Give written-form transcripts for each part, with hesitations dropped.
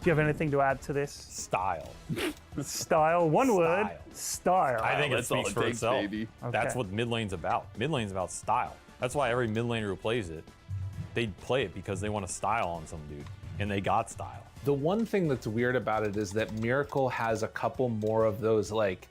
you have anything to add to this? Style. Style. One word. Style. I think it That's all speaks it for takes, itself. baby. Okay. That's what mid lane's about. Mid lane's about style. That's why every mid laner who plays it, they play it because they want to style on some dude, and they got style. The one thing that's weird about it is that Miracle has a couple more of those like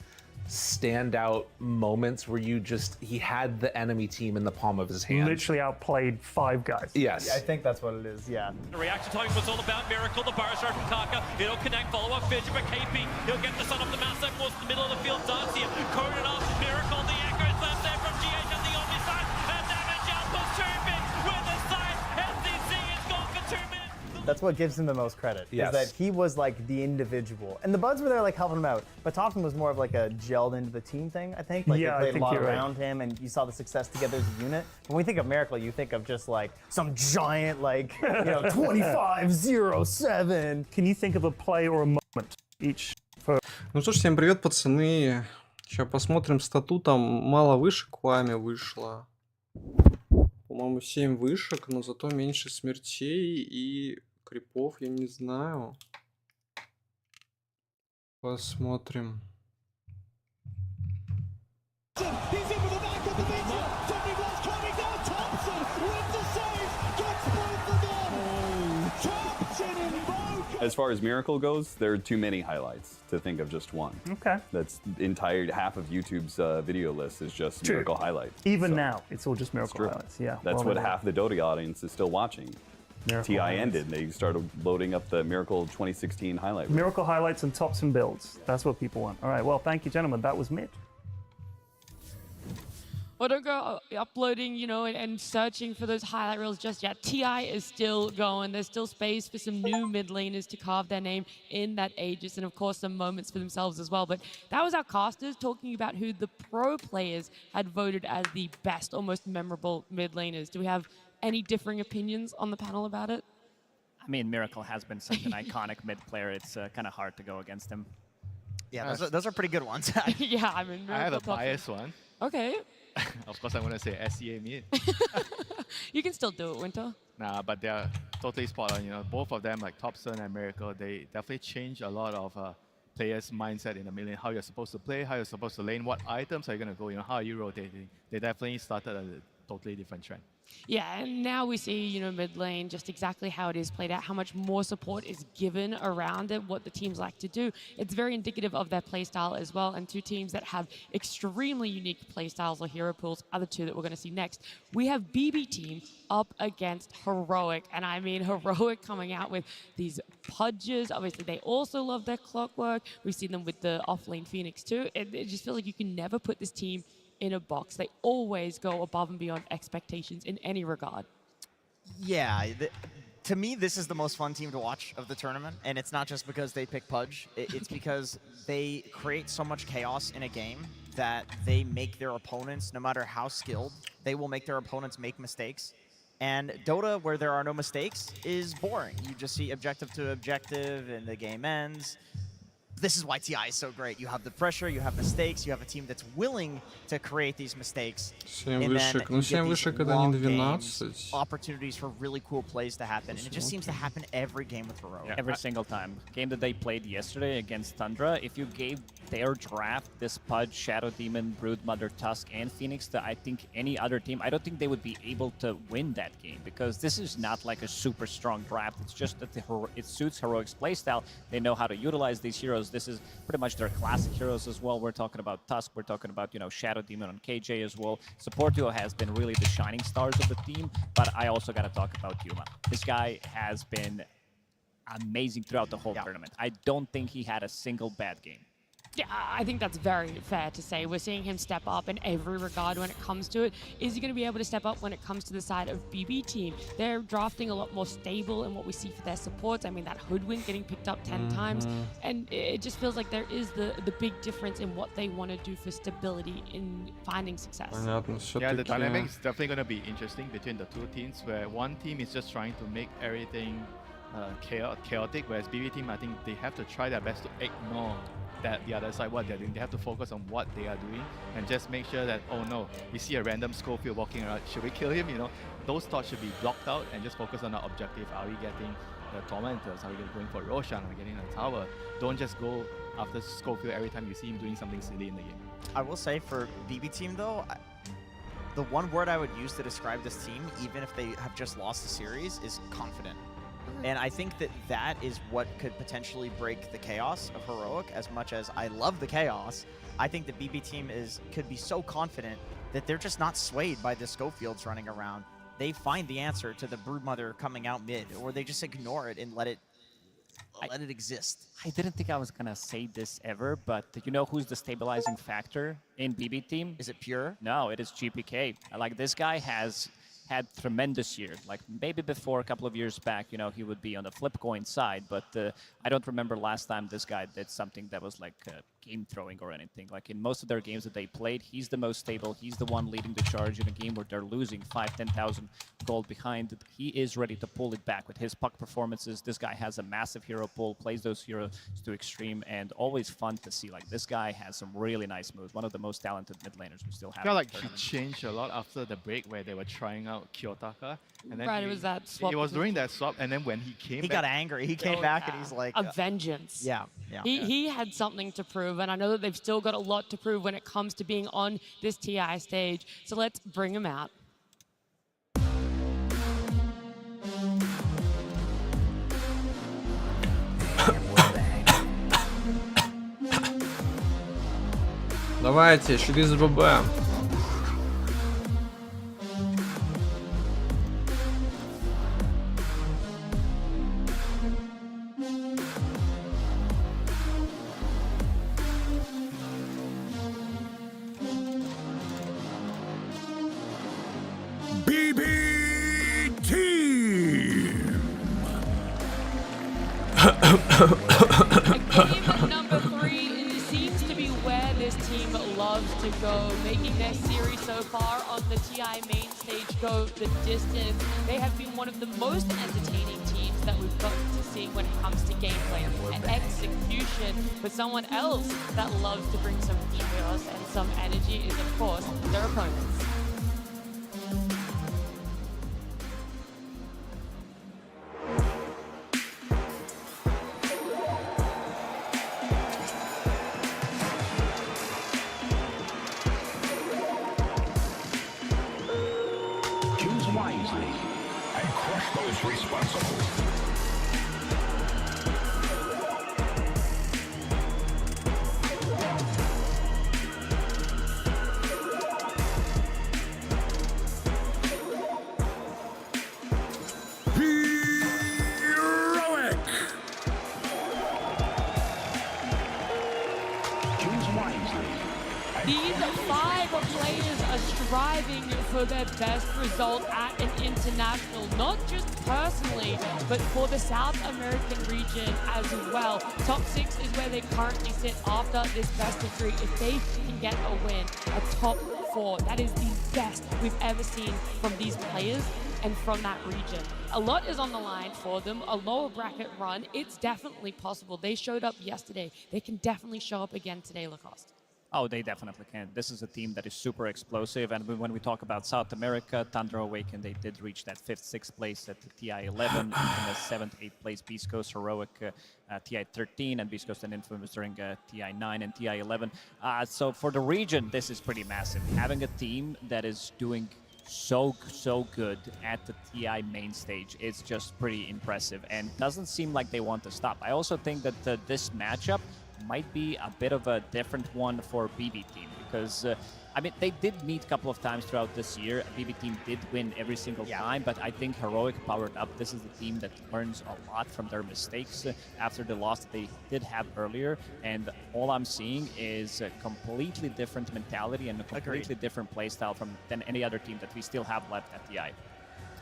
standout moments where he had the enemy team in the palm of his hand. Literally outplayed 5 guys. Yes. I think that's what it is, yeah. The reaction time was all about Miracle, the bar shot from Kaka. It'll connect, follow up, Fidget for KP. He'll get the sun up the mountain, towards the middle of the field. Darcy, cornered off, Miracle, the echo is left there from GH and the Omni side. And damage output too big with the side. SCC is gone for 2 minutes. That's what gives him the most credit. Yes. Is that he was like the individual. And the Buds were there like helping him out. But Topson was more of like a gelled into the team thing, I think. Like Yeah, I they played a think lot you're right. around him and you saw the success together as a unit. When we think of Miracle, you think of just like some giant like, 25-0-7. Can you think of a play or a moment each for Ну что ж, всем привет, пацаны. Сейчас посмотрим стату, там мало вышек у Ами вышло. По-моему, 7 вышек, но зато меньше смертей и крипов, я не знаю. Посмотрим. As far as Miracle goes, there are too many highlights to think of just one. Okay. That's the entire half of YouTube's video list is just True. Miracle highlights. Even So now, it's all just Miracle true. highlights. Yeah. That's well what done. half the Dota audience is still watching. Miracle TI highlights. ended. They started loading up the Miracle 2016 highlight reel. Miracle highlights and tops and builds. That's what people want. All right. Well, thank you, gentlemen. That was mid. Well, don't go uploading, and searching for those highlight reels just yet. TI is still going. There's still space for some new mid laners to carve their name in that Aegis, and of course some moments for themselves as well. But that was our casters talking about who the pro players had voted as the best or most memorable mid laners. Do we have any differing opinions on the panel about it? I mean, Miracle has been such an iconic mid player. It's kind of hard to go against him. Yeah, those are pretty good ones. Yeah, I mean, I have a Miracle top- biased one. Okay. Of course, I'm going to say SCA mid. You can still do it, Winter. Nah, but they're totally spot on. Both of them, like Topson and Miracle, they definitely change a lot of players' mindset in the mid lane. How you're supposed to play, how you're supposed to lane, what items are you going to go, how are you rotating. They definitely started a totally different trend. Yeah, and now we see, mid lane, just exactly how it is played out, how much more support is given around it, what the teams like to do. It's very indicative of their playstyle as well, and two teams that have extremely unique playstyles or hero pools are the two that we're going to see next. We have BB team up against Heroic, and I mean Heroic coming out with these Pudges. Obviously, they also love their clockwork. We've seen them with the off-lane Phoenix too. It just feels like you can never put this team in a box. They always go above and beyond expectations in any regard. Yeah, to me, this is the most fun team to watch of the tournament, and it's not just because they pick Pudge. It's because they create so much chaos in a game that they make their opponents, no matter how skilled, they will make their opponents make mistakes. And Dota, where there are no mistakes, is boring. You just see objective to objective, and the game ends. This is why TI is so great. You have the pressure, you have mistakes, you have a team that's willing to create these mistakes. 7 And then вышек. Ну, you 7 get these вышек это не long games, 12. opportunities for really cool plays to happen. And it just seems to happen every game with Heroic. Yeah. Every single time. Game that they played yesterday against Tundra, if you gave their draft this Pudge, Shadow Demon, Broodmother, Tusk, and Phoenix, I think any other team, I don't think they would be able to win that game, because this is not like a super strong draft. It's just that it suits Heroic's playstyle. They know how to utilize these heroes. This is pretty much their classic heroes as well. We're talking about Tusk, we're talking about, Shadow Demon on KJ as well. Support duo has been really the shining stars of the team, but I also got to talk about Yuma. This guy has been amazing throughout the whole tournament. I don't think he had a single bad game. Yeah, I think that's very fair to say. We're seeing him step up in every regard when it comes to it. Is he going to be able to step up when it comes to the side of BB team? They're drafting a lot more stable in what we see for their supports. I mean, that Hoodwink getting picked up 10 times. And it just feels like there is the big difference in what they want to do for stability in finding success. Понятно, Yeah, the всё-таки. dynamic is definitely going to be interesting between the two teams, where one team is just trying to make everything chaotic, whereas BB team, I think they have to try their best to ignore that the other side, what they're doing. They have to focus on what they are doing and just make sure that, oh no, we see a random Schofield walking around, should we kill him? Those thoughts should be blocked out and just focus on our objective. Are we getting the Tormentors? Are we going for Roshan? Are we getting a tower? Don't just go after Schofield every time you see him doing something silly in the game. I will say for BB team though, the one word I would use to describe this team, even if they have just lost the series, is confident. And I think that that is what could potentially break the chaos of Heroic. As much as I love the chaos, I think the BB team could be so confident that they're just not swayed by the Schofields running around. They find the answer to the Broodmother coming out mid, or they just ignore it and let it exist. I didn't think I was gonna say this ever, but you know who's the stabilizing factor in BB team? Is it Pure? No, it is GPK. Like, this guy has had tremendous year. Like, maybe before a couple of years back, you know, he would be on the flip coin side, but I don't remember last time this guy did something that was like game throwing or anything. Like, in most of their games that they played, he's the most stable. He's the one leading the charge in a game where they're losing 5,000-10,000 gold behind. He is ready to pull it back with his puck performances. This guy has a massive hero pool, plays those heroes to extreme, and always fun to see. Like, this guy has some really nice moves. One of the most talented mid laners we still have. I feel like he changed a lot after the break where they were trying out Kiyotaka. And then Right, it was that swap. It was during that swap, and then when he came He back, got angry. He came back and he's like... a vengeance. Yeah. He had something to prove, and I know that they've still got a lot to prove when it comes to being on this TI stage. So let's bring him out. Давайте, через ББ. Game number 3 seems to be where this team loves to go, making their series so far on the TI main stage go the distance. They have been one of the most entertaining teams that we've gotten to see when it comes to gameplay and execution. But someone else that loves to bring some chaos and some energy is, of course, their opponents. These 5 players are striving for their best result at an international, not just personally, but for the South American region as well. Top 6 is where they currently sit after this best of 3. If they can get a win, a top 4, that is the best we've ever seen from these players and from that region. A lot is on the line for them, a lower bracket run. It's definitely possible. They showed up yesterday. They can definitely show up again today, Lacoste. Oh, they definitely can. This is a team that is super explosive, and when we talk about South America, Tundra Awaken, they did reach that 5th, 6th place at the TI 11, and the 7th, 8th place Beast Coast Heroic TI 13, and Beast Coast and Infamous during TI 9 and TI 11. So for the region, this is pretty massive. Having a team that is doing so good at the TI main stage, it's just pretty impressive, and doesn't seem like they want to stop. I also think that this matchup might be a bit of a different one for BB team, because I mean, they did meet a couple of times throughout this year. BB team did win every single time, but I think Heroic powered up. This is the team that learns a lot from their mistakes after the loss that they did have earlier, and all I'm seeing is a completely different mentality and a completely different playstyle than any other team that we still have left at TI.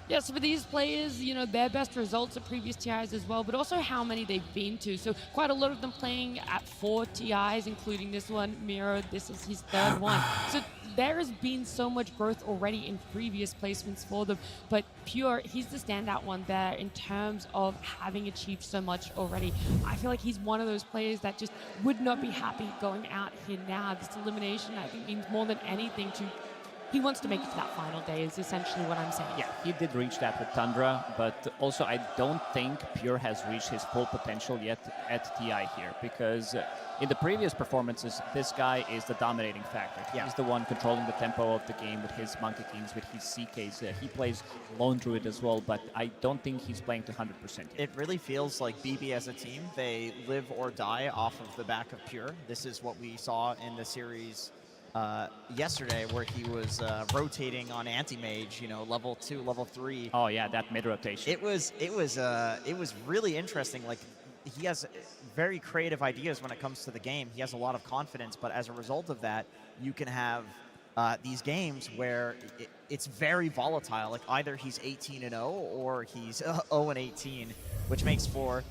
Yeah, so for these players, you know, their best results at previous TIs as well, but also how many they've been to. So quite a lot of them playing at 4 TIs, including this one, Miro, this is his 3rd one. So there has been so much growth already in previous placements for them, but Pure, he's the standout one there in terms of having achieved so much already. I feel like he's one of those players that just would not be happy going out here now. This elimination, I think, means more than anything to he wants to make it to that final day is essentially what I'm saying. Yeah, he did reach that with Tundra, but also I don't think Pure has reached his full potential yet at TI here, because in the previous performances, this guy is the dominating factor. He's the one controlling the tempo of the game with his Monkey Kings, with his CKs. He plays Lone Druid as well, but I don't think he's playing to 100% yet. It really feels like BB as a team, they live or die off of the back of Pure. This is what we saw in the series yesterday, where he was rotating on anti-mage, you know, level 2, level 3. Oh yeah, that mid rotation. It was really interesting. Like, he has very creative ideas when it comes to the game. He has a lot of confidence, but as a result of that, you can have these games where it's very volatile. Like, either he's 18-0 or he's 0-18, which makes for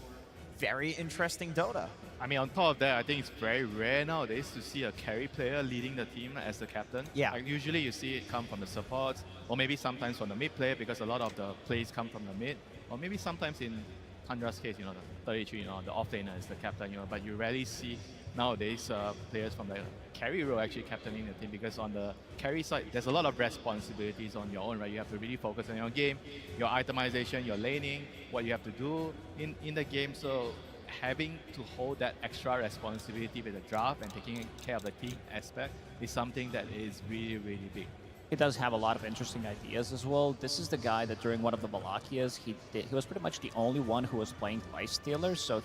very interesting Dota. I mean, on top of that, I think it's very rare nowadays to see a carry player leading the team as the captain. Yeah. Like, usually you see it come from the supports, or maybe sometimes from the mid player, because a lot of the plays come from the mid, or maybe sometimes in Tundra's case, you know, the 33, you know, the offlaner is the captain, you know, but you rarely see nowadays players from the carry role actually captaining the team, because on the carry side, there's a lot of responsibilities on your own, right? You have to really focus on your game, your itemization, your laning, what you have to do in the game. So having to hold that extra responsibility with the draft and taking care of the team aspect is something that is really, really big. He does have a lot of interesting ideas as well. This is the guy that during one of the Valakias, he was pretty much the only one who was playing Lifestealer, so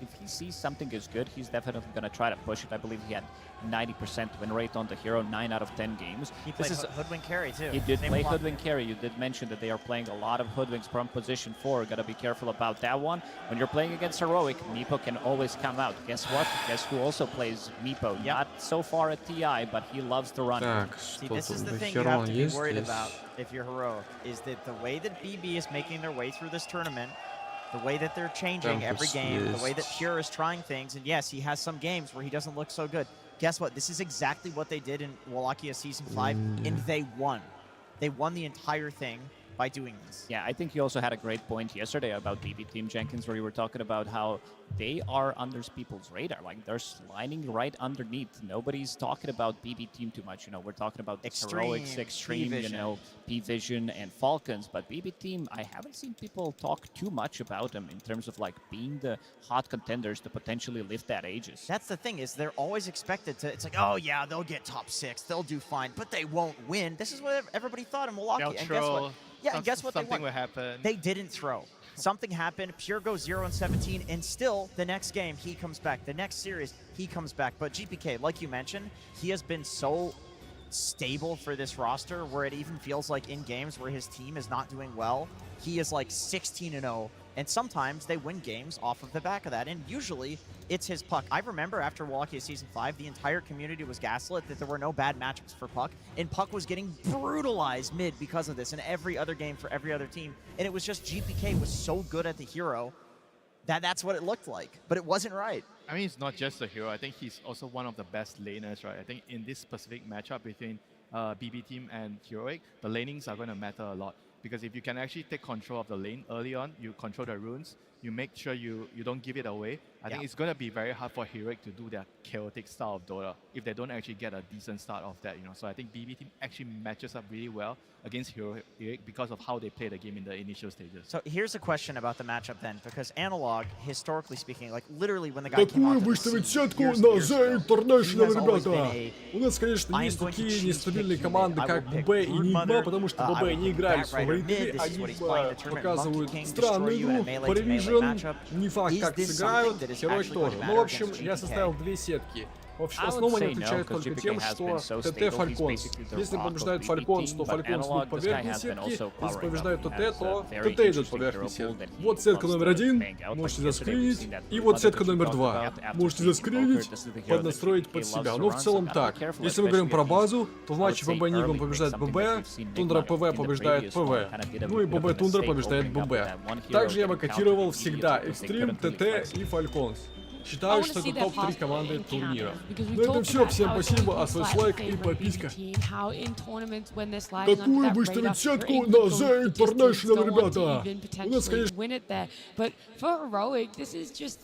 if he sees something is good, he's definitely going to try to push it. I believe he had 90% win rate on the hero, 9 out of 10 games. He played Hoodwink carry too. He did play Hoodwink carry. You did mention that they are playing a lot of Hoodwinks from position 4. Gotta be careful about that one. When you're playing against Heroic, Meepo can always come out. Guess what? Guess who also plays Meepo? Yep. Not so far at TI, but he loves to run. Так, See, что this is тут the за thing you херон have to be есть worried здесь? about if you're Heroic, is that the way that BB is making their way through this tournament, the way that they're changing every game, the way that Pure is trying things, and yes, he has some games where he doesn't look so good. Guess what? This is exactly what they did in Wallachia Season 5, and they won. They won the entire thing by doing this. Yeah, I think you also had a great point yesterday about BB Team Jenkins, where you were talking about how they are under people's radar. Like, they're sliding right underneath. Nobody's talking about BB Team too much. You know, we're talking about Heroics, Extreme, you know, P-Vision, and Falcons. But BB Team, I haven't seen people talk too much about them in terms of, like, being the hot contenders to potentially lift that Aegis. That's the thing, is they're always expected to, it's like, oh yeah, they'll get top 6, they'll do fine, but they won't win. This is what everybody thought in Milwaukee. They'll and throw, guess what? Yeah, and guess what? Something will happen. They didn't throw. Something happened. Pure goes 0-17, and still the next game he comes back. The next series he comes back. But GPK, like you mentioned, he has been so stable for this roster, where it even feels like in games where his team is not doing well, he is like 16-0, and sometimes they win games off of the back of that, and usually it's his Puck. I remember after Wallachia Season 5, the entire community was gaslit that there were no bad matchups for Puck, and Puck was getting brutalized mid because of this in every other game for every other team, and it was just GPK was so good at the hero that's what it looked like, but it wasn't right. I mean, it's not just a hero. I think he's also one of the best laners, right? I think in this specific matchup between BB Team and Heroic, the lanings are going to matter a lot. Because if you can actually take control of the lane early on, you control the runes, you make sure you don't give it away. I think it's going to be very hard for Heroic to do their chaotic style of Dota if they don't actually get a decent start of that, you know. So I think BB Team actually matches up really well against Heroic because of how they play the game in the initial stages. So here's a question about the matchup then, because Analog, historically speaking, like literally when the guy came on выставить сетку на The International, ребята? У нас, конечно, есть такие нестабильные команды, как ББ и Нигма, потому что ББ не играли с фаворитами, а Нигма показывают странную игру, Parisian, не факт, как сыграют, Heroic тоже. Ну, в общем, я составил две сетки. В основном они отличают только тем, что ТТ Фальконс. Если побеждает Фальконс, то Фальконс идут по верхней сетке. Если побеждает ТТ, то ТТ идут по верхней сетке. Вот сетка номер 1, можете заскринить. И вот сетка номер 2. Можете заскринить, поднастроить под себя. Ну, в целом так. Если мы говорим про базу, то в матче ББ Нигма побеждает ББ, Тундра ПВ побеждает ПВ. Ну и ББ Тундра побеждает ББ. Также я бы котировал всегда Экстрим, ТТ и Фальконс. Считаю, что это топ-3 команды турнира. На этом все. Всем спасибо, оставь лайк и подписка. Какую выставить сетку на The International, ребята? У нас, конечно... But for Heroic, this is just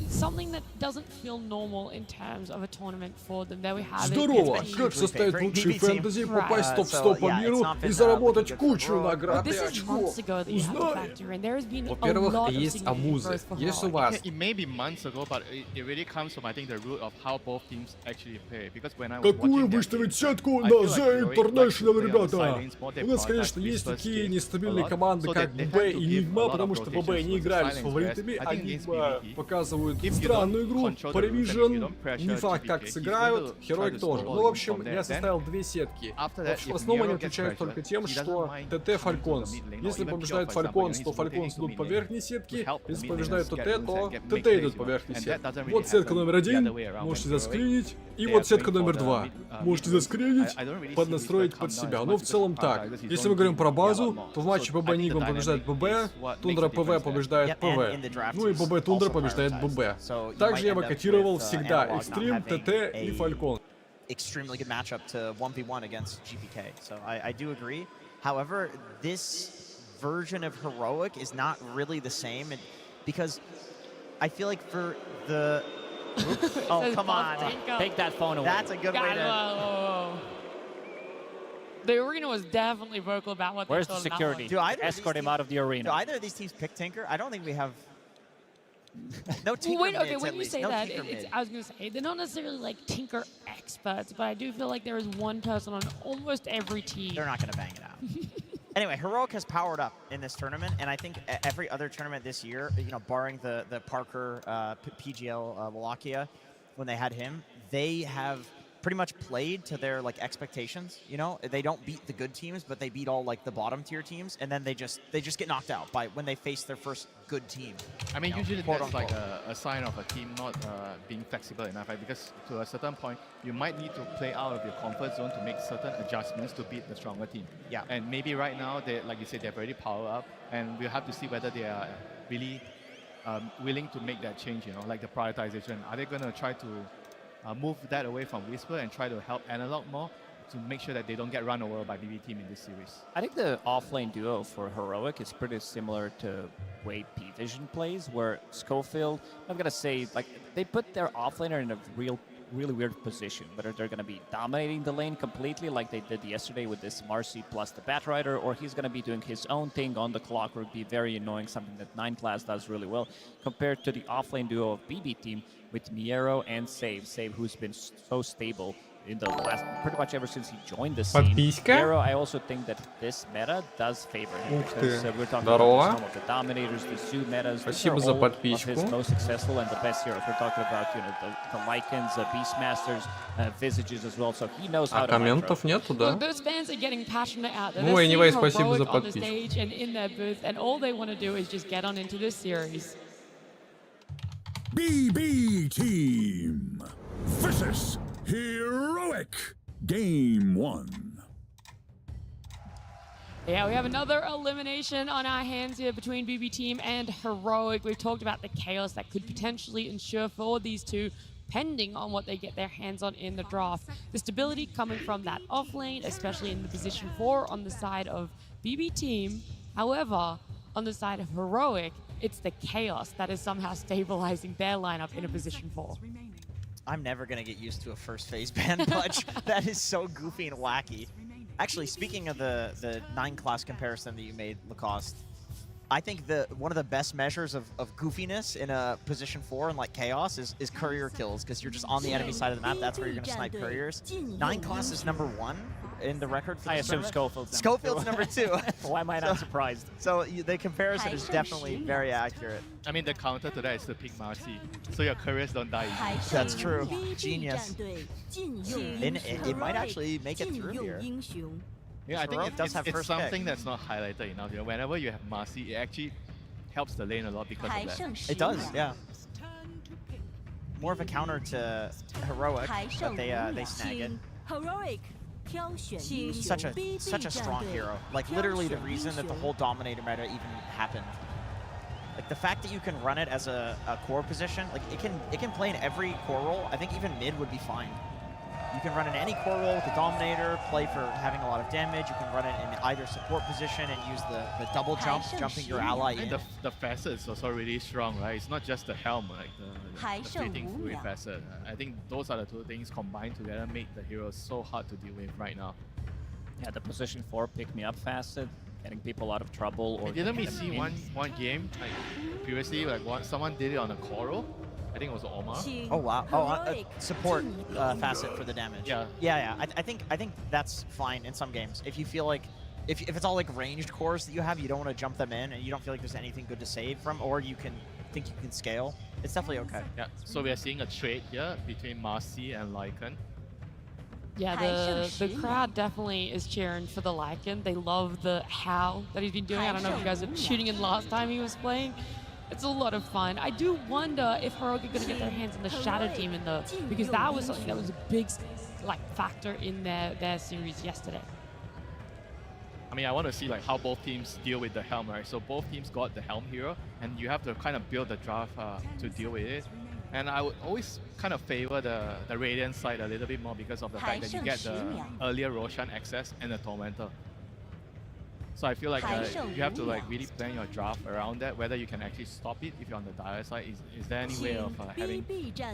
something that doesn't feel normal in terms of a tournament for them. There we have Здорово! it. Как составить лучший фэнтези, попасть в So, топ-100 по yeah, миру it's not и been, заработать looking good for кучу Heroic. наград и This is очков? months ago that you have to Узнай! factor in. There has been a Во-первых, lot of есть significant абузы. growth for Если у Heroic. вас It may be months ago, but it really comes from, I think, the root of how both teams actually play. Because when I was Какую watching their выставить games, сетку I на feel like The Heroic likes to International, play on the ребята? sidelines more. They У нас, prioritize конечно, есть Whisper's такие game нестабильные a lot. команды, So как they ББ tend и to give a Enigma, lot потому of что ББ rotations не with играли с silence, фаворитами, whereas I а think against Enigma BBT, показывают if you странную don't игру, control the route, and if you Provision, don't pressure не факт, GBK, как he's сыграют, going to try Heroic to тоже. snowball Ну, в you общем, from there. я Then, составил две сетки. after that, В if основном они Nero gets отличаются только pressured, тем, he doesn't что mind ТТ coming Фальконс. to the mid lane, or Если even побеждает Pure, for example, Фальконс, you то know, Фальконс rotating to идут mid по lane верхней to сетке. help the Если mid побеждает laners get ТТ, runes то and get ТТ make plays, идут you по know. верхней And that сетке. doesn't really Вот сетка happen номер the один. other way around. Можете When Heroic, заскринить. И they вот are сетка going for номер the два. mid, Можете mid runes. заскринить, I don't really see поднастроить Whisper под come down себя. as Ну, much в because целом of так. prioritize, because he's Если going мы говорим to про be a lot базу, more. то в матче So I ББ think the Нигма побеждает dynamic ББ, is what Тундра makes the ПВ difference there. побеждает Yep, and in ПВ. the draft Ну и he's ББ Тундра also побеждает prioritized. ББ. So you Также might я end бы up котировал with, всегда Analog not Экстрим, having ТТ и a Фалькон. extremely good matchup to 1v1 against GPK. So I do agree. However, this version of Heroic is not really the same because I feel like for the... oh, Says come Bob on. Tinko. Take that phone away. That's a good way God, to... whoa. The arena was definitely vocal about what Where's they the thought about security? it. Do either of Escort these him out of the Do arena. either of these teams pick Tinker? I don't think we have... No Tinker Well, wait, okay, mids, when at you least. say No that, Tinker it's, mid. I was going to say, they're not necessarily like Tinker experts, but I do feel like there is one person on almost every team. They're not going to bang it out. Anyway, Heroic has powered up in this tournament, and I think every other tournament this year, you know, barring the Parker PGL Wallachia, when they had him, they have pretty much played to their like expectations. You know, they don't beat the good teams, but they beat all like the bottom tier teams, and then they just get knocked out by when they face their first good team. I mean, you know, usually quote that's like unquote. a sign of a team not being flexible enough, right? Because to a certain point, you might need to play out of your comfort zone to make certain adjustments to beat the stronger team. Yeah. And maybe right now, they, like you said, they've already powered up, and we'll have to see whether they are really willing to make that change, you know, like the prioritization. Are they going to try to move that away from Whisper and try to help Analog more to make sure that they don't get run over by BB team in this series? I think the offlane duo for Heroic is pretty similar to way P-Vision plays, where Schofield, I'm gonna say, like, they put their offlaner in a really weird position, whether they're gonna be dominating the lane completely like they did yesterday with this Marcy plus the Batrider, or he's gonna be doing his own thing on the clock, would be very annoying, something that 9 class does really well, compared to the offlane duo of BB team with Miero and Save, who's been so stable in the last, pretty much ever since he joined the scene. Подписка. Miero, I also think that this meta does favor him, Ух because ты. we're talking Здорово. about some of the Dominators, the Zoo metas. These Спасибо are за all of подписку. his most successful and the best heroes. We're talking about, you know, the Lycans, Beastmasters, Visages as well, so he knows how А to micro. комментов нету, да? Look, those fans are getting passionate out there. Ну, They're anyway, seeing спасибо Heroic за on the подписку. stage and in their booth, and all they want to do is just get on into this series. BB Team versus Heroic. Game 1. Yeah, we have another elimination on our hands here between BB Team and Heroic. We've talked about the chaos that could potentially ensure for these two, pending on what they get their hands on in the draft. The stability coming from that off lane, especially in the position 4 on the side of BB Team. However, on the side of Heroic, it's the chaos that is somehow stabilizing their lineup in a position 4. I'm never going to get used to a first phase ban punch. That is so goofy and wacky. Actually, speaking of the 9 class comparison that you made, Lacoste, I think one of the best measures of goofiness in a position 4 and like chaos is courier kills, because you're just on the enemy side of the map. That's where you're going to snipe couriers. 9 class is number 1 in the record for I this assume tournament. Schofield's number 2. Why am I not surprised? So the comparison is definitely very accurate. I mean, the counter to that is to pick Marcy, so your couriers don't die easy. That's true. Genius. And it might actually make it through here. Yeah, I think Heroic does have it's first something pick. that's not highlighted enough here. Whenever you have Marcy, it actually helps the lane a lot because of that. It does, yeah. More of a counter to Heroic, but they snag it. Heroic. Such a strong hero. Like literally the reason that the whole Dominator meta even happened. Like the fact that you can run it as a core position, like it can play in every core role. I think even mid would be fine. You can run in any core role with the Dominator, play for having a lot of damage. You can run it in either support position and use the double jump, jumping your ally in. And the facet is also really strong, right? It's not just the helm, like the fleeting fluid facet. I think those are the two things combined together make the heroes so hard to deal with right now. Yeah, the position 4 pick me up facet, getting people out of trouble. Or didn't we see one game like previously, like someone did it on a Coral? I think it was Omar. Oh wow! Oh, support facet for the damage. Yeah. I think that's fine in some games. If you feel like, if it's all like ranged cores that you have, you don't want to jump them in, and you don't feel like there's anything good to save from, or you think you can scale. It's definitely okay. Yeah. So we are seeing a trade here between Marcy and Lycan. Yeah, the crowd definitely is cheering for the Lycan. They love the how that he's been doing. I don't know if you guys were tuning in last time he was playing. It's a lot of fun. I do wonder if Heroic are going to get their hands on the Shadow Demon though, because that was something that was a big factor in their series yesterday. I mean, I want to see like how both teams deal with the helm, right? So both teams got the helm hero, and you have to kind of build the draft to deal with it. And I would always kind of favor the Radiant side a little bit more because of the fact that you get the earlier Roshan access and the Tormentor. So I feel like you have to like really plan your draft around that, whether you can actually stop it if you're on the dire side. Is there any way of having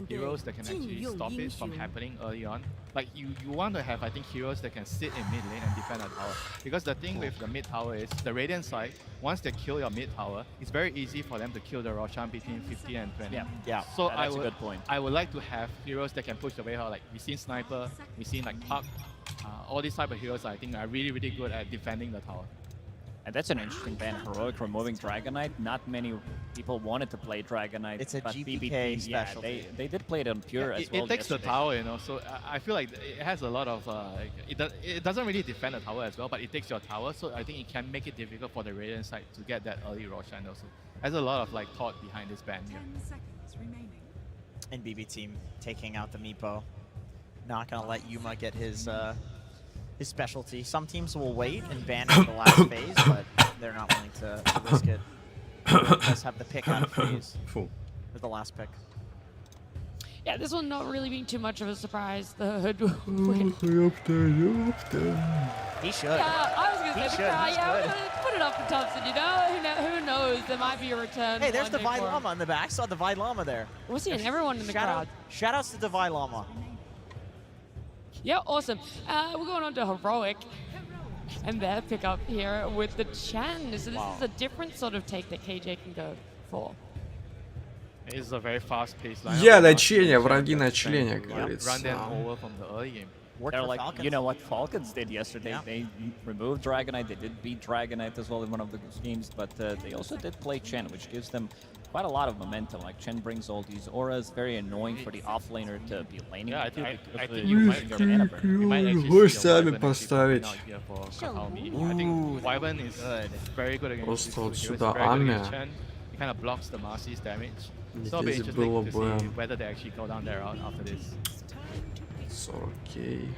heroes that can actually stop it from happening early on? Like you want to have, I think, heroes that can sit in mid lane and defend a tower. Because the thing with the mid tower is, the Radiant side, once they kill your mid tower, it's very easy for them to kill the Roshan between 50 and 20. Yeah. So that's a good point. I would like to have heroes that can push the way out. Like we've seen Sniper, we've seen like Puck. All these type of heroes I think are really, really good at defending the tower. And that's an interesting ban. Heroic removing Dragon Knight. Not many people wanted to play Dragon Knight. It's a but GPK BBT, specialty. They did play it on Pure as well. It takes yesterday. the tower, you know, so I feel like it has a lot of, it doesn't really defend the tower as well, but it takes your tower, so I think it can make it difficult for the Radiant side to get that early Roshan also. There's a lot of like thought behind this ban here. And BB team taking out the Meepo. Not gonna let Yuma get his specialty. Some teams will wait and ban it in the last phase, but they're not willing to risk it. Does have the pick out phase for the last pick. Yeah, this one not really being too much of a surprise. The hood. He should. Yeah, I was gonna say the crowd. He's Yeah, good. put it up for Thompson. You know, who knows? There might be a return. Hey, there's one day Divide for him. Llama in the back. I saw Divide Llama there. We're seeing everyone in the crowd. Shoutouts to Divide Llama. Yeah, awesome. We're going on to Heroic. And their pickup here with the Chen. So this is a different sort of take that KJ can go for. It's a very fast-paced lineup. Я на члене, враги на члене, как говорится. Run them over from the early game. They're like, you know what Falcons did yesterday? They removed Dragon Knight. They did beat Dragon Knight as well in one of the games, but they also did play Chen, which gives them quite a lot of momentum. Like Chen brings all these auras, very annoying for the offlaner to be laning. Yeah, I think you might сами поставить. I think Wyvern is very good against Просто вот these two сюда heroes, very good Ами. against Chen. He kind of blocks the Marcy's damage. So it'll be Здесь interesting было to бы see whether they actually go down there after this. 40k.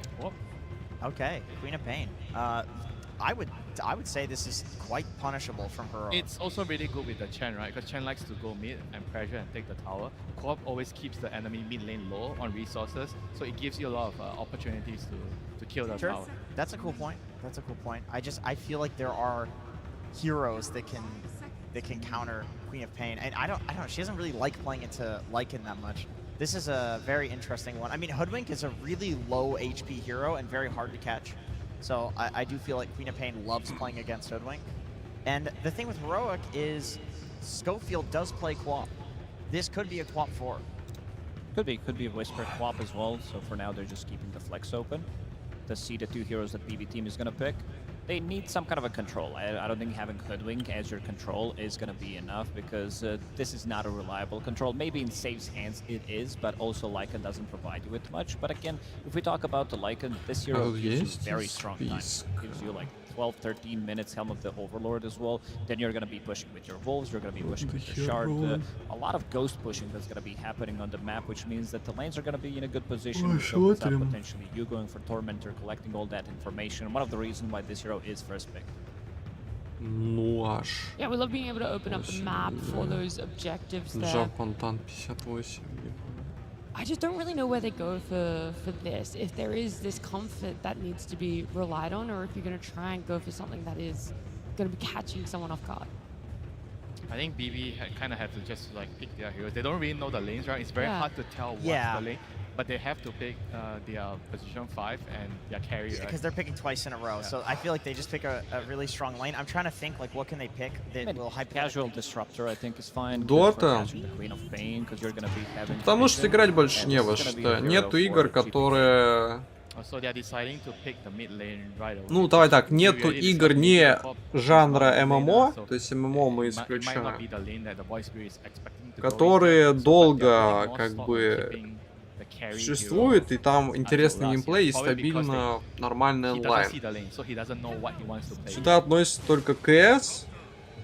Okay, Queen of Pain. I would say this is quite punishable from her. It's also really good with the Chen, right? Because Chen likes to go mid and pressure and take the tower. Co-op always keeps the enemy mid lane low on resources, so it gives you a lot of opportunities to kill the tower. That's a cool point. That's a cool point. I feel like there are heroes that can counter Queen of Pain, and I don't know. She doesn't really like playing into Lycan that much. This is a very interesting one. I mean, Hoodwink is a really low HP hero and very hard to catch. So I do feel like Queen of Pain loves playing against Hoodwink. And the thing with Heroic is Schofield does play Quap. This could be a Quap 4. Could be a Whisper Quap as well. So for now, they're just keeping the flex open to see the two heroes that BB team is going to pick. They need some kind of a control. I don't think having Hoodwink as your control is going to be enough, because this is not a reliable control. Maybe in Safe's hands it is, but also Lycan doesn't provide you with much. But again, if we talk about the Lycan, this hero gives you very strong time. Gives you like 12, 13 minutes Helm of the Overlord as well. Then you're going to be pushing with your Wolves, you're going to be pushing with your Shard. A lot of ghost pushing that's going to be happening on the map, which means that the lanes are going to be in a good position. So it's potentially you going for Tormentor, collecting all that information. One of the reasons why this hero is first pick. Ну аж. Yeah, we love being able to open up the map for those objectives there. Жаб Фонтан 58. I just don't really know where they go for this. If there is this comfort that needs to be relied on, or if you're going to try and go for something that is going to be catching someone off guard. I think BB kind of have to just like pick their heroes. They don't really know the lanes, right? It's very Yeah. hard to tell what's Yeah. the lane, but they have to pick their position 5 and their carry, right? Because they're picking twice in a row. Yeah. So I feel like they just pick a really strong lane. I'm trying to think like what can they pick that will Casual disruptor, I think, is fine. Dota. Потому что играть больше не во что. Нету игр, которые... So they are deciding to pick the mid lane right away. Ну, давай так, нету Really игр deciding не to pop жанра the lane, ММО, so то есть ММО мы it might not be исключаем, the lane that the Void Spirit is expecting to go которые into, so долго they are more как sort of бы keeping the carry существуют, и там интересный last геймплей и year. Probably because стабильно нормальный hero. He doesn't онлайн. see the lane, so he doesn't know what he wants to play. Сюда относится только CS,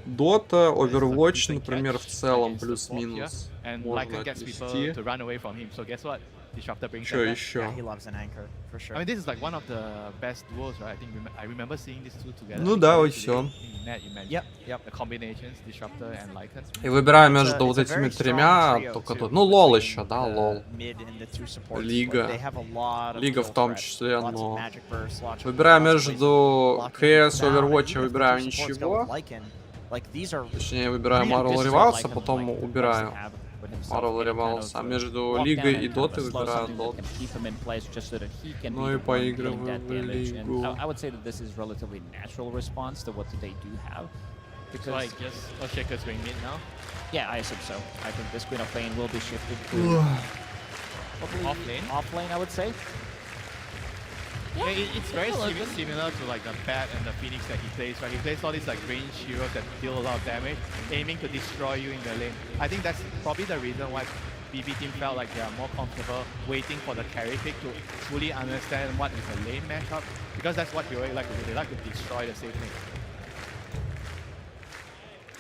Dota, Overwatch, например, в целом, плюс-минус. And Можно Lycan gets people отнести. to run away from him. So guess what? Disruptor brings Что that back. еще? Yeah, he loves an anchor for sure. I mean, this is like one of the best duels, right? I think I remember seeing these two together. Ну I think да, вот today всё. in net you mentioned Yep. the combinations, Disruptor and Lycan. И выбираю It's между a вот этими very strong тремя, trio, только too, тут. Ну, лол between еще, да, the лол. mid and the two supports. Лига. They have a lot of Лига kill в том threat, числе, lots of но... magic bursts, lots of- Выбираю lots of ways между of locking CS, down, and Overwatch, even я if the выбираю two supports go ничего. with Lycan, like, these are Точнее, выбираю pretty Marvel ambitious Rivals, а Lycan, потом like, убираю Marvel Rivals. А между Лигой и Дотой выбираю Dota. Ну и поигрываю в Лигу. I would say that this is relatively natural response to what they do have. So I guess Shaker's going mid now. Yeah, I assume so. I think this Queen of Pain will be shifted to probably Off lane? Off lane, I would say. Yeah, it's very similar to like the Bat and the Phoenix that he plays, right? He plays all these like range heroes that deal a lot of damage, aiming to destroy you in the lane. I think that's probably the reason why BB team felt like they are more comfortable waiting for the carry pick to fully understand what is a lane matchup, because that's what heroic like to do. They like to destroy the safe lane.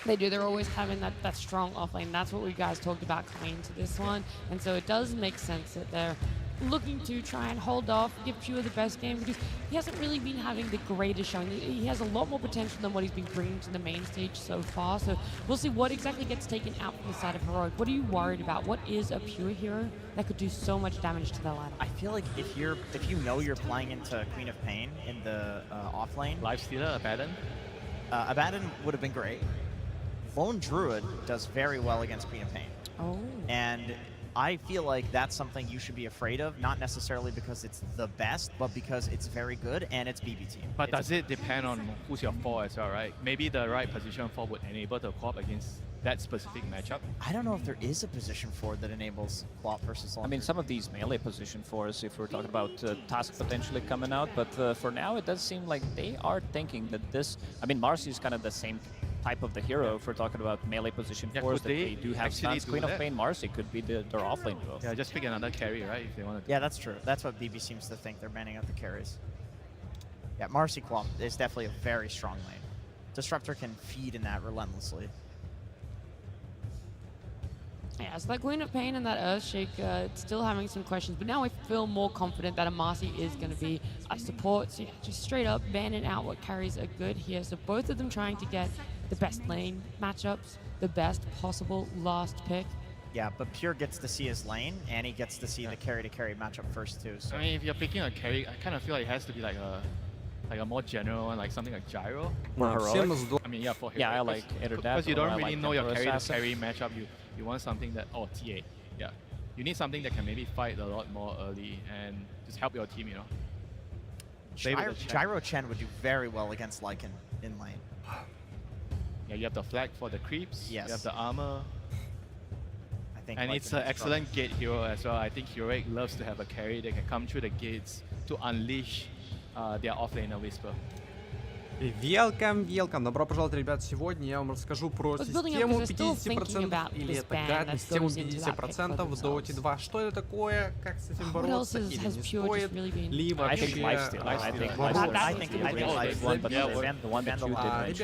They do. They're always having that strong offlane. That's what we guys talked about coming into this one. And so it does make sense that they're looking to try and hold off, give Pure the best game, because he hasn't really been having the greatest showing. He has a lot more potential than what he's been bringing to the main stage so far. So we'll see what exactly gets taken out from the side of Heroic. What are you worried about? What is a Pure hero that could do so much damage to their lineup? I feel like if you know you're playing into Queen of Pain in the off lane, Lifestealer, Abaddon? Abaddon would have been great. Lone Druid does very well against Queen of Pain. Oh. And I feel like that's something you should be afraid of, not necessarily because it's the best, but because it's very good and it's BB team. But does it depend on who's your 4 as well, right? Maybe the right position 4 would enable the co-op against that specific matchup. I don't know if there is a position 4 that enables co-op versus Lone I mean, Druid. some of these melee position 4s, if we're talking about Task potentially coming out, but for now it does seem like they are thinking that this... I mean, Marcy is kind of the same type of the hero if we're talking about melee position 4s, that they do have stuns. Queen of Pain, Marcy could be their offlane duo. Yeah, just pick another carry, right, if they want to. Yeah, that's true. That's what BB seems to think. They're banning out the carries. Yeah, Marcy Qualm is definitely a very strong lane. Disruptor can feed in that relentlessly. Yeah, so that Queen of Pain and that Earthshake, still having some questions, but now I feel more confident that a Marcy is going to be a support. So yeah, just straight up banning out what carries are good here. So both of them trying to get the best lane matchups, the best possible last pick. Yeah, but Pure gets to see his lane, and he gets to see the carry-to-carry matchup first too. So I mean, if you're picking a carry, I kind of feel like it has to be like a more general one, like something like Gyro. Да, всем из I mean, yeah, for Yeah, I Heroic, like either that because you or don't I really like know your Temper Assassin. carry-to-carry matchup. You want something that TA, yeah. You need something that can maybe fight a lot more early and just help your team, you know. Play with the Chen. Gyro Chen would do very well against Lycan in lane. Yeah, you have the flag for the creeps. Yes. You have the armor. I think And Lycan it's an is excellent gate hero as well. I think Heroic loves to have a carry that can come through the gates to unleash their offlaner Whisper. Welcome. Добро пожаловать, ребят. Сегодня я вам расскажу про систему 50% или это гайд на систему 50% в Dota 2. Что это такое, как с этим бороться или не стоит, ли вообще бороться.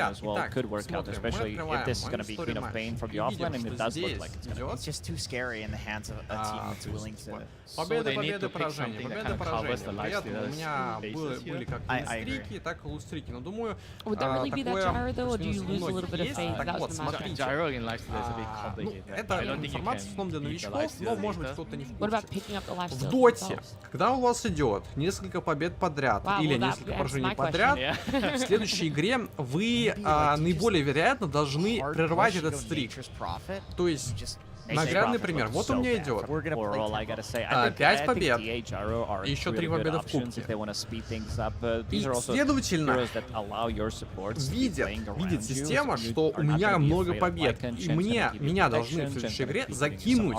As well could work out, especially if this is going to be Queen of Pain from the offline, and it does look like it's going to be. It's just too scary in the hands of a team that's willing to. Победа, поражение. Приятно, у меня были как лустрики, но думаю, думаю, Would that really be that gyro, though, or do you плюс-минус lose a little bit of есть. faith? Так That вот, was the match. смотрите. Gyro in lifesteal is a bit Ну, complicated. I это don't think you информация в can основном для beat the новичков, но lifesteal может later. кто-то не в What about курсе. picking up the life В steals Доте, themselves? когда у вас идет несколько побед подряд Wow, или well, that несколько answers поражений my подряд, question. в следующей игре вы наиболее вероятно должны прервать этот стрик. То есть, наглядный пример. Вот у меня идет 5 побед и еще 3 победы в кубке. И, следовательно, видит система, что у меня много побед, и меня должны в следующей игре закинуть,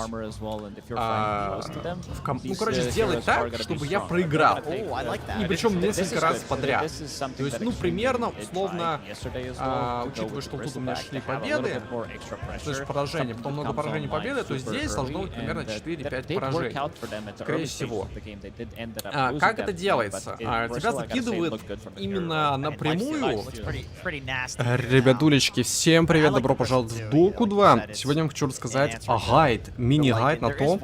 ну, короче, сделать так, чтобы я проиграл. И причем несколько раз подряд. То есть, ну, примерно, условно, учитывая, что тут у меня шли победы, то есть поражения, потом много поражений, победы, то здесь должно быть примерно 4-5 поражений, скорее всего. Как это делается? Тебя закидывают именно напрямую. Ребятулечки, всем привет, добро пожаловать в Доку 2. Сегодня я хочу рассказать гайд, мини-гайд на то,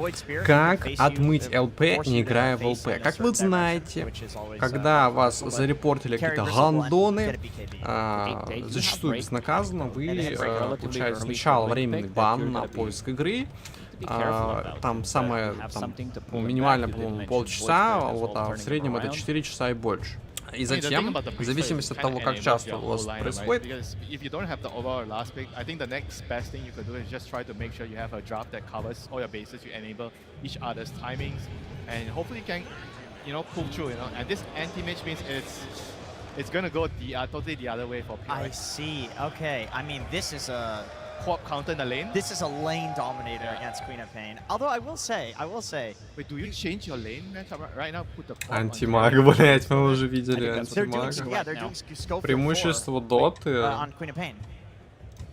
как отмыть ЛП, не играя в ЛП. Как вы знаете, когда вас зарепортили какие-то гандоны, зачастую безнаказанно, вы получаете сначала временный бан на поиск игры, там самое, минимально, по-моему, полчаса, вот, а в среднем это 4 часа и больше. И затем, в зависимости от того, как часто у вас происходит, it's gonna go totally the other way for PRX. I see. Okay. I mean, this is a co-op counter in the lane. This is a lane dominator against Queen of Pain. Although I will say. Wait, do you change your lane matchup right now? Put the антимаг, блять, мы уже видели антимага. Yeah, they're doing Scofield Преимущество 4, Доты. on Queen of Pain.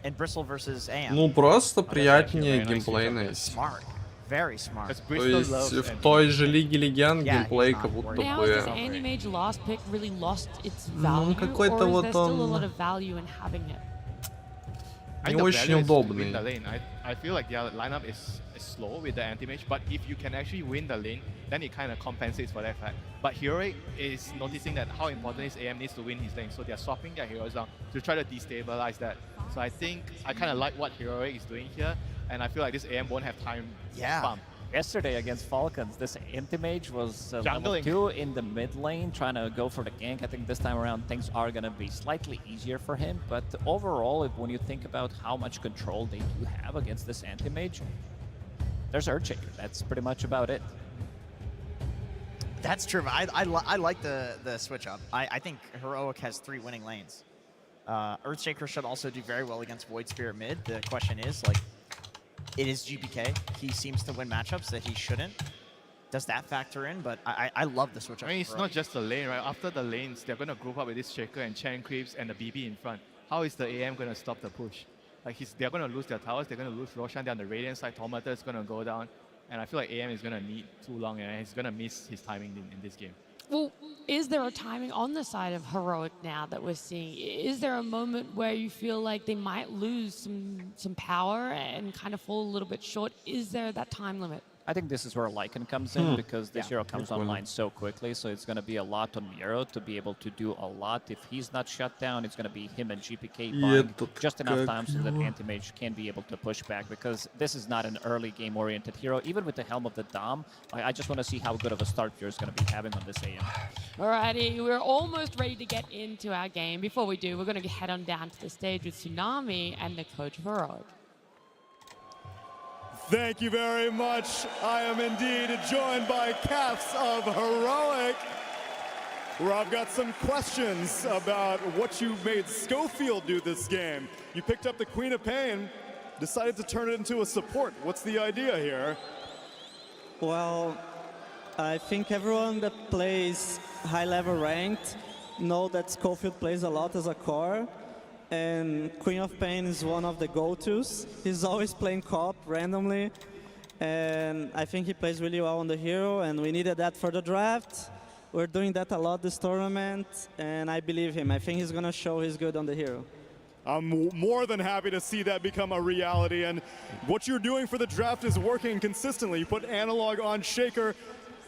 And Bristle versus AM. Ну, просто приятнее геймплейно. Smart. Very smart. То есть в той же Лиге Легенд геймплей как будто бы... Ну, какой-то вот он... Не очень удобный. I feel like their lineup is slow with the anti-mage, but if you can actually win the lane, then it kind of compensates for that fact. But Heroic is noticing that how important is AM needs to win his lane, so they're swapping their heroes down to try to destabilize that. So I think I kind of like what Heroic is doing here, and I feel like this AM won't have time to pump. Yesterday against Falcons, this anti-mage was level 2 in the mid lane, trying to go for the gank. I think this time around things are going to be slightly easier for him, but overall, when you think about how much control they do have against this anti-mage, there's Earthshaker. That's pretty much about it. That's true. I like the switch up. I think Heroic has 3 winning lanes. Earthshaker should also do very well against Void Spirit mid. The question is, like, it is GPK. He seems to win matchups that he shouldn't. Does that factor in? But I love the switch up. I mean, it's not just the lane, right? After the lanes, they're going to group up with this Shaker and Chain Creeps and the BB in front. How is the AM going to stop the push? Like, they're going to lose their towers, they're going to lose Roshan. They're on the Radiant side, Tomato is going to go down. And I feel like AM is going to need too long, and he's going to miss his timing in this game. Well, is there a timing on the side of Heroic now that we're seeing? Is there a moment where you feel like they might lose some power and kind of fall a little bit short? Is there that time limit? I think this is where Lycan comes in, because this hero comes online so quickly, so it's going to be a lot on Miro to be able to do a lot. If he's not shut down, it's going to be him and GPK buying just enough time so that Anti-Mage can be able to push back, because this is not an early game-oriented hero. Even with the Helm of the Dom, I just want to see how good of a start you're going to be having on this AM. Alrighty, we're almost ready to get into our game. Before we do, we're going to head on down to the stage with Tsunami and the coach of Heroic. Thank you very much. I am indeed joined by Caps of Heroic, where I've got some questions about what you made Schofield do this game. You picked up the Queen of Pain, decided to turn it into a support. What's the idea here? Well, I think everyone that plays high-level ranked know that Schofield plays a lot as a core. And Queen of Pain is one of the go-tos. He's always playing co-op randomly, and I think he plays really well on the hero, and we needed that for the draft. We're doing that a lot this tournament, and I believe him. I think he's gonna show he's good on the hero. I'm more than happy to see that become a reality, and what you're doing for the draft is working consistently. You put Analog on Shaker.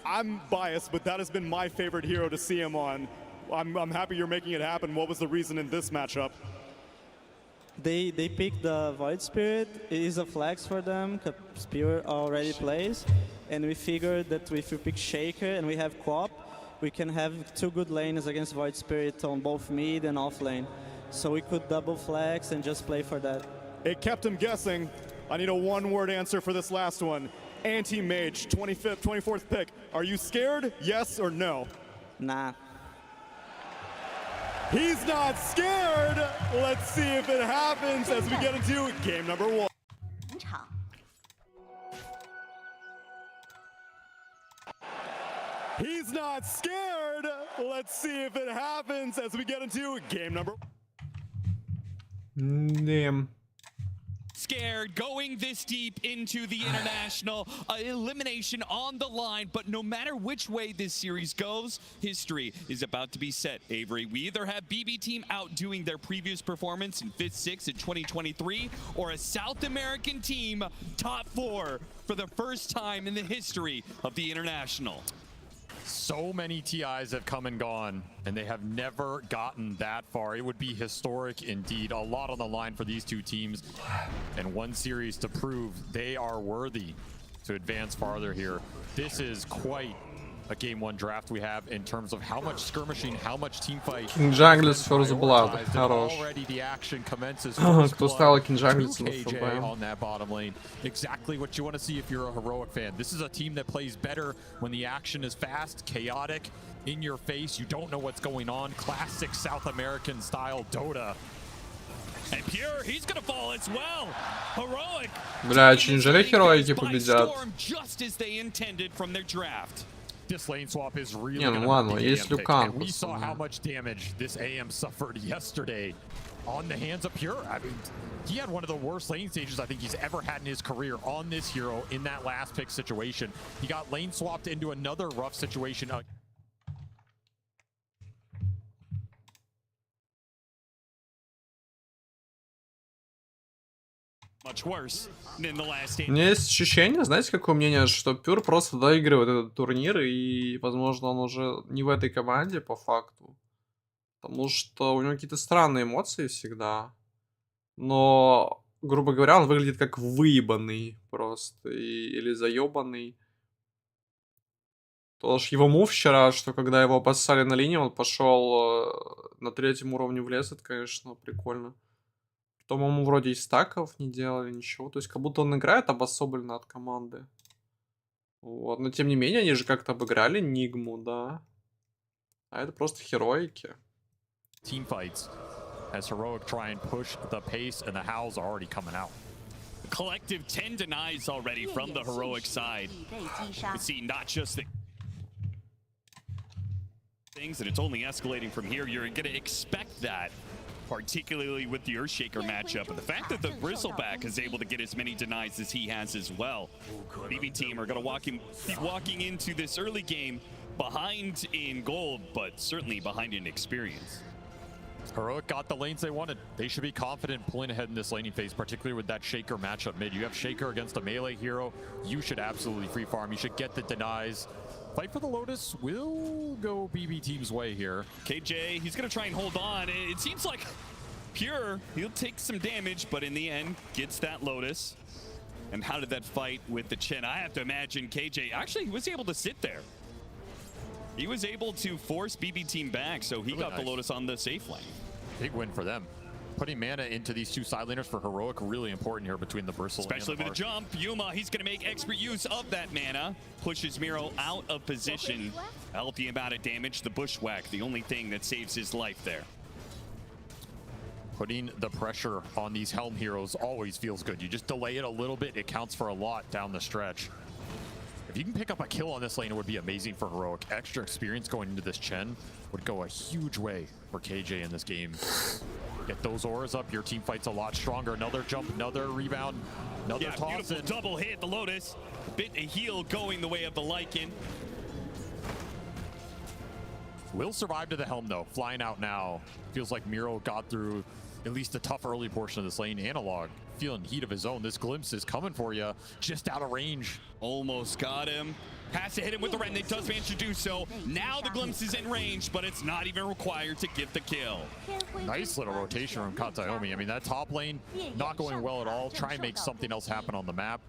I'm biased, but that has been my favorite hero to see him on. I'm happy you're making it happen. What was the reason in this matchup? They picked the Void Spirit. It is a flex for them, because Spirit already plays. And we figured that if we pick Shaker and we have Quap, we can have 2 good lanes against Void Spirit on both mid and off lane. So we could double flex and just play for that. It kept him guessing. I need a one-word answer for this last one. Anti-Mage, 25th, 24th pick. Are you scared? Yes or no? Nah. He's not scared. Let's see if it happens as we get into game number 1. He's not scared. Let's see if it happens as we get into game number. Damn. Scared, going this deep into the international, elimination on the line, but no matter which way this series goes, history is about to be set, Avery. We either have BB Team outdoing their previous performance in 5th, 6th in 2023, or a South American team top 4 for the first time in the history of the international. So many TIs have come and gone, and they have never gotten that far. It would be historic indeed. A lot on the line for these two teams, and one series to prove they are worthy to advance farther here. This is quite a game 1 draft we have in terms of how much skirmishing, how much team fight. King Junglist First Blood. Хорош. Already the action commences. Кто ставил King Junglist на ФБ? On that bottom lane. Exactly what you want to see if you're a Heroic fan. This is a team that plays better when the action is fast, chaotic, in your face. You don't know what's going on. Classic South American style Dota. And Pure, he's gonna fall as well. Heroic. Бля, очень жаль, Heroic победят. Just as they intended from their draft. This lane swap is really Не, ну ладно, есть Люкан. We saw how much damage this AM suffered yesterday on the hands of Pure. I mean, he had one of the worst lane stages I think he's ever had in his career on this hero in that last pick situation. He got lane swapped into another rough situation. Much worse than the last У меня есть ощущение, знаете, какое мнение, что Пюр просто доигрывает этот турнир, и, возможно, он уже не в этой команде по факту. Потому что у него какие-то странные эмоции всегда. Но, грубо говоря, он выглядит как выебанный просто, или заебанный. Тоже его мув вчера, что когда его обоссали на линии, он пошел на 3-м уровне в лес, это, конечно, прикольно. По-моему, вроде и стаков не делали, ничего. То есть, как будто он играет обособленно от команды. Вот. Но, тем не менее, они же как-то обыграли Нигму, да. А это просто Heroic. Teamfights as Heroic try and push the pace, and the howls are already coming out. Collective 10 denies already from the Heroic side. You see not just the things, and it's only escalating from here. You're going to expect that, particularly with the Earthshaker matchup. And the fact that the Bristleback is able to get as many denies as he has as well. BB Team are going to be walking into this early game behind in gold, but certainly behind in experience. Heroic got the lanes they wanted. They should be confident pulling ahead in this laning phase, particularly with that Shaker matchup mid. You have Shaker against a melee hero. You should absolutely free farm. You should get the denies. Fight for the Lotus will go BB Team's way here. KJ, he's going to try and hold on. It seems like Pure, he'll take some damage, but in the end, gets that Lotus. And how did that fight with the Chen? I have to imagine KJ, actually, he was able to sit there. He was able to force BB Team back, so he got the Lotus on the safe lane. Big win for them. Putting mana into these two side laners for Heroic, really important here between the Bristle especially and the with the jump. Yuma, he's going to make expert use of that mana. Pushes Miro out of position. Healthy amount of damage. The Bushwhack, the only thing that saves his life there. Putting the pressure on these Helm heroes always feels good. You just delay it a little bit, it counts for a lot down the stretch. If you can pick up a kill on this lane, it would be amazing for Heroic. Extra experience going into this Chen would go a huge way for KJ in this game. Get those auras up, your team fights a lot stronger. Another jump, another rebound, another toss. Beautiful double hit, the Lotus. Bit a heal going the way of the Lycan. Will survive to the Helm though, flying out now. Feels like Miro got through at least a tough early portion of this lane. Analog feeling heat of his own. This glimpse is coming for you, just out of range. Almost got him. Has to hit him with the remnant, does manage to do so. Now the glimpse is in range, but it's not even required to get the kill. Nice little rotation from Kataomi. I mean, that top lane not going well at all. Try and make something else happen on the map.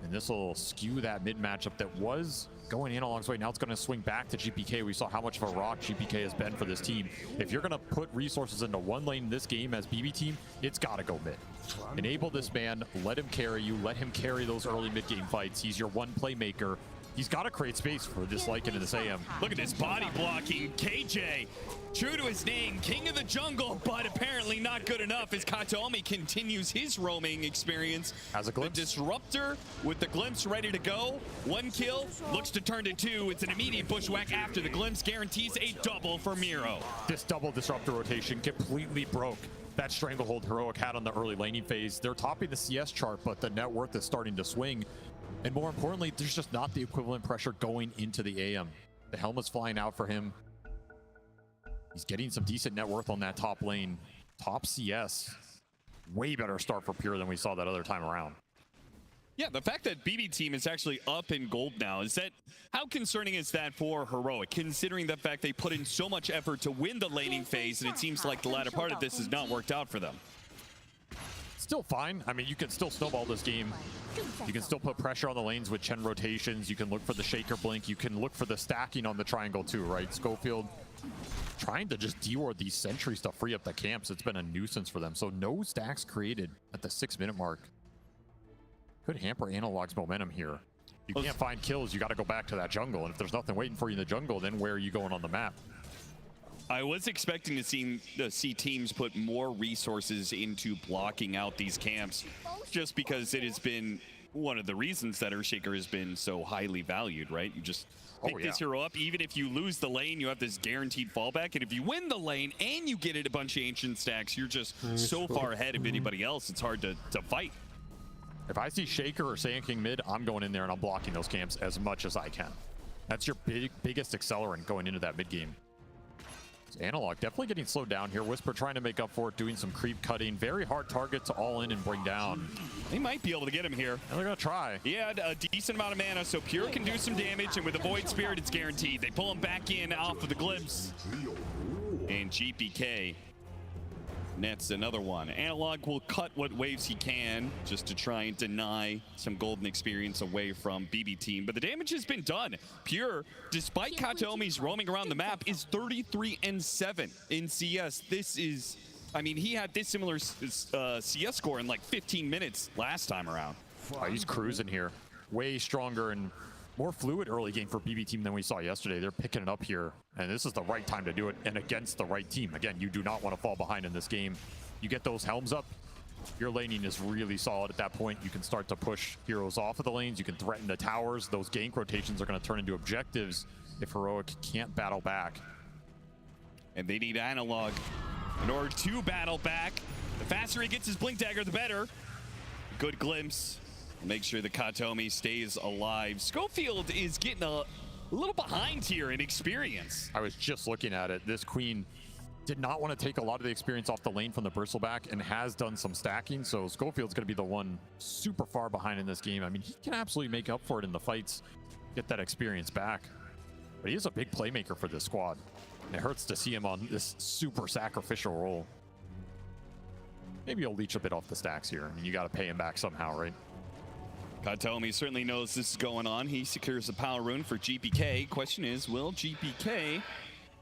And this will skew that mid matchup that was going Analog's way. Now it's going to swing back to GPK. We saw how much of a rock GPK has been for this team. If you're going to put resources into one lane in this game as BB team, it's got to go mid. Enable this man, let him carry you, let him carry those early mid game fights. He's your one playmaker. He's got to create space for this Lycan and this AM. Look at this body blocking. KJ, true to his name, king of the jungle, but apparently not good enough as Kataomi continues his roaming experience. As a glimpse. The disruptor with the glimpse ready to go. 1 kill, looks to turn to 2. It's an immediate bushwhack after the glimpse, guarantees a double for Miro. This double disruptor rotation completely broke that stranglehold Heroic had on the early laning phase. They're topping the CS chart, but the net worth is starting to swing. And more importantly, there's just not the equivalent pressure going into the AM. The helm is flying out for him. He's getting some decent net worth on that top lane. Top CS. Way better start for Pure than we saw that other time around. Yeah, the fact that BB team is actually up in gold now, is that, how concerning is that for Heroic, considering the fact they put in so much effort to win the laning phase, and it seems like the latter part of this has not worked out for them? Still fine. I mean, you can still snowball this game. You can still put pressure on the lanes with Chen rotations. You can look for the Shaker Blink. You can look for the stacking on the triangle too, right? Schofield trying to just deward these sentries to free up the camps. It's been a nuisance for them. So no stacks created at the 6-minute mark. Could hamper Analog's momentum here. You can't find kills. You got to go back to that jungle. And if there's nothing waiting for you in the jungle, then where are you going on the map? I was expecting to see teams put more resources into blocking out these camps, just because it has been one of the reasons that Earthshaker has been so highly valued, right? You just pick this hero up. Even if you lose the lane, you have this guaranteed fallback. And if you win the lane and you get it a bunch of ancient stacks, you're just so far ahead of anybody else, it's hard to fight. If I see Shaker or Saiyan King mid, I'm going in there and I'm blocking those camps as much as I can. That's your biggest accelerant going into that mid game. Analog definitely getting slowed down here. Whisper trying to make up for it, doing some creep cutting. Very hard target to all in and bring down. They might be able to get him here. And they're going to try. He had a decent amount of mana, so Pure can do some damage, and with the Void Spirit, it's guaranteed. They pull him back in off of the glimpse. And GPK nets another one. Analog will cut what waves he can just to try and deny some golden experience away from BB team, but the damage has been done. Pure, despite Kataomi's roaming around the map, is 33-7 in CS. This is, I mean, he had this similar CS score in like 15 minutes last time around. Oh, he's cruising here. Way stronger and more fluid early game for BB team than we saw yesterday. They're picking it up here, and this is the right time to do it, and against the right team. Again, you do not want to fall behind in this game. You get those helms up, your laning is really solid at that point. You can start to push heroes off of the lanes. You can threaten the towers. Those gank rotations are going to turn into objectives if Heroic can't battle back. And they need Analog in order to battle back. The faster he gets his Blink Dagger, the better. Good glimpse. Make sure the Kataomi stays alive. Schofield is getting a little behind here in experience. I was just looking at it. This Queen did not want to take a lot of the experience off the lane from the Bristleback and has done some stacking. So Schofield's going to be the one super far behind in this game. I mean, he can absolutely make up for it in the fights, get that experience back. But he is a big playmaker for this squad. And it hurts to see him on this super sacrificial role. Maybe he'll leech a bit off the stacks here. I mean, you got to pay him back somehow, right? Kataomi certainly knows this is going on. He secures the power rune for GPK. Question is, will GPK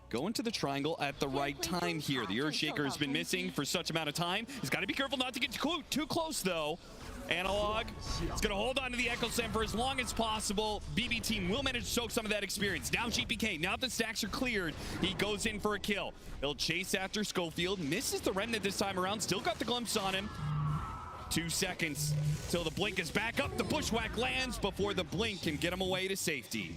go into the triangle at the right time here? The Earthshaker has been missing for such amount of time. He's got to be careful not to get too close, though. Analog is going to hold on to the Echo Stem for as long as possible. BB team will manage to soak some of that experience. Now GPK, now the stacks are cleared, he goes in for a kill. He'll chase after Schofield, misses the remnant this time around, still got the glimpse on him. 2 seconds till the blink is back up. The bushwhack lands before the blink can get him away to safety.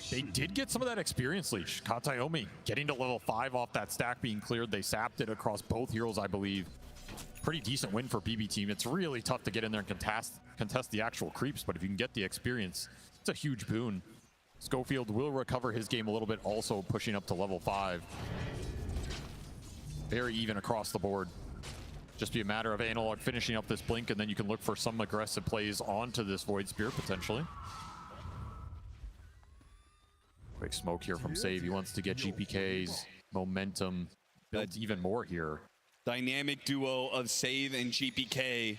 They did get some of that experience leech. Kataomi getting to level 5 off that stack being cleared. They sapped it across both heroes, I believe. Pretty decent win for BB team. It's really tough to get in there and contest the actual creeps, but if you can get the experience, it's a huge boon. Schofield will recover his game a little bit, also pushing up to level 5. Very even across the board. Just be a matter of Analog finishing up this blink, and then you can look for some aggressive plays onto this Void Spirit, potentially. Quick smoke here from Save. He wants to get GPK's momentum built even more here. Dynamic duo of Save and GPK.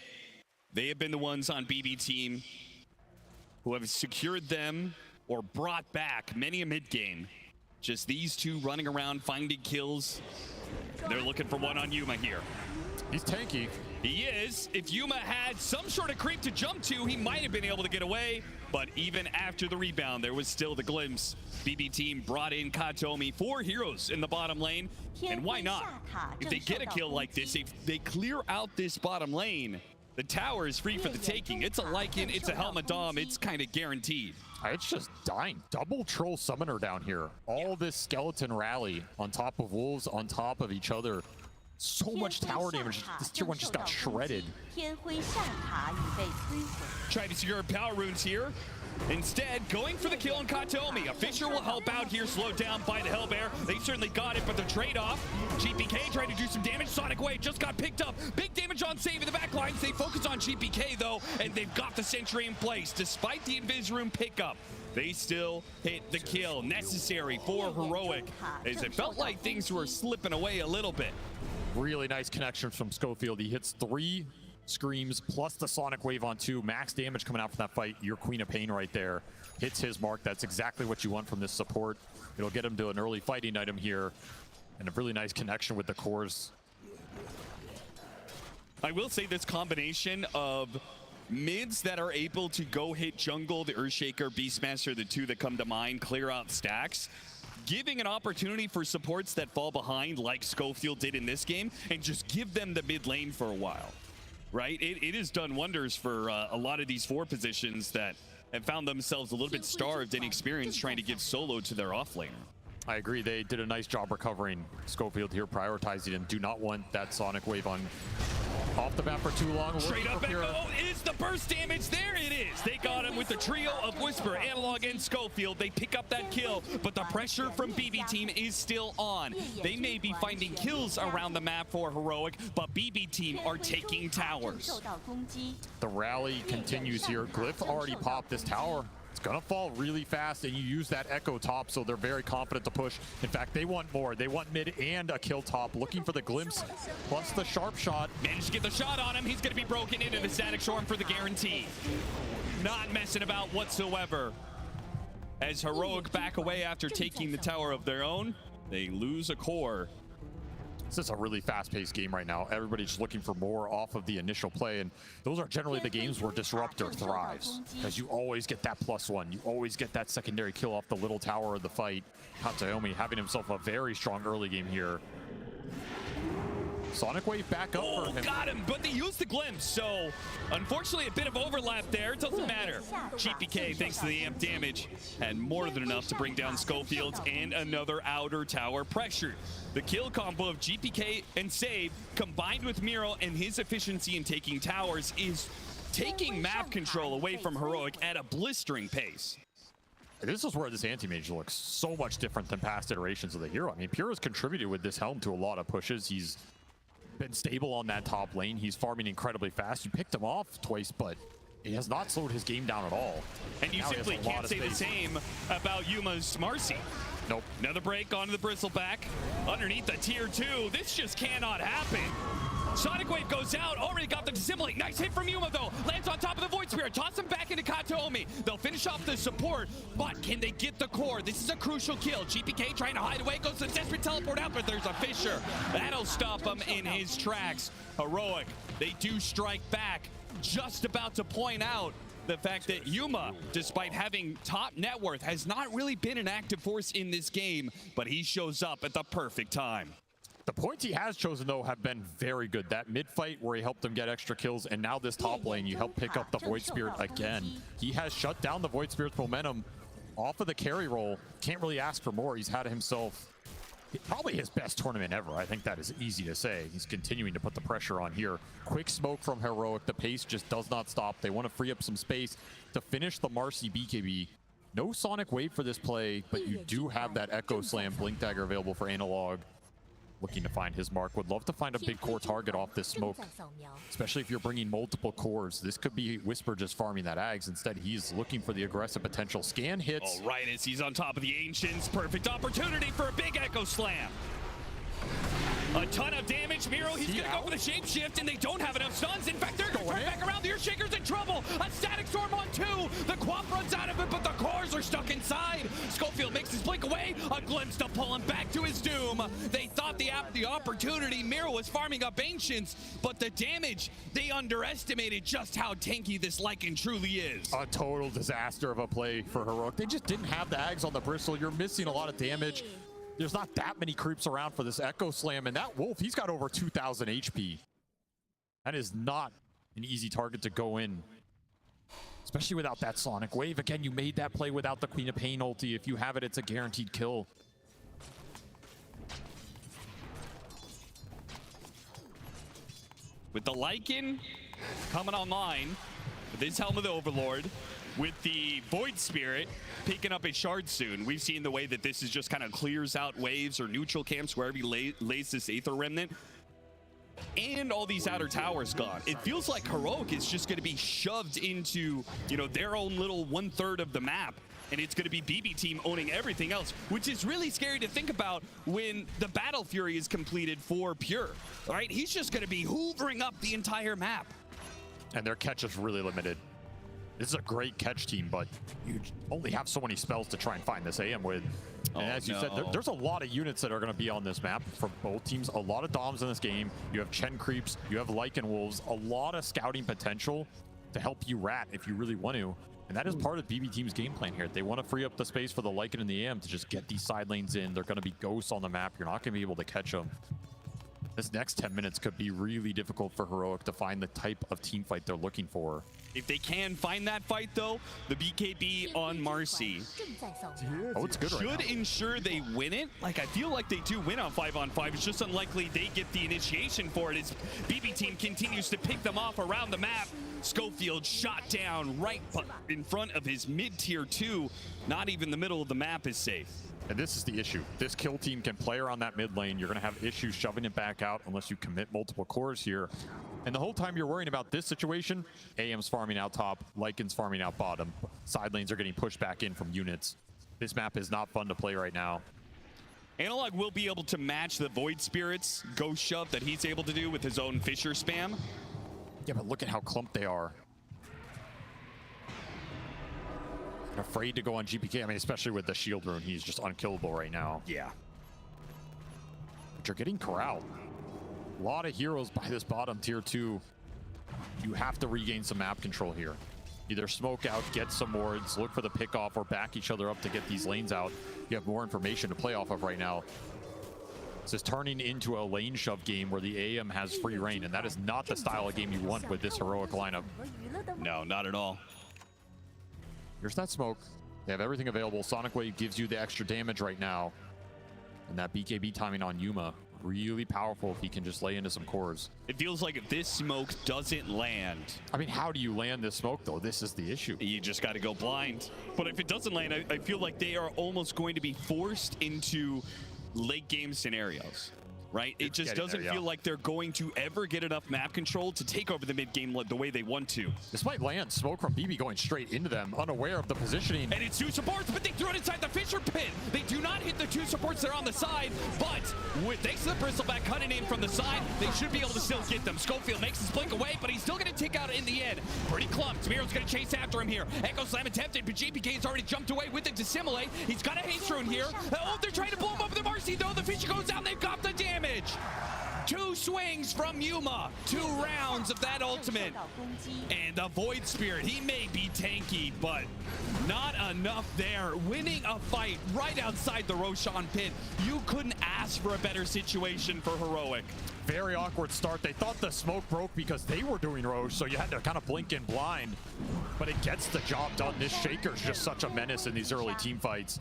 They have been the ones on BB team who have secured them or brought back many a mid game. Just these two running around finding kills. They're looking for one on Yuma here. He's tanky. He is. If Yuma had some sort of creep to jump to, he might have been able to get away. But even after the rebound, there was still the glimpse. BB team brought in Katomi, 4 heroes in the bottom lane. And why not? If they get a kill like this, if they clear out this bottom lane, the tower is free for the taking. It's a Lycan, it's a Helma Dom, it's kind of guaranteed. It's just dying. Double troll summoner down here. All this skeleton rally on top of wolves, on top of each other. So much tower damage. This tier 1 just got shredded. Trying to secure power runes here. Instead, going for the kill on Katomi. A Fisher will help out here, slowed down by the Hellbear. They certainly got it, but the trade-off. GPK trying to do some damage. Sonic Wave just got picked up. Big damage on Save in the back lines. They focus on GPK, though, and they've got the Sentry in place. Despite the Invis Room pickup, they still hit the kill necessary for Heroic, as it felt like things were slipping away a little bit. Really nice connection from Schofield. He hits 3 screams plus the Sonic Wave on 2. Max damage coming out from that fight. Your Queen of Pain right there. Hits his mark. That's exactly what you want from this support. It'll get him to an early fighting item here. And a really nice connection with the cores. I will say this combination of mids that are able to go hit jungle, the Earthshaker, Beastmaster, the 2 that come to mind, clear out stacks, giving an opportunity for supports that fall behind like Schofield did in this game, and just give them the mid lane for a while, right? It has done wonders for a lot of these 4 positions that have found themselves a little bit starved in experience trying to give solo to their offlaner. I agree. They did a nice job recovering Schofield here, prioritizing him. Do not want that Sonic Wave on off the bat for too long. Straight up Echo is the burst damage. There it is. They got him with the trio of Whisper, Analog, and Schofield. They pick up that kill, but the pressure from BB team is still on. They may be finding kills around the map for Heroic, but BB team are taking towers. The rally continues here. Glyph already popped this tower. It's gonna fall really fast, and you use that Echo top, so they're very confident to push. In fact, they want more. They want mid and a kill top, looking for the glimpse plus the sharp shot. Managed to get the shot on him. He's gonna be broken into the Static Storm for the guarantee. Not messing about whatsoever. As Heroic back away after taking the tower of their own, they lose a core. This is a really fast-paced game right now. Everybody's just looking for more off of the initial play, and those are generally the games where Disruptor thrives, because you always get that +1. You always get that secondary kill off the little tower of the fight. Kataomi having himself a very strong early game here. Sonic Wave back up for him. Got him, but they used the glimpse, so unfortunately a bit of overlap there. It doesn't matter. GPK, thanks to the amp damage, had more than enough to bring down Schofields and another outer tower pressure. The kill combo of GPK and Save, combined with Miro and his efficiency in taking towers, is taking map control away from Heroic at a blistering pace. This is where this anti-mage looks so much different than past iterations of the hero. I mean, Pure has contributed with this helm to a lot of pushes. He's been stable on that top lane. He's farming incredibly fast. You picked him off twice, but he has not slowed his game down at all. And you simply can't say the same about Yuma's Marcy. Nope. Another break onto the Bristleback. Underneath the tier 2. This just cannot happen. Sonic Wave goes out. Already got the dissimulate. Nice hit from Yuma, though. Lands on top of the Void Spirit. Toss him back into Kataomi. They'll finish off the support, but can they get the core? This is a crucial kill. GPK trying to hide away. Goes to desperate teleport out, but there's a Fisher. That'll stop him in his tracks. Heroic, they do strike back. Just about to point out the fact that Yuma, despite having top net worth, has not really been an active force in this game, but he shows up at the perfect time. The points he has chosen, though, have been very good. That mid-fight where he helped them get extra kills, and now this top lane, you help pick up the Void Spirit again. He has shut down the Void Spirit's momentum off of the carry roll. Can't really ask for more. He's had himself probably his best tournament ever. I think that is easy to say. He's continuing to put the pressure on here. Quick smoke from Heroic. The pace just does not stop. They want to free up some space to finish the Marcy BKB. No Sonic Wave for this play, but you do have that Echo Slam Blink Dagger available for Analog. looking to find his mark. Would love to find a big core target off this smoke, especially if you're bringing multiple cores. This could be Whisper just farming that Ags. Instead, he's looking for the aggressive potential. Scan hits. All right, as he's on top of the Ancients, perfect opportunity for a big Echo Slam. A ton of damage. Miro, he's going to go for the shapeshift, and they don't have enough stuns. In fact, they're going to turn back around. The Earthshaker's in trouble. A static storm on 2. The Quap runs out of it, but the cores are stuck inside. Schofield makes his blink away. A glimpse to pull him back to his doom. They thought the opportunity. Miro was farming up Ancients, but the damage, they underestimated just how tanky this Lycan truly is. A total disaster of a play for Heroic. They just didn't have the Ags on the bristle. You're missing a lot of damage. There's not that many creeps around for this Echo Slam, and that Wolf, he's got over 2,000 HP. That is not an easy target to go in, especially without that Sonic Wave. Again, you made that play without the Queen of Pain ulti. If you have it, it's a guaranteed kill. With the Lycan coming online, with his Helm of the Overlord, with the Void Spirit picking up a shard soon. We've seen the way that this is just kind of clears out waves or neutral camps wherever he lays this Aether Remnant. And all these outer towers gone. It feels like Heroic is just going to be shoved into, you know, their own little 1/3 of the map. And it's going to be BB team owning everything else, which is really scary to think about when the Battle Fury is completed for Pure. All right, he's just going to be hoovering up the entire map. And their catch is really limited. This is a great catch team, but you only have so many spells to try and find this AM with. And as you said, there's a lot of units that are going to be on this map for both teams. A lot of Doms in this game. You have Chen creeps, you have Lycan Wolves, a lot of scouting potential to help you rat if you really want to. And that is part of BB team's game plan here. They want to free up the space for the Lycan and the AM to just get these side lanes in. They're going to be ghosts on the map. You're not going to be able to catch them. This next 10 minutes could be really difficult for Heroic to find the type of team fight they're looking for. If they can find that fight, though, the BKB on Marcy it's good should right now. ensure they win it. Like, I feel like they do win on 5-on-5. It's just unlikely they get the initiation for it as BB team continues to pick them off around the map. Schofield shot down right in front of his mid-tier 2. Not even the middle of the map is safe. And this is the issue. This kill team can play around that mid lane. You're going to have issues shoving it back out unless you commit multiple cores here. And the whole time you're worrying about this situation, AM's farming out top, Lycan's farming out bottom. Side lanes are getting pushed back in from units. This map is not fun to play right now. Analog will be able to match the Void Spirit's ghost shove that he's able to do with his own Fissure spam. Yeah, but look at how clumped they are. Afraid to go on GPK. I mean, especially with the shield rune, he's just unkillable right now. Yeah. But you're getting corralled. A lot of heroes by this bottom tier 2. You have to regain some map control here. Either smoke out, get some wards, look for the pick off, or back each other up to get these lanes out. You have more information to play off of right now. This is turning into a lane shove game where the AM has free reign, and that is not the style of game you want with this Heroic lineup. No, not at all. Here's that smoke. They have everything available. Sonic Wave gives you the extra damage right now. And that BKB timing on Yuma, really powerful if he can just lay into some cores. It feels like if this smoke doesn't land... I mean, how do you land this smoke, though? This is the issue. You just got to go blind. But if it doesn't land, I feel like they are almost going to be forced into late game scenarios. Right? It just doesn't feel like they're going to ever get enough map control to take over the mid game the way they want to. This might land. Smoke from BB going straight into them, unaware of the positioning. And it's 2 supports, but they threw it inside the Fissure pit. They do not hit the 2 supports that are on the side, but thanks to the Bristleback cutting in from the side, they should be able to still get them. Schofield makes his blink away, but he's still going to take out in the end. Pretty clumped. Miro's going to chase after him here. Echo Slam attempted, but GPK's already jumped away with it to Dissimulate. He's got a haste rune here. Oh, they're trying to blow him up with the Marcy, though. The Fissure goes down. They've got the damage. 2 swings from Yuma, 2 rounds of that ultimate. And the Void Spirit, he may be tanky, but not enough there. Winning a fight right outside the Roshan pit. You couldn't ask for a better situation for Heroic. Very awkward start. They thought the smoke broke because they were doing Roche, so you had to kind of blink in blind. But it gets the job done. This Shaker's just such a menace in these early team fights.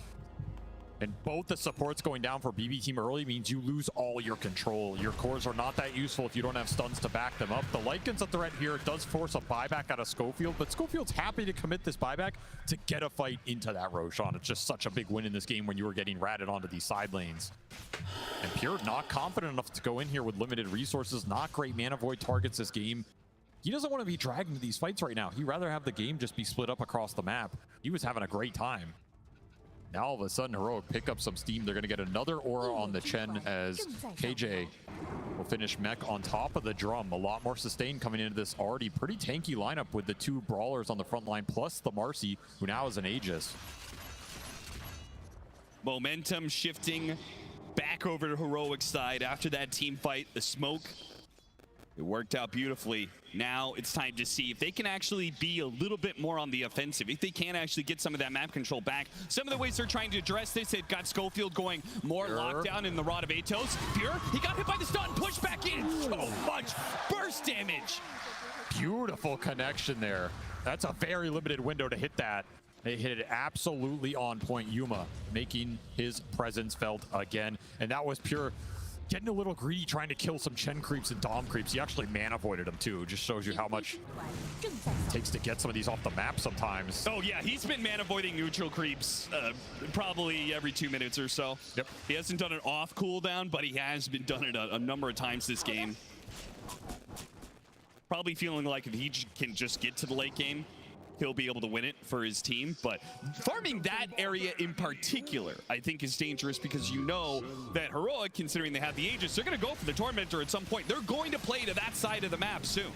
And both the supports going down for BB Team early means you lose all your control. Your cores are not that useful if you don't have stuns to back them up. The Lycan's a threat here. It does force a buyback out of Schofield, but Schofield's happy to commit this buyback to get a fight into that Roshan. It's just such a big win in this game when you were getting ratted onto these side lanes. And Pure not confident enough to go in here with limited resources. Not great mana void targets this game. He doesn't want to be dragged into these fights right now. He'd rather have the game just be split up across the map. He was having a great time. Now all of a sudden, Heroic pick up some steam. They're going to get another aura on the Chen as KJ will finish mech on top of the drum. A lot more sustain coming into this already pretty tanky lineup with the two brawlers on the front line, plus the Marcy, who now is an Aegis. Momentum shifting back over to Heroic side after that team fight. The smoke, it worked out beautifully. Now it's time to see if they can actually be a little bit more on the offensive, if they can actually get some of that map control back. Some of the ways they're trying to address this, they've got Schofield going more lockdown in the Rod of Atos. Pure, he got hit by the stun, pushed back in. So much burst damage. Beautiful connection there. That's a very limited window to hit that. They hit it absolutely on point. Yuma making his presence felt again. And that was Pure getting a little greedy, trying to kill some Chen creeps and Dom creeps. He actually mana voided them too. Just shows you how much it takes to get some of these off the map sometimes. Oh yeah, he's been mana voiding neutral creeps probably every 2 minutes or so. Yep. He hasn't done it off cooldown, but he has been done it a number of times this game. Probably feeling like if he can just get to the late game, he'll be able to win it for his team. But farming that area in particular, I think, is dangerous because you know that Heroic, considering they have the Aegis, they're going to go for the Tormentor at some point. They're going to play to that side of the map soon.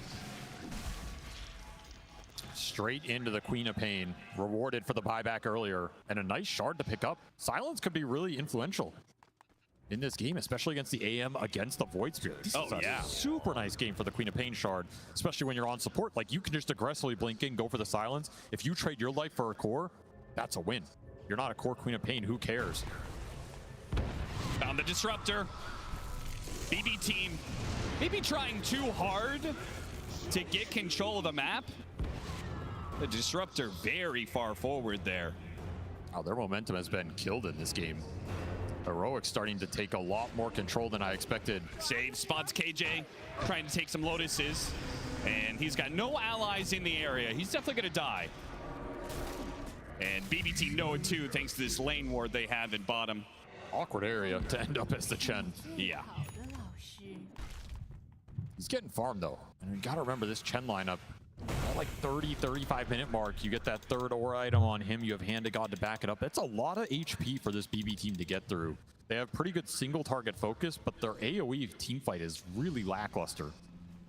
Straight into the Queen of Pain, rewarded for the buyback earlier, and a nice shard to pick up. Silence could be really influential in this game, especially against the AM, against the Void Spirit. This is a super nice game for the Queen of Pain shard, especially when you're on support. Like, you can just aggressively blink in, go for the silence. If you trade your life for a core, that's a win. You're not a core Queen of Pain, who cares? Found the Disruptor. BB team maybe trying too hard to get control of the map. The Disruptor very far forward there. Oh, their momentum has been killed in this game. Heroic starting to take a lot more control than I expected. Save spots KJ, trying to take some Lotuses, and he's got no allies in the area. He's definitely going to die. And BB team know it too, thanks to this lane ward they have in bottom. Awkward area to end up as the Chen. Yeah. He's getting farmed though. And you gotta remember this Chen lineup, at like 30-35 minute mark, you get that third aura item on him, you have Hand of God to back it up. That's a lot of HP for this BB team to get through. They have pretty good single target focus, but their AoE team fight is really lackluster.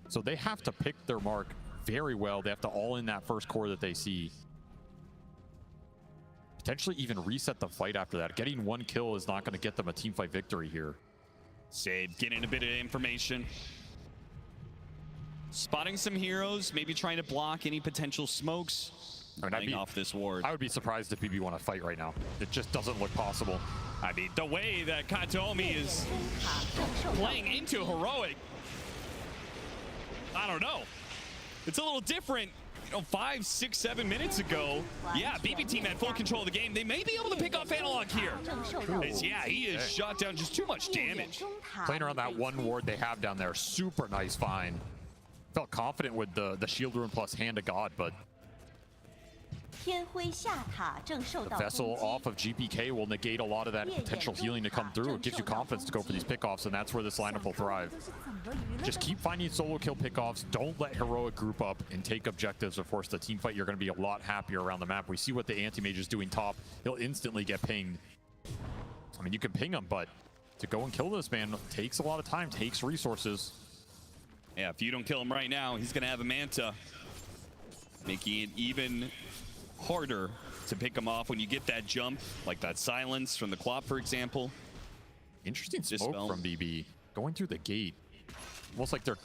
So they have to pick their mark very well. They have to all in that first core that they see. Potentially even reset the fight after that. Getting one kill is not going to get them a team fight victory here. Save getting a bit of information. Spotting some heroes, maybe trying to block any potential smokes. Playing off this ward. I would be surprised if BB want to fight right now. It just doesn't look possible. I mean, the way that Katomi is playing into Heroic, I don't know. It's a little different. You know, 5, 6, 7 minutes ago, yeah, BB team had full control of the game. They may be able to pick off Analog here. Yeah, he is shot down, just too much damage. Playing around that one ward they have down there, super nice find. Felt confident with the Shield Rune plus Hand of God, but the Vessel off of GPK will negate a lot of that potential healing to come through. It gives you confidence to go for these pickoffs, and that's where this lineup will thrive. Just keep finding solo kill pickoffs. Don't let Heroic group up and take objectives or force the team fight. You're going to be a lot happier around the map. We see what the anti-mage is doing top. He'll instantly get pinged. I mean, you can ping him, but to go and kill this man takes a lot of time, takes resources. Yeah, if you don't kill him right now, he's going to have a Manta, making it even harder to pick him off when you get that jump, like that silence from the Clop, for example. Interesting smoke from BB going through the gate. Almost like they're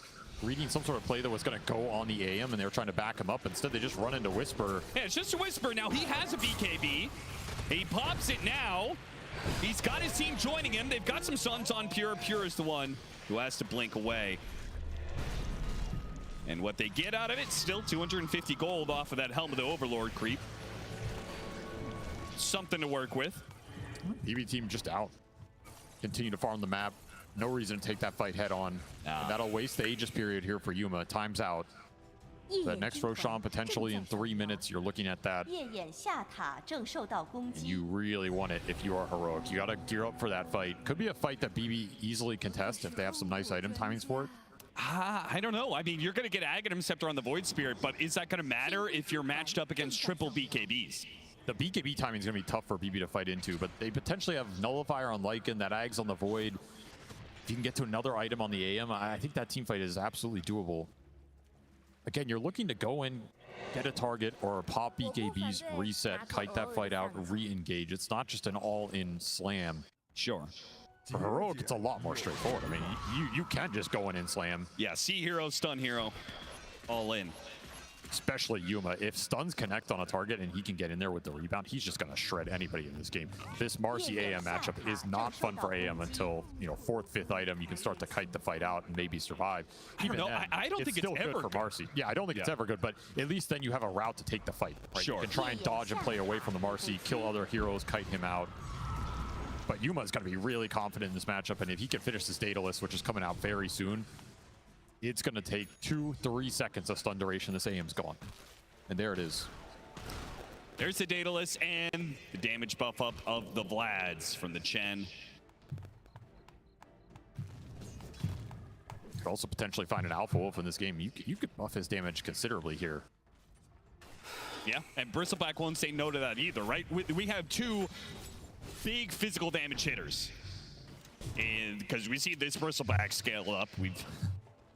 reading some sort of play that was going to go on the AM and they were trying to back him up. Instead, they just run into Whisper. Yeah, it's just a Whisper. Now he has a BKB. He pops it now. He's got his team joining him. They've got some stuns on Pure. Pure is the one who has to blink away. And what they get out of it, still 250 gold off of that Helm of the Overlord creep. Something to work with. BB team just out. Continue to farm the map. No reason to take that fight head on. And that'll waste the Aegis period here for Yuma. Time's out. That next Roshan potentially in 3 minutes, you're looking at that. And you really want it if you are Heroic. You gotta gear up for that fight. Could be a fight that BB easily contest if they have some nice item timings for it. I don't know. I mean, you're going to get Aghanim Scepter on the Void Spirit, but is that going to matter if you're matched up against triple BKBs? The BKB timing is going to be tough for BB to fight into, but they potentially have Nullifier on Lycan, that Ags on the Void. If you can get to another item on the AM, I think that team fight is absolutely doable. Again, you're looking to go in, get a target, or pop BKBs, reset, kite that fight out, re-engage. It's not just an all-in slam. Sure. For Heroic, it's a lot more straightforward. I mean, you can just go in and slam. Yeah, see hero, stun hero, all in. Especially Yuma. If stuns connect on a target and he can get in there with the rebound, he's just going to shred anybody in this game. This Marcy AM matchup is not fun for AM until, you know, 4th, 5th item, you can start to kite the fight out and maybe survive. Even then, I don't think it's still ever good for Marcy. Yeah, I don't think it's ever good, but at least then you have a route to take the fight. Right? Sure. You can try and dodge and play away from the Marcy, kill other heroes, kite him out. But Yuma's going to be really confident in this matchup, and if he can finish this Daedalus, which is coming out very soon, it's going to take 2-3 seconds of stun duration. This AM's gone. And there it is. There's the Daedalus and the damage buff up of the Vlads from the Chen. Could also potentially find an Alpha Wolf in this game. You could buff his damage considerably here. Yeah, and Bristleback won't say no to that either, right? We have two big physical damage hitters. And because we see this Bristleback scale up, we've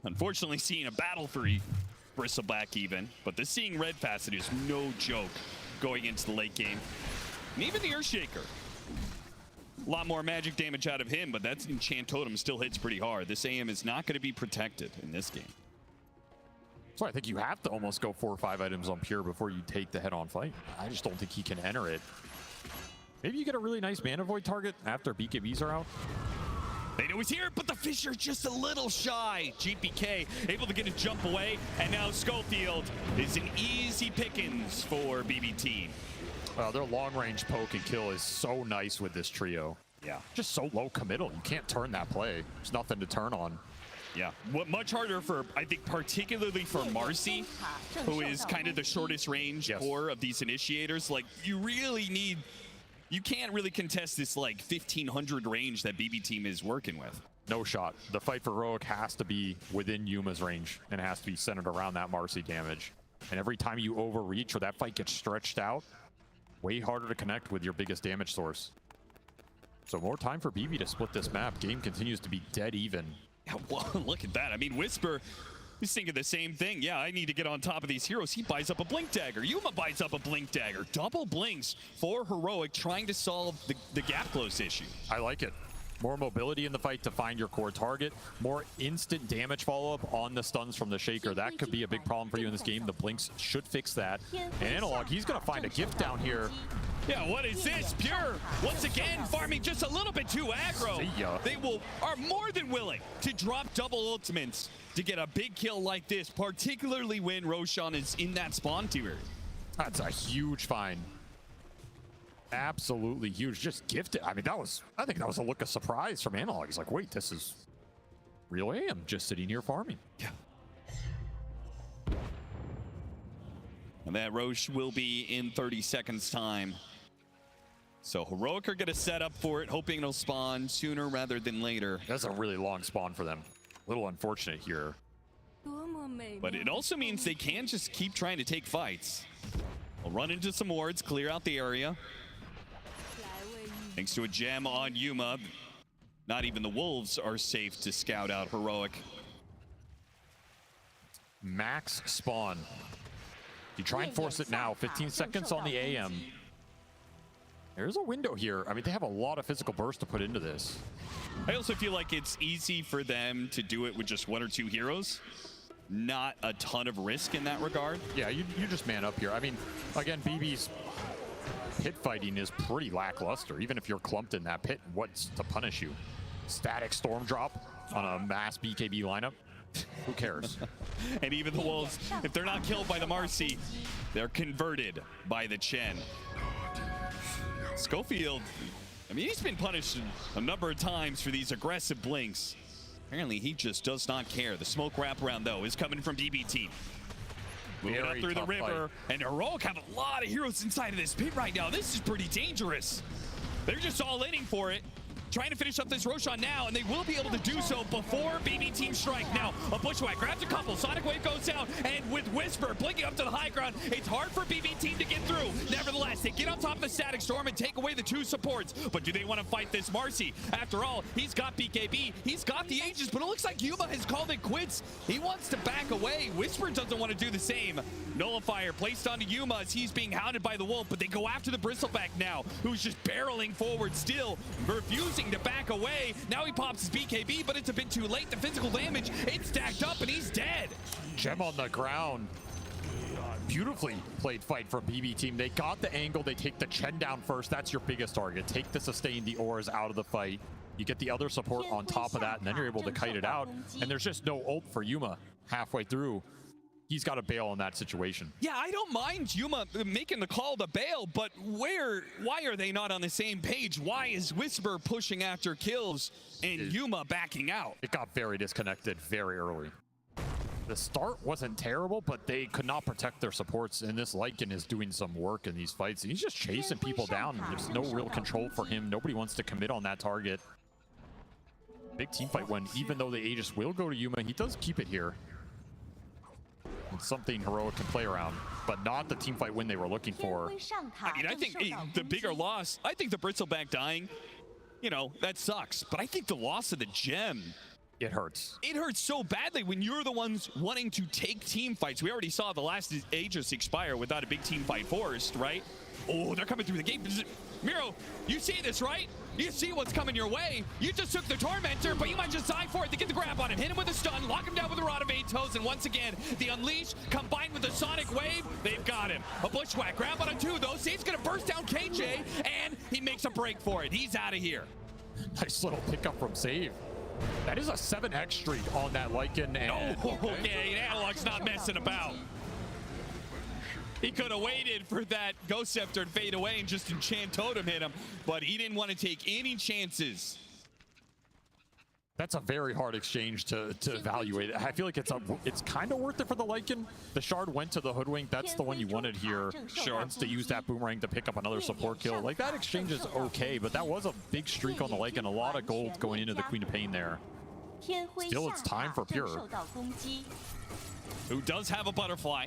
unfortunately seen a Battle 3 Bristleback even, but the Seeing Red Facet is no joke going into the late game. And even the Earthshaker. A lot more magic damage out of him, but that Enchant Totem still hits pretty hard. This AM is not going to be protected in this game. So I think you have to almost go 4 or 5 items on Pure before you take the head-on fight. I just don't think he can enter it. Maybe you get a really nice Mana Void target after BKBs are out. They know he's here, but the Fissure just a little shy. GPK able to get a jump away, and now Schofield is an easy pickings for BB team. Well, their long-range poke and kill is so nice with this trio. Yeah. Just so low committal. You can't turn that play. There's nothing to turn on. Yeah, much harder for, I think, particularly for Marcy, who is kind of the shortest range core of these initiators. Like, you really need... You can't really contest this, like, 1,500 range that BB team is working with. No shot. The fight for Heroic has to be within Yuma's range and has to be centered around that Marcy damage. And every time you overreach or that fight gets stretched out, way harder to connect with your biggest damage source. So more time for BB to split this map. Game continues to be dead even. Yeah, well, look at that. I mean, Whisper is thinking the same thing. Yeah, I need to get on top of these heroes. He buys up a Blink Dagger. Yuma buys up a Blink Dagger. Double blinks for Heroic, trying to solve the gap close issue. I like it. More mobility in the fight to find your core target. More instant damage follow-up on the stuns from the Shaker. That could be a big problem for you in this game. The blinks should fix that. And Analog, he's going to find a gift down here. Yeah, what is this? Pure, once again, farming just a little bit too aggro. See ya. They are more than willing to drop double ultimates to get a big kill like this, particularly when Roshan is in that spawn tier. That's a huge find. Absolutely huge. Just gifted. I mean, I think that was a look of surprise from Analog. He's like, wait, this is real AM just sitting here farming. Yeah. And that Roche will be in 30 seconds time. So Heroic are going to set up for it, hoping it'll spawn sooner rather than later. That's a really long spawn for them. A little unfortunate here. But it also means they can just keep trying to take fights. We'll run into some wards, clear out the area. Thanks to a gem on Yuma, not even the Wolves are safe to scout out Heroic. Max spawn. You try and force it now. 15 seconds on the AM. There's a window here. I mean, they have a lot of physical burst to put into this. I also feel like it's easy for them to do it with just 1 or 2 heroes. Not a ton of risk in that regard. Yeah, you just man up here. I mean, again, BB's pit fighting is pretty lackluster. Even if you're clumped in that pit, what's to punish you? Static storm drop on a mass BKB lineup? Who cares? And even the Wolves, if they're not killed by the Marcy, they're converted by the Chen. Schofield I mean, he's been punished a number of times for these aggressive blinks. Apparently, he just does not care. The smoke wraparound, though, is coming from BBT. Moving up through the river, and Heroic have a lot of heroes inside of this pit right now. This is pretty dangerous. They're just all inning for it. Trying to finish up this Roshan now, and they will be able to do so before BB Team strike. Now, a Bushwhack grabs a couple, Sonic Wave goes down, and with Whisper blinking up to the high ground, it's hard for BB Team to get through. Nevertheless, they get on top of the Static Storm and take away the two supports. But do they want to fight this Marcy? After all, he's got BKB, he's got the Aegis, but it looks like Yuma has called it quits. He wants to back away. Whisper doesn't want to do the same. Nullifier placed onto Yuma as he's being hounded by the Wolf, but they go after the Bristleback now, who's just barreling forward still, refusing to back away. Now he pops his BKB, but it's a bit too late. The physical damage, it's stacked up, and he's dead. Gem on the ground. Beautifully played fight from BB Team. They got the angle. They take the Chen down first. That's your biggest target. Take the sustain, the auras out of the fight. You get the other support on top of that, and then you're able to kite it out. And there's just no ult for Yuma halfway through. He's got to bail in that situation. Yeah, I don't mind Yuma making the call to bail, but why are they not on the same page? Why is Whisper pushing after kills and Yuma backing out? It got very disconnected very early. The start wasn't terrible, but they could not protect their supports, and this Lycan is doing some work in these fights. He's just chasing people down. There's no real control for him. Nobody wants to commit on that target. Big team fight when, even though the Aegis will go to Yuma, he does keep it here. It's something Heroic can play around, but not the team fight win they were looking for. I mean, I think the bigger loss, I think the Bristleback dying, you know, that sucks. But I think the loss of the gem, it hurts. It hurts so badly when you're the ones wanting to take team fights. We already saw the last Aegis expire without a big team fight forced, right? Oh, they're coming through the gate. Miro, you see this, right? You see what's coming your way. You just took the Tormentor, but you might just die for it to get the grab on him. Hit him with a stun, lock him down with a Rod of 8 Toes, and once again, the Unleash combined with the Sonic Wave, they've got him. A Bushwhack, grab on a 2, though. See, he's gonna burst down KJ, and he makes a break for it. He's out of here. Nice little pickup from Save. That is a 7x streak on that Lycan. And okay, Analog's not messing about. He could have waited for that Ghost Scepter to fade away and just enchant Totem hit him, but he didn't want to take any chances. That's a very hard exchange to evaluate. I feel like it's kind of worth it for the Lycan. The Shard went to the Hoodwink. That's the one you wanted here. Wants to use that Boomerang to pick up another support kill. Like, that exchange is okay, but that was a big streak on the Lycan. A lot of gold going into the Queen of Pain there. Still, it's time for Pure, who does have a Butterfly.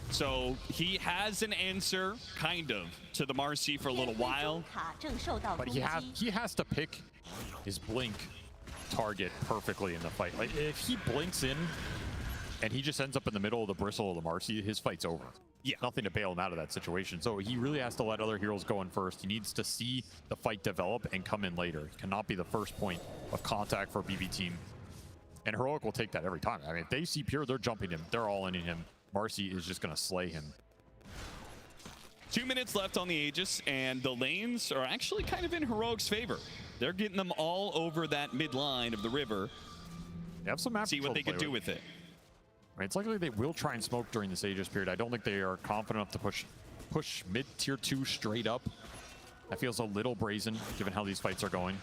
So he has an answer, kind of, to the Marcy for a little while. But he has to pick his blink target perfectly in the fight. Like, if he blinks in and he just ends up in the middle of the bristle of the Marcy, his fight's over. Yeah, nothing to bail him out of that situation. So he really has to let other heroes go in first. He needs to see the fight develop and come in later. He cannot be the first point of contact for BB Team. And Heroic will take that every time. I mean, if they see Pure, they're jumping him. They're all in him. Marcy is just going to slay him. 2 minutes left on the Aegis, and the lanes are actually kind of in Heroic's favor. They're getting them all over that mid line of the river. They have some map See what they can do with it. I mean, it's likely they will try and smoke during this Aegis period. I don't think they are confident enough to push mid tier 2 straight up. That feels a little brazen, given how these fights are going.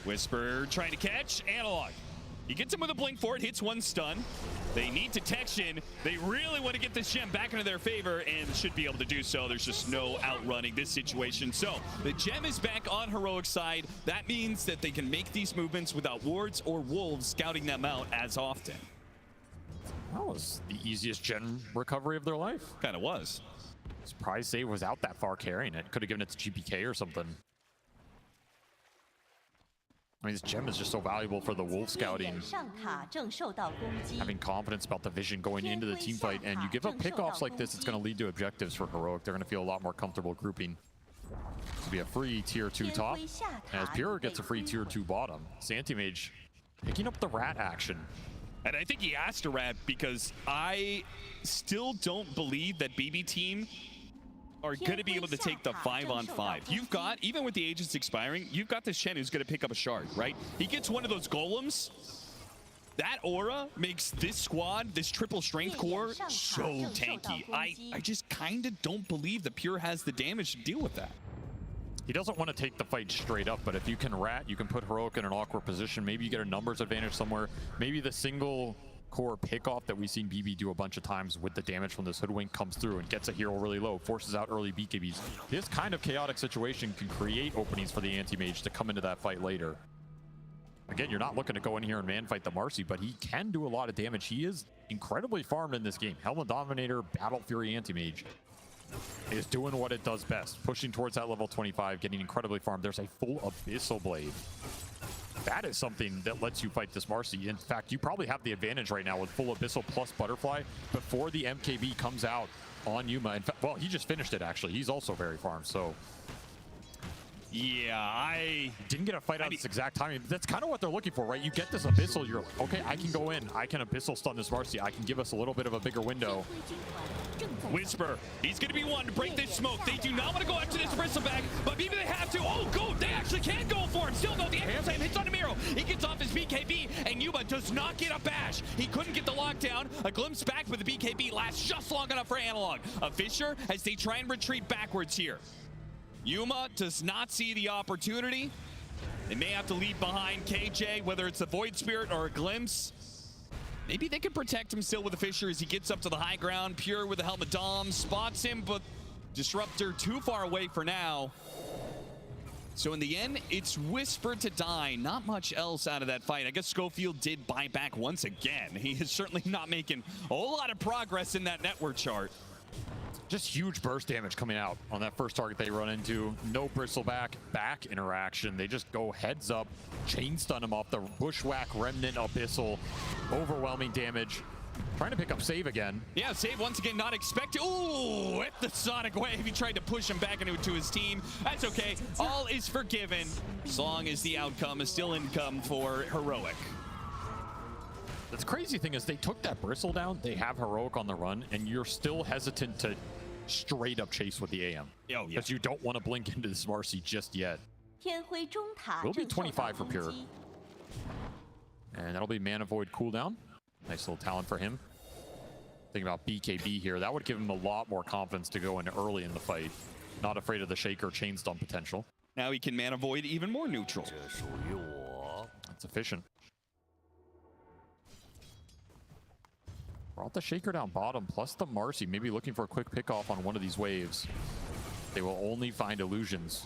Whisper trying to catch Analog. He gets him with a blink for it, hits one stun. They need detection. They really want to get this gem back into their favor and should be able to do so. There's just no outrunning this situation. So the gem is back on Heroic's side. That means that they can make these movements without wards or wolves scouting them out as often. That was the easiest gem recovery of their life. Kind of was. Surprised Save was out that far carrying it. Could have given it to GPK or something. I mean, this gem is just so valuable for the wolf scouting. Having confidence about the vision going into the team fight, and you give up pickoffs like this, it's going to lead to objectives for Heroic. They're going to feel a lot more comfortable grouping. This will be a free tier 2 top, as Pure gets a free tier 2 bottom. Santimage picking up the rat action. And I think he asked a rat because I still don't believe that BB Team are going to be able to take the 5-on-5. You've got, even with the Aegis expiring, you've got this Shen who's going to pick up a shard, right? He gets one of those golems. That aura makes this squad, this triple strength core, so tanky. I just kind of don't believe that Pure has the damage to deal with that. He doesn't want to take the fight straight up, but if you can rat, you can put Heroic in an awkward position. Maybe you get a numbers advantage somewhere. Maybe the single core pickoff that we've seen BB do a bunch of times with the damage from this Hoodwink comes through and gets a hero really low, forces out early BKBs. This kind of chaotic situation can create openings for the anti-mage to come into that fight later. Again, you're not looking to go in here and man fight the Marcy, but he can do a lot of damage. He is incredibly farmed in this game. Helmet Dominator, Battle Fury anti-mage is doing what it does best, pushing towards that level 25, getting incredibly farmed. There's a full Abyssal Blade. That is something that lets you fight this Marcy. In fact, you probably have the advantage right now with full Abyssal plus Butterfly before the MKB comes out on Yuma. In fact, well, he just finished it, actually. He's also very farmed, so... Yeah, I didn't get a fight out this exact timing. That's kind of what they're looking for, right? You get this Abyssal, you're like, okay, I can go in. I can Abyssal stun this Marcy. I can give us a little bit of a bigger window. Whisper, he's going to be one to break this smoke. They do not want to go after this bristleback, but maybe they have to. Oh, go! They actually can go for him. Still, though, the Echo Slam hits on Miro. He gets off his BKB, and Yuma does not get a bash. He couldn't get the lockdown. A glimpse back, but the BKB lasts just long enough for Analog. A Fisher as they try and retreat backwards here. Yuma does not see the opportunity. They may have to leave behind KJ, whether it's a Void Spirit or a Glimpse. Maybe they can protect him still with the Fisher as he gets up to the high ground. Pure with the Helmet Dom spots him, but Disruptor too far away for now. So in the end, it's Whisper to die. Not much else out of that fight. I guess Schofield did buy back once again. He is certainly not making a whole lot of progress in that network chart. Just huge burst damage coming out on that first target they run into. No bristleback back interaction. They just go heads up, chain stun him off the Bushwhack Remnant Abyssal. Overwhelming damage. Trying to pick up Save again. Yeah, Save once again not expected. Ooh, at the Sonic Wave. He tried to push him back into his team. That's okay. All is forgiven as long as the outcome is still income for Heroic. The crazy thing is they took that Bristle down. They have Heroic on the run, and you're still hesitant to straight up chase with the AM. Oh, yeah. Because you don't want to blink into this Marcy just yet. Will be 25 for Pure. And that'll be Mana Void cooldown. Nice little talent for him. Thinking about BKB here. That would give him a lot more confidence to go in early in the fight. Not afraid of the Shaker chain stun potential. Now he can Mana Void even more neutral. That's efficient. Brought the Shaker down bottom, plus the Marcy, maybe looking for a quick pick off on one of these waves. They will only find illusions.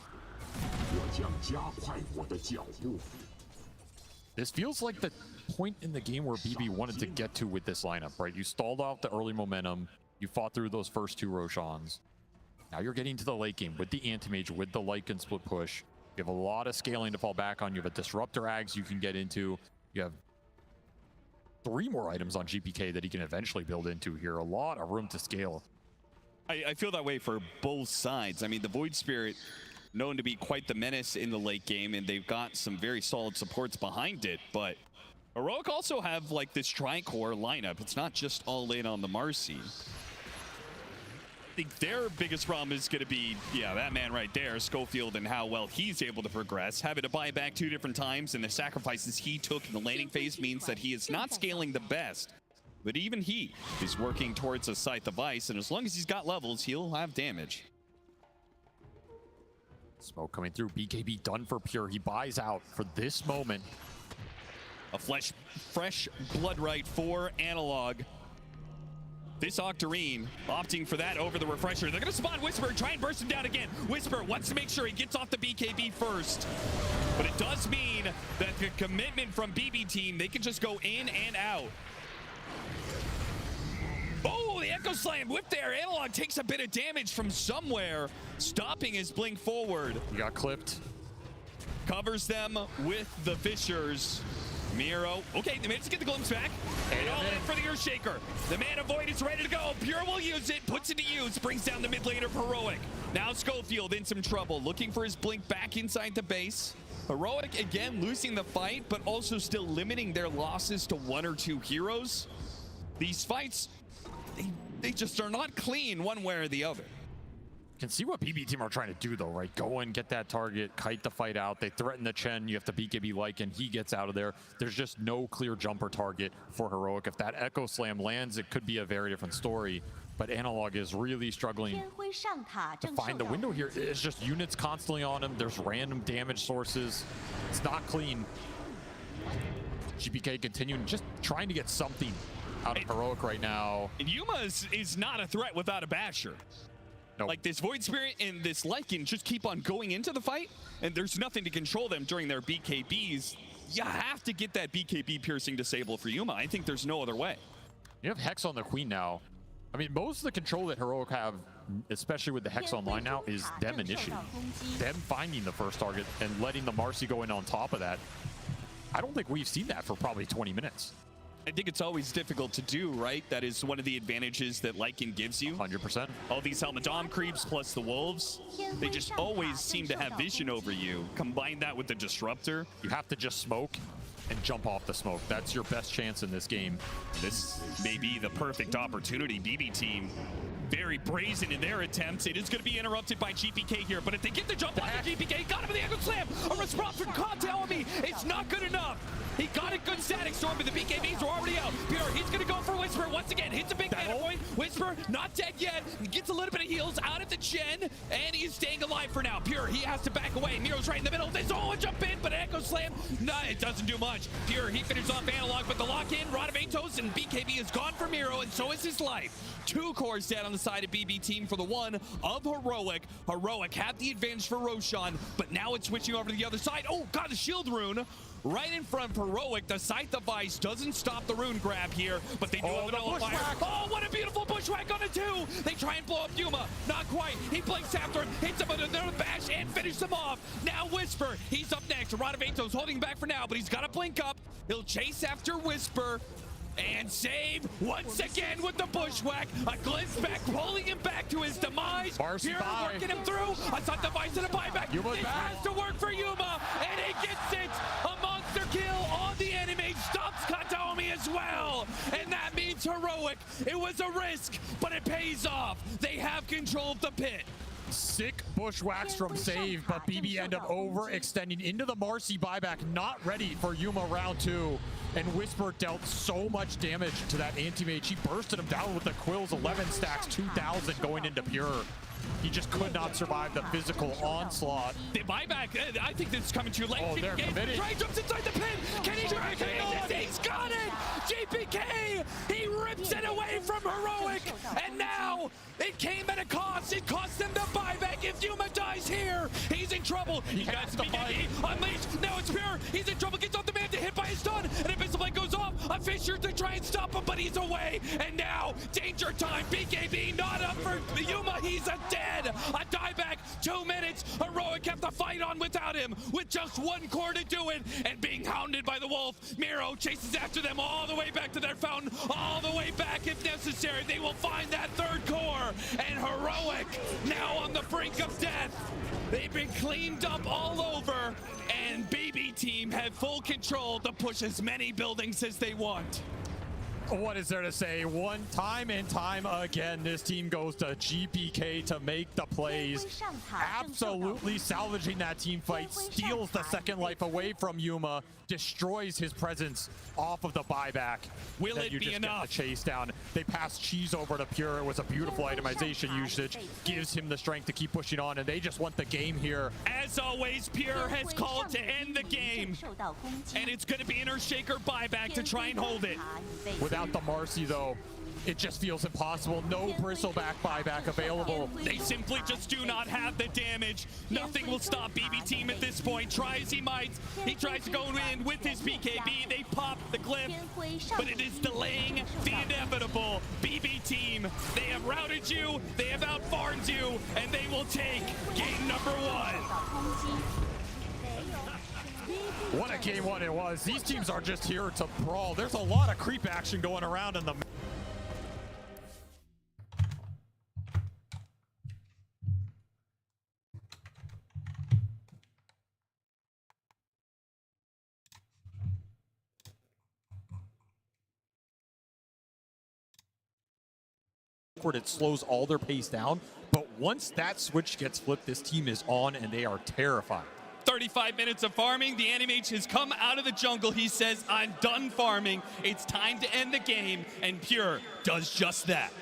This feels like the point in the game where BB wanted to get to with this lineup, right? You stalled out the early momentum. You fought through those first two Roshans. Now you're getting to the late game with the Anti-Mage, with the Lycan split push. You have a lot of scaling to fall back on. You have a Disruptor Ags you can get into. You have 3 more items on GPK that he can eventually build into here. A lot of room to scale. I feel that way for both sides. I mean, the Void Spirit, known to be quite the menace in the late game, and they've got some very solid supports behind it, but Heroic also have like this tri-core lineup. It's not just all in on the Marcy. I think their biggest problem is going to be, yeah, that man right there, Schofield, and how well he's able to progress. Having to buy back 2 different times, and the sacrifices he took in the laning phase means that he is not scaling the best. But even he is working towards a Scythe of Ice, and as long as he's got levels, he'll have damage. Smoke coming through. BKB done for Pure. He buys out for this moment. A fresh blood right for Analog. This Octarine opting for that over the Refresher. They're going to spawn Whisper and try and burst him down again. Whisper wants to make sure he gets off the BKB first. But it does mean that the commitment from BB team, they can just go in and out. Oh, the Echo Slam whip there. Analog takes a bit of damage from somewhere, stopping his blink forward. He got clipped. Covers them with the Fishers. Miro. Okay, they managed to get the glimpse back. And all in for the Earthshaker. The Mana Void is ready to go. Pure will use it, puts it to use, brings down the mid laner Heroic. Now Schofield in some trouble, looking for his blink back inside the base. Heroic again losing the fight, but also still limiting their losses to 1 or 2 heroes. These fights, they just are not clean one way or the other. Can see what BB team are trying to do though, right? Go in, get that target, kite the fight out. They threaten the Chen. You have to BKB Lycan. He gets out of there. There's just no clear jumper target for Heroic. If that Echo Slam lands, it could be a very different story. But Analog is really struggling to find the window here. It's just units constantly on him. There's random damage sources. It's not clean. GPK continuing, just trying to get something out of Heroic right now. And Yuma is not a threat without a Basher. Nope. Like this Void Spirit and this Lycan just keep on going into the fight, and there's nothing to control them during their BKBs. You have to get that BKB piercing disable for Yuma. I think there's no other way. You have Hex on the Queen now. I mean, most of the control that Heroic have, especially with the Hex online now, is them initiating. Them finding the first target and letting the Marcy go in on top of that. I don't think we've seen that for probably 20 minutes. I think it's always difficult to do, right? That is one of the advantages that Lycan gives you. 100%. All these Helmadom creeps plus the Wolves, they just always seem to have vision over you. Combine that with the Disruptor. You have to just smoke and jump off the smoke. That's your best chance in this game. This may be the perfect opportunity. BB team very brazen in their attempts. It is going to be interrupted by GPK here, but if they get the jump on the GPK, got him in the Echo Slam. A response from Kataomi. It's not good enough. He got a good static storm, but the BKBs are already out. Pure, he's going to go for Whisper once again. Hits a big mana point. Whisper, not dead yet. He gets a little bit of heals out of the Chen, and he's staying alive for now. Pure, he has to back away. Miro's right in the middle. They all jump in, but Echo Slam, no, it doesn't do much. Pure, he finishes off Analog, but the lock-in, Rod of Atos, and BKB is gone for Miro, and so is his life. 2 cores dead on the side of BB team for the one of Heroic. Heroic had the advantage for Roshan, but now it's switching over to the other side. Oh, God, the shield rune. Right in front of Heroic. The Scythe of Vice doesn't stop the rune grab here, but they do have an nullifier. Oh, what a beautiful bushwhack on a 2. They try and blow up Yuma. Not quite. He blinks after him, hits him with another bash, and finishes him off. Now Whisper, he's up next. Rod of Atos holding back for now, but he's got to blink up. He'll chase after Whisper. And save once again with the bushwhack. A glimpse back, pulling him back to his demise. Here, working him through. A Scythe Device and a buyback. This has to work for Yuma, and he gets it. A monster kill on the enemy. Stops Kataomi as well. And that means Heroic. It was a risk, but it pays off. They have control of the pit. Sick bushwhacks from Save, but BB end up overextending into the Marcy buyback. Not ready for Yuma round 2. And Whisper dealt so much damage to that anti-mage. He bursted him down with the Quills, 11 stacks, 2,000 going into Pure. He just could not survive the physical onslaught. The buyback, I think this is coming too late. Oh, they're committed. Try jumps inside the pin. Can he drag it on? He's got it! GPK! He rips it away from Heroic! And now, it came at a cost. It cost them the buyback. If Yuma dies here, he's in trouble. He got BKB unleashed. Now it's Pure. He's in trouble. Gets off the man to hit by his stun. And Abyssal Blade goes off. A Fisher to try and stop him, but he's away. And now, danger time. BKB not up for Yuma. He's a dead. A dieback. 2 minutes. Heroic kept the fight on without him. With just 1 core to do it. And being hounded by the wolf. Miro chases after them all the way back to their fountain. All the way back if necessary. They will find that 3rd core. And Heroic now on the brink of death. They've been cleaned up all over. And BB team have full control to push as many buildings as they want. What is there to say? One time and time again, this team goes to GPK to make the plays. Absolutely salvaging that team fight, steals the 2nd life away from Yuma, destroys his presence off of the buyback. Will it be enough? The chase down. They pass Cheese over to Pure. It was a beautiful itemization usage. Gives him the strength to keep pushing on, and they just want the game here. As always, Pure has called to end the game. And it's going to be an Earthshaker buyback to try and hold it. Without the Marcy, though, it just feels impossible. No Bristleback buyback available. They simply just do not have the damage. Nothing will stop BB team at this point. Try as he might. He tries to go in with his BKB. They pop the glyph, but it is delaying the inevitable. BB team, they have routed you, they have outfarmed you, and they will take game number 1. What a game 1 it was. These teams are just here to brawl. There's a lot of creep action going around in the awkward. It slows all their pace down. But once that switch gets flipped, this team is on, and they are terrified. 35 minutes of farming. The Animage has come out of the jungle. He says, I'm done farming. It's time to end the game. And Pure does just that.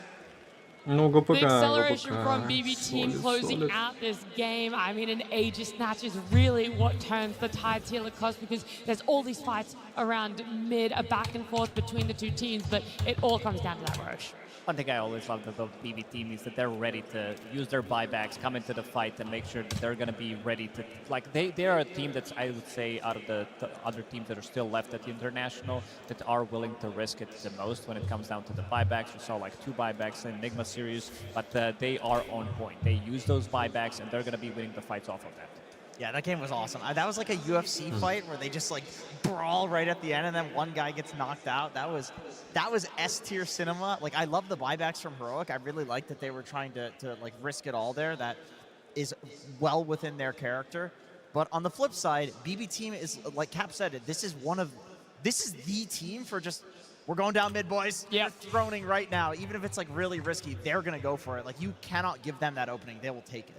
Ну, ГПК, The acceleration ГПК. from BB Team Solid, closing solid. out this game. I mean, an Aegis snatch is really what turns the tides here, Lacoste, because there's all these fights around mid, a back and forth between the two teams, but it all comes down to that Roche. One thing I always loved about BB team is that they're ready to use their buybacks, come into the fight, and make sure that they're going to be ready to, like, they are a team that's, I would say, out of the other teams that are still left at the International, that are willing to risk it the most when it comes down to the buybacks. We saw like 2 buybacks in Enigma series, but they are on point. They use those buybacks, and they're going to be winning the fights off of that. Yeah, that game was awesome. That was like a UFC fight where they just like brawl right at the end, and then one guy gets knocked out. That was S-tier cinema. Like, I love the buybacks from Heroic. I really like that they were trying to like risk it all there. That is well within their character. But on the flip side, BB Team is, like Cap said, this is the team for just, we're going down mid, boys. Yeah, we're throning right now. Even if it's like really risky, they're gonna go for it. Like, you cannot give them that opening. They will take it.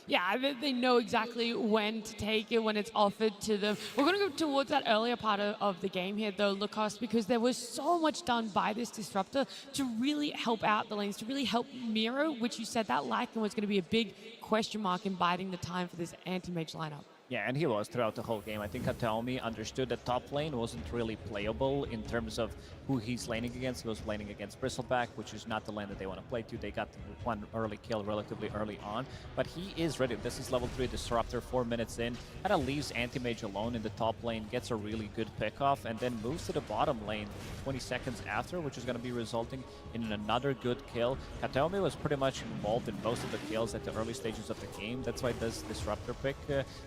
Yeah, I mean, they know exactly when to take it, when it's offered to them. We're going to go towards that earlier part of the game here, though, Lacoste, because there was so much done by this Disruptor to really help out the lanes, to really help Miro, which you said that Lycan was going to be a big question mark in biding the time for this anti-mage lineup. Yeah, and he was throughout the whole game. I think Kataomi understood that top lane wasn't really playable in terms of who he's laning against. He was laning against Bristleback, which is not the lane that they want to play to. They got one early kill relatively early on, but he is ready. This is level 3 Disruptor, 4 minutes in. Kind of leaves Anti-Mage alone in the top lane, gets a really good pick-off, and then moves to the bottom lane 20 seconds after, which is going to be resulting in another good kill. Kataomi was pretty much involved in most of the kills at the early stages of the game. That's why this Disruptor pick,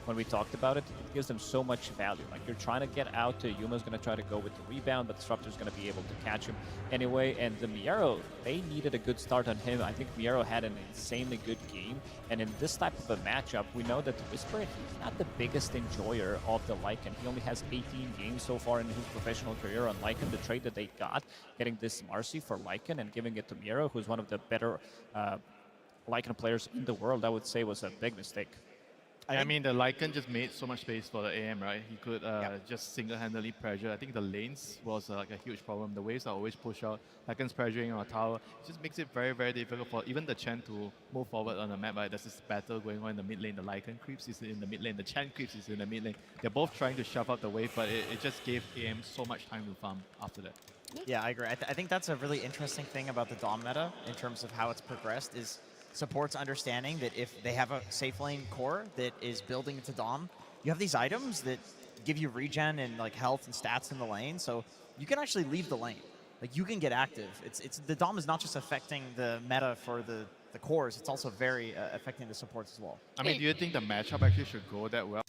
when we talked about it, it gives them so much value. Like, you're trying to get out, Yuma's going to try to go with the rebound, but Disruptor's going to be able to catch him anyway. And the Miero, they needed a good start on him. I think Miero had an insanely good game, and in this type of a matchup, we know that Whisper, he's not the biggest enjoyer of the Lycan. He only has 18 games so far in his professional career on Lycan. The trade that they got, getting this Marcy for Lycan and giving it to Miero, who's one of the better Lycan players in the world, I would say was a big mistake. I mean, the Lycan just made so much space for the AM, right? He could just single-handedly pressure. I think the lanes was like a huge problem. The waves are always pushed out. Lycan's pressuring on a tower. It just makes it very, very difficult for even the Chen to move forward on the map, right? There's this battle going on in the mid lane. The Lycan creeps is in the mid lane. The Chen creeps is in the mid lane. They're both trying to shove up the wave, but it just gave AM so much time to farm after that. Yeah, I agree. I think that's a really interesting thing about the Dom meta in terms of how it's progressed is support's understanding that if they have a safe lane core that is building into Dom, you have these items that give you regen and like health and stats in the lane, so you can actually leave the lane. Like, you can get active. It's the Dom is not just affecting the meta for the cores, it's also very affecting the supports as well. I mean, do you think the matchup actually should go that well?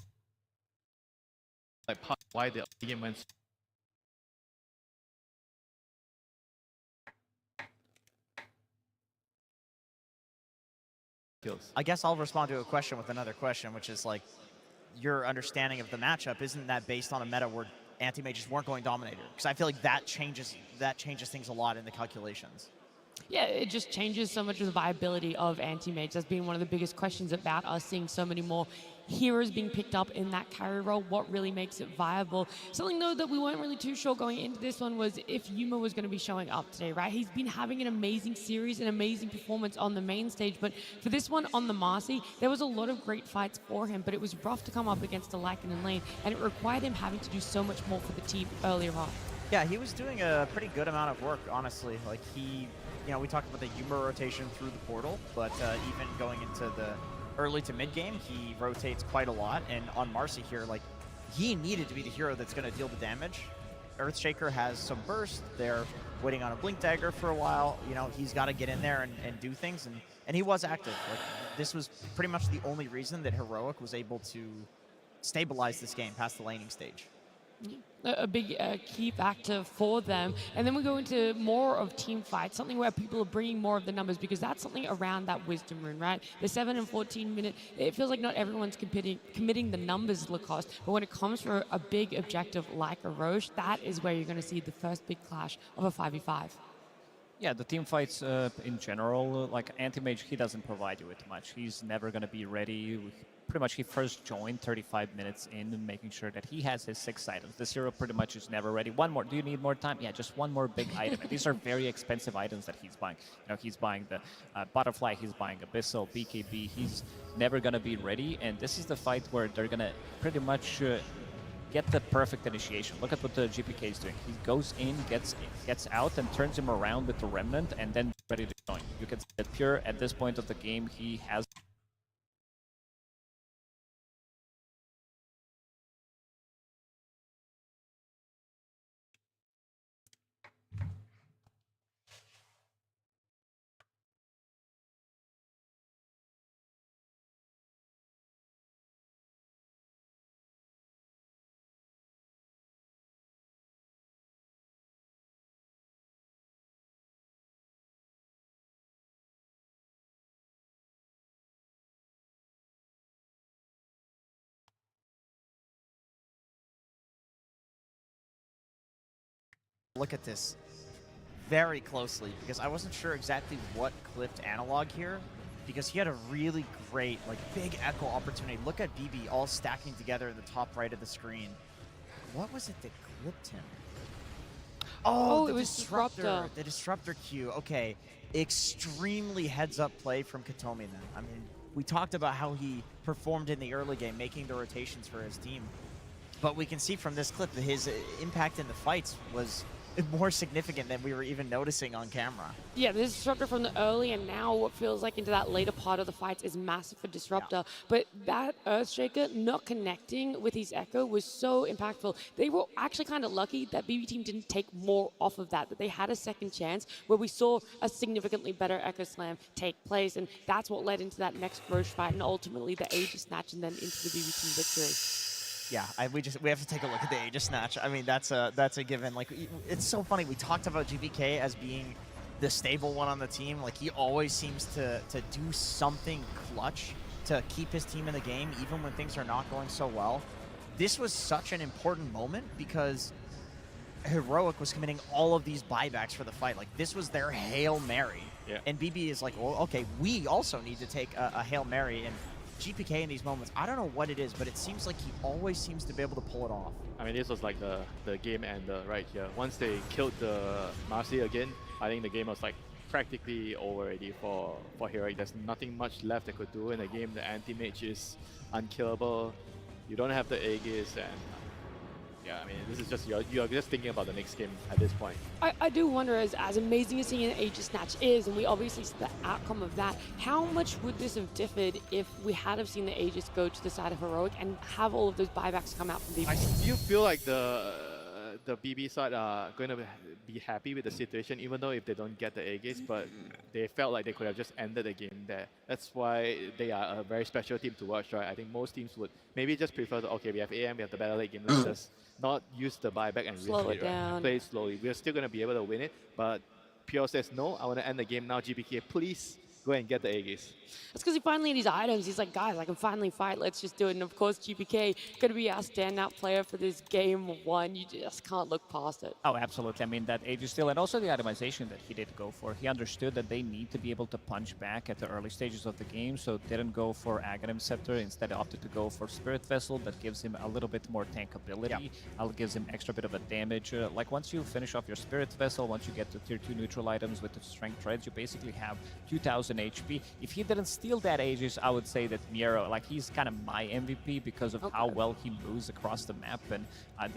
Like, part why the game went. I guess I'll respond to a question with another question, which is like, your understanding of the matchup, isn't that based on a meta where anti-mages weren't going Dominator? Because I feel like that changes things a lot in the calculations. Yeah, it just changes so much of the viability of anti-mage. That's been one of the biggest questions about us seeing so many more heroes being picked up in that carry role. What really makes it viable? Something, though, that we weren't really too sure going into this one was if Yuma was going to be showing up today, right? He's been having an amazing series, an amazing performance on the main stage, but for this one on the Marcy, there was a lot of great fights for him, but it was rough to come up against the Lycan in lane, and it required him having to do so much more for the team earlier on. Yeah, he was doing a pretty good amount of work, honestly. Like, he, you know, we talked about the Yuma rotation through the portal, but even going into the early to mid game, he rotates quite a lot. And on Marcy here, like, he needed to be the hero that's going to deal the damage. Earthshaker has some burst. They're waiting on a Blink Dagger for a while. You know, he's got to get in there and do things. And he was active. Like, this was pretty much the only reason that Heroic was able to stabilize this game past the laning stage. A big key factor for them. And then we go into more of team fights, something where people are bringing more of the numbers, because that's something around that Wisdom Rune, right? The 7 and 14 minute, it feels like not everyone's committing the numbers, Lacoste, but when it comes for a big objective like a Roche, that is where you're going to see the first big clash of a 5v5. Yeah, the team fights in general, like anti-mage, he doesn't provide you with much. He's never going to be ready. Pretty much he first joined 35 minutes in and making sure that he has his 6 items. This hero pretty much is never ready. One more. Do you need more time? Yeah, just one more big item. And these are very expensive items that he's buying. You know, he's buying the Butterfly, he's buying Abyssal, BKB. He's never going to be ready. And this is the fight where they're going to pretty much get the perfect initiation. Look at what the GPK is doing. He goes in, gets out, and turns him around with the Remnant, and then ready to join. You can see that Pure, at this point of the game, he has... Look at this very closely because I wasn't sure exactly what clipped analog here because he had a really great, like, big echo opportunity. Look at BB all stacking together in the top right of the screen. What was it that clipped him? Oh, it was Disruptor. The Disruptor Q. Okay, extremely heads-up play from Katomi then. I mean, we talked about how he performed in the early game, making the rotations for his team. But we can see from this clip that his impact in the fights was more significant than we were even noticing on camera. Yeah, the Disruptor from the early and now what feels like into that later part of the fights is massive for Disruptor. Yeah. But that Earthshaker not connecting with his Echo was so impactful. They were actually kind of lucky that BB Team didn't take more off of that they had a second chance where we saw a significantly better Echo Slam take place, and that's what led into that next Roche fight and ultimately the Aegis Snatch and then into the BB Team victory. Yeah, we have to take a look at the Aegis Snatch. I mean, that's a given. Like, it's so funny. We talked about GPK as being the stable one on the team. Like, he always seems to do something clutch to keep his team in the game, even when things are not going so well. This was such an important moment because Heroic was committing all of these buybacks for the fight. Like, this was their Hail Mary. Yeah. And BB is like, well, okay, we also need to take a Hail Mary. And GPK in these moments, I don't know what it is, but it seems like he always seems to be able to pull it off. I mean, this was like the game ender right here. Once they killed the Marcy again, I think the game was like practically over already for Heroic. There's nothing much left they could do in the game. The anti-mage is unkillable. You don't have the Aegis, and yeah, I mean, this is just, you're just thinking about the next game at this point. I do wonder, as amazing as seeing an Aegis Snatch is, and we obviously see the outcome of that, how much would this have differed if we had have seen the Aegis go to the side of Heroic and have all of those buybacks come out from BB? I still feel like the BB side are going to be happy with the situation, even though if they don't get the Aegis, but they felt like they could have just ended the game there. That's why they are a very special team to watch, right? I think most teams would maybe just prefer to, okay, we have AM, we have the better late game, let's just not use the buyback and slow risk it down. Right? Play slowly. We're still going to be able to win it, but Pure says, no, I want to end the game now. GPK, please go and get the Aegis. That's because he finally had his items. He's like, guys, I can finally fight. Let's just do it. And of course, GPK going to be our standout player for this game one. You just can't look past it. Oh, absolutely. I mean, that Aegis steal and also the itemization that he did go for. He understood that they need to be able to punch back at the early stages of the game, so didn't go for Aghanim Scepter. Instead, opted to go for Spirit Vessel. That gives him a little bit more tankability. Yeah. Gives him extra bit of a damage. Like, once you finish off your Spirit Vessel, once you get to tier 2 neutral items with the Strength Treads, you basically have 2,000 HP. If he didn't steal that Aegis, I would say that Miero, like, he's kind of my MVP because of how well he moves across the map. And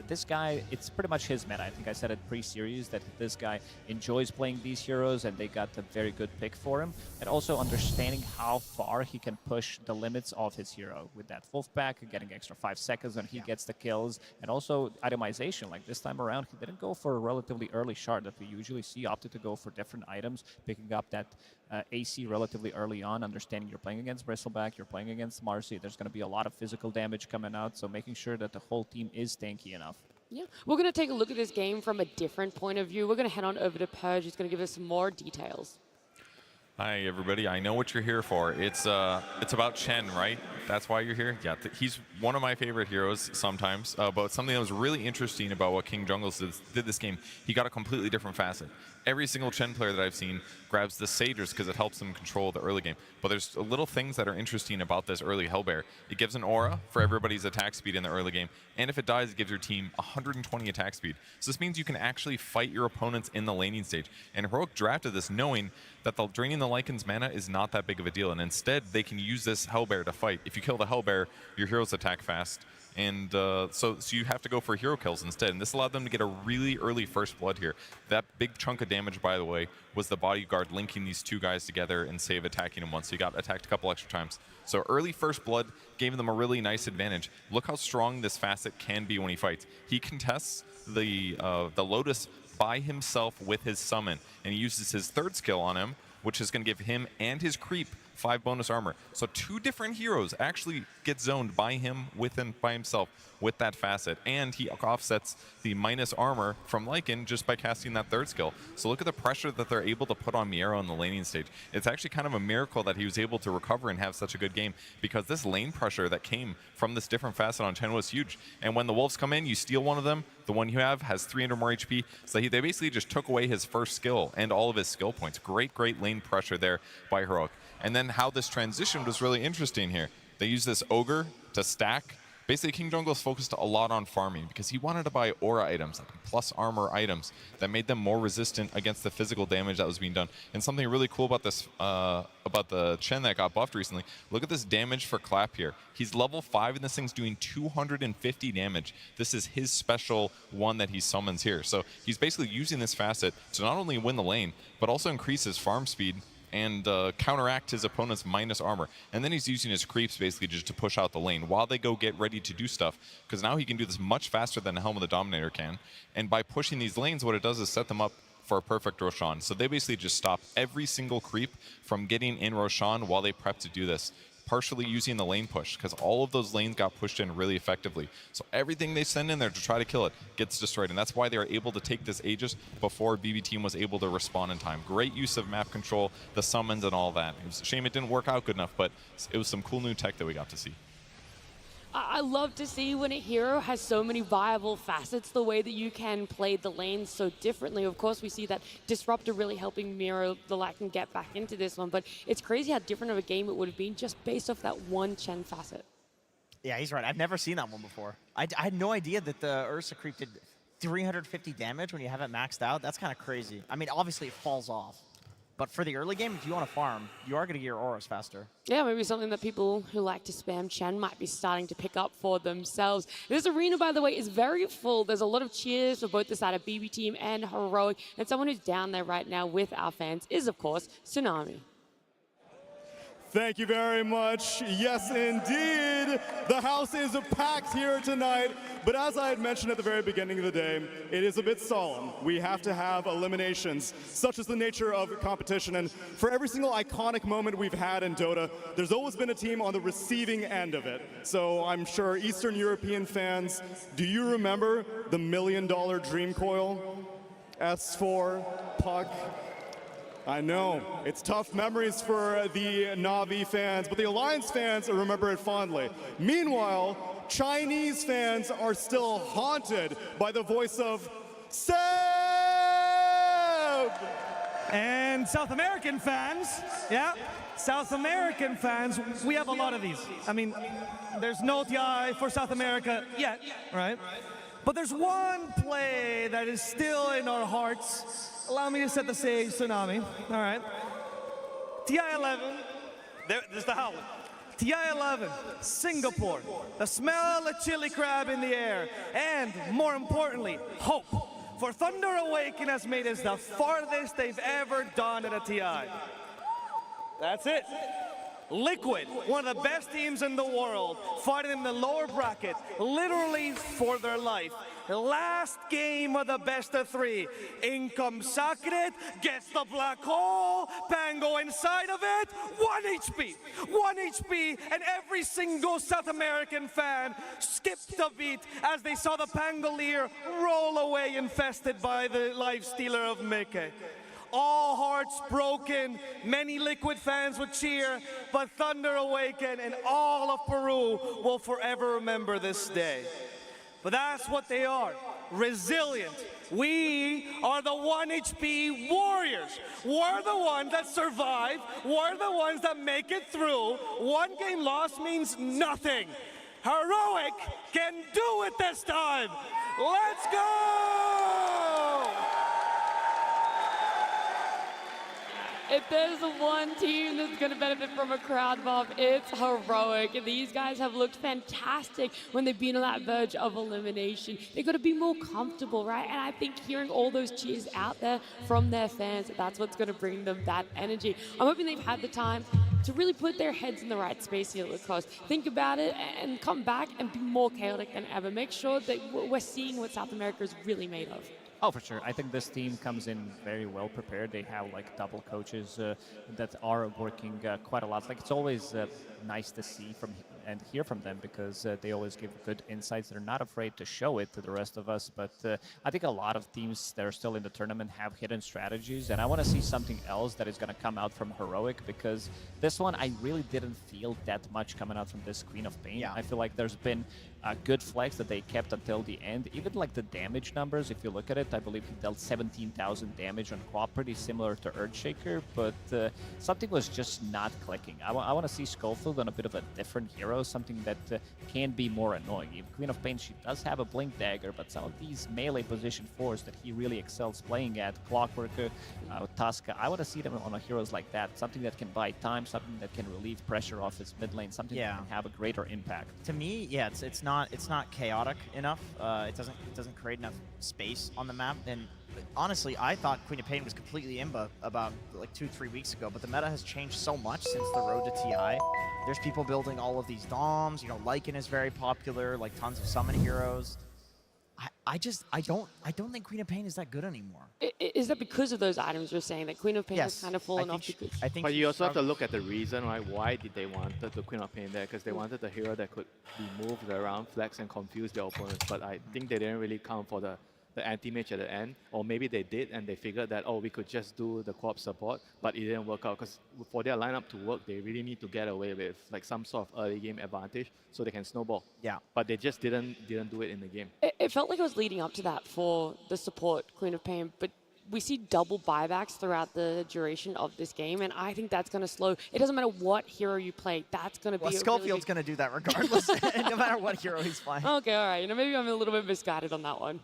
this guy, it's pretty much his meta. I think I said it pre-series that this guy enjoys playing these heroes, and they got a very good pick for him. And also understanding how far he can push the limits of his hero with that Wolfpack, getting extra 5 seconds when he gets the kills, and also itemization. Like, this time around, he didn't go for a relatively early shard that we usually see, opted to go for different items, picking up that AC relatively early on, understanding you're playing against Bristleback, you're playing against Marcy, there's going to be a lot of physical damage coming out, so making sure that the whole team is tanky enough. Yeah, we're going to take a look at this game from a different point of view. We're going to head on over to Purge, who's going to give us some more details. Hi, everybody. I know what you're here for. It's about Chen, right? That's why you're here? Yeah, he's one of my favorite heroes sometimes, but something that was really interesting about what King Jungles did this game, he got a completely different facet. Every single Chen player that I've seen grabs the Sagers because it helps them control the early game. But there's little things that are interesting about this early Hellbear. It gives an aura for everybody's attack speed in the early game, and if it dies, it gives your team 120 attack speed. So this means you can actually fight your opponents in the laning stage. And Heroic drafted this knowing that draining the Lycan's mana is not that big of a deal, and instead they can use this Hellbear to fight. If you kill the Hellbear, your heroes attack fast, and so you have to go for hero kills instead, and this allowed them to get a really early first blood here. That big chunk of damage, by the way, was the bodyguard linking these two guys together and save attacking him once. So he got attacked a couple extra times. So early first blood gave them a really nice advantage. Look how strong this facet can be when he fights. He contests the Lotus by himself with his summon, and he uses his third skill on him, which is going to give him and his creep 5 bonus armor. So 2 different heroes actually get zoned by him by himself with that facet, and he offsets the minus armor from Lycan just by casting that third skill. So look at the pressure that they're able to put on Miero on the laning stage. It's actually kind of a miracle that he was able to recover and have such a good game, because this lane pressure that came from this different facet on Chen was huge. And when the wolves come in, you steal one of them, the one you have has 300 more HP, so they basically just took away his first skill and all of his skill points. Great lane pressure there by Heroic. And then how this transition was really interesting here. They used this Ogre to stack. Basically, King Jungles focused a lot on farming because he wanted to buy aura items, like plus armor items, that made them more resistant against the physical damage that was being done. And something really cool about this, about the Chen that got buffed recently, look at this damage for Clap here. He's level 5 and this thing's doing 250 damage. This is his special one that he summons here. So he's basically using this facet to not only win the lane, but also increase his farm speed and counteract his opponent's minus armor. And then he's using his creeps basically just to push out the lane while they go get ready to do stuff, because now he can do this much faster than Helm of the Dominator can. And by pushing these lanes, what it does is set them up for a perfect Roshan. So they basically just stop every single creep from getting in Roshan while they prep to do this, partially using the lane push, because all of those lanes got pushed in really effectively. So everything they send in there to try to kill it gets destroyed, and that's why they were able to take this Aegis before BB Team was able to respond in time. Great use of map control, the summons and all that. It was a shame it didn't work out good enough, but it was some cool new tech that we got to see. I love to see when a hero has so many viable facets, the way that you can play the lane so differently. Of course, we see that Disruptor really helping Miero the Lycan get back into this one, but it's crazy how different of a game it would have been just based off that one Chen facet. Yeah, he's right. I've never seen that one before. I had no idea that the Ursa Creep did 350 damage when you have it maxed out. That's kind of crazy. I mean, obviously it falls off. But for the early game, if you want to farm, you are going to get your auras faster. Yeah, maybe something that people who like to spam Chen might be starting to pick up for themselves. This arena, by the way, is very full. There's a lot of cheers for both the side of BB Team and Heroic. And someone who's down there right now with our fans is, of course, Tsunami. Thank you very much. Yes, indeed. The house is packed here tonight. But as I had mentioned at the very beginning of the day, it is a bit solemn. We have to have eliminations. Such is the nature of competition. And for every single iconic moment we've had in Dota, there's always been a team on the receiving end of it. So I'm sure Eastern European fans, do you remember the $1 Million Dream Coil? S4, Puck. I know, it's tough memories for the Na'Vi fans, but the Alliance fans remember it fondly. Meanwhile, Chinese fans are still haunted by the voice of Seb! And South American fans, yeah, South American fans, we have a lot of these. I mean, there's no TI for South America yet, right? But there's one play that is still in our hearts. Allow me to set the stage, Tsunami. All right. TI-11. There's the howl. TI-11, Singapore. The smell of chili crab in the air. And, more importantly, hope. For Thunder Awaken has made us the farthest they've ever done at a TI. That's it. Liquid, one of the best teams in the world, fighting in the lower bracket, literally for their life. Last game of the best of 3. Income Sacred gets the black hole, Pango inside of it, 1 HP. 1 HP, and every single South American fan skipped a beat as they saw the Pangolier roll away infested by the life stealer of Mickey. All hearts broken, many Liquid fans would cheer, but Thunder awaken, and all of Peru will forever remember this day. But that's what they are, resilient. We are the 1 HP warriors. We're the ones that survive. We're the ones that make it through. One game loss means nothing. Heroic can do it this time. Let's go! If there's one team that's going to benefit from a crowd bomb, it's Heroic. These guys have looked fantastic when they've been on that verge of elimination. They've got to be more comfortable, right? And I think hearing all those cheers out there from their fans, that's what's going to bring them that energy. I'm hoping they've had the time to really put their heads in the right space here, Lacrosse. Think about it and come back and be more chaotic than ever. Make sure that we're seeing what South America is really made of. Oh, for sure. I think this team comes in very well prepared. They have like double coaches that are working quite a lot. Like it's always nice to see from and hear from them because they always give good insights. They're not afraid to show it to the rest of us. But I think a lot of teams that are still in the tournament have hidden strategies, and I want to see something else that is going to come out from Heroic because this one I really didn't feel that much coming out from this Queen of Pain. Yeah. I feel like there's been a good flex that they kept until the end. Even like the damage numbers, if you look at it, I believe he dealt 17,000 damage on Quap, pretty similar to Earthshaker, but something was just not clicking. I want to see Schofield on a bit of a different hero, something that can be more annoying. Even Queen of Pain, she does have a Blink Dagger, but some of these melee position 4s that he really excels playing at, Clockworker, Tuska, I want to see them on heroes like that, something that can buy time, something that can relieve pressure off his mid lane, something that can have a greater impact. To me, yeah, it's not chaotic enough. It doesn't create enough space on the map. And honestly, I thought Queen of Pain was completely imba about like 2-3 weeks ago, but the meta has changed so much since the road to TI. There's people building all of these DOMs. You know, Lycan is very popular. Like tons of summon heroes. I don't think Queen of Pain is that good anymore. Is that because of those items you're saying that Queen of Pain has kind of fallen off? I think but you also have to look at the reason, right? Why did they want the Queen of Pain there? Because they wanted a hero that could be moved around, flex, and confuse their opponents. But I think they didn't really count for the anti-mage at the end. Or maybe they did, and they figured that, oh, we could just do the co-op support, but it didn't work out. Because for their lineup to work, they really need to get away with like some sort of early game advantage so they can snowball. Yeah. But they just didn't do it in the game. It felt like it was leading up to that for the support Queen of Pain, but we see double buybacks throughout the duration of this game, and I think that's going to slow. It doesn't matter what hero you play, that's going to be Schofield's going to do that regardless, no matter what hero he's playing. Okay, all right. You know, maybe I'm a little bit misguided on that one.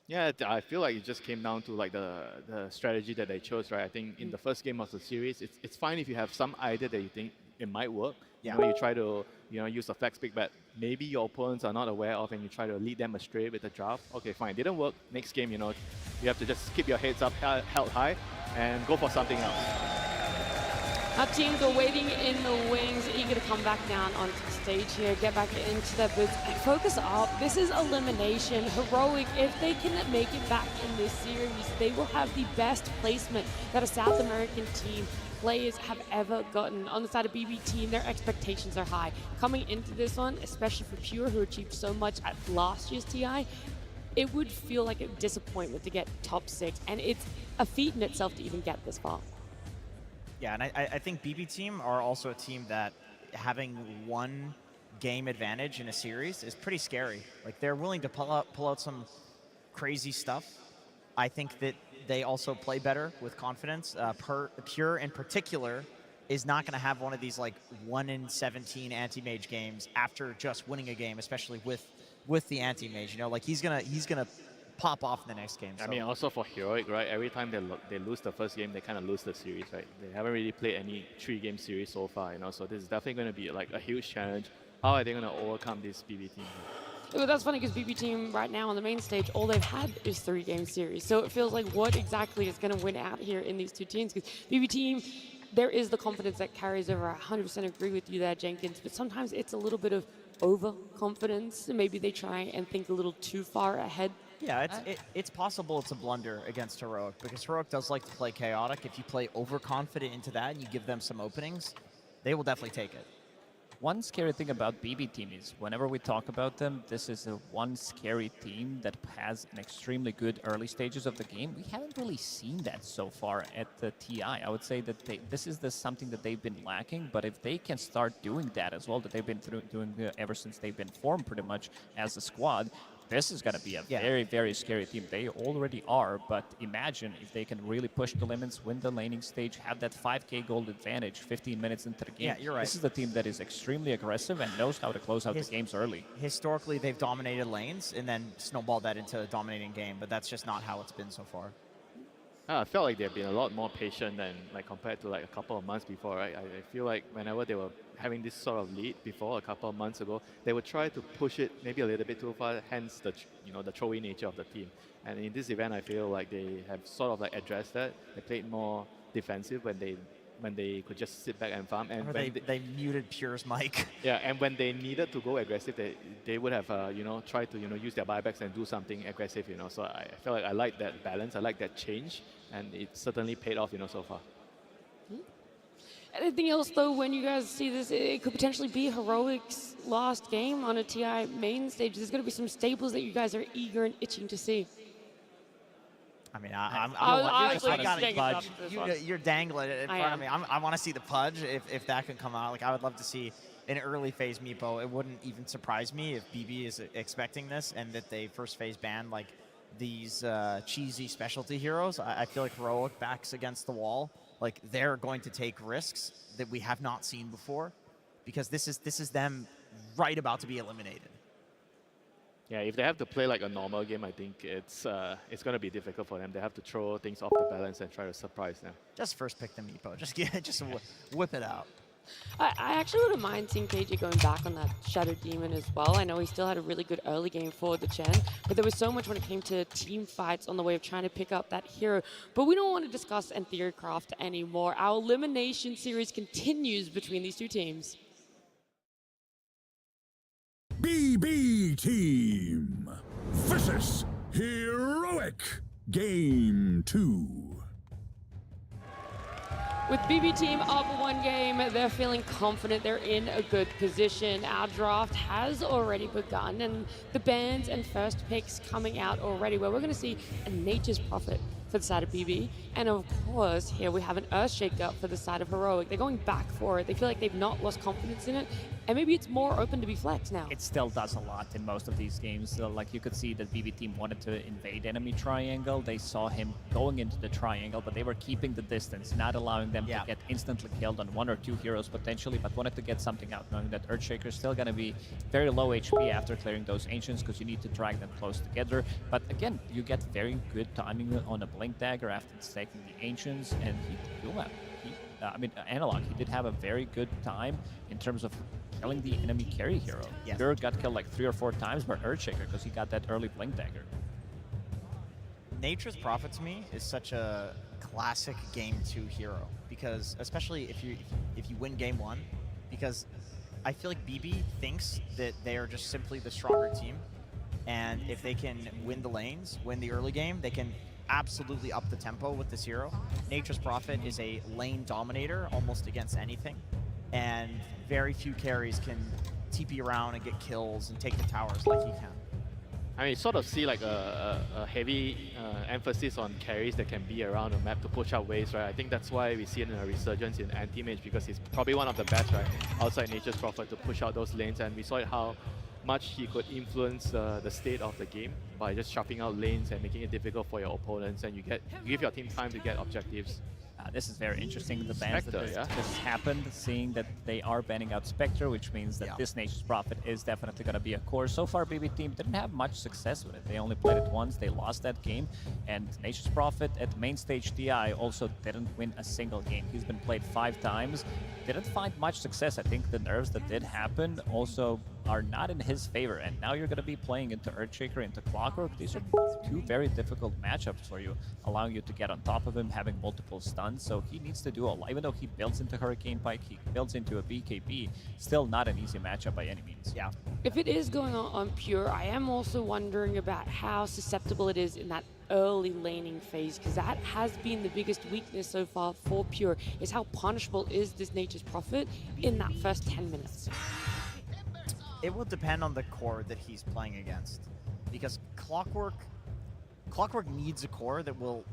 Yeah, I feel like it just came down to like the strategy that they chose, right? I think in the first game of the series, it's fine if you have some idea that you think it might work. Yeah. You know, you try to use a flex pick, but maybe your opponents are not aware of, and you try to lead them astray with the draft. Okay, fine, didn't work. Next game, you have to just keep your heads up, held high, and go for something else. Our teams are waiting in the wings, eager to come back down onto the stage here, get back into their boots, and focus up. This is elimination. Heroic, if they can make it back in this series, they will have the best placement that a South American team players have ever gotten. On the side of BB team, their expectations are high. Coming into this one, especially for Pure, who achieved so much at last year's TI, it would feel like a disappointment to get top 6, and it's a feat in itself to even get this far. Yeah, and I think BB team are also a team that having one game advantage in a series is pretty scary. Like they're willing to pull out some crazy stuff. I think that they also play better with confidence. Pure in particular is not going to have one of these like 1-in-17 anti-mage games after just winning a game, especially with the anti-mage. You know, like he's gonna pop off in the next game. So. I mean, also for Heroic, right? Every time they lose the first game, they kind of lose the series, right? They haven't really played any 3-game series so far, you know. So this is definitely going to be like a huge challenge. How are they going to overcome this BB team? Well, that's funny because BB team right now on the main stage, all they've had is 3-game series. So it feels like what exactly is going to win out here in these two teams? Because BB team, there is the confidence that carries over. I 100% agree with you there, Jenkins. But sometimes it's a little bit of overconfidence. Maybe they try and think a little too far ahead. Yeah, it's possible it's a blunder against Heroic because Heroic does like to play chaotic. If you play overconfident into that and you give them some openings, they will definitely take it. one scary thing about BB team is whenever we talk about them, this is one scary team that has an extremely good early stages of the game. We haven't really seen that so far at the TI. I would say that this is something that they've been lacking, but if they can start doing that as well, that they've been doing ever since they've been formed pretty much as a squad, this is going to be a very, very scary team. They already are, but imagine if they can really push the limits, win the laning stage, have that 5k gold advantage 15 minutes into the game. Yeah, you're right. This is a team that is extremely aggressive and knows how to close out the games early. Historically, they've dominated lanes and then snowballed that into a dominating game, but that's just not how it's been so far. I felt like they've been a lot more patient than compared to a couple of months before, right? I feel like whenever they were having this sort of lead before a couple of months ago, they would try to push it maybe a little bit too far, hence the throw-in nature of the team. And in this event, I feel like they have sort of addressed that. They played more defensive when they could just sit back and farm. And they muted Pure's mic. Yeah, and when they needed to go aggressive, they would have tried to use their buybacks and do something aggressive. So I feel like I like that balance. I like that change, and it certainly paid off. So far. Anything else though? When you guys see this, it could potentially be Heroic's last game on a TI main stage. There's going to be some staples that you guys are eager and itching to see. I mean, you're dangling it in front of me. I want to see the Pudge if that can come out. Like, I would love to see an early phase Meepo. It wouldn't even surprise me if BB is expecting this and that they first phase ban like these cheesy specialty heroes. I feel like Heroic backs against the wall. Like, they're going to take risks that we have not seen before, because this is them right about to be eliminated. Yeah, if they have to play like a normal game, I think it's going to be difficult for them. They have to throw things off the balance and try to surprise them. Just first pick the Meepo. Just whip it out. I actually wouldn't mind seeing KJ going back on that Shadow Demon as well. I know he still had a really good early game for the Chen, but there was so much when it came to team fights on the way of trying to pick up that hero. But we don't want to discuss Theorycraft anymore. Our elimination series continues between these two teams. BB Team versus Heroic Game 2. With BB Team up one game, they're feeling confident. They're in a good position. Our draft has already begun, and the bans and first picks coming out already, where we're going to see a Nature's Prophet for the side of BB. And of course, here we have an Earthshaker for the side of Heroic. They're going back for it. They feel like they've not lost confidence in it. And maybe it's more open to be flexed now. It still does a lot in most of these games. So, like, you could see that BB team wanted to invade enemy triangle. They saw him going into the triangle, but they were keeping the distance, not allowing them to get instantly killed on one or two heroes potentially, but wanted to get something out, knowing that Earthshaker is still going to be very low HP after clearing those Ancients, because you need to drag them close together. But again, you get very good timing on a Blink Dagger after taking the Ancients, and Analog, he did have a very good time in terms of killing the enemy carry hero. Pure got killed like 3 or 4 times by Earthshaker because he got that early Blink Dagger. Nature's Prophet to me is such a classic Game 2 hero, because especially if you win Game 1, because I feel like BB thinks that they are just simply the stronger team, and if they can win the lanes, win the early game, they can absolutely up the tempo with this hero. Nature's Prophet is a lane dominator almost against anything, and very few carries can TP around and get kills and take the towers like he can. I mean, you sort of see like a heavy emphasis on carries that can be around the map to push out waves, right? I think that's why we see it in a resurgence in anti-mage, because he's probably one of the best, right, outside Nature's Prophet to push out those lanes, and we saw it how much he could influence the state of the game by just chopping out lanes and making it difficult for your opponents, and you give your team time to get objectives. This is very interesting, the bans that just happened, seeing that they are banning out Spectre, which means that this Nature's Prophet is definitely going to be a core. So far, BB team didn't have much success with it. They only played it once, they lost that game, and Nature's Prophet at main stage TI also didn't win a single game. He's been played 5 times, didn't find much success. I think the nerfs that did happen also are not in his favor. And now you're going to be playing into Earthshaker, into Clockwork. These are two very difficult matchups for you, allowing you to get on top of him, having multiple stuns. So he needs to do a lot. Even though he builds into Hurricane Pike, he builds into a BKB, still not an easy matchup by any means. Yeah. If it is going on Pure, I am also wondering about how susceptible it is in that early laning phase, because that has been the biggest weakness so far for Pure, is how punishable is this Nature's Prophet in that first 10 minutes. It will depend on the core that he's playing against, because Clockwork needs a core that will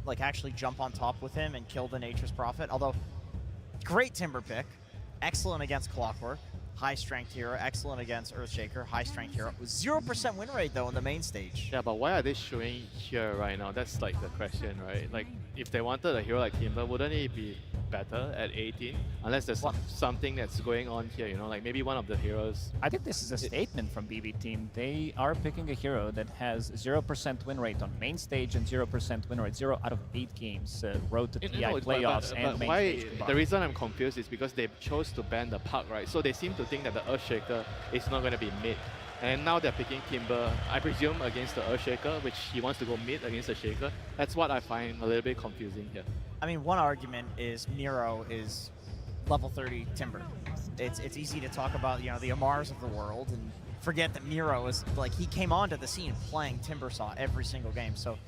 like actually jump on top with him and kill the Nature's Prophet. Although, great Timber pick, excellent against Clockwork. High strength hero, excellent against Earthshaker, high strength hero. 0% win rate though in the main stage. Yeah, but why are they showing here right now? That's like the question, right? Like, if they wanted a hero like Timber, wouldn't he be better at 18? Unless there's something that's going on here, you know, like maybe one of the heroes. I think this is a statement from BB Team. They are picking a hero that has 0% win rate on main stage and 0% win rate, 0 out of 8 games, road to TI playoffs and main why, stage combined. the reason I'm confused is because they chose to ban the Puck, right? So they seem to think that the Earthshaker is not going to be mid. And now they're picking Timber, I presume, against the Earthshaker, which he wants to go mid against the Shaker. That's what I find a little bit confusing here. I mean, one argument is Nero is level 30 Timber. It's easy to talk about, you know, the Amars of the world and forget that Nero is, like, he came onto the scene playing Timbersaw every single game. So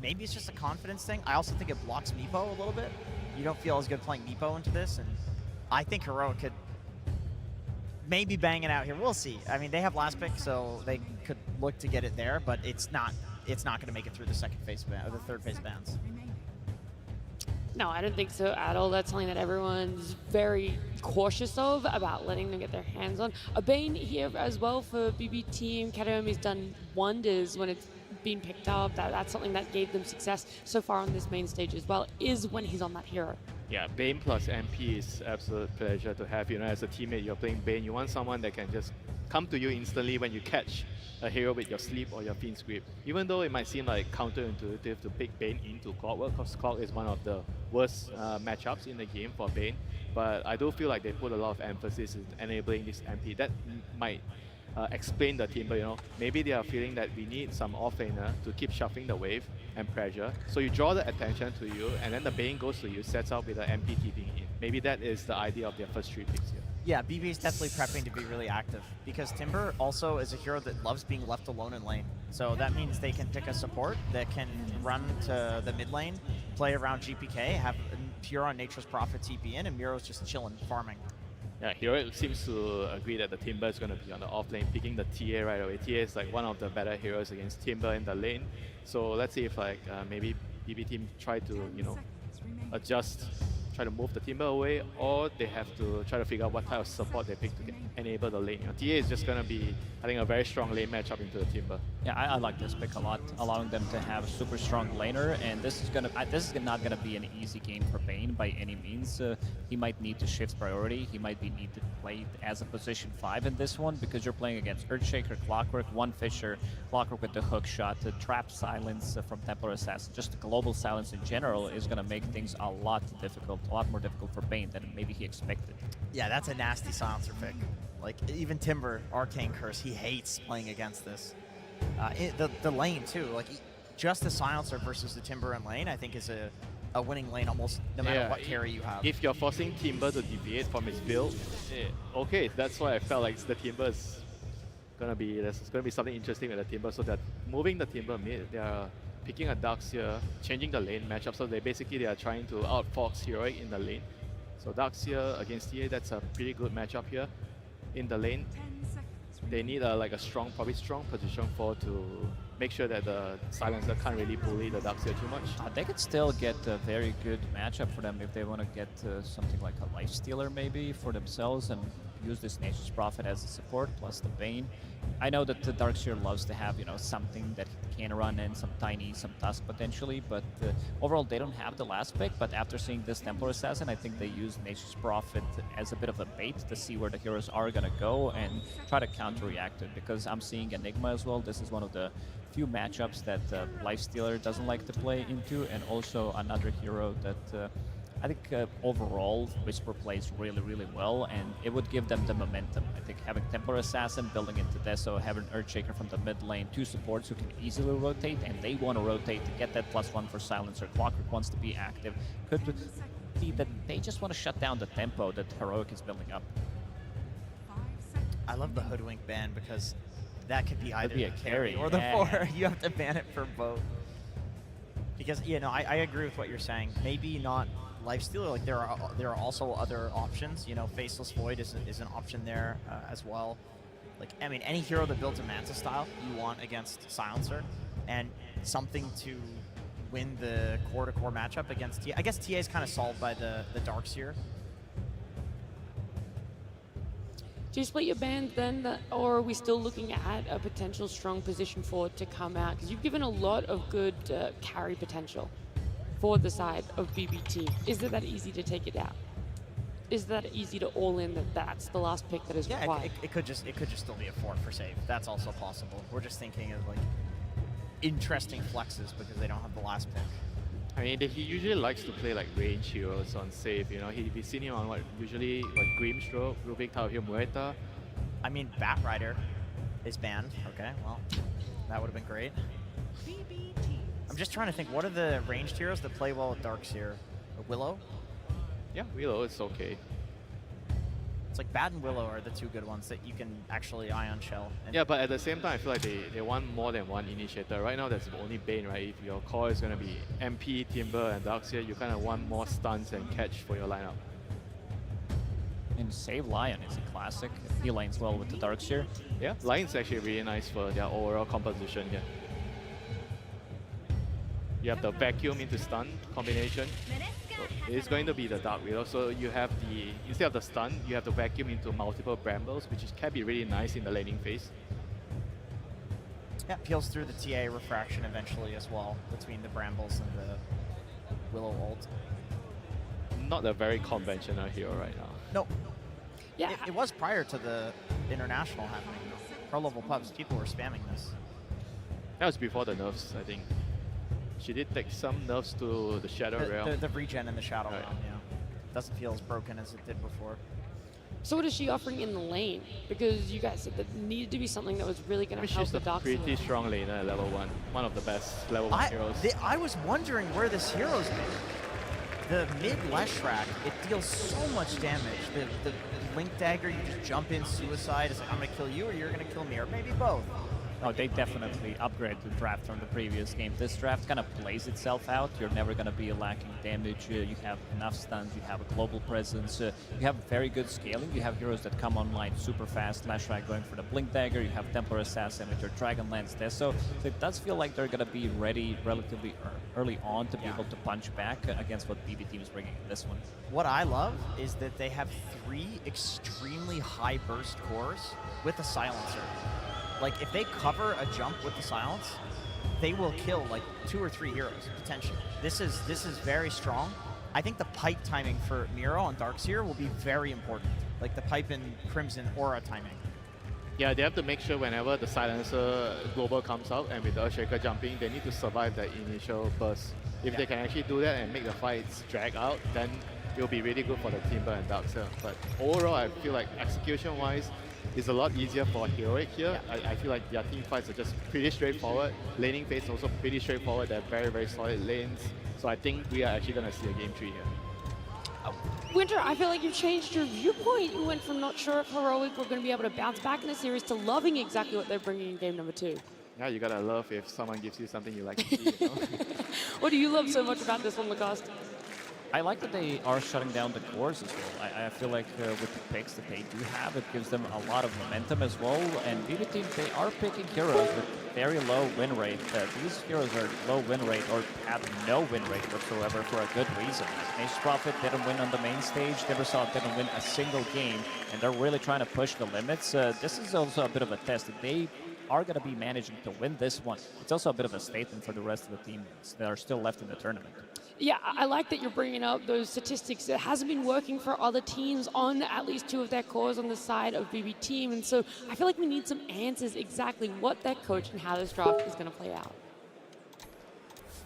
maybe it's just a confidence thing. I also think it blocks Meepo a little bit. You don't feel as good playing Meepo into this, and I think Heroic could maybe bang it out here. We'll see. I mean, they have last pick, so they could look to get it there, but it's not going to make it through the second phase ban, or the third phase bans. No, I don't think so at all. That's something that everyone's very cautious of about letting them get their hands on. A Bane here as well for BB Team. Kataomi's done wonders when it's been picked up. That's something that gave them success so far on this main stage as well, is when he's on that hero. Yeah, Bane plus MP is absolute pleasure to have. You know, as a teammate, you're playing Bane. You want someone that can just come to you instantly when you catch a hero with your sleep or your Fiend's Grip. Even though it might seem like counterintuitive to pick Bane into Clockwork, because Clock is one of the worst matchups in the game for Bane. But I do feel like they put a lot of emphasis in enabling this MP. That might explain the Timber, you know. Maybe they are feeling that we need some offlaner to keep shuffling the wave and pressure. So you draw the attention to you, and then the Bane goes to you, sets out with the MP TPing in. Maybe that is the idea of their first 3 picks here. Yeah, BB is definitely prepping to be really active, because Timber also is a hero that loves being left alone in lane. So that means they can pick a support that can run to the mid lane, play around GPK, have Pure on Nature's Prophet TP in, and Miro's just chilling, farming. Yeah, Hero seems to agree that the Timber is going to be on the off lane, picking the TA right away. TA is like one of the better heroes against Timber in the lane. So let's see if like maybe BB Team try to, you know, adjust, try to move the Timber away, or they have to try to figure out what type of support they pick to enable the lane. You know, TA is just going to be, I think, a very strong lane matchup into the Timber. Yeah, I like this pick a lot, allowing them to have a super strong laner, and this is not gonna be an easy game for Bane by any means. He might need to shift priority. He might need to play as a position 5 in this one, because you're playing against Earthshaker, Clockwork, One Fisher, Clockwork with the hook shot, the trap silence from Templar Assassin, just the global silence in general is gonna make things a lot more difficult for Bane than maybe he expected. Yeah, that's a nasty silencer pick. Like, even Timber, Arcane Curse, he hates playing against this. The lane too, like just the silencer versus the Timber in lane, I think is a winning lane almost no matter what carry you have. If you're forcing Timber to deviate from his build, okay, that's why I felt like the Timber is gonna be, there's gonna be something interesting with the Timber. So they're moving the Timber mid, they're picking a Darkseer, changing the lane matchup. So they are trying to outfox Heroic in the lane. So Darkseer against TA, that's a pretty good matchup here. In the lane, they need probably strong position 4 to make sure that the silencer can't really bully the Darkseer too much. They could still get a very good matchup for them if they want to get something like a Lifestealer maybe for themselves and use this Nature's Prophet as a support plus the Bane. I know that the Darkseer loves to have, you know, something that he can run in, some Tiny, some Tusk potentially, but overall they don't have the last pick. But after seeing this Templar Assassin, I think they use Nature's Prophet as a bit of a bait to see where the heroes are gonna go and try to counter-react it, because I'm seeing Enigma as well. This is one of the few matchups that Lifestealer doesn't like to play into, and also another hero that I think overall, Whisper plays really, really well, and it would give them the momentum. I think having Templar Assassin building into Deso, having Earthshaker from the mid lane, 2 supports who can easily rotate, and they want to rotate to get that +1 for Silencer. Clockwork wants to be active. Could be that they just want to shut down the tempo that Heroic is building up. I love the Hoodwink ban because that could be either be a the carry or the 4. You have to ban it for both. Because, you know, I agree with what you're saying. Maybe not lifesteal. Like there are also other options. You know, Faceless Void is an option there as well. Like, I mean, any hero that builds a Manta style you want against Silencer, and something to win the core-to-core matchup against TA. I guess TA is kind of solved by the Darkseer. Do you split your band then, or are we still looking at a potential strong position forward to come out? Because you've given a lot of good carry potential for the side of BBT. Is it that easy to take it out? Is that easy to all in that's the last pick that is required? It could just still be a 4 for save. That's also possible. We're just thinking of like interesting flexes because they don't have the last pick. I mean, he usually likes to play like range heroes on save, you know. We've seen him on what usually like Grimstroke, Rubik, Tao Hill, Muerta. I mean, Batrider is banned. Okay, well, that would have been great. I'm just trying to think, what are the ranged heroes that play well with Darkseer? Willow? Yeah, Willow is okay. It's like Bat and Willow are the 2 good ones that you can actually Ion Shell. Yeah, but at the same time, I feel like they want more than one initiator. Right now, that's only Bane, right? If your core is going to be MP, Timber, and Darkseer, you kind of want more stuns and catch for your lineup. And Save Lion is a classic. He lanes well with the Darkseer. Yeah, Lion's actually really nice for their overall composition here. You have the vacuum into stun combination. So it's going to be the Dark Widow. So you have the, instead of the stun, you have the vacuum into multiple brambles, which can be really nice in the laning phase. Yeah, peels through the TA refraction eventually as well, between the brambles and the Willow ult. Not a very conventional hero right now. No. Yeah. It was prior to the international happening. Pro level pubs, people were spamming this. That was before the nerfs, I think. She did take some nerfs to the Shadow Realm. The regen in the Shadow Realm, yeah. Doesn't feel as broken as it did before. So what is she offering in the lane? Because you guys said that needed to be something that was really going to help the Dark She's a pretty strong laner at level 1. One of the best level 1 heroes. I was wondering where this hero's been. The mid Leshrac, it deals so much damage. The Link Dagger, you just jump in, suicide. It's like, I'm going to kill you or you're going to kill me, or maybe both. Oh, they definitely upgraded the draft from the previous game. This draft kind of plays itself out. You're never going to be lacking damage. You have enough stuns. You have a global presence. You have very good scaling. You have heroes that come online super fast. Lashrak going for the Blink Dagger. You have Templar Assassin with your Dragonlance Deso. So it does feel like they're going to be ready relatively early on to be able to punch back against what BB Team is bringing in this one. What I love is that they have 3 extremely high burst cores with a silencer. Like, if they cover a jump with the silence, they will kill like 2 or 3 heroes potentially. This is very strong. I think the pipe timing for Miro on Darkseer will be very important. Like the pipe in Crimson aura timing. Yeah, they have to make sure whenever the silencer global comes out and with the Earthshaker jumping, they need to survive that initial burst. If they can actually do that and make the fights drag out, then it'll be really good for the Timber and Darkseer. But overall, I feel like execution-wise, it's a lot easier for Heroic here. Yeah. I feel like their team fights are just pretty straightforward. Laning phase also pretty straightforward. They're very, very solid lanes. So I think we are actually going to see a game 3 here. Winter, I feel like you've changed your viewpoint. You went from not sure if Heroic were going to be able to bounce back in the series to loving exactly what they're bringing in game number 2. Yeah, you gotta love if someone gives you something you like to see, you know? What do you love so much about this one, Lacoste? I like that they are shutting down the cores as well. I feel like with the picks that they do have, it gives them a lot of momentum as well. And BB Team, they are picking heroes with very low win rate. These heroes are low win rate or have no win rate whatsoever for a good reason. Nature's Prophet didn't win on the main stage. Neversaw didn't win a single game. And they're really trying to push the limits. This is also a bit of a test. If they are going to be managing to win this one, it's also a bit of a statement for the rest of the teams that are still left in the tournament. Yeah, I like that you're bringing up those statistics. It hasn't been working for other teams on at least 2 of their cores on the side of BB Team. And so I feel like we need some answers exactly what that coach and how this draft is going to play out.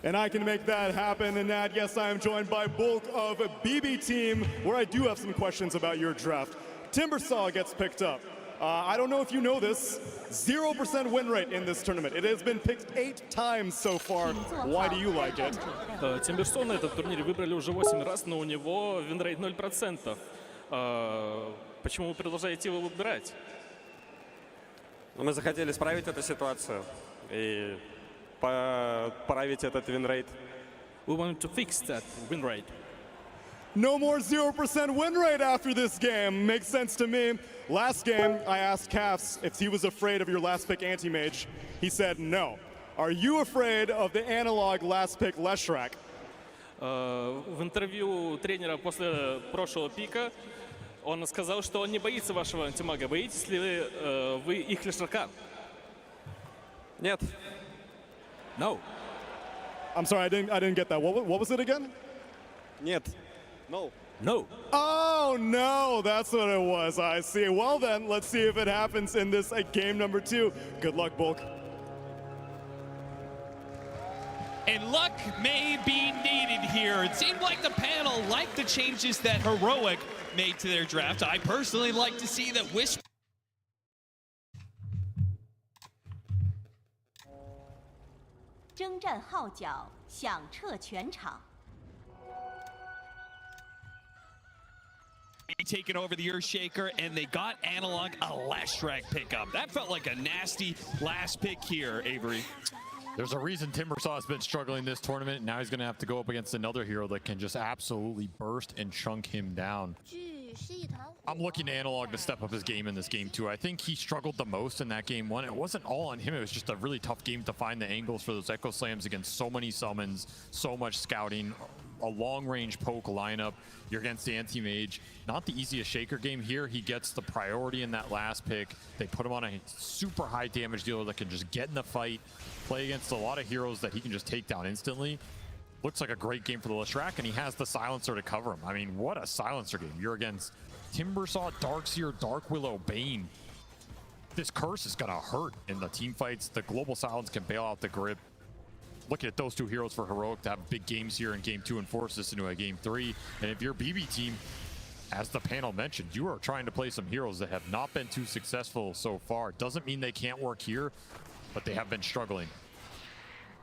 And I can make that happen. And that, yes, I am joined by Bulk of BB Team, where I do have some questions about your draft. Timbersaw gets picked up. I don't know if you know this, 0% win rate in this tournament. It has been picked 8 times so far. Why do you like it? Тимберсона на этом турнире выбрали уже 8 раз, но у него винрейт 0%. Почему вы продолжаете его выбирать? Мы захотели исправить эту ситуацию и поправить этот винрейт. We wanted to fix that win rate. No more 0% win rate after this game. Makes sense to me. Last game, I asked Cafs if he was afraid of your last pick anti-mage. He said no. Are you afraid of the analog last pick Leshrac? В интервью тренера после прошлого пика он сказал, что он не боится вашего антимага. Боитесь ли вы их Лешрака? Нет. No. I'm sorry, I didn't get that. What was it again? Нет. No. No. Oh, no, that's what it was. I see. Well, then, let's see if it happens in this game number 2. Good luck, Bulk. And luck may be needed here. It seemed like the panel liked the changes that Heroic made to their draft. I personally like to see that Wisp. Taken over the Earthshaker, and they got analog a Leshrac pickup. That felt like a nasty last pick here, Avery. There's a reason Timbersaw has been struggling this tournament. Now he's going to have to go up against another hero that can just absolutely burst and chunk him down. I'm looking to Analog to step up his game in this game too. I think he struggled the most in that game 1. It wasn't all on him. It was just a really tough game to find the angles for those Echo Slams against so many summons, so much scouting, a long-range poke lineup. You're against the anti-mage. Not the easiest Shaker game here. He gets the priority in that last pick. They put him on a super high damage dealer that can just get in the fight, play against a lot of heroes that he can just take down instantly. Looks like a great game for the Leshrac, and he has the silencer to cover him. I mean, what a silencer game. You're against Timbersaw, Darkseer, Dark Willow, Bane. This curse is gonna hurt in the team fights. The global silence can bail out the grip. Looking at those 2 heroes for Heroic to have big games here in game 2 and force this into a game 3. And if you're BB Team, as the panel mentioned, you are trying to play some heroes that have not been too successful so far. Doesn't mean they can't work here, but they have been struggling.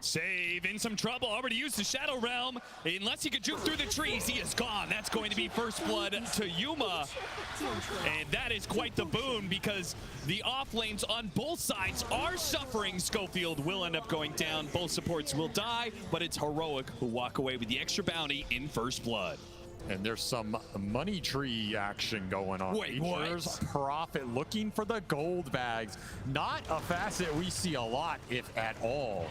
Save in some trouble. Already used the Shadow Realm. Unless he could juke through the trees, he is gone. That's going to be first blood to Yuma. And that is quite the boon because the off lanes on both sides are suffering. Schofield will end up going down. Both supports will die, but it's Heroic who walk away with the extra bounty in first blood. And there's some money tree action going on. Wait, Nature's Prophet looking for the gold bags. Not a facet we see a lot, if at all.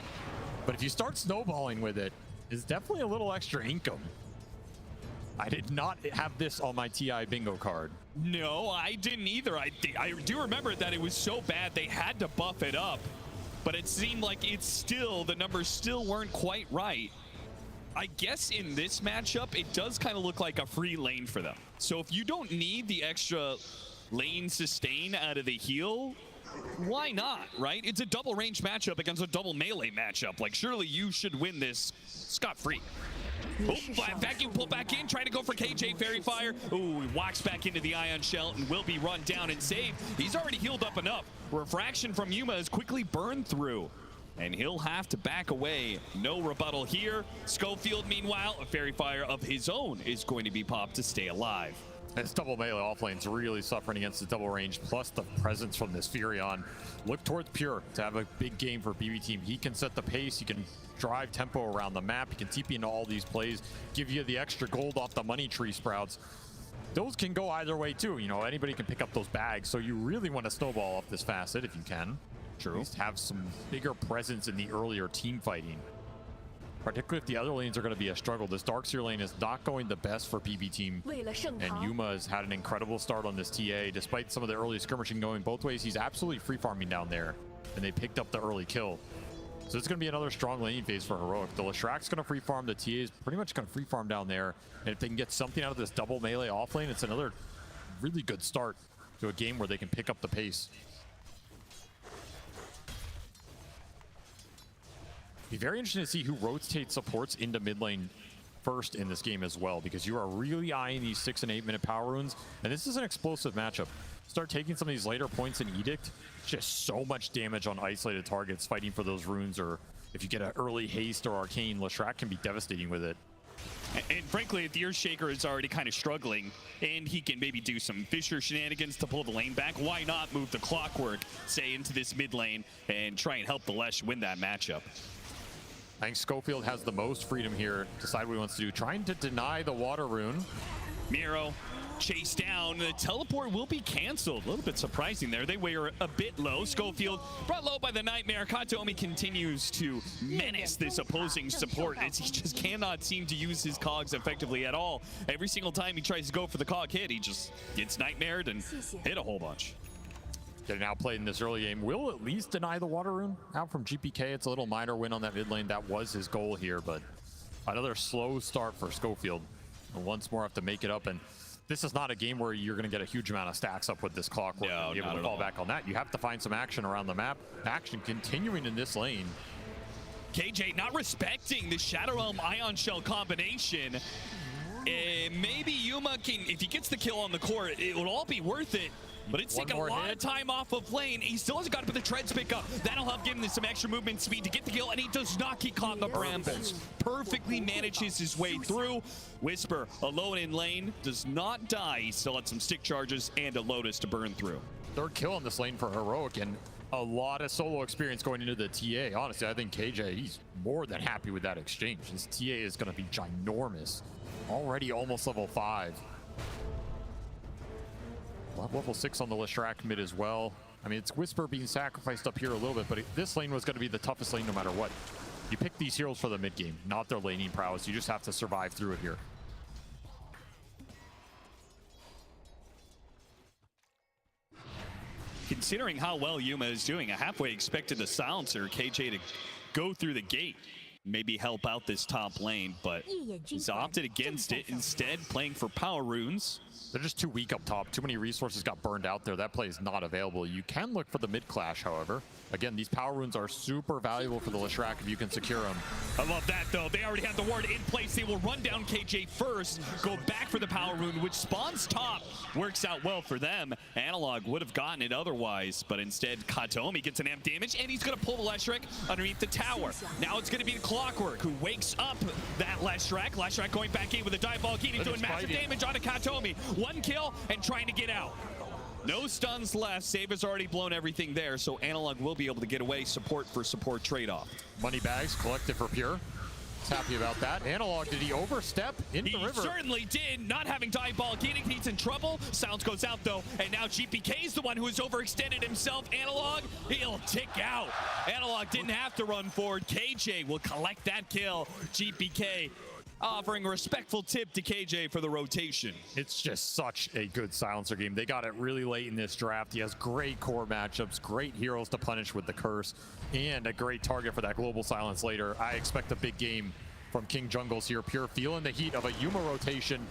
But if you start snowballing with it, it's definitely a little extra income. I did not have this on my TI bingo card. No, I didn't either. I do remember that it was so bad they had to buff it up. But it seemed like it's still, the numbers still weren't quite right. I guess in this matchup, it does kind of look like a free lane for them. So if you don't need the extra lane sustain out of the heal, why not, right? It's a double range matchup against a double melee matchup. Like, surely you should win this scot-free. Oh, vacuum pull back in, trying to go for KJ Fairy Fire. Ooh, he walks back into the Ion Shell and will be run down and saved. He's already healed up enough. Refraction from Yuma is quickly burned through, and he'll have to back away. No rebuttal here. Schofield, meanwhile, a Fairy Fire of his own is going to be popped to stay alive. This double melee offlane's really suffering against the double range, plus the presence from this Furion. Look towards Pure to have a big game for BB Team. He can set the pace, he can drive tempo around the map, he can TP into all these plays, give you the extra gold off the money tree sprouts. Those can go either way too, you know, anybody can pick up those bags, so you really want to snowball off this facet if you can. True. At least have some bigger presence in the earlier team fighting. Particularly if the other lanes are going to be a struggle. This Darkseer lane is not going the best for BB Team. And Yuma has had an incredible start on this TA. Despite some of the early skirmishing going both ways, he's absolutely free farming down there. And they picked up the early kill. So it's going to be another strong laning phase for Heroic. The Leshrac's going to free farm. The TA is pretty much going to free farm down there. And if they can get something out of this double melee off lane, it's another really good start to a game where they can pick up the pace. Be very interesting to see who rotates supports into mid lane first in this game as well, because you are really eyeing these 6 and 8 minute power runes, and this is an explosive matchup. Start taking some of these later points in Edict, just so much damage on isolated targets fighting for those runes, or if you get an early haste or arcane, Leshrac can be devastating with it. And frankly, if the Earthshaker is already kind of struggling, and he can maybe do some Fisher shenanigans to pull the lane back, why not move the Clockwork, say, into this mid lane and try and help the Lesh win that matchup? I think Schofield has the most freedom here, decide what he wants to do, trying to deny the water rune. Miro chased down. The teleport will be canceled. A little bit surprising there. They were a bit low. Schofield brought low by the Nightmare. Katomi continues to menace this opposing support. He just cannot seem to use his cogs effectively at all. Every single time he tries to go for the cog hit, he just gets nightmared and hit a whole bunch. Getting outplayed in this early game. Will at least deny the water rune out from GPK. It's a little minor win on that mid lane. That was his goal here, but another slow start for Schofield. And once more have to make it up, and this is not a game where you're going to get a huge amount of stacks up with this Clockwork and be able to fall back on that. You have to find some action around the map. Action continuing in this lane. KJ not respecting the Shadow Realm Ion Shell combination. Maybe Yuma can, if he gets the kill on the core, it will all be worth it. But it's taking a lot of time off of lane. He still hasn't got to put the treads pick up. That'll help give him some extra movement speed to get the kill, and he does not get caught in the brambles. Perfectly manages his way through. Whisper alone in lane, does not die. He still had some stick charges and a Lotus to burn through. Third kill on this lane for Heroic, and a lot of solo experience going into the TA. Honestly, I think KJ, he's more than happy with that exchange. His TA is going to be ginormous. Already almost level 5. Level 6 on the Leshrac mid as well. I mean, it's Whisper being sacrificed up here a little bit, but this lane was going to be the toughest lane no matter what. You pick these heroes for the mid game, not their laning prowess. You just have to survive through it here. Considering how well Yuma is doing, I halfway expected the silencer, KJ, to go through the gate, maybe help out this top lane, but he's opted against it, instead playing for power runes. They're just too weak up top. Too many resources got burned out there. That play is not available. You can look for the mid clash, however. Again, these power runes are super valuable for the Leshrac if you can secure them. I love that, though. They already have the ward in place. They will run down KJ first, go back for the power rune, which spawns top. Works out well for them. Analog would have gotten it otherwise, but instead, Katomi gets an amp damage, and he's going to pull the Leshrac underneath the tower. Now it's going to be the Clockwork, who wakes up that Leshrac. Leshrac going back in with a dive-ball key, doing massive damage onto Katomi. One kill and trying to get out. No stuns left. Save has already blown everything there, so Analog will be able to get away. Support for support trade-off. Money bags collected for Pure. He's happy about that. Analog, did he overstep into the river? He certainly did. Not having dive ball getting, he's in trouble. Sounds goes out though, and now GPK is the one who has overextended himself. Analog, he'll tick out. Analog didn't have to run forward. KJ will collect that kill. GPK offering a respectful tip to KJ for the rotation. It's just such a good silencer game. They got it really late in this draft. He has great core matchups, great heroes to punish with the curse, and a great target for that global silence later. I expect a big game from King Jungles here. Pure feeling the heat of a Yuma rotation.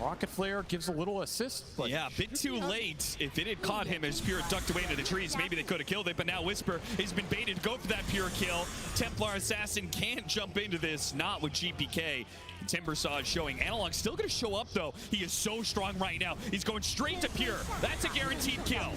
Rocket Flare gives a little assist. But yeah, a bit too late. If it had caught him as Pure ducked away into the trees, maybe they could have killed it, but now Whisper has been baited to go for that Pure kill. Templar Assassin can't jump into this, not with GPK. Timbersaw showing. Analog still going to show up, though. He is so strong right now. He's going straight to Pure. That's a guaranteed kill.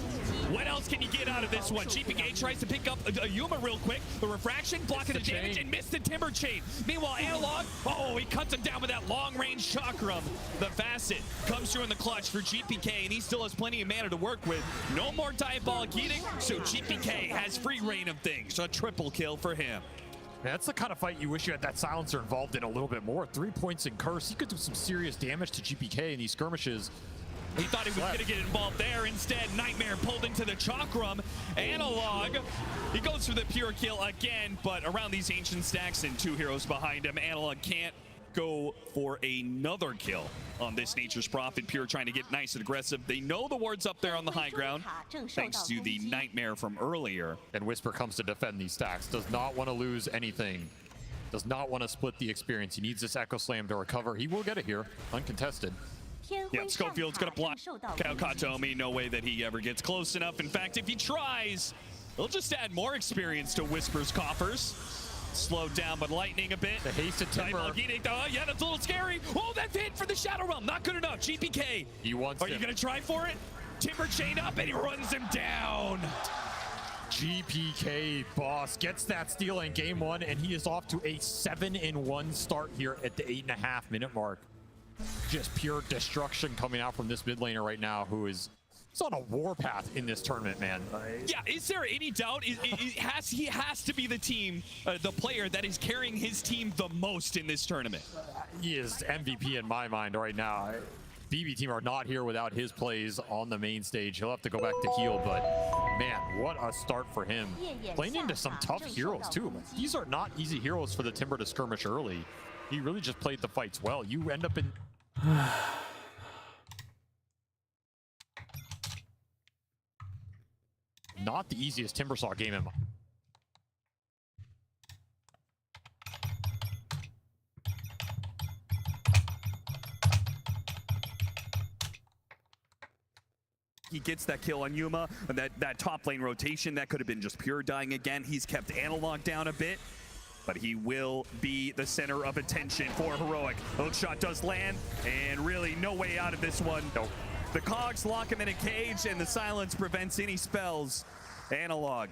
What else can you get out of this one? GPK tries to pick up a Yuma real quick. The refraction, blocking the damage, and missed the Timber Chain. Meanwhile, Analog, oh, he cuts him down with that long-range chakram. The Facet comes through in the clutch for GPK, and he still has plenty of mana to work with. No more diabolic eating, so GPK has free reign of things. A triple kill for him. That's the kind of fight you wish you had that silencer involved in a little bit more. 3 points in curse. He could do some serious damage to GPK in these skirmishes. He thought he was going to get involved there. Instead, Nightmare pulled into the chakram. Analog, he goes for the pure kill again, but around these ancient stacks and 2 heroes behind him, Analog can't go for another kill on this Nature's Prophet. Pure trying to get nice and aggressive. They know the ward's up there on the high ground, thanks to the Nightmare from earlier. And Whisper comes to defend these stacks. Does not want to lose anything. Does not want to split the experience. He needs this Echo Slam to recover. He will get it here, uncontested. Yeah, Schofield's going to block Katomi. No way that he ever gets close enough. In fact, if he tries, They'll just add more experience to Whisper's coffers. Slowed down, but lightning a bit. The hasted Timber. Yeah, that's a little scary. Oh, that hit for the Shadow Realm. Not good enough. GPK. He wants Are you going to try for it? Timber chained up, and he runs him down. GPK boss gets that steal in game 1, and he is off to a 7-1 start here at the 8.5 minute mark. Just pure destruction coming out from this mid laner right now, who is on a warpath in this tournament, man. Yeah, is there any doubt? He has to be the team, the player that is carrying his team the most in this tournament. He is MVP in my mind right now. BB team are not here without his plays on the main stage. He'll have to go back to heal, but man, what a start for him. Playing into some tough heroes too. These are not easy heroes for the Timber to skirmish early. He really just played the fights well. You end up in... not the easiest Timbersaw game in my... He gets that kill on Yuma, and that top lane rotation, that could have been just pure dying again. He's kept Analog down a bit, but he will be the center of attention for Heroic. Hook shot does land, and really no way out of this one. Nope. The cogs lock him in a cage, and the silence prevents any spells. Analog,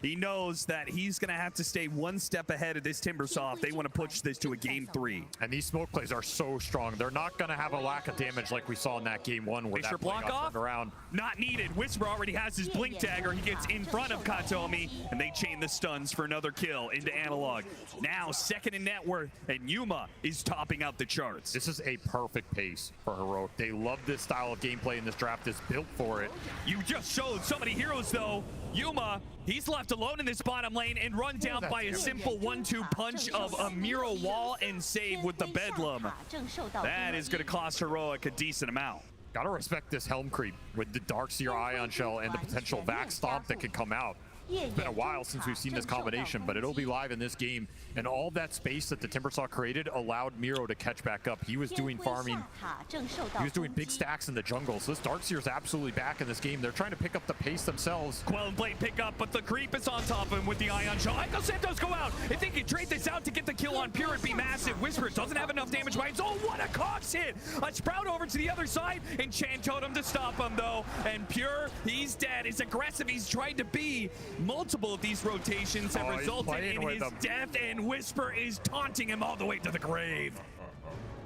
he knows that he's going to have to stay one step ahead of this Timbersaw if they want to push this to a game 3. And these smoke plays are so strong. They're not going to have a lack of damage like we saw in that game 1 where Fisher that play block got off? turned around. Not needed. Whisper already has his blink dagger. He gets in front of Katomi, and they chain the stuns for another kill into Analog. Now second in net worth, and Yuma is topping out the charts. This is a perfect pace for Heroic. They love this style of gameplay, and this draft is built for it. You just showed so many heroes, though. Yuma, he's left alone in this bottom lane and run down by a simple 1-2 punch of a Miro wall and save with the Bedlam. That is going to cost Heroic a decent amount. Gotta respect this Helm creep with the Darkseer Ion Shell and the potential Vax Stomp that could come out. It's been a while since we've seen this combination, but it'll be live in this game. And all that space that the Timbersaw created allowed Miro to catch back up. He was doing farming. He was doing big stacks in the jungle. So this Darkseer is absolutely back in this game. They're trying to pick up the pace themselves. Quell and Blade pick up, but the creep is on top of him with the Ion Shell. Echo Santos go out. If they can trade this out to get the kill on Pure, it'd be massive. Whisper doesn't have enough damage by himself. Oh, what a Cox hit! A Sprout over to the other side, and Chan Totem to stop him, though. And Pure, he's dead. As aggressive he's tried to be, multiple of these rotations have resulted in his death, and Whisper is taunting him all the way to the grave.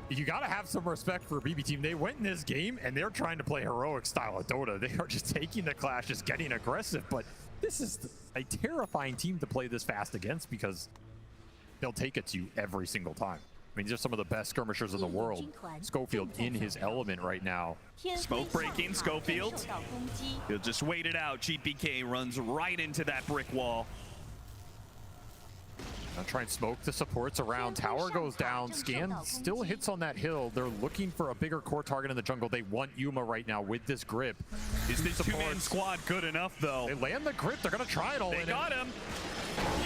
You got to have some respect for BB team. They went in this game, and they're trying to play Heroic style of Dota. They are just taking the clash, just getting aggressive, but this is a terrifying team to play this fast against because they'll take it to you every single time. I mean, these are some of the best skirmishers in the world. Schofield in his element right now. Smoke breaking, Schofield. He'll just wait it out. GPK runs right into that brick wall. Now try and smoke the supports around. Tower goes down. Scan still hits on that hill. They're looking for a bigger core target in the jungle. They want Yuma right now with this grip. Is this two-man squad good enough, though? They land the grip. They're going to try it all in. They got him.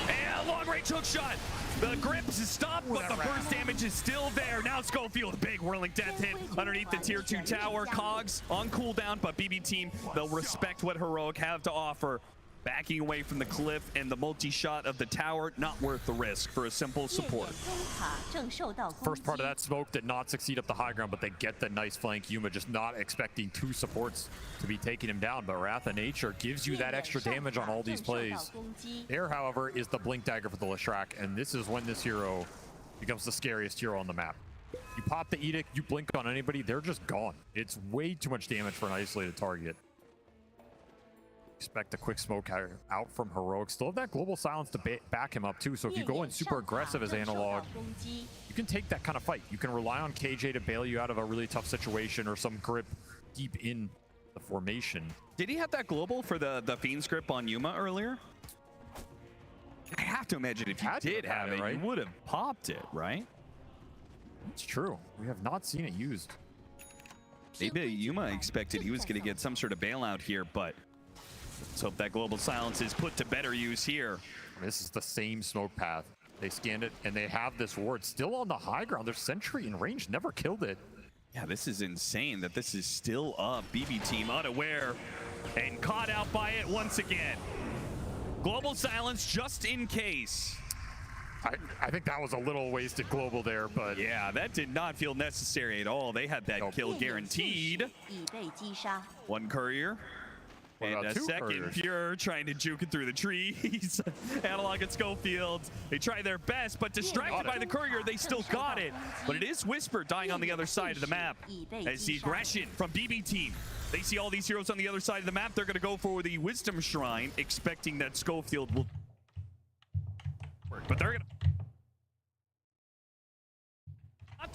And long-range hook shot. The grip is stopped, but the burst damage is still there. Now Schofield, big whirling death hit underneath the tier 2 tower. Cogs on cooldown, but BB team, they'll respect what Heroic have to offer. Backing away from the cliff and the multi-shot of the tower, not worth the risk for a simple support. First part of that smoke did not succeed up the high ground, but they get the nice flank. Yuma just not expecting 2 supports to be taking him down, but Wrath of Nature gives you that extra damage on all these plays. There, however, is the Blink Dagger for the Leshrac, and this is when this hero becomes the scariest hero on the map. You pop the Edict, you blink on anybody, they're just gone. It's way too much damage for an isolated target. Expect a quick smoke out from Heroic. Still have that global silence to back him up too. So if you go in super aggressive as Analog, you can take that kind of fight. You can rely on KJ to bail you out of a really tough situation or some grip deep in the formation. Did he have that global for the Fiend's grip on Yuma earlier? I have to imagine if you did have it, right? You would have popped it, right? It's true. We have not seen it used. Maybe Yuma expected he was going to get some sort of bailout here, but let's hope that global silence is put to better use here. This is the same smoke path. They scanned it, and they have this ward still on the high ground. Their sentry in range never killed it. Yeah, this is insane that this is still up. BB team unaware and caught out by it once again. Global silence just in case. I think that was a little wasted global there, but yeah, that did not feel necessary at all. They had that kill guaranteed. One courier. And a second couriers? Pure trying to juke it through the trees. Analog and Schofield, they try their best, but distracted by the courier, they still got it. But it is Whisper dying on the other side of the map. As the aggression from BB team. They see all these heroes on the other side of the map. They're going to go for the Wisdom Shrine, expecting that Schofield will work. But they're going to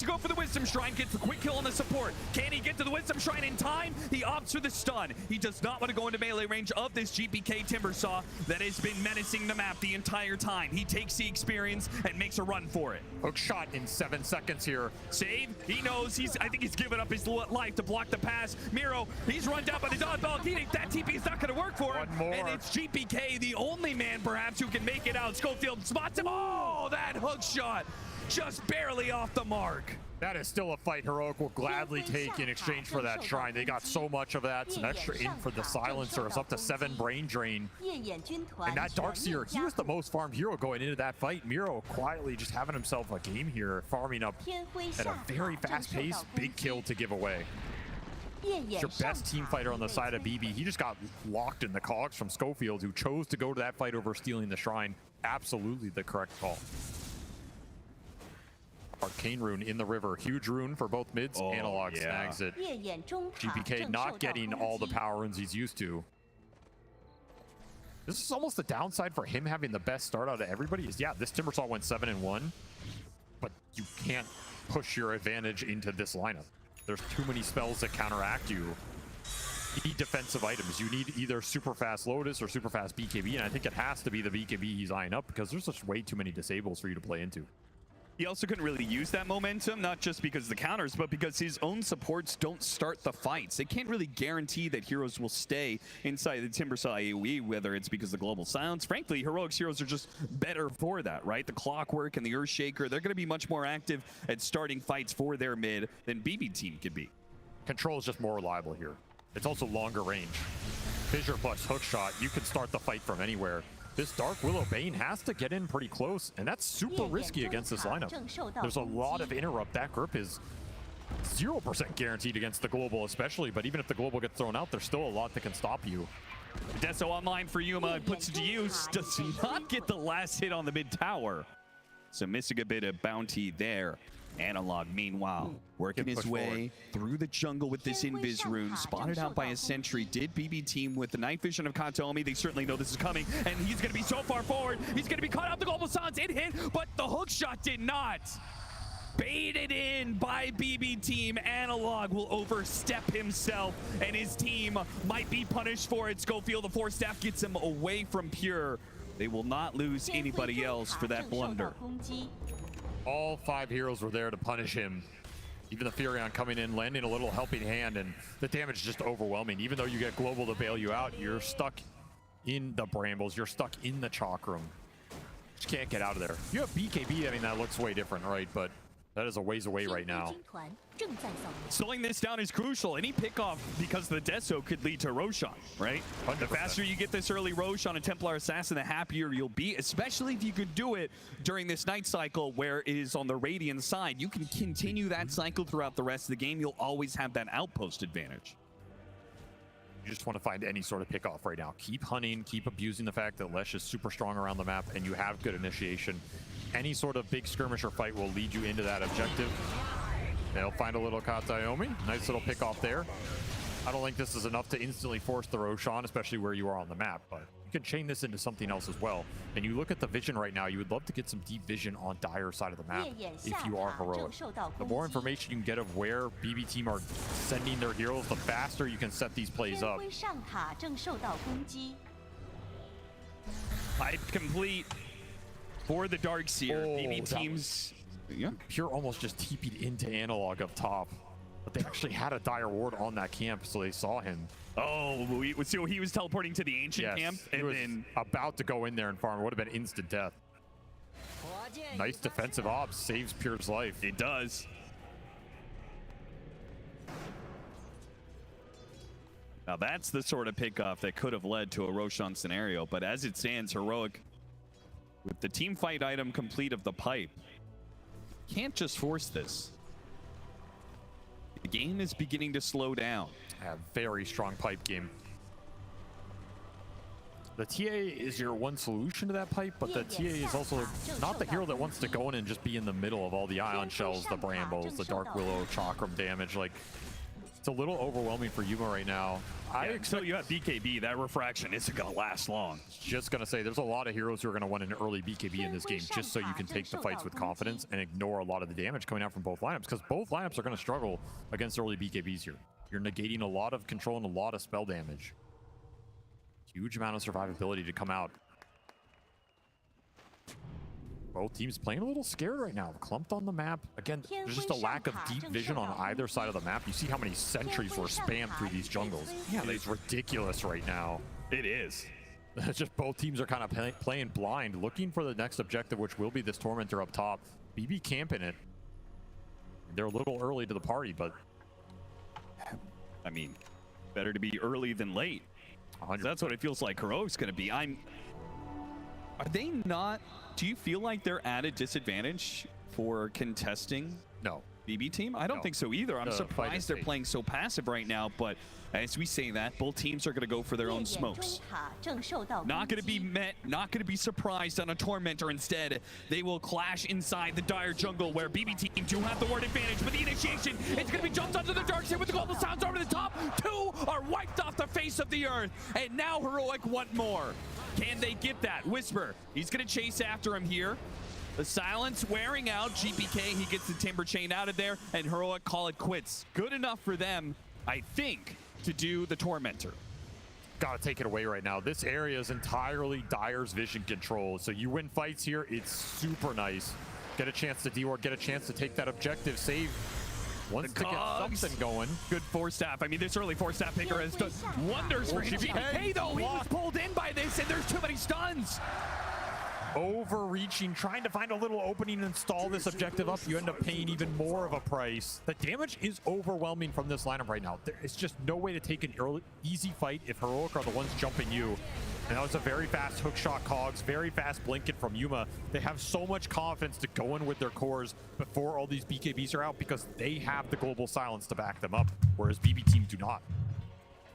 go for the Wisdom Shrine, gets the quick kill on the support. Can he get to the Wisdom Shrine in time? He opts for the stun. He does not want to go into melee range of this GPK Timbersaw that has been menacing the map the entire time. He takes the experience and makes a run for it. Hook shot in 7 seconds here. Save, he knows, I think he's given up his life to block the pass. Miro, he's run down by the dodgeball. He thinks that TP is not going to work for him. One more. And it's GPK, the only man perhaps who can make it out. Schofield spots him. Oh, that hook shot. Just barely off the mark. That is still a fight Heroic will gladly take in exchange for that shrine. They got so much of that. Some extra in for the silencer. It's up to 7 brain drain. And that Darkseer, he was the most farmed hero going into that fight. Miro quietly just having himself a game here, farming up at a very fast pace. Big kill to give away. It's your best team fighter on the side of BB. He just got locked in the cogs from Schofield, who chose to go to that fight over stealing the shrine. Absolutely the correct call. Arcane rune in the river. Huge rune for both mids. Analog snags it. GPK not getting all the power runes he's used to. This is almost the downside for him having the best start out of everybody is, yeah, this Timbersaw went 7-1, but you can't push your advantage into this lineup. There's too many spells that counteract you. You need defensive items. You need either super fast Lotus or super fast BKB, and I think it has to be the BKB he's eyeing up because there's just way too many disables for you to play into. He also couldn't really use that momentum, not just because of the counters, but because his own supports don't start the fights. They can't really guarantee that heroes will stay inside the Timbersaw AoE, whether it's because of the global silence. Frankly, Heroic's heroes are just better for that, right? The Clockwork and the Earthshaker, they're going to be much more active at starting fights for their mid than BB team could be. Control is just more reliable here. It's also longer range. Fissure plus hookshot, you can start the fight from anywhere. This Dark Willow Bane has to get in pretty close, and that's super risky against this lineup. There's a lot of interrupt. That grip is 0% guaranteed against the global especially, but even if the global gets thrown out, there's still a lot that can stop you. Deso online for Yuma, puts it to use, does not get the last hit on the mid tower. So missing a bit of bounty there. Analog, meanwhile, working his way through the jungle with this Invis rune, spotted out by a sentry. Did BB team with the night vision of Kataomi. They certainly know this is coming, and he's going to be so far forward. He's going to be caught out the global silence. It hit, but the hook shot did not. Baited in by BB team. Analog will overstep himself, and his team might be punished for it. Schofield, the Force Staff, gets him away from Pure. They will not lose anybody else for that blunder. All 5 heroes were there to punish him. Even the Furion coming in, landing a little helping hand, and the damage is just overwhelming. Even though you get global to bail you out, you're stuck in the brambles. You're stuck in the chalk room. Just can't get out of there. You have BKB, I mean, that looks way different, right? But that is a ways away right now. Slowing this down is crucial. Any pickoff because of the Deso could lead to Roshan, right? 100%. The faster you get this early Rosh on a Templar Assassin, the happier you'll be, especially if you could do it during this night cycle where it is on the Radiant side. You can continue that cycle throughout the rest of the game. You'll always have that outpost advantage. You just want to find any sort of pickoff right now. Keep hunting, keep abusing the fact that Lesh is super strong around the map and you have good initiation. Any sort of big skirmisher fight will lead you into that objective. They'll find a little Kataomi. Nice little pick off there. I don't think this is enough to instantly force the Roshan, especially where you are on the map, but you can chain this into something else as well. And you look at the vision right now, you would love to get some deep vision on Dire's side of the map if you are Heroic. The more information you can get of where BB team are sending their heroes, the faster you can set these plays up. Pipe complete for the Darkseer. BB teams... Pure almost just TP'd into Analog up top. But they actually had a dire ward on that camp, so they saw him. Oh, so he was teleporting to the ancient camp, and then about to go in there and farm. It would have been instant death. Nice defensive ops, saves Pure's life. It does. Now that's the sort of pickoff that could have led to a Roshan scenario, but as it stands, Heroic, with the team fight item complete of the pipe, can't just force this. The game is beginning to slow down. A very strong pipe game. The TA is your one solution to that pipe, but the TA is also not the hero that wants to go in and just be in the middle of all the ion shells, the brambles, the Dark Willow, Chakram damage. Like, it's a little overwhelming for Yuma right now. Until you have BKB, that refraction isn't going to last long. Just going to say, there's a lot of heroes who are going to want an early BKB in this game just so you can take the fights with confidence and ignore a lot of the damage coming out from both lineups, because both lineups are going to struggle against early BKBs here. You're negating a lot of control and a lot of spell damage. Huge amount of survivability to come out. Both teams playing a little scared right now. Clumped on the map. Again, there's just a lack of deep vision on either side of the map. You see how many sentries were spammed through these jungles. Yeah, it's ridiculous right now. It is. It's just both teams are kind of playing blind, looking for the next objective, which will be this Tormentor up top. BB camping it. They're a little early to the party, but... I mean, better to be early than late. 100%. That's what it feels like Heroic's going to be. Are they not... Do you feel like they're at a disadvantage for contesting BB team? I don't think so either. I'm surprised they're playing so passive right now, but as we say that, both teams are going to go for their own smokes. Not going to be not going to be surprised on a Tormentor. Instead, they will clash inside the dire jungle where BB team do have the ward advantage, but the initiation, it's going to be jumped onto the dark side with the global sounds over the top. 2 are wiped off the face of the earth, and now Heroic want more. Can they get that? Whisper, he's going to chase after him here. The silence wearing out. GPK, he gets the Timber Chain out of there, and Heroic call it quits. Good enough for them, I think, to do the Tormentor. Gotta take it away right now. This area is entirely Dire's vision control. So you win fights here, it's super nice. Get a chance to D-Ward, get a chance to take that objective, save. Wants to get something going. Good Force Staff. I mean, this early Force Staff picker has done wonders for GPK. Hey, though, he was pulled in by this, and there's too many stuns. Overreaching, trying to find a little opening and install this objective up. You end up paying even more of a price. The damage is overwhelming from this lineup right now. There is just no way to take an easy fight if Heroic are the ones jumping you. And that was a very fast hook shot Cogs, very fast blinking from Yuma. They have so much confidence to go in with their cores before all these BKBs are out because they have the global silence to back them up, whereas BB team do not.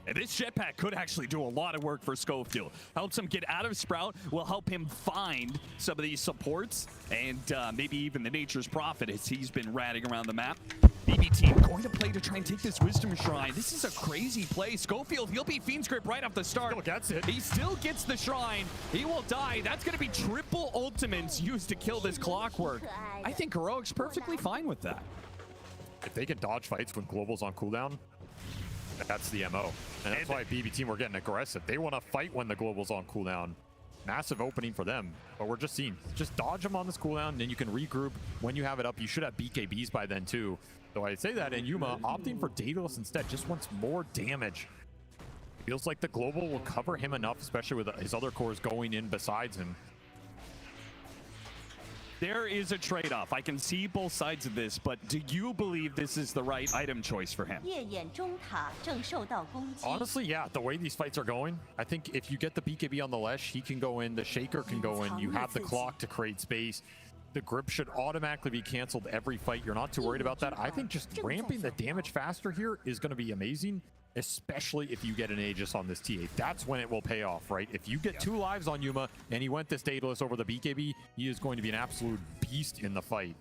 And this jetpack could actually do a lot of work for Schofield. Helps him get out of Sprout, will help him find some of these supports, and maybe even the Nature's Prophet as he's been ratting around the map. BB team going to play to try and take this Wisdom Shrine. This is a crazy play. Schofield, he'll be Fiend's Grip right off the start. Still gets it. He still gets the Shrine. He will die. That's going to be triple ultimates used to kill this Clockwork. I think Heroic's perfectly fine with that. If they can dodge fights when Global's on cooldown, that's the MO. And that's why BB team were getting aggressive. They want to fight when the Global's on cooldown. Massive opening for them. But we're just seeing, just dodge them on this cooldown, and then you can regroup. When you have it up, you should have BKBs by then too. So I say that, and Yuma opting for Daedalus instead, just wants more damage. Feels like the Global will cover him enough, especially with his other cores going in besides him. There is a trade-off. I can see both sides of this, but do you believe this is the right item choice for him? Honestly, yeah, the way these fights are going, I think if you get the BKB on the Lesh, he can go in, the Shaker can go in, you have the clock to create space. The grip should automatically be canceled every fight. You're not too worried about that. I think just ramping the damage faster here is going to be amazing, especially if you get an Aegis on this TA. That's when it will pay off, right? If you get 2 lives on Yuma and he went this Daedalus over the BKB, he is going to be an absolute beast in the fight.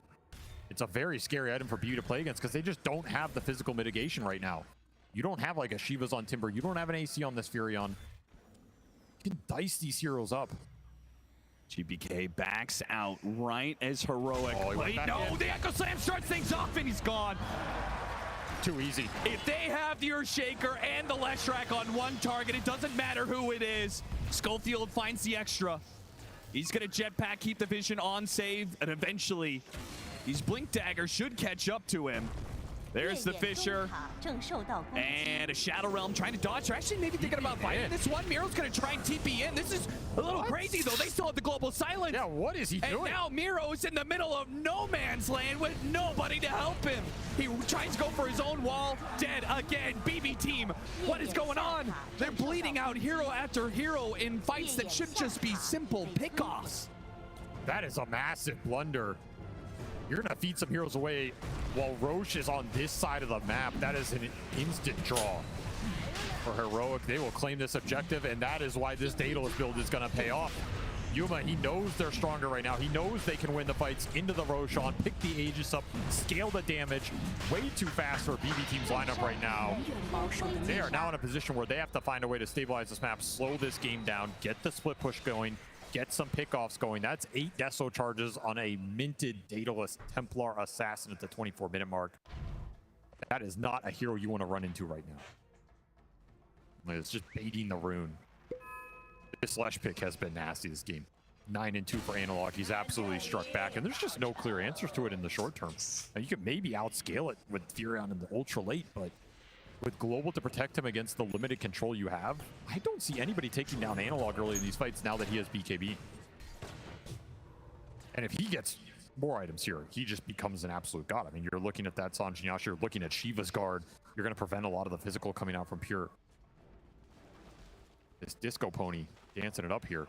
It's a very scary item for BB to play against because they just don't have the physical mitigation right now. You don't have like a Shiva's on Timber. You don't have an AC on this Furion. You can dice these heroes up. GPK backs out right as Heroic. No, the Echo Slam starts things off and he's gone. Too easy. If they have the Earthshaker and the Leshrac on one target, it doesn't matter who it is. Schofield finds the extra. He's going to jetpack, keep the vision on save, and eventually these Blink Daggers should catch up to him. There's the Fisher. And a Shadow Realm trying to dodge. They're actually maybe thinking about fighting this one. Miro's going to try and TP in. This is a little crazy, though. They still have the global silence. Yeah, what is he doing? And now Miro's in the middle of no man's land with nobody to help him. He tries to go for his own wall. Dead again. BB team, what is going on? They're bleeding out hero after hero in fights that should just be simple pickoffs. That is a massive blunder. You're going to feed some heroes away while Roche is on this side of the map. That is an instant draw for Heroic. They will claim this objective, and that is why this Daedalus build is going to pay off. Yuma, he knows they're stronger right now. He knows they can win the fights into the Roshan, pick the Aegis up, scale the damage. Way too fast for BB Team's lineup right now. They are now in a position where they have to find a way to stabilize this map, slow this game down, get the split push going, get some pickoffs going. That's 8 Deso charges on a minted Daedalus Templar Assassin at the 24-minute mark. That is not a hero you want to run into right now. It's just baiting the rune. This Lesh pick has been nasty this game. 9-2 for Analog. He's absolutely struck back, and there's just no clear answers to it in the short term. Now, you could maybe outscale it with Furion in the ultra late, but with Global to protect him against the limited control you have, I don't see anybody taking down Analog early in these fights now that he has BKB. And if he gets more items here, he just becomes an absolute god. I mean, you're looking at that Sanjin Yash, you're looking at Shiva's guard. You're going to prevent a lot of the physical coming out from Pure. This Disco Pony dancing it up here.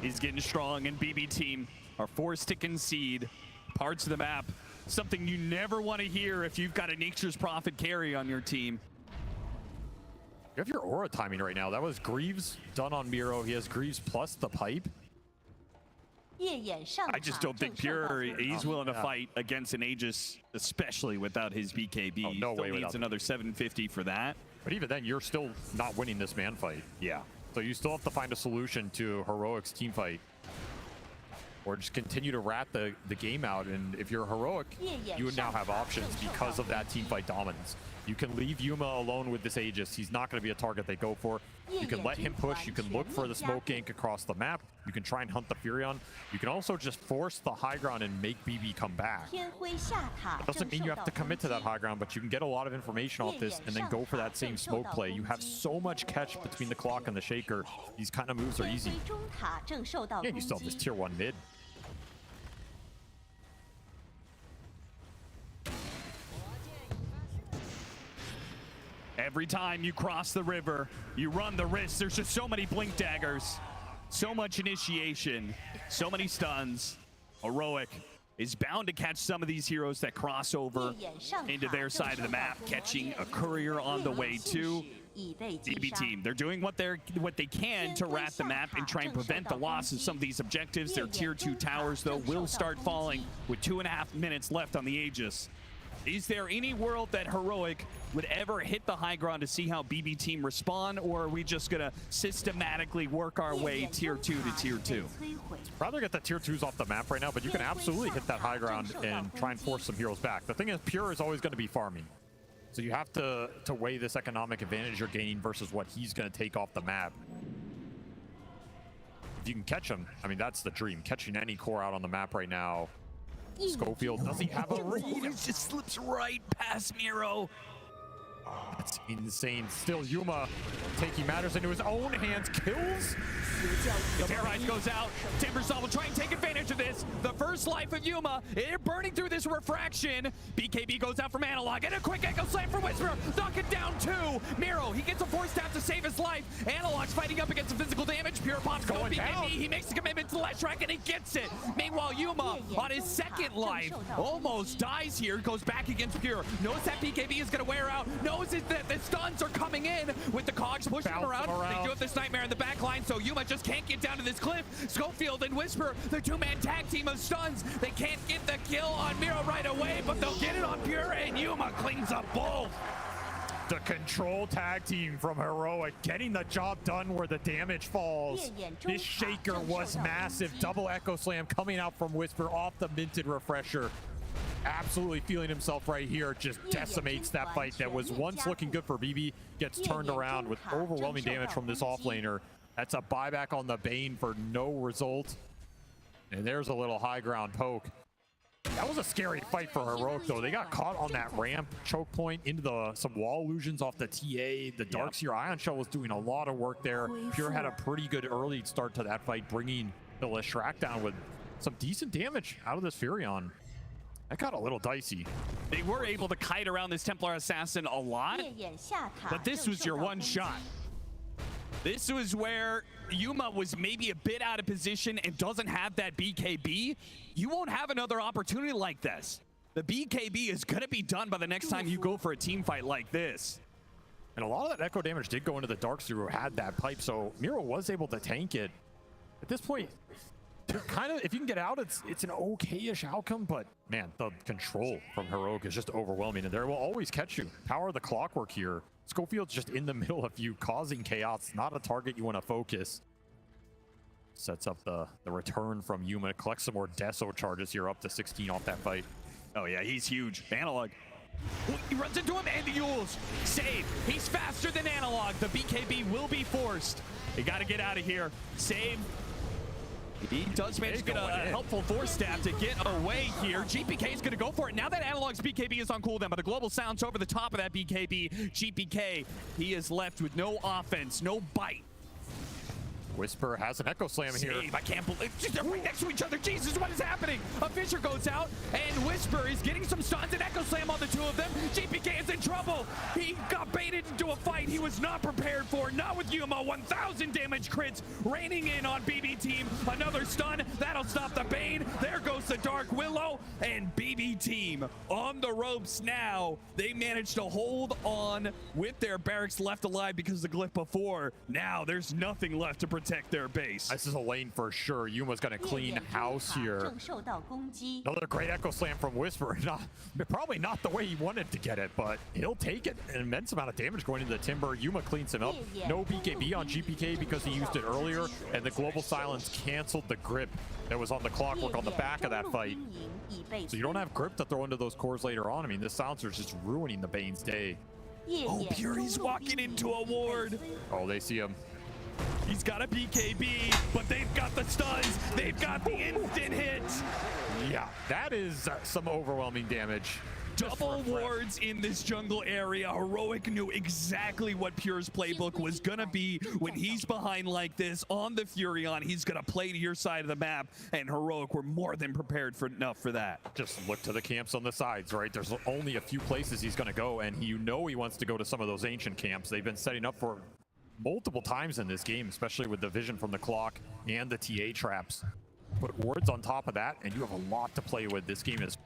He's getting strong, and BB Team are forced to concede parts of the map. Something you never want to hear if you've got a Nature's Prophet carry on your team. You have your aura timing right now. That was Greaves done on Miro. He has Greaves plus the pipe. I just don't think Pure, he's willing to fight against an Aegis, especially without his BKB. Oh, no way. He needs another 750 for that. But even then, you're still not winning this man fight. Yeah. So you still have to find a solution to Heroic's team fight. Or just continue to rat the game out. And if you're Heroic, you would now have options because of that team fight dominance. You can leave Yuma alone with this Aegis. He's not going to be a target they go for. You can let him push. You can look for the smoke gank across the map. You can try and hunt the Furion. You can also just force the high ground and make BB come back. That doesn't mean you have to commit to that high ground, but you can get a lot of information off this and then go for that same smoke play. You have so much catch between the clock and the shaker. These kind of moves are easy. Yeah, you still have this tier 1 mid. Every time you cross the river, you run the risk. There's just so many blink daggers, so much initiation, so many stuns. Heroic is bound to catch some of these heroes that cross over into their side of the map, catching a courier on the way too. DB Team, they're doing what they can to rat the map and try and prevent the loss of some of these objectives. Their tier 2 towers, though, will start falling with 2.5 minutes left on the Aegis. Is there any world that Heroic would ever hit the high ground to see how BB Team respond, or are we just going to systematically work our way tier 2 to tier 2? Rather get the tier 2s off the map right now, but you can absolutely hit that high ground and try and force some heroes back. The thing is, Pure is always going to be farming. So you have to weigh this economic advantage you're gaining versus what he's going to take off the map. If you can catch him, I mean, that's the dream. Catching any core out on the map right now. Schofield doesn't have a read. It just slips right past Miro. That's insane. Still, Yuma taking matters into his own hands. Kills. Terrorize goes out. Timbersaw will try and take advantage of this. The first life of Yuma. They're burning through this refraction. BKB goes out from Analog. And a quick Echo Slam for Whisper. Knock it down 2. Miro, he gets a force down to save his life. Analog's fighting up against the physical damage. Pure pops going BKB. He makes a commitment to the left track and he gets it. Meanwhile, Yuma on his second life almost dies here. Goes back against Pure. Knows that BKB is going to wear out. Knows that the stuns are coming in with the cogs pushing around. They do have this nightmare in the back line, so Yuma just can't get down to this cliff. Schofield and Whisper, the 2-man tag team of stuns. They can't get the kill on Miro right away, but they'll get it on Pure, and Yuma cleans up both. The control tag team from Heroic getting the job done where the damage falls. This shaker was massive. Double Echo Slam coming out from Whisper off the minted refresher. Absolutely feeling himself right here. Just decimates that fight that was once looking good for BB. Gets turned around with overwhelming damage from this offlaner. That's a buyback on the Bane for no result. And there's a little high ground poke. That was a scary fight for Heroic, though. They got caught on that ramp, choke point, into some wall illusions off the TA. The Darkseer Ion Shell was doing a lot of work there. Pure had a pretty good early start to that fight, bringing the Leshrac down with some decent damage out of this Furion. That got a little dicey. They were able to kite around this Templar Assassin a lot, but this was your one shot. This was where Yuma was maybe a bit out of position and doesn't have that BKB. You won't have another opportunity like this. The BKB is going to be done by the next time you go for a team fight like this. And a lot of that echo damage did go into the Darkseer who had that pipe, so Miro was able to tank it. At this point, kind of, if you can get out, it's an okay-ish outcome, but man, the control from Heroic is just overwhelming, and they will always catch you. Power of the clockwork here. Schofield's just in the middle of you, causing chaos. Not a target you want to focus. Sets up the return from Yuma. Collects some more Deso charges here, up to 16 off that fight. Oh yeah, he's huge. Analog. He runs into him and the Yules. Save. He's faster than Analog. The BKB will be forced. They got to get out of here. Save. He does manage to get a helpful force stab to get away here. GPK is going to go for it. Now that Analog's BKB is on cooldown, but the global sounds over the top of that BKB. GPK, he is left with no offense, no bite. Whisper has an Echo Slam here. I can't believe they're right next to each other. Jesus, what is happening? A Fissure goes out, and Whisper is getting some stuns and Echo Slam on the two of them. GPK is in trouble. He got baited into a fight he was not prepared for. Not with Yuma. 1,000 damage crits raining in on BB Team. Another stun. That'll stop the Bane. There goes the Dark Willow. And BB Team on the ropes now. They managed to hold on with their barracks left alive because of the glyph before. Now there's nothing left to protect their base. This is a lane for sure. Yuma's going to clean house here. Another great Echo Slam from Whisper. Probably not the way he wanted to get it, but he'll take it. An immense amount of damage going into the Timber. Yuma cleans him up. No BKB on GPK because he used it earlier, and the Global Silence canceled the grip that was on the clockwork on the back of that fight. So you don't have grip to throw into those cores later on. I mean, this Silencer is just ruining the Bane's day. Oh, Fury's walking into a ward. Oh, they see him. He's got a BKB, but they've got the stuns. They've got the instant hits. Yeah, that is some overwhelming damage. Double wards in this jungle area. Heroic knew exactly what Pure's playbook was gonna be when he's behind like this on the Furion. He's gonna play to your side of the map, and Heroic were more than prepared for enough for that. Just look to the camps on the sides, right? There's only a few places he's gonna go, and you know he wants to go to some of those ancient camps. They've been setting up for multiple times in this game, especially with the vision from the clock and the TA traps. Put wards on top of that, and you have a lot to play with. This game is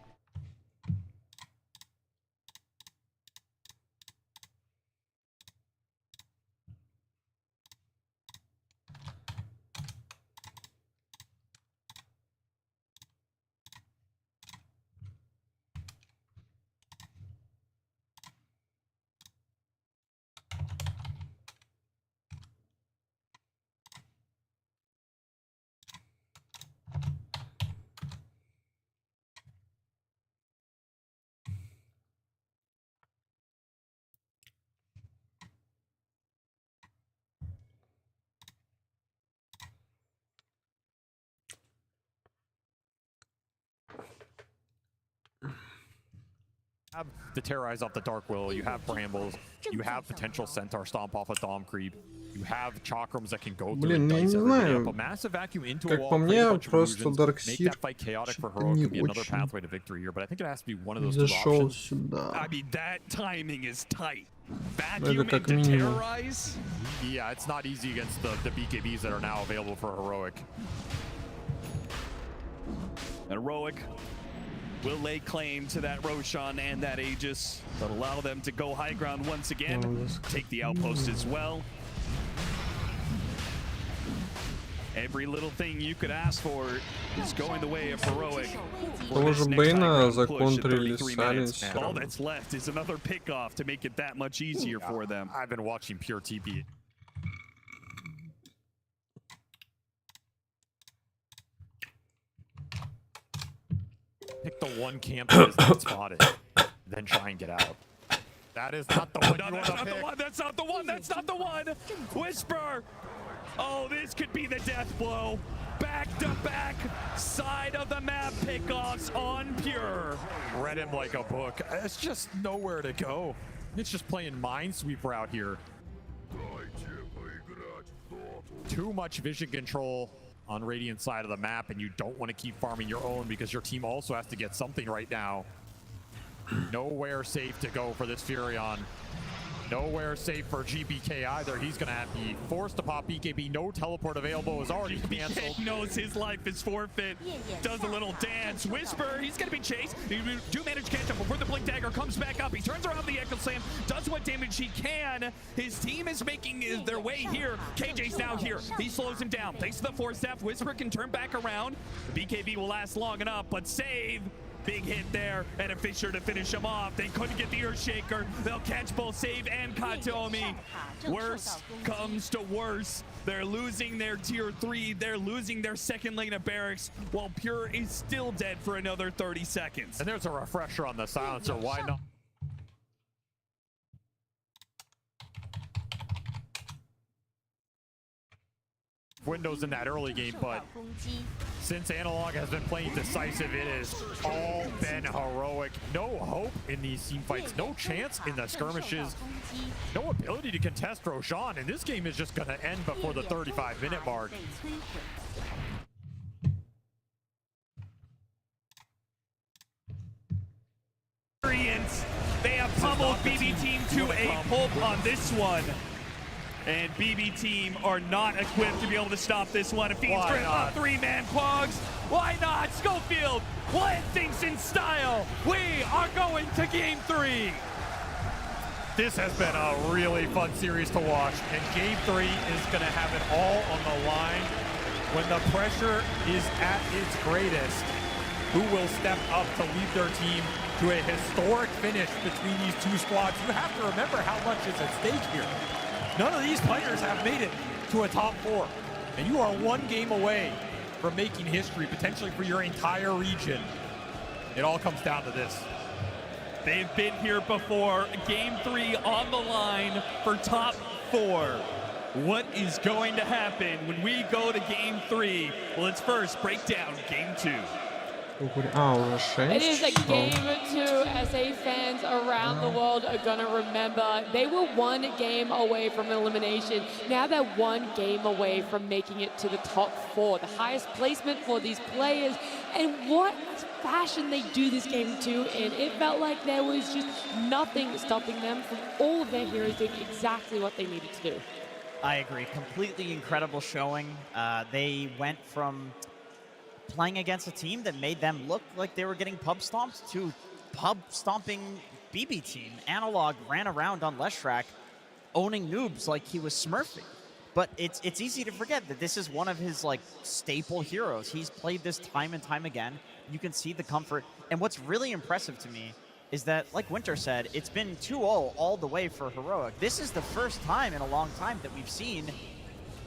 have the Terrorize off the Dark Willow, you have Brambles, you have potential Centaur Stomp off a Dom Creep, you have Chakrams that can go through Блин, and ну я dice не everybody up. A знаю. massive vacuum into a Как wall, по create a мне, bunch of просто illusions, make Darkseer that fight chaotic for что-то Heroic не could be another очень pathway to victory here, but I think it has to be one of those two зашел options. сюда. I mean, that timing is tight. Это Vacuum как into минимум. Terrorize. Yeah, it's not easy against the BKBs that are now available for Heroic. Heroic will lay claim to that Roshan and that Aegis. That'll allow them to go high ground once again, take the outpost as well. Every little thing you could ask for is going the way of Heroic. Тоже Бейна законтрили с Silencer. All that's left is another pickoff to make it that much easier for them. I've been watching Pure TP. Pick the one camp that is not spotted, then try and get out. That is not the one No, you that's want not to the pick. one. That's not the one. That's not the one. Whisper. Oh, this could be the death blow. Back back-to-back side of the map pickoffs on Pure. Read him like a book. It's just nowhere to go. It's just playing Minesweeper out here. Too much vision control on Radiant's side of the map, and you don't want to keep farming your own because your team also has to get something right now. Nowhere safe to go for this Furion. Nowhere safe for GBK either. He's going to be forced to pop BKB. No teleport available is already canceled. GBK knows his life is forfeit. Does a little dance. Whisper, he's going to be chased. He do manage to catch up before the Blink Dagger comes back up. He turns around the Echo Slam, does what damage he can. His team is making their way here. KJ's now here. He slows him down. Thanks to the Force Staff, Whisper can turn back around. The BKB will last long enough, but save. Big hit there, and a Fisher to finish him off. They couldn't get the Earthshaker. They'll catch both Save and Katomi. Worse comes to worse. They're losing their tier 3. They're losing their second lane of barracks, while Pure is still dead for another 30 seconds. And there's a refresher on the silencer. Why not? Windows in that early game, but since Analog has been playing decisive, it has all been heroic. No hope in these team fights, no chance in the skirmishes, no ability to contest Roshan, and this game is just going to end before the 35-minute mark. They have pummeled BB Team to a pulp on this one. And BB Team are not equipped to be able to stop this one. A Fiend's Grip, a 3-man Quags. Why not? Schofield, Glenn thinks in style. We are going to game 3. This has been a really fun series to watch, and game 3 is going to have it all on the line. When the pressure is at its greatest, who will step up to lead their team to a historic finish between these two squads? You have to remember how much is at stake here. None of these players have made it to a top 4, and you are one game away from making history, potentially for your entire region. It all comes down to this. They've been here before. Game 3 on the line for top 4. What is going to happen when we go to game 3? Well, let's first break down game 2. Уже 6. It is a game 2 SA fans around the world are going to remember. They were one game away from elimination. Now they're one game away from making it to the top 4, the highest placement for these players. And what fashion they do this game 2 in. It felt like there was just nothing stopping them from all of their heroes doing exactly what they needed to do. I agree. Completely incredible showing. They went from playing against a team that made them look like they were getting pub stomped to pub stomping BB Team. Analog ran around on Leshrac owning noobs like he was Smurfing. But it's easy to forget that this is one of his like staple heroes. He's played this time and time again. You can see the comfort. And what's really impressive to me is that, like Winter said, it's been 2-0 all the way for Heroic. This is the first time in a long time that we've seen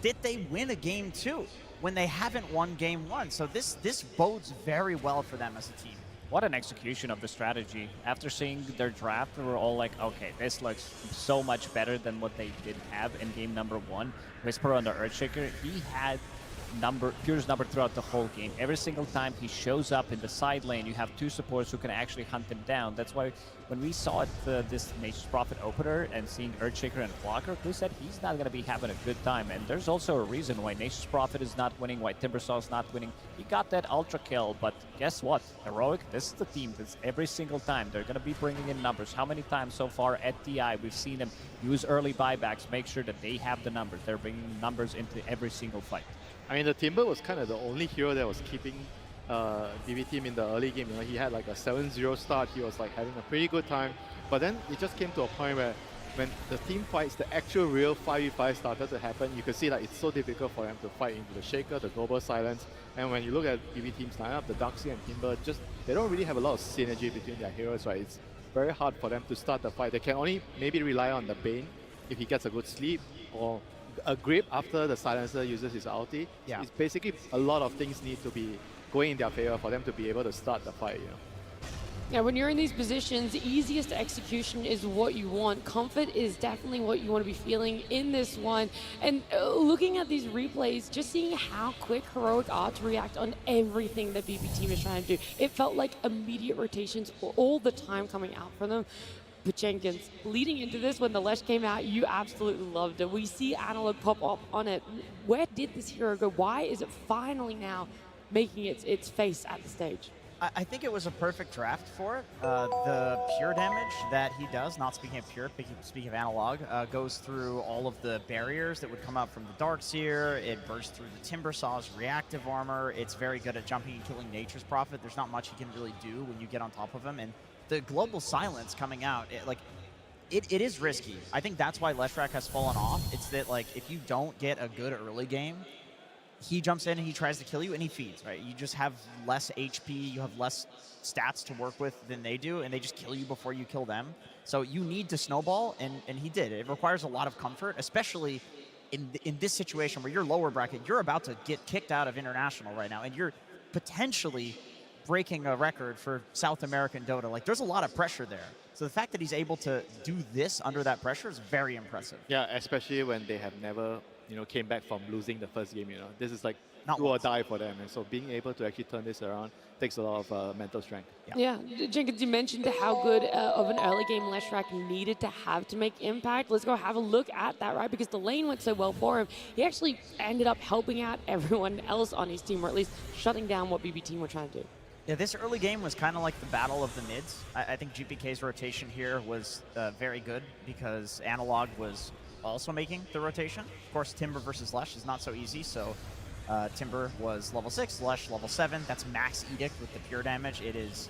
that they win a game 2 when they haven't won game 1. So this bodes very well for them as a team. What an execution of the strategy. After seeing their draft, we were all like, okay, this looks so much better than what they did have in game number 1. Whisper on the Earthshaker, he had Pure's number throughout the whole game. Every single time he shows up in the side lane, you have 2 supports who can actually hunt him down. That's why when we saw it, this Nature's Prophet opener and seeing Earthshaker and Flocker, we said he's not going to be having a good time. And there's also a reason why Nature's Prophet is not winning, why Timbersaw is not winning. He got that ultra kill, but guess what? Heroic, this is the team that's every single time they're going to be bringing in numbers. How many times so far at DI we've seen them use early buybacks, make sure that they have the numbers. They're bringing numbers into every single fight. I mean, the Timber was kind of the only hero that was keeping BB Team in the early game. You know, he had like a 7-0 start. He was like having a pretty good time. But then it just came to a point where when the team fights, the actual real 5v5 started to happen, you could see that it's so difficult for them to fight into the Shaker, the Global Silence. And when you look at BB Team's lineup, the Darkseid and Timber, they don't really have a lot of synergy between their heroes, right? It's very hard for them to start the fight. They can only maybe rely on the Bane if he gets a good sleep, or a grip after the Silencer uses his ulti. Yeah. It's basically a lot of things need to be going in their favor for them to be able to start the fight, you know. Yeah, when you're in these positions, easiest execution is what you want. Comfort is definitely what you want to be feeling in this one. And looking at these replays, just seeing how quick Heroic are to react on everything that BB Team is trying to do. It felt like immediate rotations all the time coming out from them. But Jenkins, leading into this, when the Lesh came out, you absolutely loved it. We see Analog pop up on it. Where did this hero go? Why is it finally now making its face at the stage? I think it was a perfect draft for it. The pure damage that he does, not speaking of pure, speaking of Analog, goes through all of the barriers that would come out from the Darkseer. It bursts through the Timbersaw's reactive armor. It's very good at jumping and killing Nature's Prophet. There's not much he can really do when you get on top of him. And the global silence coming out, it is risky. I think that's why Leshrac has fallen off. It's that, like, if you don't get a good early game, he jumps in and he tries to kill you and he feeds, right? You just have less HP, you have less stats to work with than they do, and they just kill you before you kill them. So you need to snowball, and he did. It requires a lot of comfort, especially in this situation where you're lower bracket. You're about to get kicked out of International right now, and you're potentially breaking a record for South American Dota. Like, there's a lot of pressure there. So the fact that he's able to do this under that pressure is very impressive. Yeah, especially when they have never, came back from losing the first game, This is like Not do or die for them. And so being able to actually turn this around takes a lot of mental strength. Yeah, Jenkins, you mentioned how good of an early game Leshrac needed to have to make impact. Let's go have a look at that, right? Because the lane went so well for him. He actually ended up helping out everyone else on his team, or at least shutting down what BB Team were trying to do. Yeah, this early game was kind of like the battle of the mids. I think GPK's rotation here was very good because Analog was also making the rotation. Of course, Timber versus Lesh is not so easy, so Timber was level 6, Lesh level 7. That's max Edict with the pure damage. It is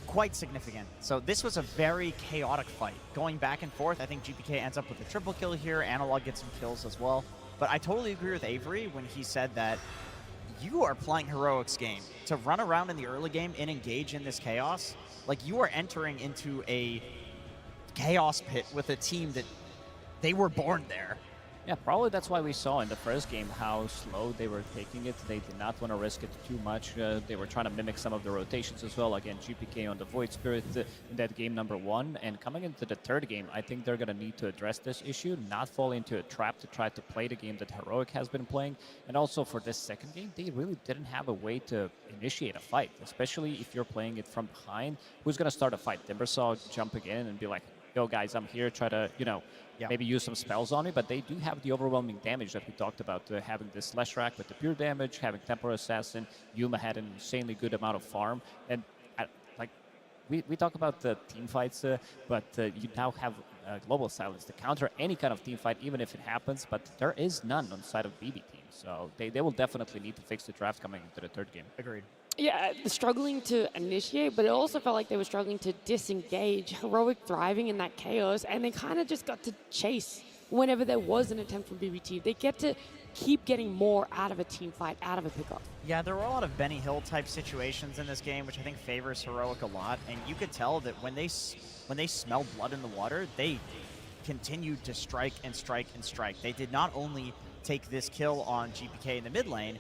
quite significant. So this was a very chaotic fight. Going back and forth, I think GPK ends up with a triple kill here. Analog gets some kills as well. But I totally agree with Avery when he said that you are playing Heroic's game. To run around in the early game and engage in this chaos, like, you are entering into a chaos pit with a team that they were born there. Yeah, probably that's why we saw in the first game how slow they were taking it. They did not want to risk it too much. They were trying to mimic some of the rotations as well. Again, GPK on the Void Spirit in that game number 1. And coming into the third game, I think they're going to need to address this issue, not fall into a trap to try to play the game that Heroic has been playing. And also for this second game, they really didn't have a way to initiate a fight, especially if you're playing it from behind. Who's going to start a fight? Timbersaw jumping in and be like, yo, guys, I'm here, try to, maybe use some spells on me, but they do have the overwhelming damage that we talked about, having this Leshrac with the pure damage, having Temporal Assassin. Yuma had an insanely good amount of farm, and we talk about the team fights, but you now have Global Silence to counter any kind of team fight, even if it happens, but there is none on the side of BB Team, so they will definitely need to fix the draft coming into the third game. Agreed. Yeah, struggling to initiate, but it also felt like they were struggling to disengage. Heroic thriving in that chaos, and they kind of just got to chase whenever there was an attempt from BBT. They get to keep getting more out of a team fight, out of a pickup. Yeah, there were a lot of Benny Hill type situations in this game, which I think favors Heroic a lot, and you could tell that when they smelled blood in the water, they continued to strike and strike and strike. They did not only take this kill on GPK in the mid lane,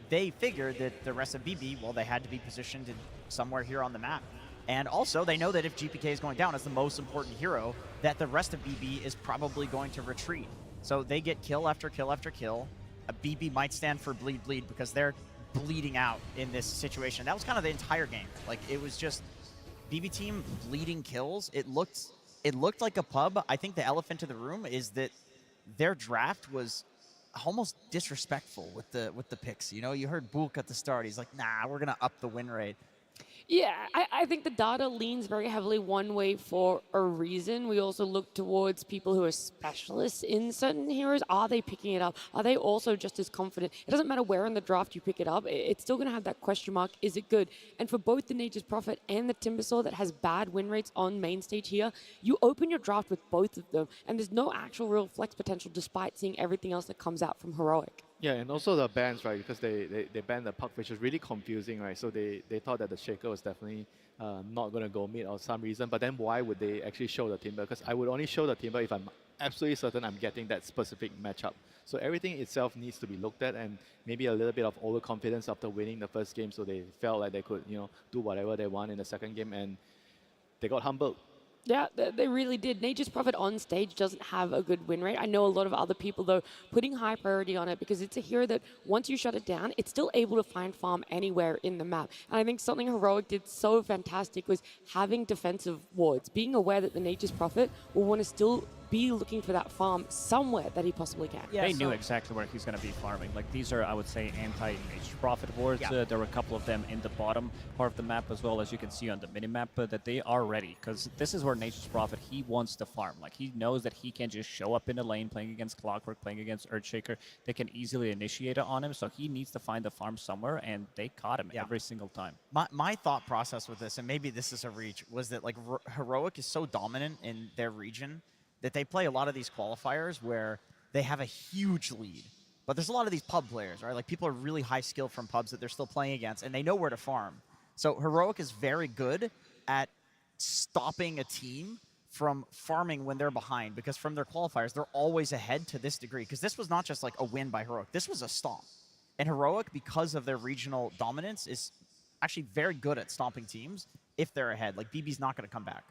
they figured that the rest of BB, well, they had to be positioned somewhere here on the map. And also, they know that if GPK is going down as the most important hero, that the rest of BB is probably going to retreat. So they get kill after kill after kill. A BB might stand for bleed bleed because they're bleeding out in this situation. That was kind of the entire game. Like, it was just BB team bleeding kills. It looked like a pub. I think the elephant in the room is that their draft was almost disrespectful with the picks. You heard Bulk at the start. He's like, nah, we're gonna up the win rate. Yeah, I think the data leans very heavily one way for a reason. We also look towards people who are specialists in certain heroes. Are they picking it up? Are they also just as confident? It doesn't matter where in the draft you pick it up. It's still going to have that question mark. Is it good? And for both the Nature's Prophet and the Timbersaw that has bad win rates on main stage here, you open your draft with both of them, and there's no actual real flex potential despite seeing everything else that comes out from Heroic. Yeah, and also the bans, right? Because they banned the puck, which is really confusing, right? So they thought that the Shaker was definitely not going to go mid or some reason. But then why would they actually show the Timber? Because I would only show the Timber if I'm absolutely certain I'm getting that specific matchup. So everything itself needs to be looked at, and maybe a little bit of overconfidence after winning the first game, so they felt like they could, do whatever they want in the second game, and they got humbled. Yeah, they really did. Nature's Prophet on stage doesn't have a good win rate. I know a lot of other people, though, putting high priority on it because it's a hero that once you shut it down, it's still able to find farm anywhere in the map. And I think something Heroic did so fantastic was having defensive wards, being aware that the Nature's Prophet will want to still be looking for that farm somewhere that he possibly can. Yeah, they knew exactly where he's going to be farming. Like, these are, I would say, anti-Nature's Prophet wards. Yeah. There were a couple of them in the bottom part of the map as well, as you can see on the minimap, that they are ready. Because this is where Nature's Prophet, he wants to farm. Like, he knows that he can just show up in the lane playing against Clockwork, playing against Earthshaker. They can easily initiate it on him, so he needs to find the farm somewhere, and they caught him every single time. My thought process with this, and maybe this is a reach, was that like Heroic is so dominant in their region that they play a lot of these qualifiers where they have a huge lead. But there's a lot of these pub players, right? Like, people are really high skill from pubs that they're still playing against, and they know where to farm. So Heroic is very good at stopping a team from farming when they're behind, because from their qualifiers, they're always ahead to this degree. Because this was not just like a win by Heroic. This was a stomp. And Heroic, because of their regional dominance, is actually very good at stomping teams if they're ahead. Like, BB's not going to come back.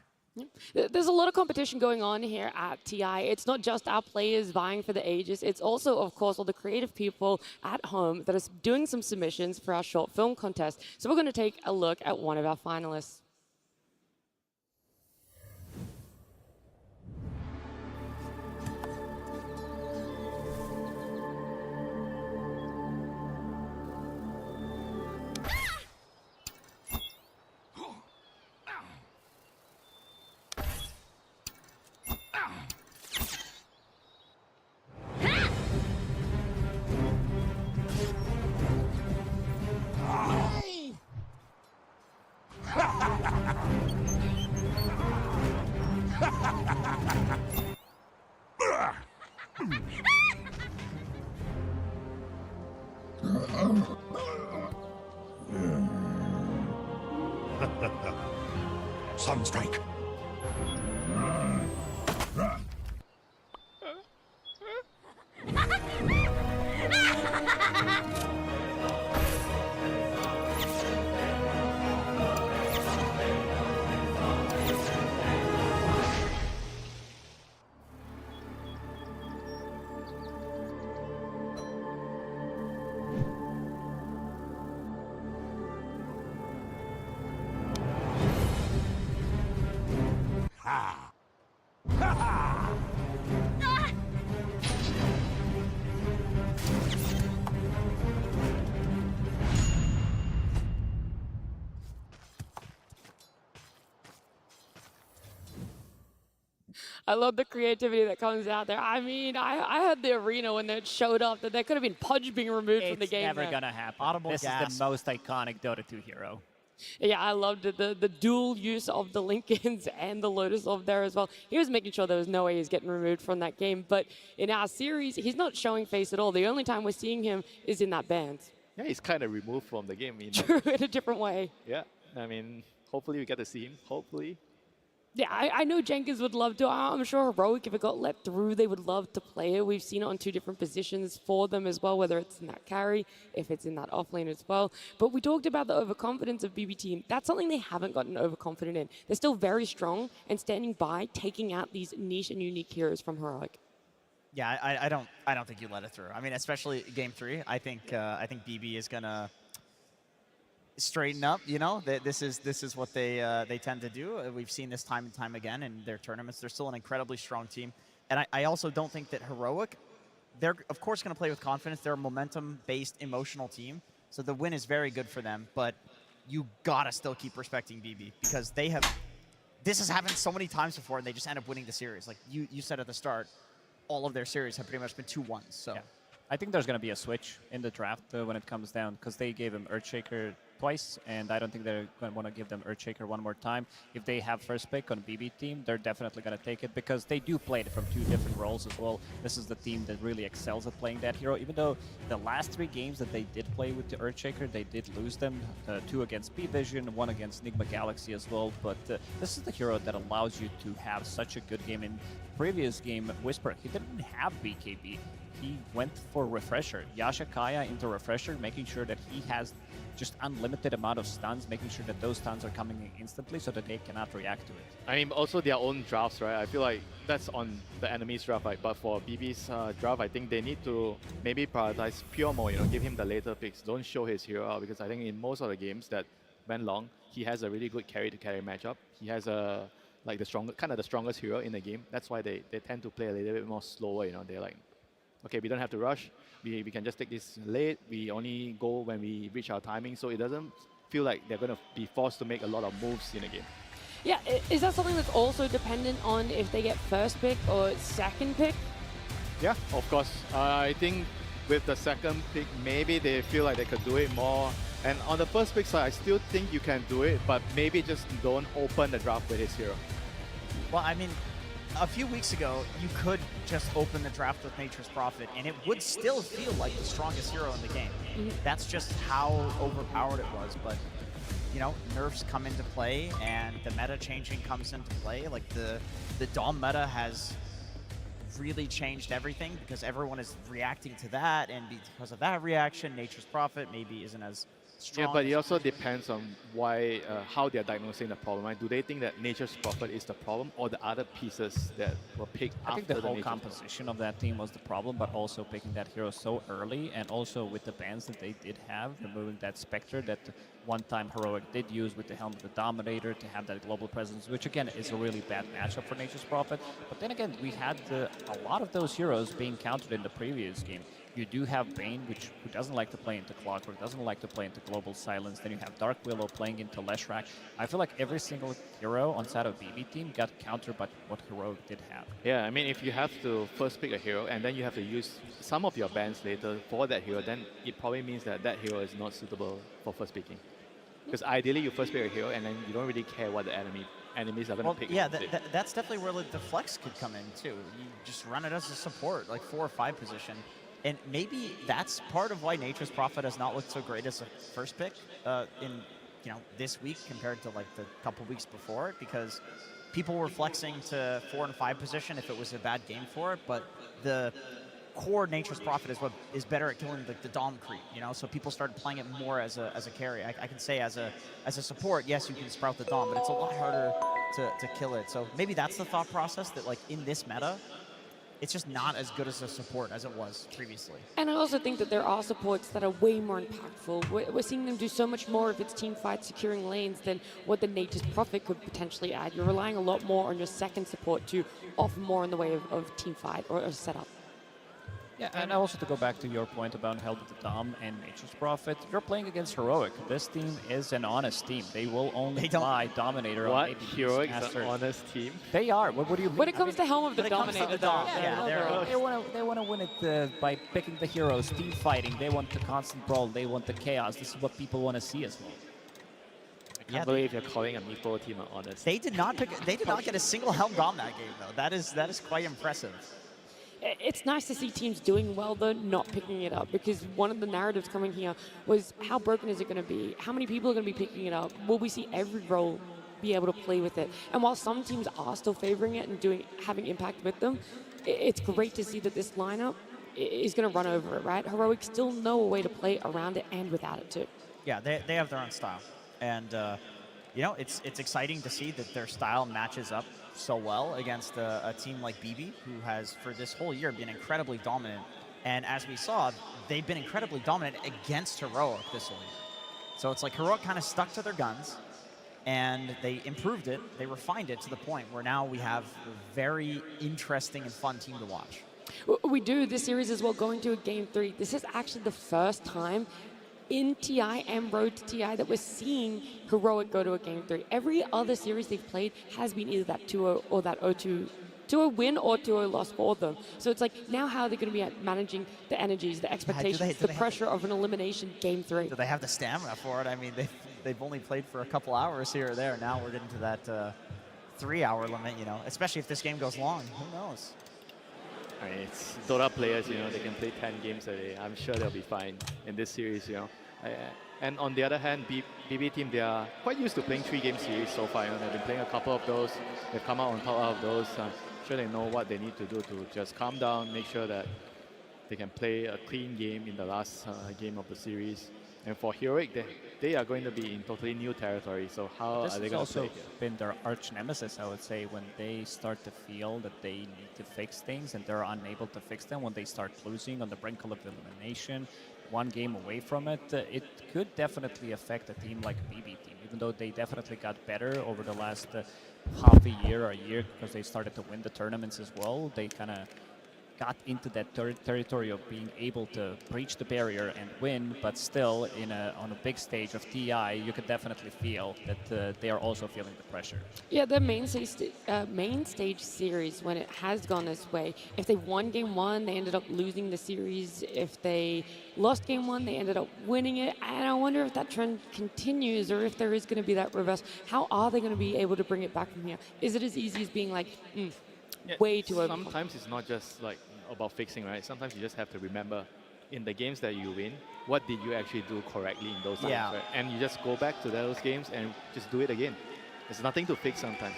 There's a lot of competition going on here at TI. It's not just our players vying for the Aegis. It's also, of course, all the creative people at home that are doing some submissions for our short film contest. So we're going to take a look at one of our finalists. Sunstrike. I love the creativity that comes out there. I mean, I had the arena when it showed up that there could have been Pudge being removed from the game. It's never going to happen. This is the most iconic Dota 2 hero. Yeah, I loved it. The dual use of the Lincolns and the Lotus Orb there as well. He was making sure there was no way he's getting removed from that game. But in our series, he's not showing face at all. The only time we're seeing him is in that band. Yeah, he's kind of removed from the game. True, in a different way. Yeah, I mean, hopefully we get to see him. Hopefully. Yeah, I know Jenkins would love to. I'm sure Heroic, if it got let through, they would love to play it. We've seen it on two different positions for them as well, whether it's in that carry, if it's in that offlane as well. But we talked about the overconfidence of BB Team. That's something they haven't gotten overconfident in. They're still very strong and standing by, taking out these niche and unique heroes from Heroic. Yeah, I don't think you let it through. I mean, especially game 3. I think BB is gonna straighten up. You know, this is what they tend to do. We've seen this time and time again in their tournaments. They're still an incredibly strong team, and I also don't think that Heroic, they're of course going to play with confidence. They're a momentum-based, emotional team, so the win is very good for them. But you gotta still keep respecting BB, because they have. This has happened so many times before, and they just end up winning the series. Like you said at the start, all of their series have pretty much been 2-1s. So. Yeah. I think there's going to be a switch in the draft when it comes down, because they gave him Earthshaker twice, and I don't think they're going to want to give them Earthshaker one more time. If they have first pick on BB team, they're definitely going to take it because they do play it from 2 different roles as well. This is the team that really excels at playing that hero, even though the last 3 games that they did play with the Earthshaker, they did lose them. 2 against B-Vision, 1 against Nigma Galaxy as well, but this is the hero that allows you to have such a good game. In previous game, Whisper, he didn't have BKB. He went for Refresher. Yasha Kaya into Refresher, making sure that he has just unlimited amount of stuns, making sure that those stuns are coming in instantly so that they cannot react to it. I mean, also their own drafts, right? I feel like that's on the enemy's draft, right? But for BB's draft, I think they need to maybe prioritize pure mode, give him the later picks. Don't show his hero out because I think in most of the games that went long, he has a really good carry-to-carry matchup. He has a the strongest hero in the game. That's why they tend to play a little bit more slower, They're like, okay, we don't have to rush. We can just take this late. We only go when we reach our timing, so it doesn't feel like they're going to be forced to make a lot of moves in a game. Yeah, is that something that's also dependent on if they get first pick or second pick? Yeah, of course. I think with the second pick, maybe they feel like they could do it more. And on the first pick side, I still think you can do it, but maybe just don't open the draft with his hero. Well, I mean, a few weeks ago, you could just open the draft with Nature's Prophet, and it would still feel like the strongest hero in the game. That's just how overpowered it was. But, nerfs come into play, and the meta changing comes into play. Like, the Dom meta has really changed everything because everyone is reacting to that, and because of that reaction, Nature's Prophet maybe isn't as strong. Yeah, but it also depends on why, how they're diagnosing the problem. Right? Do they think that Nature's Prophet is the problem, or the other pieces that were picked after I think the whole Nature's composition of that team was the problem, but also picking that hero so early, and also with the bans that they did have, removing that Spectre that one-time Heroic did use with the Helm of the Dominator to have that global presence, which again is a really bad matchup for Nature's Prophet. But then again, we had a lot of those heroes being countered in the previous game. You do have Bane, who doesn't like to play into Clockwork, doesn't like to play into Global Silence. Then you have Dark Willow playing into Leshrac. I feel like every single hero on side of BB team got countered by what Heroic did have. Yeah, I mean, if you have to first pick a hero and then you have to use some of your bans later for that hero, then it probably means that that hero is not suitable for first picking. Because ideally, you first pick a hero and then you don't really care what the enemies are going to pick. Yeah, that's definitely where the flex could come in too. You just run it as a support, like 4 or 5 position. And maybe that's part of why Nature's Prophet has not looked so great as a first pick in this week compared to like the couple weeks before it, because people were flexing to 4 and 5 position if it was a bad game for it, but the core Nature's Prophet is what is better at killing the Dom creep, so people started playing it more as a carry. I can say as a support, yes, you can sprout the Dom, but it's a lot harder to kill it. So maybe that's the thought process, that like in this meta, it's just not as good as a support as it was previously. And I also think that there are supports that are way more impactful. We're seeing them do so much more of its team fight securing lanes than what the Nature's Prophet could potentially add. You're relying a lot more on your second support to offer more in the way of team fight or setup. Yeah, and also to go back to your point about Helm of the Dom and Nature's Prophet, you're playing against Heroic. This team is an honest team. They will only buy Dominator on APP's Heroic is master. an honest team? They are. What do you mean? When it comes to Helm of the Dominator, they want to win it by picking the heroes, team fighting. They want the constant brawl. They want the chaos. This is what people want to see as well. I can't believe you're calling a Meepo team an honest. They did not get a single Helm Dom that game though. That is quite impressive. It's nice to see teams doing well, though, not picking it up, because one of the narratives coming here was how broken is it going to be? How many people are going to be picking it up? Will we see every role be able to play with it? And while some teams are still favoring it and having impact with them, it's great to see that this lineup is going to run over it, right? Heroic still know a way to play around it and without it, too. Yeah, they have their own style. And, it's exciting to see that their style matches up so well against a team like BB, who has for this whole year been incredibly dominant. And as we saw, they've been incredibly dominant against Heroic this whole year. So it's like Heroic kind of stuck to their guns, and they improved it, they refined it to the point where now we have a very interesting and fun team to watch. We do this series as well, going to a Game 3. This is actually the first time in TI and Road to TI that we're seeing Heroic go to a Game 3. Every other series they've played has been either that 2-0 or that 0-2 2-0 win or 2-0 loss for them. So it's like, now how are they going to be managing the energies, the expectations, the pressure of an elimination game 3? Do they have the stamina for it? I mean, they've only played for a couple hours here or there. Now we're getting to that 3-hour limit, you know, especially if this game goes long. Who knows? I mean, it's Dota players, you know, they can play 10 games a day. I'm sure they'll be fine in this series, you know. And on the other hand, BB team, they are quite used to playing 3-game series so far. You know, they've been playing a couple of those. They've come out on top of those. I'm sure they know what they need to do to just calm down, make sure that they can play a clean game in the last game of the series. And for Heroic, they are going to be in totally new territory. So how are they going to play? This has also been their arch nemesis, I would say, when they start to feel that they need to fix things and they're unable to fix them, when they start losing on the brink of elimination, one game away from it, it could definitely affect a team like BB team, even though they definitely got better over the last half a year or a year because they started to win the tournaments as well. They kind of got into that territory of being able to breach the barrier and win, but still on a big stage of TI, you could definitely feel that they are also feeling the pressure. Yeah, the main stage series, when it has gone this way, if they won game 1, they ended up losing the series. If they lost game 1, they ended up winning it. And I wonder if that trend continues or if there is going to be that reverse. How are they going to be able to bring it back from here? Is it as easy as being like, way too over? Sometimes it's not just like about fixing, right? Sometimes you just have to remember in the games that you win, what did you actually do correctly in those times, right? And you just go back to those games and just do it again. There's nothing to fix sometimes.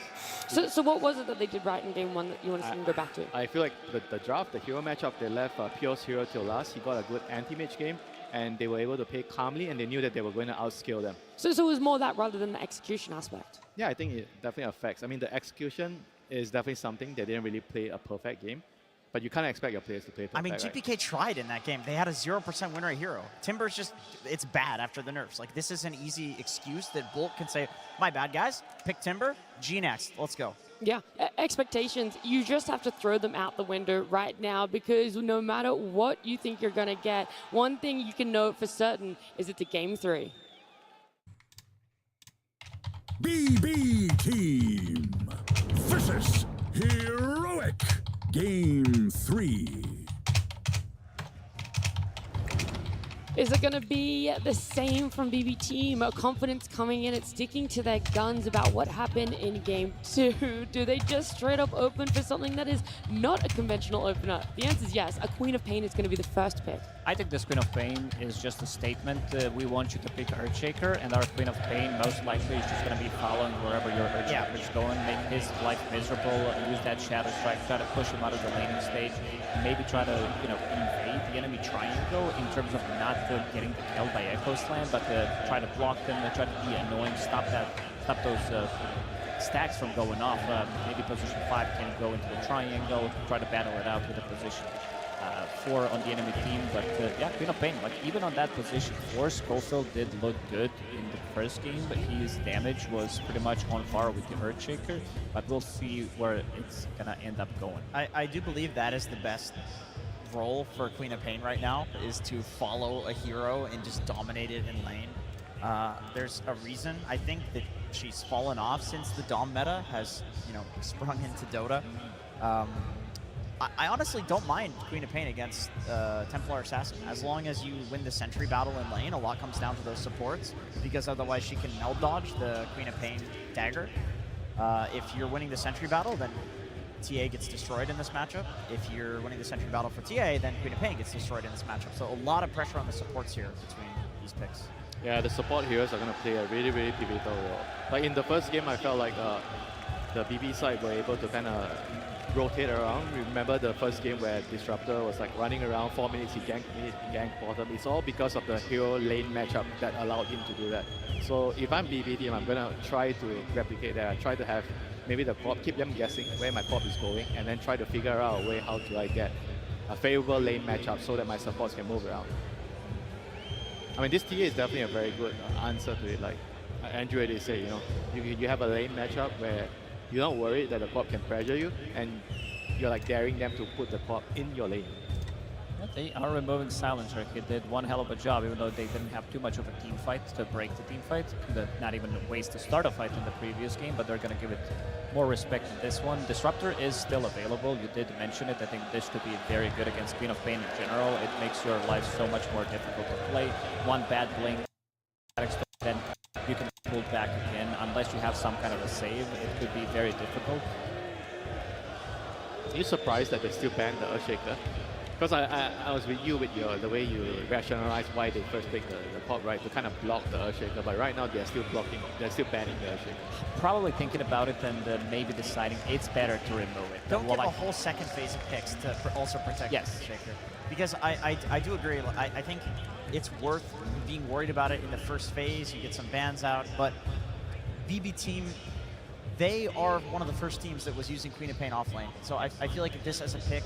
So what was it that they did right in game 1 that you want to see them go back to? I feel like the draft, the hero matchup, they left Pure's hero till last. He got a good anti-mage game, and they were able to play calmly, and they knew that they were going to outscale them. So it was more that rather than the execution aspect? Yeah, I think it definitely affects. I mean, the execution is definitely something. They didn't really play a perfect game, but you can't expect your players to play perfect. I mean, GPK tried in that game. They had a 0% win rate hero. Timber's just, it's bad after the nerfs. Like, this is an easy excuse that Bolt can say, my bad, guys. Pick Timber, G next. Let's go. Yeah, expectations, you just have to throw them out the window right now, because no matter what you think you're going to get, one thing you can know for certain is it's a game 3. BB Team versus Heroic Game 3. Is it going to be the same from BB Team? Confidence coming in and sticking to their guns about what happened in Game 2? Do they just straight up open for something that is not a conventional opener? The answer is yes. A Queen of Pain is going to be the first pick. I think this Queen of Pain is just a statement. We want you to pick Earthshaker, and our Queen of Pain most likely is just going to be following wherever your Earthshaker is going, make his life miserable, use that Shadow Strike, try to push him out of the laning stage, maybe try to invade the enemy triangle in terms of not getting killed by Echo Slam, but try to block them, try to be annoying, stop those stacks from going off. Maybe position 5 can go into the triangle, try to battle it out with a position 4 on the enemy team. But yeah, Queen of Pain, like even on that position 4, Schofield did look good in the first game, but his damage was pretty much on par with the Earthshaker. But we'll see where it's gonna end up going. I do believe that is the best role for Queen of Pain right now, is to follow a hero and just dominate it in lane. There's a reason I think that she's fallen off since the Dom meta has, sprung into Dota. I honestly don't mind Queen of Pain against Templar Assassin. As long as you win the Sentry battle in lane, a lot comes down to those supports, because otherwise she can meld dodge the Queen of Pain dagger. If you're winning the Sentry battle, then TA gets destroyed in this matchup. If you're winning the Sentry battle for TA, then Queen of Pain gets destroyed in this matchup. So a lot of pressure on the supports here between these picks. Yeah, the support heroes are going to play a really, really pivotal role. Like in the first game, I felt like the BB side were able to kind of rotate around. Remember the first game where Disruptor was like running around 4 minutes, he ganked mid, he ganked bottom. It's all because of the hero lane matchup that allowed him to do that. So if I'm BB team, I'm going to try to replicate that. I try to have maybe the corp, keep them guessing where my corp is going, and then try to figure out a way how do I get a favorable lane matchup so that my supports can move around. I mean, this TA is definitely a very good answer to it. Like Andrew did say, you have a lane matchup where you're not worried that the corp can pressure you, and you're like daring them to put the corp in your lane. They are removing Silencer. He did one hell of a job, even though they didn't have too much of a team fight to break the team fight. Not even a waste to start a fight in the previous game, but they're going to give it more respect in this one. Disruptor is still available. You did mention it. I think this could be very good against Queen of Pain in general. It makes your life so much more difficult to play. One bad blink, then you can pull back again. Unless you have some kind of a save, it could be very difficult. Are you surprised that they still banned the Earthshaker? Because I was with you with the way you rationalized why they first picked the pop, right, to kind of block the Earthshaker, but right now they're still blocking, they're still banning the Earthshaker. Probably thinking about it and maybe deciding it's better to remove it. Don't give a whole second phase of picks to also protect the Earthshaker. Because I do agree, I think it's worth being worried about it in the first phase, you get some bans out, but BB team, they are one of the first teams that was using Queen of Pain offlane. So I feel like if this as a pick,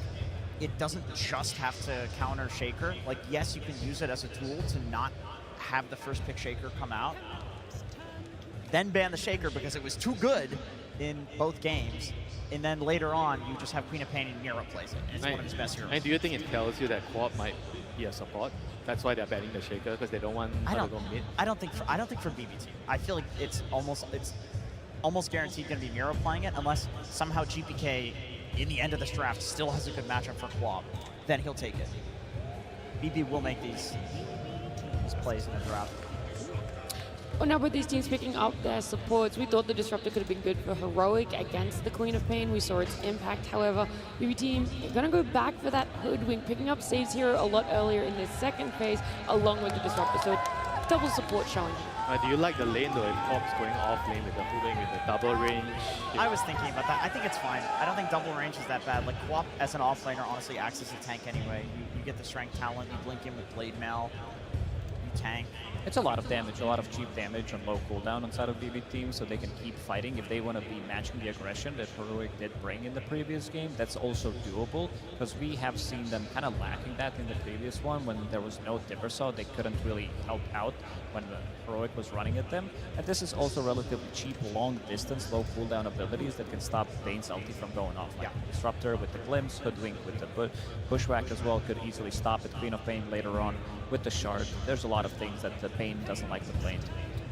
it doesn't just have to counter Shaker. Like, yes, you can use it as a tool to not have the first pick Shaker come out, then ban the Shaker because it was too good in both games, and then later on, you just have Queen of Pain and Mira plays it. It's one of his best heroes. And do you think it tells you that Quad might be a support? That's why they're banning the Shaker, because they don't want her to go mid? I don't think for BB team. I feel like it's almost guaranteed going to be Mira playing it, unless somehow GPK in the end of this draft still has a good matchup for Quab. Then he'll take it. BB will make these plays in the draft. Well, now with these teams picking up their supports, we thought the Disruptor could have been good for Heroic against the Queen of Pain. We saw its impact. However, BB team are going to go back for that Hoodwink, picking up Saves Hero a lot earlier in this second phase, along with the Disruptor. So double support showing here. Do you like the lane though, if Pop's going off lane with the Hoodwink, with the double range? I was thinking about that. I think it's fine. I don't think double range is that bad. Like, Quap as an offlaner honestly acts as a tank anyway. You get the strength talent, you blink in with Blade Mail, you tank. It's a lot of damage, a lot of cheap damage on low cooldown inside of BB team, so they can keep fighting. If they want to be matching the aggression that Heroic did bring in the previous game, that's also doable, because we have seen them kind of lacking that in the previous one. When there was no Diversaw, they couldn't really help out when the Heroic was running at them. And this is also relatively cheap, long distance, low cooldown abilities that can stop Bane's ulti from going off. Like Disruptor with the Glimpse, Hoodwink with the Bushwhack as well could easily stop it. Queen of Pain later on with the Shard. There's a lot of things that the Pain doesn't like to play into.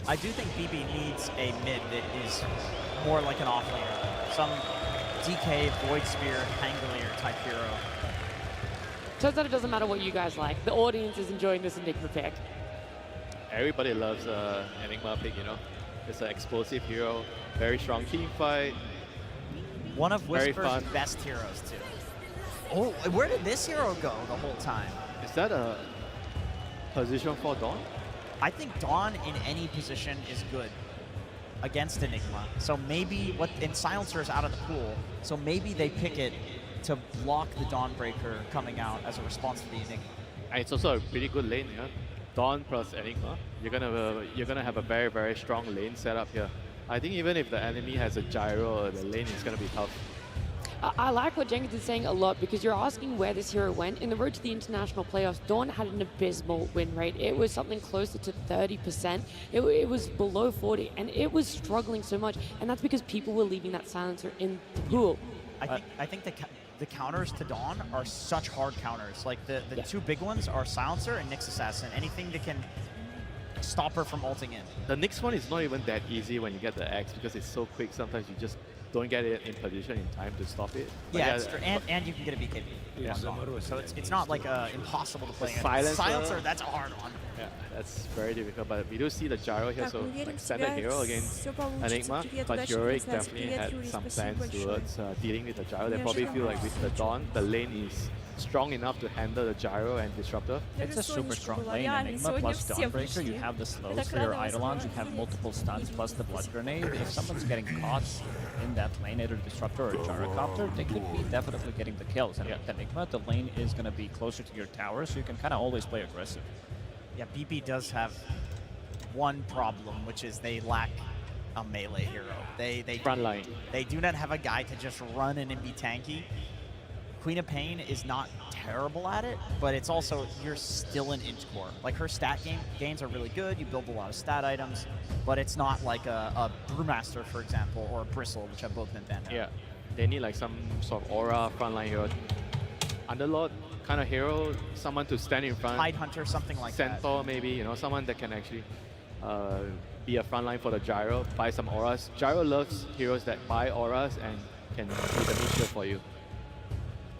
I do think BB needs a mid that is more like an offlaner. Some DK, Void Spear, Hangolier type hero. Turns out it doesn't matter what you guys like. The audience is enjoying this Enigma pick. Everybody loves Enigma pick, you know. It's an explosive hero, very strong team fight. One of Whisper's best heroes too. Oh, where did this hero go the whole time? Is that a position for Dawn? I think Dawn in any position is good against Enigma. So maybe and Silencer is out of the pool, so maybe they pick it to block the Dawnbreaker coming out as a response to the Enigma. And it's also a pretty good lane, yeah. Dawn plus Enigma. You're gonna have a very, very strong lane setup here. I think even if the enemy has a gyro, the lane is gonna be tough. I like what Jenkins is saying a lot, because you're asking where this hero went. In the road to the international playoffs, Dawn had an abysmal win rate. It was something closer to 30%. It was below 40, and it was struggling so much. And that's because people were leaving that silencer in the pool. I think the counters to Dawn are such hard counters. Like the two big ones are Silencer and Nyx Assassin. Anything that can stop her from ulting in. The next one is not even that easy when you get the X, because it's so quick. Sometimes you just don't get it in position in time to stop it. But yeah, and you can get a BKB. Yeah. So it's not like impossible to play. Silencer, that's a hard one. Yeah, that's very difficult. But we do see the gyro here, so like standard hero against Enigma. But Heroic definitely had some plans towards dealing with the gyro. They probably feel like with the Dawn, the lane is strong enough to handle the gyro and Disruptor. It's a super strong lane. Enigma plus Dawnbreaker, you have the slows for your Eidolons, you have multiple stuns plus the Blood Grenade. If someone's getting caught in that lane, either Disruptor or Gyrocopter, they could be definitely getting the kills. And with Enigma, the lane is going to be closer to your tower, so you can kind of always play aggressive. Yeah, BB does have one problem, which is they lack a melee hero. They front line. They do not have a guy to just run in and be tanky. Queen of Pain is not terrible at it, but it's also, you're still an inch core. Like, her stat gains are really good, you build a lot of stat items, but it's not like a Brewmaster, for example, or a Bristle, which have both been banned out. Yeah, they need like some sort of aura frontline hero. underlord kind of hero, someone to stand in front. Tide Hunter, something like that. Centaur maybe, you know, someone that can actually be a frontline for the Gyro, buy some auras. Gyro loves heroes that buy auras and can be the niche for you.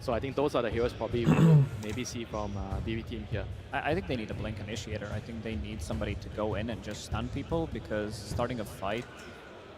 So I think those are the heroes probably we will maybe see from BB team here. I think they need a Blink Initiator. I think they need somebody to go in and just stun people, because starting a fight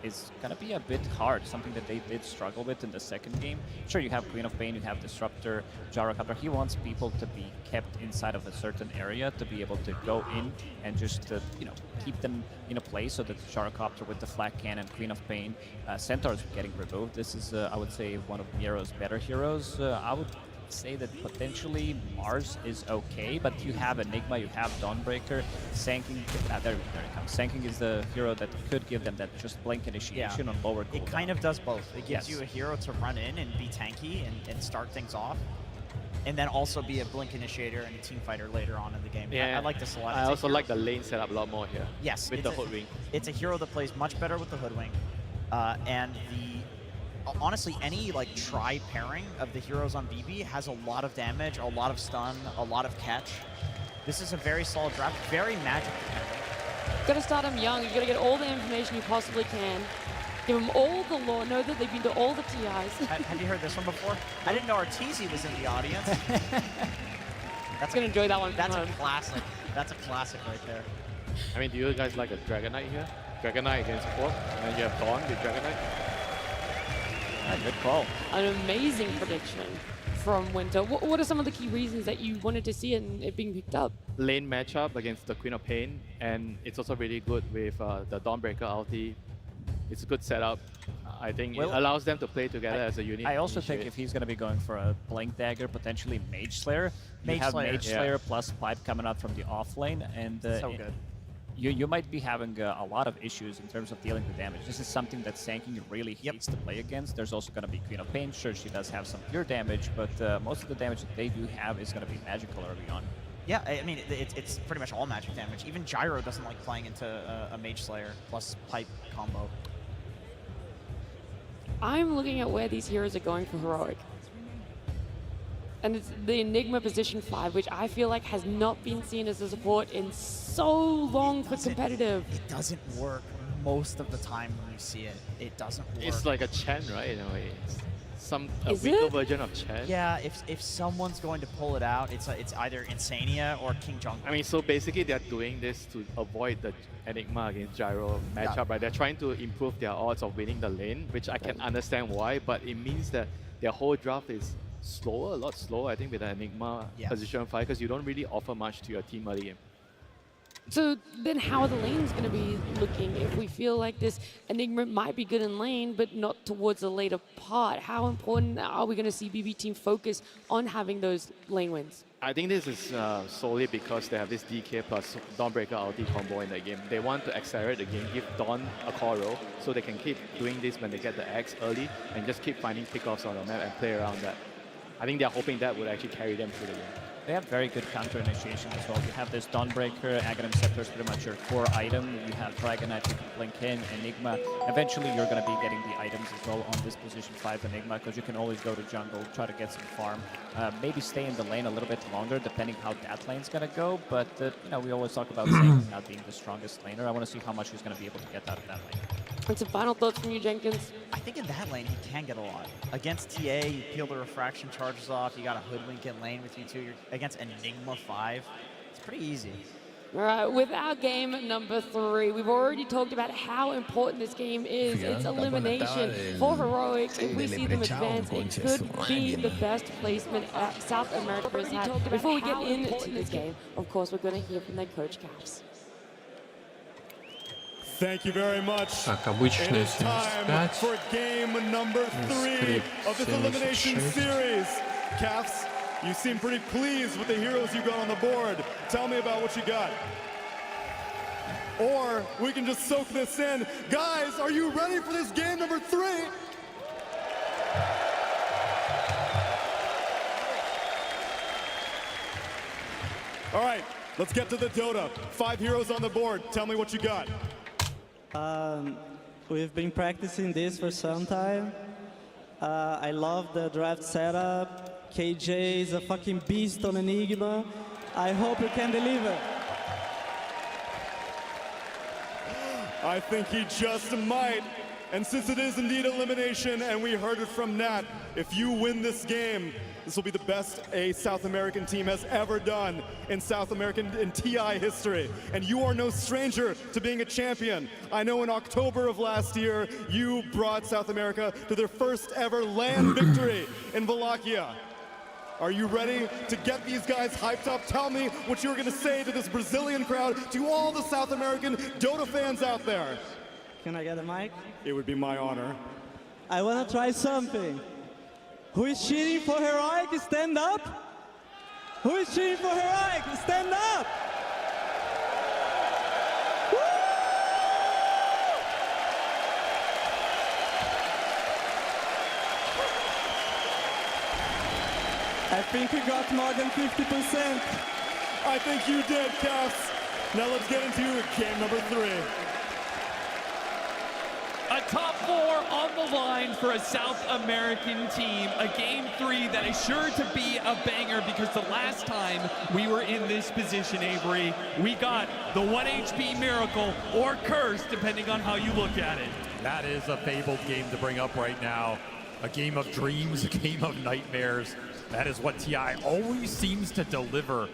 is going to be a bit hard, something that they did struggle with in the second game. Sure, you have Queen of Pain, you have Disruptor, Gyrocopter. He wants people to be kept inside of a certain area to be able to go in and just, you know, keep them in a place so that Gyrocopter with the Flak Cannon, Queen of Pain, Centaur is getting removed. This is, I would say, one of Miro's better heroes. I would say that potentially Mars is okay, but you have Enigma, you have Dawnbreaker, Sanking, there it comes. Sanking is the hero that could give them that just Blink Initiation on lower cooldown. It kind of does both. It gives you a hero to run in and be tanky and start things off, and then also be a Blink Initiator and a team fighter later on in the game. Yeah, I like this a lot. I also like the lane setup a lot more here. Yes, with the Hoodwink. It's a hero that plays much better with the Hoodwink, and honestly, any like try pairing of the heroes on BB has a lot of damage, a lot of stun, a lot of catch. This is a very solid draft, very magic dependent. Gotta start them young. You gotta get all the information you possibly can. Give them all the lore. Know that they've been to all the TIs. Have you heard this one before? I didn't know Arteezy was in the audience. That's gonna enjoy that one. That's a classic. That's a classic right there. I mean, do you guys like a Dragon Knight here? Dragon Knight against Quark, and then you have Dawn with Dragon Knight. Good call. An amazing prediction from Winter. What are some of the key reasons that you wanted to see it being picked up? Lane matchup against the Queen of Pain, and it's also really good with the Dawnbreaker ulti. It's a good setup. I think it allows them to play together as a unit. I also think if he's going to be going for a Blink Dagger, potentially Mage Slayer, you have Mage Slayer plus Pipe coming out from the off lane, and so good. You might be having a lot of issues in terms of dealing with damage. This is something that Sanking really hates to play against. There's also going to be Queen of Pain. Sure, she does have some pure damage, but most of the damage that they do have is going to be magical early on. Yeah, I mean, it's pretty much all magic damage. Even Gyro doesn't like playing into a Mage Slayer plus Pipe combo. I'm looking at where these heroes are going for Heroic. And it's the Enigma position 5, which I feel like has not been seen as a support in so long for competitive. It doesn't work most of the time when you see it. It doesn't work. It's like a Chen, right? In a way, it's a Is weaker it? version of Chen. Yeah, if someone's going to pull it out, it's either Insania or King Jungle. I mean, so basically they're doing this to avoid the Enigma against Gyro matchup, right? They're trying to improve their odds of winning the lane, which I can understand why, but it means that their whole draft is slower, a lot slower, I think, with the Enigma position 5, because you don't really offer much to your team early game. So then how are the lanes going to be looking if we feel like this Enigma might be good in lane, but not towards the later part? How important are we going to see BB team focus on having those lane wins? I think this is solely because they have this DK plus Dawnbreaker ulti combo in the game. They want to accelerate the game, give Dawn a core role, so they can keep doing this when they get the X early and just keep finding pickoffs on the map and play around that. I think they're hoping that would actually carry them through the game. They have very good counter initiation as well. You have this Dawnbreaker, Aghanim Scepter is pretty much your core item. You have Dragon Knight, you can blink in, Enigma. Eventually you're going to be getting the items as well on this position 5 Enigma, because you can always go to jungle, try to get some farm. Maybe stay in the lane a little bit longer depending how that lane's going to go, but you know, we always talk about Sanking not being the strongest laner. I want to see how much he's going to be able to get out of that lane. And some final thoughts from you, Jenkins? I think in that lane, he can get a lot. Against TA, you peel the refraction charges off. You got a Hoodwink in lane with you two. You're against Enigma 5. It's pretty easy. All right, with our game number 3, we've already talked about how important this game is. It's elimination for Heroic. If we see them advance, it could be the best placement South America has had. Before we get into this game, of course, we're going to hear from their coach, Caps. Thank you very much. Так, обычная 75. For game number 3 of this elimination series. Cafs, you seem pretty pleased with the heroes you got on the board. Tell me about what you got. Or we can just soak this in. Guys, are you ready for this game number 3? All right, let's get to the Dota. 5 heroes on the board. Tell me what you got. We've been practicing this for some time. I love the draft setup. KJ is a fucking beast on Enigma. I hope you can deliver. I think he just might. And since it is indeed elimination, and we heard it from Nat, if you win this game, this will be the best a South American team has ever done in South American in TI history. And you are no stranger to being a champion. I know in October of last year, you brought South America to their first ever LAN victory in Wallachia. Are you ready to get these guys hyped up? Tell me what you're gonna say to this Brazilian crowd, to all the South American Dota fans out there. Can I get a mic? It would be my honor. I want to try something. Who is cheering for Heroic? Stand up. Who is cheering for Heroic? Stand up. Woo! I think we got more than 50%. I think you did, Cass. Now let's get into game number 3. A top 4 on the line for a South American team. A game 3 that is sure to be a banger because the last time we were in this position, Avery, we got the 1 HP Miracle or Curse, depending on how you look at it. That is a fabled game to bring up right now. A game of dreams, a game of nightmares. That is what TI always seems to deliver.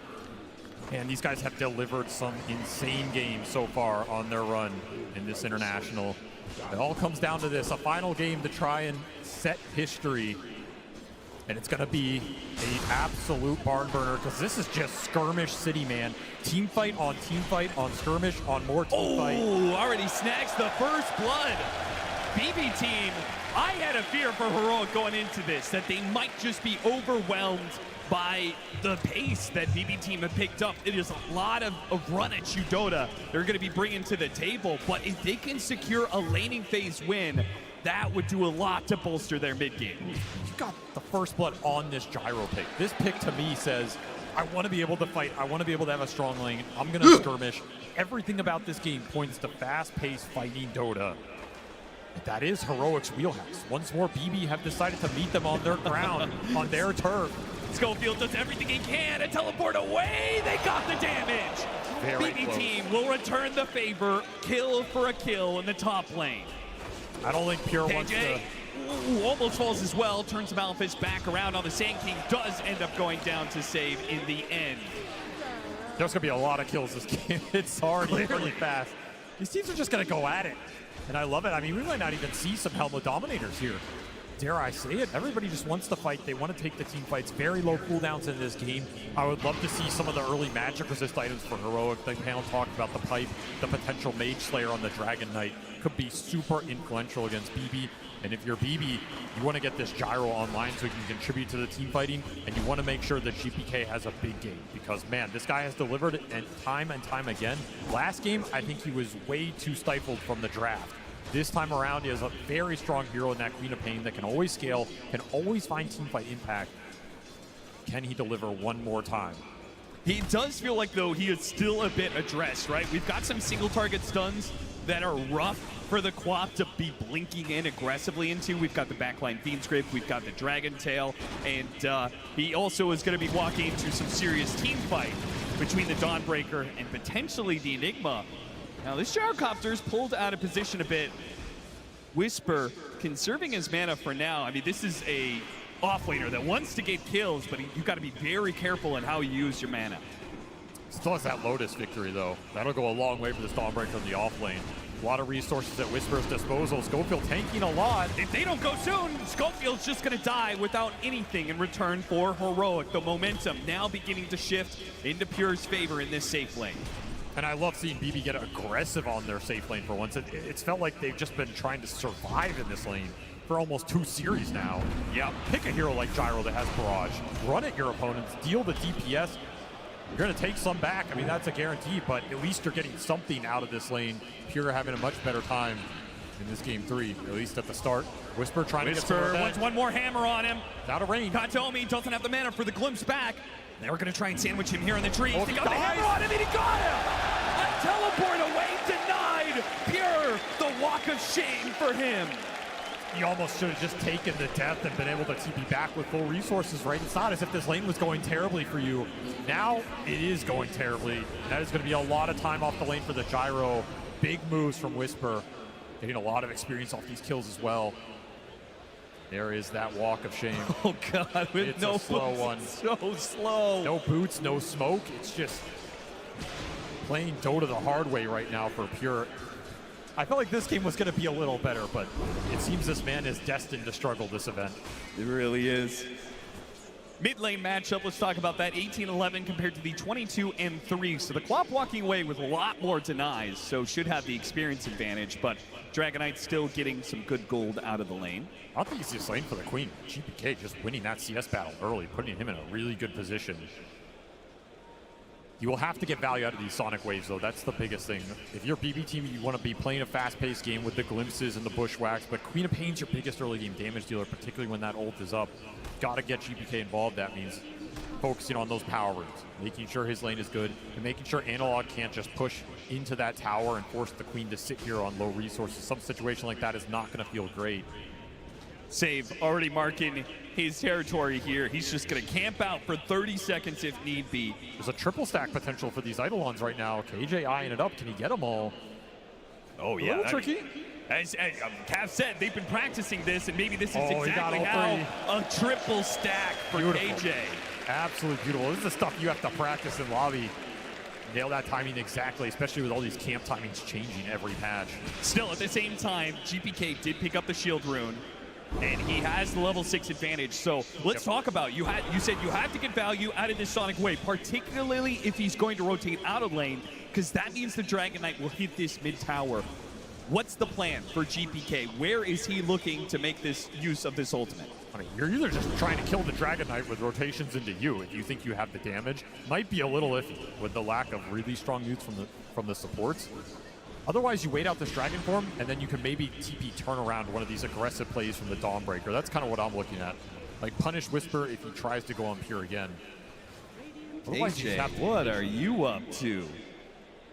And these guys have delivered some insane games so far on their run in this international. It all comes down to this, a final game to try and set history. And it's going to be an absolute barn burner because this is just skirmish city, man. Team fight on skirmish on more team fight. Oh, already snags the first blood. BB team, I had a fear for Heroic going into this, that they might just be overwhelmed by the pace that BB team have picked up. It is a lot of run at you Dota they're going to be bringing to the table, but if they can secure a laning phase win, that would do a lot to bolster their mid game. You got the first blood on this gyro pick. This pick to me says, I want to be able to fight. I want to be able to have a strong lane. I'm going to skirmish. Everything about this game points to fast-paced fighting Dota. That is Heroic's wheelhouse. Once more, BB have decided to meet them on their ground, on their turf. Schofield does everything he can to teleport away. They got the damage. Very BB close. team will return the favor. Kill for a kill in the top lane. I don't think Pure wants to... Ooh, almost falls as well. Turns Malphite back around on the Sand King. Does end up going down to save in the end. There's going to be a lot of kills this game. It's already really fast. These teams are just going to go at it. And I love it. I mean, we might not even see some Helmet Dominators here. Dare I say it? Everybody just wants to fight. They want to take the team fights. Very low cooldowns in this game. I would love to see some of the early magic resist items for Heroic. The panel talked about the pipe, the potential Mage Slayer on the Dragon Knight could be super influential against BB. And if you're BB, you want to get this gyro online so you can contribute to the team fighting, and you want to make sure that GPK has a big game because, man, this guy has delivered it and time again. Last game, I think he was way too stifled from the draft. This time around, he has a very strong hero in that Queen of Pain that can always scale, can always find teamfight impact. Can he deliver one more time? He does feel like, though, he is still a bit addressed, right? We've got some single target stuns that are rough for the Quap to be blinking in aggressively into. We've got the backline Fiend's Grip, we've got the Dragon Tail, and he also is going to be walking into some serious team fight between the Dawnbreaker and potentially the Enigma. Now this Gyrocopter is pulled out of position a bit. Whisper conserving his mana for now. I mean, this is a offlaner that wants to get kills, but you've got to be very careful in how you use your mana. Still has that Lotus victory, though. That'll go a long way for the Dawnbreaker in the off lane. A lot of resources at Whisper's disposal. Schofield tanking a lot. If they don't go soon, Schofield's just going to die without anything in return for Heroic. The momentum now beginning to shift into Pure's favor in this safe lane. And I love seeing BB get aggressive on their safe lane for once. It's felt like they've just been trying to survive in this lane for almost 2 series now. Yeah, pick a hero like Gyro that has Barrage. Run at your opponents, deal the DPS. You're going to take some back. I mean, that's a guarantee, but at least you're getting something out of this lane. Pure having a much better time in this game 3, at least at the start. Whisper trying to get some wants one more hammer on him. Out of range. Katomi doesn't have the mana for the glimpse back. They were going to try and sandwich him here in the trees. Oh, they got the hammer on him and he got him! A teleport away denied! Pure, the walk of shame for him. He almost should have just taken the death and been able to TP back with full resources, right? It's not as if this lane was going terribly for you. Now it is going terribly. That is going to be a lot of time off the lane for the gyro. Big moves from Whisper. Getting a lot of experience off these kills as well. There is that walk of shame. Oh God, with it's no a slow boots, one. so slow. No boots, no smoke. It's just playing Dota the hard way right now for Pure. I felt like this game was going to be a little better, but it seems this man is destined to struggle this event. It really is. Mid lane matchup, let's talk about that. 18-11 compared to the 22-3. So the Quap walking away with a lot more denies, so should have the experience advantage, but Dragon Knight still getting some good gold out of the lane. I think it's just lane for the Queen. GPK just winning that CS battle early, putting him in a really good position. You will have to get value out of these Sonic Waves, though. That's the biggest thing. If you're BB team, you want to be playing a fast-paced game with the glimpses and the bushwhacks, but Queen of Pain's your biggest early game damage dealer, particularly when that ult is up. Got to get GPK involved. That means focusing on those power roots, making sure his lane is good, and making sure Analog can't just push into that tower and force the Queen to sit here on low resources. Some situation like that is not going to feel great. Save already marking his territory here. He's just going to camp out for 30 seconds if need be. There's a triple stack potential for these Eidolons right now. KJ eyeing it up. Can he get them all? Oh, yeah. A little tricky. As Cav said, they've been practicing this, and maybe this is Oh, exactly how a triple stack for Beautiful. KJ. Absolutely beautiful. This is the stuff you have to practice in lobby. Nail that timing exactly, especially with all these camp timings changing every patch. Still, at the same time, GPK did pick up the shield rune, and he has the level 6 advantage. So let's talk about, you said you have to get value out of this Sonic Wave, particularly if he's going to rotate out of lane, because that means the Dragon Knight will hit this mid tower. What's the plan for GPK? Where is he looking to make this use of this ultimate? I mean, you're either just trying to kill the Dragon Knight with rotations into you if you think you have the damage. Might be a little iffy with the lack of really strong use from the supports. Otherwise, you wait out this Dragon form, and then you can maybe TP turn around one of these aggressive plays from the Dawnbreaker. That's kind of what I'm looking at. Like, punish Whisper if he tries to go on Pure again. Otherwise, you just have to What are you up to?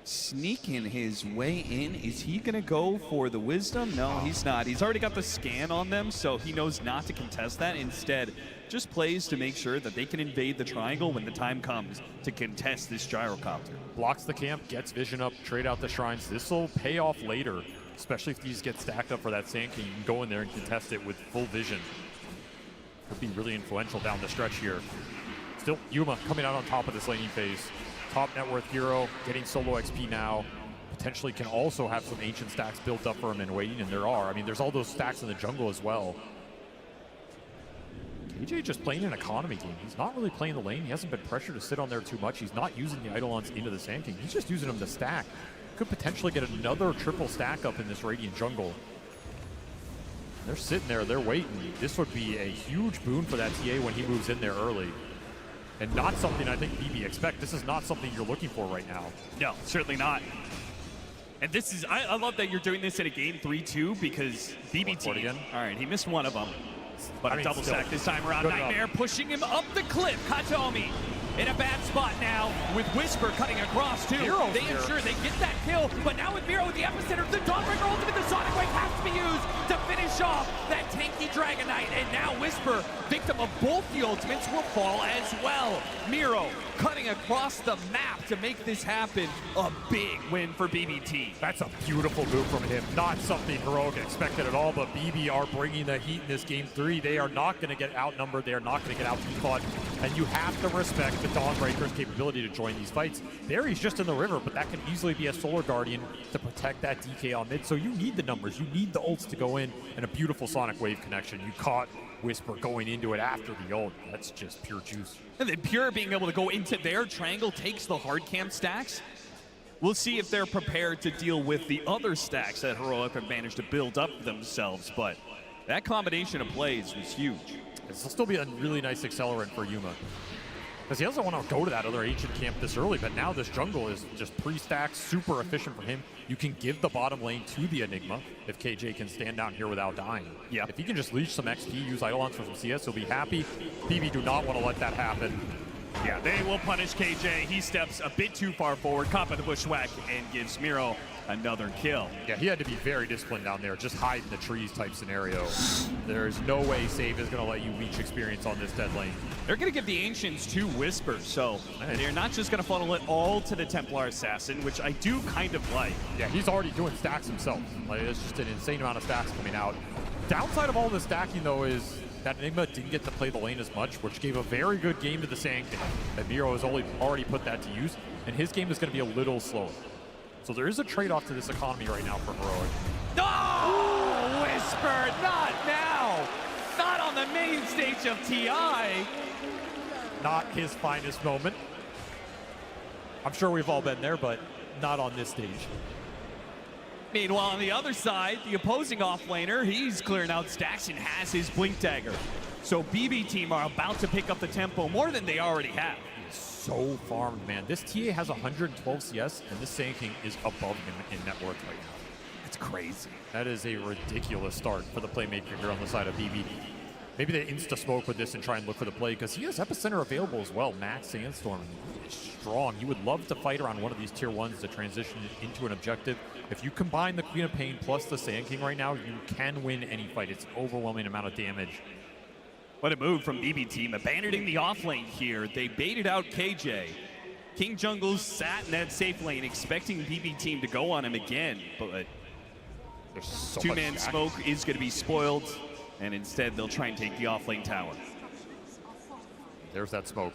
Sneaking his way in. Is he going to go for the Wisdom? No, he's not. He's already got the scan on them, so he knows not to contest that. Instead, just plays to make sure that they can invade the triangle when the time comes to contest this gyrocopter. Blocks the camp, gets vision up, trade out the shrines. This will pay off later, especially if these get stacked up for that Sand King. You can go in there and contest it with full vision. Could be really influential down the stretch here. Still, Yuma coming out on top of this laning phase. Top net worth hero, getting solo XP now. Potentially can also have some ancient stacks built up for him and waiting, and there are. I mean, there's all those stacks in the jungle as well. KJ just playing an economy game. He's not really playing the lane. He hasn't been pressured to sit on there too much. He's not using the Eidolons into the Sand King. He's just using them to stack. Could potentially get another triple stack up in this Radiant jungle. They're sitting there, they're waiting. This would be a huge boon for that TA when he moves in there early. And not something I think BB expect. This is not something you're looking for right now. No, certainly not. And this is, I love that you're doing this in a game 3-2 because BB team, again. All right, he missed one of them. But I a mean, double still, sack this time around. good Nightmare enough. pushing him up the cliff. Katomi in a bad spot now with Whisper cutting across too. Miro's They here. ensure they get that kill, but now with Miro at the epicenter, the Dawnbreaker ultimate, the Sonic Wave has to be used to finish off that tanky Dragon Knight, and now Whisper, victim of both the ultimates, will fall as well. Miro cutting across the map to make this happen. A big win for BBT. That's a beautiful move from him. Not something Heroic expected at all, but BB are bringing the heat in this game 3. They are not going to get outnumbered. They are not going to get out-fought. And you have to respect the Dawnbreaker's capability to join these fights. There he's just in the river, but that can easily be a Solar Guardian to protect that DK on mid. So you need the numbers. You need the ults to go in, and a beautiful Sonic Wave connection. You caught Whisper going into it after the ult. That's just pure juice. And then Pure being able to go into their triangle takes the hard camp stacks. We'll see if they're prepared to deal with the other stacks that Heroic have managed to build up themselves, but that combination of plays was huge. This will still be a really nice accelerant for Yuma. Because he doesn't want to go to that other ancient camp this early, but now this jungle is just pre-stacked, super efficient for him. You can give the bottom lane to the Enigma if KJ can stand down here without dying. Yeah. If he can just leech some XP, use Eidolons for some CS, he'll be happy. BB do not want to let that happen. Yeah, they will punish KJ. He steps a bit too far forward, caught by the bushwhack, and gives Miro another kill. Yeah, he had to be very disciplined down there, just hide in the trees type scenario. There's no way Save is going to let you reach experience on this dead lane. They're going to give the Ancients 2 Whispers, so they're not just going to funnel it all to the Templar Assassin, which I do kind of like. Yeah, he's already doing stacks himself. Like, it's just an insane amount of stacks coming out. Downside of all the stacking, though, is that Enigma didn't get to play the lane as much, which gave a very good game to the Sand King. And Miro has already put that to use, and his game is going to be a little slower. So there is a trade-off to this economy right now for Heroic. Oh, Whisper, not now! Not on the main stage of TI! Not his finest moment. I'm sure we've all been there, but not on this stage. Meanwhile, on the other side, the opposing offlaner, he's clearing out stacks and has his Blink Dagger. So BB team are about to pick up the tempo more than they already have. So farmed, man. This TA has 112 CS, and this Sand King is above him in net worth right now. That's crazy. That is a ridiculous start for the playmaker here on the side of BB. Maybe they insta-smoke with this and try and look for the play, because he has Epicenter available as well. Max Sandstorm is strong. You would love to fight around one of these tier 1s to transition it into an objective. If you combine the Queen of Pain plus the Sand King right now, you can win any fight. It's an overwhelming amount of damage. What a move from BB team, abandoning the off lane here. They baited out KJ. King Jungle sat in that safe lane, expecting BB team to go on him again, but there's so two-man smoke is going to be spoiled, and instead they'll try and take the off lane tower. There's that smoke.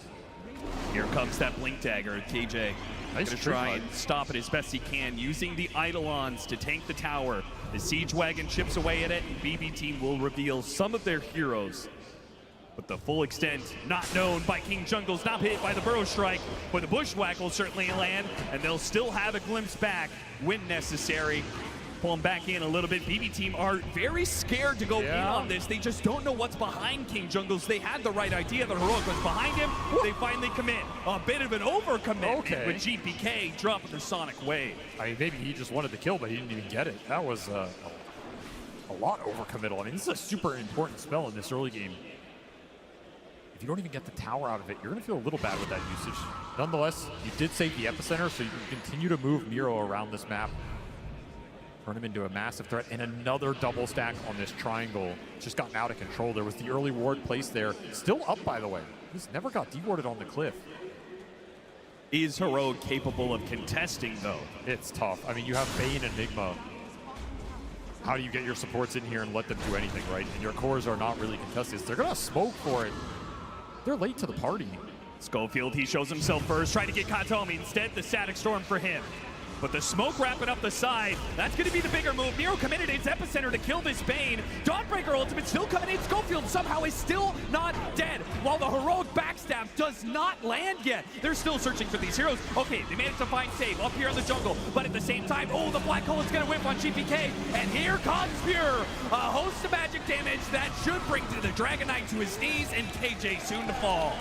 Here comes that Blink Dagger. KJ going to try and stop it as best he can, using the Eidolons to tank the tower. The Siege Wagon chips away at it, and BB team will reveal some of their heroes. But the full extent not known by King Jungle's, not hit by the Burrow Strike, but the Bushwhack will certainly land, and they'll still have a glimpse back when necessary. Pull them back in a little bit. BB team are very scared to go in on this. They just don't know what's behind King Jungle's. They had the right idea. The Heroic was behind him. They finally commit. A bit of an overcommit with GPK dropping the Sonic Wave. I mean, maybe he just wanted the kill, but he didn't even get it. That was a lot overcommittal. I mean, this is a super important spell in this early game. If you don't even get the tower out of it, you're going to feel a little bad with that usage. Nonetheless, you did save the Epicenter, so you can continue to move Miro around this map. Turn him into a massive threat, and another double stack on this triangle. Just gotten out of control. There was the early ward placed there. Still up, by the way. He's never got dewarded on the cliff. Is Heroic capable of contesting, though? It's tough. I mean, you have Bane and Enigma. How do you get your supports in here and let them do anything, right? And your cores are not really contested. They're going to smoke for it. They're late to the party. Schofield, he shows himself first, trying to get Katomi. Instead, the Static Storm for him. But the smoke wrapping up the side, that's going to be the bigger move. Miro committed its Epicenter to kill this Bane. Dawnbreaker ultimate still coming in. Schofield somehow is still not dead, while the Heroic backstab does not land yet. They're still searching for these heroes. Okay, they managed to find Save up here in the jungle, but at the same time, oh, the Black Hole is going to whip on GPK, and here comes Pure. A host of magic damage that should bring to the Dragon Knight to his knees, and KJ soon to fall.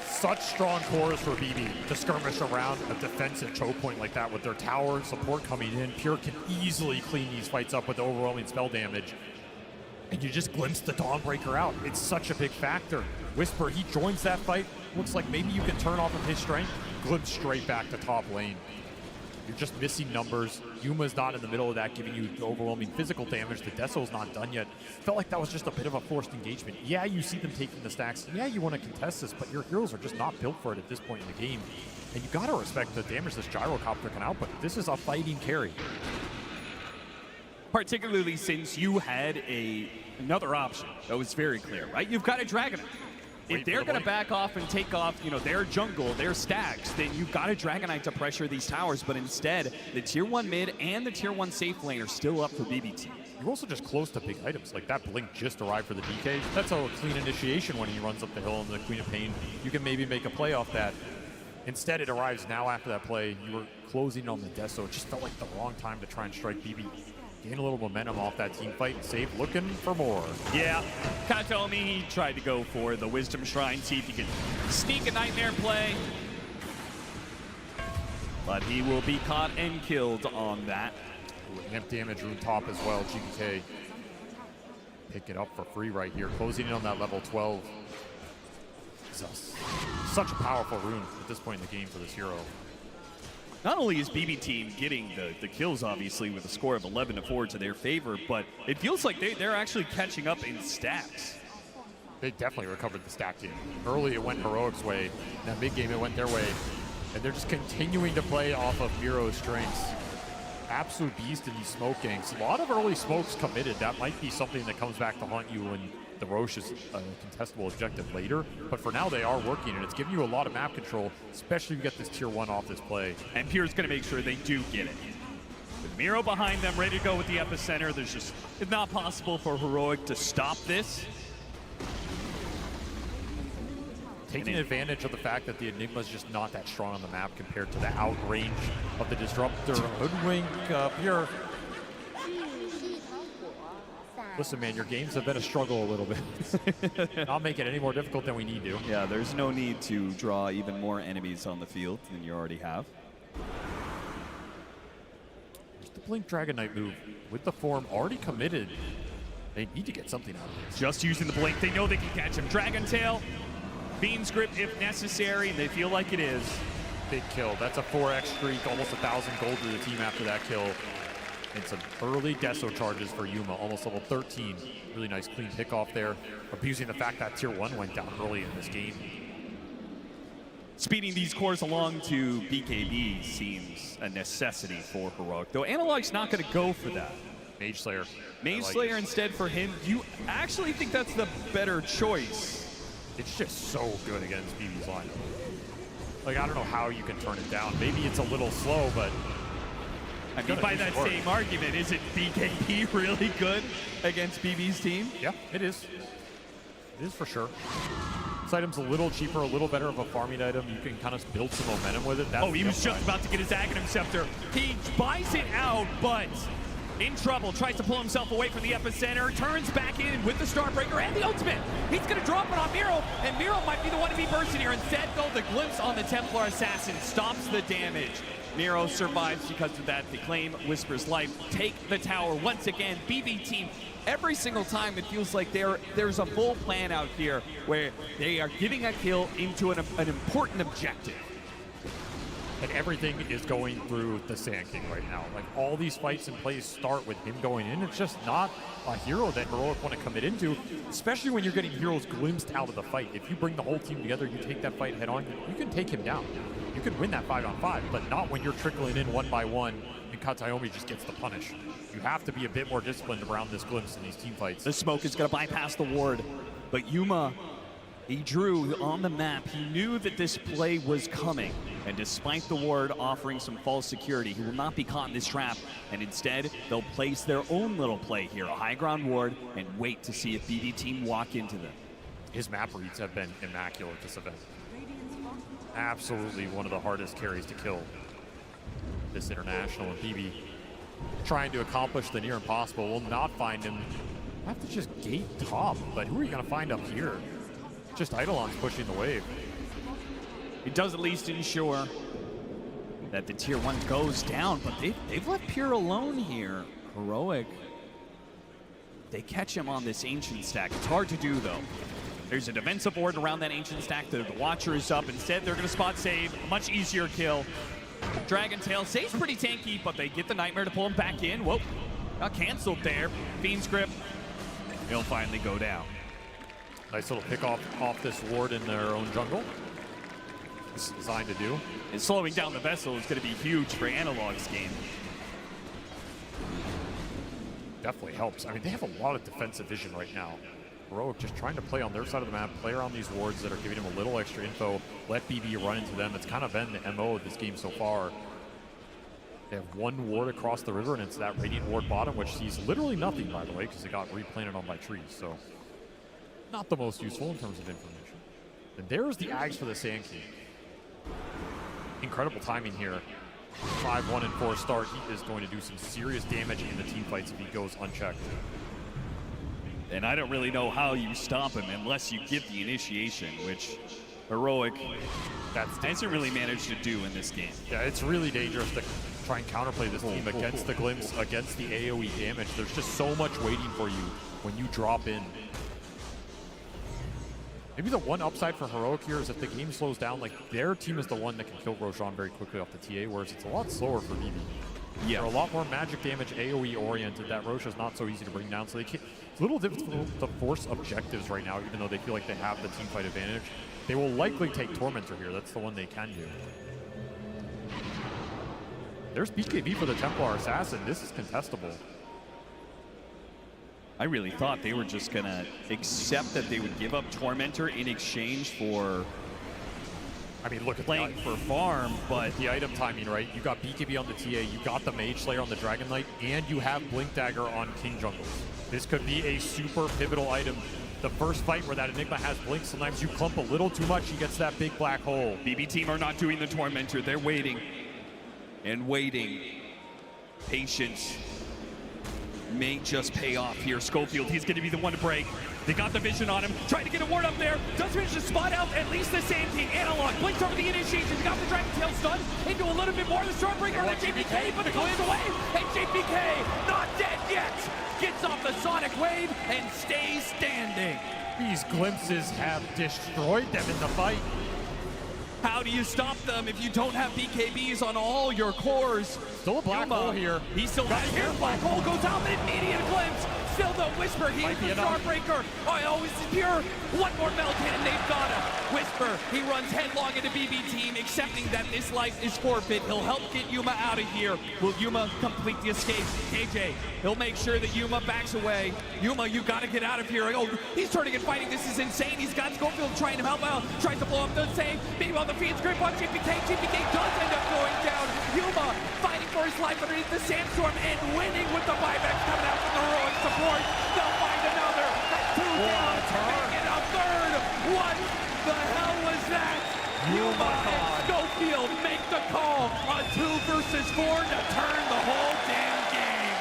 Such strong cores for BB to skirmish around a defensive choke point like that with their tower support coming in. Pure can easily clean these fights up with overwhelming spell damage. And you just glimpse the Dawnbreaker out. It's such a big factor. Whisper, he joins that fight. Looks like maybe you can turn off of his strength. Glimpse straight back to top lane. You're just missing numbers. Yuma's not in the middle of that, giving you overwhelming physical damage. The Deso's not done yet. Felt like that was just a bit of a forced engagement. Yeah, you see them taking the stacks. Yeah, you want to contest this, but your heroes are just not built for it at this point in the game. And you got to respect the damage this Gyrocopter can output. This is a fighting carry. Particularly since you had another option that was very clear, right? You've got a Dragon. If they're going to back off and take off, their jungle, their stacks, then you've got a Dragonite to pressure these towers. But instead, the tier 1 mid and the tier 1 safe lane are still up for BBT. You're also just close to big items. Like that Blink just arrived for the DK. That's a clean initiation when he runs up the hill in the Queen of Pain. You can maybe make a play off that. Instead, it arrives now after that play. You were closing on the Deso. It just felt like the wrong time to try and strike BB. Gain a little momentum off that team fight. Save looking for more. Yeah, Katomi, he tried to go for the Wisdom Shrine, see if he could sneak a Nightmare play. But he will be caught and killed on that. Ooh, amp damage rune top as well. GPK pick it up for free right here. Closing in on that level 12. Such a powerful rune at this point in the game for this hero. Not only is BB team getting the kills, obviously, with a score of 11-4 to their favor, but it feels like they're actually catching up in stacks. They definitely recovered the stack game. Early it went Heroic's way. Now mid game it went their way. And they're just continuing to play off of Miro's strengths. Absolute beast in these smoke ganks. A lot of early smokes committed. That might be something that comes back to haunt you when the Roche is a contestable objective later. But for now, they are working, and it's giving you a lot of map control, especially if you get this tier 1 off this play. And Pierre's going to make sure they do get it. With Miro behind them, ready to go with the epicenter, it's not possible for Heroic to stop this. Taking advantage of the fact that the Enigma is just not that strong on the map compared to the outrange of the Disruptor. Hoodwink, Pierre. Listen, man, your games have been a struggle a little bit. Not make it any more difficult than we need to. Yeah, there's no need to draw even more enemies on the field than you already have. There's the Blink Dragon Knight move with the form already committed. They need to get something out of this. Just using the Blink, they know they can catch him. Dragon Tail, Bean's Grip if necessary, they feel like it is. Big kill. That's a 4x streak, almost 1,000 gold to the team after that kill. And some early Deso charges for Yuma, almost level 13. Really nice clean pick off there, abusing the fact that tier 1 went down early in this game. Speeding these cores along to BKB seems a necessity for Heroic, though Analog's not going to go for that. Mage Slayer. Mage Slayer instead for him. Do you actually think that's the better choice? It's just so good against BB's lineup. Like, I don't know how you can turn it down. Maybe it's a little slow, but I mean, by that same argument, is it BKB really good against BB's team? Yeah, it is. It is for sure. This item's a little cheaper, a little better of a farming item. You can kind of build some momentum with it. That's he was just about to get his Aghanim Scepter. He buys it out, but in trouble. Tries to pull himself away from the epicenter. Turns back in with the Starbreaker and the ultimate. He's going to drop it on Miro, and Miro might be the one to be bursting here. Instead, though, the glimpse on the Templar Assassin stops the damage. Miro survives because of that. The claim Whisper's life. Take the tower once again. BB team, every single time it feels like there's a full plan out here where they are giving a kill into an important objective. And everything is going through the Sand King right now. Like, all these fights and plays start with him going in. It's just not a hero that Heroic want to commit into, especially when you're getting heroes glimpsed out of the fight. If you bring the whole team together, you take that fight head on, you can take him down. You can win that 5-on-5, but not when you're trickling in one by one and Katayomi just gets the punish. You have to be a bit more disciplined around this glimpse in these team fights. The smoke is going to bypass the ward, but Yuma, he drew on the map. He knew that this play was coming, and despite the ward offering some false security, he will not be caught in this trap, and instead, they'll place their own little play here, a high ground ward, and wait to see if BB team walk into them. His map reads have been immaculate this event. Absolutely one of the hardest carries to kill this international, and BB trying to accomplish the near impossible. Will not find him. Have to just gate top, but who are you going to find up here? Just Eidolon's pushing the wave. It does at least ensure that the tier 1 goes down, but they've left Pure alone here. Heroic, they catch him on this Ancient stack. It's hard to do, though. There's a defensive ward around that Ancient stack. The Watcher is up. Instead, they're going to spot save. Much easier kill. Dragon Tail saves pretty tanky, but they get the Nightmare to pull him back in. Whoa, got canceled there. Fiend's Grip, he'll finally go down. Nice little pick off this ward in their own jungle. This is designed to do. And slowing down the vessel is going to be huge for Analog's game. Definitely helps. I mean, they have a lot of defensive vision right now. Heroic just trying to play on their side of the map, play around these wards that are giving him a little extra info, let BB run into them. It's kind of been the MO of this game so far. They have one ward across the river, and it's that Radiant ward bottom, which sees literally nothing, by the way, because it got replanted on by trees. So not the most useful in terms of information. And there's the Ags for the Sand King. Incredible timing here. 5-1 and 4 start. He is going to do some serious damage in the team fights if he goes unchecked. And I don't really know how you stop him unless you get the initiation, which Heroic hasn't really managed to do in this game. Yeah, it's really dangerous to try and counterplay this team against the glimpse, against the AoE damage. There's just so much waiting for you when you drop in. Maybe the one upside for Heroic here is if the game slows down, like their team is the one that can kill Roshan very quickly off the TA, whereas it's a lot slower for BB. Yeah. They're a lot more magic damage AoE oriented. That Rosh is not so easy to bring down, so it's a little difficult to force objectives right now, even though they feel like they have the team fight advantage. They will likely take Tormentor here. That's the one they can do. There's BKB for the Templar Assassin. This is contestable. I really thought they were just going to accept that they would give up Tormentor in exchange for, I mean, look at playing for farm, but the item timing, right? You got BKB on the TA, you got the Mage Slayer on the Dragon Knight, and you have Blink Dagger on King Jungles. This could be a super pivotal item. The first fight where that Enigma has Blink, sometimes you clump a little too much, he gets that big black hole. BB team are not doing the Tormentor. They're waiting and waiting. Patience may just pay off here. Schofield, he's going to be the one to break. They got the vision on him, trying to get a ward up there. Does manage to spot out at least the same team. Analog blinks over the initiation. He got the Dragon Tail stun into a little bit more. The Stormbreaker and JPK, but it goes away. And JPK, not dead yet, gets off the Sonic Wave and stays standing. These glimpses have destroyed them in the fight. How do you stop them if you don't have BKBs on all your cores? Still a black hole here. He still got it here. Black hole goes out, but immediate glimpse. Still the Whisper. He's the Starbreaker. Oh, it's pure. One more metal cannon. They've got him. Whisper. He runs headlong into BB team, accepting that this life is forfeit. He'll help get Yuma out of here. Will Yuma complete the escape? KJ. He'll make sure that Yuma backs away. Yuma, you got to get out of here. Oh, he's turning and fighting. This is insane. He's got Schofield trying to help out. Tries to blow up the save. Maybe on the Fiend's grip on JPK. JPK does end up going down. Yuma fighting for his life underneath the sandstorm and winning with the buybacks coming out from the heroic support. They'll find another. That's two down. Make it a third. What the hell was that? Yuma and Schofield make the call. A 2 versus 4 to turn the whole damn game.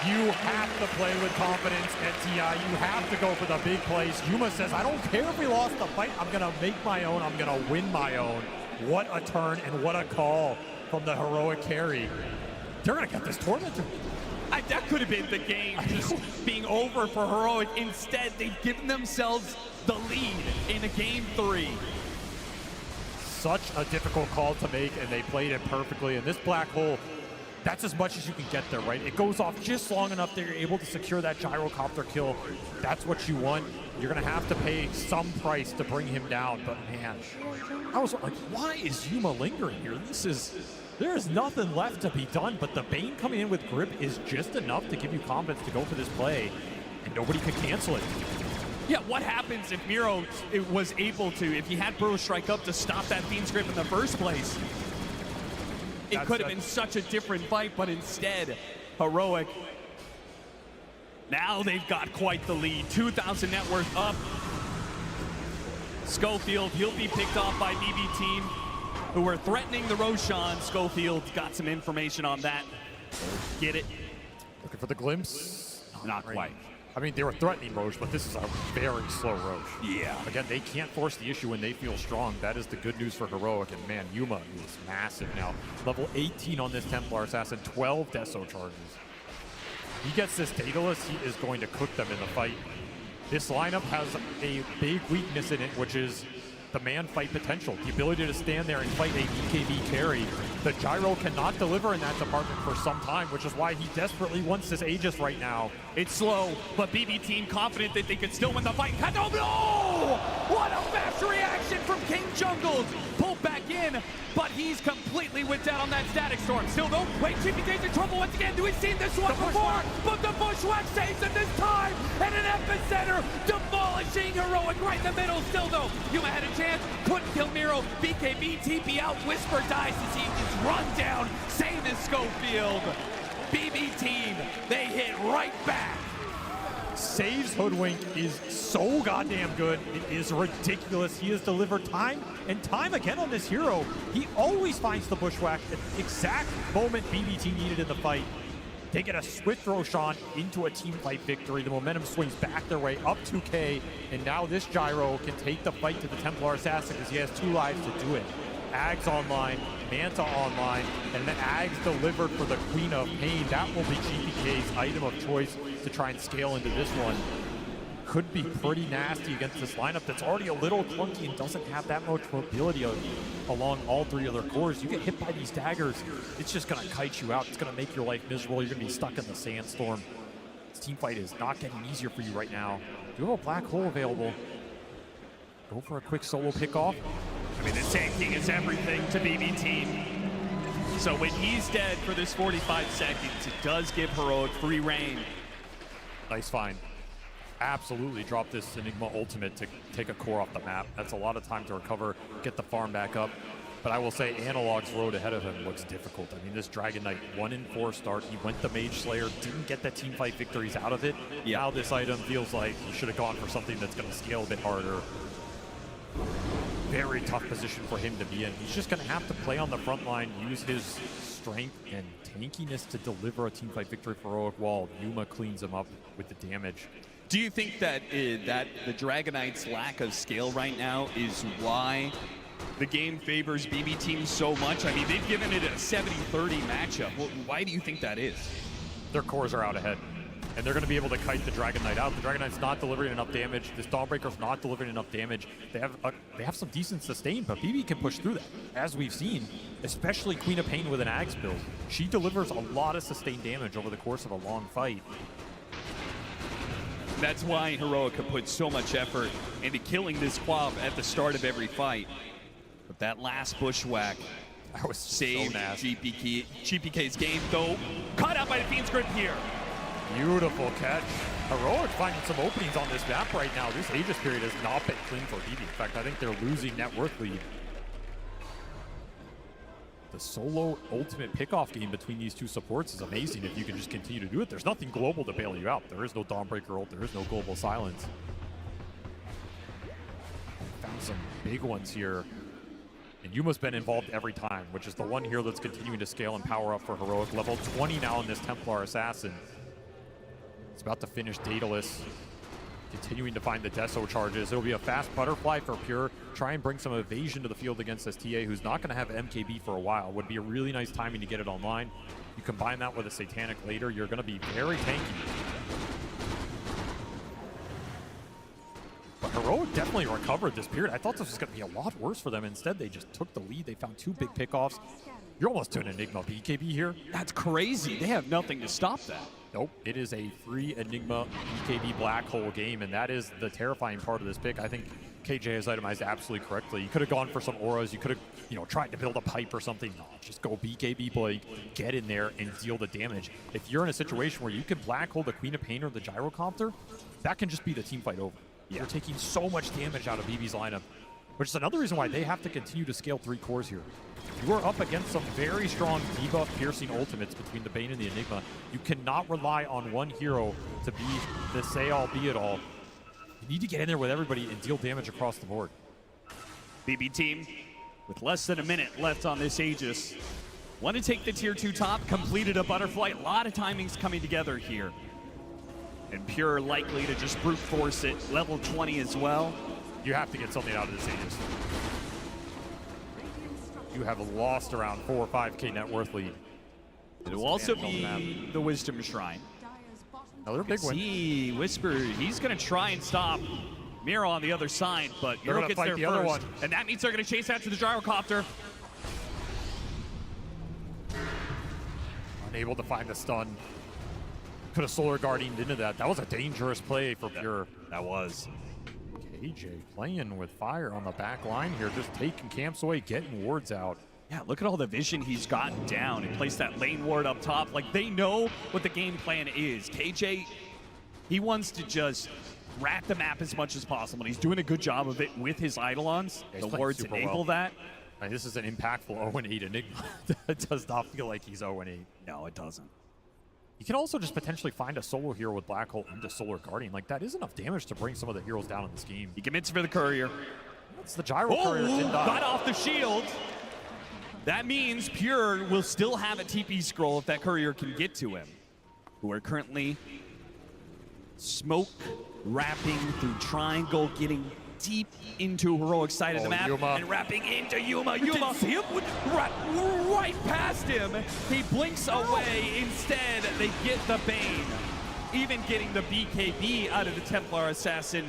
You have to play with confidence at TI. You have to go for the big plays. Yuma says, I don't care if we lost the fight. I'm going to make my own. I'm going to win my own. What a turn and what a call from the heroic carry. They're going to get this Tormentor. That could have been the game just being over for Heroic. Instead, they've given themselves the lead in a game 3. Such a difficult call to make, and they played it perfectly. And this black hole, that's as much as you can get there, right? It goes off just long enough that you're able to secure that gyrocopter kill. That's what you want. You're going to have to pay some price to bring him down. But man, I was like, why is Yuma lingering here? There is nothing left to be done, but the Bane coming in with grip is just enough to give you confidence to go for this play, and nobody could cancel it. Yeah, what happens if Miro was able to, if he had Burrow strike up to stop that Fiend's grip in the first place? It could have been such a different fight, but instead, Heroic, now they've got quite the lead. 2,000 net worth up. Schofield, he'll be picked off by BB team, who were threatening the Roshan. Schofield got some information on that. Get it? Looking for the glimpse? Not quite. I mean, they were threatening Roche, but this is a very slow Roche. Yeah. Again, they can't force the issue when they feel strong. That is the good news for Heroic. And man, Yuma is massive now. Level 18 on this Templar Assassin, 12 Deso charges. He gets this Daedalus, he is going to cook them in the fight. This lineup has a big weakness in it, which is the man fight potential, the ability to stand there and fight a BKB carry. The Gyro cannot deliver in that department for some time, which is why he desperately wants this Aegis right now. It's slow, but BB team confident that they could still win the fight. Oh no! What a fast reaction from King Jungles. Pulled back in, but he's completely went down on that Static Storm. Still though, wait, JPK's in trouble once again. We've seen this one before, but the Bushwhack saves him this time. And an epicenter demolishing Heroic right in the middle. Still though, Yuma had a chance, couldn't kill Miro. BKB TP out, Whisper dies as he gets run down. Same as Schofield. BB team, they hit right back. Saves Hoodwink is so goddamn good. It is ridiculous. He has delivered time and time again on this hero. He always finds the Bushwhack at the exact moment BBT needed in the fight. They get a swift Roshan into a team fight victory. The momentum swings back their way up 2K, and now this Gyro can take the fight to the Templar Assassin because he has 2 lives to do it. Ags online, Manta online, and then Ags delivered for the Queen of Pain. That will be GPK's item of choice to try and scale into this one. could be pretty nasty against this lineup that's already a little clunky and doesn't have that much mobility along all three of their cores. You get hit by these daggers, it's just going to kite you out. It's going to make your life miserable. You're going to be stuck in the sandstorm. This team fight is not getting easier for you right now. You have a black hole available. Go for a quick solo pickoff. I mean, the tanking is everything to BB Team. So when he's dead for this 45 seconds, it does give Heroic free reign. Nice find. Absolutely drop this Enigma ultimate to take a core off the map. That's a lot of time to recover, get the farm back up. But I will say Analog's road ahead of him looks difficult. I mean, this Dragon Knight 1-4 start. He went the Mage Slayer, didn't get the team fight victories out of it. Yeah. Now this item feels like he should have gone for something that's going to scale a bit harder. Very tough position for him to be in. He's just going to have to play on the front line, use his strength and tankiness to deliver a teamfight victory for Heroic while Yuma cleans him up with the damage. Do you think that that the Dragon Knight's lack of scale right now is why the game favors BB Team so much? I mean, they've given it a 70-30 matchup. Well, why do you think that is? Their cores are out ahead, and they're going to be able to kite the Dragon Knight out. The Dragon Knight's not delivering enough damage. This Dawnbreaker's not delivering enough damage. They have some decent sustain, but BB can push through that. As we've seen, especially Queen of Pain with an Axe build, she delivers a lot of sustained damage over the course of a long fight. That's why Heroic could put so much effort into killing this Quav at the start of every fight. But that last bushwhack that was saved so nasty. GPK's game, though. Caught out by the Fiend's Grip here. Beautiful catch. Heroic finding some openings on this map right now. This Aegis period has not been clean for BB. In fact, I think they're losing net worth lead. The solo ultimate pickoff game between these two supports is amazing if you can just continue to do it. There's nothing global to bail you out. There is no Dawnbreaker ult. There is no global silence. Found some big ones here. And Yuma's been involved every time, which is the one hero that's continuing to scale and power up for Heroic. Level 20 now in this Templar Assassin. It's about to finish Daedalus. Continuing to find the Deso charges. It'll be a fast butterfly for Pure. Try and bring some evasion to the field against this TA, who's not going to have MKB for a while. Would be a really nice timing to get it online. You combine that with a Satanic later, you're going to be very tanky. But Heroic definitely recovered this period. I thought this was going to be a lot worse for them. Instead, they just took the lead. They found two big pickoffs. You're almost doing Enigma BKB here. That's crazy. They have nothing to stop that. Nope, it is a free Enigma BKB black hole game, and that is the terrifying part of this pick. I think KJ has itemized absolutely correctly. You could have gone for some auras. You could have, tried to build a pipe or something. No, just go BKB Blake, get in there and deal the damage. If you're in a situation where you can black hole the Queen of Pain or the Gyrocopter, that can just be the team fight over. Yeah. You're taking so much damage out of BB's lineup, which is another reason why they have to continue to scale 3 cores here. You are up against some very strong debuff piercing ultimates between the Bane and the Enigma. You cannot rely on one hero to be the say-all, be-it-all. You need to get in there with everybody and deal damage across the board. BB Team, with less than a minute left on this Aegis, want to take the tier 2 top, completed a butterfly. A lot of timings coming together here. And Pure likely to just brute force it. Level 20 as well. You have to get something out of this Aegis. You have lost around 4 or 5K net worth lead. It'll also be the Wisdom Shrine. Another big one. See, Whisper, he's going to try and stop Miro on the other side, but Miro gets there first. And that means they're going to chase after the Gyrocopter. Unable to find the stun. Could have Solar Guardianed into that. That was a dangerous play for Pure. That was. KJ playing with fire on the back line here, just taking camps away, getting wards out. Yeah, look at all the vision he's gotten down and placed that lane ward up top. Like, they know what the game plan is. KJ, he wants to just rat the map as much as possible, and he's doing a good job of it with his Eidolons. Yeah, the wards enable that. I mean, this is an impactful 0-8 Enigma. It does not feel like he's 0-8. No, it doesn't. You can also just potentially find a solo hero with Black Hole into Solar Guardian. Like, that is enough damage to bring some of the heroes down in this game. He commits for the Courier. It's the Gyro Courier. Got off the shield. That means Pure will still have a TP scroll if that Courier can get to him. Who are currently smoke wrapping through triangle, getting deep into Heroic side of the map, Yuma. and wrapping into Yuma. Yuma right past him. He blinks away. Instead, they get the Bane even getting the BKB out of the Templar Assassin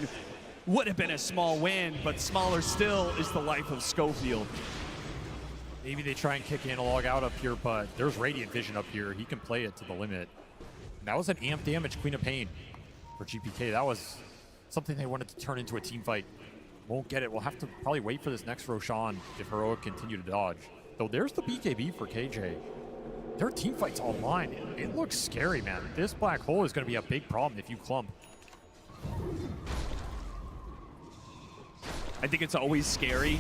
would have been a small win, but smaller still is the life of Schofield. Maybe they try and kick Analog out up here, but there's Radiant Vision up here. He can play it to the limit. And that was an amp damage Queen of Pain for GPK. That was something they wanted to turn into a team fight. Won't get it. We'll have to probably wait for this next Roshan if Heroic continue to dodge. Though there's the BKB for KJ. Their team fight's online. It looks scary, man. This black hole is going to be a big problem if you clump. I think it's always scary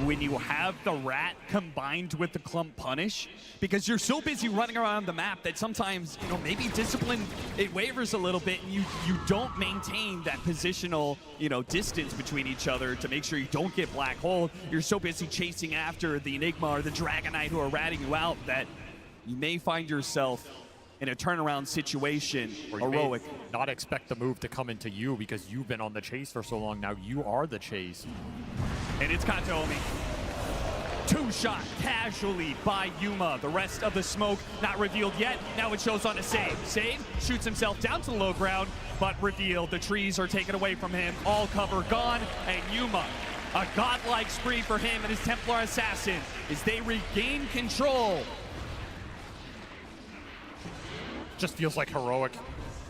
when you have the rat combined with the clump punish, because you're so busy running around the map that sometimes, you know, maybe discipline, it wavers a little bit and you don't maintain that positional, you know, distance between each other to make sure you don't get black hole. You're so busy chasing after the Enigma or the Dragonite who are ratting you out that you may find yourself in a turnaround situation. Heroic. Not expect the move to come into you because you've been on the chase for so long. Now you are the chase. And it's Kantomi. Two-shot casually by Yuma. The rest of the smoke not revealed yet. Now it shows on a save. Save shoots himself down to the low ground, but revealed. The trees are taken away from him. All cover gone. And Yuma, a godlike spree for him and his Templar Assassin as they regain control. Just feels like Heroic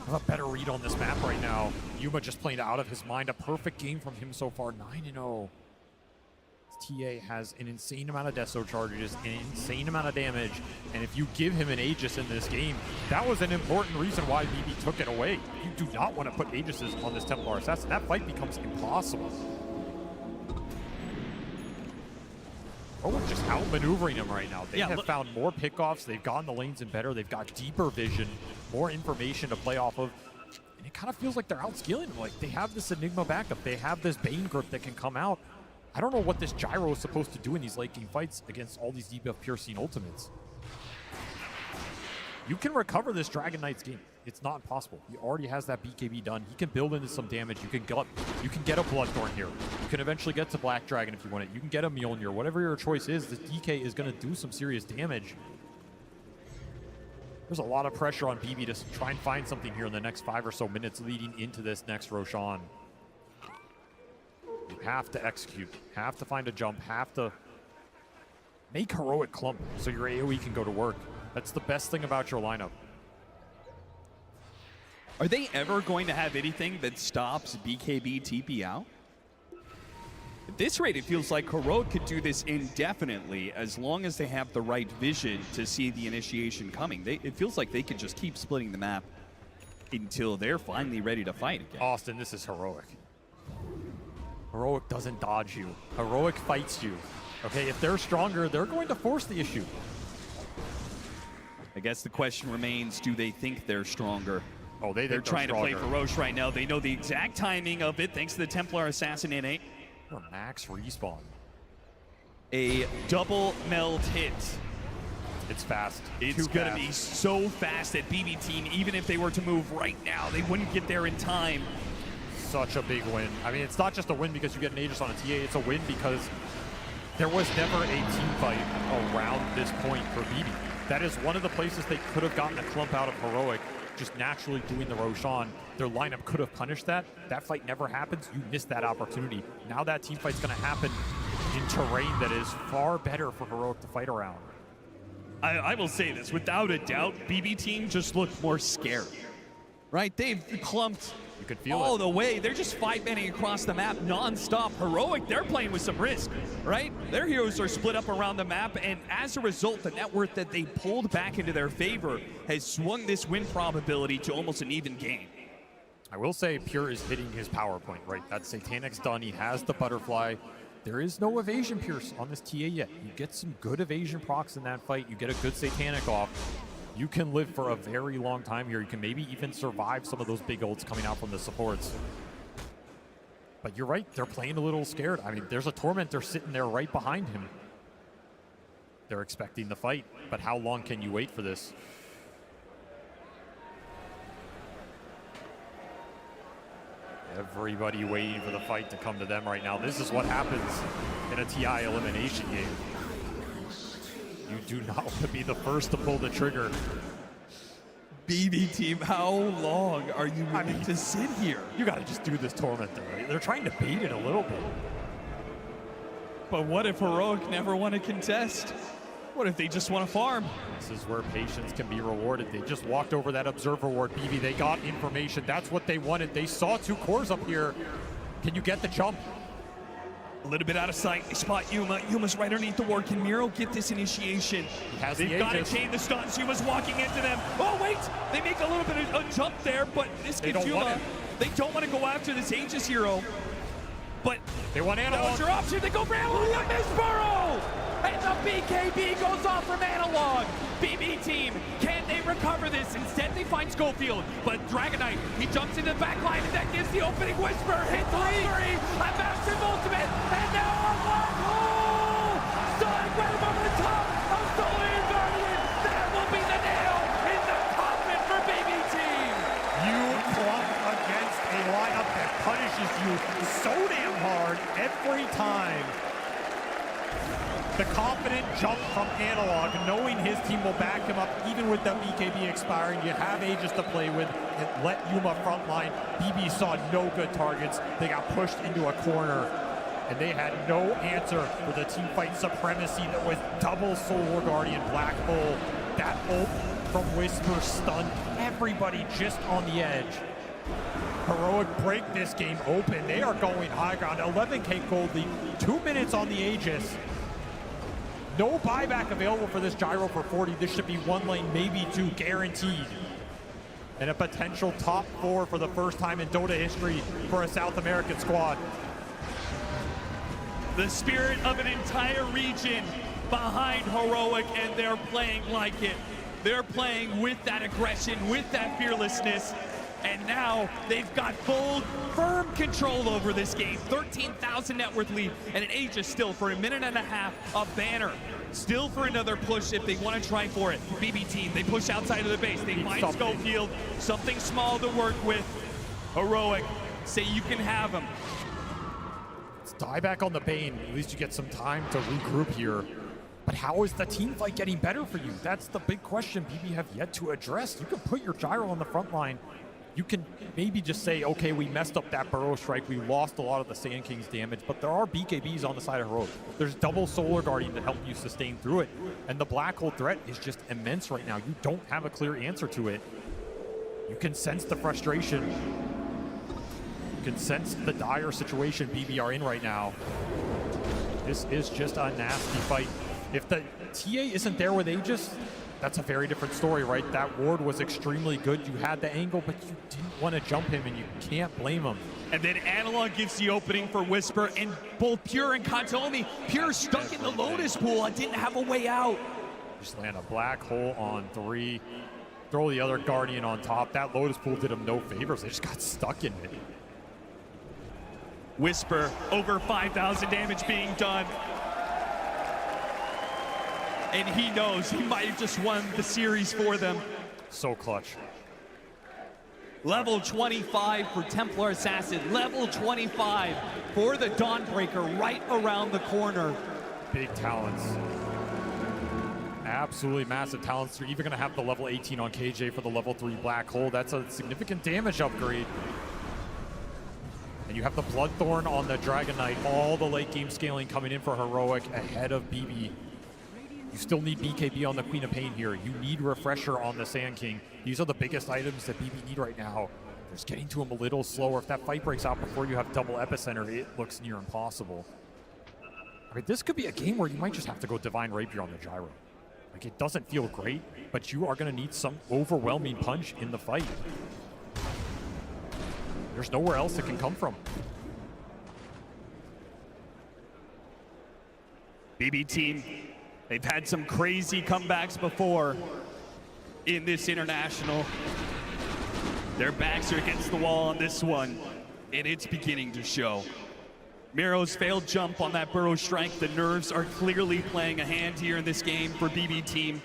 have a better read on this map right now. Yuma just playing out of his mind. A perfect game from him so far, 9-0. TA has an insane amount of Deso charges, an insane amount of damage, and if you give him an Aegis in this game, that was an important reason why BB took it away. You do not want to put Aegises on this Templar Assassin. That fight becomes impossible. Oh, just outmaneuvering him right now. They have found more pickoffs. They've gotten the lanes in better. They've got deeper vision, more information to play off of. And it kind of feels like they're outscaling him. Like, they have this Enigma backup. They have this Bane grip that can come out. I don't know what this Gyro is supposed to do in these late game fights against all these debuff Pure Scene ultimates. You can recover this Dragon Knight's game. It's not impossible. He already has that BKB done. He can build into some damage. You can get a Bloodthorn here. You can eventually get to Black Dragon if you want it. You can get a Mjolnir. Whatever your choice is, this DK is going to do some serious damage. There's a lot of pressure on BB to try and find something here in the next 5 or so minutes leading into this next Roshan. You have to execute, have to find a jump, have to make Heroic clump so your AoE can go to work. That's the best thing about your lineup. Are they ever going to have anything that stops BKB TP out? At this rate, it feels like Heroic could do this indefinitely as long as they have the right vision to see the initiation coming. It feels like they could just keep splitting the map until they're finally ready to fight again. Austin, this is Heroic. Heroic doesn't dodge you. Heroic fights you. Okay, if they're stronger, they're going to force the issue. I guess the question remains, do they think they're stronger? Oh, they're trying to play for Roche right now. They know the exact timing of it thanks to the Templar Assassin innate. Max respawn. A double meld hit. It's fast. It's going to be so fast that BB team, even if they were to move right now, they wouldn't get there in time. Such a big win. I mean, it's not just a win because you get an Aegis on a TA. It's a win because there was never a team fight around this point for BB. That is one of the places they could have gotten a clump out of Heroic, just naturally doing the Roshan. Their lineup could have punished that. That fight never happens. You missed that opportunity. Now that team fight's going to happen in terrain that is far better for Heroic to fight around. I will say this, without a doubt, BB team just looked more scared. Right? They've clumped you can feel all the way. They're just 5-manning across the map non-stop. Heroic, they're playing with some risk, right? Their heroes are split up around the map, and as a result, the net worth that they pulled back into their favor has swung this win probability to almost an even game. I will say Pure is hitting his power point, right? That Satanic's done. He has the butterfly. There is no evasion Pierce on this TA yet. You get some good evasion procs in that fight. You get a good Satanic off. You can live for a very long time here. You can maybe even survive some of those big ults coming out from the supports. But you're right, they're playing a little scared. I mean, there's a Tormentor sitting there right behind him. They're expecting the fight, but how long can you wait for this? Everybody waiting for the fight to come to them right now. This is what happens in a TI elimination game. You do not want to be the first to pull the trigger. BB team, how long are you willing to sit here? You got to just do this tournament. They're trying to bait it a little bit. But what if Heroic never want to contest? What if they just want to farm? This is where patience can be rewarded. They just walked over that observer ward, BB. They got information. That's what they wanted. They saw 2 cores up here. Can you get the jump? A little bit out of sight. They spot Yuma. Yuma's right underneath the ward. Can Miro get this initiation? They've got to chain the stuns. Yuma's walking into them. Oh, wait! They make a little bit of a jump there, but this gives Yuma. They don't want to go after this Aegis hero. But they want Analog. That was your option. They go for Analog. Miss Burrow! And the BKB goes off from Analog. BB team, can they recover this? Instead, they find Schofield. But Dragonite, he jumps into the back line, and that gives the opening Whisper. Hit 3. A massive ultimate. And now a black hole! Sonic Web over the top of Solar Guardian. That will be the nail in the coffin for BB team. You clump against a lineup that punishes you so damn hard every time. The confident jump from Analog, knowing his team will back him up even with the BKB expiring. You have Aegis to play with. It let Yuma frontline. BB saw no good targets. They got pushed into a corner, and they had no answer for the team fight supremacy that was double Solar Guardian Black Hole. That ult from Whisper stunned everybody just on the edge. Heroic break this game open. They are going high ground. 11K gold lead, 2 minutes on the Aegis. No buyback available for this gyro for 40. This should be 1 lane, maybe 2, guaranteed. And a potential top 4 for the first time in Dota history for a South American squad. The spirit of an entire region behind Heroic, and they're playing like it. They're playing with that aggression, with that fearlessness. And now they've got full, firm control over this game. 13,000 net worth lead, and an Aegis still for 1.5 minutes. A banner still for another push if they want to try for it. BB team, they push outside of the base. They find Schofield, something small to work with. Heroic, say you can have him. Let's die back on the Bane. At least you get some time to regroup here. But how is the team fight getting better for you? That's the big question BB have yet to address. You can put your gyro on the front line. You can maybe just say, okay, we messed up that burrow strike. We lost a lot of the Sand King's damage, but there are BKBs on the side of Heroic. There's double Solar Guardian to help you sustain through it. And the black hole threat is just immense right now. You don't have a clear answer to it. You can sense the frustration. You can sense the dire situation BB are in right now. This is just a nasty fight. If the TA isn't there with Aegis, that's a very different story, right? That ward was extremely good. You had the angle, but you didn't want to jump him, and you can't blame him. And then Analog gives the opening for Whisper, and both Pure and Kantomi. Pure stuck in the Lotus pool and didn't have a way out. Just land a black hole on 3. Throw the other Guardian on top. That Lotus pool did him no favors. They just got stuck in it. Whisper, over 5,000 damage being done. And he knows he might have just won the series for them. So clutch. Level 25 for Templar Assassin. Level 25 for the Dawnbreaker right around the corner. Big talents. Absolutely massive talents. They're even going to have the level 18 on KJ for the level 3 Black Hole. That's a significant damage upgrade. And you have the Bloodthorn on the Dragon Knight. All the late game scaling coming in for Heroic ahead of BB. You still need BKB on the Queen of Pain here. You need Refresher on the Sand King. These are the biggest items that BB need right now. They're just getting to him a little slower. If that fight breaks out before you have double Epicenter, it looks near impossible. I mean, this could be a game where you might just have to go Divine Rapier on the Gyro. Like, it doesn't feel great, but you are going to need some overwhelming punch in the fight. There's nowhere else it can come from. BB team, they've had some crazy comebacks before in this international. Their backs are against the wall on this one, and it's beginning to show. Miro's failed jump on that burrow strike. The nerves are clearly playing a hand here in this game for BB team.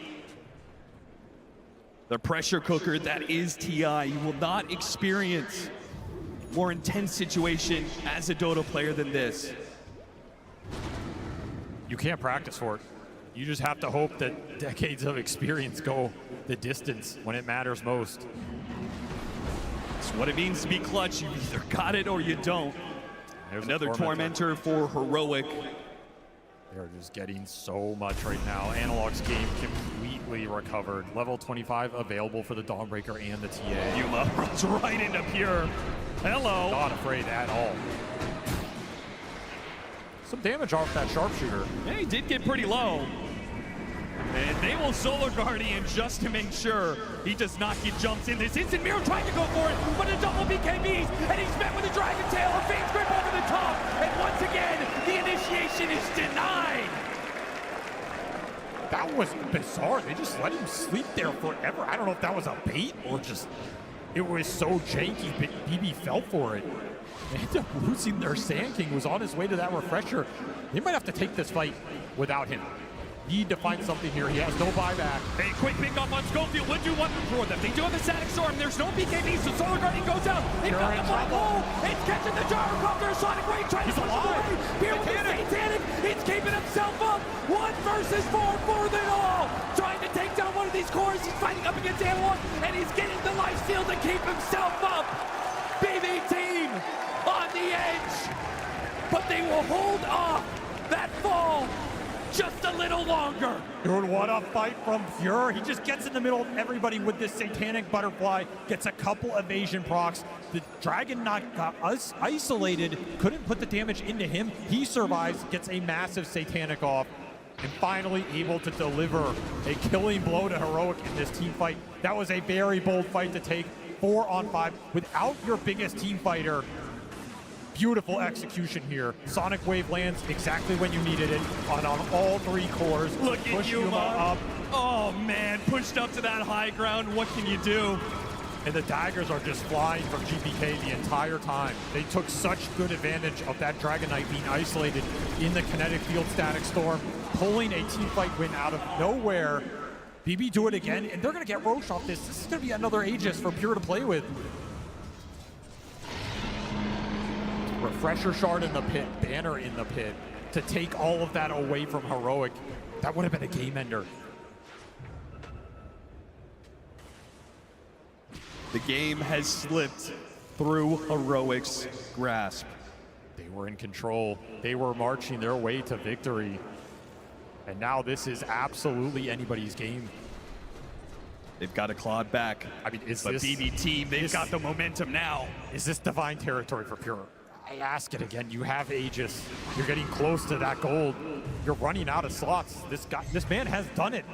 The pressure cooker that is TI. You will not experience a more intense situation as a Dota player than this. You can't practice for it. You just have to hope that decades of experience go the distance when it matters most. It's what it means to be clutch. You either got it or you don't. There's Another tormentor for Heroic. They're just getting so much right now. Analog's game completely recovered. Level 25 available for the Dawnbreaker and the TA. Yuma runs right into Pure. Hello. Not afraid at all. Some damage off that sharpshooter. Yeah, he did get pretty low. And they will Solar Guardian just to make sure he does not get jumped in. This instant Miro trying to go for it, but a double BKBs, and he's met with a Dragon Tail, a Fiend's Grip over the top, and once again, the initiation is denied. That was bizarre. They just let him sleep there forever. I don't know if that was a bait or just, it was so janky, but BB fell for it. They ended up losing their Sand King, who's on his way to that refresher. They might have to take this fight without him. Need to find something here. He has no buyback. A quick pick off on Schofield would do one for them. They do have the Static Storm. There's no BKB, so Solar Guardian goes out. They found the black hole. It's catching the gyrocopter. Sonic Wave trying to push him away. Here with the Satanic. It's keeping himself up. 1 versus 4 for them all. Trying to take down one of these cores. He's fighting up against Analog, and he's getting the life steal to keep himself up. BB team on the edge, but they will hold off that fall just a little longer. Dude, what a fight from Pure. He just gets in the middle of everybody with this Satanic Butterfly, gets a couple evasion procs. The Dragon got us isolated, couldn't put the damage into him. He survives, gets a massive Satanic off, and finally able to deliver a killing blow to Heroic in this team fight. That was a very bold fight to take. 4 on 5 without your biggest team fighter. Beautiful execution here. Sonic Wave lands exactly when you needed it on all 3 cores. Look at Push Yuma up. Oh man, pushed up to that high ground. What can you do? And the daggers are just flying from GPK the entire time. They took such good advantage of that Dragon Knight being isolated in the kinetic field Static Storm, pulling a team fight win out of nowhere. BB do it again, and they're gonna get Roche off this. This is gonna be another Aegis for Pure to play with. Refresher shard in the pit, banner in the pit, to take all of that away from Heroic. That would have been a game ender. The game has slipped through Heroic's grasp. They were in control. They were marching their way to victory. And now this is absolutely anybody's game. They've got to claw it back. I mean, is but this... BB team, they've got the momentum now. Is this divine territory for Pure? I ask it again. You have Aegis. You're getting close to that gold. You're running out of slots. This man has done it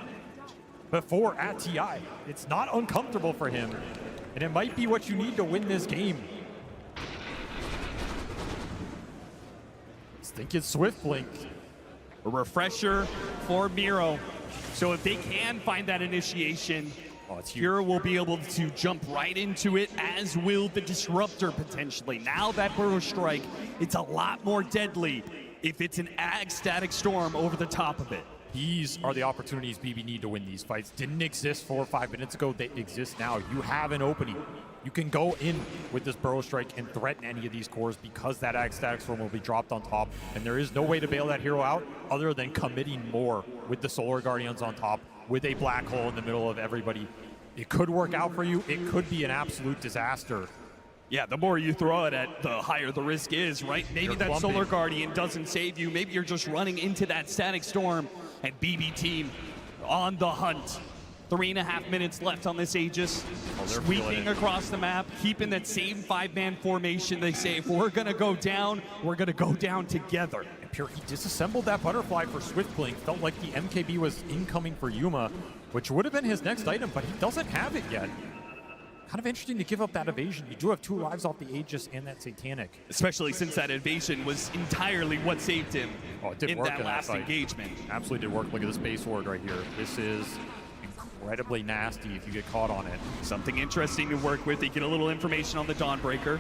before at TI. It's not uncomfortable for him, and it might be what you need to win this game. Just think it's Swift Blink. A refresher for Miro. So if they can find that initiation, Pure will be able to jump right into it, as will the Disruptor potentially. Now that Burrow Strike, it's a lot more deadly if it's an Ag Static Storm over the top of it. These are the opportunities BB need to win these fights. Didn't exist 4 or 5 minutes ago. They exist now. You have an opening. You can go in with this Burrow Strike and threaten any of these cores because that Ag Static Storm will be dropped on top. And there is no way to bail that hero out other than committing more with the Solar Guardians on top, with a black hole in the middle of everybody. It could work out for you. It could be an absolute disaster. Yeah, the more you throw it at, the higher the risk is, right? Maybe that Solar Guardian doesn't save you. Maybe you're just running into that Static Storm, and BB team on the hunt. 3.5 minutes left on this Aegis. Sweeping across the map, keeping that same 5-man formation. They say, if we're gonna go down, we're gonna go down together. And Pure, he disassembled that butterfly for Swift Blink. Felt like the MKB was incoming for Yuma, which would have been his next item, but he doesn't have it yet. Kind of interesting to give up that evasion. You do have 2 lives off the Aegis and that Satanic. Especially since that evasion was entirely what saved him in that last engagement. Absolutely did work. Look at the Space Ward right here. This is incredibly nasty if you get caught on it. Something interesting to work with. They get a little information on the Dawnbreaker.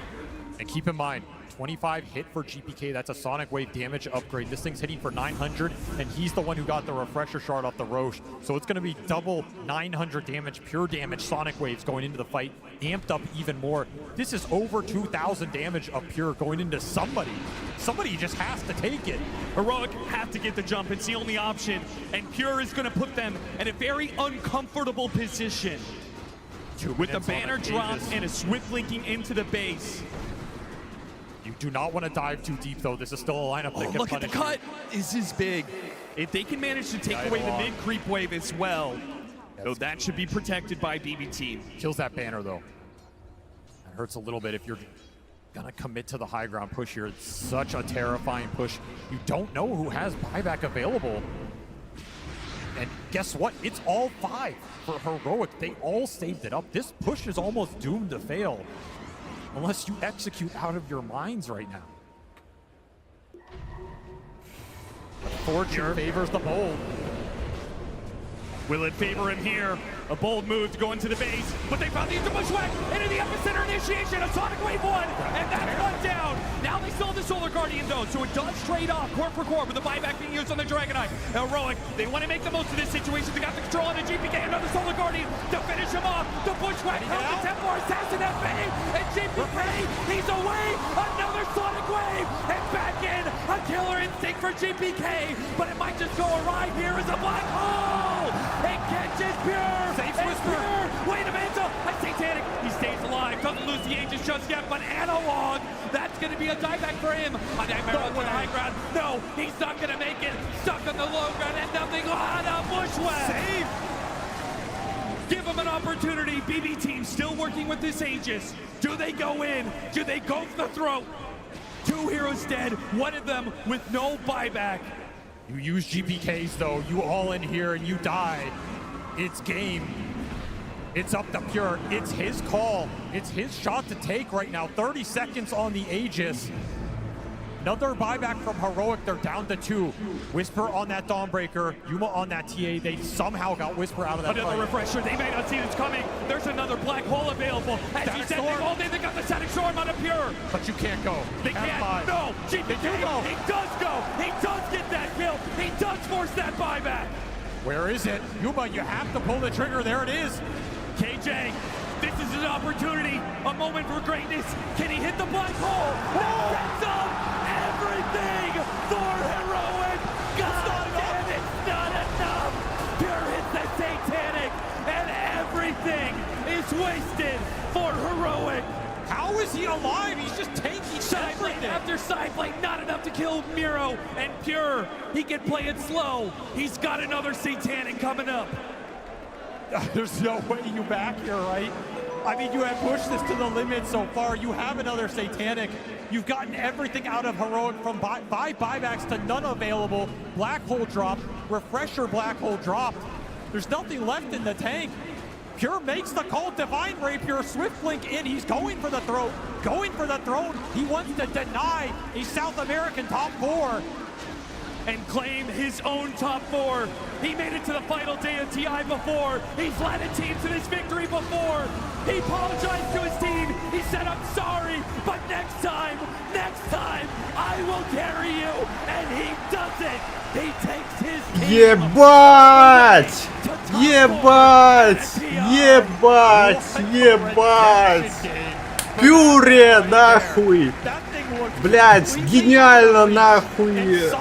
And keep in mind, 25 hit for GPK. That's a Sonic Wave damage upgrade. This thing's hitting for 900, and he's the one who got the refresher shard off the Roche. So it's going to be double 900 damage, pure damage Sonic Waves going into the fight, amped up even more. This is over 2,000 damage of pure going into somebody. Somebody just has to take it. Heroic have to get the jump. It's the only option, and Pure is going to put them in a very uncomfortable position. With the banner drop and a swift linking into the base. You do not want to dive too deep, though. This is still a lineup that can Look at the cut. This is big. If they can manage to take away the mid creep wave as well, so that should be protected by BB Team. Kills that banner, though. That hurts a little bit if you're going to commit to the high ground push here. It's such a terrifying push. You don't know who has buyback available. And guess what? It's all 5 for Heroic. They all saved it up. This push is almost doomed to fail. Unless you execute out of your minds right now. Fortune favors the bold. Will it favor him here? A bold move to go into the base, but they found the bushwhack into the epicenter initiation of Sonic Wave 1, and that's one down. Now they still have the Solar Guardian though, so it does trade off core for core with the buyback being used on the Dragonite. Heroic, they want to make the most of this situation. They got the control on the GPK, another Solar Guardian to finish him off. The bushwhack comes to Templar Assassin FA, and GPK, he's away. Another Sonic Wave, and back in. A killer instinct for GPK, but it might just go awry here as a black hole. It catches Pure. Safe Whisper. Pure. Wait a minute, a Satanic. He stays alive, doesn't lose the Aegis just yet, but Analog, that's going to be a dieback for him. A nightmare with high ground. No, he's not going to make it. Stuck on the low ground and nothing on a bushwhack. Save. Give him an opportunity. BB Team still working with this Aegis. Do they go in? Do they go for the throat? 2 heroes dead, one of them with no buyback. You use GPKs though, you all in here and you die. It's game. It's up to Pure. It's his call. It's his shot to take right now. 30 seconds on the Aegis. Another buyback from Heroic. They're down to 2. Whisper on that Dawnbreaker. Yuma on that TA. They somehow got Whisper out of that Another fight. refresher. They may not see this coming. There's another black hole available. As he said, they all day they got the Static Storm on a Pure. But you can't go. They can't. No. GPK. He does go. He does get that kill. He does force that buyback. Where is it? Yuma, you have to pull the trigger. There it is. KJ, this is an opportunity. A moment for greatness. Can he hit the black hole? That sets up everything for Heroic. God damn, it's not enough. Pure hits the Satanic, and everything is wasted for Heroic. How is he alive? He's just tanking Sideblade after sideblade, not enough to kill Miro. And Pure, he can play it slow. He's got another Satanic coming up. There's no way you back here, right? I mean, you have pushed this to the limit so far. You have another Satanic. You've gotten everything out of Heroic from 5 buybacks to none available. Black hole dropped. Refresher black hole dropped. There's nothing left in the tank. Pure makes the call. Divine Rapier, Swift Link in. He's going for the throat. Going for the throne. He wants to deny a South American top 4. And claim his own top 4. He made it to the final day of TI before. He's led a team to this victory before. He apologized to his team. He said, I'm sorry, but next time, I will carry you. And he does it. He takes his team. Ебать! Ебать! Ебать! Ебать! Пюре, нахуй! Блять, гениально, нахуй!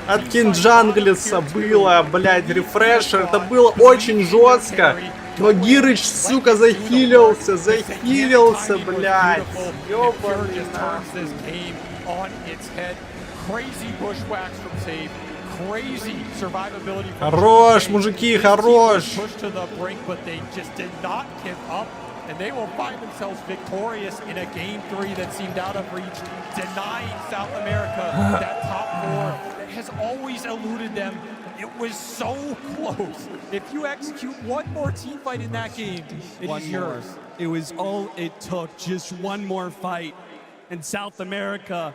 От Кинджанглиса было, блять, рефрешер. Это было очень жестко. Но Гирыч, сука, захилился, блять. Ёбаный нахуй. Хорош, мужики, хорош. And they will find themselves victorious in a game 3 that seemed out of reach, denying South America that top 4 that has always eluded them. It was so close. If you execute one more team fight in that game, it is yours. It was all it took, just one more fight. And South America,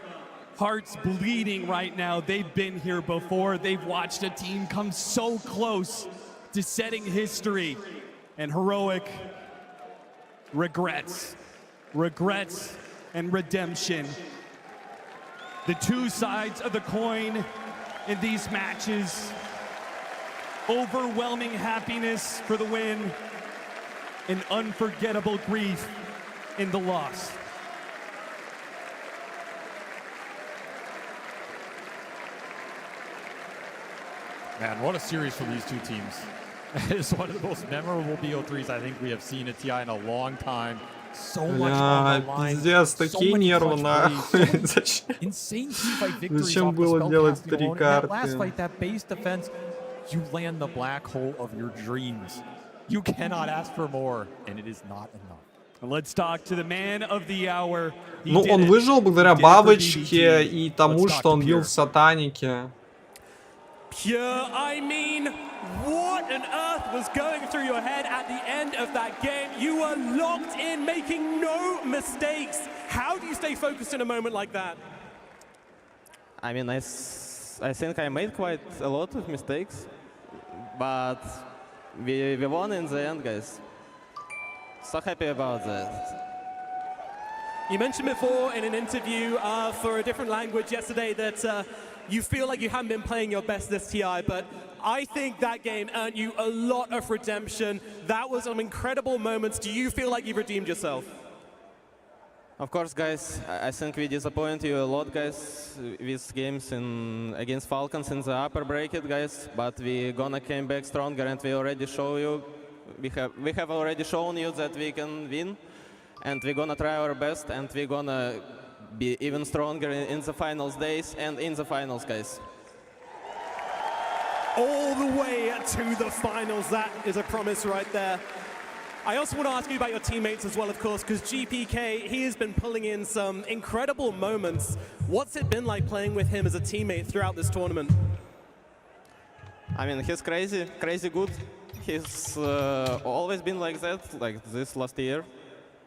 hearts bleeding right now. They've been here before. They've watched a team come so close to setting history. And Heroic regrets and redemption. The two sides of the coin in these matches. Overwhelming happiness for the win and unforgettable grief in the loss. Man, what a series from these two teams. It's one of the most memorable BO3s I think we have seen at TI in a long time. So much on the line. Пиздец, такие нервы, нахуй. Insane teamfight victories Зачем off the было делать spellcasting 3 alone. And that last карты? fight, that base defense, you land the black hole of your dreams. You cannot ask for more, and it is not enough. Let's talk to the man of the hour. Ну, он выжил благодаря бабочке и тому, что он бил в сатанике. Pure, I mean, what on earth was going through your head at the end of that game? You were locked in, making no mistakes. How do you stay focused in a moment like that? I mean, I think I made quite a lot of mistakes, but we won in the end, guys. So happy about that. You mentioned before in an interview for a different language yesterday that you feel like you haven't been playing your best this TI, but I think that game earned you a lot of redemption. That was some incredible moments. Do you feel like you've redeemed yourself? Of course, guys, I think we disappoint you a lot, guys, with games against Falcons in the upper bracket, guys, but we gonna came back stronger, and we already show you, we have already shown you that we can win, and we're gonna try our best, and we're gonna be even stronger in the finals days and in the finals, guys. All the way to the finals. That is a promise right there. I also want to ask you about your teammates as well, of course, because GPK, he has been pulling in some incredible moments. What's it been like playing with him as a teammate throughout this tournament? I mean, he's crazy good. He's always been like that, like this last year,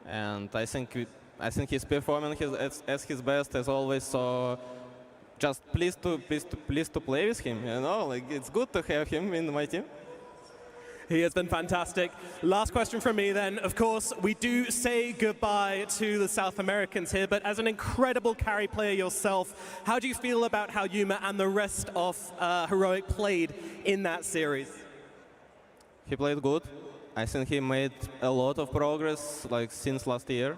and I think he's performing as his best as always. So just pleased to play with him. You know, like it's good to have him in my team. He has been fantastic. Last question from me then. Of course, we do say goodbye to the South Americans here, but as an incredible carry player yourself, how do you feel about how Yuma and the rest of Heroic played in that series? He played good. I think he made a lot of progress like since last year,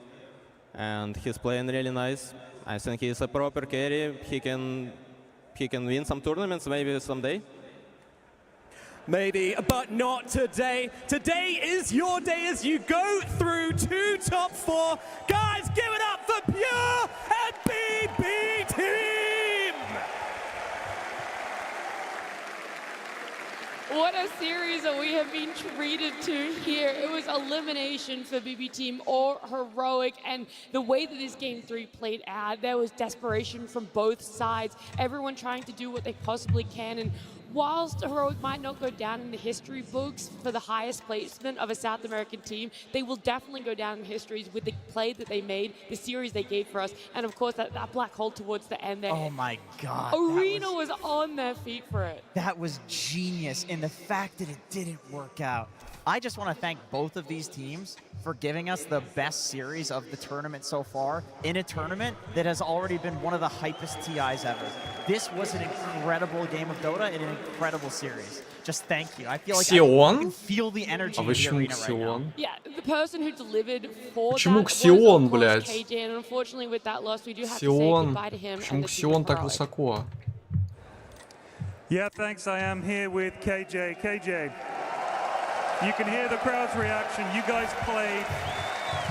and he's playing really nice. I think he's a proper carry. He can win some tournaments maybe someday. Maybe, but not today. Today is your day as you go through two top four. Guys, give it up for Pure and BB Team! What a series that we have been treated to here. It was elimination for BB Team or Heroic, and the way that this Game 3 played out, there was desperation from both sides. Everyone trying to do what they possibly can, and whilst Heroic might not go down in the history books for the highest placement of a South American team, they will definitely go down in histories with the play that they made, the series they gave for us, and of course that black hole towards the end there. Oh my God. Arena was on their feet for it. That was genius, and the fact that it didn't work out. I just want to thank both of these teams for giving us the best series of the tournament so far in a tournament that has already been one of the hypest TIs ever. This was an incredible game of Dota and an incredible series. Just thank you. I feel like I can feel the energy in the arena right now. Yeah, the person who delivered for Почему that Ксион, was, of course, блядь? KJ, and unfortunately with that loss, we do have to say Ксион. goodbye to him. Почему Ксион так высоко? Yeah, thanks. I am here with KJ. KJ, you can hear the crowd's reaction. You guys played,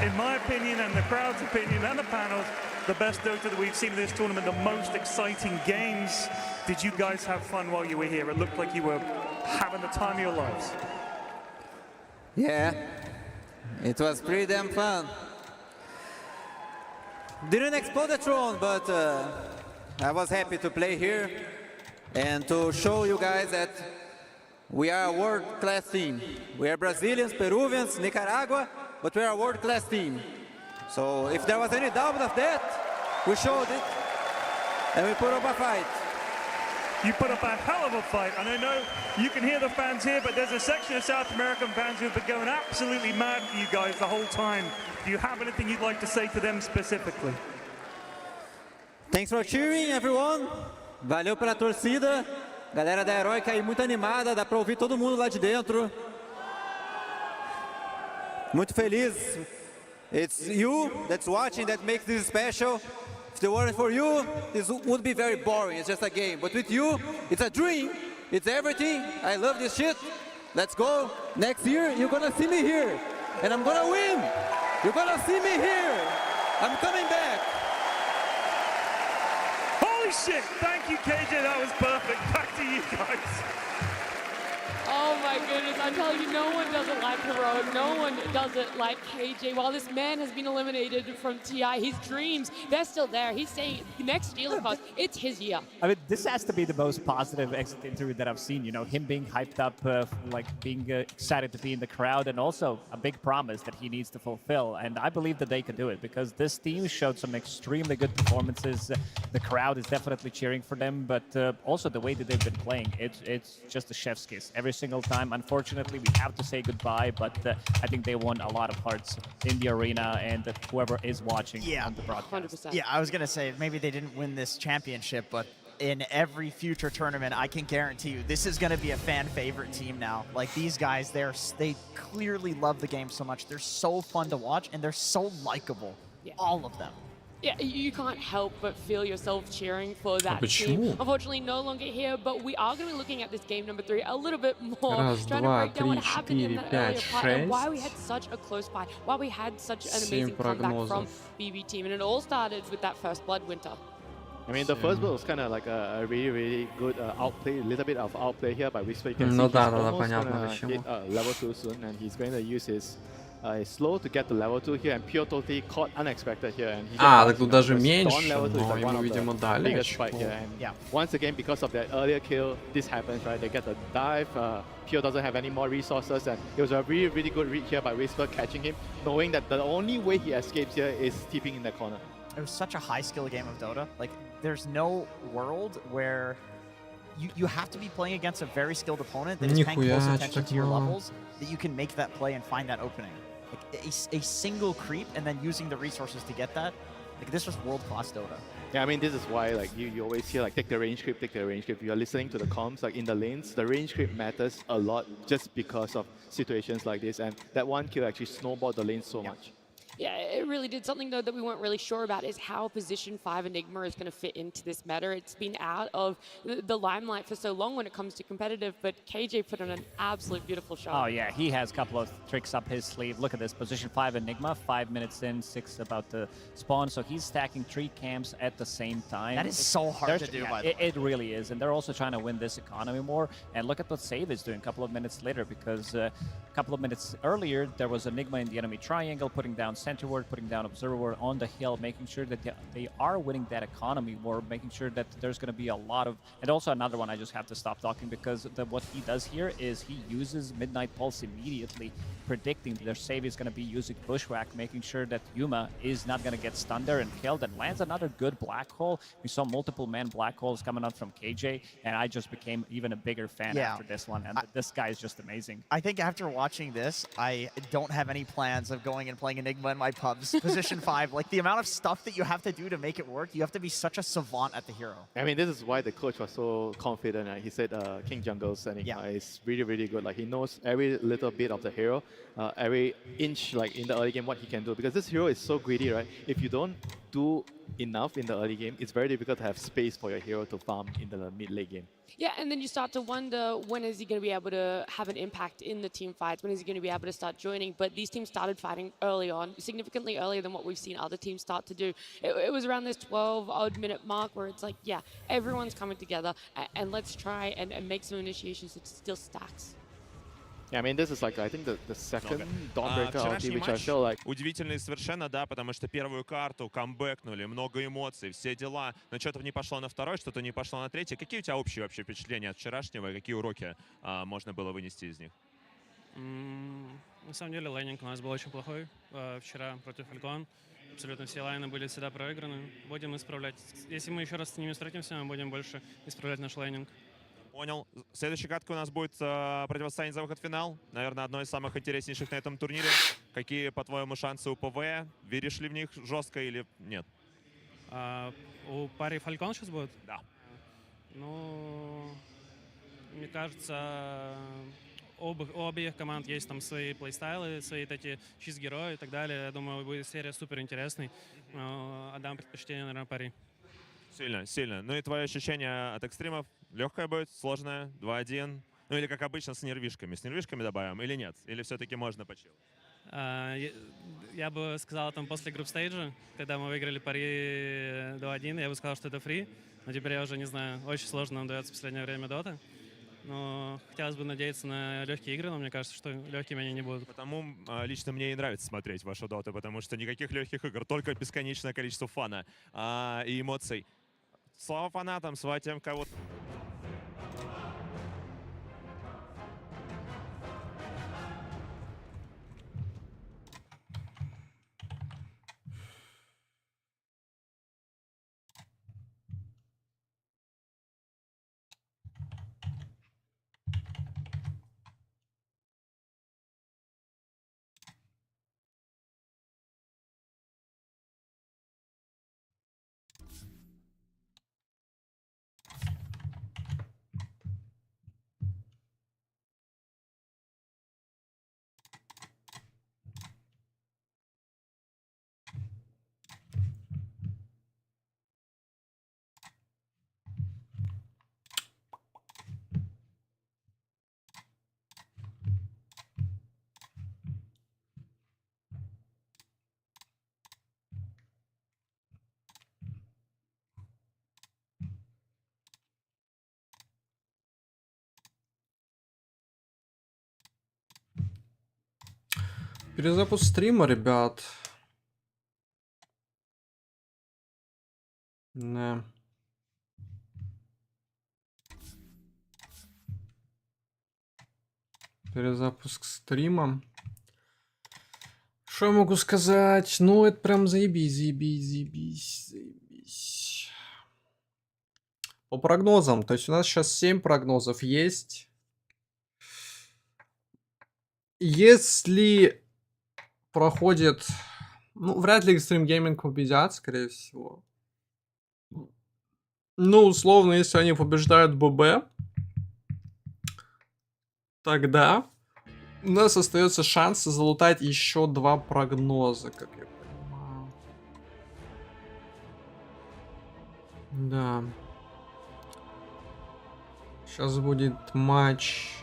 in my opinion, and the crowd's opinion, and the panel's, the best Dota that we've seen in this tournament, the most exciting games. Did you guys have fun while you were here? It looked like you were having the time of your lives. Yeah, it was pretty damn fun. Didn't explode the throne, but I was happy to play here and to show you guys that we are a world-class team. We are Brazilians, Peruvians, Nicaragua, but we are a world-class team. So if there was any doubt of that, we showed it, and we put up a fight. You put up a hell of a fight, and I know you can hear the fans here, but there's a section of South American fans who've been going absolutely mad for you guys the whole time. Do you have anything you'd like to say to them specifically? Thanks for cheering, everyone. Valeu pela torcida. Galera da Heroic aí muito animada, dá pra ouvir todo mundo lá de dentro. Muito feliz. It's you that's watching that makes this special. If it weren't for you, this would be very boring. It's just a game. But with you, it's a dream. It's everything. I love this shit. Let's go. Next year, you're gonna see me here. And I'm gonna win. You're gonna see me here. I'm coming back. Holy shit! Thank you, KJ. That was perfect. Back to you guys. Oh my goodness, I'm telling you, no one does it like Heroic, no one does it like KJ. While this man has been eliminated from TI, his dreams, they're still there. He's saying next year, of course, it's his year. I mean, this has to be the most positive exit interview that I've seen. You know, him being hyped up, like being excited to be in the crowd, and also a big promise that he needs to fulfill. And I believe that they can do it because this team showed some extremely good performances. The crowd is definitely cheering for them, but also the way that they've been playing, it's just a chef's kiss every single time. Unfortunately, we have to say goodbye, but I think they won a lot of hearts in the arena and whoever is watching on the broadcast. 100%. Yeah, I was going to say, maybe they didn't win this championship, but in every future tournament, I can guarantee you, this is going to be a fan favorite team now. Like, these guys, they clearly love the game so much. They're so fun to watch, and they're so likable. Yeah. All of them. Yeah, you can't help but feel yourself cheering for that team. Unfortunately, no longer here, but we are going to be looking at this game number 3 a little bit more, trying to break down what happened in the earlier part and why we had such a close fight, why we had such an amazing comeback from BB team, and it all started with that first blood winter. I mean, the first blood was kind of like a really, really good outplay, a little bit of outplay here by Whisper. You can see he's almost going to hit level 2 soon, and he's going to use his slow to get to level 2 here, and Pure totally caught unexpected here. And he так тут даже меньше, но ему, видимо, дали очко. Once again, because of that earlier kill, this happens, right? They get the dive, Pure doesn't have any more resources, and it was a really, really good read here by Whisper catching him, knowing that the only way he escapes here is TPing in the corner. It was such a high skill game of Dota. Like, there's no world where you have to be playing against a very skilled opponent that is paying close attention to your levels, that you can make that play and find that opening. Like a single creep and then using the resources to get that. Like, this was world-class Dota. Yeah, I mean, this is why like you always hear like take the range creep, take the range creep. You're listening to the comms like in the lanes, the range creep matters a lot just because of situations like this, and that one kill actually snowballed the lane so much. Yeah, it really did. Something, though, that we weren't really sure about is how Position 5 Enigma is going to fit into this meta. It's been out of the limelight for so long when it comes to competitive, but KJ put on an absolute beautiful shot. Oh, yeah, he has a couple of tricks up his sleeve. Look at this, Position 5 Enigma, 5 minutes in, 6 about to spawn, so he's stacking 3 camps at the same time. That is so hard to do, by the way. It really is, and they're also trying to win this economy more, and look at what Save is doing a couple of minutes later, because a couple of minutes earlier, there was Enigma in the enemy triangle, putting down Center Ward, putting down Observer Ward on the hill, making sure that they are winning that economy war, making sure that there's going to be a lot of... And also another one, I just have to stop talking, because what he does here is he uses Midnight Pulse immediately, predicting their save is going to be using Bushwhack, making sure that Yuma is not going to get stunned there and killed, and lands another good black hole. We saw multiple man black holes coming out from KJ, and I just became even a bigger fan after this one, and this guy is just amazing. I think after watching this, I don't have any plans of going and playing Enigma in my pubs. Position 5, like the amount of stuff that you have to do to make it work, you have to be such a savant at the hero. I mean, this is why the coach was so confident. He said King Jungle's Enigma is really, really good. Like, he knows every little bit of the hero, every inch, like in the early game, what he can do. Because this hero is so greedy, right? If you don't do enough in the early game, it's very difficult to have space for your hero to farm in the mid-late game. Yeah, and then you start to wonder, when is he going to be able to have an impact in the team fights? When is he going to be able to start joining? But these teams started fighting early on, significantly earlier than what we've seen other teams start to do. It was around this 12-odd minute mark where it's like, yeah, everyone's coming together, and let's try and make some initiations that still stacks. Yeah, I mean, this is like, I think the second Dawnbreaker ulti, which I feel like... Удивительный совершенно, да, потому что первую карту камбэкнули, много эмоций, все дела, но что-то не пошло на второй, что-то не пошло на третий. Какие у тебя общие вообще впечатления от вчерашнего и какие уроки можно было вынести из них? На самом деле, лейнинг у нас был очень плохой вчера против Falcon. абсолютно все лайны были всегда проиграны. Будем исправлять. Если мы еще раз с ними встретимся, мы будем больше исправлять наш лайнинг. Понял. Следующей каткой у нас будет противостояние за выход в финал. Наверное, одно из самых интереснейших на этом турнире. Какие, по-твоему, шансы у ПВ? Веришь ли в них жестко или нет? У пари Фалькон сейчас будет? Да. Ну, мне кажется, у обеих команд есть там свои плейстайлы, свои такие чиз-герои и так далее. Я думаю, будет серия супер интересной. Отдам предпочтение, наверное, пари. Сильно, сильно. Ну и твои ощущения от экстримов? Легкая будет, сложная, 2-1? Ну или как обычно с нервишками? С нервишками добавим или нет? Или все-таки можно почил? Я бы сказал, там после групп-стейджа, когда мы выиграли пари 2-1, я бы сказал, что это фри. Но теперь я уже не знаю, очень сложно нам дается в последнее время Dota. Но хотелось бы надеяться на легкие игры, но мне кажется, что легкими они не будут. Потому лично мне и нравится смотреть вашу доту, потому что никаких легких игр, только бесконечное количество фана и эмоций. Слава фанатам, слава тем, кого... Перезапуск стрима, ребят. Да. Перезапуск стрима. Что я могу сказать? Ну, это прям заебись, заебись, заебись, заебись. По прогнозам. То есть у нас сейчас 7 прогнозов есть. Если проходит... Ну, вряд ли Extreme Gaming победят, скорее всего. Ну, условно, если они побеждают ББ, тогда у нас остается шанс залутать еще 2 прогноза, как я понимаю. Да. Сейчас будет матч.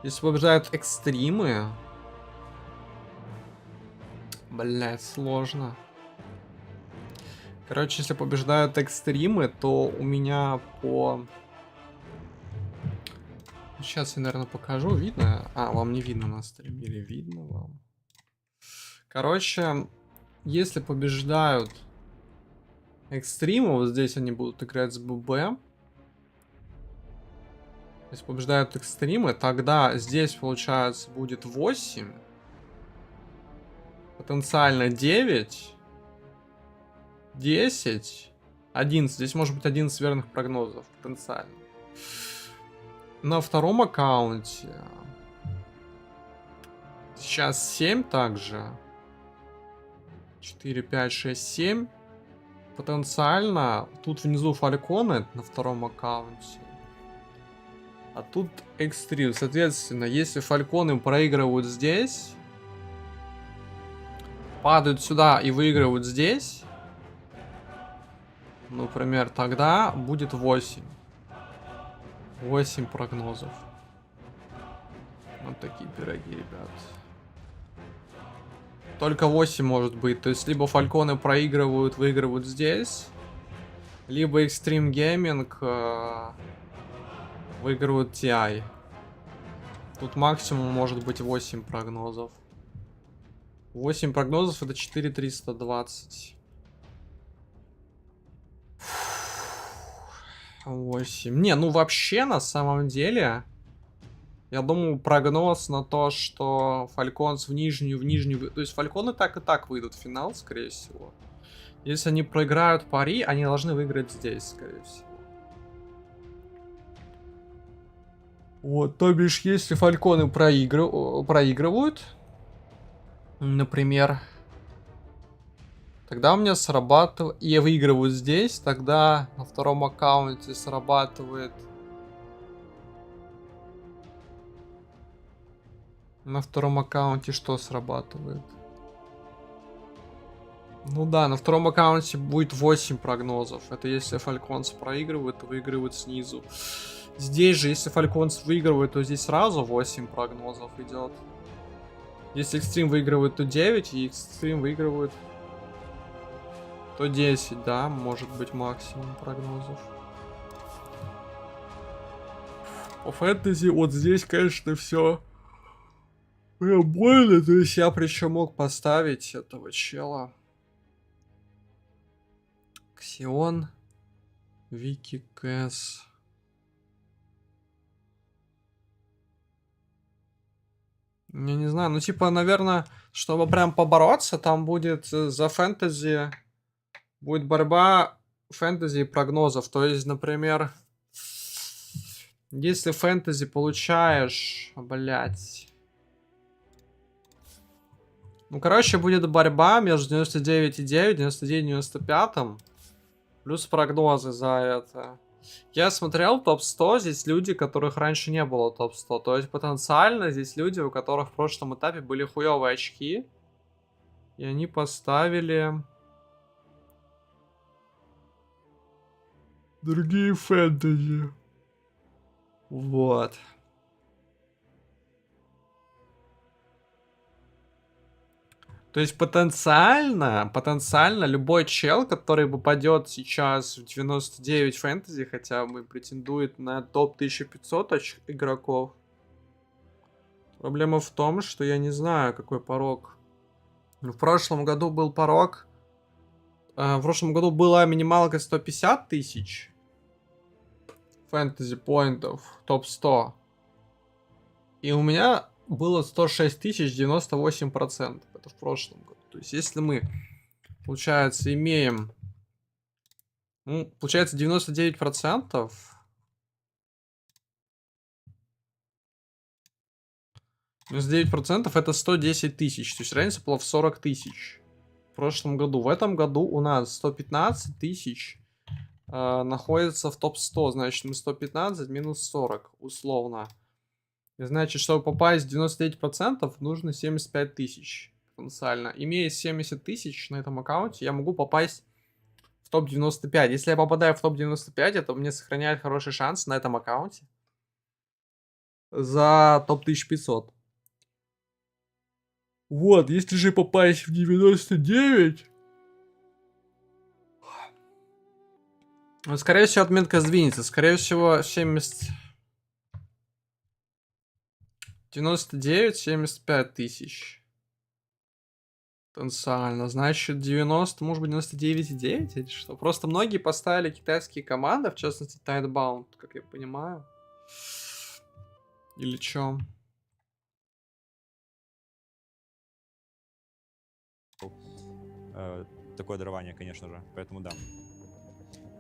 Если побеждают экстримы. Блять, сложно. Короче, если побеждают экстримы, то у меня по... Сейчас я, наверное, покажу. Видно? А, вам не видно на стриме. Или видно вам? Короче, если побеждают экстримы, вот здесь они будут играть с ББ. Если побеждают экстримы, тогда здесь, получается, будет 8. Потенциально 9. 10. 11. Здесь может быть 11 верных прогнозов. Потенциально. На втором аккаунте сейчас 7 также. 4, 5, 6, 7. Потенциально тут внизу фальконы на втором аккаунте. А тут экстрим. Соответственно, если фальконы проигрывают здесь, падают сюда и выигрывают здесь, например, тогда будет 8. 8 прогнозов. Вот такие пироги, ребят. Только 8 может быть. То есть, либо фальконы проигрывают, выигрывают здесь, либо Extreme Gaming выигрывают TI. Тут максимум может быть 8 прогнозов. 8 прогнозов это 4320. 8. Не, ну вообще на самом деле Я думаю, прогноз на то, что Фальконс в нижнюю... То есть Фальконы так и так выйдут в финал, скорее всего. Если они проиграют пари, они должны выиграть здесь, скорее всего. Вот, то бишь, если Фальконы проигрывают, например, тогда у меня срабатывает... И выигрывают здесь, тогда на втором аккаунте срабатывает... На втором аккаунте что срабатывает? Ну да, на втором аккаунте будет 8 прогнозов. Это если Фальконс проигрывает, то выигрывает снизу. Здесь же, если Фальконс выигрывает, то здесь сразу 8 прогнозов идет. Если Экстрим выигрывает, то 9, и Экстрим выигрывает, то 10, да, может быть максимум прогнозов. По фэнтези вот здесь, конечно, все прям больно. То есть я причем мог поставить этого чела. Ксион, Вики Кэс. Я не знаю, ну типа, наверное, чтобы прям побороться, там будет за фэнтези, будет борьба фэнтези и прогнозов. То есть, например, если фэнтези получаешь, блять. Ну, короче, будет борьба между 99,9 и 99,95. Плюс прогнозы за это. Я смотрел топ-100, здесь люди, которых раньше не было топ-100. То есть потенциально здесь люди, у которых в прошлом этапе были хуёвые очки. И они поставили другие фэнтези. Вот. То есть потенциально любой чел, который попадет сейчас в 99 фэнтези хотя бы, претендует на топ 1500 игроков. Проблема в том, что я не знаю, какой порог. В прошлом году был порог. В прошлом году была минималка 150 тысяч фэнтези поинтов, топ 100. И у меня было 106 тысяч, 98%. Это в прошлом году. То есть, если мы, получается, имеем... Ну, получается, 99%. 99% это 110 тысяч. То есть, разница была в 40 тысяч. В прошлом году. В этом году у нас 115 тысяч находится в топ-100. Значит, мы 115 минус 40, условно. И значит, чтобы попасть в 99%, нужно 75 тысяч потенциально. Имея 70 тысяч на этом аккаунте, я могу попасть в топ-95. Если я попадаю в топ-95, это мне сохраняет хороший шанс на этом аккаунте за топ-1500. Вот, если же попасть в 99... Скорее всего, отметка сдвинется. Скорее всего, 70... 99-75 тысяч. Потенциально. Значит, 90, может быть, 99,9 или что? Просто многие поставили китайские команды, в частности, Tidebound, как я понимаю. Или чё? Такое дарование, конечно же, поэтому да.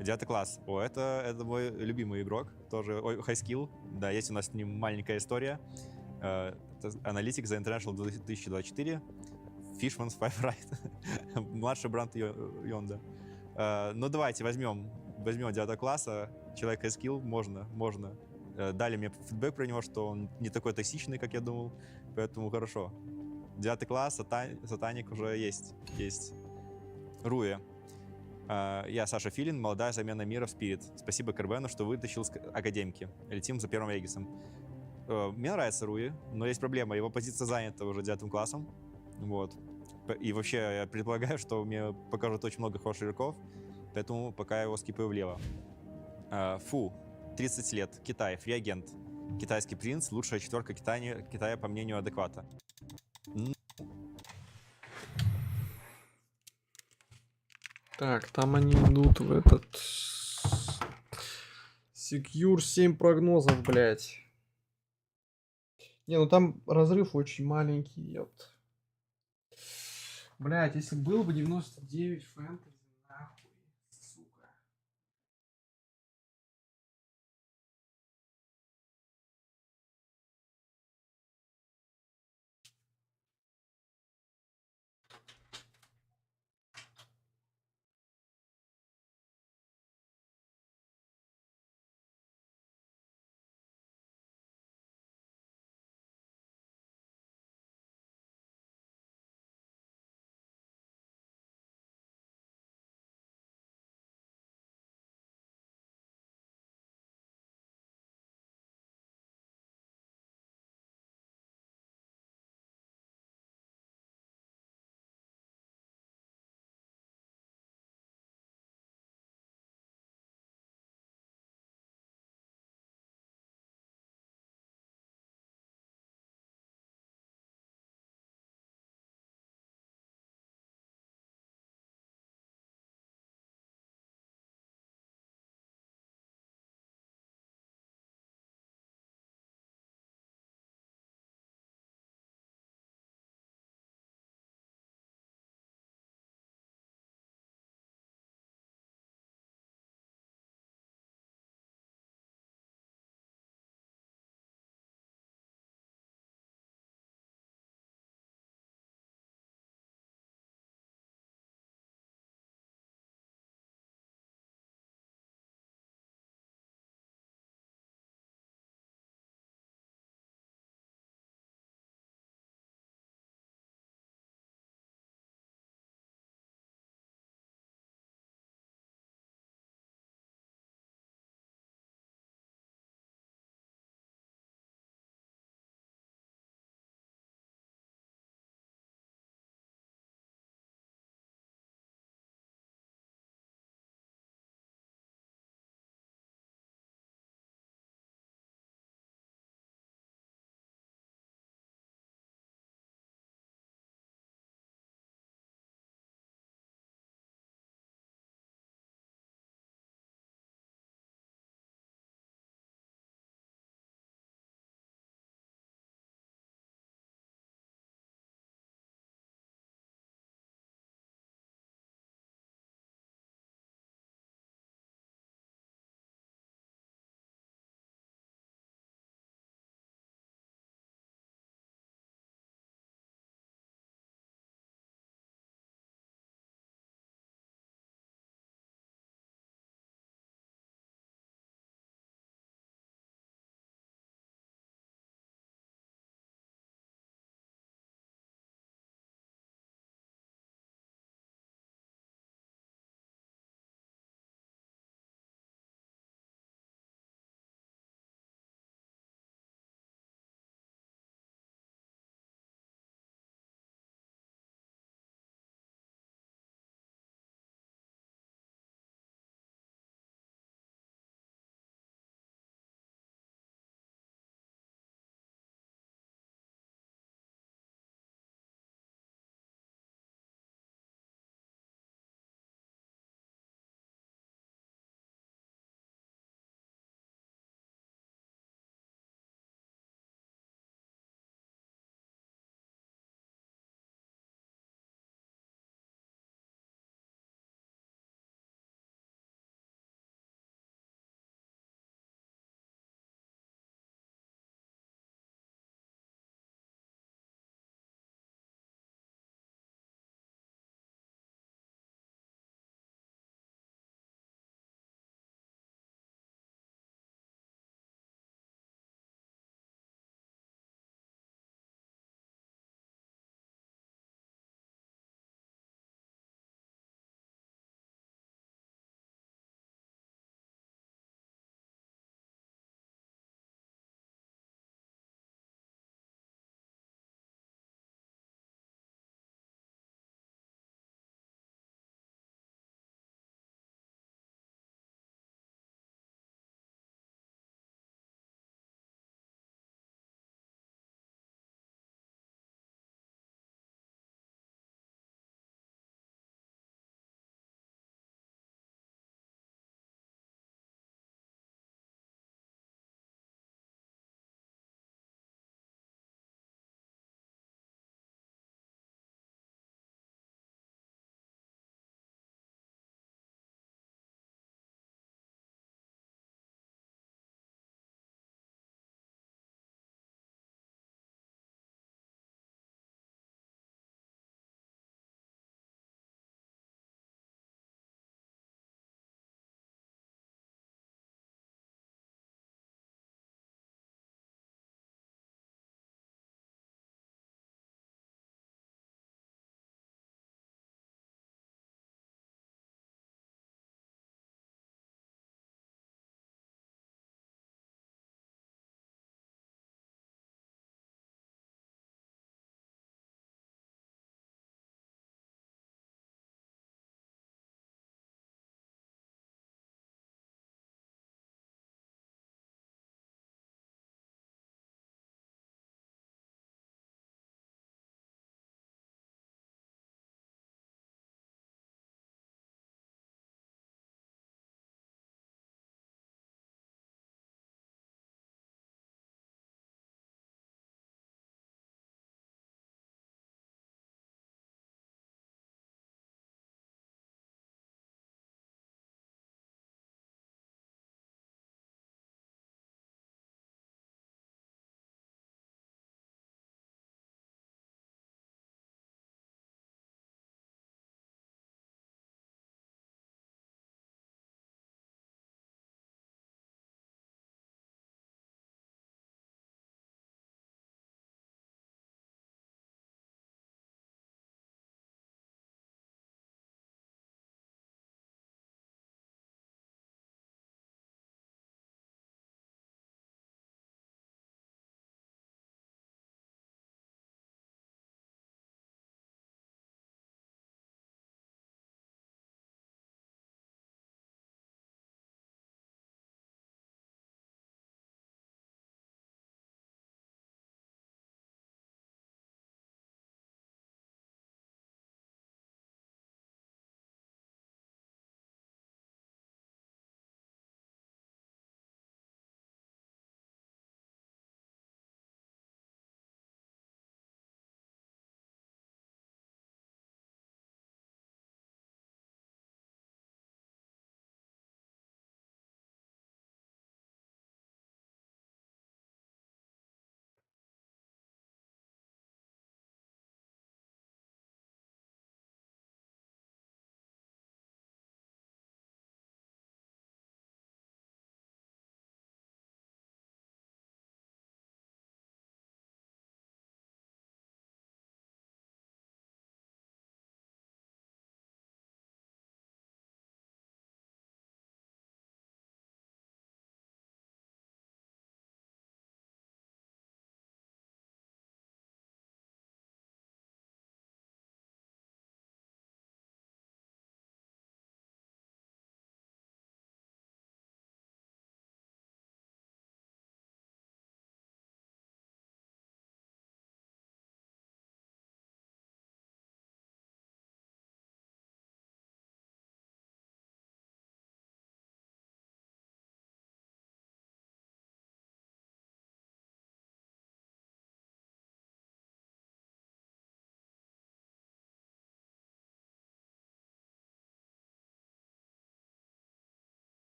9 класс. О, это мой любимый игрок, тоже high skill. Да, есть у нас с ним маленькая история. Аналитик за International 2024. Fishman's Five Right. Младший брат Йонда. Ну, давайте возьмем 9 класса. Человек high skill, можно. Дали мне фидбэк про него, что он не такой токсичный, как я думал. Поэтому хорошо. 9 класс, сатаник уже есть. Руя. Я Саша Филин, молодая замена мира в Спирит. Спасибо Карбену, что вытащил с академки. Летим за первым Регисом. Мне нравится Руи, но есть проблема. Его позиция занята уже 9 классом. Вот. И вообще, я предполагаю, что мне покажут очень много хороших игроков, поэтому пока я его скипаю влево. Фу. 30 лет. Китай. Фри-агент. Китайский принц. Лучшая четверка Китая по мнению адеквата. Так, там они идут в этот... Secure 7 прогнозов, блядь. Не, ну там разрыв очень маленький, ёпт. Блять, если был бы 99 фэнтези, нахуй.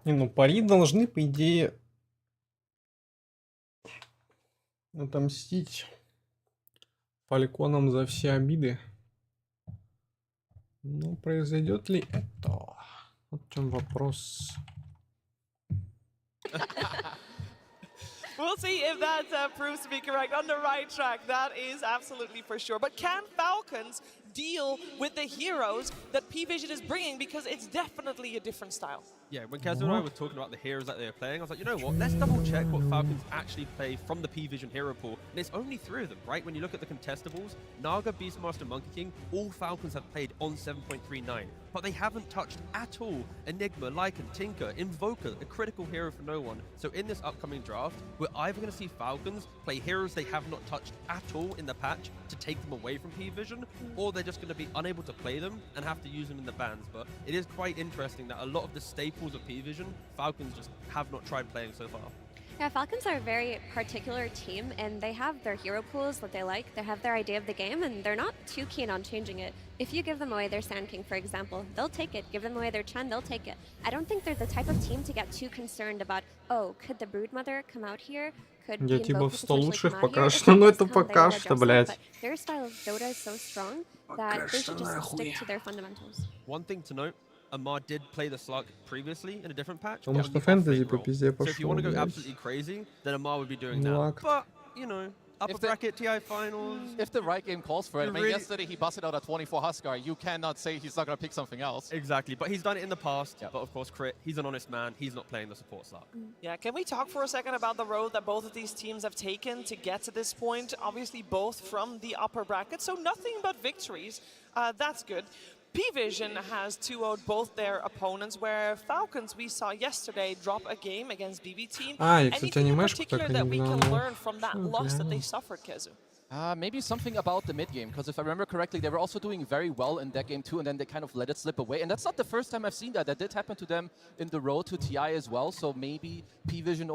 Не, ну пари должны, по идее, отомстить фальконам за все обиды. Но произойдет ли это? Вот в чем вопрос. We'll see if that proves to be correct. On the right track, that is absolutely for sure. But can Falcons deal with the heroes that P-Vision is bringing? Because it's definitely a different style. Yeah, when Kaz and I were talking about the heroes that they were playing, I was like, you know what, let's double check what Falcons actually play from the P-Vision hero pool. And it's only 3 of them, right? When you look at the contestables, Naga, Beastmaster, Monkey King, all Falcons have played on 7.39. But they haven't touched at all Enigma, Lycan, Tinker, Invoker, a critical hero for no one. So in this upcoming draft, we're either going to see Falcons play heroes they have not touched at all in the patch to take them away from P-Vision, or they're just going to be unable to play them and have to use them in the bans. But it is quite interesting that a lot of the staples of P-Vision, Falcons just have not tried playing so far. Yeah, Falcons are a very particular team, and they have their hero pools that they like. They have their idea of the game, and they're not too keen on changing it. If you give them away their Sand King, for example, they'll take it. Give them away their Chen, they'll take it. I don't think they're the type of team to get too concerned about, oh, could the Broodmother come out here? Could Я the типа в Invoker 100 potentially лучших come out пока here? If что, they но just это come, they will пока address что, it, блядь. but their style of Dota is so strong that they should just stick to their fundamentals. One thing to note, Amar did play the slug previously in a different patch. Потому on что the фэнтези off-lane по role. пизде So if you пошло, want to go блядь. absolutely crazy, then Amar would be doing Ну, that. акт. But, you know, upper bracket, TI finals. If the right game calls for it, I You mean, really- yesterday he busted out a 24 Huskar. You cannot say he's not going to pick something else. Exactly, but he's done it in the past. But of course, Crit, he's an honest man. He's not playing the support slot. Yeah, can we talk for a second about the road that both of these teams have taken to get to this point? Obviously, both from the upper bracket, so nothing but victories. That's good. P-Vision has 2-0'd both their opponents, where Falcons we saw yesterday drop a game against BB Team. А, я, кстати, Anything in анимешку так particular и that не we can глянул. learn from that Всё, loss that they глянул. suffered, Kezu? Maybe something about the mid game, because if I remember correctly, they were also doing very well in that game too, and then they kind of let it slip away. And that's not the first time I've seen that. That did happen to them in the road to TI as well. So maybe P-Vision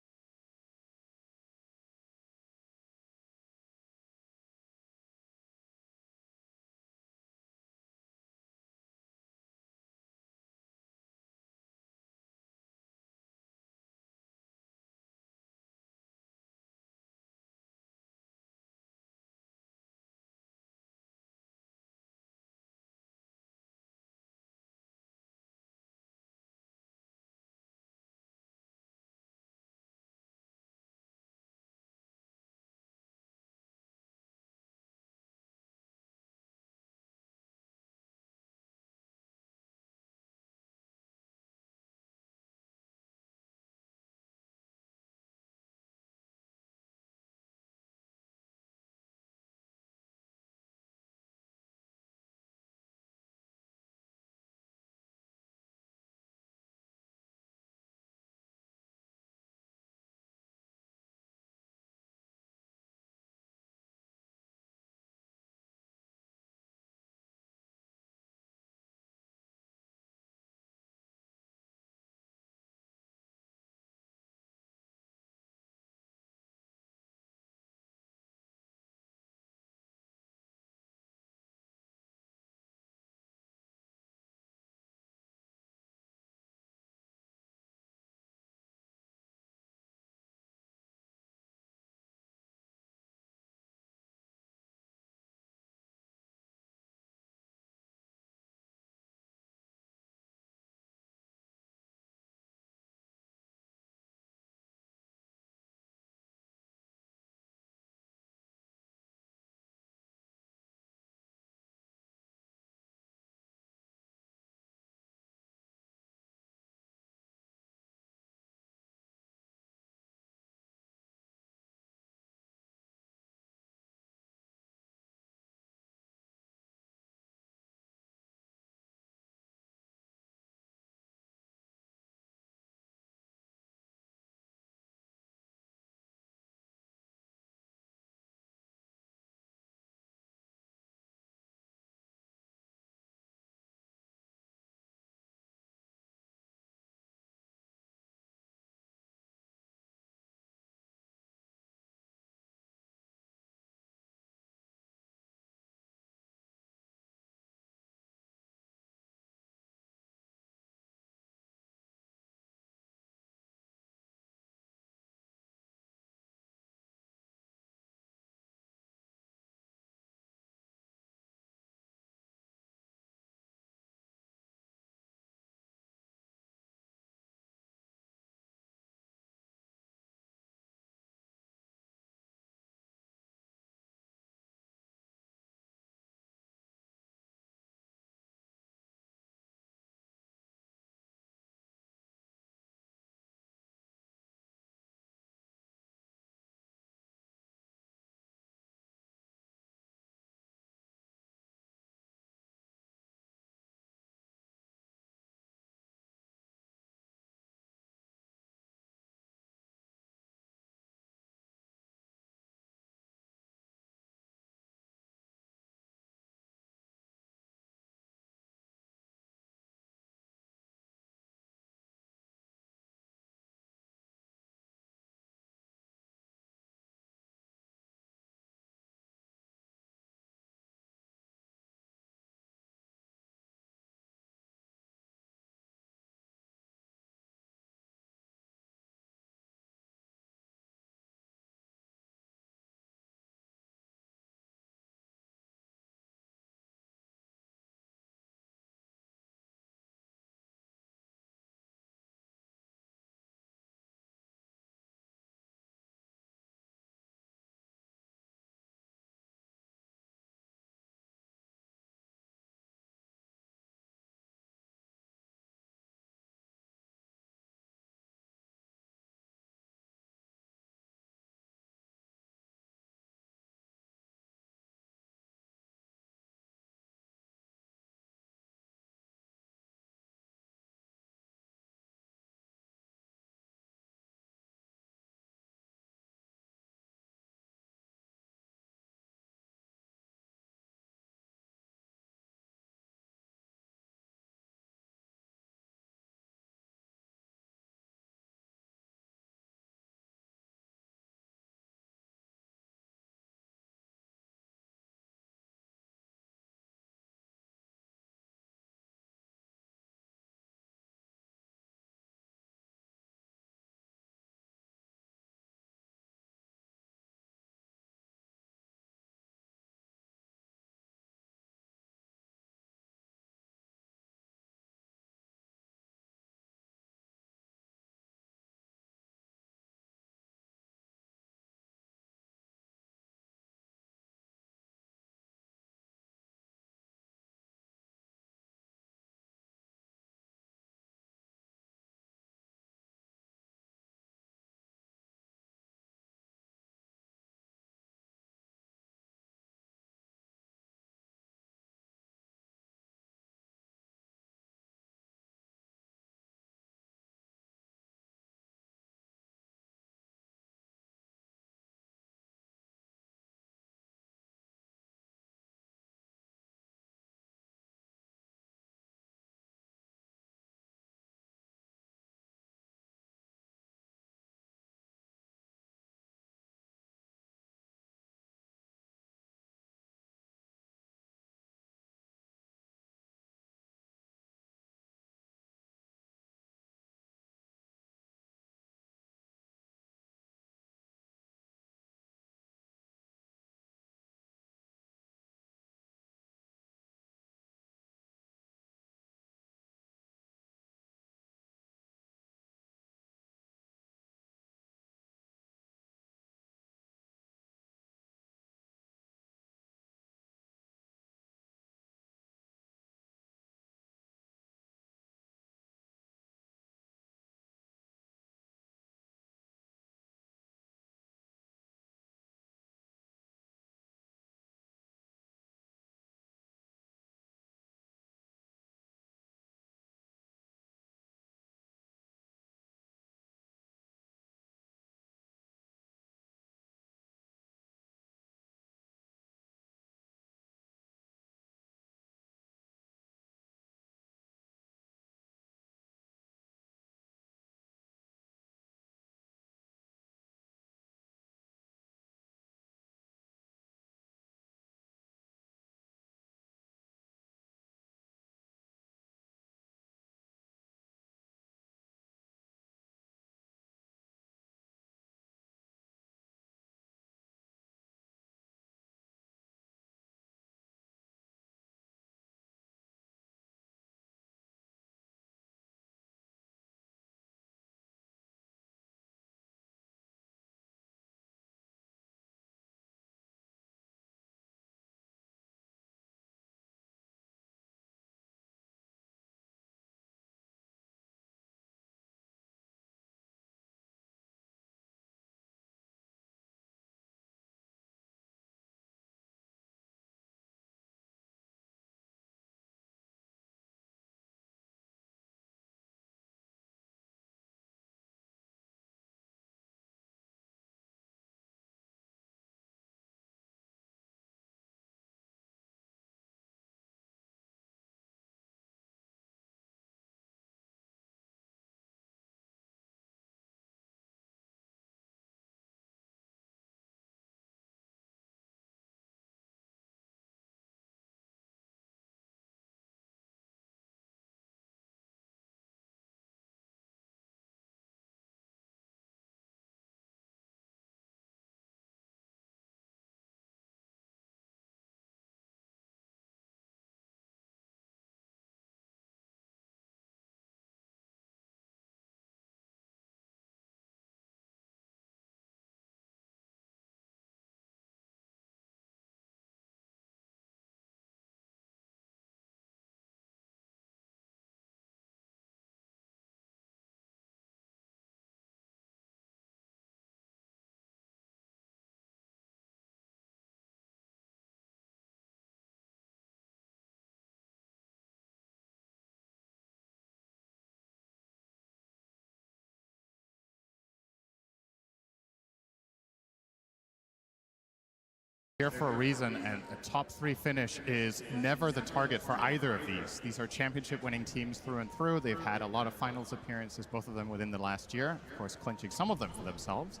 here for a reason, and a top 3 finish is never the target for either of these. These are championship winning teams through and through. They've had a lot of finals appearances, both of them within the last year, of course clinching some of them for themselves.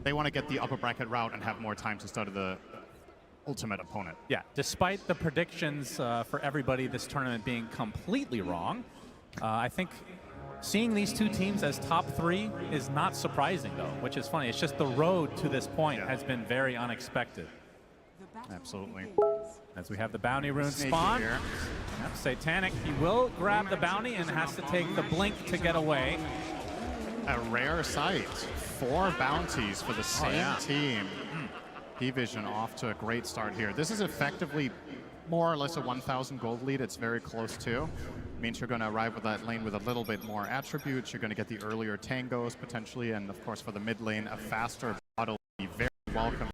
They want to get the upper bracket route and have more time to study the ultimate opponent. Yeah, despite the predictions for everybody this tournament being completely wrong, I think seeing these two teams as top 3 is not surprising, though, which is funny. It's just the road to this point has been very unexpected. Absolutely. As we have the bounty rune Sneaky spawn. here. Yep, Satanic, he will grab the bounty and has to take the blink to get away. A rare sight. 4 bounties for the same team. P-Vision off to a great start here. This is effectively more or less a 1,000 gold lead. It's very close to. Means you're going to arrive with that lane with a little bit more attributes. You're going to get the earlier tangos potentially, and of course for the mid lane, a faster bottle will be very welcome.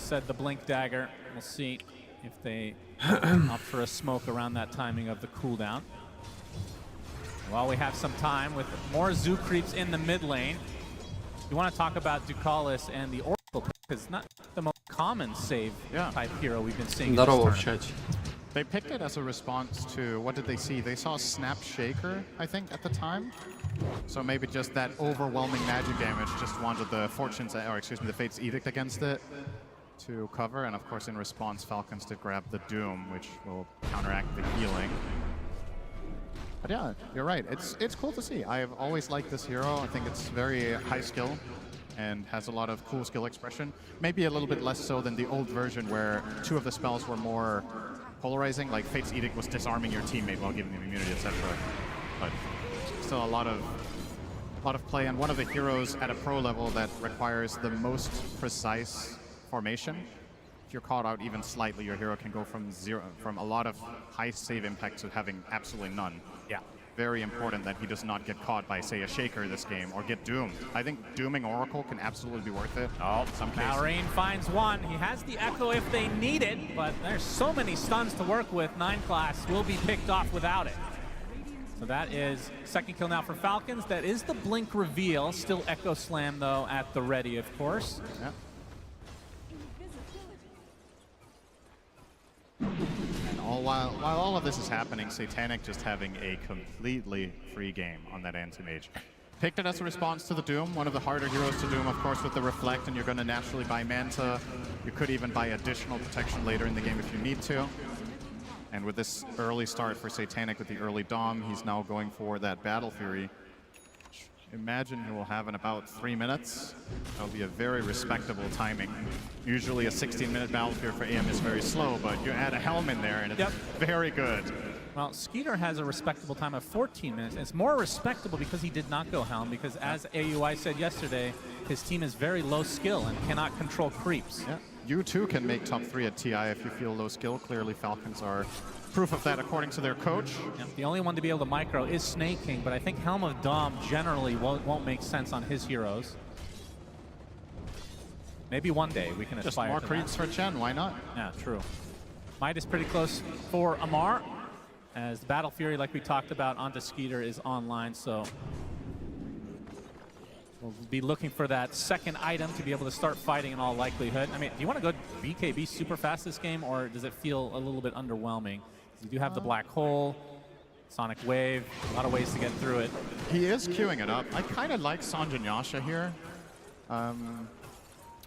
said the blink dagger. We'll see if they opt for a smoke around that timing of the cooldown. While we have some time with more zoo creeps in the mid lane, you want to talk about Ducalis and the Oracle, because it's not the most common save type hero we've been seeing. Здорово в чате. They picked it as a response to, what did they see? They saw Snap Shaker, I think, at the time. So maybe just that overwhelming magic damage, just wanted the Fortune's, or excuse me, the Fate's Edict against it to cover. And of course, in response, Falcons did grab the Doom, which will counteract the healing. But yeah, you're right. It's cool to see. I've always liked this hero. I think it's very high skill and has a lot of cool skill expression. Maybe a little bit less so than the old version where 2 of the spells were more polarizing, like Fate's Edict was disarming your teammate while giving them immunity, etc. But still a lot of play, and one of the heroes at a pro level that requires the most precise formation. If you're caught out even slightly, your hero can go from a lot of high save impact to having absolutely none. Yeah. Very important that he does not get caught by, say, a Shaker this game or get doomed. I think dooming Oracle can absolutely be worth it. Oh, some cases. Malrine finds one. He has the Echo if they need it, but there's so many stuns to work with. 9 class will be picked off without it. So that is second kill now for Falcons. That is the blink reveal. Still Echo Slam, though, at the ready, of course. Yeah. And while all of this is happening, Satanic just having a completely free game on that anti-mage. Picked it as a response to the Doom, one of the harder heroes to Doom, of course, with the Reflect, and you're going to naturally buy Manta. You could even buy additional protection later in the game if you need to. And with this early start for Satanic with the early Dom, he's now going for that Battle Fury. Imagine he will have in about 3 minutes. That'll be a very respectable timing. Usually a 16-minute Battle Fury for AM is very slow, but you add a Helm in there and it's very good. Well, Skeeter has a respectable time of 14 minutes. It's more respectable because he did not go Helm, because as AUI said yesterday, his team is very low skill and cannot control creeps. Yeah. You too can make top 3 at TI if you feel low skill. Clearly Falcons are proof of that according to their coach. Yeah, the only one to be able to micro is Snake King, but I think Helm of Dom generally won't make sense on his heroes. Maybe one day we can Just aspire more to creeps that. for Chen, why not? Yeah, true. Might is pretty close for Amar, as the Battle Fury, like we talked about, onto Skeeter is online, so we'll be looking for that second item to be able to start fighting in all likelihood. I mean, do you want to go BKB super fast this game, or does it feel a little bit underwhelming? You do have the Black Hole, Sonic Wave, a lot of ways to get through it. He is queuing it up. I kind of like Sanjin Yasha here.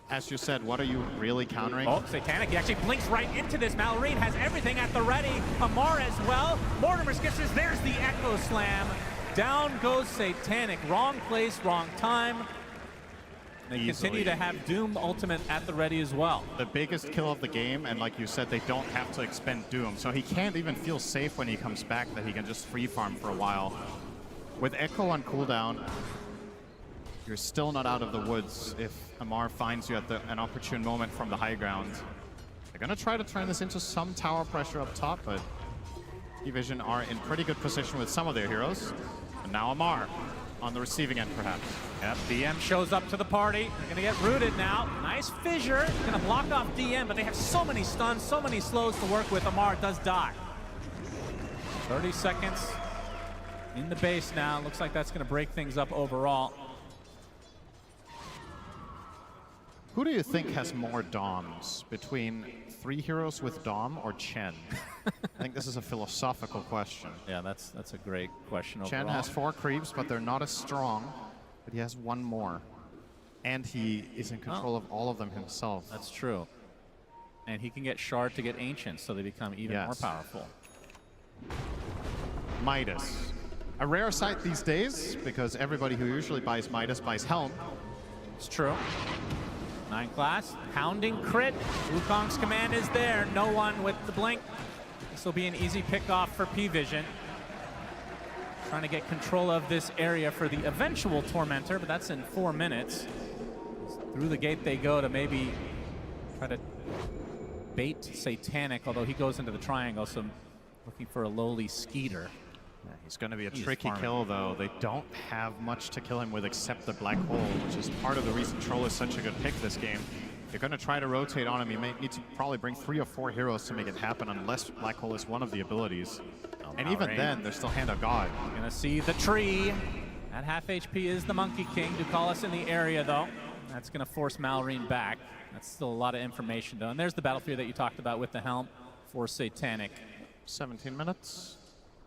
As you said, what are you really countering? Oh, Satanic, he actually blinks right into this. Malrine has everything at the ready. Amar as well. Mortimer sketches, there's the Echo Slam. Down goes Satanic. Wrong place, wrong time. They continue to have Doom ultimate at the ready as well. The biggest kill of the game, and like you said, they don't have to expend Doom, so he can't even feel safe when he comes back that he can just free farm for a while. With Echo on cooldown, you're still not out of the woods if Amar finds you at an opportune moment from the high ground. They're gonna try to turn this into some tower pressure up top, but Vision are in pretty good position with some of their heroes. And now Amar on the receiving end, perhaps. Yep, DM shows up to the party. They're gonna get rooted now. Nice fissure, gonna block off DM, but they have so many stuns, so many slows to work with. Amar does die. 30 seconds in the base now. Looks like that's gonna break things up overall. Who do you think has more Doms between 3 heroes with Dom or Chen? I think this is a philosophical question. Yeah, that's a great question overall. Chen has 4 creeps, but they're not as strong, but he has 1 more. And he is in control of all of them himself. That's true. And he can get Shard to get Ancient, so they become even more powerful. Midas. A rare sight these days, because everybody who usually buys Midas buys Helm. It's true. 9 class, pounding crit. Wukong's command is there. No one with the blink. This will be an easy pick off for P-Vision. Trying to get control of this area for the eventual Tormentor, but that's in 4 minutes. Through the gate they go to maybe try to bait Satanic, although he goes into the triangle, so looking for a lowly Skeeter. Yeah, he's going to be a tricky kill, though. They don't have much to kill him with except the Black Hole, which is part of the reason Troll is such a good pick this game. you're going to try to rotate on him, you may need to probably bring 3 or 4 heroes to make it happen, unless Black Hole is one of the abilities. And even then, there's still Hand of God. Gonna see the tree. At half HP is the Monkey King. Ducalis in the area, though. That's gonna force Malrine back. That's still a lot of information, though. And there's the battlefield that you talked about with the helm for Satanic. 17 minutes.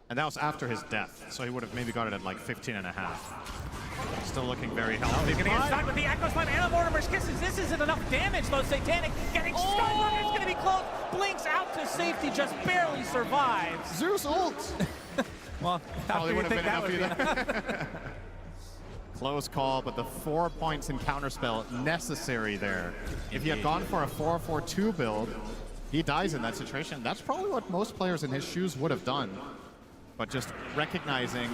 And that was after his death, so he would have maybe got it at like 15 and a half. Still looking very healthy. He's gonna get stuck with the Echo Slam and the Mortimer's Kisses. This isn't enough damage, though. Satanic getting stunned, but it's gonna be close. Blinks out to safety, just barely survives. Zeus ult! Well, probably would have been enough either. Close call, but the 4 points in counterspell necessary there. If he had gone for a 4-4-2 build, he dies in that situation. That's probably what most players in his shoes would have done. But just recognizing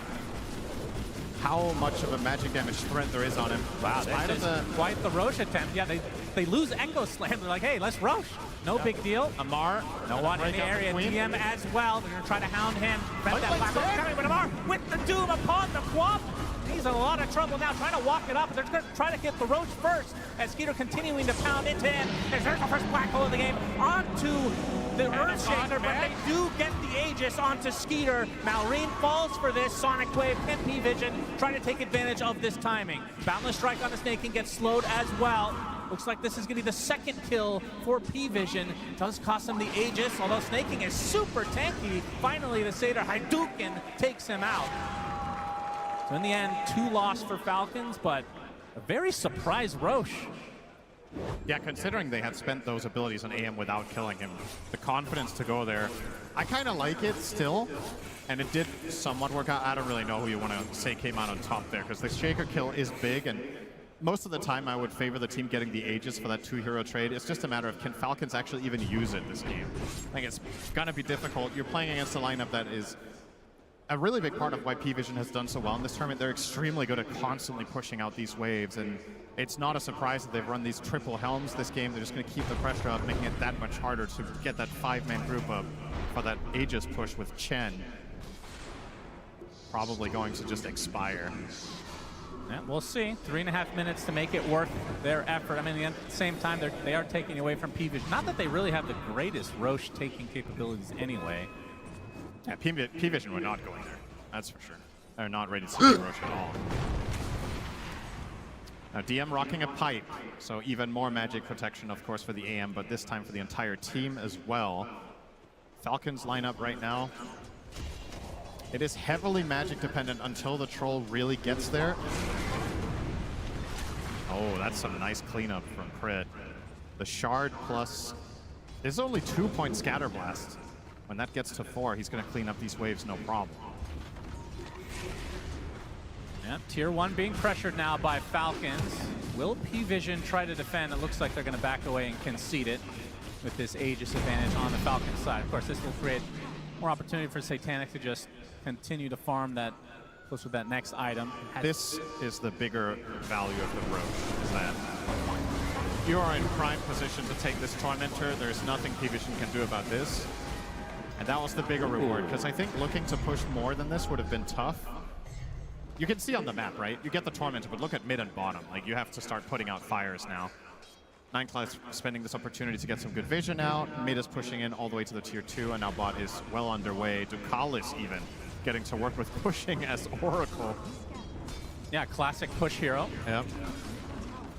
how much of a magic damage threat there is on him. Wow, that's quite the Roche attempt. Yeah, they lose Echo Slam. They're like, hey, let's Roche. No big deal. Amar, no one in the area. DM as well. They're going to try to hound him. Prevent that Black Hole coming, but Amar with the Doom upon the Quap. He's in a lot of trouble now, trying to walk it up. They're going to try to get the Roach first, as Skeeter continuing to pound into him. There's the first Black Hole of the game onto the Earthshaker, but they do get the Aegis onto Skeeter. Malrine falls for this. Sonic Wave and P-Vision trying to take advantage of this timing. Boundless Strike on the Snake King gets slowed as well. Looks like this is going to be the second kill for P-Vision. Does cost him the Aegis, although Snake King is super tanky. Finally, the Seder Hadouken takes him out. So in the end, 2 loss for Falcons, but a very surprised Roche. Yeah, considering they had spent those abilities on AM without killing him, the confidence to go there, I kind of like it still, and it did somewhat work out. I don't really know who you want to say came out on top there, because the Shaker kill is big, and most of the time I would favor the team getting the Aegis for that 2-hero trade. It's just a matter of, can Falcons actually even use it this game? I think it's going to be difficult. You're playing against a lineup that is a really big part of why P-Vision has done so well in this tournament. They're extremely good at constantly pushing out these waves, and it's not a surprise that they've run these triple helms this game. They're just going to keep the pressure up, making it that much harder to get that 5-man group up for that Aegis push with Chen. Probably going to just expire. Yeah, we'll see. 3.5 minutes to make it worth their effort. I mean, at the same time, they are taking away from P-Vision. Not that they really have the greatest Roche taking capabilities anyway. Yeah, P-Vision were not going there. That's for sure. They're not ready to see Roche at all. Now DM rocking a pipe, so even more magic protection, of course, for the AM, but this time for the entire team as well. Falcons lineup right now. It is heavily magic dependent until the troll really gets there. Oh, that's some nice cleanup from Crit. The shard plus, there's only 2-point scatter blast. When that gets to 4, he's going to clean up these waves no problem. Yep, Tier 1 being pressured now by Falcons. Will P-Vision try to defend? It looks like they're going to back away and concede it with this Aegis advantage on the Falcons side. Of course, this will create more opportunity for Satanic to just continue to farm that close with that next item. This is the bigger value of the Roche, is that you are in prime position to take this Tormentor. There's nothing P-Vision can do about this. And that was the bigger reward, because I think looking to push more than this would have been tough. You can see on the map, right? You get the Tormentor, but look at mid and bottom. Like, you have to start putting out fires now. 9class spending this opportunity to get some good vision out. Mid is pushing in all the way to the Tier 2, and now bot is well underway. Ducalis even getting to work with pushing as Oracle. Yeah, classic push hero. Yep.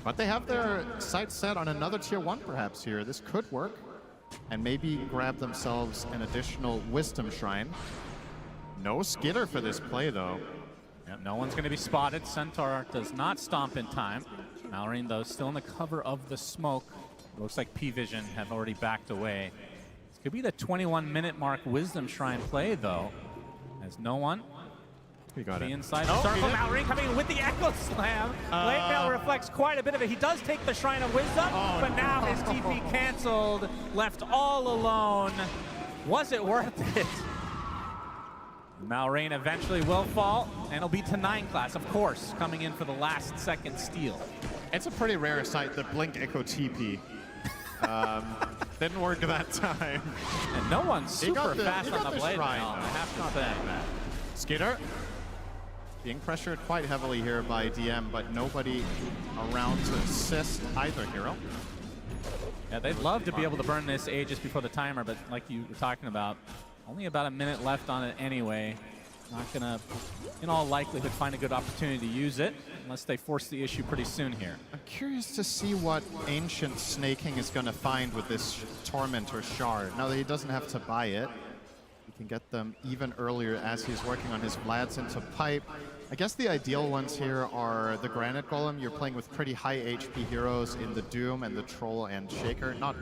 But they have their sights set on another Tier 1 perhaps here. This could work. And maybe grab themselves an additional Wisdom Shrine. No skitter for this play, though. Yeah, no one's going to be spotted. Centaur does not stomp in time. Malrine, though, still in the cover of the smoke. Looks like P-Vision have already backed away. This could be the 21-minute mark Wisdom Shrine play, though. As no one. We got it. Inside the circle. Malrine coming in with the Echo Slam. Late Mail reflects quite a bit of it. He does take the Shrine of Wisdom, but now his TP canceled, left all alone. Was it worth it? Malrine eventually will fall, and it'll be to 9class, of course, coming in for the last second steal. It's a pretty rare sight, the Blink Echo TP. Didn't work that time. And no one's super fast on the blade shrine, now. I have to say. Skitter being pressured quite heavily here by DM, but nobody around to assist either hero. Yeah, they'd love to be able to burn this Aegis before the timer, but like you were talking about, only about a minute left on it anyway. Not gonna, in all likelihood, find a good opportunity to use it unless they force the issue pretty soon here. I'm curious to see what Ancient Snaking is gonna find with this Torment or Shard. Now that he doesn't have to buy it, he can get them even earlier as he's working on his Vlads into Pipe. I guess the ideal ones here are the Granite Golem. You're playing with pretty high HP heroes in the Doom and the Troll and Shaker. Not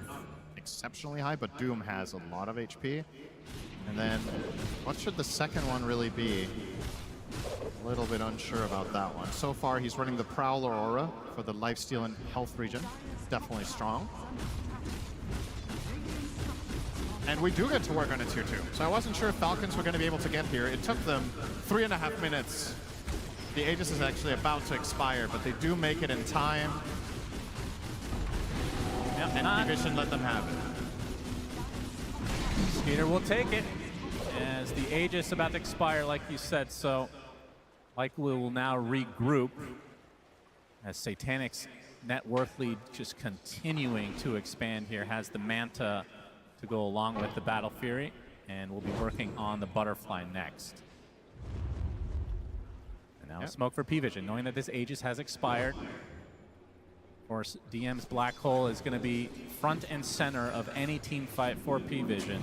exceptionally high, but Doom has a lot of HP. And then, what should the second one really be? A little bit unsure about that one. So far, he's running the Prowl Aurora for the lifesteal and health regen. Definitely strong. And we do get to work on a tier 2. So I wasn't sure if Falcons were going to be able to get here. It took them 3.5 minutes. The Aegis is actually about to expire, but they do make it in time. Yep, and Division let them have it. Skeeter will take it as the Aegis about to expire, like you said. So likely will now regroup as Satanic's net worth lead just continuing to expand here. Has the Manta to go along with the Battle Fury, and we'll be working on the Butterfly next. And now smoke for P-Vision, knowing that this Aegis has expired. Of course, DM's Black Hole is going to be front and center of any team fight for P-Vision,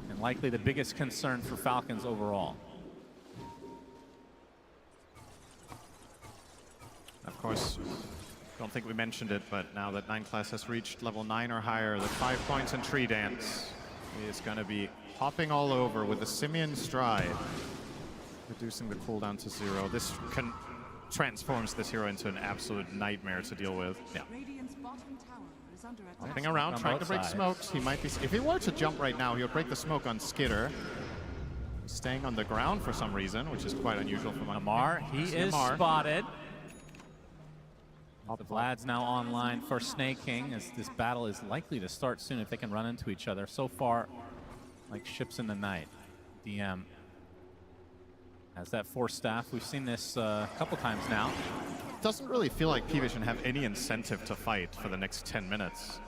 and likely the biggest concern for Falcons overall. Of course, don't think we mentioned it, but now that 9 class has reached level 9 or higher, the 5 points in Tree Dance is going to be hopping all over with the Simian Stride, reducing the cooldown to 0. This transforms this hero into an absolute nightmare to deal with. Yeah. Hopping around, trying to break smokes. He might be. If he were to jump right now, he would break the smoke on Skitter. He's staying on the ground for some reason, which is quite unusual for Amar. He is spotted. The Vlad's now online for Snake King, as this battle is likely to start soon if they can run into each other. So far, like ships in the night. DM has that Force Staff. We've seen this a couple times now. Doesn't really feel like P-Vision have any incentive to fight for the next 10 minutes.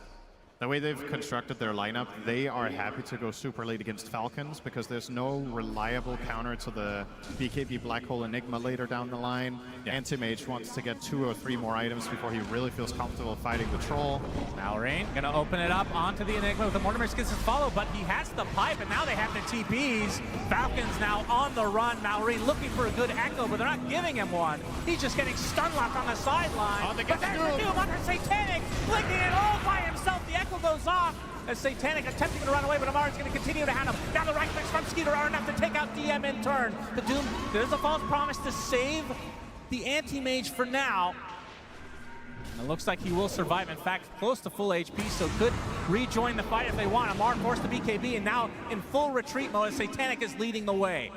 The way they've constructed their lineup, they are happy to go super late against Falcons because there's no reliable counter to the BKB Black Hole Enigma later down the line. Yeah. Anti-Mage wants to get 2 or 3 more items before he really feels comfortable fighting the Troll. Malrain gonna open it up onto the Enigma with the Mortimer's Kisses follow, but he has the pipe, and now they have the TPs. Falcons now on the run. Malrain looking for a good echo, but they're not giving him one. He's just getting stun locked on the sideline. But there's the Doom under Satanic, blinking it all by himself. The echo goes off as Satanic attempting to run away, but Amar is going to continue to hand him. Now the right clicks from Skeeter are enough to take out DM in turn. The Doom, there's a false promise to save the Anti-Mage for now. And it looks like he will survive. In fact, close to full HP, so could rejoin the fight if they want. Amar forced the BKB, and now in full retreat mode as Satanic is leading the way.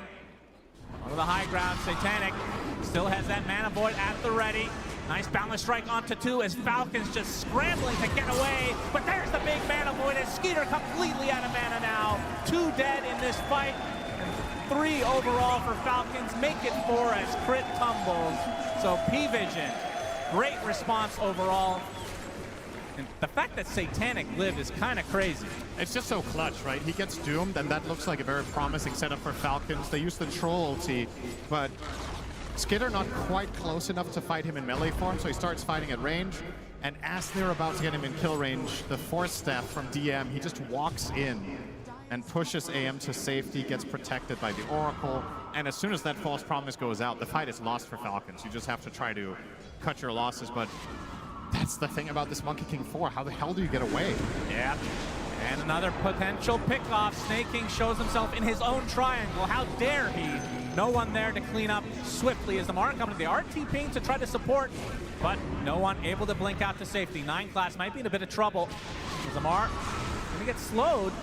On the high ground, Satanic still has that Mana Void at the ready. Nice boundless strike onto 2 as Falcons just scrambling to get away. But there's the big Mana Void as Skeeter completely out of mana now. 2 dead in this fight. And 3 overall for Falcons. Make it 4 as crit tumbles. So P-Vision, great response overall. And the fact that Satanic lived is kind of crazy. It's just so clutch, right? He gets doomed, and that looks like a very promising setup for Falcons. They use the Troll ulti, but Skitter not quite close enough to fight him in melee form, so he starts fighting at range. And as they're about to get him in kill range, the Force Staff from DM, he just walks in and pushes AM to safety, gets protected by the Oracle. And as soon as that false promise goes out, the fight is lost for Falcons. You just have to try to cut your losses, but that's the thing about this Monkey King 4. How the hell do you get away? Yeah. And another potential pickoff. Snake King shows himself in his own triangle. How dare he? No one there to clean up swiftly as the Amar coming to the RTPing to try to support, but no one able to blink out to safety. 9 class might be in a bit of trouble. As Amar going to get slowed,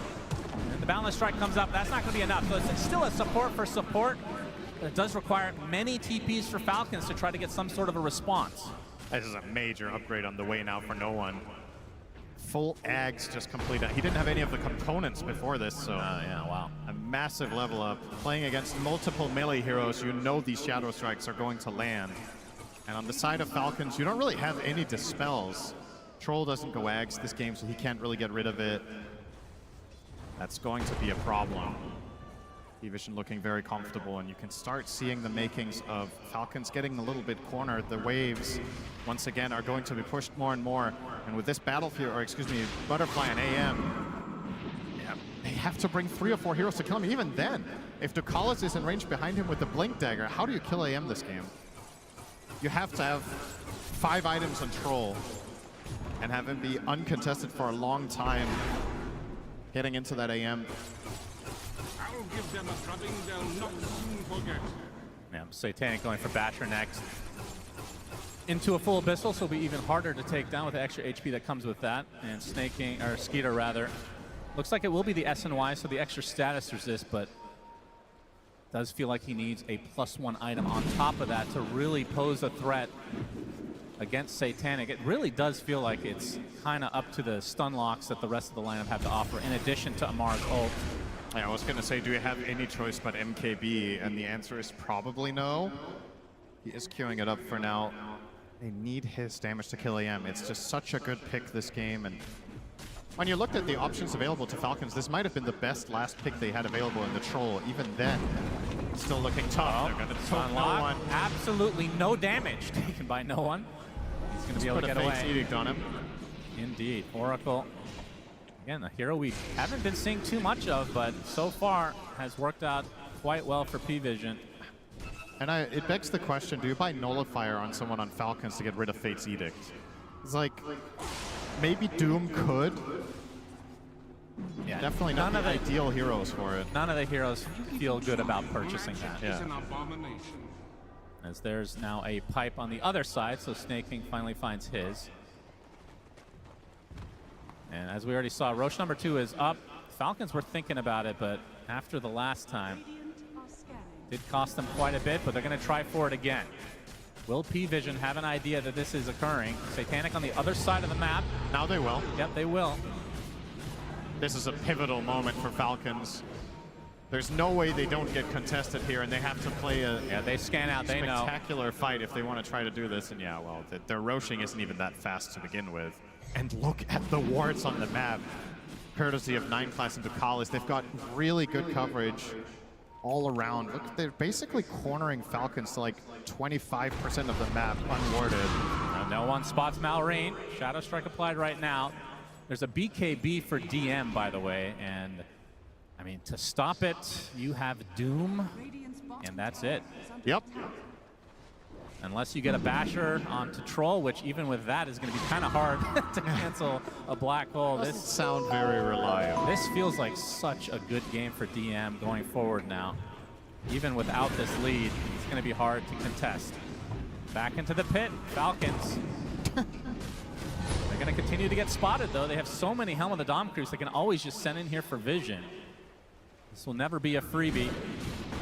and the Boundless Strike comes up. That's not going to be enough. So it's still a support for support, but it does require many TPs for Falcons to try to get some sort of a response. This is a major upgrade on the way now for no one. Full Ags just completed. He didn't have any of the components before this, so yeah, wow. A massive level up. Playing against multiple melee heroes, you know these Shadow Strikes are going to land. And on the side of Falcons, you don't really have any Dispels. Troll doesn't go Ags this game, so he can't really get rid of it. That's going to be a problem. P-Vision looking very comfortable, and you can start seeing the makings of Falcons getting a little bit cornered. The waves, once again, are going to be pushed more and more. And with this Battlefield, or excuse me, Butterfly and AM, yeah, they have to bring 3 or 4 heroes to kill him. Even then, if Ducalis is in range behind him with the Blink Dagger, how do you kill AM this game? You have to have 5 items on Troll and have him be uncontested for a long time, getting into that AM. I'll give them a drubbing they'll not soon forget. Yeah, Satanic going for Basher next. Into a full Abyssal, so it'll be even harder to take down with the extra HP that comes with that. And Snaking, or Skeeter rather. Looks like it will be the SNY, so the extra status resist, but does feel like he needs a +1 item on top of that to really pose a threat against Satanic. It really does feel like it's kind of up to the stun locks that the rest of the lineup have to offer, in addition to Amar's ult. Yeah, I was going to say, do we have any choice but MKB? And the answer is probably no. He is queuing it up for now. They need his damage to kill AM. It's just such a good pick this game. And when you looked at the options available to Falcons, this might have been the best last pick they had available in the Troll. Even then, still looking tough. They're going to took no one. Absolutely no damage taken by no one. He's going to be able to get away. Fate's Edict on him. Indeed. Oracle. Again, a hero we haven't been seeing too much of, but so far has worked out quite well for P-Vision. And it begs the question, do you buy Nullifier on someone on Falcons to get rid of Fate's Edict? It's like, maybe Doom could. Yeah, definitely not the ideal heroes for it. None of the heroes feel good about purchasing that. Yeah. As there's now a pipe on the other side, so Snaking finally finds his. And as we already saw, Roche number 2 is up. Falcons were thinking about it, but after the last time, did cost them quite a bit, but they're going to try for it again. Will P-Vision have an idea that this is occurring? Satanic on the other side of the map. Now they will. Yep, they will. This is a pivotal moment for Falcons. There's no way they don't get contested here, and they have to play a they scan out, they know. Spectacular fight if they want to try to do this. And yeah, well, their Roshing isn't even that fast to begin with. And look at the wards on the map. Courtesy of 9 Class and Ducalis, they've got really good coverage all around. Look, they're basically cornering Falcons to like 25% of the map unwarded. No one spots Malrine. Shadow Strike applied right now. There's a BKB for DM, by the way, and I mean, to stop it, you have Doom, and that's it. Yep. Unless you get a Basher onto Troll, which even with that is going to be kind of hard to cancel a black hole. This sound very reliable. This feels like such a good game for DM going forward now. Even without this lead, it's going to be hard to contest. Back into the pit, Falcons. They're going to continue to get spotted, though. They have so many Helm of the Dom crews they can always just send in here for vision. This will never be a freebie,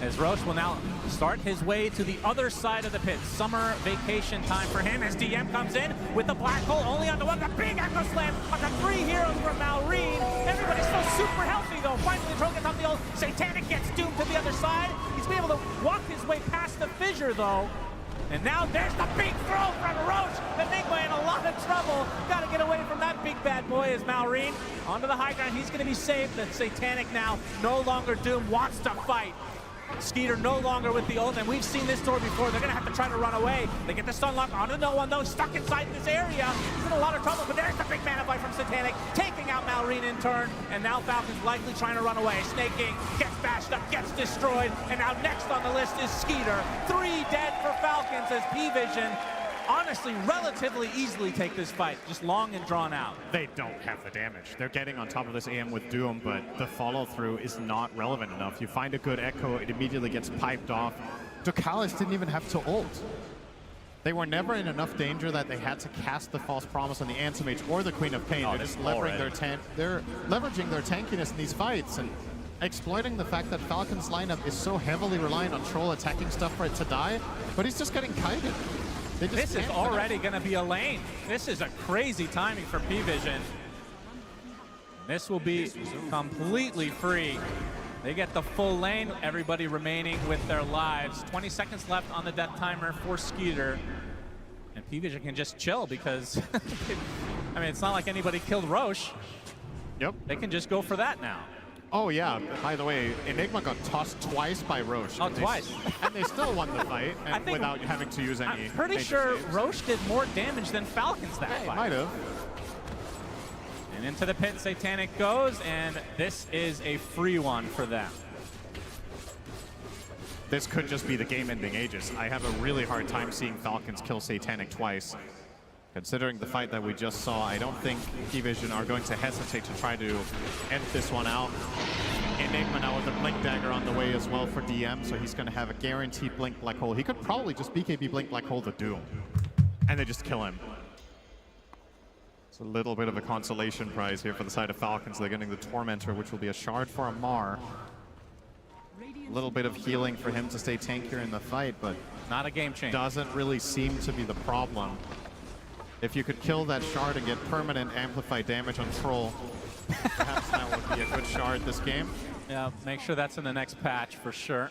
as Roche will now start his way to the other side of the pit. Summer vacation time for him as DM comes in with the black hole only onto one. The big Echo Slam on the 3 heroes from Malrine. Everybody's still super healthy, though. Finally, the Troll gets on the old Satanic, gets doomed to the other side. He's been able to walk his way past the fissure, though. And now there's the big throw from Roche. Enigma in a lot of trouble. Got to get away from that big bad boy as Malrine. Onto the high ground. He's going to be safe. The Satanic now no longer doomed. Wants to fight. Skeeter no longer with the ult, and we've seen this story before. They're going to have to try to run away. They get the stun lock onto no one, though. Stuck inside this area. He's in a lot of trouble, but there's the big mana bite from Satanic, taking out Malrine in turn, and now Falcon's likely trying to run away. Snaking gets bashed up, gets destroyed, and now next on the list is Skeeter. 3 dead for Falcons as P-Vision honestly relatively easily take this fight, just long and drawn out. They don't have the damage. They're getting on top of this AM with Doom, but the follow-through is not relevant enough. You find a good Echo, it immediately gets piped off. Ducalis didn't even have to ult. They were never in enough danger that they had to cast the False Promise on the Anti-Mage or the Queen of Pain. They're just they're leveraging their tankiness in these fights and exploiting the fact that Falcon's lineup is so heavily reliant on Troll attacking stuff for it to die, but he's just getting kited. This is already going to be a lane. This is a crazy timing for P-Vision. This will be completely free. They get the full lane, everybody remaining with their lives. 20 seconds left on the death timer for Skeeter. And P-Vision can just chill because I mean, it's not like anybody killed Roche. Yep. They can just go for that now. Oh yeah, by the way, Enigma got tossed twice by Roche. Oh, twice. And they still won the fight and without having to use any. I'm pretty sure Roche did more damage than Falcons that fight. Might have. And into the pit, Satanic goes, and this is a free one for them. This could just be the game-ending Aegis. I have a really hard time seeing Falcons kill Satanic twice. Considering the fight that we just saw, I don't think P-Vision are going to hesitate to try to end this one out. Enigma now with a Blink Dagger on the way as well for DM, so he's going to have a guaranteed Blink Black Hole. He could probably just BKB Blink Black Hole the Doom, and they just kill him. It's a little bit of a consolation prize here for the side of Falcons. They're getting the Tormentor, which will be a shard for Amar. A little bit of healing for him to stay tankier in the fight, but not a game changer. Doesn't really seem to be the problem. If you could kill that shard and get permanent amplified damage on Troll, perhaps that would be a good shard this game. Yeah, make sure that's in the next patch for sure.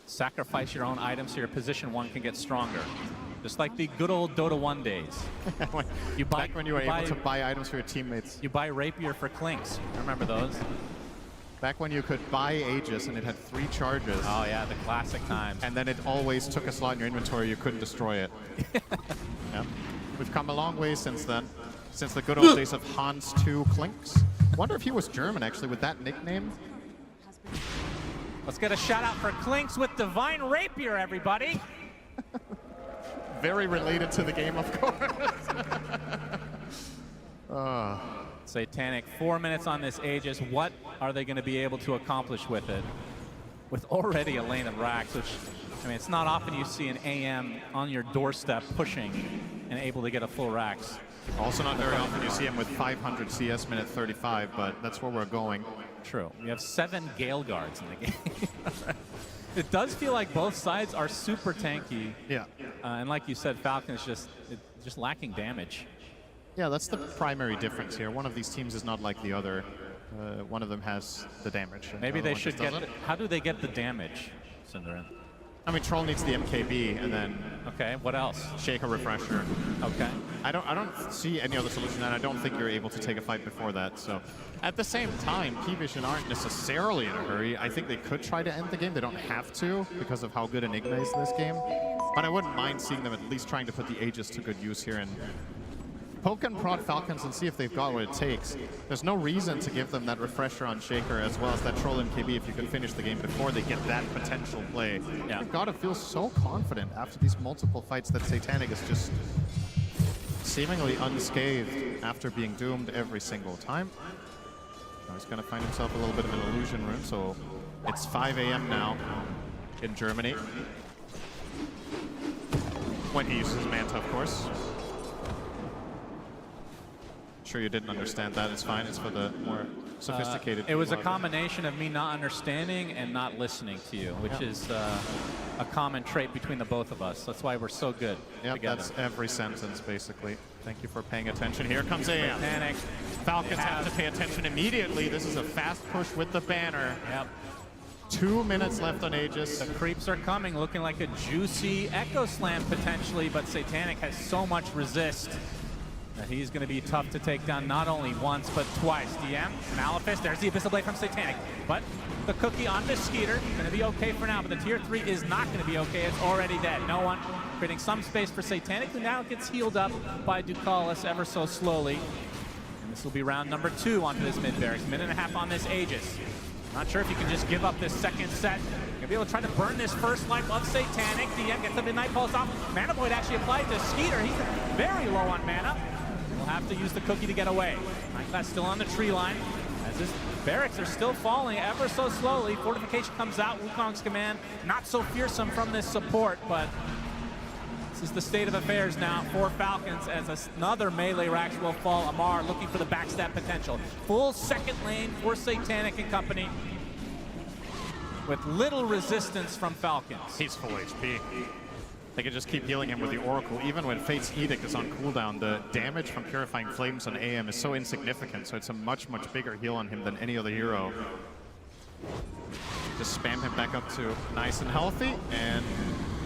Sacrifice your own items so your position 1 can get stronger. Just like the good old Dota 1 days. Back when you were able to buy items for your teammates. You buy Rapier for Clinks. Remember those? Back when you could buy Aegis and it had 3 charges. Oh yeah, the classic times. And then it always took a slot in your inventory, you couldn't destroy it. Yeah. We've come a long way since then. Since the good old days of Hans 2 Clinks. Wonder if he was German actually with that nickname. Let's get a shout out for Clinks with Divine Rapier, everybody. Very related to the game, of course. Satanic, 4 minutes on this Aegis. What are they going to be able to accomplish with it? With already a lane of racks, which, I mean, it's not often you see an AM on your doorstep pushing and able to get a full racks. Also not very often you see him with 500 CS minute 35, but that's where we're going. True. We have 7 Gale Guards in the game. It does feel like both sides are super tanky. Yeah. And like you said, Falcon's just lacking damage. Yeah, that's the primary difference here. One of these teams is not like the other. One of them has the damage. Maybe they should get... How do they get the damage, Cinderin? I mean, Troll needs the MKB, and then... Okay, what else? Shake a Refresher. Okay. I don't see any other solution, and I don't think you're able to take a fight before that, so... At the same time, P-Vision aren't necessarily in a hurry. I think they could try to end the game. They don't have to, because of how good Enigma is in this game. But I wouldn't mind seeing them at least trying to put the Aegis to good use here and poke and prod Falcons and see if they've got what it takes. There's no reason to give them that refresher on Shaker as well as that Troll MKB if you can finish the game before they get that potential play. Yeah. They've got to feel so confident after these multiple fights that Satanic is just seemingly unscathed after being doomed every single time. Now he's going to find himself a little bit of an illusion rune, so it's 5 AM now in Germany. When he uses his Manta, of course. Sure you didn't understand that. It's fine. It's for the more sophisticated It was a people. combination of me not understanding and not listening to you, which is a common trait between the both of us. That's why we're so good together. That's every sentence, basically. Thank you for paying attention. Here comes AM. Panic. Falcons have to pay attention immediately. This is a fast push with the banner. Yep. 2 minutes left on Aegis. The creeps are coming, looking like a juicy Echo Slam potentially, but Satanic has so much resist that he's going to be tough to take down not only once, but twice. DM, Malefice, there's the Abyssal Blade from Satanic, but the cookie on the Skeeter, going to be okay for now, but the tier 3 is not going to be okay. It's already dead. No one, creating some space for Satanic, who now gets healed up by Ducalis ever so slowly. And this will be round number 2 onto this mid-barracks. Minute and a half on this Aegis. Not sure if you can just give up this second set. Gonna be able to try to burn this first life of Satanic. DM gets the Midnight Pulse off. Mana Void actually applied to Skeeter. He's very low on mana. We'll have to use the cookie to get away. That's still on the tree line. As his barracks are still falling ever so slowly. Fortification comes out. Wukong's command not so fearsome from this support, but this is the state of affairs now for Falcons as another melee Rax will fall. Amar looking for the backstab potential. Full second lane for Satanic and company with little resistance from Falcons. He's full HP. They can just keep healing him with the Oracle. Even when Fate's Edict is on cooldown, the damage from Purifying Flames on AM is so insignificant, so it's a much, much bigger heal on him than any other hero. Just spam him back up to nice and healthy, and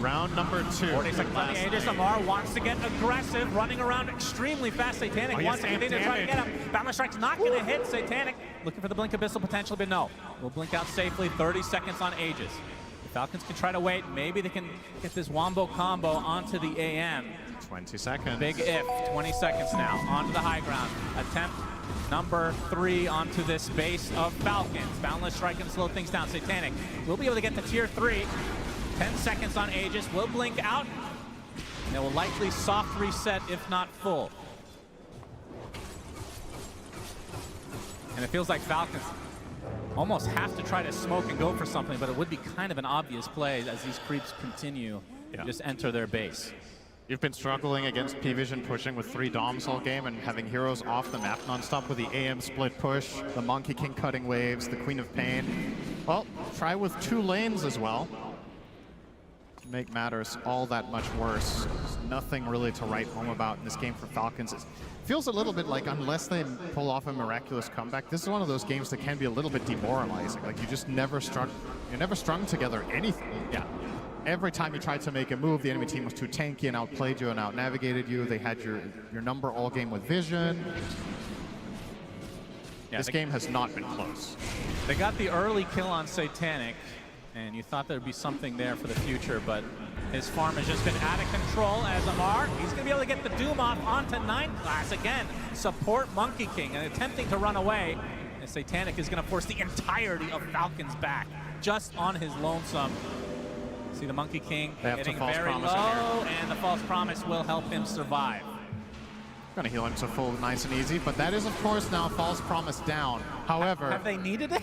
Round number 2. 40 seconds on the Last Aegis. game. Amar wants to get aggressive, running around extremely fast. Satanic Oh, yes, wants to continue to try to get him. Boundless Strike's not going to hit Satanic. Looking for the Blink Abyssal potential, but no. We'll blink out safely. 30 seconds on Aegis. The Falcons can try to wait. Maybe they can get this Wombo combo onto the AM. 20 seconds. Big if. 20 seconds now. Onto the high ground. Attempt number 3 onto this base of Falcons. Boundless Strike can slow things down. Satanic will be able to get to tier 3. 10 seconds on Aegis. Will blink out. They will likely soft reset, if not full. And it feels like Falcons almost have to try to smoke and go for something, but it would be kind of an obvious play as these creeps continue to just enter their base. You've been struggling against P-Vision pushing with 3 Doms all game and having heroes off the map nonstop with the AM split push, the Monkey King cutting waves, the Queen of Pain. Well, try with 2 lanes as well. To make matters all that much worse. There's nothing really to write home about in this game for Falcons. It feels a little bit like, unless they pull off a miraculous comeback, this is one of those games that can be a little bit demoralizing. Like, you just never strung together anything. Yeah. Every time you tried to make a move, the enemy team was too tanky and outplayed you and outnavigated you. They had your number all game with vision. Yeah, this game has not been close. They got the early kill on Satanic, and you thought there'd be something there for the future, but his farm has just been out of control as Amar. He's going to be able to get the Doom off onto 9 class again. Support Monkey King and attempting to run away. And Satanic is going to force the entirety of Falcons back just on his lonesome. See the Monkey King getting very low, and the False Promise will help him survive. Gonna heal him to full nice and easy, but that is of course now False Promise down. However, have they needed it?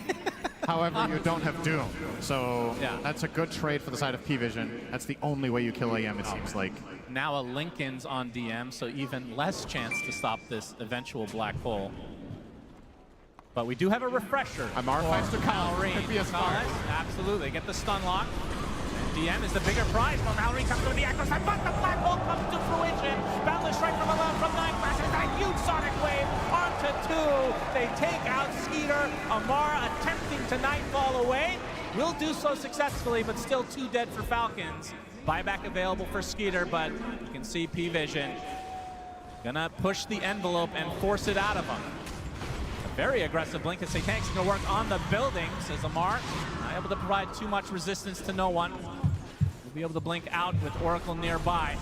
However, you don't have Doom, so that's a good trade for the side of P-Vision. That's the only way you kill AM, it seems like. Now a Lincoln's on DM, so even less chance to stop this eventual black hole. But we do have a refresher. Amar fights to Malrine. Could be a spark. Absolutely, get the stun lock. DM is the bigger prize, but Mallory comes through the echo side, but the black hole comes to fruition. Boundless Strike from 11 from 9 classes, a huge sonic wave onto 2. They take out Skeeter. Amar attempting to nightfall away. Will do so successfully, but still 2 dead for Falcons. Buyback available for Skeeter, but you can see P-Vision gonna push the envelope and force it out of him. A very aggressive blink as Satanic's gonna work on the building, says Amar. Not able to provide too much resistance to no one. We'll be able to blink out with Oracle nearby.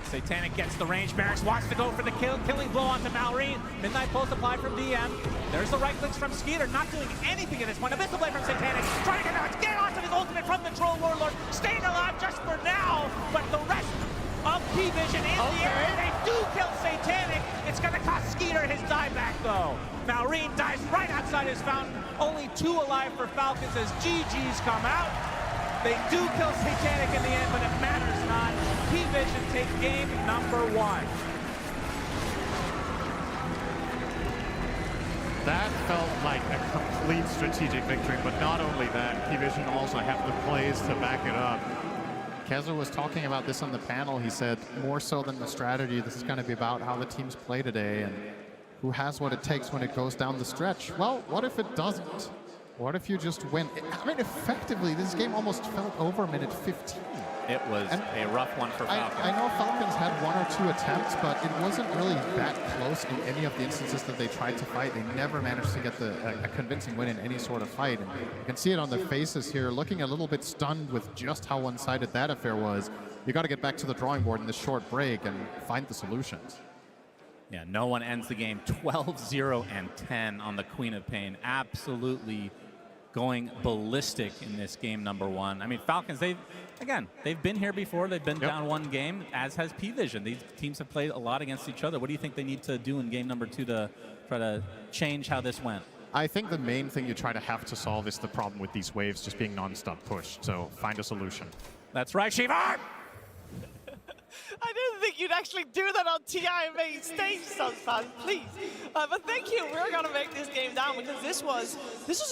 Satanic gets the range. Barracks wants to go for the killing blow onto Malrine. Midnight Pulse applied from DM. There's the right clicks from Skeeter, not doing anything at this point. Abyssal Blade from Satanic, trying to get onto his ultimate from the Troll Warlord. Staying alive just for now, but the rest of P-Vision in the air. They do kill Satanic. It's going to cost Skeeter his dieback, though. Malrine dies right outside his fountain. Only 2 alive for Falcons as GG's come out. They do kill Satanic in the end, but it matters not. P-Vision take game number 1. That felt like a complete strategic victory, but not only that, P-Vision also have the plays to back it up. Keza was talking about this on the panel. He said, more so than the strategy, this is going to be about how the teams play today and who has what it takes when it goes down the stretch. Well, what if it doesn't? What if you just win? I mean, effectively, this game almost felt over minute 15. It was a rough one for Falcons. I know Falcons had 1 or 2 attempts, but it wasn't really that close in any of the instances that they tried to fight. They never managed to get a convincing win in any sort of fight. And you can see it on their faces here, looking a little bit stunned with just how one-sided that affair was. You got to get back to the drawing board in this short break and find the solutions. Yeah, no one ends the game 12-0 and 10 on the Queen of Pain. Absolutely going ballistic in this game number 1. I mean, Falcons, they've been here before. They've been down 1 game, as has P-Vision. These teams have played a lot against each other. What do you think they need to do in game number 2 to try to change how this went? I think the main thing you have to solve is the problem with these waves just being non-stop pushed. So find a solution. That's right, Shiva! I didn't think you'd actually do that on TI main stage sometimes, please. But thank you. We're going to make this game down because this was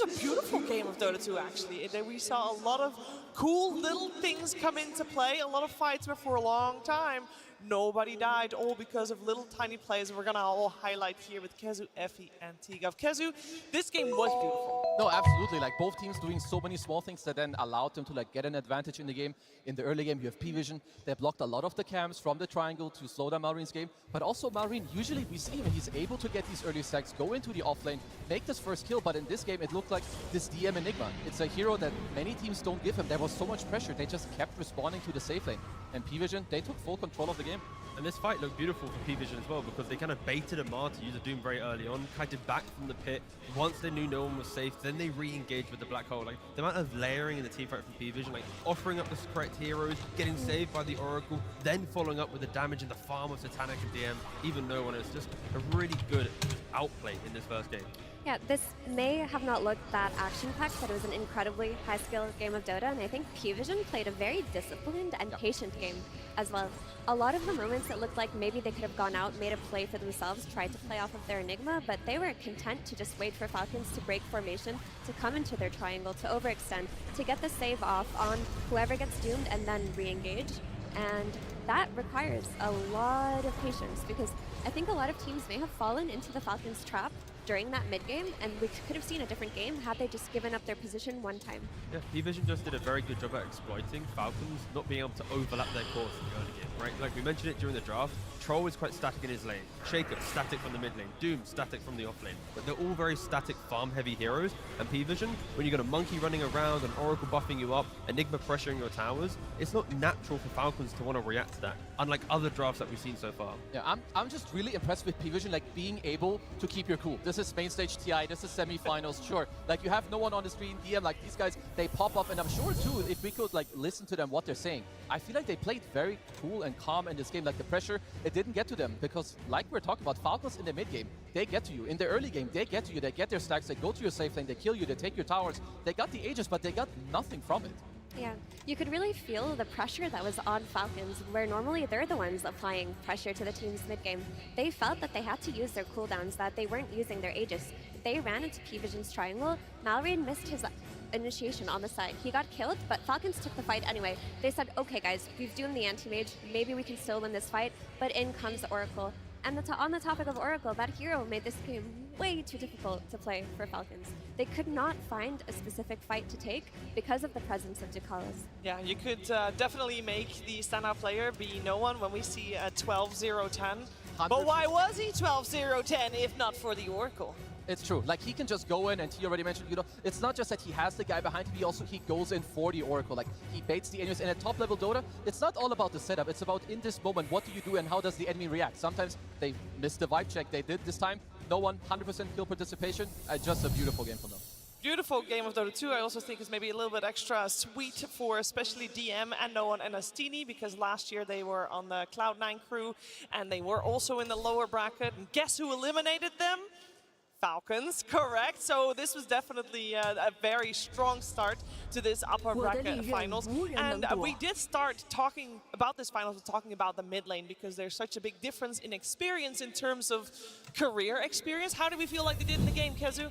a beautiful game of Dota 2, actually. We saw a lot of cool little things come into play, a lot of fights, but for a long time, Nobody died, all because of little tiny plays we're gonna all highlight here with Kezu, Effie, and Tigov. Kezu, this game was beautiful. No, absolutely. Like both teams doing so many small things that then allowed them to like get an advantage in the game. In the early game, you have P-Vision. They blocked a lot of the camps from the triangle to slow down Malreen's game. But also Malreen, usually we see him, he's able to get these early stacks, go into the offlane, make this first kill. But in this game, it looked like this DM Enigma. It's a hero that many teams don't give him. There was so much pressure. They just kept responding to the safe lane. And P-Vision, they took full control of the game. And this fight looked beautiful for P-Vision as well, because they kind of baited Amar to use a Doom very early on, kited back from the pit. Once they knew no one was safe, then they re-engaged with the Black Hole. Like, the amount of layering in the team fight from P-Vision, like offering up the correct heroes, getting saved by the Oracle, then following up with the damage in the farm of Satanic and DM, even no one. It's just a really good outplay in this first game. Yeah, this may have not looked that action-packed, but it was an incredibly high-skill game of Dota, and I think P-Vision played a very disciplined and patient game as well. A lot of the moments it looked like maybe they could have gone out, made a play for themselves, tried to play off of their Enigma, but they were content to just wait for Falcons to break formation, to come into their triangle, to overextend, to get the save off on whoever gets doomed and then re-engage. And that requires a lot of patience, because I think a lot of teams may have fallen into the Falcons' trap during that mid-game, and we could have seen a different game had they just given up their position one time. Yeah, P-Vision just did a very good job at exploiting Falcons not being able to overlap their course in the early game, right? Like we mentioned it during the draft, Troll is quite static in his lane, Shaker static from the mid lane, Doom static from the off lane, but they're all very static farm-heavy heroes, and P-Vision, when you got a Monkey running around, an Oracle buffing you up, Enigma pressuring your towers, it's not natural for Falcons to want to react to that, unlike other drafts that we've seen so far. Yeah, I'm just really impressed with P-Vision, like being able to keep your cool. This is main stage TI, this is semifinals, sure. Like you have no one on the screen, DM, like these guys, they pop up, and I'm sure too, if we could like listen to them, what they're saying, I feel like they played very cool and calm in this game. Like the pressure, it didn't get to them, because like we're talking about, Falcons in the mid game, they get to you. In the early game, they get to you, they get their stacks, they go to your safe lane, they kill you, they take your towers, they got the Aegis, but they got nothing from it. Yeah, you could really feel the pressure that was on Falcons, where normally they're the ones applying pressure to the team's mid-game. They felt that they had to use their cooldowns, that they weren't using their Aegis. They ran into P-Vision's triangle. Malreen missed his initiation on the side. He got killed, but Falcons took the fight anyway. They said, okay guys, we've doomed the anti-mage, maybe we can still win this fight, but in comes the Oracle. And on the topic of Oracle, that hero made this game way too difficult to play for Falcons. They could not find a specific fight to take because of the presence of Ducalis. Yeah, you could definitely make the standout player be no one when we see a 12-0-10. But why was he 12-0-10 if not for the Oracle? It's true. Like he can just go in, and T already mentioned, you know, it's not just that he has the guy behind him, he goes in for the Oracle. Like he baits the enemies. And at top level Dota, it's not all about the setup. It's about in this moment, what do you do and how does the enemy react? Sometimes they miss the vibe check. They did this time. No one, 100% kill participation. Just a beautiful game from them. Beautiful game of Dota 2. I also think it's maybe a little bit extra sweet for especially DM and No One and Astini, because last year they were on the Cloud9 crew and they were also in the lower bracket. And guess who eliminated them? Falcons, correct. So this was definitely a very strong start to this upper bracket finals. And we did start talking about this finals, talking about the mid lane, because there's such a big difference in experience in terms of career experience. How do we feel like they did in the game, Kezu?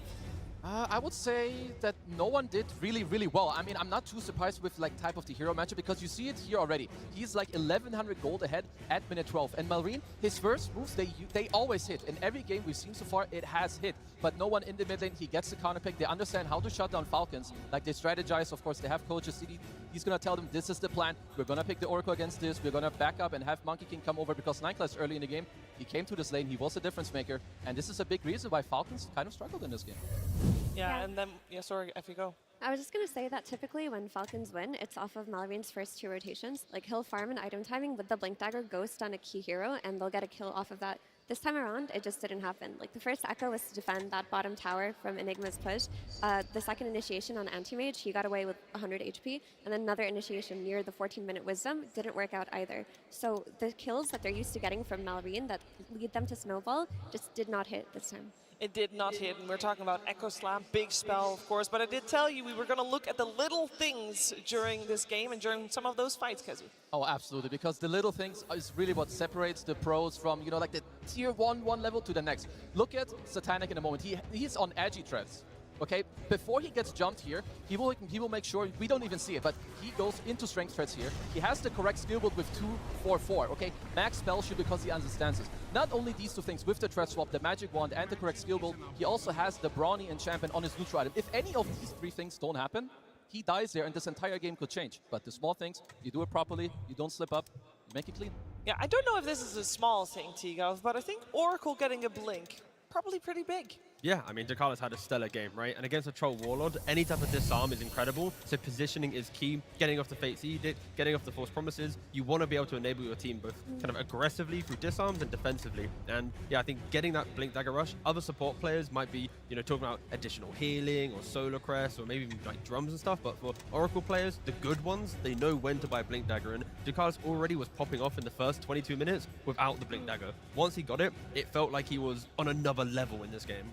I would say that no one did really, really well. I mean, I'm not too surprised with like type of the hero matchup, because you see it here already. He's like 1100 gold ahead at minute 12. And Malreen, his first moves, they always hit. In every game we've seen so far, it has hit. But no one in the mid lane, he gets the counter pick. They understand how to shut down Falcons. Like they strategize, of course, they have coaches. He's gonna tell them, this is the plan. We're gonna pick the Oracle against this. We're gonna back up and have Monkey King come over, because Nineclass early in the game, he came to this lane, he was a difference maker. And this is a big reason why Falcons kind of struggled in this game. Yeah, and then, sorry, if you go. I was just going to say that typically when Falcons win, it's off of Malreen's first 2 rotations. Like he'll farm an item timing with the Blink Dagger Ghost on a key hero, and they'll get a kill off of that. This time around, it just didn't happen. Like the first Echo was to defend that bottom tower from Enigma's push. The second initiation on Anti-Mage, he got away with 100 HP, and then another initiation near the 14-minute Wisdom didn't work out either. So the kills that they're used to getting from Malreen that lead them to Snowball just did not hit this time. It did not hit, and we're talking about Echo Slam, big spell, of course, but I did tell you we were going to look at the little things during this game and during some of those fights, Kezu. Oh, absolutely, because the little things is really what separates the pros from, you know, like the tier 1 level to the next. Look at Satanic in a moment. He's on edgy threads. Okay, before he gets jumped here, he will make sure we don't even see it, but he goes into strength threats here. He has the correct skill build with 2-4-4. Okay, max spell shield because he understands this. Not only these two things with the threat swap, the magic wand, and the correct skill build, he also has the brawny enchantment on his neutral item. If any of these three things don't happen, he dies there, and this entire game could change. But the small things, you do it properly, you don't slip up, you make it clean. Yeah, I don't know if this is a small thing, T-Gov, but I think Oracle getting a blink, probably pretty big. Yeah, I mean, Jakalis had a stellar game, right? And against a Troll Warlord, any type of disarm is incredible. So positioning is key. Getting off the Fate's Edict, getting off the Force Promises. You want to be able to enable your team both kind of aggressively through disarms and defensively. And yeah, I think getting that Blink Dagger Rush, other support players might be, you know, talking about additional healing or Solar Crest or maybe even like drums and stuff. But for Oracle players, the good ones, they know when to buy Blink Dagger. And Jakalis already was popping off in the first 22 minutes without the Blink Dagger. Once he got it, it felt like he was on another level in this game.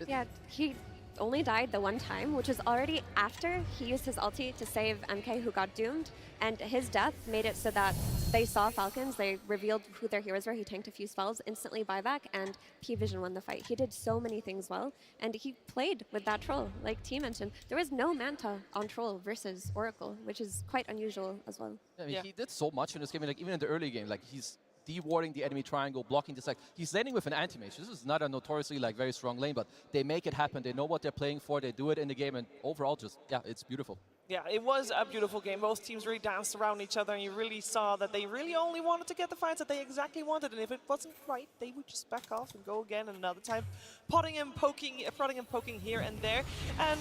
Yeah, he only died the one time, which was already after he used his ulti to save MK, who got doomed. And his death made it so that they saw Falcons, they revealed who their heroes were, he tanked a few spells, instantly buyback, and P-Vision won the fight. He did so many things well, and he played with that Troll. Like T mentioned, there was no Manta on Troll versus Oracle, which is quite unusual as well. I mean, he did so much in this game, like even in the early game, like he's de-warding the enemy triangle, blocking the sec. He's laning with an anti-mage. This is not a notoriously like very strong lane, but they make it happen. They know what they're playing for. They do it in the game, and overall, just yeah, it's beautiful. Yeah, it was a beautiful game. Both teams really danced around each other, and you really saw that they really only wanted to get the fights that they exactly wanted. And if it wasn't right, they would just back off and go again another time, prodding and poking here and there. And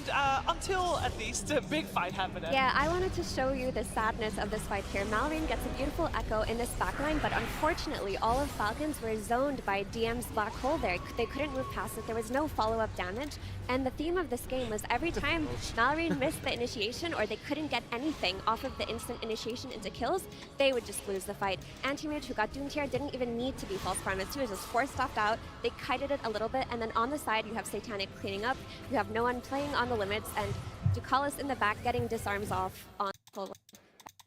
until at least a big fight happened. Yeah, I wanted to show you the sadness of this fight here. Malrine gets a beautiful echo in this backline, but unfortunately, all of Falcons were zoned by DM's black hole there. They couldn't move past it. There was no follow-up damage. And the theme of this game was every time Malrine missed the initiation or they couldn't get anything off of the instant initiation into kills, they would just lose the fight. Anti-Mage, who got doomed here, didn't even need to be false promised. He was just force-stuffed out. They kited it a little bit, and then on the side, you have Satanic cleaning up. You have no one playing on the limits, and Jakalis in the back getting disarms off on full.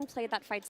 Played that fight.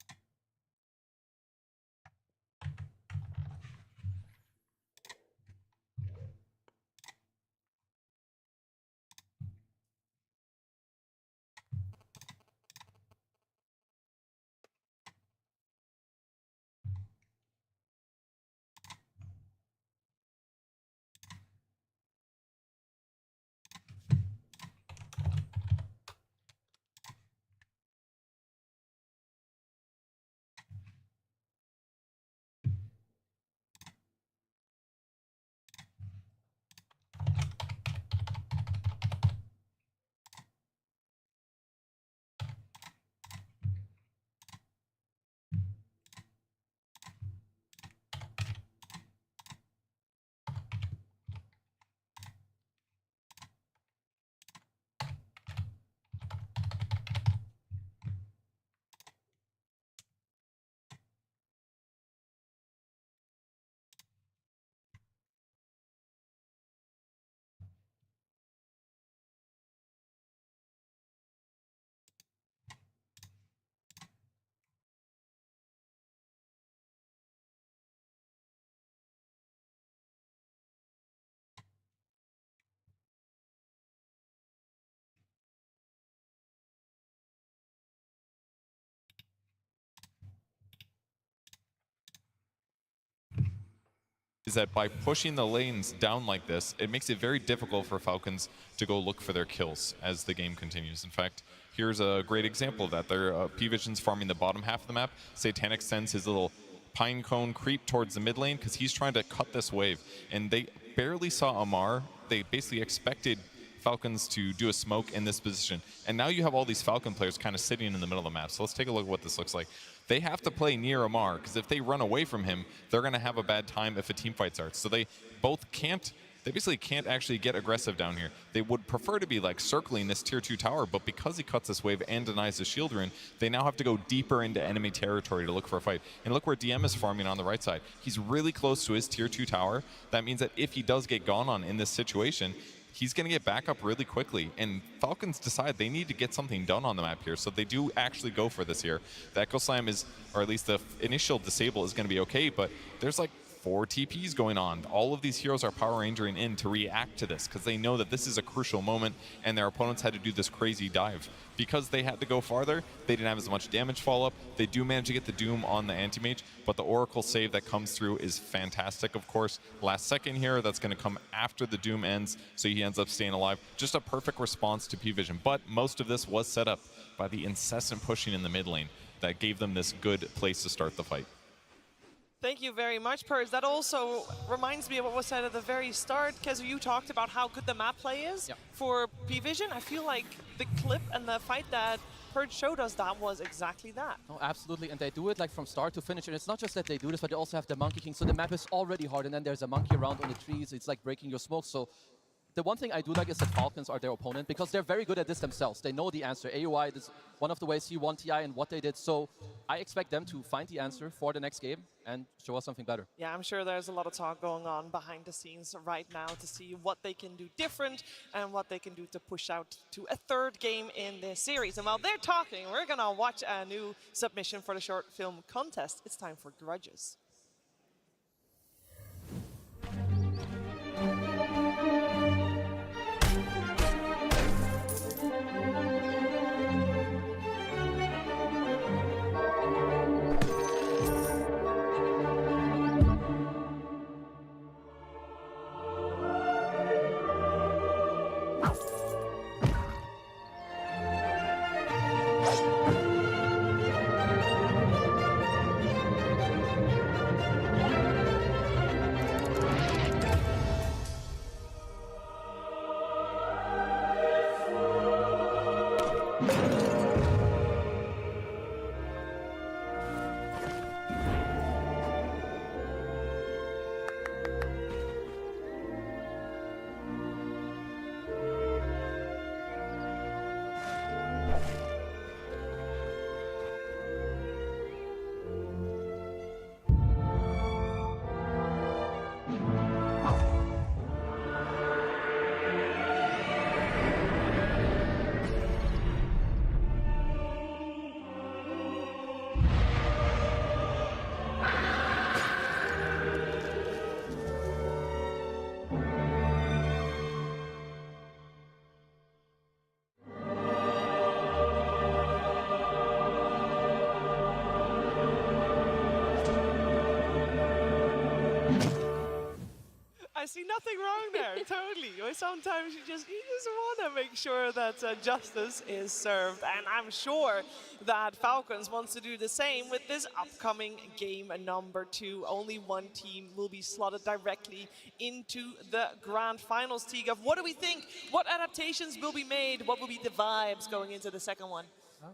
Is that by pushing the lanes down like this, it makes it very difficult for Falcons to go look for their kills as the game continues. In fact, here's a great example of that. Their P-Vision's farming the bottom half of the map. Satanic sends his little pine cone creep towards the mid lane because he's trying to cut this wave. And they barely saw Amar. They basically expected Falcons to do a smoke in this position. And now you have all these Falcon players kind of sitting in the middle of the map. So let's take a look at what this looks like. They have to play near Amar, because if they run away from him, they're going to have a bad time if a team fight starts. So they both can't, they basically can't actually get aggressive down here. They would prefer to be like circling this tier 2 tower, but because he cuts this wave and denies the shield rune, they now have to go deeper into enemy territory to look for a fight. And look where DM is farming on the right side. He's really close to his tier 2 tower. That means that if he does get gone on in this situation, he's going to get back up really quickly, and Falcons decide they need to get something done on the map here, so they do actually go for this here. The Echo Slam is, or at least the initial disable is going to be okay, but there's like 4 TPs going on. All of these heroes are Power Rangering in to react to this because they know that this is a crucial moment and their opponents had to do this crazy dive. Because they had to go farther, they didn't have as much damage follow-up. They do manage to get the Doom on the Anti-Mage, but the Oracle save that comes through is fantastic, of course. Last second here, that's going to come after the Doom ends, so he ends up staying alive. Just a perfect response to P-Vision, but most of this was set up by the incessant pushing in the mid lane that gave them this good place to start the fight. Thank you very much, Purge. That also reminds me of what was said at the very start. Kezu, you talked about how good the map play is for P-Vision. I feel like the clip and the fight that Purge showed us, that was exactly that. Oh, absolutely, and they do it like from start to finish. And it's not just that they do this, but they also have the Monkey King. So the map is already hard, and then there's a monkey around on the trees. It's like breaking your smoke. So the one thing I do like is that Falcons are their opponent because they're very good at this themselves. They know the answer. AOI is one of the ways you won TI and what they did. So I expect them to find the answer for the next game and show us something better. Yeah, I'm sure there's a lot of talk going on behind the scenes right now to see what they can do different and what they can do to push out to a third game in this series. And while they're talking, we're gonna watch a new submission for the short film contest. It's time for Grudges. I see nothing wrong there, totally. Sometimes you just want to make sure that justice is served. And I'm sure that Falcons wants to do the same with this upcoming game number 2. Only one team will be slotted directly into the grand finals. Tigov, what do we think? What adaptations will be made? What will be the vibes going into the second one?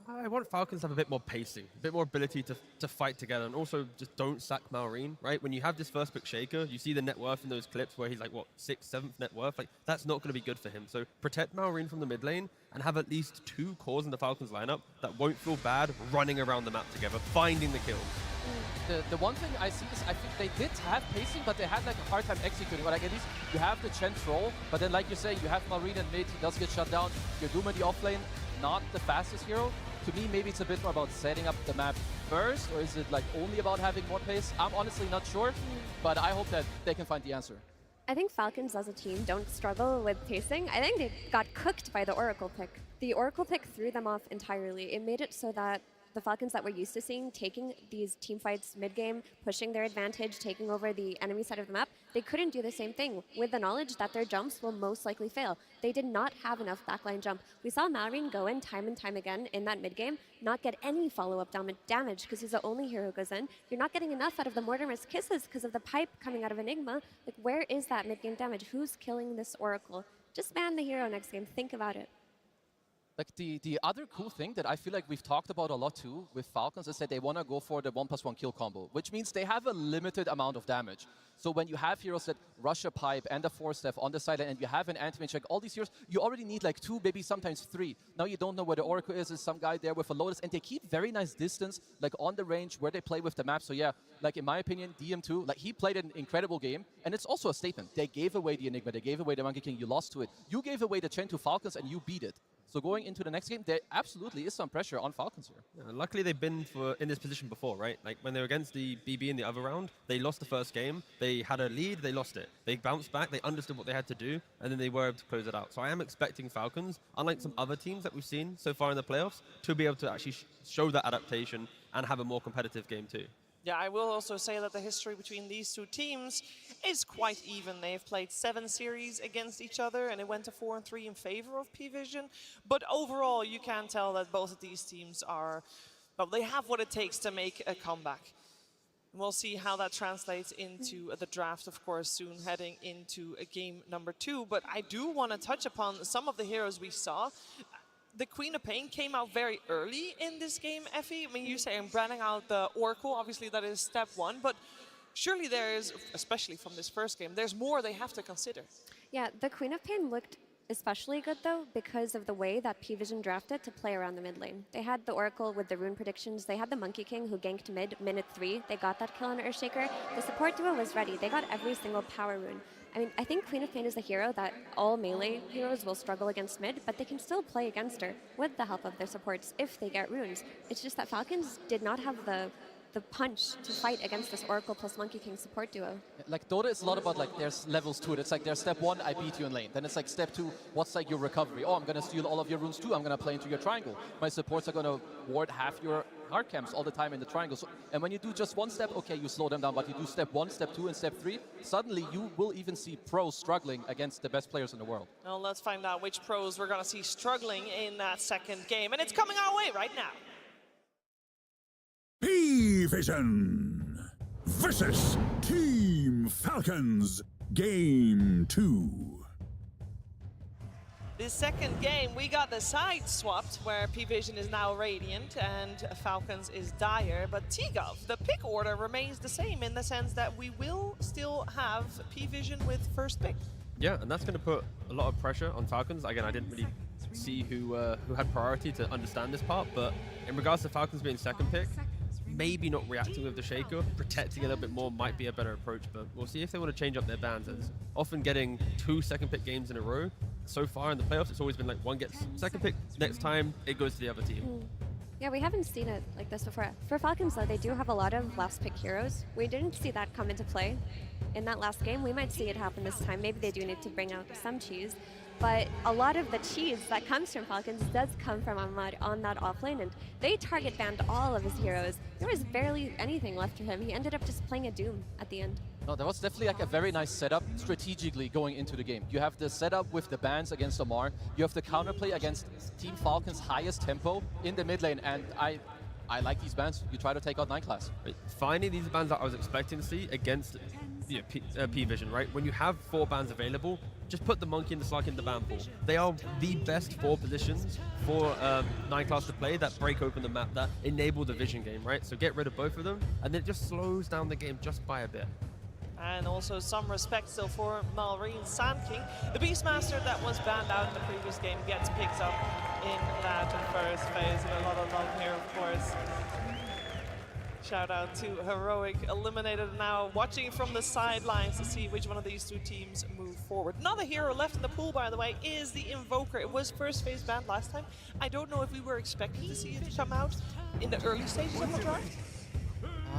I want Falcons to have a bit more pacing, a bit more ability to fight together, and also just don't sack Maureen, right? When you have this first pick Shaker, you see the net worth in those clips where he's like, what, 6th, 7th net worth? Like, that's not going to be good for him. So protect Maureen from the mid lane and have at least 2 cores in the Falcons lineup that won't feel bad running around the map together, finding the kills. The one thing I see is I think they did have pacing, but they had like a hard time executing. But like at least you have the Chen troll, but then like you say, you have Maureen and mid, he does get shut down. Your Doom in the off lane, not the fastest hero. To me, maybe it's a bit more about setting up the map first, or is it like only about having more pace? I'm honestly not sure, but I hope that they can find the answer. I think Falcons as a team don't struggle with pacing. I think they got cooked by the Oracle pick. The Oracle pick threw them off entirely. It made it so that the Falcons that we're used to seeing taking these team fights mid-game, pushing their advantage, taking over the enemy side of the map, they couldn't do the same thing with the knowledge that their jumps will most likely fail. They did not have enough backline jump. We saw Maureen go in time and time again in that mid-game, not get any follow-up damage because he's the only hero who goes in. You're not getting enough out of the Mortimer's Kisses because of the pipe coming out of Enigma. Like, where is that mid-game damage? Who's killing this Oracle? Just ban the hero next game. Think about it. Like the other cool thing that I feel like we've talked about a lot too with Falcons is that they want to go for the 1+1 kill combo, which means they have a limited amount of damage. So when you have heroes that rush a pipe and a 4-step on the side and you have an anti-mage, like all these heroes, you already need like 2, maybe sometimes 3. Now you don't know where the Oracle is. There's some guy there with a Lotus, and they keep very nice distance, like on the range where they play with the map. So yeah, like in my opinion, DM2, like he played an incredible game, and it's also a statement. They gave away the Enigma, they gave away the Monkey King, you lost to it. You gave away the Chen to Falcons and you beat it. So going into the next game, there absolutely is some pressure on Falcons here. Yeah, luckily, they've been in this position before, right? Like when they were against the BB in the other round, they lost the first game. They had a lead, they lost it. They bounced back, they understood what they had to do, and then they were able to close it out. So I am expecting Falcons, unlike some other teams that we've seen so far in the playoffs, to be able to actually show that adaptation and have a more competitive game too. Yeah, I will also say that the history between these two teams is quite even. They've played 7 series against each other, and it went to 4-3 in favor of P-Vision. But overall, you can tell that both of these teams are, well, they have what it takes to make a comeback. We'll see how that translates into the draft, of course, soon heading into game number 2. But I do want to touch upon some of the heroes we saw. The Queen of Pain came out very early in this game, Effie. I mean, you say I'm branding out the Oracle. Obviously, that is step 1. But surely there is, especially from this first game, there's more they have to consider. Yeah, the Queen of Pain looked especially good, though, because of the way that P-Vision drafted to play around the mid lane. They had the Oracle with the rune predictions. They had the Monkey King who ganked mid, minute 3. They got that kill on Earthshaker. The support duo was ready. They got every single power rune. I mean, I think Queen of Pain is a hero that all melee heroes will struggle against mid, but they can still play against her with the help of their supports if they get runes. It's just that Falcons did not have the punch to fight against this Oracle plus Monkey King support duo. Like Dota is a lot about like there's levels to it. It's like there's step 1, I beat you in lane. Then it's like step 2, what's like your recovery? Oh, I'm gonna steal all of your runes too. I'm gonna play into your triangle. My supports are gonna ward half your hard camps all the time in the triangle. So, and when you do just one step, okay, you slow them down. But you do step 1, step 2, and step 3, suddenly you will even see pros struggling against the best players in the world. Now let's find out which pros we're gonna see struggling in that second game, and it's coming our way right now. P-Vision versus Team Falcons, Game 2. This second game, we got the side swapped, where P-Vision is now Radiant and Falcons is Dire, but T-Gov, the pick order remains the same in the sense that we will still have P-Vision with first pick. Yeah, and that's going to put a lot of pressure on Falcons. Again, I didn't really see who had priority to understand this part, but in regards to Falcons being second pick, maybe not reacting with the Shaker, protecting a little bit more might be a better approach, but we'll see if they want to change up their bans. As often getting 2 second pick games in a row, so far in the playoffs, it's always been like one gets second pick, next time it goes to the other team. Yeah, we haven't seen it like this before. For Falcons, though, they do have a lot of last pick heroes. We didn't see that come into play in that last game. We might see it happen this time. Maybe they do need to bring out some cheese. But a lot of the cheese that comes from Falcons does come from Ahmad on that offlane, and they target banned all of his heroes. There was barely anything left for him. He ended up just playing a Doom at the end. No, that was definitely like a very nice setup strategically going into the game. You have the setup with the bans against Omar. You have the counterplay against Team Falcon's highest tempo in the mid lane, and I like these bans. You try to take out 9 class. Finding these bans that I was expecting to see against P-Vision, right? When you have 4 bans available, just put the Monkey and the Slug in the ban pool. They are the best 4 positions for 9 class to play that break open the map, that enable the vision game, right? So get rid of both of them, and then it just slows down the game just by a bit. And also some respect still for Malrine Sand King. The Beastmaster that was banned out in the previous game gets picked up in that first phase, and a lot of love here, of course. Shout out to Heroic, eliminated now, watching from the sidelines to see which one of these 2 teams move forward. Another hero left in the pool, by the way, is the Invoker. It was first phase banned last time. I don't know if we were expecting to see it come out in the early stages of the draft.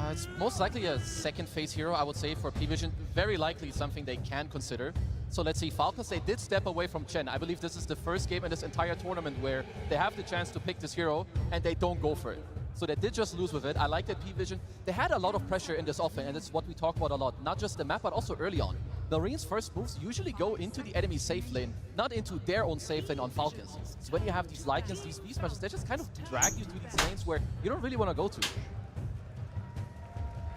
It's most likely a second phase hero, I would say, for P-Vision. Very likely something they can consider. So let's see, Falcons, they did step away from Chen. I believe this is the first game in this entire tournament where they have the chance to pick this hero and they don't go for it. So they did just lose with it. I like that P-Vision. They had a lot of pressure in this offlane, and it's what we talk about a lot. Not just the map, but also early on. Malrine's first moves usually go into the enemy safe lane, not into their own safe lane on Falcons. So when you have these Lycans, these Beastmasters, they just kind of drag you to these lanes where you don't really want to go to.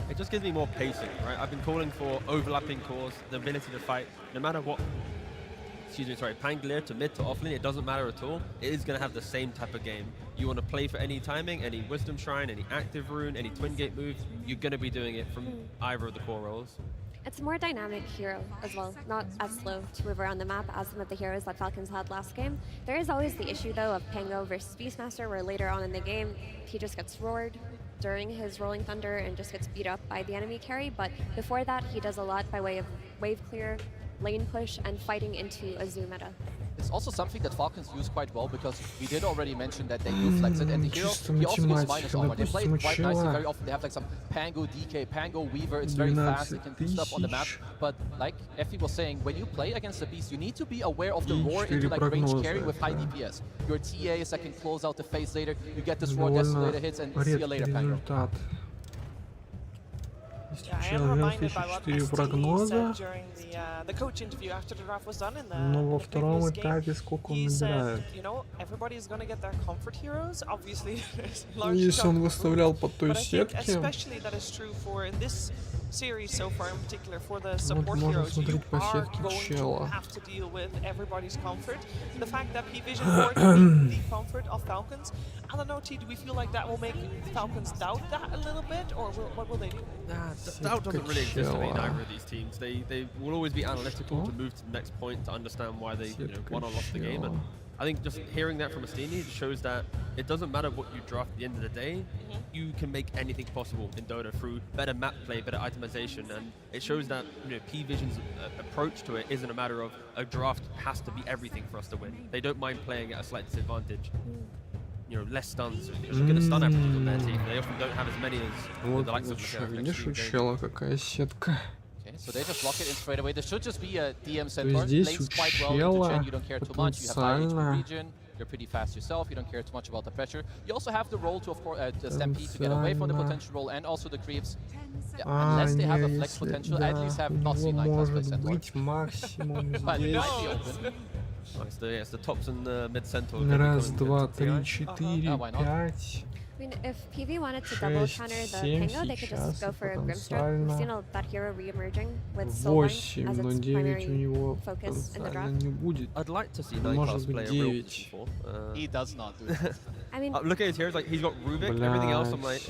It just gives me more pacing, right? I've been calling for overlapping cores, the ability to fight, no matter what, Pangolier to mid to offlane, it doesn't matter at all. It is going to have the same type of game. You want to play for any timing, any Wisdom Shrine, any active rune, any Twin Gate move, you're going to be doing it from either of the core roles. It's a more dynamic hero as well, not as slow to move around the map as some of the heroes that Falcons had last game. There is always the issue, though, of Pango versus Beastmaster, where later on in the game, he just gets roared during his Rolling Thunder and just gets beat up by the enemy carry, but before that, he does a lot by way of wave clear, lane push and fighting into a zoo meta. It's also something that Falcons use quite well because we did already mention that they do flex it, and the hero, Чисто he also gives математика. minus armor. They play Допустим, у quite nicely. чела Very often they have like some Pango DK, Pango Weaver. It's very fast. It can do stuff on the map. 12 000. But like Effie was saying, when you play against the beast, you need to be aware of the И roar 4 into like range прогноза, carry with high это DPS. Your TAs that can close out the phase later. You get this roar desolator hits and see you later, редкий Pango. результат. Если Yeah, у I am человека reminded by еще what 4 ST прогноза, said during the coach interview after the draft was done in the, но во the втором previous game. этапе сколько он He said, набирает? you know, everybody's going to get their comfort heroes. Obviously, there's a large Если он chunk of выставлял room, по той but I think сетке, especially that is true for in this series so far, in particular for the вот support можно heroes. You смотреть по are сетке going to чела. have to deal with everybody's comfort. The fact that P-Vision working the comfort of Falcons, I don't know, T, do we feel like that will make Falcons doubt that a little bit, or what will they do? Doubt doesn't really exist in Чела. either of these teams. They will always be analytical to move to the next point to understand why they won or lost the game. And I think just hearing that from Astini shows that it doesn't matter what you draft at the end of the day, you can make anything possible in Dota through better map play, better itemization, and it shows that P-Vision's approach to it isn't a matter of a draft has to be everything for us to win. They don't mind playing at a slight disadvantage. Less stuns. Look at the stun averages on their team. They often don't have as many as Вот the likes of лучше, видишь, у чела какая сетка. Okay, so they just lock it in straight away. This should just be a DM То centaur. есть здесь у Lanes quite well into чела Chen. You don't care too much. You have high HP потенциально region. You're pretty fast yourself. You don't care too much about the pressure. You also have the roll to, of course, the stampede to get away from the potential roll and also the creeps. Yeah, unless they have a flex если, potential, да, at least have у not него seen 9 class play может centaur. быть максимум But it здесь. might be open. It's the tops and the mid centaur. Раз, два, три, четыре, пять. I mean, if PV wanted to double counter the 6, Pango, they could just go for a Grimstroke. потенциально We've seen that hero re-emerging with Soulbind 8, as но its 9 у primary него focus in the потенциально draft. не будет. I'd like to see Ну, 9 может class быть play a real 9. position He does not do that. I mean, look at his heroes, like he's got Rubik, everything else I'm like,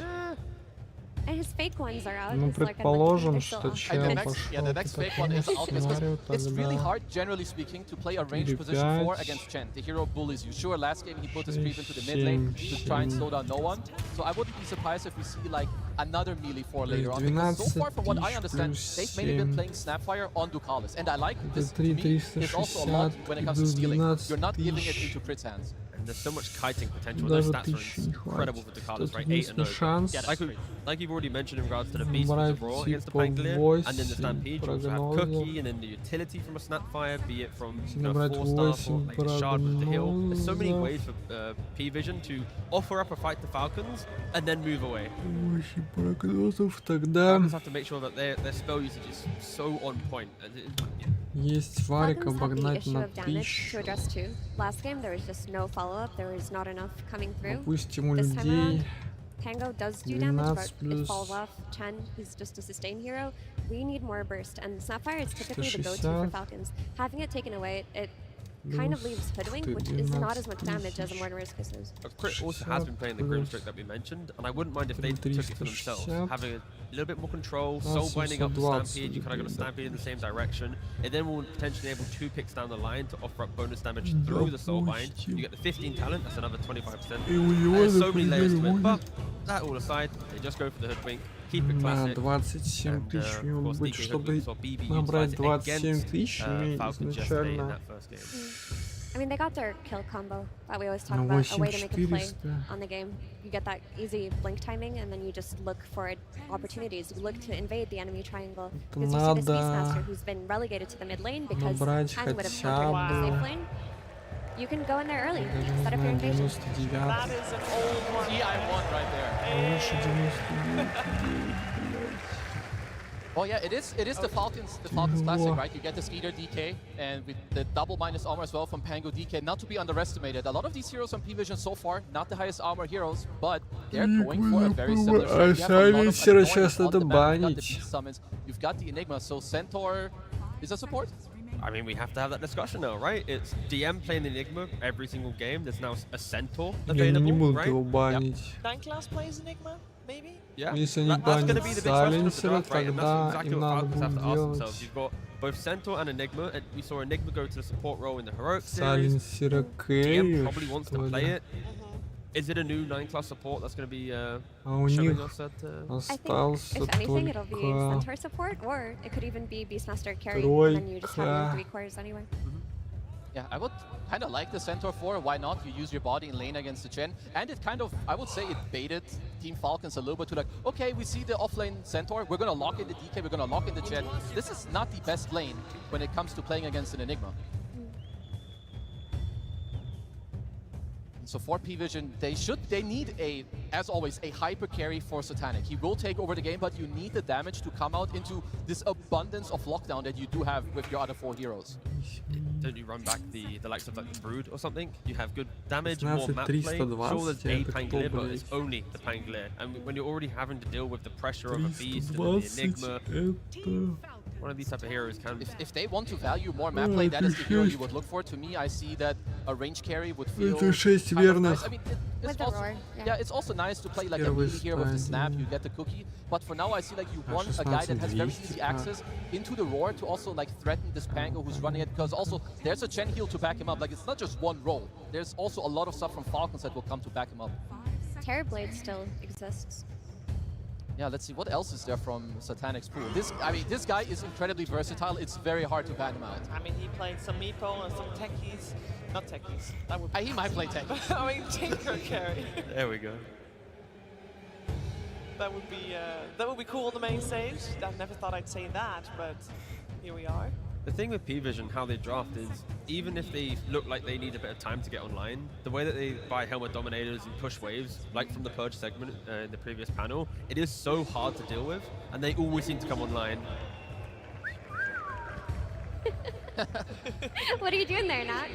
and his fake ones are out. Ну, It's like, предположим, they're что still out. чел the пошел next по fake one такому is out because сценарию, it's really тогда hard, generally speaking, to play a range 4, position 4 5, against Chen. The hero bullies you. Sure, last game he put his creep 6, into the mid lane 7, to try and 7. slow down no one. So I wouldn't be surprised if we see like another melee 4 То later есть on. Because so 12 far, from what I тысяч understand, плюс they've mainly been 7. playing Snapfire on Ducalis. And I like Это this. To me, is also a lot 3 when it360 comes to плюс skilling. 12 You're not giving it тысяч. into Crit's hands. and there's so much kiting potential. Those Даже stats 1000 не are incredible хватит. for Ducalis, Тут right? 8 and 0. единственный шанс Like you've already mentioned in regards to the beast брать with the raw against the типа Pangolier, and then the 8 Stampede, you also have прогнозов. Cookie, and then the utility from a Snapfire, be it from Если набрать 4-star or 8 like a shard with the hill. There's so many прогнозов. ways for P-Vision to offer up a fight to Falcons and then move away. 8 прогнозов, тогда Falcons have to make sure that their spell usage is so on point. And есть варик Falcons have the обогнать issue на of damage to 1000. address too. Last game there was just no follow-up. There was not enough coming through. Допустим, у This time around, людей Pango does do damage, but 12 it falls плюс off. Chen, he's just a sustain hero. We need more burst, and Snapfire is typically the go-to for 160. Falcons. Having it taken away, it kind of плюс leaves Hoodwink, which is not as much damage as a Mortimer's Kisses. Crit also has been playing the Grimstroke that we mentioned, and I wouldn't mind if they took it for themselves. 360. Having a little bit more control, soul binding up the 720 Stampede, you kind of got a Stampede in the same direction. It then will potentially enable 2 picks down the line to offer up bonus damage through the soul bind. You get the 15 talent, that's another 25%. И у него, There's so many layers to it, например, but будет that all aside, they just go for the Hoodwink, keep it на classic. 27 And, тысяч of у него course, быть, Sneaky чтобы Hoodwink saw BB набрать utilize it 27 against тысячами Falcons yesterday in изначально. that first game. I mean, they got their kill combo that we always talk На about, a way to make a play 8400. on the game. You get that easy blink timing, and then you just look for opportunities. You look to invade the enemy triangle. Это Because you see this надо Beastmaster who's been relegated to the mid lane because набрать Chen would have хотя countered the бы safe lane. You can go in there early, даже не set up your знаю, invasion. 99. That is an old one. TI1 right there. Лучше 99. Well, yeah, it is the Falcons classic, right? You get the Skeeter DK, and with the double minus armor as well from Pango DK, not to be underestimated. A lot of these heroes on P-Vision so far, not the highest armor heroes, but they're going for a very similar А shape. You have a lot of Сайленсера annoyance сейчас on надо the map. You've got the банить. beast summons, you've got the Enigma, so Centaur is a support? I mean, we have to have that discussion now, right? It's DM playing the Enigma every single game. There's now a Centaur Я не available, будут right? его банить. 9 class plays Enigma, maybe? Yeah. Если они That's going to банят be the big question of the Сайленсера, draft, right? And тогда that's exactly им what надо Falcons have будет to ask themselves. делать You've got both Centaur and Enigma, and we saw Enigma go to the support role in the Heroic series. Сайленсера DM Кэрри, probably wants to что play ли. it. Is it a new 9-class support that's going to be у showing них us at... остался If anything, it'll be только Centaur support, or it could even be Beastmaster carry, and then you just have your 3 cores anyway. Yeah, I would kind of like the Centaur 4. Why not? You use your body in lane against the Chen. And it kind of, I would say it baited Team Falcons a little bit to like, okay, we see the offlane Centaur. We're going to lock in the DK. We're going to lock in the Chen. This is not the best lane when it comes to playing against an Enigma. So for P-Vision, they need as always, a hyper carry for Satanic. He will take over the game, but you need the damage to come out into this abundance of lockdown that you do have with your other 4 heroes. Don't you run back the likes of like the Brood or something? You have good damage, more map 15320, play. Sure, there's a это Pangolier, кто, but it's блядь? only the Pangolier. And when you're already having to deal with the pressure of a Beast and then the 320 Enigma, это... one of these type of heroes can... If they want to value more map play, that is the hero you would look for. To me, I see that a range carry would feel Это 6 kind of верных. nice. I mean, it's also, yeah, it's also nice to play like a melee here with the snap, you get the cookie. But for now, I see like you want a guy that has very easy access into the roar to also like threaten this Pango who's running it, because also there's a Chen heal to back him up. Like it's not just one roll. There's also a lot of stuff from Falcons that will come to back him up. Terrorblade still exists. Yeah, let's see what else is there from Satanic's pool. This guy is incredibly versatile. It's very hard to ban him out. I mean, he played some Meepo and some Techies. Not Techies. That would be He might play Tech. I mean, Tinker carry. There we go. That would be cool on the main stage. I never thought I'd say that, but here we are. The thing with P-Vision, how they draft is, even if they look like they need a bit of time to get online, the way that they buy Helmet Dominators and push waves, like from the Purge segment in the previous panel, it is so hard to deal with, and they always seem to come online. What are you doing there, Nat?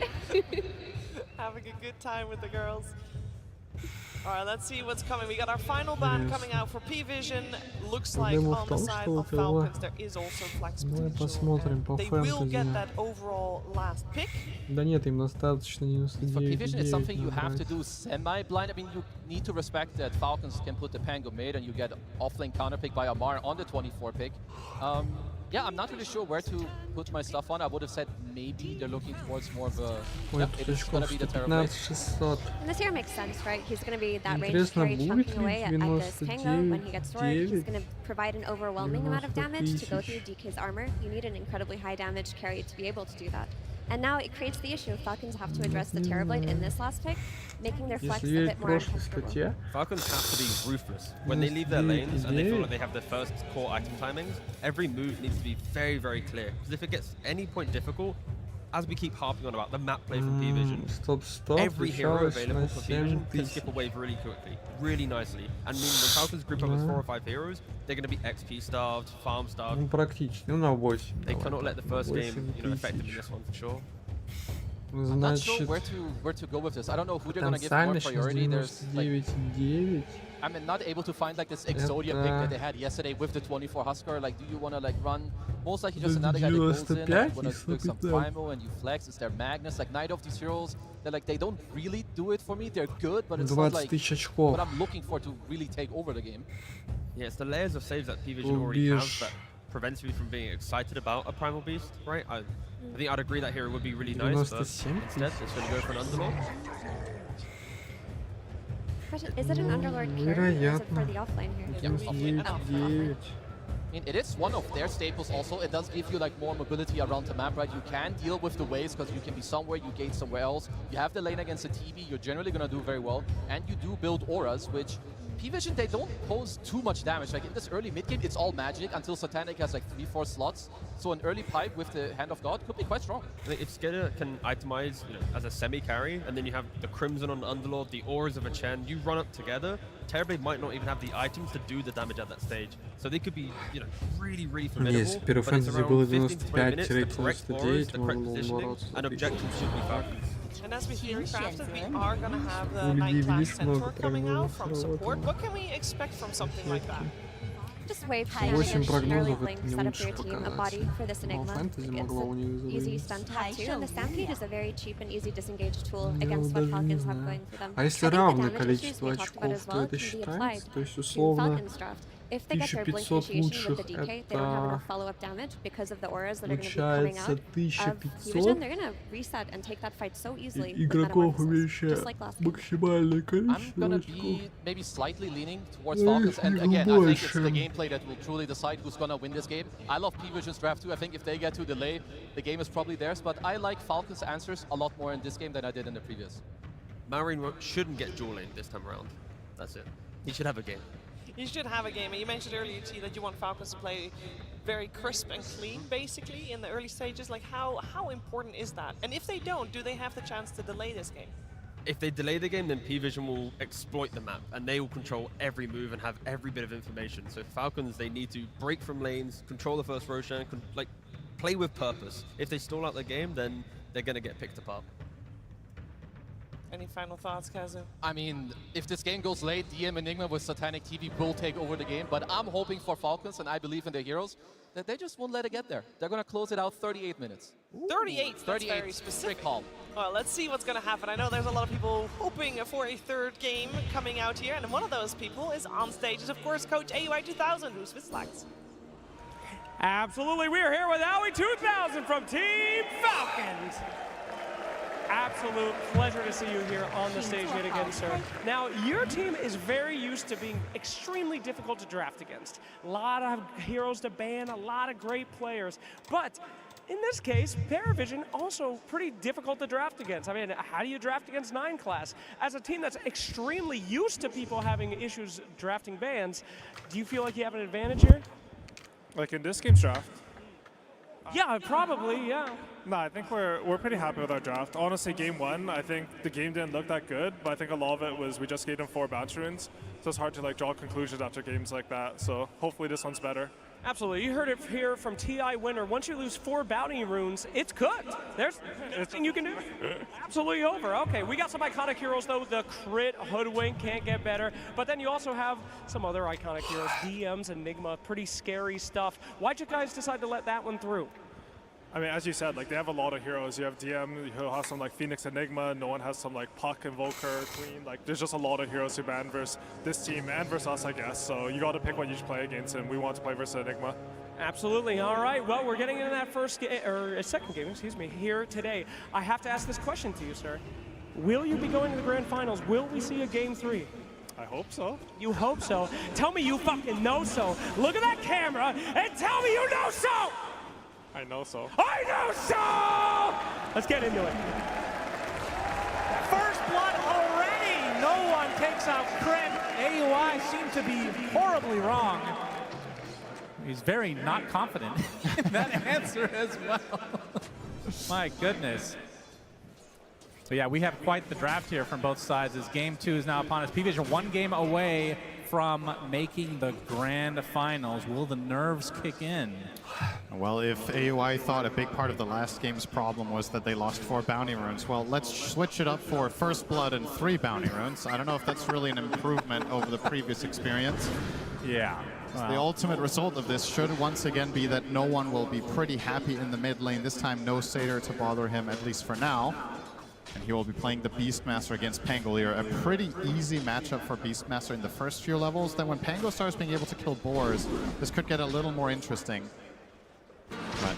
Having a good time with the girls. All right, let's see what's coming. We got our final ban coming out for P-Vision. Looks like on the side of Falcons there is also flex Давай potential. посмотрим по They will get фэнтези. that overall last pick. Да нет, им достаточно For P-Vision, it's something you 99,9 have to набрать. do semi-blind. I mean, you need to respect that Falcons can put the Pango mid and you get offlane counter pick by Amar on the 24 pick. Yeah, I'm not really sure where to put my stuff on. I would have said maybe they're looking towards more of a... Ой, Yep, it is тут going to be the Terrorblade. 15600. And this here makes sense, right? He's going to be that range Интересно, carry будет chunking ли away at this Tango when he gets stored. He's going to provide an overwhelming amount of damage to go through DK's armor. You need an incredibly high damage carry to be able to do that. And now it creates the issue. Falcons have to address the Terrorblade in this last pick, making their flex a Если верить bit more прошлой uncomfortable. статье, Falcons have to be ruthless. When they leave their lanes and they feel like they have the first core item timings, every move needs to be very, very clear. Because if it gets any point difficult, as we keep harping on about the map play from P-Vision, стоп, every hero включалось available на for P-Vision can 7000. skip a wave really quickly, really nicely. And I mean, when Falcons group up as 4 or 5 heroes, they're going to be XP starved, farm starved. Ну, практически, ну на 8. They давай cannot let the first game, 8000. affect them in this one for sure. I'm not sure Значит, where to go with this. I don't know who they're going to give more потенциально сейчас priority. There's like 99,9. I'm not able to find like this Exodia pick that they had yesterday with the 24 Husker. Like, do you want to like run most likely just another guy that goes in and you want to do some primal and you flex? Is there Magnus? Like, neither of these heroes, they don't really do it for me. They're good, but it's not 20 like 000 очков. what I'm looking for to really take over the game. Yeah, it's the layers of saves that P-Vision already have that prevents me from being excited about a Primal Beast, right? I think I'd agree that hero would be really nice, but 97 instead it's going to go for an Underlord. Question, is it an Underlord carry or is it for Вероятно. the offlane here? Yeah, offlane. 99,9. I mean, it is one of their staples also. It does give you like more mobility around the map, right? You can deal with the waves because you can be somewhere, you gate somewhere else. You have the lane against the TV, you're generally going to do very well. And you do build auras, which P-Vision, they don't pose too much damage. Like in this early mid-game, it's all magic until Satanic has like 3-4 slots. So an early pipe with the Hand of God could be quite strong. I think if Skidder can itemize, as a semi-carry, and then you have the Crimson on Underlord, the auras of a Chen, you run up together, Terrorblade might not even have the items to do the damage at that stage. So they could be, really, really formidable. Если первый but it's фэнтези around было 15 to 20 minutes, the correct auras, 95-99, the correct можно было positioning, бороться and за objectives should be Falcons. And as we theorycrafted, we are going to have the У людей 9-class есть много Centaur coming out from прогнозов support. What can we expect from something like that? Just wave 8 shenanigans, an early прогнозов blink, это не set up your лучше team, a показать. body for this Но Enigma. фэнтези It's могла у них an easy завалить. stun to have too, and the Stampede is a very cheap and easy disengage tool Я against what даже не Falcons have знаю. going for them. А если I think the равное damage issues количество we talked about очков, as то well это can be applied считается? То есть to условно Falcons draft. If they get their blink 1500 initiation with the лучших DK, they don't have это enough follow-up damage because of the auras that are going to be coming out получается of P-Vision. 1500 They're going to reset and take that fight so easily with игроков Metamorphosis, имеющих just like last game. максимальное I'm количество gonna очков. be maybe slightly leaning towards Эх, Falcons, and их again, I think it's больше. the gameplay that will truly decide who's gonna win this game. I love P-Vision's draft too. I think if they get to delay, the game is probably theirs, but I like Falcons' answers a lot more in this game than I did in the previous. Marine shouldn't get dual lane this time around. That's it. He should have a game. You should have a game. And you mentioned earlier, T, that you want Falcons to play very crisp and clean, basically, in the early stages. Like, how important is that? And if they don't, do they have the chance to delay this game? If they delay the game, then P-Vision will exploit the map, and they will control every move and have every bit of information. So Falcons, they need to break from lanes, control the first Roshan, like play with purpose. If they stall out the game, then they're going to get picked apart. Any final thoughts, Kazu? I mean, if this game goes late, DM Enigma with Satanic TV will take over the game, but I'm hoping for Falcons, and I believe in their heroes, that they just won't let it get there. They're going to close it out 38 minutes. 38, that's 38, very specific. strict call. Well, let's see what's going to happen. I know there's a lot of people hoping for a third game coming out here, and one of those people is on stage is, of course, Coach AUI 2000, who's Switzlax. Absolutely, we are here with AUI 2000 from Team Falcons. Absolute pleasure to see you here on the stage yet again, sir. Now, your team is very used to being extremely difficult to draft against. A lot of heroes to ban, a lot of great players. But in this case, Paravision also pretty difficult to draft against. I mean, how do you draft against 9 class? As a team that's extremely used to people having issues drafting bans, do you feel like you have an advantage here? Like in this game's draft? Yeah, probably, yeah. No, I think we're pretty happy with our draft. Honestly, game 1, I think the game didn't look that good, but I think a lot of it was we just gave them 4 bounty runes, so it's hard to like draw conclusions after games like that. So hopefully this one's better. Absolutely. You heard it here from TI Winner. Once you lose 4 bounty runes, it's cooked. There's nothing you can do. Absolutely over. Okay, we got some iconic heroes, though. The Crit, Hoodwink, can't get better. But then you also have some other iconic heroes. DMs, Enigma, pretty scary stuff. Why'd you guys decide to let that one through? I mean, as you said, like they have a lot of heroes. You have DM who has some like Phoenix Enigma. No one has some like Puck, Invoker, Queen. Like there's just a lot of heroes who ban versus this team and versus us, I guess. So you got to pick what you should play against, and we want to play versus Enigma. Absolutely. All right. Well, we're getting into that second game, excuse me, here today. I have to ask this question to you, sir. Will you be going to the grand finals? Will we see a game 3? I hope so. You hope so. Tell me you fucking know so. Look at that camera and tell me you know so. I know so. I know so! Let's get into it. First blood already! No one takes out Crit. AUI seem to be horribly wrong. He's very not confident in that answer as well. My goodness. So yeah, we have quite the draft here from both sides as game 2 is now upon us. P-Vision 1 game away from making the grand finals. Will the nerves kick in? Well, if AUI thought a big part of the last game's problem was that they lost 4 bounty runes, well, let's switch it up for First Blood and 3 bounty runes. I don't know if that's really an improvement over the previous experience. Yeah. The ultimate result of this should once again be that no one will be pretty happy in the mid lane. This time, no Satyr to bother him, at least for now. And he will be playing the Beastmaster against Pangolier. A pretty easy matchup for Beastmaster in the first few levels. Then when Pango starts being able to kill boars, this could get a little more interesting. But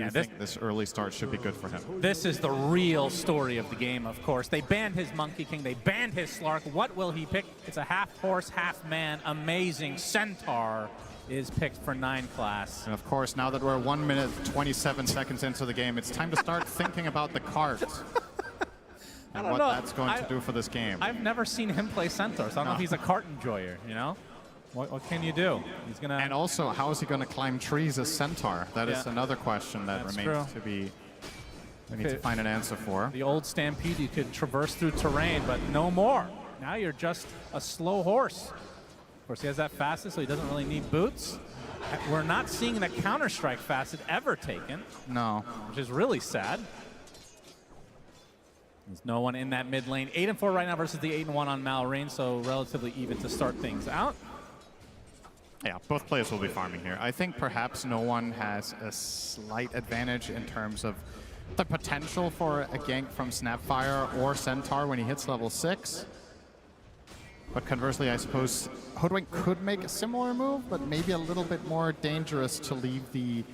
I think this early start should be good for him. This is the real story of the game, of course. They banned his Monkey King. They banned his Slark. What will he pick? It's a half horse, half man. Amazing. Centaur is picked for 9 class. And of course, now that we're 1 minute 27 seconds into the game, it's time to start thinking about the cart and what that's going to do for this game. I've never seen him play Centaur, so I don't know if he's a cart enjoyer, you know? What can you do? He's gonna. And also, how is he going to climb trees as Centaur? That is another question that remains to be. We need to find an answer for. The old Stampede, you could traverse through terrain, but no more. Now you're just a slow horse. Of course, he has that facet, so he doesn't really need boots. We're not seeing the Counter-Strike facet ever taken. No. Which is really sad. There's no one in that mid lane. 8-4 right now versus the 8-1 on Malrain, so relatively even to start things out. Yeah, both players will be farming here. I think perhaps no one has a slight advantage in terms of the potential for a gank from Snapfire or Centaur when he hits level 6. But conversely, I suppose Hoodwink could make a similar move, but maybe a little bit more dangerous to leave the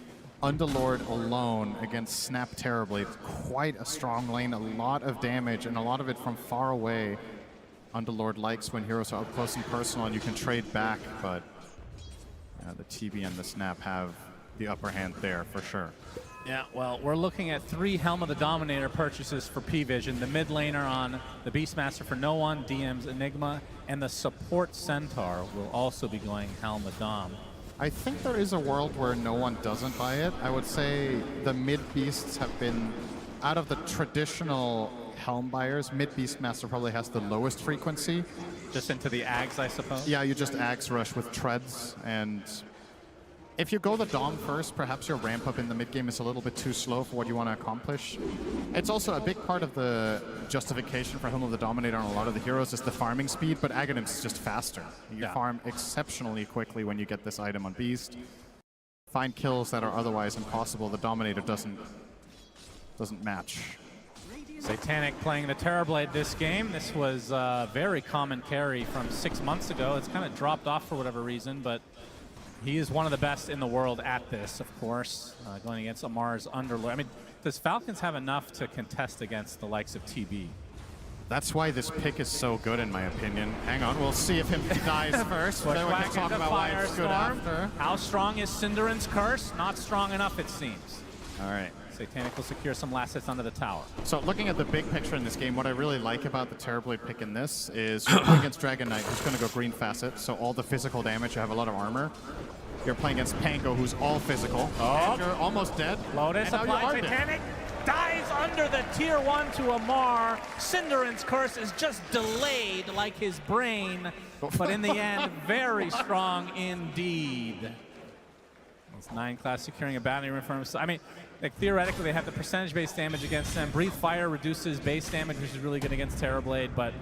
Underlord alone against Snap Terrorblade. Quite a strong lane, a lot of damage, and a lot of it from far away. Underlord likes when heroes are up close and personal and you can trade back, but the TB and the Snap have the upper hand there for sure. Yeah, well, we're looking at 3 Helm of the Dominator purchases for P-Vision. The mid laner on the Beastmaster for no one, DM's Enigma, and the support Centaur will also be going Helm of Dom. I think there is a world where no one doesn't buy it. I would say the mid beasts have been, out of the traditional Helm buyers, mid Beastmaster probably has the lowest frequency. Just into the Ags, I suppose? Yeah, you just Ags rush with treads, and if you go the Dom first, perhaps your ramp up in the mid game is a little bit too slow for what you want to accomplish. It's also a big part of the justification for Helm of the Dominator on a lot of the heroes is the farming speed, but Aghanim's just faster. You farm exceptionally quickly when you get this item on Beast. Find kills that are otherwise impossible. The Dominator doesn't match. Satanic playing the Terrorblade this game. This was a very common carry from 6 months ago. It's kind of dropped off for whatever reason, but he is one of the best in the world at this, of course, going against Amar's Underlord. I mean, does Falcons have enough to contest against the likes of TB? That's why this pick is so good, in my opinion. Hang on, we'll see if him dies first. Then we can talk about why it's good after. How strong is Cinderan's Curse? Not strong enough, it seems. All right. Satanic will secure some last hits under the tower. So looking at the big picture in this game, what I really like about the Terrorblade pick in this is you're playing against Dragon Knight, who's going to go green facet, so all the physical damage, you have a lot of armor. You're playing against Pango, who's all physical. And you're almost dead. Lotus applies. Satanic dives under the tier 1 to Amar. Cinderan's Curse is just delayed like his brain, but in the end, very strong indeed. It's 9 class securing a bounty room for himself. I mean, like, theoretically, they have the percentage-based damage against them. Breathe Fire reduces base damage, which is really good against Terrorblade, but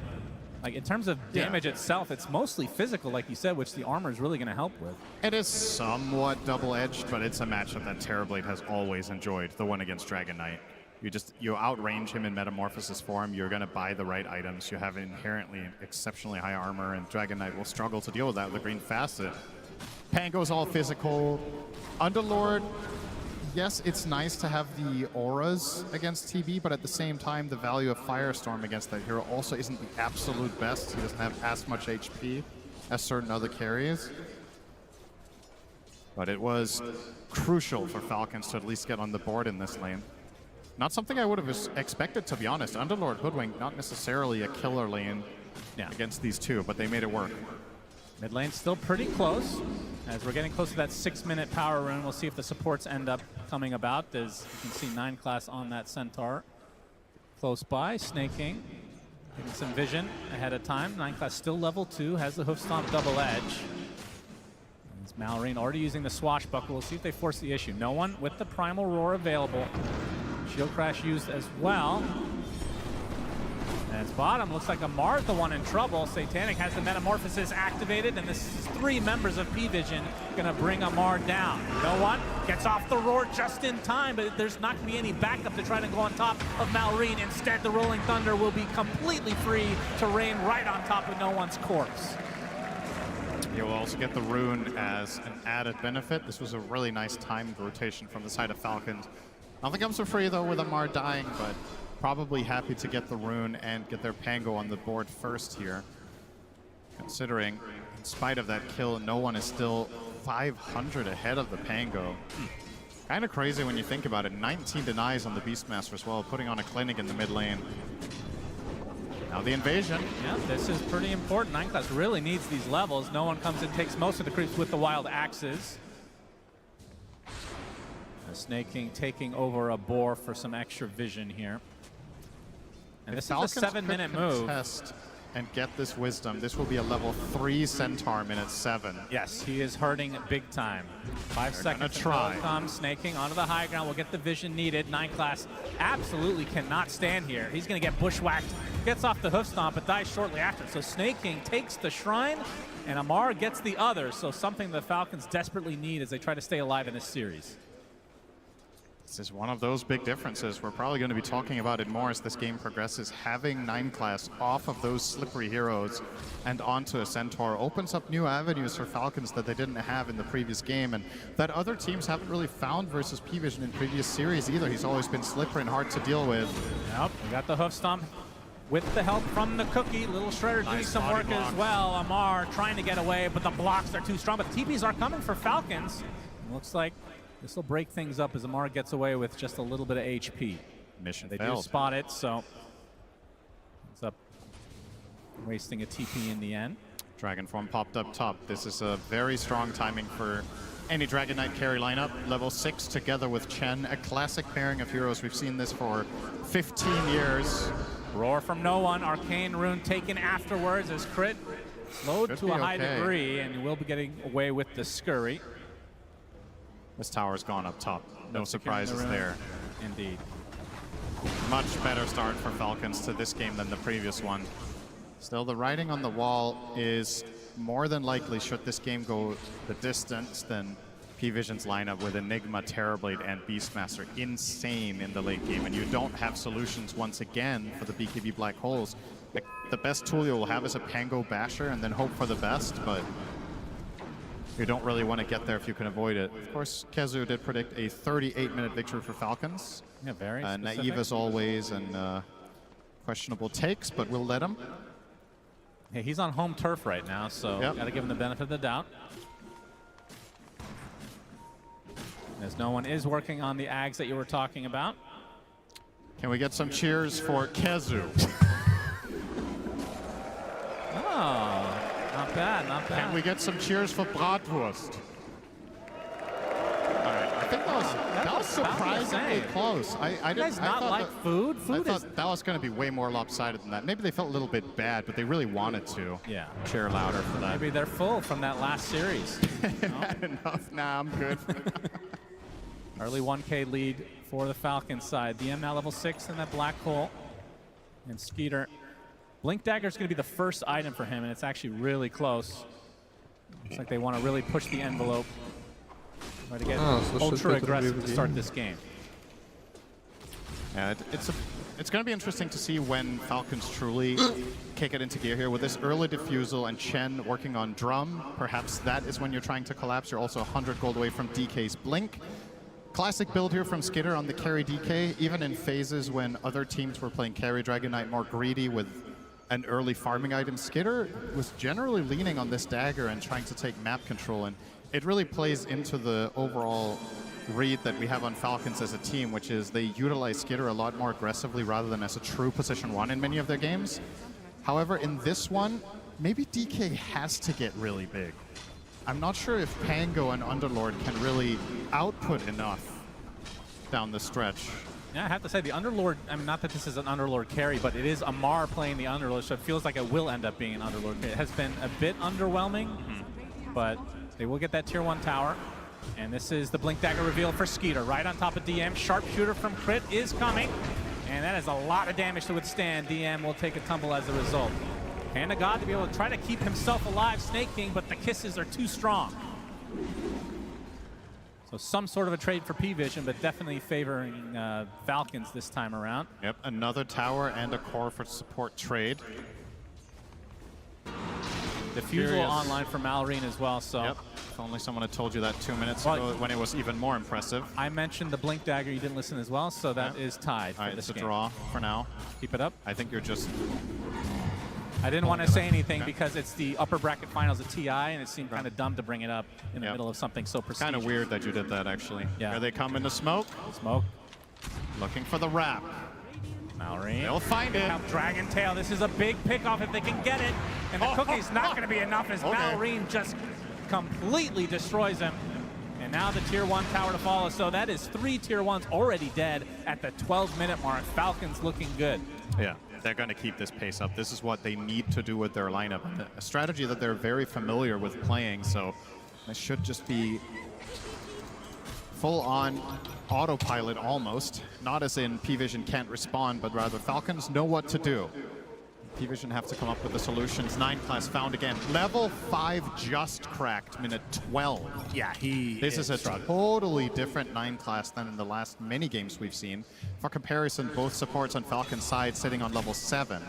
like, in terms of damage itself, it's mostly physical, like you said, which the armor is really going to help with. It is somewhat double-edged, but it's a matchup that Terrorblade has always enjoyed, the one against Dragon Knight. You outrange him in Metamorphosis form, you're going to buy the right items, you have inherently exceptionally high armor, and Dragon Knight will struggle to deal with that with the green facet. Pango's all physical. Underlord, yes, it's nice to have the auras against TB, but at the same time, the value of Firestorm against that hero also isn't the absolute best. He doesn't have as much HP as certain other carries. But it was crucial for Falcons to at least get on the board in this lane. Not something I would have expected, to be honest. Underlord Hoodwink, not necessarily a killer lane against these two, but they made it work. Mid lane's still pretty close. As we're getting close to that 6-minute power rune, we'll see if the supports end up coming about. As you can see, 9 class on that Centaur. Close by, snaking. Getting some vision ahead of time. 9 class still level 2, has the hoof stomp double edge. It's Malrine already using the swashbuckle. We'll see if they force the issue. No one with the primal roar available. Shield crash used as well. And it's bottom. Looks like Amar's the one in trouble. Satanic has the Metamorphosis activated, and this is 3 members of P-Vision gonna bring Amar down. No one gets off the roar just in time, but there's not gonna be any backup to try to go on top of Malrine. Instead, the Rolling Thunder will be completely free to rain right on top of no one's corpse. You will also get the rune as an added benefit. This was a really nice timed rotation from the side of Falcons. Nothing comes for free, though, with Amar dying, but probably happy to get the rune and get their Pango on the board first here. Considering, in spite of that kill, no one is still 500 ahead of the Pango. Kind of crazy when you think about it. 19 denies on the Beastmaster as well, putting on a clinic in the mid lane. Now the invasion. Yeah, this is pretty important. 9 class really needs these levels. No one comes and takes most of the creeps with the wild axes. Snake King taking over a boar for some extra vision here. And this is a 7-minute move. And get this wisdom. This will be a level 3 Centaur minute 7. Yes, he is hurting big time. 5 seconds to try. Come snaking onto the high ground. Will get the vision needed. 9 class absolutely cannot stand here. He's going to get bushwhacked. Gets off the hoof stomp, but dies shortly after. So Snake King takes the shrine, and Amar gets the other. So something the Falcons desperately need as they try to stay alive in this series. This is one of those big differences. We're probably going to be talking about it more as this game progresses. Having 9 class off of those slippery heroes and onto a Centaur opens up new avenues for Falcons that they didn't have in the previous game, and that other teams haven't really found versus P-Vision in previous series either. He's always been slippery and hard to deal with. Yep, we got the hoof stomp with the help from the Cookie. Little Shredder doing some work as well. Amar trying to get away, but the blocks are too strong. But the TPs are coming for Falcons. Looks like this will break things up as Amar gets away with just a little bit of HP. Mission They failed. do spot it, so it's up, wasting a TP in the end. Dragon form popped up top. This is a very strong timing for any Dragon Knight carry lineup. Level 6 together with Chen, a classic pairing of heroes. We've seen this for 15 years. Roar from no one. Arcane Rune taken afterwards as Crit slowed Should to be a high okay. degree, and you will be getting away with the Scurry. This tower's gone up top. No That's securing the surprises rune. there. Indeed. Much better start for Falcons to this game than the previous one. Still, the writing on the wall is more than likely, should this game go the distance, than P-Vision's lineup with Enigma, Terrorblade, and Beastmaster insane in the late game. And you don't have solutions once again for the BKB Black Holes. The best tool you'll have is a Pango Basher and then hope for the best, but you don't really want to get there if you can avoid it. Of course, Kezu did predict a 38-minute victory for Falcons. Yeah, very naive as always, and questionable takes, but we'll let him. Hey, he's on home turf right now, so Yep. gotta give him the benefit of the doubt. As no one is working on the Ags that you were talking about. Can we get some cheers for Kezu? Oh, not bad, not bad. Can we get some cheers for Bratwurst? All right, I think that was surprisingly close. I You guys didn't. not I like thought food? I Food is... thought that was going to be way more lopsided than that. Maybe they felt a little bit bad, but they really wanted to. Yeah. Cheer louder for that. Maybe they're full from that last series. Enough. Nah, I'm good. Early 1K lead for the Falcons side. DM now level 6 in that black hole. And Skeeter. Blink Dagger is going to be the first item for him, and it's actually really close. Looks like they want to really push the envelope. Try to get ultra aggressive to start this game. Yeah, it's going to be interesting to see when Falcons truly kick it into gear here. With this early defusal and Chen working on drum, perhaps that is when you're trying to collapse. You're also 100 gold away from DK's Blink. Classic build here from Skitter on the carry DK, even in phases when other teams were playing carry Dragon Knight more greedy with an early farming item. Skitter was generally leaning on this dagger and trying to take map control, and it really plays into the overall read that we have on Falcons as a team, which is they utilize Skitter a lot more aggressively rather than as a true position 1 in many of their games. However, in this one, maybe DK has to get really big. I'm not sure if Pango and Underlord can really output enough down the stretch. Yeah, I have to say, the Underlord, I mean, not that this is an Underlord carry, but it is Amar playing the Underlord, so it feels like it will end up being an Underlord carry. It has been a bit underwhelming, but they will get that tier 1 tower. And this is the Blink Dagger reveal for Skeeter, right on top of DM. Sharpshooter from Crit is coming, and that is a lot of damage to withstand. DM will take a tumble as a result. Hand of God to be able to try to keep himself alive, Snake King, but the kisses are too strong. So some sort of a trade for P-Vision, but definitely favoring Falcons this time around. Yep, another tower and a core for support trade. Defusal online for Malrine as well, so. Yep. If only someone had told you that 2 minutes ago when it was even more impressive. I mentioned the Blink Dagger, you didn't listen as well, so that is tied for this it's a game. draw for now. Keep it up. I think you're just... I didn't want to say anything because it's the upper bracket finals of TI, and it seemed kind of dumb to bring it up in the middle of something so prestigious. Kind of weird that you did that, actually. Yeah. Here they come into smoke. Smoke. Looking for the wrap. Malrine. They'll find it. Dragon Tail. This is a big pickoff if they can get it. And the cookie's not going to be enough as Malrine just completely destroys him. And now the tier 1 tower to follow. So that is 3 tier 1s already dead at the 12-minute mark. Falcons looking good. Yeah, they're going to keep this pace up. This is what they need to do with their lineup. A strategy that they're very familiar with playing. So this should just be full-on autopilot almost. Not as in P-Vision can't respond, but rather Falcons know what to do. P-Vision have to come up with the solutions. 9 class found again. Level 5 just cracked, minute 12. Yeah, This is a totally different 9 class than in the last many games we've seen. For comparison, both supports on Falcon's side sitting on level 7.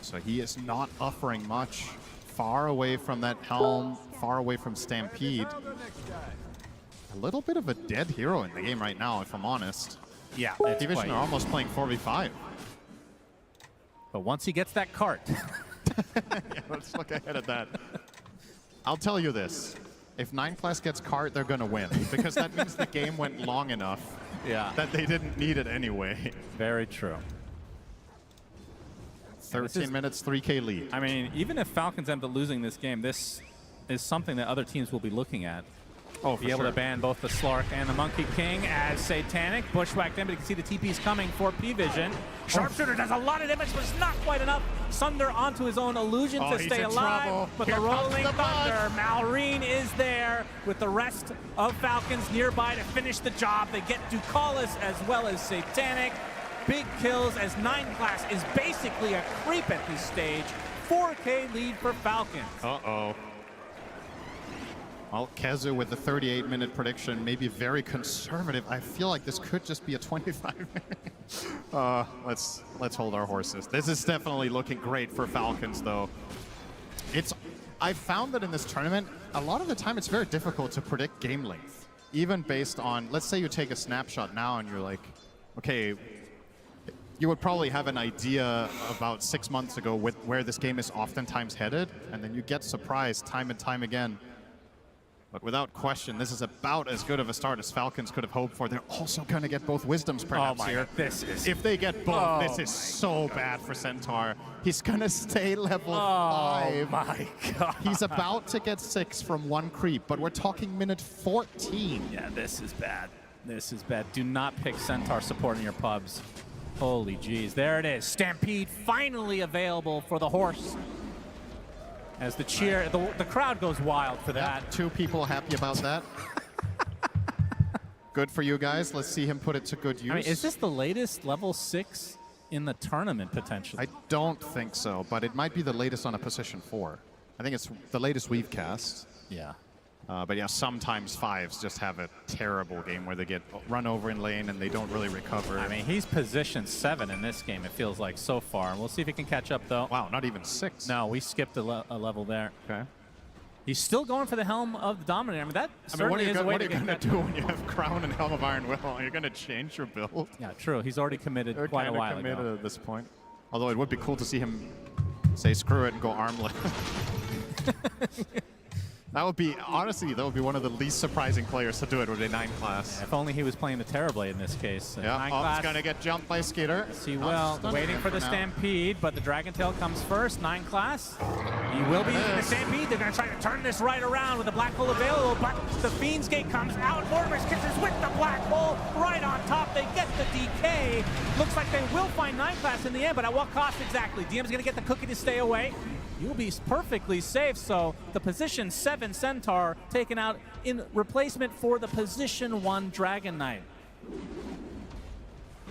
So he is not offering much. Far away from that helm, far away from Stampede. A little bit of a dead hero in the game right now, if I'm honest. Yeah, P-Vision are almost playing 4v5. But once he gets that cart. Yeah, let's look ahead at that. I'll tell you this. If 9 class gets cart, they're going to win. Because that means the game went long enough that they didn't need it anyway. Very true. 13 minutes, 3K lead. I mean, even if Falcons end up losing this game, this is something that other teams will be looking at. Oh, for be able sure. to ban both the Slark and the Monkey King as Satanic bushwhacked in, but you can see the TP's coming for P-Vision. Sharpshooter does a lot of damage, but it's not quite enough. Sunder onto his own illusion to stay alive, trouble. but Here the comes Rolling the Thunder, Malrine is there with the rest of Falcons nearby to finish the job. They get Ducalis as well as Satanic. Big kills as 9 class is basically a creep at this stage. 4K lead for Falcons. Uh-oh. Well, Kezu with the 38-minute prediction, maybe very conservative. I feel like this could just be a 25-minute. Let's hold our horses. This is definitely looking great for Falcons, though. I found that in this tournament, a lot of the time it's very difficult to predict game length. Even based on, let's say you take a snapshot now and you're like, okay, you would probably have an idea about 6 months ago with where this game is oftentimes headed, and then you get surprised time and time again. But without question, this is about as good of a start as Falcons could have hoped for. They're also going to get both Wisdoms perhaps here. If they get both, this is so bad for Centaur. He's going to stay level 5. Oh my god. He's about to get 6 from 1 creep, but we're talking minute 14. Yeah, this is bad. This is bad. Do not pick Centaur support in your pubs. Holy jeez. There it is. Stampede finally available for the horse. As the cheer, the crowd goes wild for that. Yeah, 2 people happy about that. Good for you guys. Let's see him put it to good use. I mean, is this the latest level 6 in the tournament, potentially? I don't think so, but it might be the latest on a position 4. I think it's the latest we've cast. Yeah. But yeah, sometimes 5s just have a terrible game where they get run over in lane and they don't really recover. I mean, he's position 7 in this game, it feels like, so far. We'll see if he can catch up, though. Wow, not even 6. No, we skipped a level there. Okay. He's still going for the Helm of the Dominator. I mean, that certainly is a way to get what are you going to do when you have Crown and Helm of Iron Will? You're going to change your build? Yeah, true. He's already committed They're quite a while committed ago. at this point. Although it would be cool to see him say screw it and go armlet. That would be, honestly, that would be one of the least surprising players to do it with a 9 class. If only he was playing the Terrorblade in this case. Yeah, 9 he's class. going to get jumped by Skater. Yes, he will. Waiting for the Stampede, but the Dragon Tail comes first. 9 class. He will be using the Stampede. They're going to try to turn this right around with the Black Hole available, but the Fiend's Gate comes out. Mortimer's Kisses with the Black Hole right on top. They get the DK. Looks like they will find 9 class in the end, but at what cost exactly? DM's going to get the cookie to stay away. You'll be perfectly safe, so the position 7 Centaur taken out in replacement for the position 1 Dragon Knight.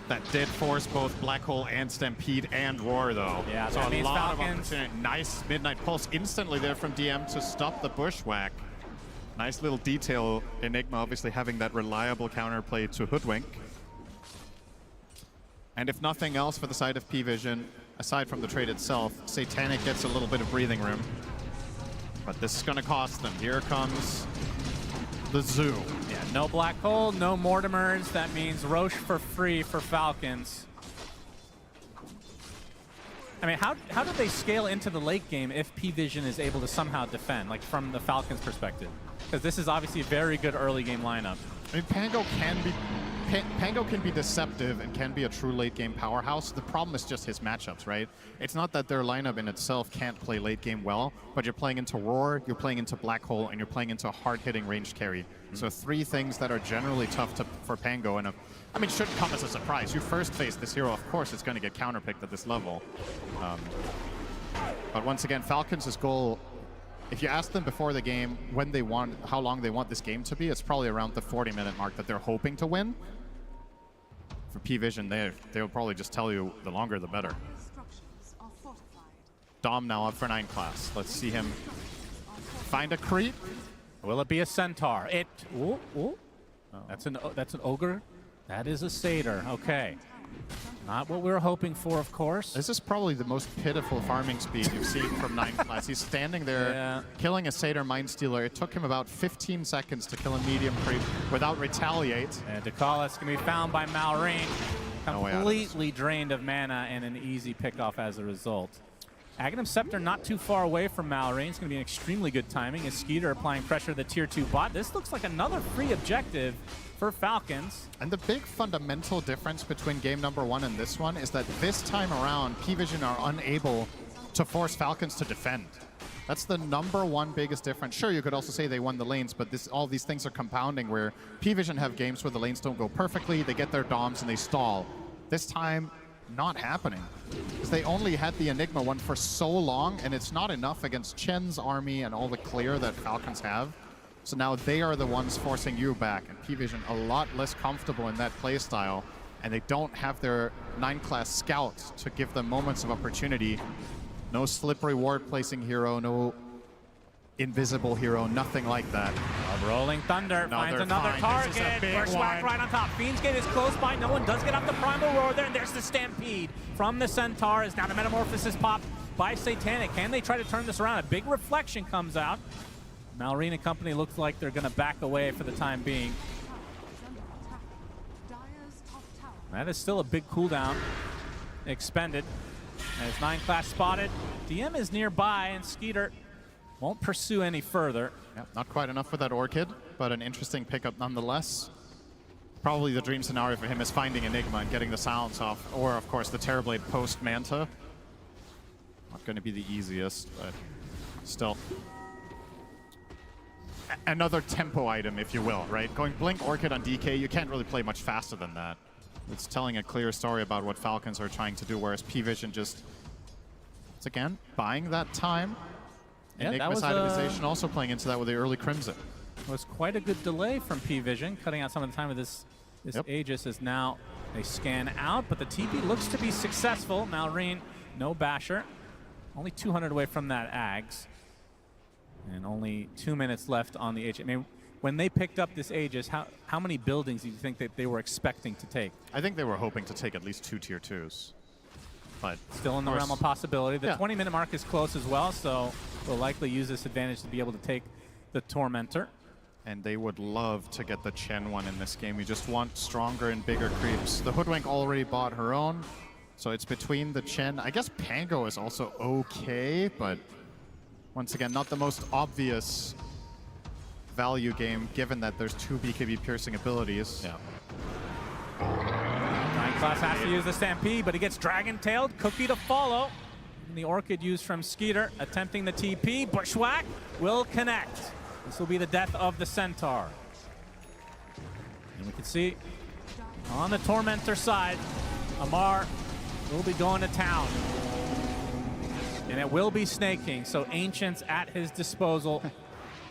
That did force both Black Hole and Stampede and Roar, though. Yeah, so that a means lot of Falcons. opportunity. Nice Midnight Pulse instantly there from DM to stop the bushwhack. Nice little detail. Enigma obviously having that reliable counterplay to Hoodwink. And if nothing else for the side of P-Vision, aside from the trade itself, Satanic gets a little bit of breathing room. But this is going to cost them. Here comes the Zoo. Yeah, no Black Hole, no Mortimers. That means Roche for free for Falcons. I mean, how do they scale into the late game if P-Vision is able to somehow defend, like from the Falcons' perspective? Because this is obviously a very good early game lineup. I mean, Pango can be deceptive and can be a true late game powerhouse. The problem is just his matchups, right? It's not that their lineup in itself can't play late game well, but you're playing into Roar, you're playing into Black Hole, and you're playing into a hard-hitting ranged carry. So 3 things that are generally tough for Pango, and I mean, shouldn't come as a surprise. You first face this hero, of course it's going to get counterpicked at this level. But once again, Falcons' goal, if you ask them before the game when they want, how long they want this game to be, it's probably around the 40-minute mark that they're hoping to win. For P-Vision, they'll probably just tell you the longer the better. Dom now up for 9 class. Let's see him find a creep. Will it be a centaur? Ooh. That's an ogre. That is a satyr. Okay. Not what we were hoping for, of course. This is probably the most pitiful farming speed you've seen from 9 class. He's standing there killing a satyr mind stealer. It took him about 15 seconds to kill a medium creep without retaliate. And Dakalis can be found by Malrine. Completely drained of mana and an easy pickoff as a result. Aghanim Scepter not too far away from Malrine. It's going to be an extremely good timing as Skeeter applying pressure to the tier 2 bot. This looks like another free objective for Falcons. And the big fundamental difference between game number 1 and this one is that this time around, P-Vision are unable to force Falcons to defend. That's the number 1 biggest difference. Sure, you could also say they won the lanes, but all these things are compounding where P-Vision have games where the lanes don't go perfectly, they get their DOMs and they stall. This time, not happening. Because they only had the Enigma one for so long, and it's not enough against Chen's army and all the clear that Falcons have. So now they are the ones forcing you back, and P-Vision a lot less comfortable in that playstyle, and they don't have their 9 class scout to give them moments of opportunity. No slippery ward placing hero, no invisible hero, nothing like that. Rolling Thunder finds another target. Bushwhack right on top. Fiend's Gate is close by. No one does get off the Primal Roar there, and there's the Stampede from the Centaur. Is now the Metamorphosis pop by Satanic. Can they try to turn this around? A big reflection comes out. Malrine and company looks like they're going to back away for the time being. That is still a big cooldown expended. As 9 class spotted. DM is nearby, and Skeeter won't pursue any further. Yeah, not quite enough for that Orchid, but an interesting pickup nonetheless. Probably the dream scenario for him is finding Enigma and getting the sounds off, or of course the Terrorblade post Manta. Not going to be the easiest, but still. Another tempo item, if you will, right? Going Blink Orchid on DK, you can't really play much faster than that. It's telling a clear story about what Falcons are trying to do, whereas P-Vision just, once again, buying that time. Yeah, Enigma's itemization also playing into that with the early Crimson. It was quite a good delay from P-Vision, cutting out some of the time of this Aegis as now they scan out, but the TP looks to be successful. Malrine, no Basher. Only 200 away from that Ags. And only 2 minutes left on the Aegis. I mean, when they picked up this Aegis, how many buildings do you think that they were expecting to take? I think they were hoping to take at least 2 tier 2s. But still in the realm of possibility. The 20-minute mark is close as well, so they'll likely use this advantage to be able to take the Tormentor. And they would love to get the Chen one in this game. You just want stronger and bigger creeps. The Hoodwink already bought her own, so it's between the Chen. I guess Pango is also okay, but once again, not the most obvious value game, given that there's 2 BKB piercing abilities. Yeah. 9 class has to use the Stampede, but he gets Dragon-tailed. Cookie to follow. And the Orchid used from Skeeter, attempting the TP. Bushwhack will connect. This will be the death of the Centaur. And we can see on the Tormentor side, Amar will be going to town. And it will be snaking, so Ancients at his disposal.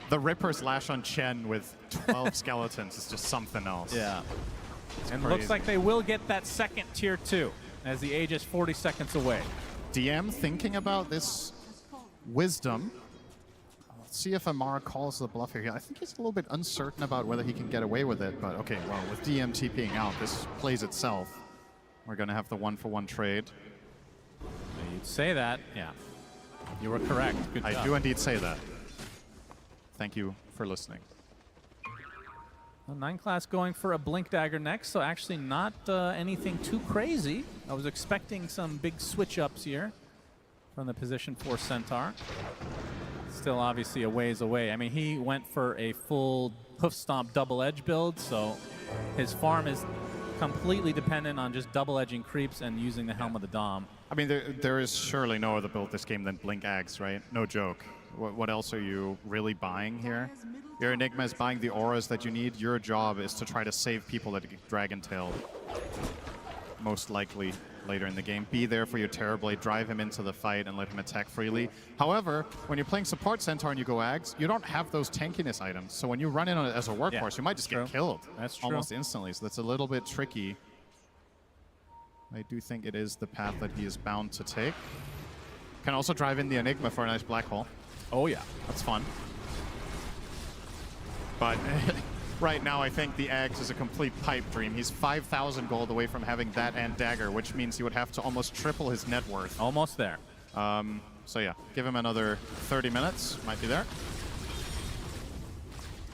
The Ripper's Lash on Chen with 12 skeletons is just something else. Yeah. It's and crazy. looks like they will get that second tier 2 as the Aegis 40 seconds away. DM thinking about this Wisdom. Let's see if Amar calls the bluff here. I think he's a little bit uncertain about whether he can get away with it, but okay, well, with DM TPing out, this plays itself. We're going to have the 1-for-1 trade. You'd say that, yeah. You were correct. Good job. I do indeed say that. Thank you for listening. Well, 9 class going for a Blink Dagger next, so actually not anything too crazy. I was expecting some big switch-ups here from the position for Centaur. Still obviously a ways away. I mean, he went for a full Hoof Stomp double edge build, so his farm is completely dependent on just double edging creeps and using the Helm of the Dom. I mean, there is surely no other build this game than Blink Ags, right? No joke. What else are you really buying here? Your Enigma is buying the auras that you need. Your job is to try to save people that get Dragon-tailed. Most likely later in the game. Be there for your Terrorblade, drive him into the fight, and let him attack freely. However, when you're playing support Centaur and you go Ags, you don't have those tankiness items. So when you run in on it as a workhorse, you might just get killed almost instantly. So that's a little bit tricky. I do think it is the path that he is bound to take. Can also drive in the Enigma for a nice black hole. Oh yeah, that's fun. But right now, I think the Axe is a complete pipe dream. He's 5,000 gold away from having that and dagger, which means he would have to almost triple his net worth. Almost there. So yeah, give him another 30 minutes. Might be there.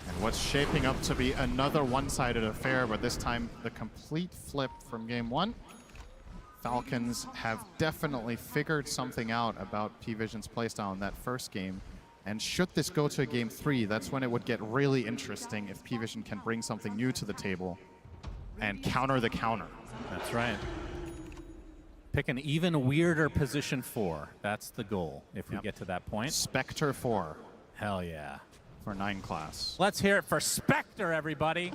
And what's shaping up to be another one-sided affair, but this time the complete flip from game 1. Falcons have definitely figured something out about P-Vision's playstyle in that first game. And should this go to a game 3, that's when it would get really interesting if P-Vision can bring something new to the table and counter the counter. That's right. Pick an even weirder position 4. That's the goal if we get to that point. Spectre 4. Hell yeah. For 9 class. Let's hear it for Spectre, everybody.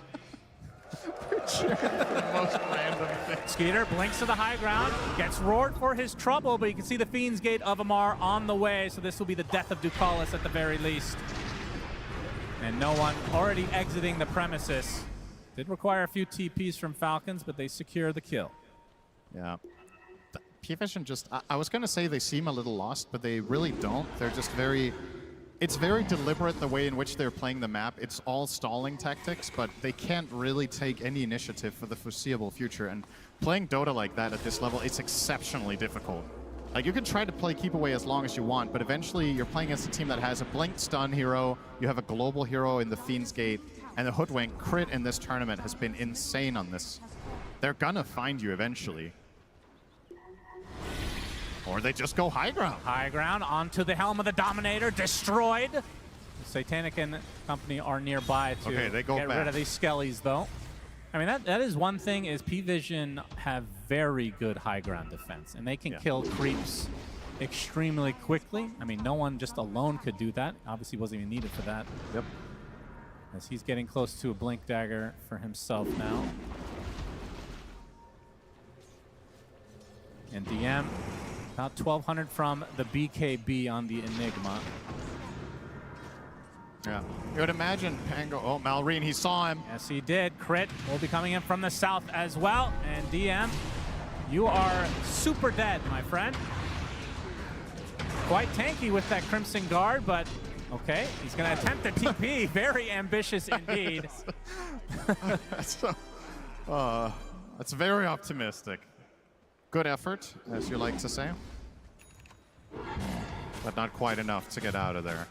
Most random thing. Skeeter blinks to the high ground, gets roared for his trouble, but you can see the Fiend's Gate of Amar on the way, so this will be the death of Ducalis at the very least. And no one already exiting the premises. Did require a few TPs from Falcons, but they secure the kill. Yeah. P-Vision just, I was going to say they seem a little lost, but they really don't. They're just very... It's very deliberate the way in which they're playing the map. It's all stalling tactics, but they can't really take any initiative for the foreseeable future. And playing Dota like that at this level, it's exceptionally difficult. Like, you can try to play keep away as long as you want, but eventually you're playing against a team that has a blink stun hero, you have a global hero in the Fiend's Gate, and the Hoodwink crit in this tournament has been insane on this. They're gonna find you eventually. Or they just go high ground. High ground onto the Helm of the Dominator, destroyed. Satanic and company are nearby to they go get back. rid of these skellies, though. I mean, that is one thing, is P-Vision have very good high ground defense, and they can kill creeps extremely quickly. I mean, no one just alone could do that. Obviously wasn't even needed for that. Yep. As he's getting close to a blink dagger for himself now. And DM, about 1,200 from the BKB on the Enigma. Yeah. You would imagine Pango. Oh, Malrine, he saw him. Yes, he did. Crit will be coming in from the south as well. And DM, you are super dead, my friend. Quite tanky with that Crimson Guard, but okay. He's going to attempt the TP. Very ambitious indeed. That's very optimistic. Good effort, as you like to say. But not quite enough to get out of there.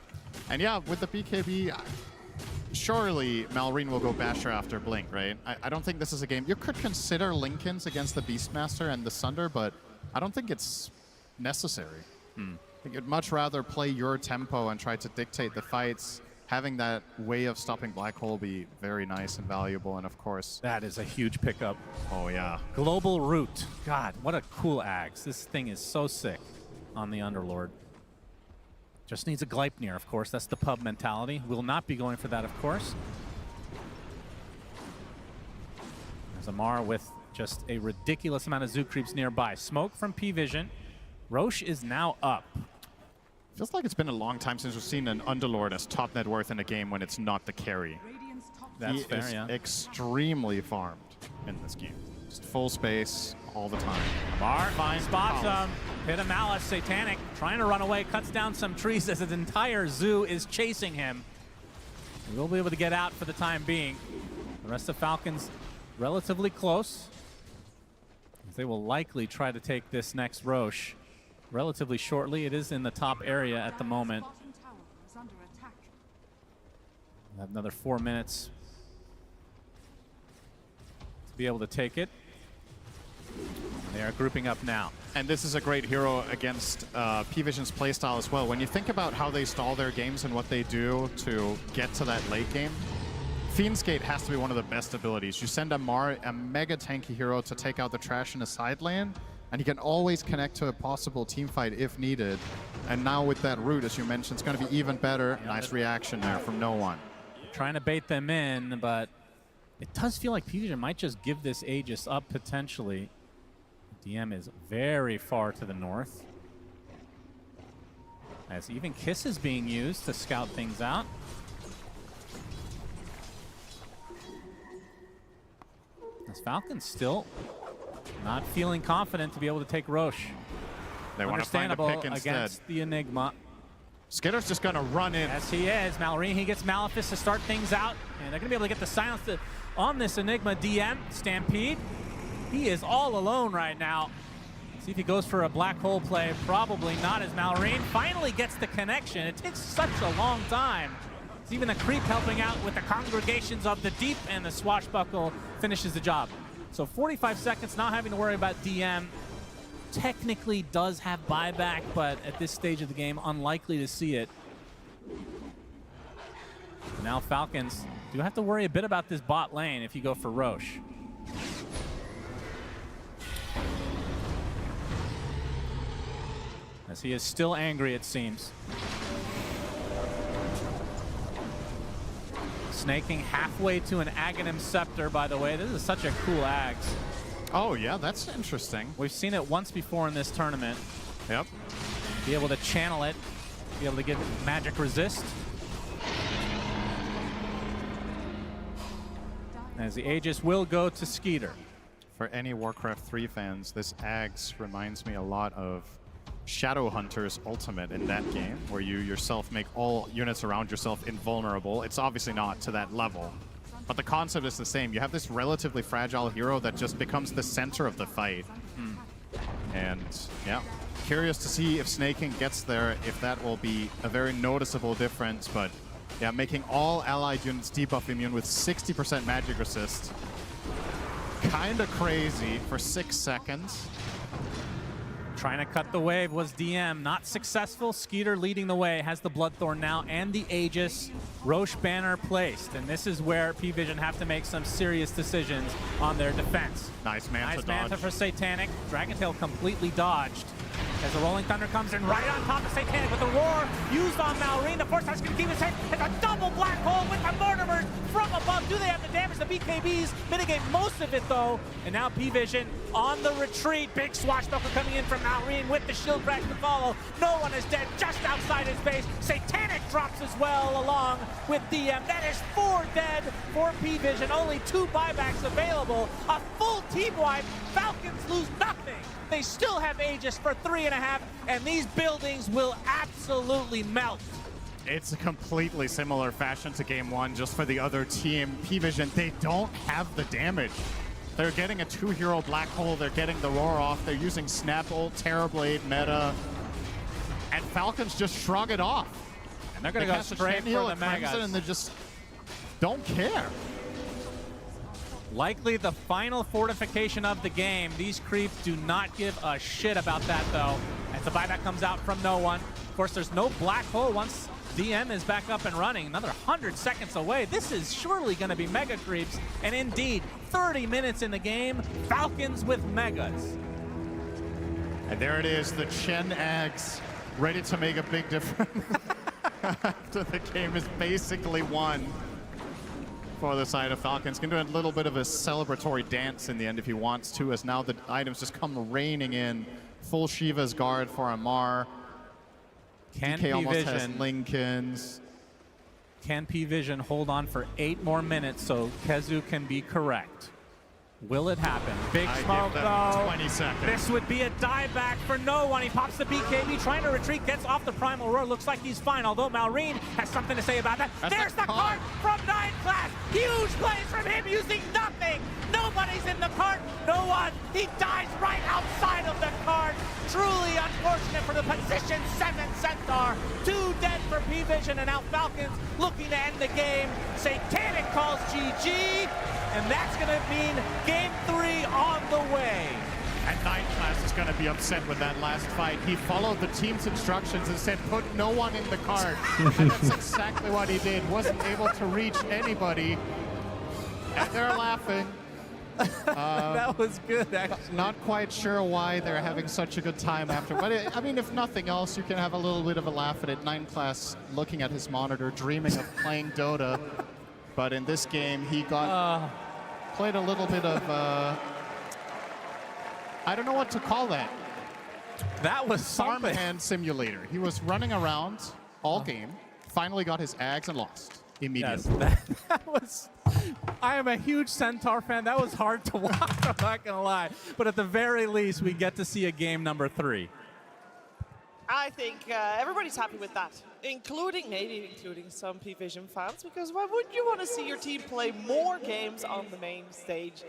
And yeah, with the BKB, surely Malrine will go Basher after Blink, right? I don't think this is a game. You could consider Linken's against the Beastmaster and the Sunder, but I don't think it's necessary. I think you'd much rather play your tempo and try to dictate the fights. Having that way of stopping Black Hole be very nice and valuable, and of course... That is a huge pickup. Oh, yeah. Global Root. God, what a cool axe. This thing is so sick on the Underlord. Just needs a Gleipnir, of course. That's the pub mentality. We'll not be going for that, of course. There's Amar with just a ridiculous amount of Zoo Creeps nearby. Smoke from P-Vision. Roche is now up. Feels like it's been a long time since we've seen an Underlord as top net worth in a game when it's not the carry. That's fair, is yeah. extremely farmed in this game. Just full space all the time. Amar spots him. Hit a Malice. Satanic trying to run away. Cuts down some trees as his entire zoo is chasing him. He will be able to get out for the time being. The rest of Falcons relatively close. They will likely try to take this next Roche relatively shortly. It is in the top area at the moment. We'll have another 4 minutes to be able to take it. They are grouping up now. And this is a great hero against P-Vision's playstyle as well. When you think about how they stall their games and what they do to get to that late game, Fiend's Gate has to be one of the best abilities. You send Amar, a mega tanky hero, to take out the trash in a side lane, and he can always connect to a possible team fight if needed. And now with that root, as you mentioned, it's going to be even better. Nice reaction there from no one. Trying to bait them in, but it does feel like P-Vision might just give this Aegis up potentially. DM is very far to the north. As even Kiss is being used to scout things out. As Falcons still not feeling confident to be able to take Roche. They want to find a pick instead. Against the Enigma. Skitter's just going to run in. Yes, he is. Mallory, he gets Malefice to start things out, and they're going to be able to get the silence on this Enigma DM. Stampede, he is all alone right now. See if he goes for a black hole play. Probably not, as Mallory finally gets the connection. It takes such a long time. It's even the creep helping out with the congregations of the deep, and the swashbuckle finishes the job. So 45 seconds, not having to worry about DM. Technically does have buyback, but at this stage of the game, unlikely to see it. Now Falcons do have to worry a bit about this bot lane if you go for Roche. As he is still angry, it seems. Snaking halfway to an Aghanim Scepter, by the way. This is such a cool Ags. Oh, yeah, that's interesting. We've seen it once before in this tournament. Yep. Be able to channel it, be able to give it magic resist. As the Aegis will go to Skeeter. For any Warcraft 3 fans, this Ags reminds me a lot of Shadowhunter's ultimate in that game, where you yourself make all units around yourself invulnerable. It's obviously not to that level, but the concept is the same. You have this relatively fragile hero that just becomes the center of the fight. And yeah, curious to see if Snaking gets there, if that will be a very noticeable difference. But yeah, making all allied units debuff immune with 60% magic resist. Kind of crazy for 6 seconds. Trying to cut the wave was DM, not successful. Skeeter leading the way, has the Bloodthorn now and the Aegis. Roche banner placed, and this is where P-Vision have to make some serious decisions on their defense. Nice Manta dodge. Manta for Satanic. Dragontail completely dodged. As the Rolling Thunder comes in right on top of Satanic with the roar used on Malrine. The Force Touch can keep it safe. It's a double black hole with the Mortimers from above. Do they have the damage? The BKBs mitigate most of it though. And now P-Vision on the retreat. Big swashbuckle coming in from Malrine with the shield crash to follow. No one is dead just outside his base. Satanic drops as well along with DM. That is 4 dead for P-Vision. Only 2 buybacks available. A full team wipe. Falcons lose nothing. They still have Aegis for 3.5, and these buildings will absolutely melt. It's a completely similar fashion to game 1, just for the other team. P-Vision, they don't have the damage. They're getting a 2-hero black hole, they're getting the roar off, they're using Snap Ult, Terrorblade meta, and Falcons just shrug it off. And they're going to go straight for the Megas. And they just don't care. Likely the final fortification of the game. These creeps do not give a shit about that, though. As the buyback comes out from no one. Of course, there's no black hole once DM is back up and running. Another 100 seconds away. This is surely going to be mega creeps. And indeed, 30 minutes in the game. Falcons with megas. And there it is, the Chen Ags ready to make a big difference after the game is basically won. For the side of Falcons. Can do a little bit of a celebratory dance in the end if he wants to, as now the items just come raining in. Full Shiva's guard for Amar. Can DK almost has P-Vision Lincolns. Can P-Vision hold on for 8 more minutes so Kezu can be correct? Will it happen? Big smoke though. 20 seconds. This would be a dieback for no one. He pops the BKB, trying to retreat, gets off the Primal Roar. Looks like he's fine, although Malrine has something to say about that. There's the cart from 9 class. Huge plays from him using nothing. Nobody's in the cart. No one. He dies right outside of the cart. Truly unfortunate for the position 7 Centaur. 2 dead for P-Vision, and now Falcons looking to end the game. Satanic calls GG, and that's going to mean game 3 on the way. And 9 class is going to be upset with that last fight. He followed the team's instructions and said, put no one in the cart. And that's exactly what he did. Wasn't able to reach anybody. And they're laughing. That was good, actually. Not quite sure why they're having such a good time after. But I mean, if nothing else, you can have a little bit of a laugh at it. 9 class looking at his monitor, dreaming of playing Dota. But in this game, he got played a little bit of, I don't know what to call that. That was something. Farmhand simulator. He was running around all game, finally got his Ags and lost immediately. Yes, that was, I am a huge Centaur fan. That was hard to watch, I'm not gonna lie. But at the very least, we get to see a game number 3. I think everybody's happy with that, maybe including some P-Vision fans, because why wouldn't you want to see your team play more games on the main stage?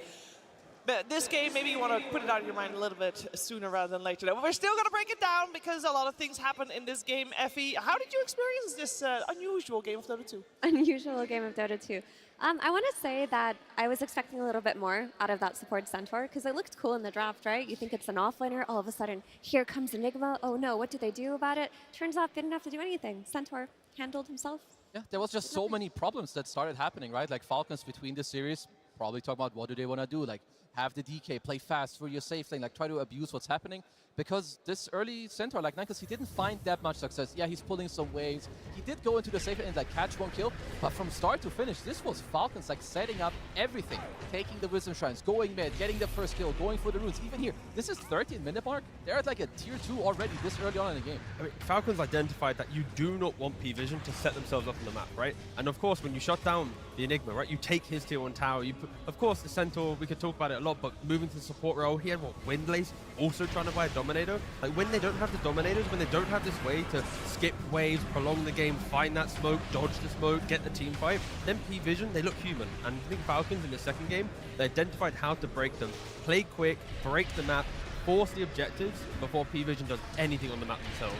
But this game, maybe you want to put it out of your mind a little bit sooner rather than later. But we're still going to break it down because a lot of things happen in this game. Effie, how did you experience this unusual game of Dota 2? Unusual game of Dota 2. I want to say that I was expecting a little bit more out of that support Centaur because it looked cool in the draft, right? You think it's an offlaner, all of a sudden, here comes Enigma. Oh no, what do they do about it? Turns out they didn't have to do anything. Centaur handled himself. Yeah, there was just so many problems that started happening, right? Like Falcons between the series, probably talking about what do they want to do, like have the DK play fast for your safe lane, like try to abuse what's happening. Because this early Centaur, like Nikas, he didn't find that much success. Yeah, he's pulling some waves. He did go into the safe and like catch one kill, but from start to finish, this was Falcons like setting up everything, taking the Wisdom Shrines, going mid, getting the first kill, going for the runes. Even here, this is 13-minute mark. They're at like a tier 2 already this early on in the game. I mean, Falcons identified that you do not want P-Vision to set themselves up on the map, right? And of course, when you shut down the Enigma, right, you take his tier 1 tower. You put, of course, the Centaur, we could talk about it a lot, but moving to the support role, he had what, Windlace, also trying to buy a Dominator. Like when they don't have the Dominators, when they don't have this way to skip waves, prolong the game, find that smoke, dodge the smoke, get the team fight, then P-Vision, they look human. And I think Falcons in the second game, they identified how to break them, play quick, break the map, force the objectives before P-Vision does anything on the map themselves.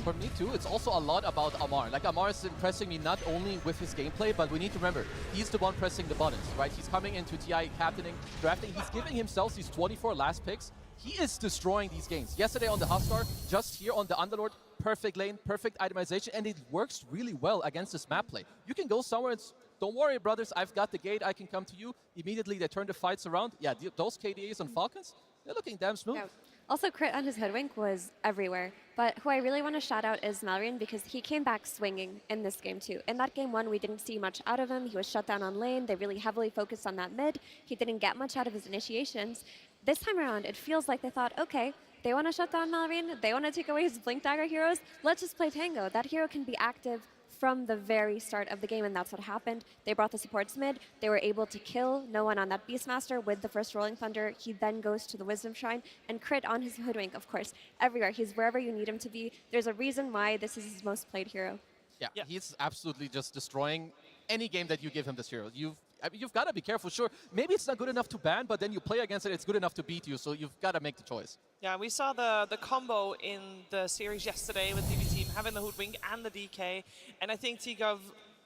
For me too, it's also a lot about Amar. Like Amar is impressing me not only with his gameplay, but we need to remember, he's the one pressing the buttons, right? He's coming into TI, captaining, drafting. He's giving himself these 24 last picks. He is destroying these games. Yesterday on the Huskar, just here on the Underlord, perfect lane, perfect itemization, and it works really well against this map play. You can go somewhere and don't worry, brothers, I've got the gate, I can come to you. Immediately they turn the fights around. Yeah, those KDAs on Falcons, they're looking damn smooth. Yeah. Also, crit on his Hoodwink was everywhere. But who I really want to shout out is Malrian because he came back swinging in this game too. In that game 1, we didn't see much out of him. He was shut down on lane. They really heavily focused on that mid. He didn't get much out of his initiations. This time around, it feels like they thought, okay, they want to shut down Malrian. They want to take away his Blink Dagger heroes. Let's just play Tango. That hero can be active from the very start of the game, and that's what happened. They brought the supports mid. They were able to kill no one on that Beastmaster with the first Rolling Thunder. He then goes to the Wisdom Shrine and crit on his Hoodwink, of course, everywhere. He's wherever you need him to be. There's a reason why this is his most played hero. Yeah, he's absolutely just destroying any game that you give him this hero. You've got to be careful. Sure, maybe it's not good enough to ban, but then you play against it, it's good enough to beat you, so you've got to make the choice. Yeah, we saw the combo in the series yesterday with DB Team having the Hoodwink and the DK, and I think Tigov,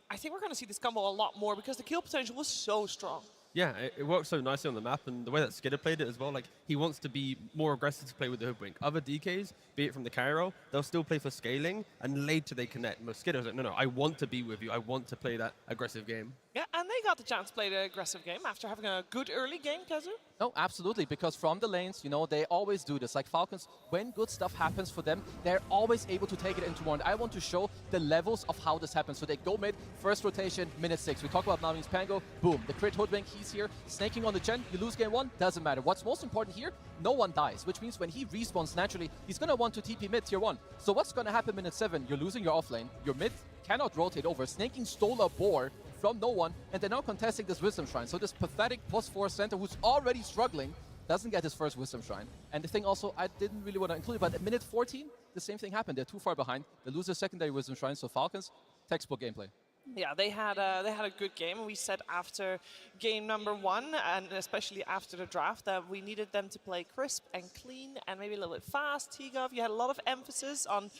I think we're going to see this combo a lot more because the kill potential was so strong. Yeah, it works so nicely on the map, and the way that Skidder played it as well, like, he wants to be more aggressive to play with the Hoodwink. Other DKs, be it from the carry role, they'll still play for scaling, and later they connect. But Skidder's like, no, I want to be with you. I want to play that aggressive game. Yeah, and they got the chance to play the aggressive game after having a good early game, Kazu. No, absolutely, because from the lanes, you know, they always do this. Like Falcons, when good stuff happens for them, they're always able to take it into one. I want to show the levels of how this happens. So they go mid, first rotation, minute 6. We talk about Malvin's Pango, boom, the crit Hoodwink, he's here, snaking on the gen, you lose game 1, doesn't matter. What's most important here, no one dies, which means when he respawns naturally, he's going to want to TP mid tier 1. So what's going to happen minute 7? You're losing your offlane, your mid cannot rotate over, snaking stole a boar from no one, and they're now contesting this Wisdom Shrine. So this pathetic +4 center who's already struggling doesn't get his first Wisdom Shrine. And the thing also, I didn't really want to include it, but at minute 14, the same thing happened. They're too far behind. They lose their secondary Wisdom Shrine, so Falcons, textbook gameplay. Yeah, they had a good game. We said after game number 1, and especially after the draft, that we needed them to play crisp and clean and maybe a little bit fast. Tigov, you had a lot of emphasis on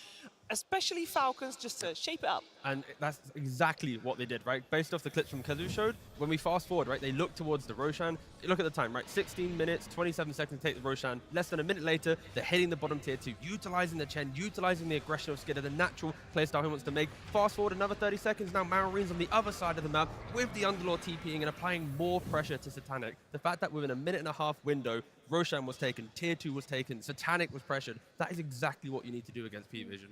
especially Falcons just to shape it up. And that's exactly what they did, right? Based off the clips from Kazu showed, when we fast forward, right, they look towards the Roshan. Look at the time, right? 16 minutes, 27 seconds to take the Roshan. Less than a minute later, they're hitting the bottom tier 2, utilizing the Chen, utilizing the aggression of Skidder, the natural playstyle he wants to make. Fast forward another 30 seconds, now Marines on the other side of the map with the Underlord TPing and applying more pressure to Satanic. The fact that within a minute and a half window, Roshan was taken, tier 2 was taken, Satanic was pressured. That is exactly what you need to do against P-Vision.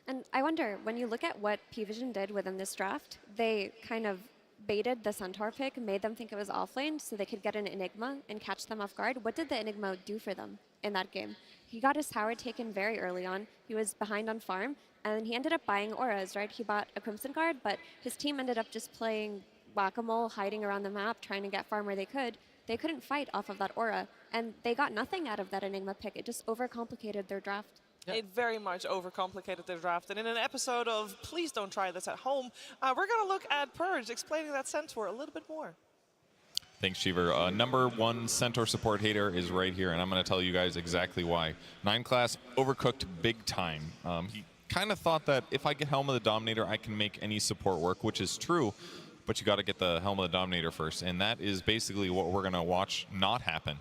And I wonder, when you look at what P-Vision did within this draft, they kind of baited the Centaur pick, made them think it was offlane so they could get an Enigma and catch them off guard. What did the Enigma do for them in that game? He got his tower taken very early on. He was behind on farm, and he ended up buying auras, right? He bought a Crimson Guard, but his team ended up just playing whack-a-mole, hiding around the map, trying to get farm where they could. They couldn't fight off of that aura, and they got nothing out of that Enigma pick. It just overcomplicated their draft. It very much overcomplicated the draft. And in an episode of Please Don't Try This at Home, we're going to look at Purge explaining that Centaur a little bit more. Thanks, Cheever. Number one Centaur support hater is right here, and I'm going to tell you guys exactly why. 9 class overcooked big time. He kind of thought that if I get Helm of the Dominator, I can make any support work, which is true, but you got to get the Helm of the Dominator first, and that is basically what we're going to watch not happen.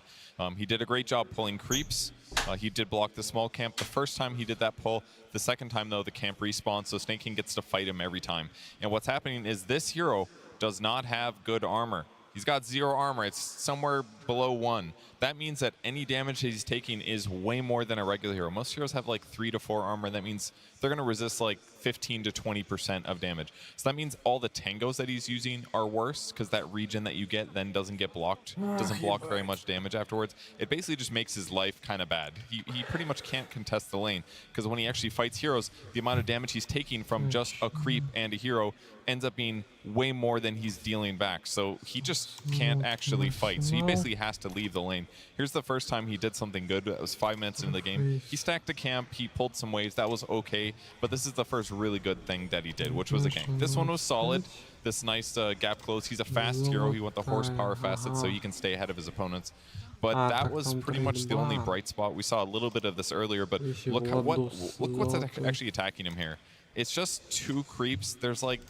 He did a great job pulling creeps. He did block the small camp the first time he did that pull. The second time, though, the camp respawns, so Snake King gets to fight him every time. And what's happening is this hero does not have good armor. He's got 0 armor. It's somewhere below 1. That means that any damage that he's taking is way more than a regular hero. Most heroes have like 3 to 4 armor. That means they're going to resist like 15 to 20% of damage. So that means all the tangos that he's using are worse because that regen that you get then doesn't get blocked, doesn't block very much damage afterwards. It basically just makes his life kind of bad. He pretty much can't contest the lane because when he actually fights heroes, the amount of damage he's taking from just a creep and a hero ends up being way more than he's dealing back. So he just can't actually fight. So he basically has to leave the lane. Here's the first time he did something good. That was 5 minutes into the game. He stacked a camp. He pulled some waves. That was okay. But this is the first really good thing that he did, which was a gank. This one was solid. This nice gap close. He's a fast hero. He went the horsepower facet so he can stay ahead of his opponents. But that was pretty much the only bright spot. We saw a little bit of this earlier, but look what's actually attacking him here. It's just 2 creeps. There's like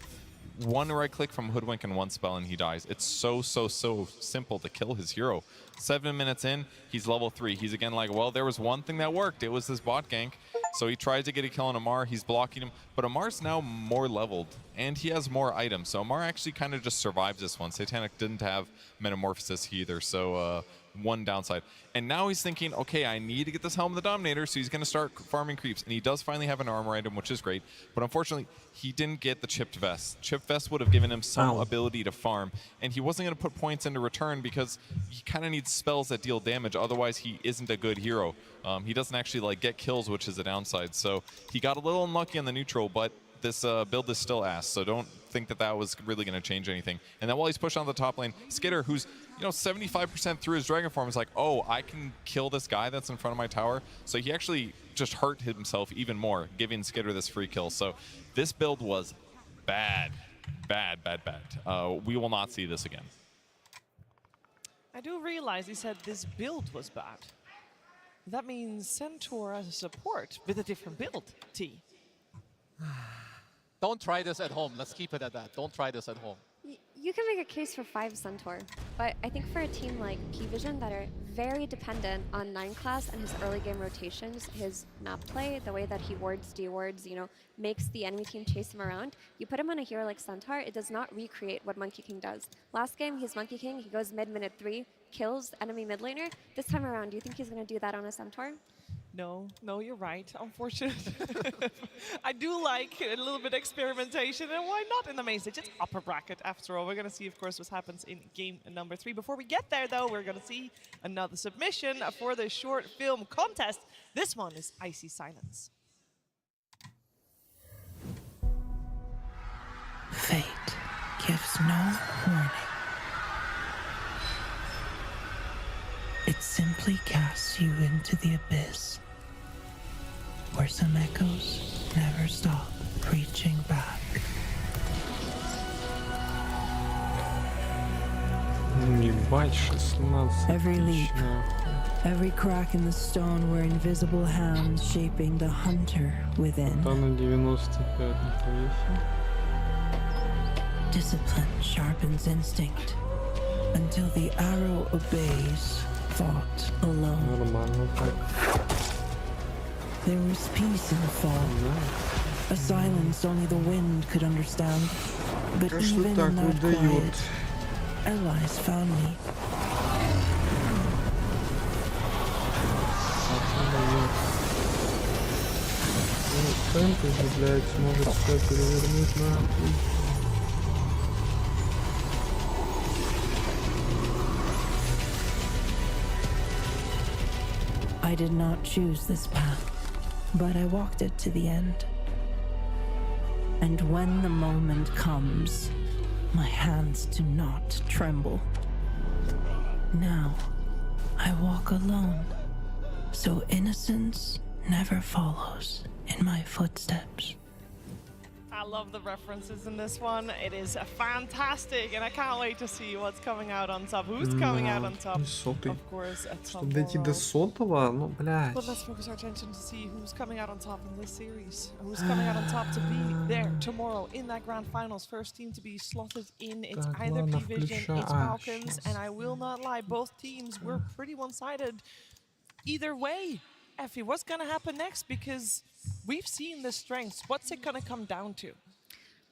1 right click from Hoodwink and 1 spell and he dies. It's so simple to kill his hero. 7 minutes in, he's level 3. He's again like, well, there was one thing that worked. It was this bot gank. So he tries to get a kill on Amar. He's blocking him. But Amar's now more leveled and he has more items. So Amar actually kind of just survives this one. Satanic didn't have Metamorphosis either. So one downside. And now he's thinking, okay, I need to get this Helm of the Dominator, so he's going to start farming creeps. And he does finally have an armor item, which is great. But unfortunately, he didn't get the Chipped Vest. Chipped Vest would have given him some ability to farm. And he wasn't going to put points into return because he kind of needs spells that deal damage. Otherwise, he isn't a good hero. He doesn't actually like get kills, which is a downside. So he got a little unlucky on the neutral, but this build is still ass, so don't think that that was really going to change anything. And then while he's pushing on the top lane, Skitter, who's 75% through his Dragon form, is like, oh, I can kill this guy that's in front of my tower. So he actually just hurt himself even more, giving Skitter this free kill. So this build was bad. We will not see this again. I do realize he said this build was bad. That means Centaur as a support with a different build, T. Don't try this at home. Let's keep it at that. Don't try this at home. You can make a case for 5 Centaur, but I think for a team like P-Vision that are very dependent on 9 class and his early game rotations, his map play, the way that he wards, de-wards, makes the enemy team chase him around, you put him on a hero like Centaur, it does not recreate what Monkey King does. Last game, he's Monkey King, he goes mid-minute 3, kills enemy mid laner. This time around, do you think he's going to do that on a Centaur? No, you're right. Unfortunately. I do like a little bit of experimentation, and why not in the main stage? It's upper bracket after all. We're going to see, of course, what happens in game number 3. Before we get there, though, we're going to see another submission for the short film contest. This one is Icy Silence. Fate gives no warning. It simply casts you into the abyss, where some echoes never stop reaching back. Every leap, every crack in the stone were invisible hands shaping the hunter within. Discipline sharpens instinct until the arrow obeys thought alone. There was peace in the fall, a silence only the wind could understand. But even in that quiet, allies found me. I did not choose this path, but I walked it to the end. And when the moment comes, my hands do not tremble. Now, I walk alone, so innocence never follows in my footsteps. I love the references in this one. It is fantastic, and I can't wait to see what's coming out on top. Who's coming out on top? Of course, Чтобы дойти до сотого, ну, блядь. But let's focus our attention to see who's coming out on top in this series. Who's coming out on top to be there tomorrow in that grand finals. First team to be slotted in. It's Так, either ладно, P-Vision, it's включаю. Falcons, and I will not lie, both teams were pretty one-sided. Either way, Effie, what's gonna happen next? Because we've seen the strengths. What's it gonna come down to?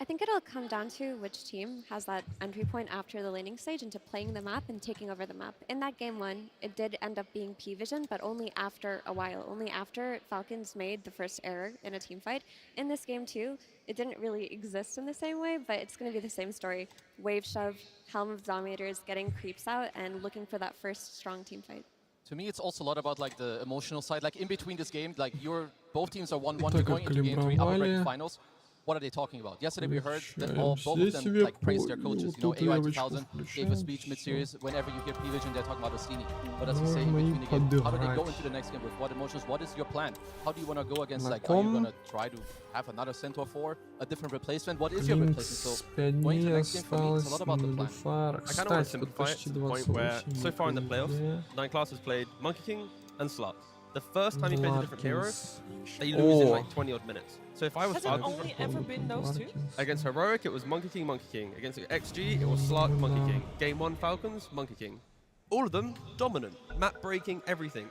I think it'll come down to which team has that entry point after the laning stage into playing the map and taking over the map. In that game one, it did end up being P-Vision, but only after a while, only after Falcons made the first error in a team fight. In this game too, it didn't really exist in the same way, but it's going to be the same story. Wave shove, Helm of Dominators, getting creeps out, and looking for that first strong team fight. To me, it's also a lot about like the emotional side. Like in between this game, like both teams are 1-1. You're going into game 3, upper bracket finals. What are they talking about? Yesterday we heard that both of them like praised their coaches. You know, AI 2000 gave a speech mid-series. Whenever you hear P-Vision, they're talking about Ostini. But as you say, in between the game, how do they go into the next game with what emotions? What is your plan? How do you want to go against, like, are you going to try to have another Centaur 4, a different replacement? What is your replacement? So going to the next game for me, it's a lot about the plan. I kind of want to simplify it to the point where, so far in the playoffs, 9 Class has played Monkey King and Slut. The first time he plays a different hero, they lose in like 20-odd minutes. So if I was Has it only ever been those two? Against Heroic, it was Monkey King, Monkey King. Against XG, it was Slark, Monkey King. Game 1 Falcons, Monkey King. All of them dominant, map breaking, everything.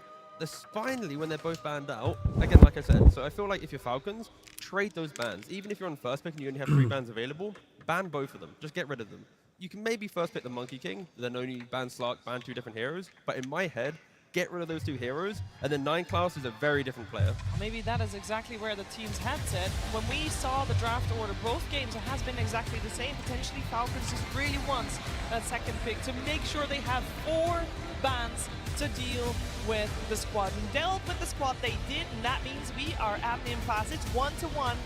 Finally, when they're both banned out, again, like I said, so I feel like if you're Falcons, trade those bans. Even if you're on first pick and you only have 3 bans available, ban both of them. Just get rid of them. You can maybe first pick the Monkey King, then only ban Slark, ban 2 different heroes. But in my head, get rid of those 2 heroes, and then 9 Class is a very different player. Maybe that is exactly where the team's headset. When we saw the draft order, both games, it has been exactly the same. Potentially Falcons just really wants that second pick to make sure they have 4 bans to deal with the squad. And dealt with the squad they did, and that means we are at Nim Class. It's 1-1.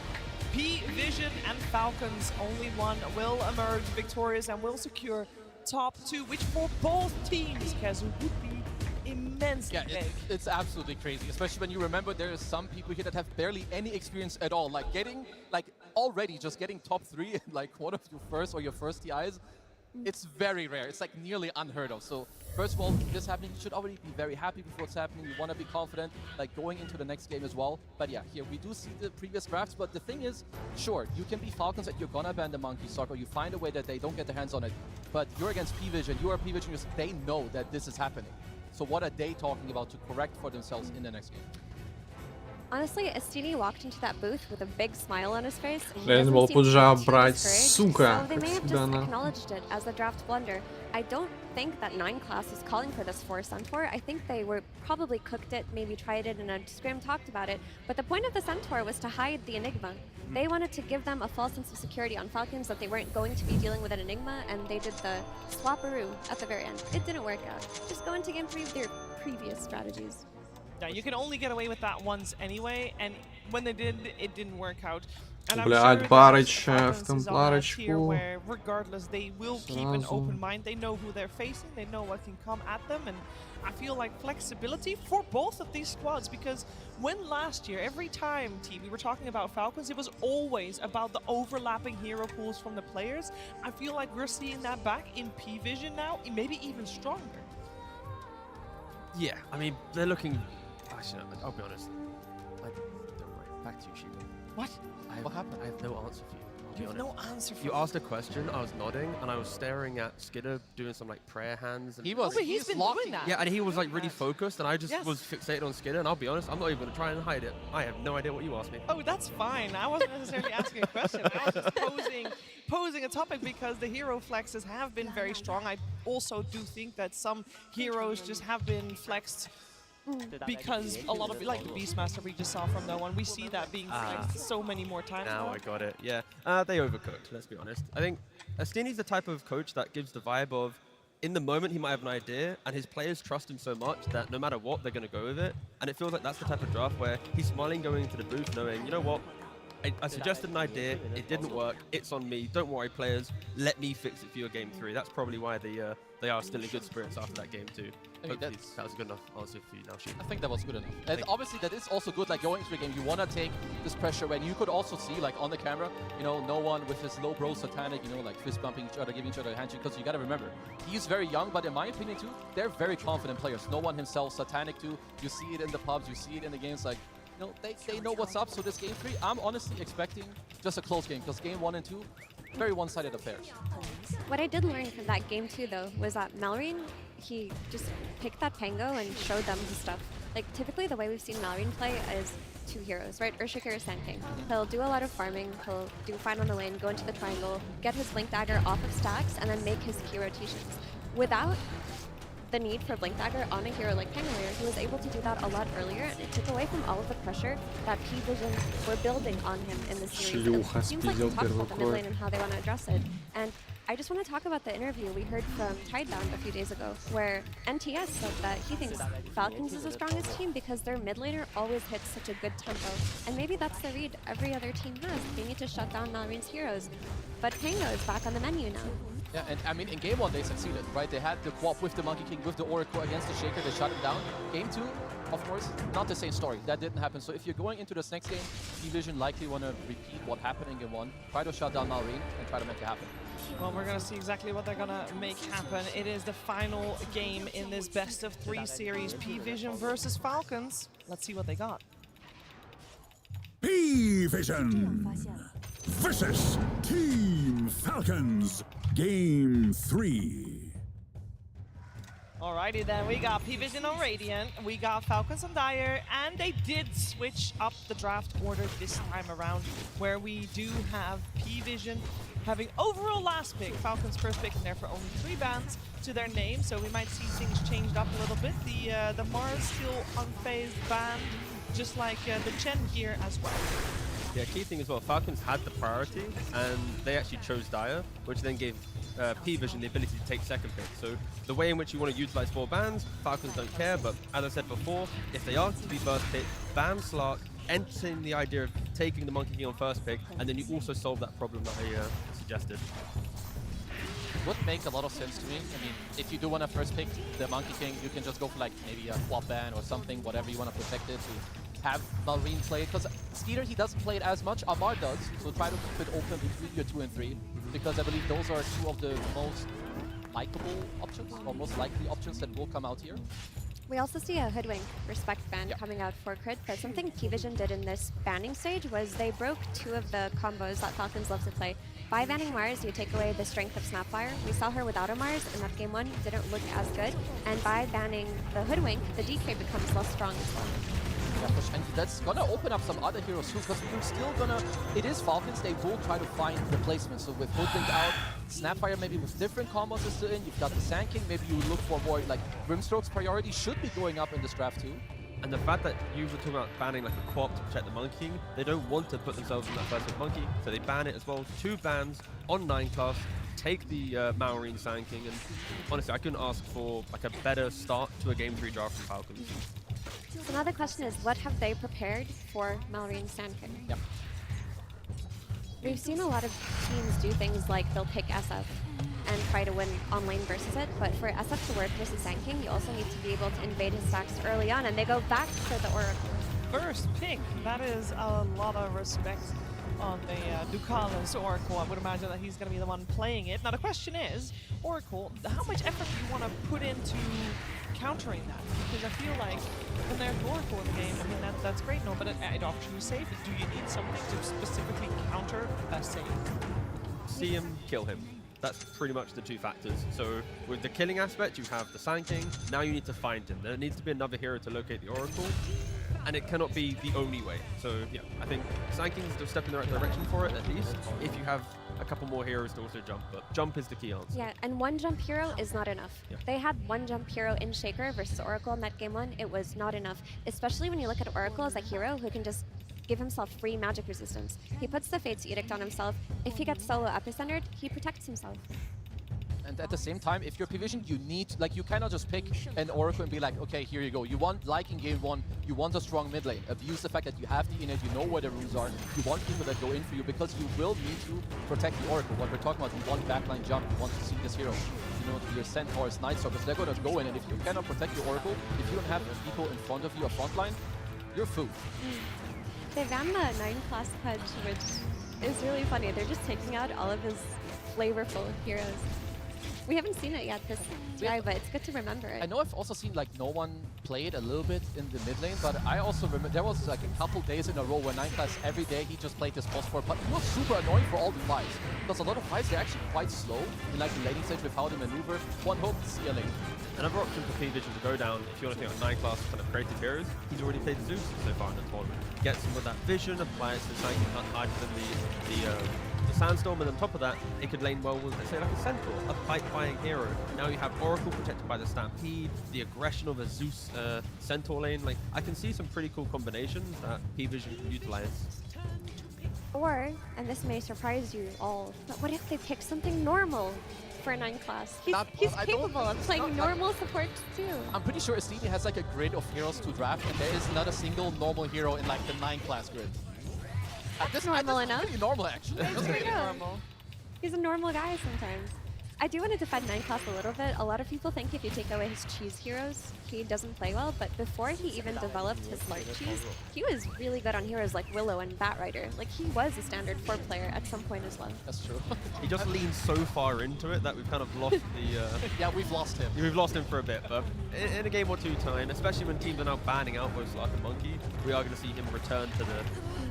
P-Vision and Falcons, only one will emerge victorious and will secure top 2, which for both teams, Kezu, would be immensely big. It's absolutely crazy, especially when you remember there are some people here that have barely any experience at all. Like already just getting top 3 in like one of your first or your first TIs, it's very rare. It's like nearly unheard of. So first of all, this happening, you should already be very happy with what's happening. You want to be confident, like going into the next game as well. But yeah, here we do see the previous drafts. But the thing is, sure, you can be Falcons and you're gonna ban the Monkey Stock, or you find a way that they don't get their hands on it. But you're against P-Vision, you are P-Vision, they know that this is happening. So what are they talking about to correct for themselves in the next game? Honestly, Ostini walked into that booth with a big smile on his face. And he Реально doesn't был seem to be too брать, discouraged, сука, so they как may have всегда, just нахуй. acknowledged it as a draft blunder. I don't think that 9 Class is calling for this for Centaur. I think they were probably cooked it, maybe tried it, and a scrim talked about it. But the point of the Centaur was to hide the Enigma. They wanted to give them a false sense of security on Falcons that they weren't going to be dealing with an Enigma, and they did the swapperoo at the very end. It didn't work out. Just go into game 3 with your previous strategies. Yeah, you can only get away with that once anyway, and when they did, it didn't work out. And I'm Блядь, sure Барыч that в Falcons is on that tier темпларочку. where regardless, they will keep an Сразу. open mind. They know who they're facing, they know what can come at them, and I feel like flexibility for both of these squads, because when last year, every time, T, we were talking about Falcons, it was always about the overlapping hero pools from the players. I feel like we're seeing that back in P-Vision now, maybe even stronger. Yeah, I mean, they're looking... Actually, I'll be honest. Don't worry. Back to you, Shiba. What? What happened? I have no answer for you. I'll be You have honest. no answer for You me. asked a question, I was nodding, and I was staring at Skidder doing some like prayer hands. And He was. Oh, but he's been doing that. Yeah, and he was like really focused, and I just Yes. was fixated on Skidder. And I'll be honest, I'm not even gonna try and hide it. I have no idea what you asked me. Oh, that's fine. I wasn't necessarily asking a question. I was just posing a topic because the hero flexes have been very strong. I also do think that some heroes just have been flexed because a lot of, like the Beastmaster we just saw from that one, we see that being flexed so many more times. Now I got it. Yeah, they overcooked. Let's be honest. I think Ostini's the type of coach that gives the vibe of, in the moment he might have an idea, and his players trust him so much that no matter what, they're going to go with it. And it feels like that's the type of draft where he's smiling going into the booth, knowing, you know what, I suggested an idea, it didn't work, it's on me, don't worry players, let me fix it for your game 3. That's probably why they are still in good spirits after that game 2. I mean, Hopefully that was a good enough answer for you now, Sheep. I think that was good enough. And obviously that is also good, like going into a game, you want to take this pressure when you could also see, like on the camera, you know, no one with his low bro satanic, you know, like fist bumping each other, giving each other a handshake, because you got to remember, he's very young, but in my opinion too, they're very confident players. No one himself satanic too. You see it in the pubs, you see it in the games, like, you know, they know what's up. So this game 3, I'm honestly expecting just a close game, because game 1 and 2, very one-sided affairs. What I did learn from that game 2 though was that Malrine, he just picked that Pango and showed them his stuff. Like typically the way we've seen Malrine play is 2 heroes, right? Urshiker or Sand King. He'll do a lot of farming, he'll do fine on the lane, go into the triangle, get his Blink Dagger off of stacks, and then make his key rotations. Without the need for Blink Dagger on a hero like Pangolier, he was able to do that a lot earlier, and it took away from all of the pressure that P-Vision were building on him in the series. It seems like we talked about the mid lane and how they want to address it. And I just want to talk about the interview we heard from Tidebound a few days ago, where NTS said that he thinks Falcons is the strongest team because their mid laner always hits such a good tempo. And maybe that's the read every other team has. They need to shut down Malrine's heroes. But Pango is back on the menu now. Yeah, and I mean, in game 1, they succeeded, right? They had the co-op with the Monkey King, with the Oracle against the Shaker, they shut him down. Game 2, of course, not the same story. That didn't happen. So if you're going into this next game, P-Vision likely want to repeat what happened in game 1, try to shut down Malrine, and try to make it happen. Well, we're going to see exactly what they're going to make happen. It is the final game in this best-of-3 series, P-Vision versus Falcons. Let's see what they got. P-Vision versus Team Falcons, Game 3. Alrighty then, we got P-Vision on Radiant, we got Falcons on Dire, and they did switch up the draft order this time around, where we do have P-Vision having overall last pick, Falcons first pick, and therefore only 3 bans to their name, so we might see things changed up a little bit. The Mars still unfazed banned, just like the Chen here as well. Yeah, key thing as well, Falcons had the priority, and they actually chose Dire, which then gave P-Vision the ability to take second pick. So the way in which you want to utilize 4 bans, Falcons don't care, but as I said before, if they are to be first pick, ban Slark, entertain the idea of taking the Monkey King on first pick, and then you also solve that problem that I suggested. Would make a lot of sense to me. I mean, if you do want to first pick the Monkey King, you can just go for like maybe a quad ban or something, whatever you want to protect it to have Malrine play it. Because Skeeter, he doesn't play it as much. Amar does, so try to keep it open between your 2 and 3, because I believe those are 2 of the most likable options, or most likely options that will come out here. We also see a Hoodwink Respect ban coming out for Crit, but something P-Vision did in this banning stage was they broke 2 of the combos that Falcons love to play. By banning Mars, you take away the strength of Snapfire. We saw her without a Mars, and that game 1 didn't look as good. And by banning the Hoodwink, the DK becomes less strong as well. Yeah, and that's gonna open up some other heroes too, because you're still gonna, it is Falcons, they will try to find replacements. So with Hoodwink out, Snapfire maybe with different combos is still in, you've got the Sand King, maybe you look for more, like Grimstroke's priority should be going up in this draft too. And the fact that you were talking about banning like a co-op to protect the Monkey King, they don't want to put themselves in that first pick Monkey, so they ban it as well. 2 bans on 9 class, take the Malrine Sand King, and honestly, I couldn't ask for like a better start to a Game 3 draft from Falcons. So now the question is, what have they prepared for Malrine Sand King? Yep. We've seen a lot of teams do things like they'll pick SF and try to win on lane versus it, but for SF to work versus Sand King, you also need to be able to invade his stacks early on, and they go back for the Oracle. First pick, that is a lot of respect on the Ducalis Oracle. I would imagine that he's going to be the one playing it. Now the question is, Oracle, how much effort do you want to put into countering that? Because I feel like when there's Oracle in the game, I mean, that's great, no, but it offers you save. Do you need something to specifically counter that save? See him, kill him. That's pretty much the 2 factors. So with the killing aspect, you have the Sand King. Now you need to find him. There needs to be another hero to locate the Oracle, and it cannot be the only way. So yeah, I think Sand King is a step in the right direction for it, at least, if you have a couple more heroes to also jump, but jump is the key answer. Yeah, and 1 jump hero is not enough. Yeah. They had 1 jump hero in Shaker versus Oracle in that game 1. It was not enough, especially when you look at Oracle as a hero who can just give himself free magic resistance. He puts the Fate's Edict on himself. If he gets solo epicentered, he protects himself. And And at the same time, if you're P-Vision, you need, like, you cannot just pick an Oracle and be like, okay, here you go. You want, like in game 1, you want a strong mid lane. Abuse the fact that you have the innate, you know where the runes are. You want people that go in for you because you will need to protect the Oracle. What we're talking about, you want backline jump, you want to see this hero. You know, your Centaurs, Night Stalkers, they're going to go in, and if you cannot protect your Oracle, if you don't have people in front of you, a front line, you're food. They ran the 9-class pudge, which is really funny. They're just taking out all of his flavorful heroes. We haven't seen it yet this try, but it's good to remember it. I know I've also seen like no one played a little bit in the mid lane, but I also remember there was like a couple days in a row where 9-class every day he just played this phosphor, but it was super annoying for all the fights. Because a lot of fights, they're actually quite slow in like the laning stage with how to maneuver. One hook, scaling. Another option for P-Vision to go down, if you want to think of 9-class kind of creative heroes, he's already played Zeus so far in the tournament. Gets him with that vision, applies to something you can't hide from the Sandstorm, and on top of that, it could lane well with, let's say, like a Centaur, a fight-buying hero. Now you have Oracle protected by the Stampede, the aggression of a Zeus Centaur lane. Like, I can see some pretty cool combinations that P-Vision can utilize. Or, and this may surprise you all, but what if they pick something normal for a 9-class? He's capable of playing normal supports too. I'm pretty sure Estini has like a grid of heroes to draft, and there is not a single normal hero in like the 9-class grid. That's normal enough. Pretty normal, actually. That's pretty normal. He's a normal guy sometimes. I do want to defend 9-class a little bit. A lot of people think if you take away his cheese heroes, he doesn't play well, but before he even developed his large cheese, he was really good on heroes like Willow and Batrider. Like, he was a standard 4 player at some point as well. That's true. He just leaned so far into it that we've kind of lost the... yeah, we've lost him. We've lost him for a bit, but in a game or two time, especially when teams are now banning out both Slark and Monkey, we are going to see him return to the...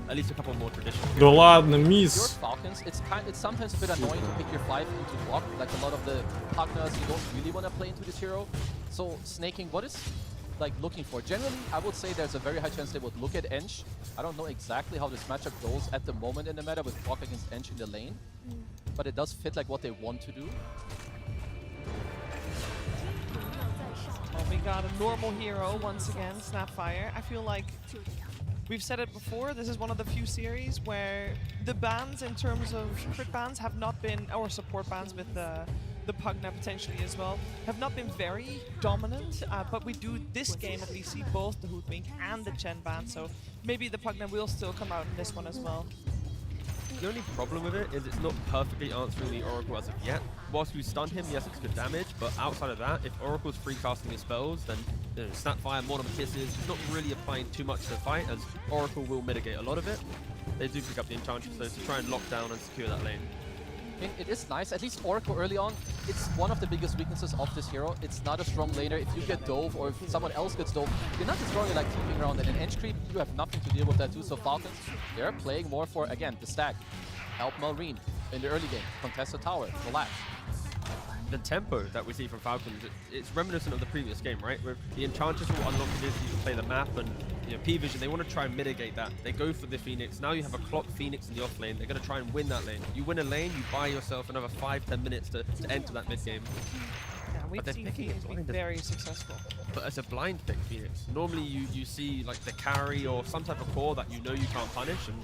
at least a couple more traditional. Да ладно, мисс. Your Falcons, it's sometimes a bit annoying to pick your 5 into block. Like a lot of the partners, you don't really want to play into this hero. So snaking, what is like looking for? Generally, I would say there's a very high chance they would look at Ench. I don't know exactly how this matchup goes at the moment in the meta with block against Ench in the lane, but it does fit like what they want to do. Well, we got a normal hero once again, Snapfire. I feel like we've said it before, this is one of the few series where the bans in terms of crit bans have not been, or support bans with the Pugna potentially as well, have not been very dominant, but we do this game at least see both the Hootwink and the Chen ban, so maybe the Pugna will still come out in this one as well. The only problem with it is it's not perfectly answering the Oracle as of yet. Whilst we stun him, yes, it's good damage, but outside of that, if Oracle's free casting his spells, then Snapfire, Mortem Kisses, not really applying too much to the fight, as Oracle will mitigate a lot of it. They do pick up the Enchantress though to try and lock down and secure that lane. It is nice, at least Oracle early on, it's one of the biggest weaknesses of this hero. It's not a strong laner. If you get dove or if someone else gets dove, you're not destroying like keeping around. And in Ench creep, you have nothing to deal with that too. So Falcons, they're playing more for, again, the stack. Help Malrine in the early game, contest the tower, relax. The tempo that we see from Falcons, it's reminiscent of the previous game, right? Where the Enchantress will unlock the ability to play the map, and P-Vision, they want to try and mitigate that. They go for the Phoenix. Now you have a clock Phoenix in the off lane. They're going to try and win that lane. You win a lane, you buy yourself another 5-10 minutes to enter that mid game. Yeah, we've seen Phoenix be very successful. But as a blind pick Phoenix, normally you see like the carry or some type of core that you know you can't punish. And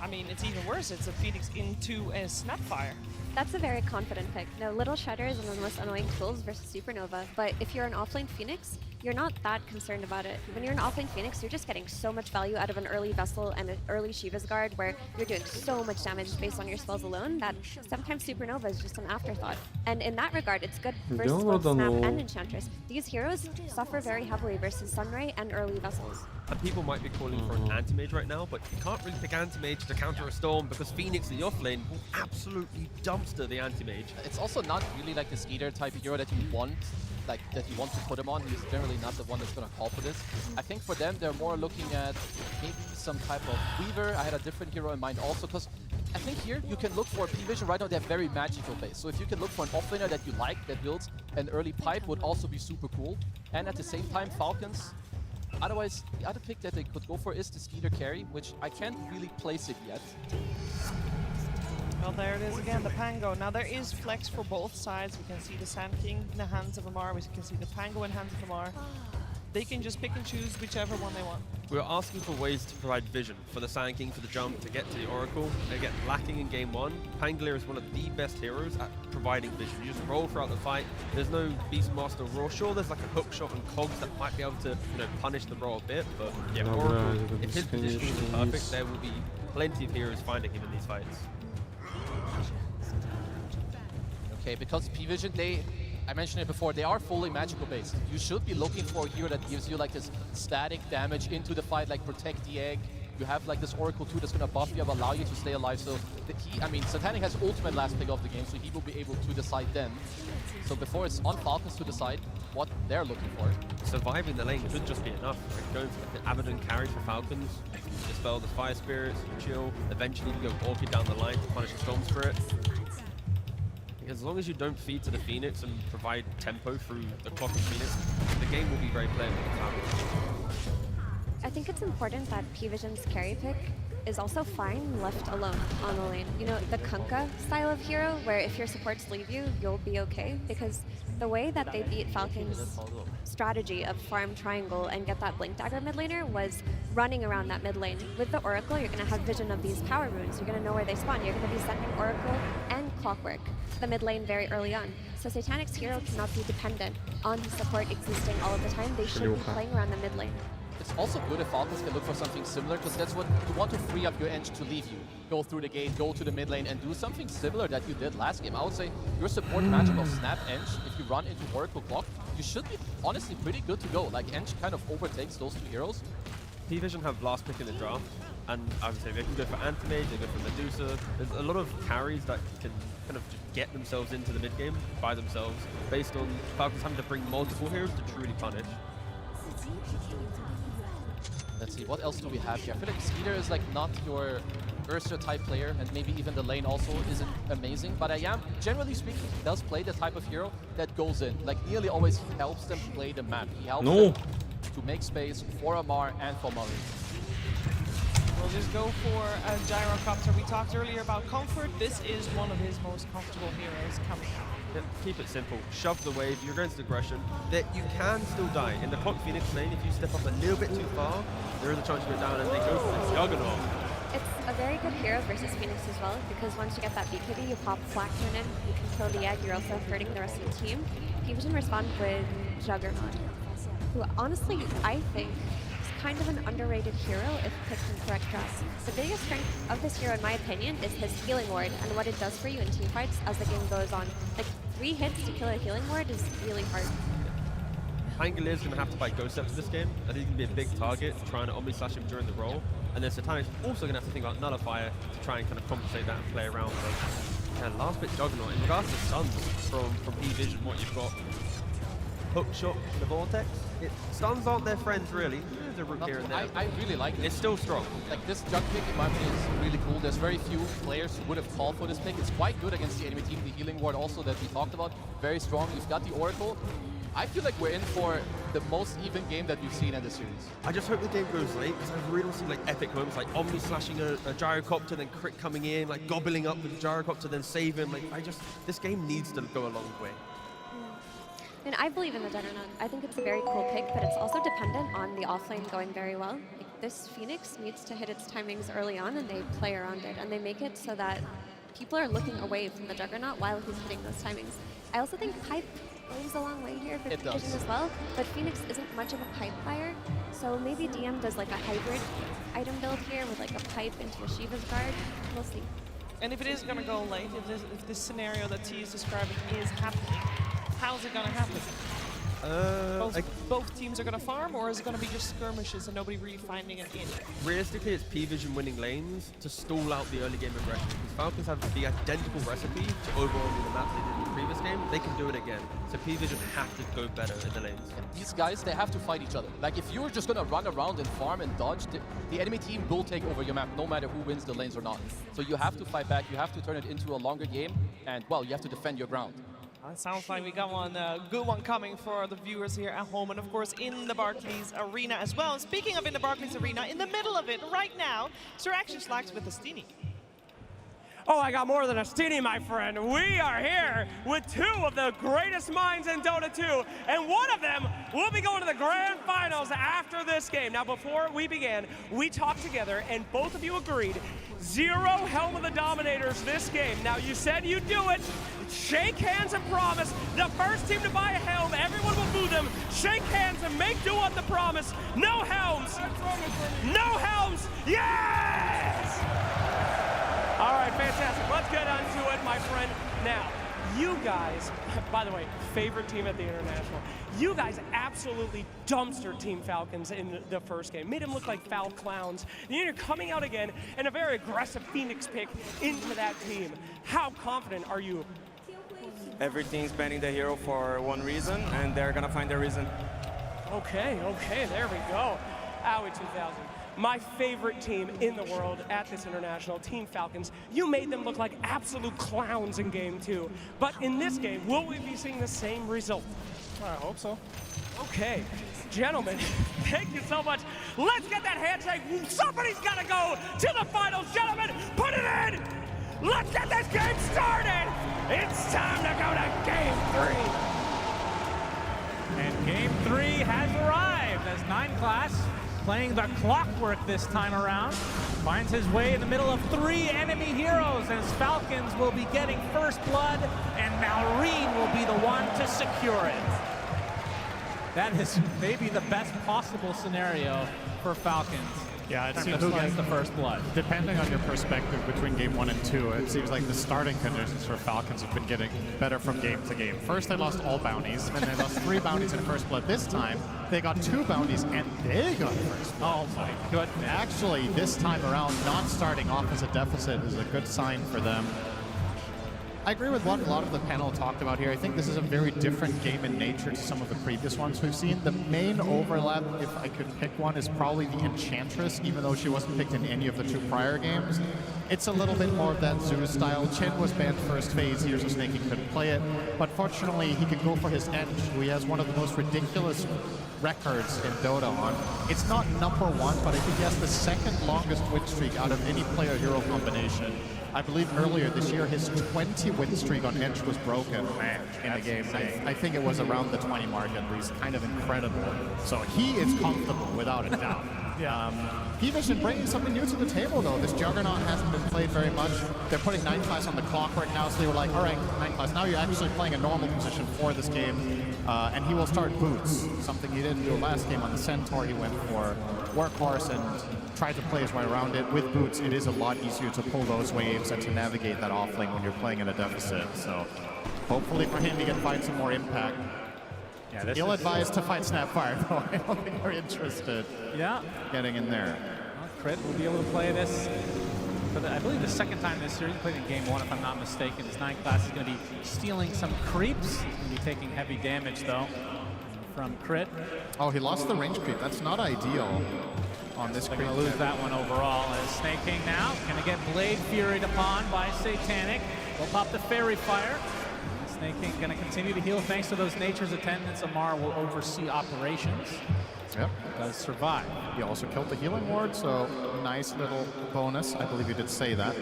I mean, it's even worse. It's a Phoenix into a Snapfire. That's a very confident pick. No, Little Shredder is one of the most annoying tools versus Supernova, but if you're an offlane Phoenix, you're not that concerned about it. When you're an offlane Phoenix, you're just getting so much value out of an early Vessel and an early Shiva's Guard where you're doing so much damage based on your spells alone that sometimes Supernova is just an afterthought. And in that regard, it's good versus both Snap and Enchantress. These heroes suffer very heavily versus Sunray and early Vessels. And people might be calling for an anti-mage right now, but you can't really pick anti-mage to counter a storm because Phoenix in the offlane will absolutely dumpster the anti-mage. It's also not really like the Skeeter type of hero that you want, like that you want to put him on. He's generally not the one that's going to call for this. I think for them, they're more looking at maybe some type of Weaver. I had a different hero in mind also, because I think here you can look for P-Vision. Right now they have very magical base. So if you can look for an offlaner that you like, that builds an early pipe, would also be super cool. And at the same time, Falcons, otherwise, the other pick that they could go for is the Skeeter carry, which I can't really place it yet. Well, there it is again, the Pango. Now there is flex for both sides. We can see the Sand King in the hands of Amar. We can see the Pango in hands of Amar. they can just pick and choose whichever one they want. We're asking for ways to provide vision for the Sand King, for the jump, to get to the Oracle. Again, lacking in game one. Pangolier is one of the best heroes at providing vision. You just roll throughout the fight. There's no Beastmaster Raw. Sure, there's like a hook shot and cogs that might be able to, punish the Raw a bit, but yeah, Oracle, if his positioning is perfect, there will be plenty of heroes finding him in these fights. Okay, because P-Vision, I mentioned it before, they are fully magical based. You should be looking for a hero that gives you like this static damage into the fight, like protect the egg. You have like this Oracle too that's gonna buff you up, allow you to stay alive. So Satanic has ultimate last pick of the game, so he will be able to decide then. So before it's on Falcons to decide what they're looking for. Surviving the lane could just be enough. Like going for like an Abaddon carry for Falcons, dispel the Fire Spirits, chill. Eventually you go Orchid down the line to punish the Storm Spirit. As long as you don't feed to the Phoenix and provide tempo through the clock of Phoenix, the game will be very playable for Falcons. I think it's important that P-Vision's carry pick is also fine left alone on the lane. You know, the Kunkka style of hero, where if your supports leave you, you'll be okay, because the way that they beat Falcon's strategy of farm triangle and get that Blink Dagger mid laner was running around that mid lane. With the Oracle, you're going to have vision of these power runes. You're going to know where they spawn. You're going to be sending Oracle and Clockwork to the mid lane very early on. So Satanic's hero cannot be dependent on his support existing all of the time. They should be playing around the mid lane. It's also good if Falcons can look for something similar, because that's what you want to free up your Eng to leave you. Go through the gate, go to the mid lane, and do something similar that you did last game. I would say your support matchup of Snap Eng, if you run into Oracle Clock, you should be honestly pretty good to go. Like Eng kind of overtakes those two heroes. P-Vision have last pick in the draft, and I would say they can go for Anti-Mage, they go for Medusa. There's a lot of carries that can kind of just get themselves into the mid game by themselves, based on Falcons having to bring multiple heroes to truly punish. Let's see, what else do we have here? I feel like Skeeter is like not your Ursula type player, and maybe even the lane also isn't amazing, but I am, generally speaking, he does play the type of hero that goes in. Like nearly always he helps them play the map. He helps them to make space for Amar and for Murray. We'll just go for a Gyrocopter. We talked earlier about comfort. This is one of his most comfortable heroes coming out. Keep it simple. Shove the wave. You're going to aggression. That you can still die. In the Clock Phoenix lane, if you step up a little bit too far, there is a chance you go down and they go for this Juggernaut. It's a very good hero versus Phoenix as well, because once you get that BKB, you pop Flak Cannon, you can kill the egg, you're also hurting the rest of the team. P-Vision respond with Juggernaut, who honestly, I think, is kind of an underrated hero if picked in correct drafts. The biggest strength of this hero, in my opinion, is his healing ward and what it does for you in teamfights as the game goes on. Like, 3 hits to kill a healing ward is really hard. Pangolier is going to have to buy Ghost Step for this game. I think he's going to be a big target, trying to Omni Slash him during the roll. And then Satanic's also going to have to think about Nullifier to try and kind of compensate that and play around. But yeah, last bit Juggernaut. In regards to stuns from P-Vision, what you've got, hook shot, the Vortex. Stuns aren't their friends, really. There's a root here and there. I really like it. It's still strong. Like this jug pick, in my opinion, is really cool. There's very few players who would have called for this pick. It's quite good against the enemy team. The healing ward also that we talked about, very strong. You've got the Oracle. I feel like we're in for the most even game that we've seen in the series. I just hope the game goes late, because I really want to see like epic moments, like Omni slashing a Gyrocopter, then Crit coming in, like gobbling up with the Gyrocopter, then save him. Like this game needs to go a long way. And I believe in the Juggernaut. I think it's a very cool pick, but it's also dependent on the offlane going very well. Like, this Phoenix needs to hit its timings early on, and they play around it, and they make it so that people are looking away from the Juggernaut while he's hitting those timings. I also think Pipe goes a long way here for P-Vision as well, but Phoenix isn't much of a pipe buyer, so maybe DM does like a hybrid item build here with like a pipe into a Shiva's guard. We'll see. And if it is going to go late, if this scenario that T is describing is happening, how's it going to happen? Both teams are going to farm, or is it going to be just skirmishes and nobody really finding an in? Realistically, it's P-Vision winning lanes to stall out the early game aggression. Because Falcons have the identical recipe to overall the map they did in the previous game. They can do it again. So P-Vision have to go better in the lanes. And these guys, they have to fight each other. Like if you're just going to run around and farm and dodge, the enemy team will take over your map no matter who wins the lanes or not. So you have to fight back, you have to turn it into a longer game, and well, you have to defend your ground. It sounds like we got one good one coming for the viewers here at home, and of course in the Barclays Arena as well. And speaking of in the Barclays Arena, in the middle of it right now, Sir Action Slacks with Astini. Oh, I got more than a Steenie, my friend. We are here with two of the greatest minds in Dota 2, and one of them will be going to the grand finals after this game. Now, before we began, we talked together, and both of you agreed, 0 Helm of the Dominators this game. Now, you said you'd do it. Shake hands and promise. The first team to buy a helm, everyone will boo them. Shake hands and make do on the promise. No helms. No helms. Yes! All right, fantastic. Let's get on to it, my friend. Now, you guys, by the way, favorite team at the International, you guys absolutely dumpstered Team Falcons in the first game. Made them look like foul clowns. And you're coming out again and a very aggressive Phoenix pick into that team. How confident are you? Every team's banning the hero for one reason, and they're gonna find their reason. Okay, there we go. Owie 2000. My favorite team in the world at this International, Team Falcons. You made them look like absolute clowns in game 2. But in this game, will we be seeing the same result? I hope so. Okay, gentlemen, thank you so much. Let's get that handshake. Somebody's got to go to the finals, gentlemen. Put it in. Let's get this game started. It's time to go to game 3. And game 3 has arrived as 9 Class, playing the clockwork this time around, finds his way in the middle of 3 enemy heroes as Falcons will be getting first blood and Malrine will be the one to secure it. That is maybe the best possible scenario for Falcons. Yeah, it in terms seems of who like, gets the first blood. Depending on your perspective between game 1 and 2, it seems like the starting conditions for Falcons have been getting better from game to game. First, they lost all bounties, then they lost 3 bounties in first blood. This time, they got 2 bounties and they got first blood. Oh my goodness. Actually, this time around, not starting off as a deficit is a good sign for them. I agree with what a lot of the panel talked about here. I think this is a very different game in nature to some of the previous ones we've seen. The main overlap, if I could pick one, is probably the Enchantress, even though she wasn't picked in any of the 2 prior games. It's a little bit more of that Zeus style. Chen was banned first phase here, so Snake King couldn't play it. But fortunately, he could go for his Eng, who he has one of the most ridiculous records in Dota on. It's not #1, but I think he has the 2nd longest win streak out of any player-hero combination. I believe earlier this year, his 20 win streak on Edge was broken in a game. I think it was around the 20 mark at least. Kind of incredible. So he is comfortable, without a doubt. P-Vision bringing something new to the table, though. This Juggernaut hasn't been played very much. They're putting 9 Class on the clock right now, so they were like, all right, 9 Class, now you're actually playing a normal position for this game. And he will start Boots, something he didn't do last game on the Centaur. He went for Workhorse and tried to play his way around it. With Boots, it is a lot easier to pull those waves and to navigate that offlane when you're playing in a deficit. So hopefully for him, he can find some more impact. Yeah, he'll advise to fight Snapfire, though. I don't think they're interested getting in there. Well, Crit will be able to play this for, I believe, the 2nd time this series. He played in game 1, if I'm not mistaken. His 9 Class is going to be stealing some creeps. He's going to be taking heavy damage, though, from Crit. Oh, he lost the range creep. That's not ideal on this creep. Going to lose that one overall. As Snake King now going to get Blade Furied upon by Satanic. Will pop the Fairy Fire. Snake King going to continue to heal thanks to those Nature's Attendants. Amar will oversee operations. Yep. Does survive. He also killed the healing ward, so nice little bonus. I believe you did say that.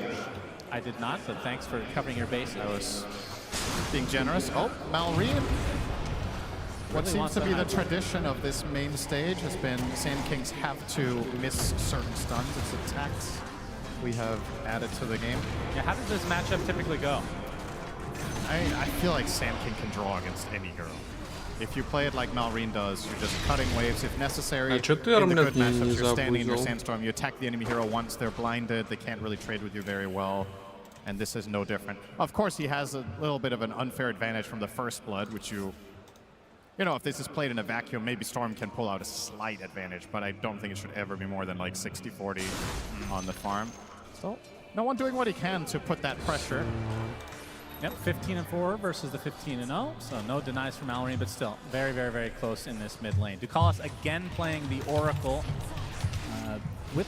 I did not, but thanks for covering your bases. I was being generous. Oh, Malrine. What seems to be the tradition of this main stage has been Sand Kings have to miss certain stuns. It's attacks we have added to the game. Yeah, how does this matchup typically go? I feel like Sand King can draw against any hero. If you play it like Malrine does, you're just cutting waves if necessary. In the good matchups, you're standing in your Sandstorm, you attack the enemy hero once, they're blinded, they can't really trade with you very well. And this is no different. Of course, he has a little bit of an unfair advantage from the first blood, which you know, if this is played in a vacuum, maybe Storm can pull out a slight advantage, but I don't think it should ever be more than like 60-40 on the farm. So, no one doing what he can to put that pressure. Yep, 15-4 versus the 15-0, so no denies from Malrine, but still very, very, very close in this mid lane. Ducalis again playing the Oracle with,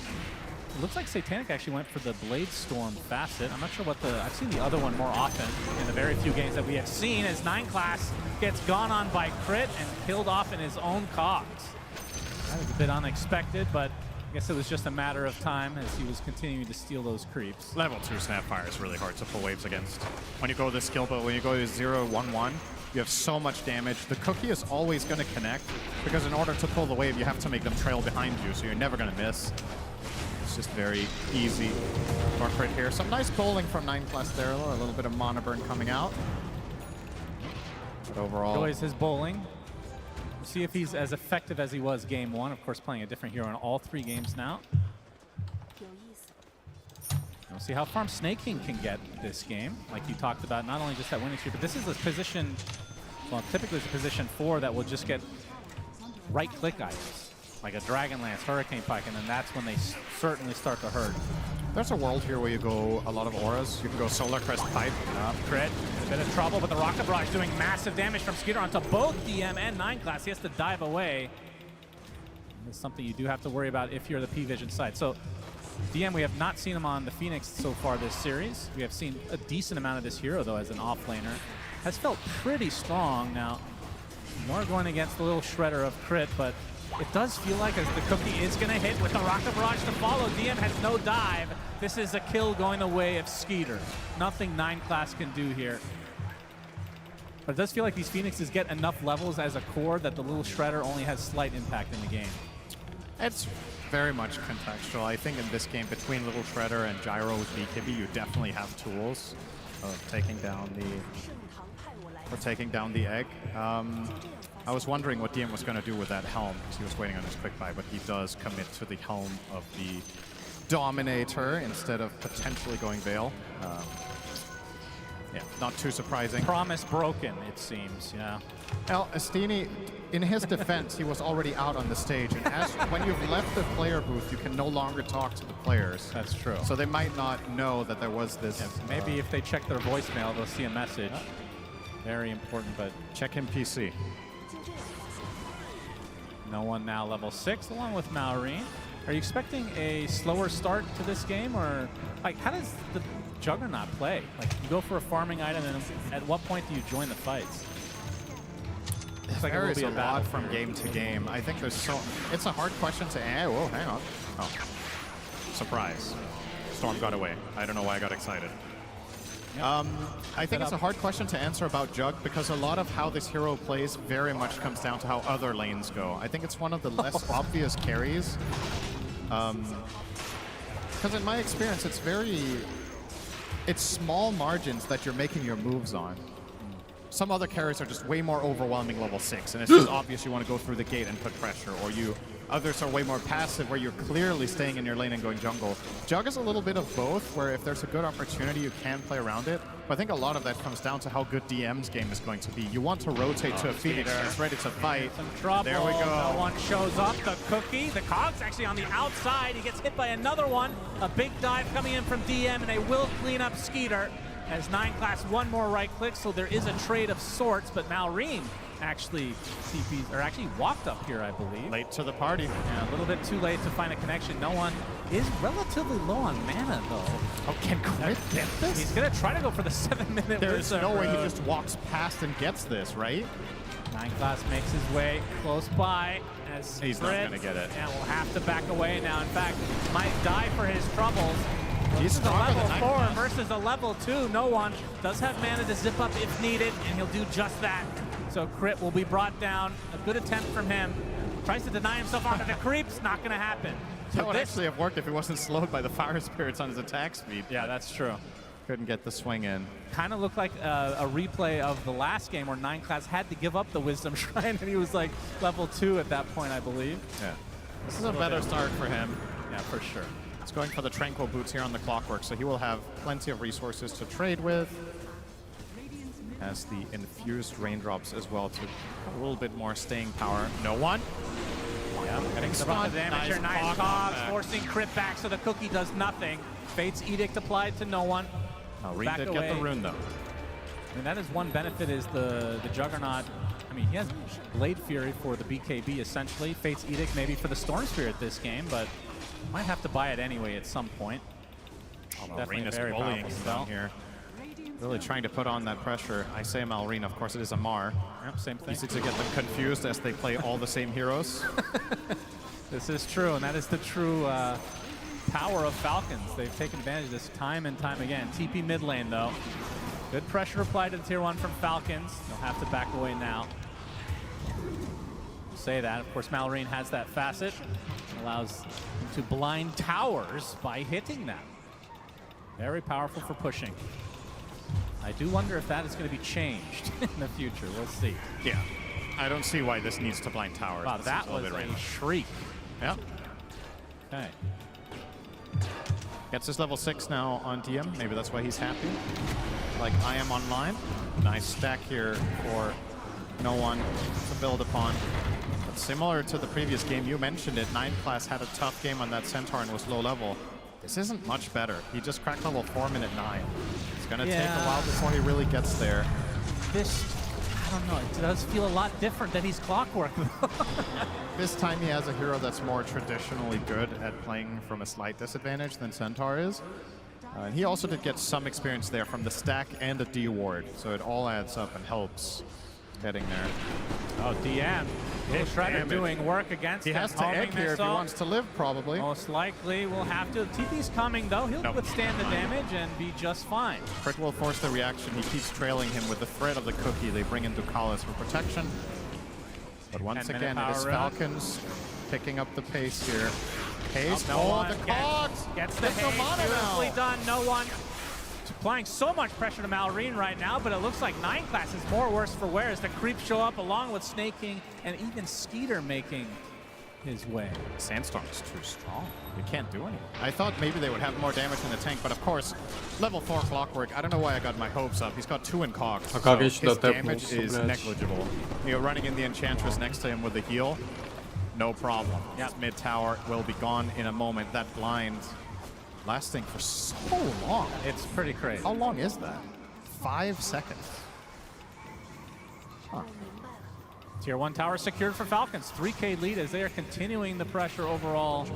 it looks like Satanic actually went for the Blade Storm facet. I'm not sure what I've seen the other one more often in the very few games that we have seen as 9 Class gets gone on by Crit and killed off in his own cogs. That was a bit unexpected, but guess it was just a matter of time as he was continuing to steal those creeps. Level 2 Snapfire is really hard to pull waves against. When you go this skill, but when you go to 0-1-1, you have so much damage. The cookie is always going to connect, because in order to pull the wave, you have to make them trail behind you, so you're never going to miss. It's just very easy for crit here. Some nice bowling from 9 Class Derlo, a little bit of mana burn coming out. But overall... Enjoys his bowling. We'll see if he's as effective as he was game 1. Of course, playing a different hero in all 3 games now. We'll see how far Snake King can get this game. Like you talked about, not only just that winning streak, but this is a position, well, typically it's a position 4 that will just get right-click items, like a Dragon Lance, Hurricane Pike, and then that's when they certainly start to hurt. There's a world here where you go a lot of auras. You can go Solar Crest Pipe. Crit, a bit of trouble, but the Rocket Barrage doing massive damage from Skeeter onto both DM and 9 Class. He has to dive away. This is something you do have to worry about if you're the P-Vision side. So DM, we have not seen him on the Phoenix so far this series. We have seen a decent amount of this hero, though, as an offlaner. Has felt pretty strong. Now, more going against the little shredder of Crit, but it does feel like as the cookie is going to hit with the Rocket Barrage to follow. DM has no dive. This is a kill going the way of Skeeter. Nothing 9 Class can do here. But it does feel like these Phoenixes get enough levels as a core that the little shredder only has slight impact in the game. It's very much contextual. I think in this game, between Little Shredder and Gyro with BKB, you definitely have tools of taking down the egg. I was wondering what DM was going to do with that helm, because he was waiting on his quick buy, but he does commit to the helm of the Dominator instead of potentially going Veil. Yeah, not too surprising. Promise broken, it seems, yeah. Well, Astini, in his defense, he was already out on the stage, and when you've left the player booth, you can no longer talk to the players. That's true. So they might not know that there was this... Yeah, maybe if they check their voicemail, they'll see a message. Very important, but... Check him PC. No one now level 6, along with Maureen. Are you expecting a slower start to this game, or like how does the Juggernaut play? Like you go for a farming item, and at what point do you join the fights? It varies a lot from game to game. I think there's so... It's a hard question to... whoa, hang on. Oh. Surprise. Storm got away. I don't know why I got excited. I think it's a hard question to answer about Jug, because a lot of how this hero plays very much comes down to how other lanes go. I think it's one of the less obvious carries. Because in my experience, it's small margins that you're making your moves on. Some other carries are just way more overwhelming level 6, and it's just obvious you want to go through the gate and put pressure, or others are way more passive, where you're clearly staying in your lane and going jungle. Jug is a little bit of both, where if there's a good opportunity, you can play around it. But I think a lot of that comes down to how good DM's game is going to be. You want to rotate to a Phoenix that's ready to fight. Some trouble. There we go. No one shows up. The cookie. The Cog's actually on the outside. He gets hit by another one. A big dive coming in from DM, and they will clean up Skeeter. As 9 Class, one more right click, so there is a trade of sorts, but Maureen actually walked up here, I believe. Late to the party. Yeah, a little bit too late to find a connection. No one is relatively low on mana, though. Oh, can Crit get this? He's going to try to go for the 7-minute There's no way he just walks past and gets this, right? 9 Class makes his way close by. As he's Crit, not going to get it. And will have to back away now. In fact, might die for his troubles. He's a level 4 4 versus a level 2. No one does have mana to zip up if needed, and he'll do just that. So Crit will be brought down. A good attempt from him. Tries to deny himself onto the creeps. Not going to happen. So that would actually have worked if he wasn't slowed by the Fire Spirits on his attack speed. Yeah, that's true. Couldn't get the swing in. Kind of looked like a replay of the last game where 9 Class had to give up the Wisdom Shrine, and he was like level 2 at that point, I believe. Yeah. This is a better start for him. Yeah, for sure. He's going for the Tranquil Boots here on the Clockwork, so he will have plenty of resources to trade with. Has the Infused Raindrops as well to a little bit more staying power. No one. Yeah, getting the brunt of damage here. Nice Cogs, forcing Crit back, so the cookie does nothing. Fate's Edict applied to no one. Reed did get the rune, though. And that is one benefit, is the Juggernaut. I mean, he has Blade Fury for the BKB, essentially. Fate's Edict maybe for the Storm Spirit this game, but might have to buy it anyway at some point. Definitely very powerful spell here. Really trying to put on that pressure. I say Malrine, of course it is a Mar. Yep, same thing. Easy to get them confused as they play all the same heroes. This is true, and that is the true power of Falcons. They've taken advantage of this time and time again. TP mid lane, though. Good pressure applied to the tier 1 from Falcons. They'll have to back away now. Say that. Of course, Malorine has that facet. Allows him to blind towers by hitting them. Very powerful for pushing. I do wonder if that is going to be changed in the future. We'll see. Yeah. I don't see why this needs to blind towers. Wow, This that seems a little was bit a random. shriek. Yeah. Okay. Gets his level 6 now on DM. Maybe that's why he's happy. Like, I am online. Nice stack here for no one to build upon. But similar to the previous game, you mentioned it, 9 class had a tough game on that Centaur and was low level. This isn't much better. He just cracked level 4 minute 9. It's going to take a while before he really gets there. This, I don't know, it does feel a lot different that he's Clockwork. This time he has a hero that's more traditionally good at playing from a slight disadvantage than Centaur is. And he also did get some experience there from the stack and the D ward, so it all adds up and helps getting there. Oh, DM. Big Shredder damage. doing work against He him. has to egg here if he wants to live, probably. Most likely will have to. TP's coming, though. He'll withstand the damage and be just fine. Frick will force the reaction. He keeps trailing him with the threat of the cookie. They bring in Ducalis for protection. But once 10-minute again, it is power run. Falcons picking up the pace here. Pace, No one the cogs! Gets the There's no haze. mana Beautifully now. done. No one. Applying so much pressure to Malorine right now, but it looks like 9 class is more worse for wear as the creeps show up along with Snaking and even Skeeter making his way. Sandstorm is too strong. They can't do anything. I thought maybe they would have more damage in the tank, but of course, level 4 Clockwork, I don't know why I got my hopes up. He's got 2 in cogs, А so как я his сюда damage тэпнулся, is блядь? negligible. You're running in the Enchantress next to him with the heal, no problem. His mid tower will be gone in a moment. That blind lasting for so long. It's pretty crazy. How long is that? 5 seconds. Huh. Tier 1 tower secured for Falcons. 3K lead as they are continuing the pressure overall.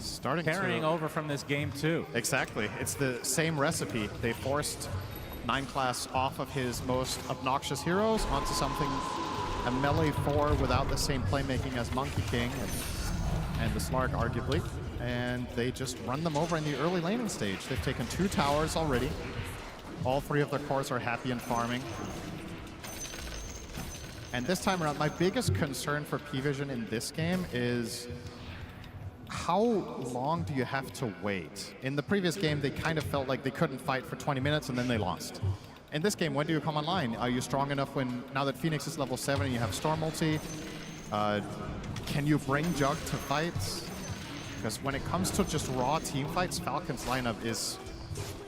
Starting carrying to- over from this game too. Exactly. It's the same recipe. They forced 9 class off of his most obnoxious heroes onto something, a melee 4 without the same playmaking as Monkey King and the Slark, arguably. And they just run them over in the early laning stage. They've taken 2 towers already. All 3 of their cores are happy and farming. And this time around, my biggest concern for P-Vision in this game is how long do you have to wait? In the previous game, they kind of felt like they couldn't fight for 20 minutes and then they lost. In this game, when do you come online? Are you strong enough when, now that Phoenix is level 7 and you have Storm ulti? Can you bring Jug to fights? Because when it comes to just raw team fights, Falcon's lineup is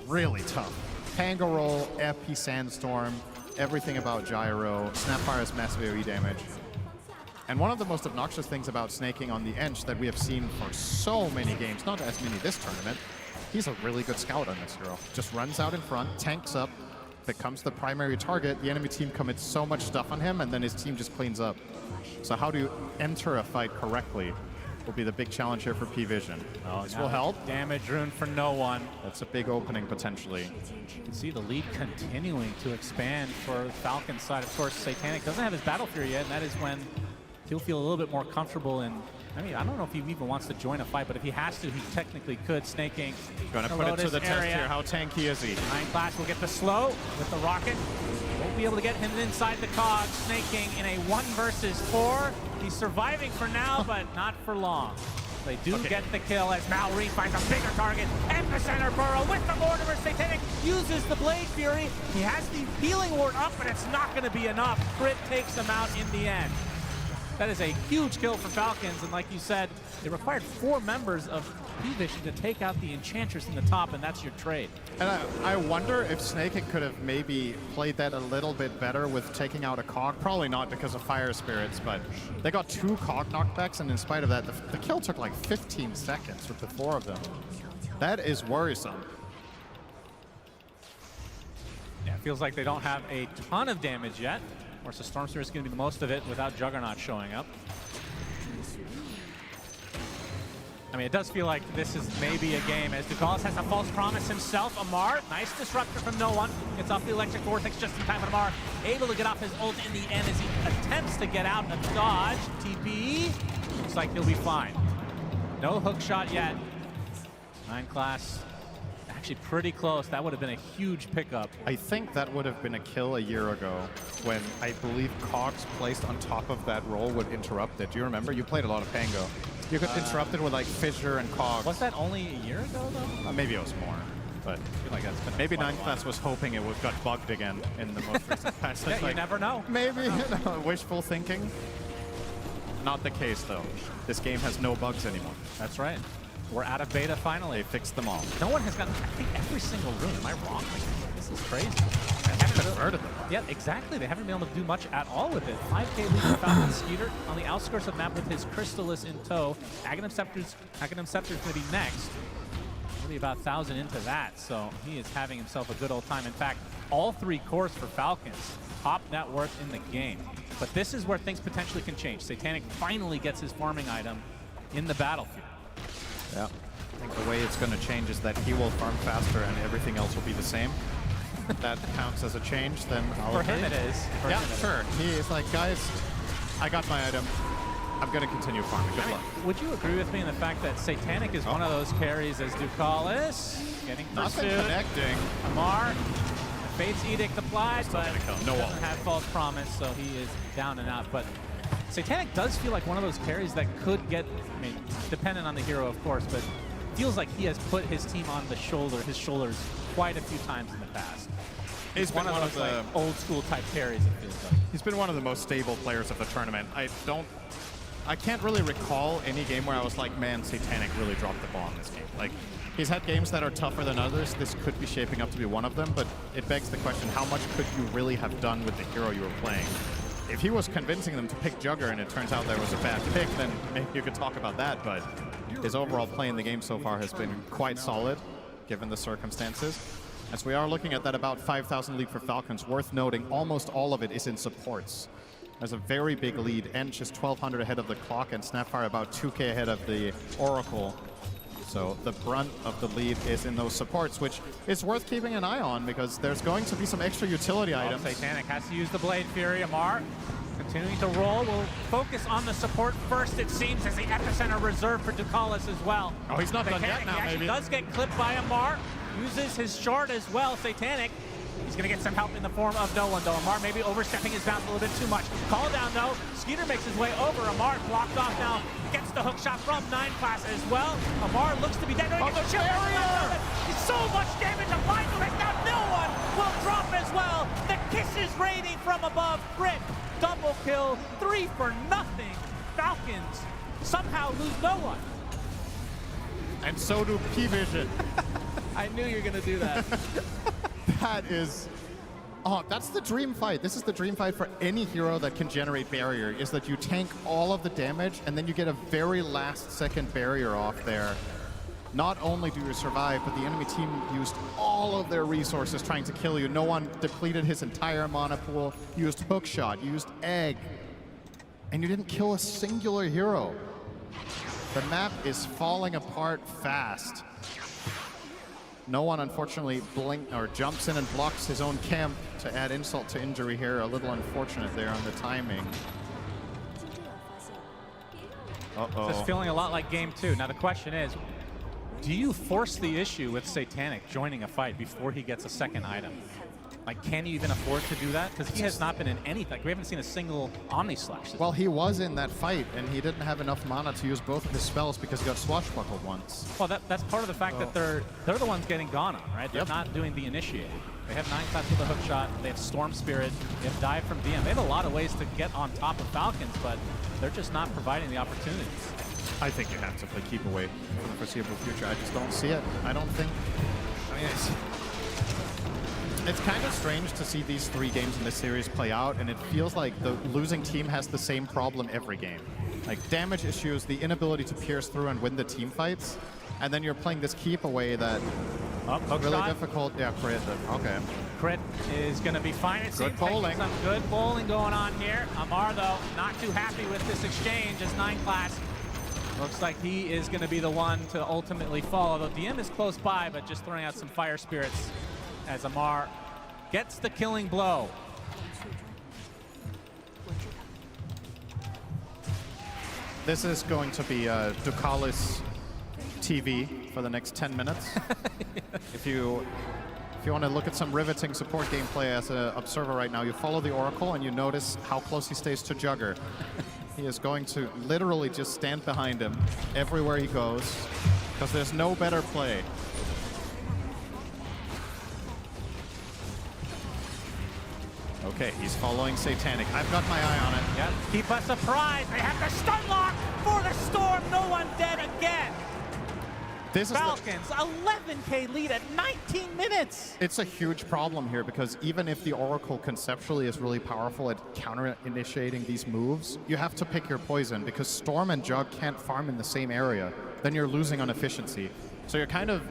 really tough. Tango Roll, FP Sandstorm, everything about Gyro, Snapfire has massive AoE damage. And one of the most obnoxious things about snaking on the Ench that we have seen for so many games, not as many this tournament, he's a really good scout on this hero. Just runs out in front, tanks up, becomes the primary target, the enemy team commits so much stuff on him, and then his team just cleans up. So how do you enter a fight correctly will be the big challenge here for P-Vision. This will help. Damage rune for no one. That's a big opening potentially. You can see the lead continuing to expand for the Falcons side. Of course, Satanic doesn't have his Battle Fury yet, and that is when he'll feel a little bit more comfortable in. I mean, I don't know if he even wants to join a fight, but if he has to, he technically could. Snaking. Gonna put it to the test here. How tanky is he? 9 class will get the slow with the rocket. Won't be able to get him inside the cog. Snaking in a 1 versus 4. He's surviving for now, but not for long. They do get the kill as Malorine finds a bigger target. Epicenter Burrow with the Mortimer. Satanic uses the Blade Fury. He has the healing ward up, but it's not going to be enough. Crit takes him out in the end. That is a huge kill for Falcons, and like you said, it required 4 members of P-Vision to take out the Enchantress in the top, and that's your trade. And I wonder if Snaking could have maybe played that a little bit better with taking out a cog. Probably not because of Fire Spirits, but they got 2 cog knockbacks, and in spite of that, the kill took like 15 seconds with the 4 of them. That is worrisome. Yeah, it feels like they don't have a ton of damage yet. Of course, the Storm Spirit is going to be the most of it without Juggernaut showing up. I mean, it does feel like this is maybe a game as Ducalis has a false promise himself. Amar, nice disruptor from no one. Gets off the Electric Vortex just in time, but Amar able to get off his ult in the end as he attempts to get out of dodge. TP, looks like he'll be fine. No hook shot yet. 9 class. Actually pretty close. That would have been a huge pickup. I think that would have been a kill a year ago when I believe Cogs placed on top of that roll would interrupt it. Do you remember? You played a lot of Pango. You could interrupt it with like Fissure and Cogs. Was that only a year ago though? Maybe it was more. But I feel like that's been maybe 9 class was hoping it would got bugged again in the most recent patch. Yeah, you never know. Maybe wishful thinking. Not the case though. This game has no bugs anymore. That's right. We're out of beta finally. They fixed them all. No one has gotten, I think, every single room. Am I wrong? Like, this is crazy. Converted them. Yeah, exactly. They haven't been able to do much at all with it. 5K lead for Falcon Skeeter on the outskirts of the map with his Crystallis in tow. Aghanim Scepter's going to be next. Really about 1,000 into that, so he is having himself a good old time. In fact, all 3 cores for Falcons, top net worth in the game. But this is where things potentially can change. Satanic finally gets his farming item in the battlefield. Yeah. I think the way it's going to change is that he will farm faster and everything else will be the same. That counts as a change, then I'll For him it is. Yeah, sure. He is like, guys, I got my item. I'm going to continue farming. Good luck. Would you agree with me in the fact that Satanic is one of those carries as Ducalis getting Nothing pursued? connecting. Amar, Fate's Edict applied, but No wall. doesn't have False Promise, so he is down and out. But Satanic does feel like one of those carries that could get, I mean, dependent on the hero, of course, but feels like he has put his team on his shoulders quite a few times in the past. He's one of those like, old school type carries, it feels like. He's been one of the most stable players of the tournament. I can't really recall any game where I was like, man, Satanic really dropped the ball in this game. Like, he's had games that are tougher than others. This could be shaping up to be one of them, but it begs the question, how much could you really have done with the hero you were playing? If he was convincing them to pick Jugger and it turns out there was a bad pick, then maybe you could talk about that, but his overall play in the game so far has been quite solid, given the circumstances. As we are looking at that about 5,000 lead for Falcons, worth noting, almost all of it is in supports. There's a very big lead. Ench is 1,200 ahead of the clock, and Snapfire about 2K ahead of the Oracle. So the brunt of the lead is in those supports, which is worth keeping an eye on because there's going to be some extra utility items. Satanic has to use the Blade Fury. Amar continuing to roll. We'll focus on the support first, it seems, as the epicenter reserved for Ducalis as well. Oh, he's not done Satanic, yet now, he actually does get clipped by Amar. Uses his shard as well. Satanic, he's going to get some help in the form of no one, though. Amar maybe overstepping his bounds a little bit too much. Call down, though. Skeeter makes his way over. Amar blocked off now. Gets the hook shot from 9 class as well. Amar looks to be dead. No, he chill. So much damage applied to it. Now no one will drop as well. The kisses raining from above. Crit. Double kill. 3 for nothing. Falcons somehow lose no one. And so do P-Vision. I knew you were going to do that. That is... Oh, that's the dream fight. This is the dream fight for any hero that can generate barrier, is that you tank all of the damage and then you get a very last second barrier off there. Not only do you survive, but the enemy team used all of their resources trying to kill you. No one depleted his entire mana pool, used hookshot, used egg, and you didn't kill a singular hero. The map is falling apart fast. No one, unfortunately, jumps in and blocks his own camp to add insult to injury here. A little unfortunate there on the timing. Uh-oh. This is feeling a lot like game 2. Now the question is, do you force the issue with Satanic joining a fight before he gets a second item? Like, can you even afford to do that? Because he has not been in anything. Like, we haven't seen a single Omni Slash. Well, he was in that fight, and he didn't have enough mana to use both of his spells because he got swashbuckled once. Well, that's part of the fact that they're the ones getting gone on, right? They're not doing the initiating. They have 9 class with a hook shot. They have Storm Spirit. They have Dive from DM. They have a lot of ways to get on top of Falcons, but they're just not providing the opportunities. I think you have to play keep away for the foreseeable future. I just don't see it. I don't think... I mean, it's kind of strange to see these 3 games in this series play out, and it feels like the losing team has the same problem every game. Like, damage issues, the inability to pierce through and win the team fights, and then you're playing this keep away that really shot. difficult. Yeah, crit. Okay. Crit is going to be fine. It Good seems bowling. Like some good bowling going on here. Amar, though, not too happy with this exchange as 9 class looks like he is going to be the one to ultimately fall. Although DM is close by, but just throwing out some fire spirits as Amar gets the killing blow. This is going to be Ducalis TV for the next 10 minutes. If you want to look at some riveting support gameplay as an observer right now, you follow the Oracle and you notice how close he stays to Jugger. He is going to literally just stand behind him everywhere he goes, because there's no better play. Okay, he's following Satanic. I've got my eye on it. Yep. Keep us surprised. They have the stun lock for the Storm. No one dead again. This is Falcons, 11K lead at 19 minutes. It's a huge problem here because even if the Oracle conceptually is really powerful at counter-initiating these moves, you have to pick your poison because Storm and Jug can't farm in the same area. Then you're losing on efficiency. So you're kind of,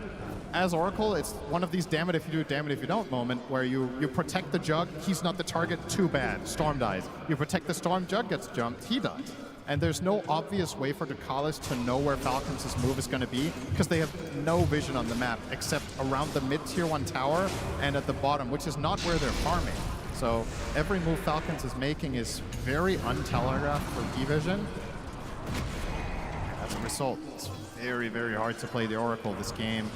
as Oracle, it's one of these damn it if you do, damn it if you don't moment where you protect the Jug, he's not the target, too bad, Storm dies. You protect the Storm, Jug gets jumped, he dies. And there's no obvious way for Ducalis to know where Falcons' move is going to be because they have no vision on the map except around the mid-tier 1 tower and at the bottom, which is not where they're farming. So every move Falcons is making is very untelegraphed for P-Vision. As a result, it's very, very hard to play the Oracle this game.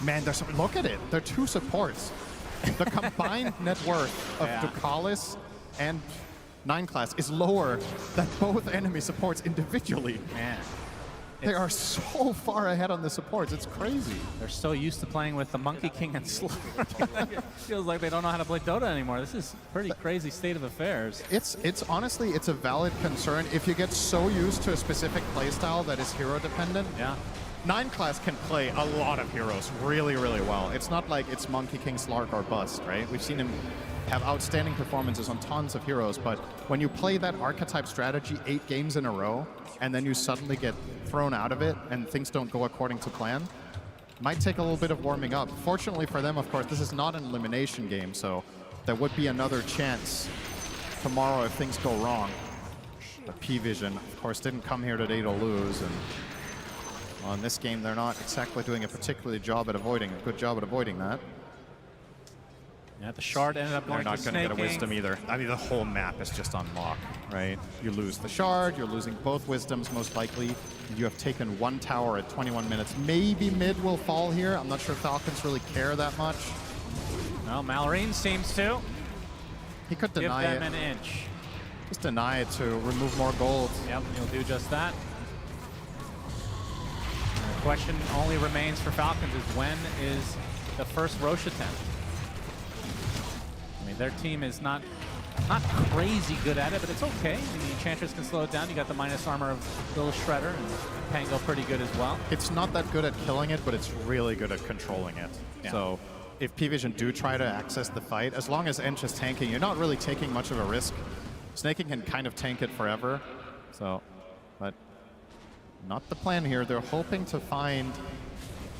Man, look at it. They're 2 supports. The combined net worth of Ducalis and 9 class is lower than both enemy supports individually. Man. They are so far ahead on the supports, it's crazy. They're so used to playing with the Monkey King and Slug. Feels like they don't know how to play Dota anymore. This is a pretty crazy state of affairs. It's honestly, it's a valid concern. If you get so used to a specific playstyle that is hero dependent, 9 class can play a lot of heroes really, really well. It's not like it's Monkey King, Slark, or Bust, right? We've seen him have outstanding performances on tons of heroes, but when you play that archetype strategy 8 games in a row, and then you suddenly get thrown out of it, and things don't go according to plan, might take a little bit of warming up. Fortunately for them, of course, this is not an elimination game, so there would be another chance tomorrow if things go wrong. But P-Vision, of course, didn't come here today to lose, and on this game, they're not exactly doing a particularly good job at avoiding that. Yeah, the shard ended up going to They're not going to get a Wisdom either. I mean, the whole map is just on lock, right? You lose the shard, you're losing both Wisdoms most likely. You have taken 1 tower at 21 minutes. Maybe mid will fall here. I'm not sure Falcons really care that much. Well, Malorine seems to. He could deny it. Give them an inch. Just deny it to remove more gold. Yep, he'll do just that. The question only remains for Falcons is when is the first Roche attempt? I mean, their team is not crazy good at it, but it's okay. I mean, the Enchantress can slow it down. You got the minus armor of Little Shredder, and Pango pretty good as well. It's not that good at killing it, but it's really good at controlling it. Yeah. So if P-Vision do try to access the fight, as long as Ench is tanking, you're not really taking much of a risk. Snaking can kind of tank it forever, so, but not the plan here. They're hoping to find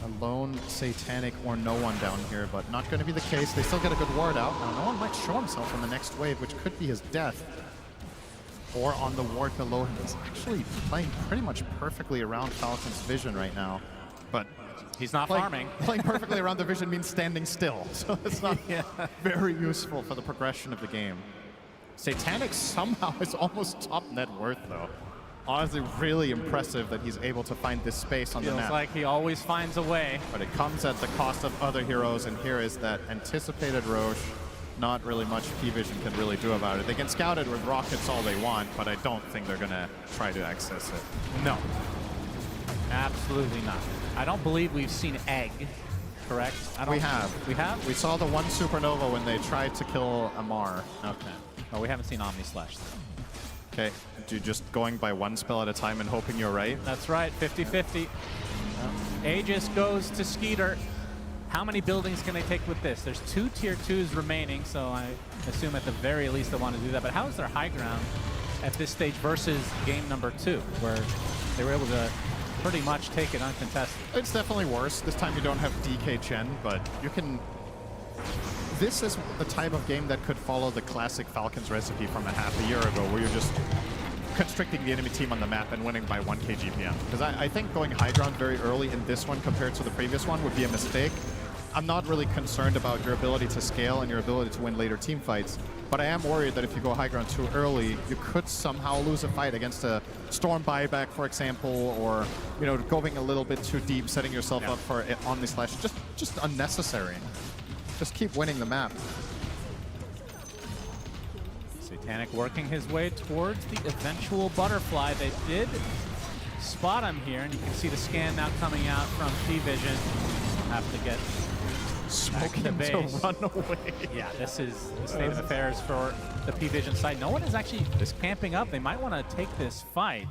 a lone Satanic or no one down here, but not going to be the case. They still get a good ward out. Now, no one might show himself in the next wave, which could be his death. Or on the ward below him. He's actually playing pretty much perfectly around Falcon's vision right now. But he's not farming. Playing perfectly around the vision means standing still. So it's not very useful for the progression of the game. Satanic somehow is almost top net worth, though. Honestly, really impressive that he's able to find this space on the map. Feels like he always finds a way. But it comes at the cost of other heroes, and here is that anticipated Roche. Not really much P-Vision can really do about it. They can scout it with rockets all they want, but I don't think they're going to try to access it. No. Absolutely not. I don't believe we've seen Egg, correct? We have. We have? We saw the one Supernova when they tried to kill Amar. Okay. Oh, we haven't seen Omni Slash. Okay. You're just going by one spell at a time and hoping you're right? That's right, 50-50. Aegis goes to Skeeter. How many buildings can they take with this? There's 2 tier 2s remaining, so I assume at the very least they want to do that. But how is their high ground at this stage versus game number 2, where they were able to pretty much take it uncontested? It's definitely worse. This time you don't have DK Chen, but you can... This is the type of game that could follow the classic Falcons recipe from a half a year ago, where you're just constricting the enemy team on the map and winning by 1k GPM. Because I think going high ground very early in this one compared to the previous one would be a mistake. I'm not really concerned about your ability to scale and your ability to win later team fights, but I am worried that if you go high ground too early, you could somehow lose a fight against a Storm buyback, for example, or going a little bit too deep, setting yourself up for an Omni Slash. Just unnecessary. Just keep winning the map. Satanic working his way towards the eventual butterfly. They did spot him here, and you can see the scan now coming out from P-Vision. Have to get smoking back to to run away. Yeah, this is the state of affairs for the P-Vision side. No one is actually camping up. They might want to take this fight.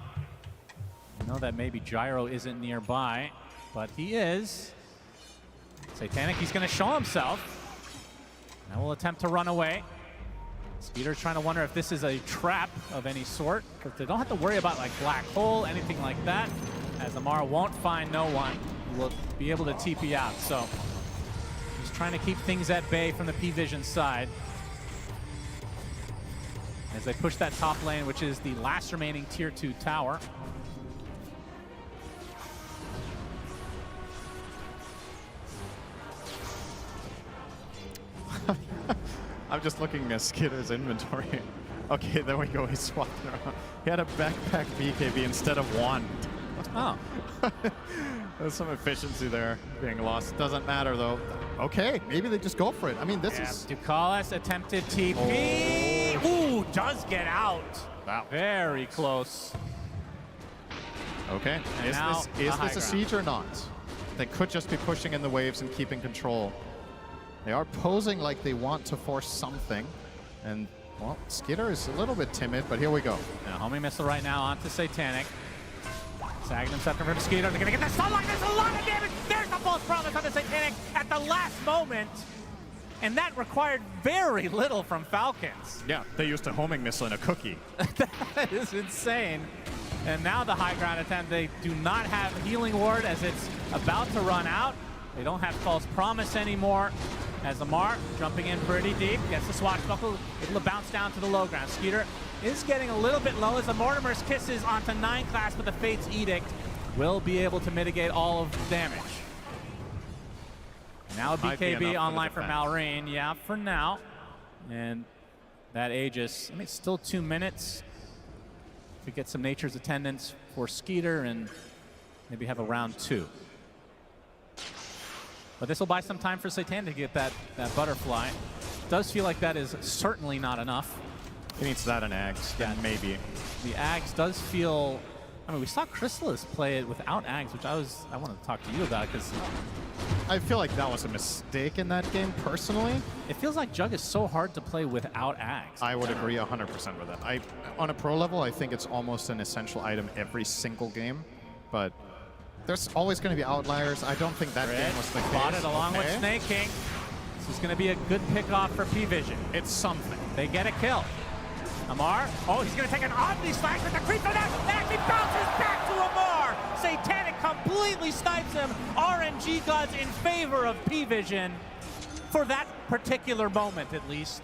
I know that maybe Gyro isn't nearby, but he is. Satanic, he's going to show himself. Now will attempt to run away. Skeeter's trying to wonder if this is a trap of any sort, because they don't have to worry about like black hole, anything like that, as Amar won't find no one who will be able to TP out. So he's trying to keep things at bay from the P-Vision side as they push that top lane, which is the last remaining tier 2 tower. I'm just looking at Skitter's inventory. Okay, there we go. He's swapping around. He had a backpack BKB instead of wand. Oh. There's some efficiency there being lost. Doesn't matter, though. Okay, maybe they just go for it. I mean, this is... Ducalis attempted TP. Oh. Ooh, does get out. Wow. Very close. Okay, is this a siege or not? They could just be pushing in the waves and keeping control. They are posing like they want to force something. And, well, Skitter is a little bit timid, but here we go. Now, homing missile right now onto Satanic. Sagging himself from Skitter. They're going to get the sunlight. There's a lot of damage. There's the false promise on the Satanic at the last moment. And that required very little from Falcons. Yeah, they used a homing missile in a cookie. That is insane. And now the high ground attempt. They do not have Healing Ward as it's about to run out. They don't have false promise anymore. As Amar jumping in pretty deep, gets the swashbuckle, able to bounce down to the low ground. Skeeter is getting a little bit low as the Mortimer's Kisses onto 9 class, but the Fate's Edict will be able to mitigate all of the damage. Now BKB online for Malrine, yeah, for now. And that Aegis, I mean, it's still 2 minutes. We get some Nature's Attendance for Skeeter and maybe have a round 2. But this will buy some time for Satanic to get that butterfly. Does feel like that is certainly not enough. He needs that and Ags, yeah, maybe. The Ags does feel... I mean, we saw Chrysalis play it without Ags, which I wanted to talk to you about, because... I feel like that was a mistake in that game, personally. It feels like Jug is so hard to play without Ags. I would agree 100% with that. On a pro level, I think it's almost an essential item every single game, but... There's always going to be outliers. I don't think that game was the case. Spotted along with Snake King. This is going to be a good pickoff for P-Vision. It's something. They get a kill. Amar. Oh, he's going to take an Omni Slash with the creep for that. Actually bounces back to Amar. Satanic completely snipes him. RNG gods in favor of P-Vision for that particular moment, at least.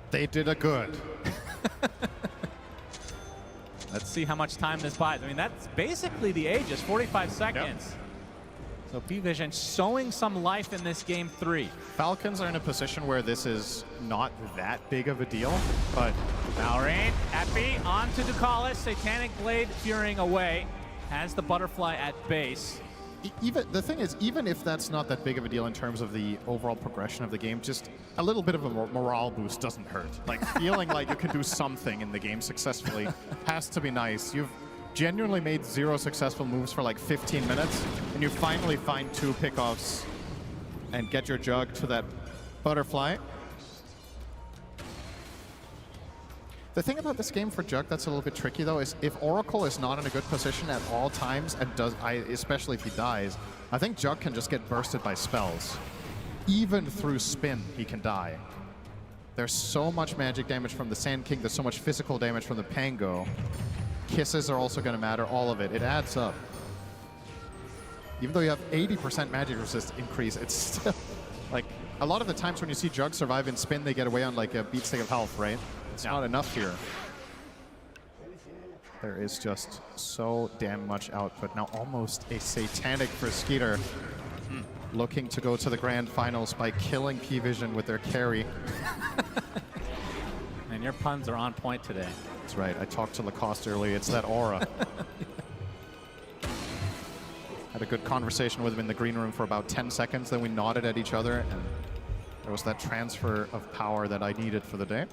They did a good. Let's see how much time this buys. I mean, that's basically the Aegis, 45 seconds. Yep. So P-Vision showing some life in this game 3. Falcons are in a position where this is not that big of a deal, but... Malrine, Epi, onto Ducalis. Satanic Blade fearing away. Has the butterfly at base. The thing is, even if that's not that big of a deal in terms of the overall progression of the game, just a little bit of a morale boost doesn't hurt. Like, feeling like you can do something in the game successfully has to be nice. You've genuinely made 0 successful moves for like 15 minutes, and you finally find 2 pickoffs and get your Jug to that butterfly. The thing about this game for Jug that's a little bit tricky, though, is if Oracle is not in a good position at all times, and especially if he dies, I think Jug can just get bursted by spells. Even through spin, he can die. There's so much magic damage from the Sand King, there's so much physical damage from the Pango. Kisses are also going to matter, all of it. It adds up. Even though you have 80% magic resist increase, it's still... like, a lot of the times when you see Jug survive in spin, they get away on like a beat stick of health, right? It's not enough here. There is just so damn much output. Now almost a Satanic for Skeeter. Looking to go to the grand finals by killing P-Vision with their carry. And your puns are on point today. That's right. I talked to Lacoste earlier. It's that aura. Had a good conversation with him in the green room for about 10 seconds. Then we nodded at each other, and there was that transfer of power that I needed for the day.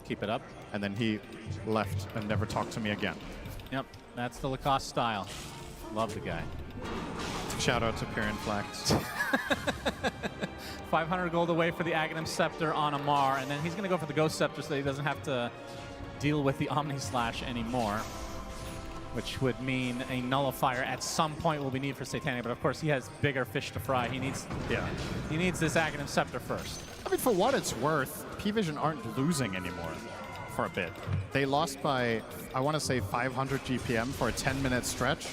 Keep it up. And then he left and never talked to me again. Yep, that's the Lacoste style. Love the guy. Shout out to Pyrian Flax. 500 gold away for the Aghanim Scepter on Amar, and then he's going to go for the Ghost Scepter so that he doesn't have to deal with the Omni Slash anymore, which would mean a Nullifier at some point will be needed for Satanic, but of course he has bigger fish to fry. He needs this Aghanim Scepter first. I mean, for what it's worth, P-Vision aren't losing anymore for a bit. They lost by, I want to say, 500 GPM for a 10-minute stretch.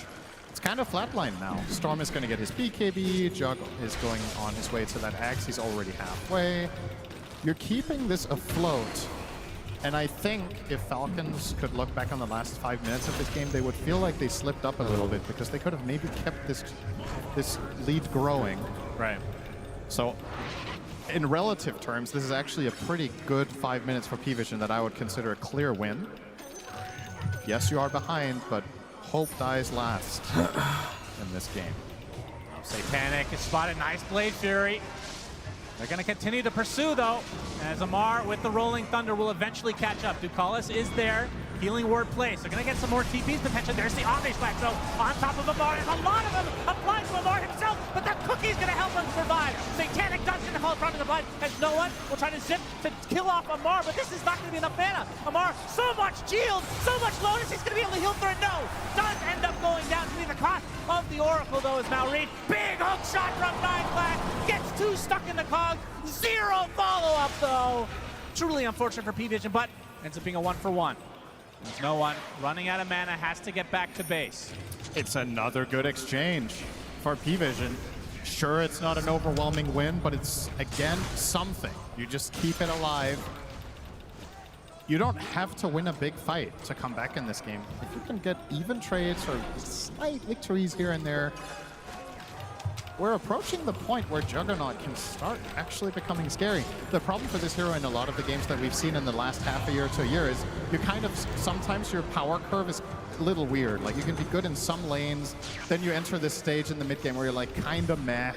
It's kind of flatlined now. Storm is going to get his BKB, Jug is going on his way to that Axe, he's already halfway. You're keeping this afloat, and I think if Falcons could look back on the last 5 minutes of this game, they would feel like they slipped up a little bit because they could have maybe kept this lead growing. Right. So, in relative terms, this is actually a pretty good 5 minutes for P-Vision that I would consider a clear win. Yes, you are behind, but hope dies last in this game. Satanic is spotted. Nice Blade Fury. They're going to continue to pursue, though, as Amar with the Rolling Thunder will eventually catch up. Ducalis is there. Healing Word place. They're going to get some more TPs potentially. There's the Omni Slash, so on top of Amar. There's a lot of them applied to Amar himself, but that Cookie's going to help him survive. Satanic does get to fall in front of the blind, as no one will try to zip to kill off Amar, but this is not going to be enough mana. Amar, so much shield, so much Lotus, he's going to be able to heal through it. No, does end up going down to be the cost of the Oracle, though, is Malrine. Big hook shot from 9flat, gets two stuck in the cog. Zero follow-up, though. Truly unfortunate for P-Vision, but ends up being a 1-for-1. There's no one. Running out of mana, has to get back to base. It's another good exchange for P-Vision. Sure, it's not an overwhelming win, but it's, again, something. You just keep it alive. You don't have to win a big fight to come back in this game. If you can get even trades or slight victories here and there, we're approaching the point where Juggernaut can start actually becoming scary. The problem for this hero in a lot of the games that we've seen in the last half a year to a year is you kind of, sometimes your power curve is a little weird. Like you can be good in some lanes, then you enter this stage in the mid game where you're like kind of meh.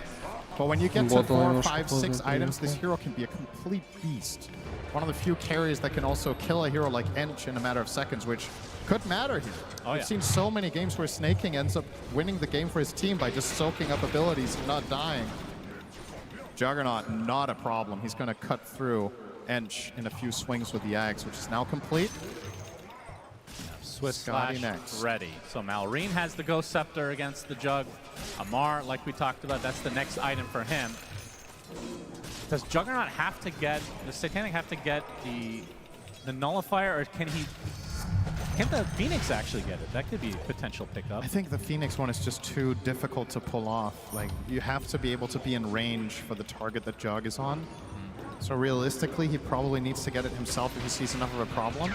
But when you get to 4, 5, 6 items, this hero can be a complete beast. One of the few carries that can also kill a hero like Ench in a matter of seconds, which could matter here. We've seen so many games where Snaking ends up winning the game for his team by just soaking up abilities and not dying. Juggernaut, not a problem. He's going to cut through Ench in a few swings with the Axe, which is now complete. Swift Scotty Slash next. ready. So Malrine has the Ghost Scepter against the Jug. Amar, like we talked about, that's the next item for him. Does Juggernaut have to get, does Satanic have to get the Nullifier, or can the Phoenix actually get it? That could be a potential pickup. I think the Phoenix one is just too difficult to pull off. Like, you have to be able to be in range for the target that Jug is on. So realistically, he probably needs to get it himself if he sees enough of a problem.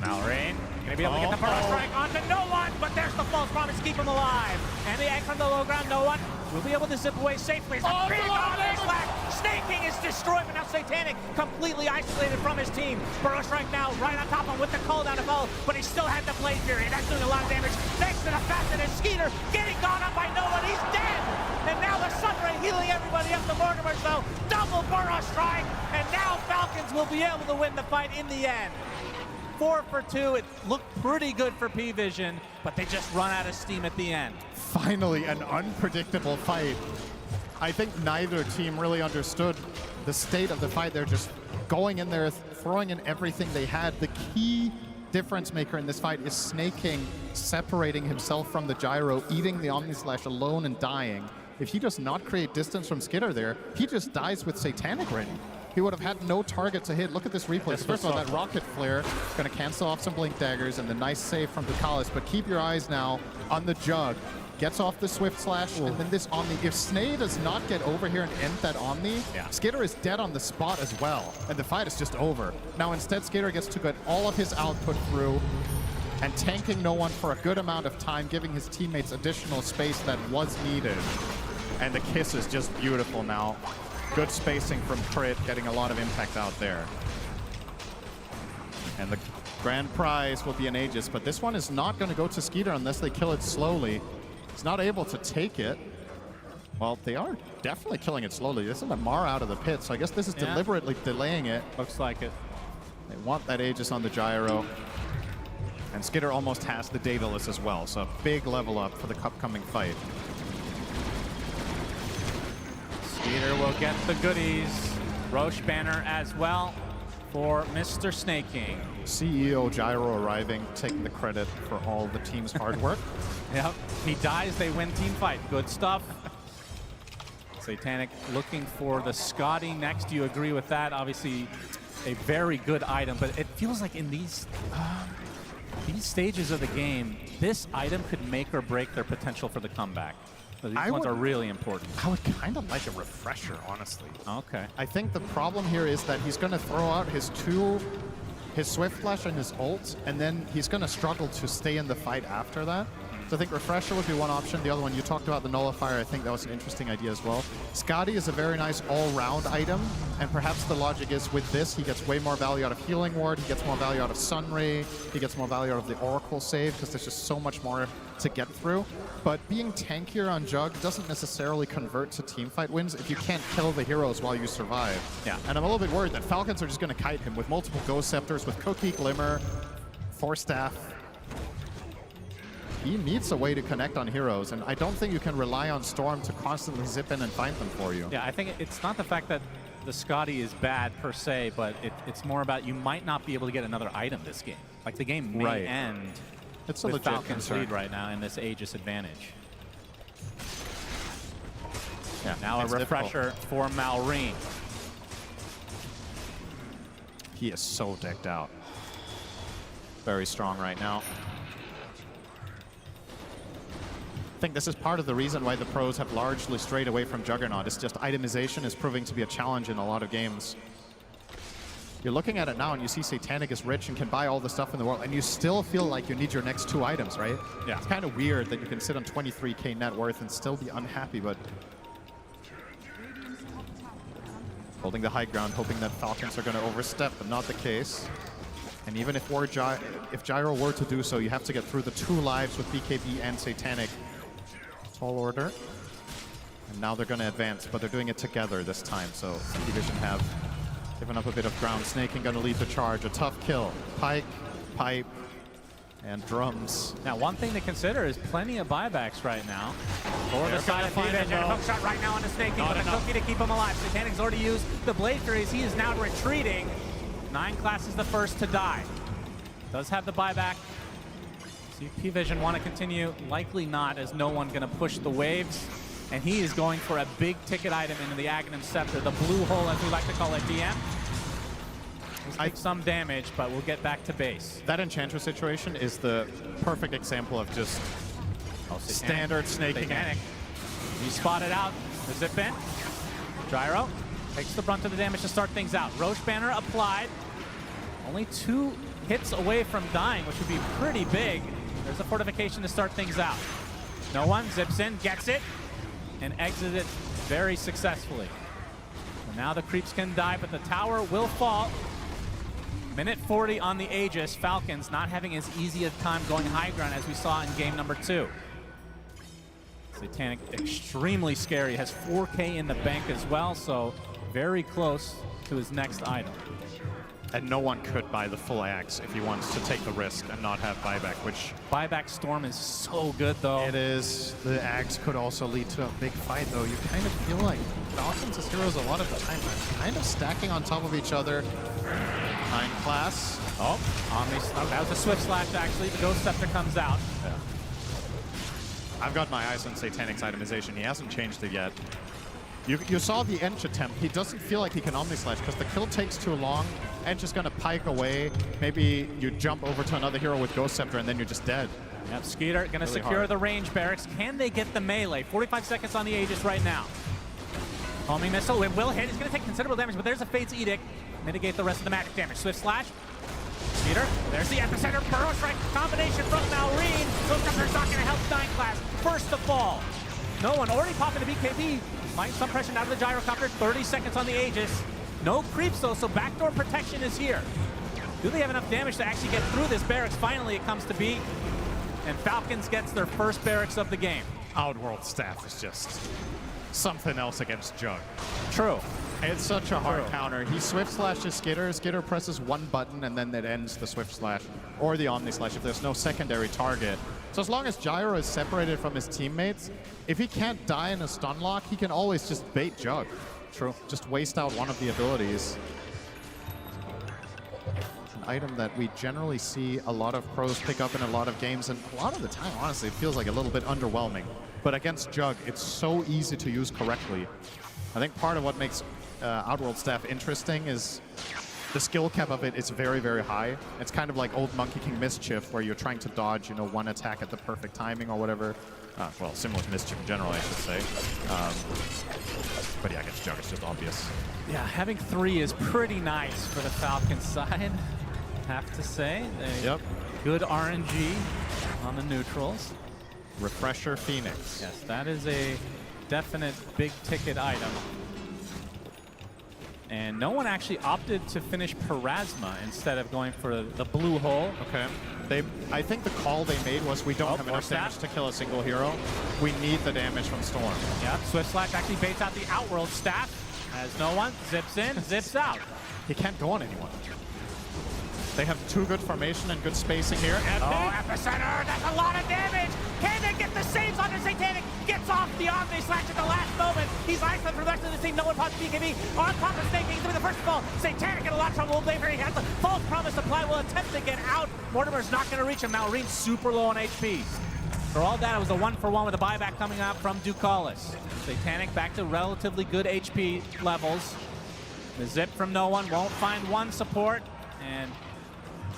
Malrine gonna be able to get the Burrow Strike onto no one, but there's the false promise to keep him alive. And the egg from the low ground, no one will be able to zip away safely. It's a big Omni Slash. Snaking is destroyed, but now Satanic completely isolated from his team. Burrow Strike now right on top of him with the cooldown of all, but he still had the Blade Fury. That's doing a lot of damage. Thanks to the fact that his Skeeter getting gone up by no one. He's dead. And now the Sunray healing everybody up. The Mortimer, so double Burrow Strike. And now Falcons will be able to win the fight in the end. 4 for 2. It looked pretty good for P-Vision, but they just run out of steam at the end. Finally, an unpredictable fight. I think neither team really understood the state of the fight. They're just going in there, throwing in everything they had. The key difference maker in this fight is Snaking separating himself from the gyro, eating the Omni Slash alone and dying. If he does not create distance from Skitter there, he just dies with Satanic ready. He would have had no target to hit. Look at this replay. First of all, that Rocket Flare going to cancel off some Blink Daggers and the nice save from Ducalis, but keep your eyes now on the Jug. Gets off the Swift Slash, and then this Omni. If Snay does not get over here and end that Omni, Skitter is dead on the spot as well, and the fight is just over. Now instead, Skitter gets to get all of his output through. and tanking no one for a good amount of time, giving his teammates additional space that was needed. And the kiss is just beautiful now. Good spacing from Crit, getting a lot of impact out there. And the grand prize will be an Aegis, but this one is not going to go to Skeeter unless they kill it slowly. He's not able to take it. Well, they are definitely killing it slowly. This is a Mar out of the pit, so I guess this is deliberately delaying it. Looks like it. They want that Aegis on the gyro. And Skitter almost has the Daedalus as well, so a big level up for the upcoming fight. Skeeter will get the goodies. Roche banner as well for Mr. Snaking. CEO Gyro arriving, taking the credit for all the team's hard work. Yep. He dies, they win team fight. Good stuff. Satanic looking for the Scotty next. Do you agree with that? Obviously, a very good item, but it feels like in these stages of the game, this item could make or break their potential for the comeback. So these ones are really important. I would kind of like a refresher, honestly. Okay. I think the problem here is that he's going to throw out his Swift Flash and his ult, and then he's going to struggle to stay in the fight after that. So I think Refresher would be one option. The other one, you talked about the Nullifier. I think that was an interesting idea as well. Scotty is a very nice all-round item, and perhaps the logic is with this, he gets way more value out of Healing Ward, he gets more value out of Sunray, he gets more value out of the Oracle save, because there's just so much more to get through. But being tankier on Jug doesn't necessarily convert to teamfight wins if you can't kill the heroes while you survive. Yeah. And I'm a little bit worried that Falcons are just going to kite him with multiple Ghost Scepters, with Cookie, Glimmer, Force Staff. He needs a way to connect on heroes, and I don't think you can rely on Storm to constantly zip in and find them for you. Yeah, I think it's not the fact that the Scotty is bad per se, but it's more about you might not be able to get another item this game. Like the game may end it's a with legit Falcons concern lead right now in this Aegis advantage. Yeah, now a it's refresher for Malrine. He is so decked out. Very strong right now. I think this is part of the reason why the pros have largely strayed away from Juggernaut. It's just itemization is proving to be a challenge in a lot of games. You're looking at it now and you see Satanic is rich and can buy all the stuff in the world, and you still feel like you need your next 2 items, right? Yeah. It's kind of weird that you can sit on 23k net worth and still be unhappy, but holding the high ground, hoping that Falcons are going to overstep, but not the case. And even if Gyro were to do so, you have to get through the 2 lives with BKB and Satanic. Tall order. And now they're going to advance, but they're doing it together this time, so Division have given up a bit of ground. Snaking going to lead the charge. A tough kill. Pike, Pipe, and Drums. Now, one thing to consider is plenty of buybacks right now. For the side of P-Vision. Hook shot right now on the Snaking, but a Cookie to keep him alive. Satanic's already used the Blade Furies. He is now retreating. 9 Class is the first to die. Does have the buyback. See P-Vision want to continue? Likely not, as no one going to push the waves. And he is going for a big ticket item into the Aghanim Scepter, the blue hole, as we like to call it, DM. Take some damage, but we'll get back to base. That Enchantress situation is the perfect example of just standard snaking. He spotted out the zip in. Gyro takes the brunt of the damage to start things out. Roche banner applied. Only 2 hits away from dying, which would be pretty big. There's a fortification to start things out. No one zips in, gets it, and exits it very successfully. So now the creeps can die, but the tower will fall. Minute 40 on the Aegis. Falcons not having as easy a time going high ground as we saw in game number 2. Satanic extremely scary, has 4K in the bank as well, so very close to his next item. And no one could buy the full axe if he wants to take the risk and not have buyback, which... Buyback Storm is so good, though. It is. The axe could also lead to a big fight, though. You kind of feel like Falcons as heroes a lot of the time are kind of stacking on top of each other. 9 Class. Oh, that was a Swift Slash, actually. The Ghost Scepter comes out. Yeah. I've got my eyes on Satanic's itemization. He hasn't changed it yet. You saw the Ench attempt. He doesn't feel like he can Omnislash because the kill takes too long. Ench is going to pike away. Maybe you jump over to another hero with Ghost Scepter and then you're just dead. Yep, Skeeter going to secure the range barracks. Can they get the melee? 45 seconds on the Aegis right now. Homing missile, it will hit. He's going to take considerable damage, but there's a Fate's Edict. Mitigate the rest of the magic damage. Swift Slash. Peter, there's the epicenter. Burrow strike combination from Malrine. Those jumpers not going to help Stein Class. First to fall. No one already popping the BKB. Find some pressure out of the gyrocopter. 30 seconds on the Aegis. No creeps though, so backdoor protection is here. Do they have enough damage to actually get through this barracks? Finally, it comes to be. And Falcons gets their first barracks of the game. Outworld staff is just something else against Jug. True. It's such a hard counter. He Swift Slashes Skitter. Skitter presses one button and then it ends the Swift Slash or the Omni Slash if there's no secondary target. So as long as Gyro is separated from his teammates, if he can't die in a stun lock, he can always just bait Jug. True. Just waste out one of the abilities. An item that we generally see a lot of pros pick up in a lot of games, and a lot of the time, honestly, it feels like a little bit underwhelming. But against Jug, it's so easy to use correctly. I think part of what makes Outworld Staff interesting is the skill cap of it is very, very high. It's kind of like old Monkey King Mischief, where you're trying to dodge, you know, one attack at the perfect timing or whatever. Well, similar to Mischief in general, I should say. But yeah, against Jug, it's just obvious. Yeah, having 3 is pretty nice for the Falcons side, have to say. Yep. Good RNG on the neutrals. Refresher Phoenix. Yes, that is a definite big ticket item. And no one actually opted to finish Parasma instead of going for the blue hole. Okay. I think the call they made was we don't have enough damage to kill a single hero. We need the damage from Storm. Yep, Swift Slash actually baits out the Outworld staff. As no one zips in, zips out. He can't go on anyone. They have 2 good formation and good spacing here. Oh, epicenter, that's a lot of damage. Can they get the saves on the Satanic? Gets off the Omni Slash at the last moment. He's isolated for the rest of the team. No one pops BKB. On top of Snake, he's going to be the first fall. Satanic in a lot of trouble. He has the false promise supply. Will attempt to get out. Mortimer's not going to reach him. Malrine's super low on HP. For all that, it was a 1-for-1 with a buyback coming out from Ducalis. Satanic back to relatively good HP levels. The zip from no one won't find one support. And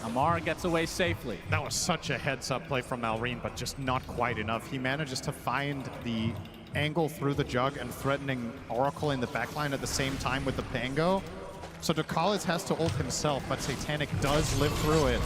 Amara gets away safely. That was such a heads-up play from Malrine, but just not quite enough. He manages to find the angle through the Jug and threatening Oracle in the backline at the same time with the Pango. So Ducalis has to ult himself, but Satanic does live through it.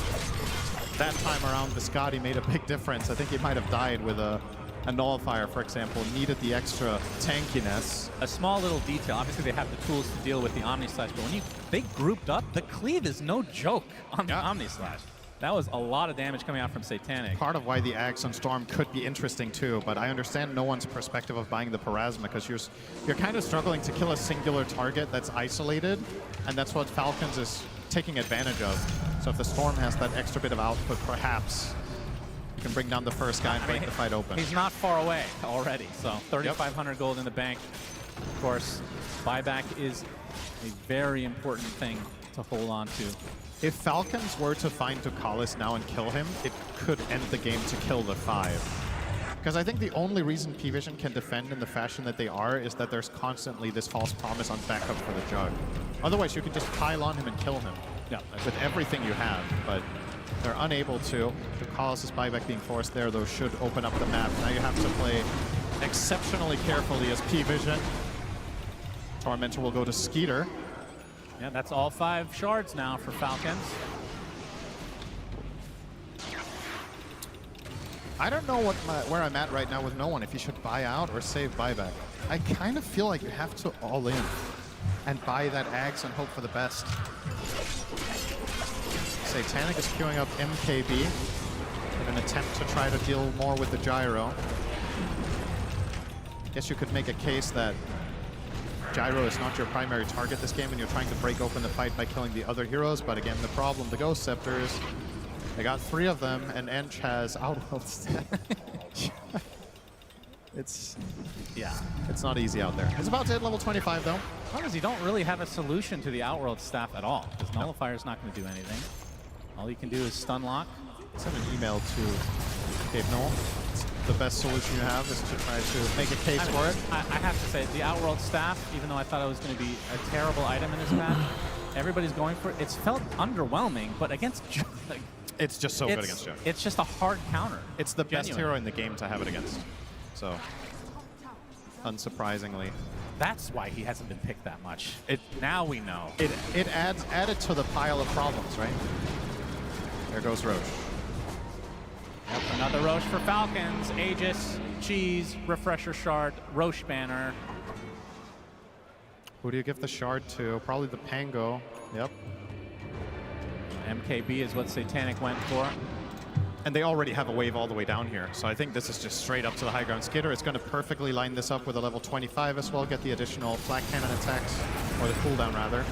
That time around, Viscotti made a big difference. I think he might have died with a Nullifier, for example, needed the extra tankiness. A small little detail, obviously they have the tools to deal with the Omni Slash, but when they grouped up, the cleave is no joke on the Omni Slash. That was a lot of damage coming out from Satanic. Part of why the Axe on Storm could be interesting too, but I understand no one's perspective of buying the Parasma, because you're kind of struggling to kill a singular target that's isolated, and that's what Falcons is taking advantage of. So if the Storm has that extra bit of output, perhaps can bring down the first guy and break the fight open. He's not far away already, so 3,500 gold in the bank. Of course, buyback is a very important thing to hold on to. If Falcons were to find Ducalis now and kill him, it could end the game to kill the 5. Because I think the only reason P-Vision can defend in the fashion that they are is that there's constantly this false promise on backup for the Jug. Otherwise, you could just pile on him and kill him with everything you have, but they're unable to. Ducalis' buyback being forced there, though, should open up the map. Now you have to play exceptionally carefully as P-Vision. Tormentor will go to Skeeter. Yeah, that's all 5 shards now for Falcons. I don't know where I'm at right now with no one, if you should buy out or save buyback. I kind of feel like you have to all in and buy that Axe and hope for the best. Satanic is queuing up MKB in an attempt to try to deal more with the Gyro. Guess you could make a case that Gyro is not your primary target this game and you're trying to break open the fight by killing the other heroes, but again, the problem, the Ghost Scepters, they got 3 of them, and Ench has Outworld Staff. It's not easy out there. It's about to hit level 25, though. Because you don't really have a solution to the Outworld Staff at all, because Nullifier's not going to do anything. All you can do is stun lock. Send an email to Cape Noel. The best solution you have is to try to make a case for it. I have to say, the Outworld Staff, even though I thought it was going to be a terrible item in this match, everybody's going for it. It's felt underwhelming, but against Jug, it's just so good against Jug. It's just a hard counter. It's the best hero in the game to have it against. So, unsurprisingly. That's why he hasn't been picked that much. Now we know. It adds added to the pile of problems, right? There goes Roche. Yep, another Roche for Falcons. Aegis, Cheese, Refresher Shard, Roche banner. Who do you give the shard to? Probably the Pango. Yep. MKB is what Satanic went for. And they already have a wave all the way down here. So I think this is just straight up to the high ground. Skitter is going to perfectly line this up with a level 25 as well, get the additional flak cannon attacks, or the cooldown rather.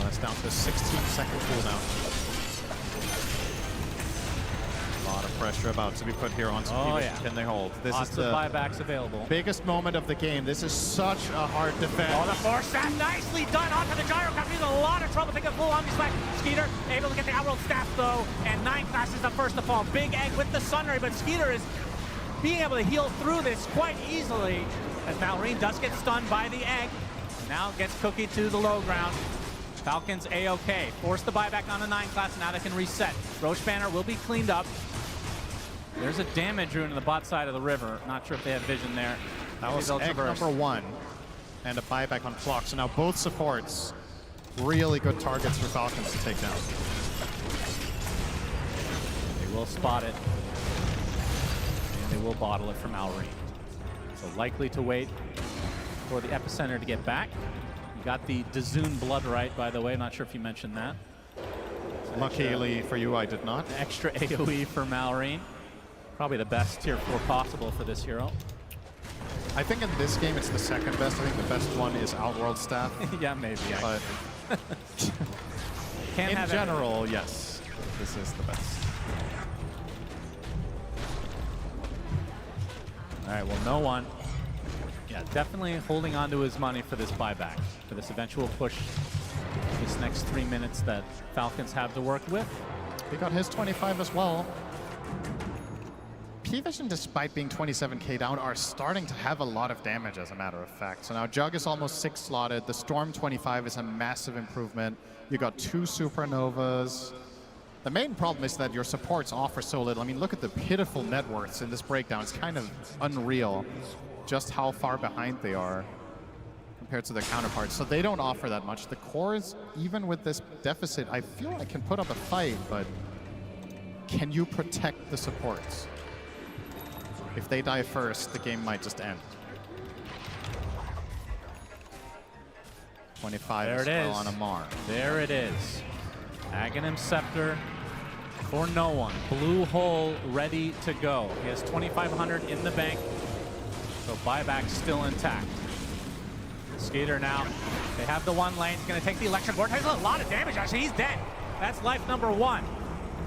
That's down to a 16-second cooldown. A lot of pressure about to be put here onto P-Vision. Can they hold? This Lots is of the buybacks available. biggest moment of the game. This is such a hard defense. Oh, the force staff nicely done onto the gyro. He's in a lot of trouble. Think of full Omni Slash. Skeeter able to get the Outworld staff though, and 9 Class is the first to fall. Big Egg with the Sunray, but Skeeter is being able to heal through this quite easily as Malrine does get stunned by the Egg. Now gets Cookie to the low ground. Falcons A-OK. Force the buyback on the 9 Class. Now they can reset. Roche banner will be cleaned up. There's a damage rune on the bot side of the river. Not sure if they have vision there. That was egg number 1. And a buyback on Flock. So now both supports, really good targets for Falcons to take down. They will spot it. And they will bottle it from Malrine. So likely to wait for the epicenter to get back. You got the Dazoon Blood right, by the way. Not sure if you mentioned that. Luckily for you, I did not. Extra AoE for Malrine. Probably the best tier 4 possible for this hero. I think in this game it's the second best. I think the best one is Outworld Staff. Yeah, maybe. But Can't in have general, everything. yes, this is the best. All right, well, no one. Yeah, definitely holding on to his money for this buyback, for this eventual push, this next 3 minutes that Falcons have to work with. He got his 25 as well. P-Vision, despite being 27k down, are starting to have a lot of damage, as a matter of fact. So now Jug is almost 6 slotted. The Storm 25 is a massive improvement. You got 2 Supernovas. The main problem is that your supports offer so little. I mean, look at the pitiful net worths in this breakdown. It's kind of unreal just how far behind they are compared to their counterparts. So they don't offer that much. The cores, even with this deficit, I feel like can put up a fight, but can you protect the supports? If they die first, the game might just end. 25 There as it well is. on Amar. There it is. Aghanim Scepter for no one. Blue hole ready to go. He has 2,500 in the bank, so buyback still intact. Skater now. They have the 1 lane. He's going to take the electric vortex. A lot of damage, actually. He's dead. That's life number 1.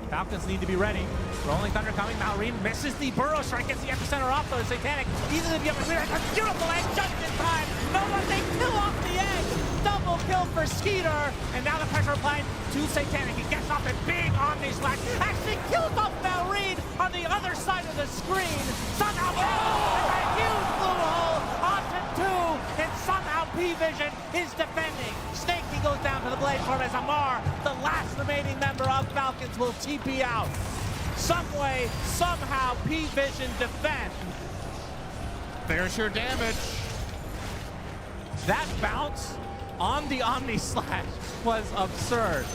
Falcons need to be ready. Rolling Thunder coming. Malrine misses the Burrow Strike. Gets the epicenter off though. Satanic easily be able to clear it. A beautiful egg just in time. No one, they kill off the egg. Double kill for Skeeter. And now the pressure applied to Satanic. He gets off a big Omni Slash. Actually kills off Malrine on the other side of the screen. Somehow, a huge blue hole onto 2. And somehow P-Vision is defending. Snakey goes down to the blade form as Amar, the last remaining member of Falcons, will TP out. Some way, somehow, P-Vision defend. There's your damage. That bounce on the Omni Slash was absurd.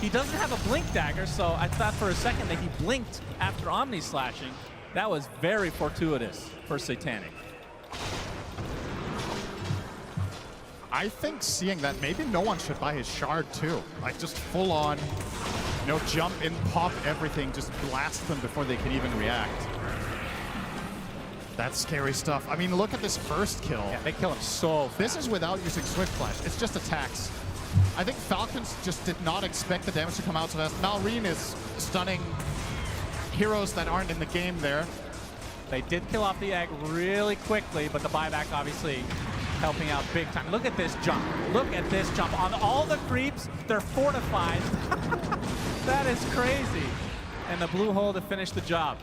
He doesn't have a blink dagger, so I thought for a second that he blinked after Omni Slashing. That was very fortuitous for Satanic. I think seeing that, maybe no one should buy his shard too. Like just full on, you know, jump in, pop everything, just blast them before they can even react. That's scary stuff. I mean, look at this first kill. Yeah, they kill him so fast. This is without using Swift Flash. It's just attacks. I think Falcons just did not expect the damage to come out so fast. Malrine is stunning heroes that aren't in the game there. They did kill off the egg really quickly, but the buyback obviously helping out big time. Look at this jump. Look at this jump. On all the creeps, they're fortified. That is crazy. And the blue hole to finish the job.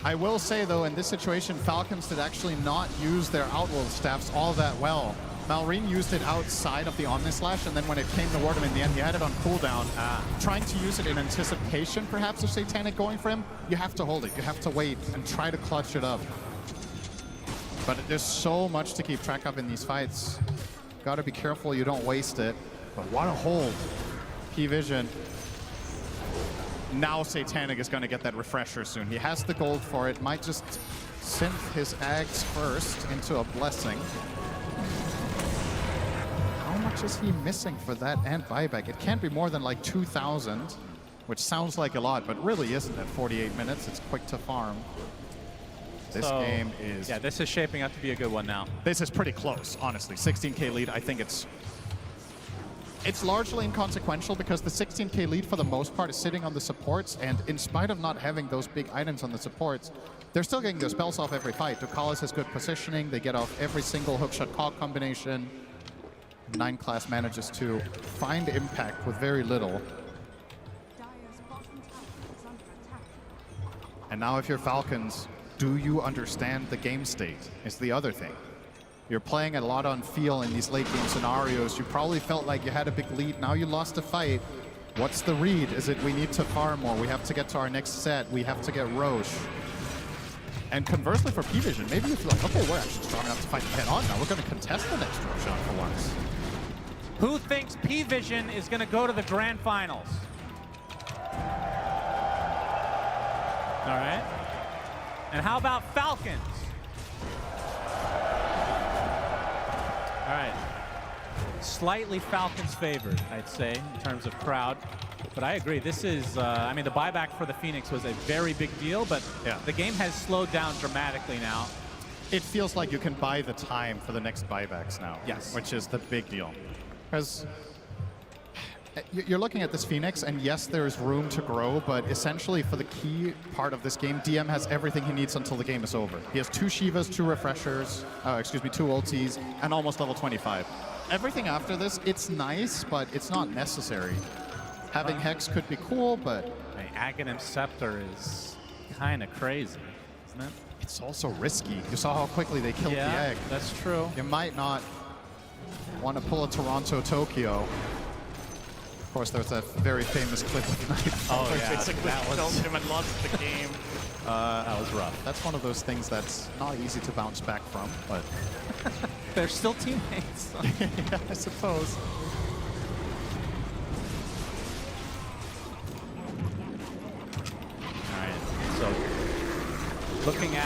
I will say, though, in this situation, Falcons did actually not use their Outworld staffs all that well. Malrine used it outside of the Omnislash, and then when it came toward him in the end, he had it on cooldown. Trying to use it in anticipation, perhaps, of Satanic going for him, you have to hold it. You have to wait and try to clutch it up. But there's so much to keep track of in these fights. Gotta be careful you don't waste it. But what a hold. P-Vision now Satanic is going to get that refresher soon. He has the gold for it. Might just synth his Ags first into a blessing. How much is he missing for that and buyback? It can't be more than like 2,000, which sounds like a lot, but really isn't at 48 minutes. It's quick to farm. This game is... Yeah, this is shaping up to be a good one now. This is pretty close, honestly. 16K lead, I think it's largely inconsequential because the 16K lead for the most part is sitting on the supports, and in spite of not having those big items on the supports, they're still getting their spells off every fight. Ducalis has good positioning, they get off every single hookshot cog combination. 9 class manages to find impact with very little. And now if you're Falcons, do you understand the game state is the other thing. You're playing a lot on feel in these late game scenarios. You probably felt like you had a big lead. Now you lost a fight. What's the read? Is it we need to farm more? We have to get to our next set. We have to get Roche. And conversely for P-Vision, maybe you feel like, okay, we're actually strong enough to fight head on now. We're going to contest the next Roshan for once. Who thinks P-Vision is going to go to the grand finals? All right. And how about Falcons? All right. Slightly Falcons favored, I'd say, in terms of crowd. But I agree. This is, I mean, the buyback for the Phoenix was a very big deal, but the game has slowed down dramatically now. It feels like you can buy the time for the next buybacks now. Yes. Which is the big deal. Because you're looking at this Phoenix, and yes, there's room to grow, but essentially for the key part of this game, DM has everything he needs until the game is over. He has 2 Shivas, 2 refreshers, 2 ultis, and almost level 25. Everything after this, it's nice, but it's not necessary. Having Hex could be cool, but... Aghanim Scepter is kind of crazy, isn't it? It's also risky. You saw how quickly they killed the egg. That's true. You might not want to pull a Toronto, Tokyo. Of course, there's that very famous clip of Nightfall. Oh, yeah. Basically killed him and lost the game. That was rough. That's one of those things that's not easy to bounce back from, but... They're still teammates. Yeah, I suppose. All right, so looking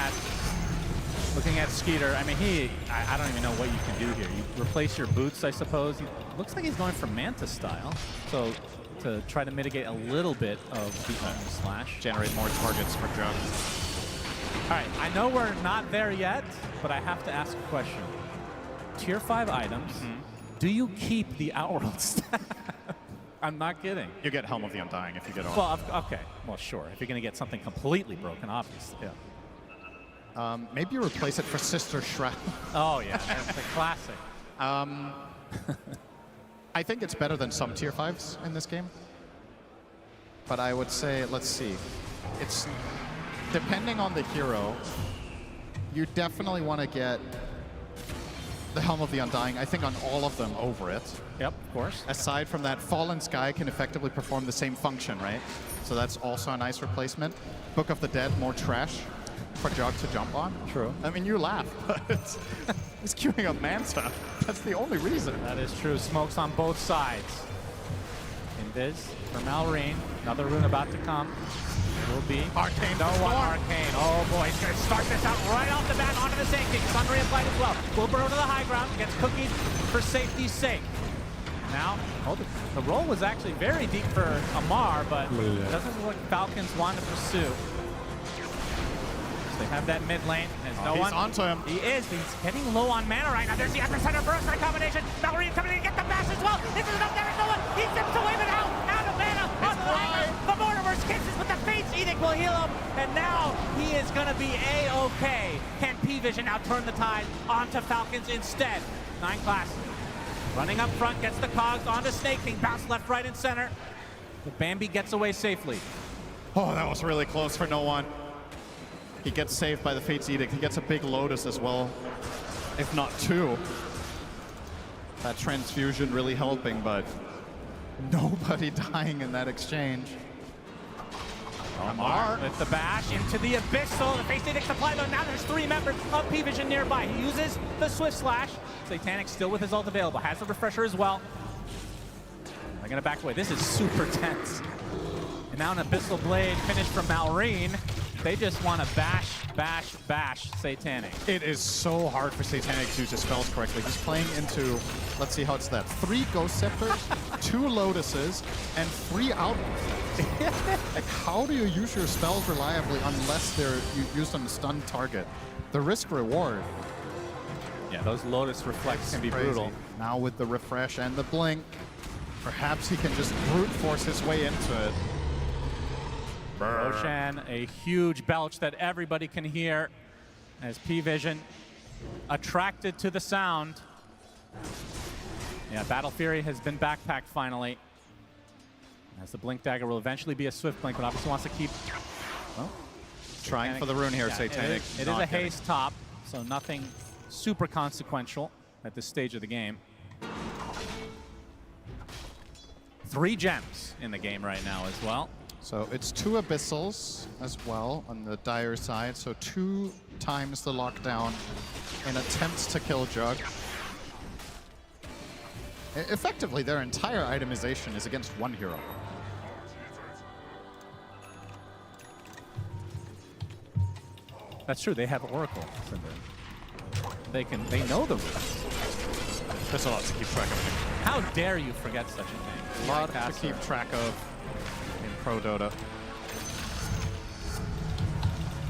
at Skeeter, I mean, I don't even know what you can do here. You replace your boots, I suppose. Looks like he's going for Manta style, so to try to mitigate a little bit of the slash. Generate more targets for Jug. All right, I know we're not there yet, but I have to ask a question. Tier 5 items, do you keep the Outworld staff? I'm not kidding. You get Helm of the Undying if you get on. Well, okay. Well, sure. If you're going to get something completely broken, obviously. Yeah. Maybe you replace it for Sister Shroud. Oh, yeah. That's a classic. I think it's better than some Tier 5s in this game. But I would say, let's see. It's depending on the hero, you definitely want to get the Helm of the Undying, I think on all of them over it. Yep, of course. Aside from that, Fallen Sky can effectively perform the same function, right? So that's also a nice replacement. Book of the Dead, more trash for Jog to jump on. True. I mean, you laugh, but he's queuing up Manta. That's the only reason. That is true. Smokes on both sides. Invis for Malrine. Another rune about to come. It will be Arcane. No one Arcane. Oh boy, he's going to start this out right off the bat onto the Sand King. Sun reapplied as well. Will burrow to the high ground. Gets cookied for safety's sake. Now, the roll was actually very deep for Amar, but it doesn't look like Falcons want to pursue. They have that mid lane. There's no one. He's onto him. He is. He's getting low on mana right now. There's the epicenter burst by combination. Malrine coming in to get the bash as well. This is enough. There is no one. He zips away, but out of mana. Onto the high. The Mortimer's kisses, but the Fate's Edict will heal him. And now he is going to be A-OK. Can P-Vision now turn the tide onto Falcons instead? 9 class. Running up front, gets the cogs onto Snake King. Bounce left, right, and center. But Bambi gets away safely. Oh, that was really close for no one. He gets saved by the Fate's Edict. He gets a big Lotus as well, if not 2. That transfusion really helping, but nobody dying in that exchange. Amar with the bash into the Abyssal. The Fate's Edict supply though. Now there's 3 members of P-Vision nearby. He uses the Swift Slash. Satanic still with his ult available. Has the refresher as well. They're going to back away. This is super tense. now an Abyssal Blade finish from Malrine. They just want to bash, bash, bash Satanic. It is so hard for Satanic to use his spells correctly. He's playing into, let's see how it's that, 3 Ghost Scepters, 2 Lotuses, and 3 Outbursts. Like, how do you use your spells reliably unless they're used on a stunned target? The risk-reward. Yeah, those Lotus reflects can be brutal. Now with the refresh and the blink, perhaps he can just brute force his way into it. Roshan, a huge belch that everybody can hear as P-Vision attracted to the sound. Yeah, Battle Fury has been backpacked finally. As the Blink Dagger will eventually be a Swift Blink, but obviously wants to keep... Well, trying for the rune here, Satanic. It is a haste top, so nothing super consequential at this stage of the game. 3 gems in the game right now as well. So it's 2 Abyssals as well on the Dire side. So 2 times the lockdown in attempts to kill Jug. Effectively, their entire itemization is against 1 hero. That's true. They have Oracle. They know the rules. There's a lot to keep track of. How dare you forget such a thing? A lot to keep track of in Pro Dota.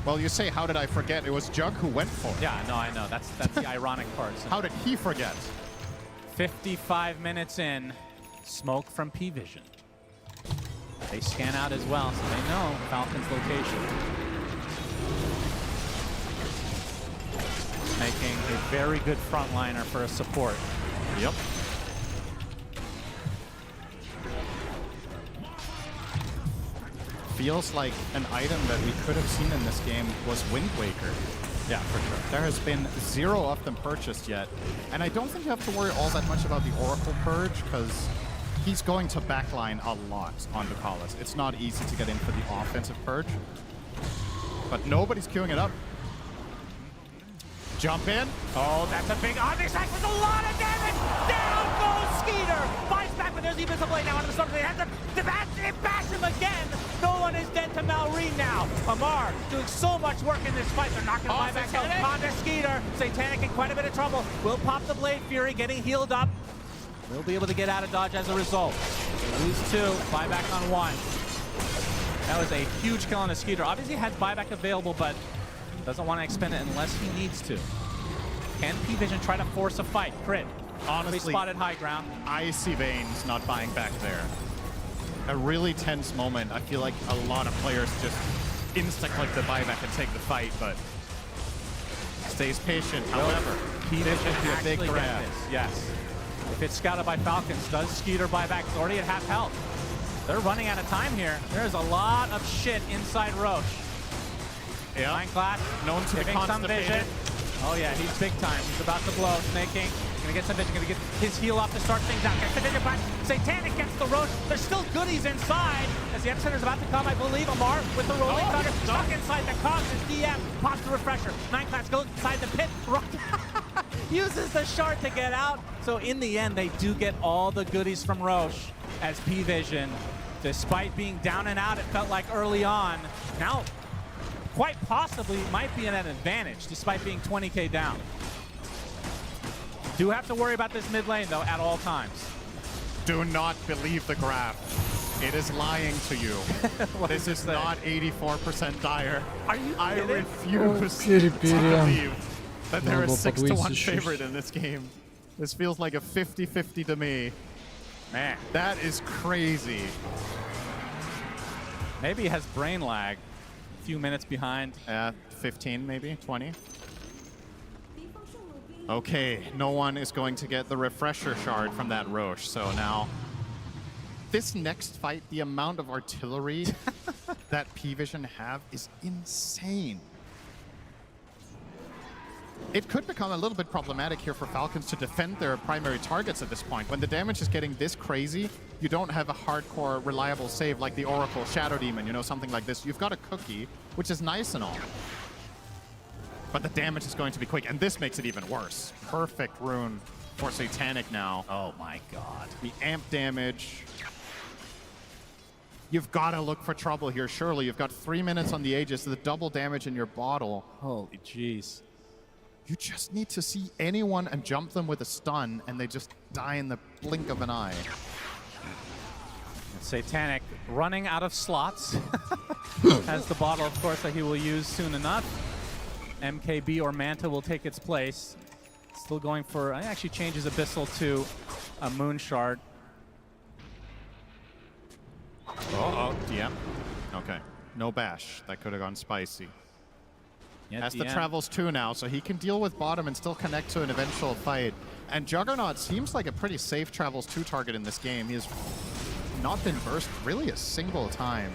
Well, you say, how did I forget? It was Jug who went for it. Yeah, no, I know. That's the ironic part. So how did he forget? 55 minutes in, smoke from P-Vision. They scan out as well, so they know Falcon's location. Making a very good frontliner for a support. Yep. Feels like an item that we could have seen in this game was Wind Waker. Yeah, for sure. There has been 0 of them purchased yet. And I don't think you have to worry all that much about the Oracle Purge, because he's going to backline a lot on Ducalis. It's not easy to get in for the offensive Purge. But nobody's queuing it up. Jump in. Oh, that's a big Omnisac with a lot of damage. Down goes Skeeter. Fights back, but there's even some blade now on the start of the heads up. Bash him again. No one is dead to Malrine now. Amar doing so much work in this fight. They're not going to buy back out. Onto Skeeter. Satanic in quite a bit of trouble. Will pop the Blade Fury, getting healed up. Will be able to get out of dodge as a result. They lose 2, buyback on 1. That was a huge kill on a Skeeter. Obviously has buyback available, but doesn't want to expend it unless he needs to. Can P-Vision try to force a fight? Crit. Honestly, spotted high ground. Icy Veins not buying back there. A really tense moment. I feel like a lot of players just insta-click the buyback and take the fight, but stays patient. However, P-Vision be a big grab. Yes. If it's scouted by Falcons, does Skeeter buy back? It's already at half health. They're running out of time here. There's a lot of shit inside Roche. Yeah. Mind Clash, known to be giving some constipated. vision. Oh yeah, he's big time. He's about to blow. Snaking. Gonna get some vision. Gonna get his heal off to start things out. Gets the vision back. Satanic gets the Roche. There's still goodies inside. As the Epicenter's about to come, I believe. Amar with the rolling thunder. Stuck inside the cogs. His DM pops the refresher. Mind Clash goes inside the pit. Uses the shard to get out. So in the end, they do get all the goodies from Roche as P-Vision. Despite being down and out, it felt like early on. Now, quite possibly might be at an advantage despite being 20k down. Do have to worry about this mid lane though at all times. Do not believe the graph. It is lying to you. This is not 84% dire. Are you I kidding? refuse to believe that there is 6-1 favorite in this game. This feels like a 50-50 to me. Man, that is crazy. Maybe he has brain lag. A few minutes behind. 15 maybe, 20. Okay, no one is going to get the refresher shard from that Roche. So now, this next fight, the amount of artillery that P-Vision have is insane. It could become a little bit problematic here for Falcons to defend their primary targets at this point. When the damage is getting this crazy, you don't have a hardcore, reliable save like the Oracle, Shadow Demon, you know, something like this. You've got a cookie, which is nice and all. But the damage is going to be quick, and this makes it even worse. Perfect rune for Satanic now. Oh my god. The amp damage. You've got to look for trouble here, surely. You've got 3 minutes on the Aegis, the double damage in your bottle. Holy jeez. You just need to see anyone and jump them with a stun, and they just die in the blink of an eye. Satanic running out of slots. Has the bottle, of course, that he will use soon enough. MKB or Manta will take its place. Still going for, I actually changes Abyssal to a Moon Shard. Oh, DM. Okay. No bash. That could have gone spicy. Yeah, Has the DM. Travels 2 now, so he can deal with bottom and still connect to an eventual fight. And Juggernaut seems like a pretty safe Travels 2 target in this game. He has not been burst really a single time.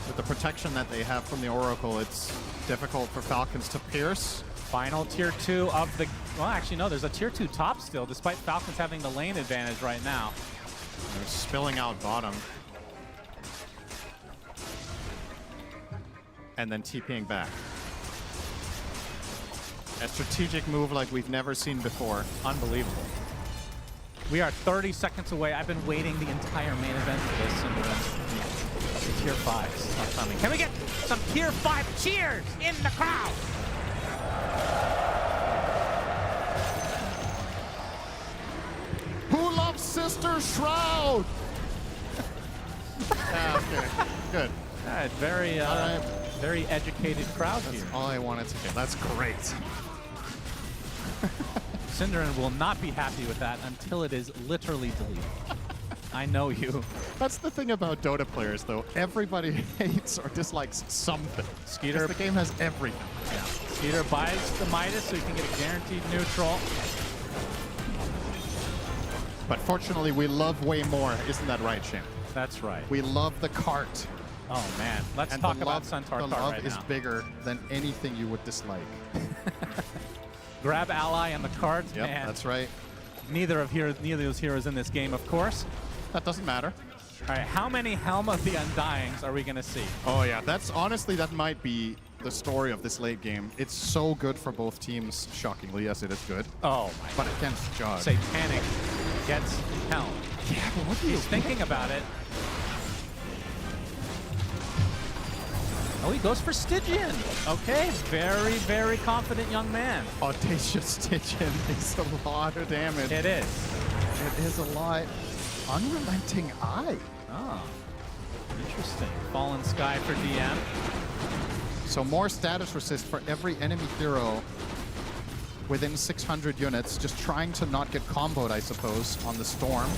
With the protection that they have from the Oracle, it's difficult for Falcons to pierce. Final tier 2 of the... Well, actually, no, there's a tier 2 top still, despite Falcons having the lane advantage right now. They're spilling out bottom. And then TPing back. A strategic move like we've never seen before. Unbelievable. We are 30 seconds away. I've been waiting the entire main event for this, and the tier 5s are coming. Can we get some tier 5 cheers in the crowd? Who loves Sister Shroud? Okay, good. Very, very educated crowd That's here. all I wanted to get. That's great. Synderin will not be happy with that until it is literally deleted. I know you. That's the thing about Dota players, though. Everybody hates or dislikes something. Skeeter, the game has everything. Yeah. Skeeter buys the Midas so he can get a guaranteed neutral. But fortunately, we love way more. Isn't that right, Shane? That's right. We love the cart. Oh, man. Let's and talk the about love, Centaur the cart love right is now. bigger than anything you would dislike. Grab ally and the cart. Yep, Man. that's right. Neither of those heroes in this game, of course. That doesn't matter. All right, how many Helm of the Undyings are we going to see? Oh, yeah. That's honestly, that might be the story of this late game. It's so good for both teams, shockingly. Yes, it is good. Oh, my But against Jug. Satanic gets Helm. Yeah, but what do you He's thinking about it. Oh, he goes for Stygian. Okay, very, very confident young man. Audacious Stygian makes a lot of damage. It is. It is a lot. Unrelenting Eye. Oh, interesting. Fallen Sky for DM. So more status resist for every enemy hero within 600 units, just trying to not get comboed, I suppose, on the Storm.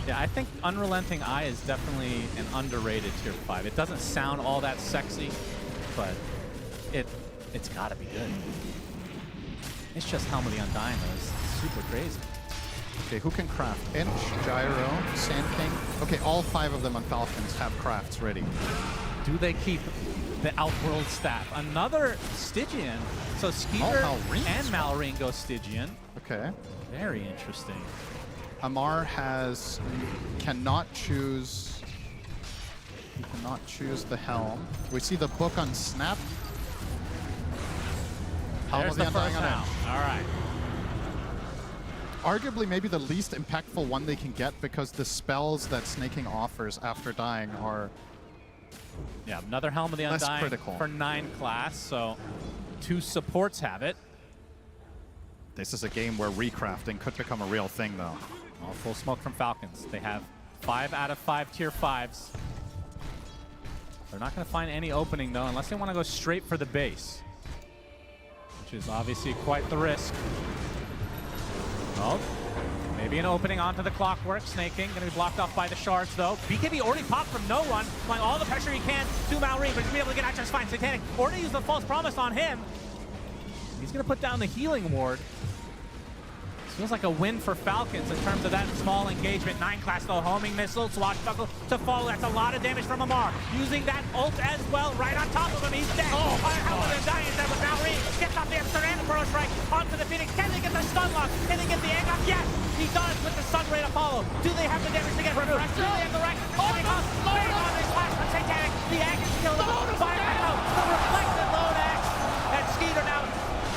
Yeah, I think Unrelenting Eye is definitely an underrated tier 5. It doesn't sound all that sexy, but it's got to be good. It's just Helm of the Undying, though. It's super crazy. Okay, who can craft? Inch, Gyro, Sand King. Okay, all 5 of them on Falcons have crafts ready. Do they keep the Outworld staff? Another Stygian. So Skeeter and Malrine go Stygian. Okay. Very interesting. Amar cannot choose the Helm. We see the book on Snap. Helm There's of the the first Undying on Helm. Edge. All right. Arguably maybe the least impactful one they can get because the spells that Snaking offers after dying are Yeah, another Helm of the less Undying critical. for 9 class, so 2 supports have it. This is a game where recrafting could become a real thing, though. Oh, full smoke from Falcons. They have 5 out of 5 tier 5s. They're not going to find any opening, though, unless they want to go straight for the base, which is obviously quite the risk. Oh, maybe an opening onto the Clockwork. Snaking, going to be blocked off by the shards, though. BKB already popped from no one, applying all the pressure he can to Malrine, but he's going to be able to get out just fine. Satanic already used the false promise on him. He's going to put down the healing ward. Feels like a win for Falcons in terms of that small engagement. 9 class though, homing missile, swashbuckle to follow. That's a lot of damage from Amar. Using that ult as well, right on top of him. He's dead. Oh, Helm of the Undying there with Malrine. Gets off the Amsterdam Burrow Strike onto the Phoenix. Can they get the stun lock? Can they get the egg off? Yes, he does with the Sun Ray to follow. Do they have the damage to get through? Do they have the rack? Coming off. Bang on this flash from Satanic. The egg is killed. Fire back out. The reflected load X. And Skeeter now.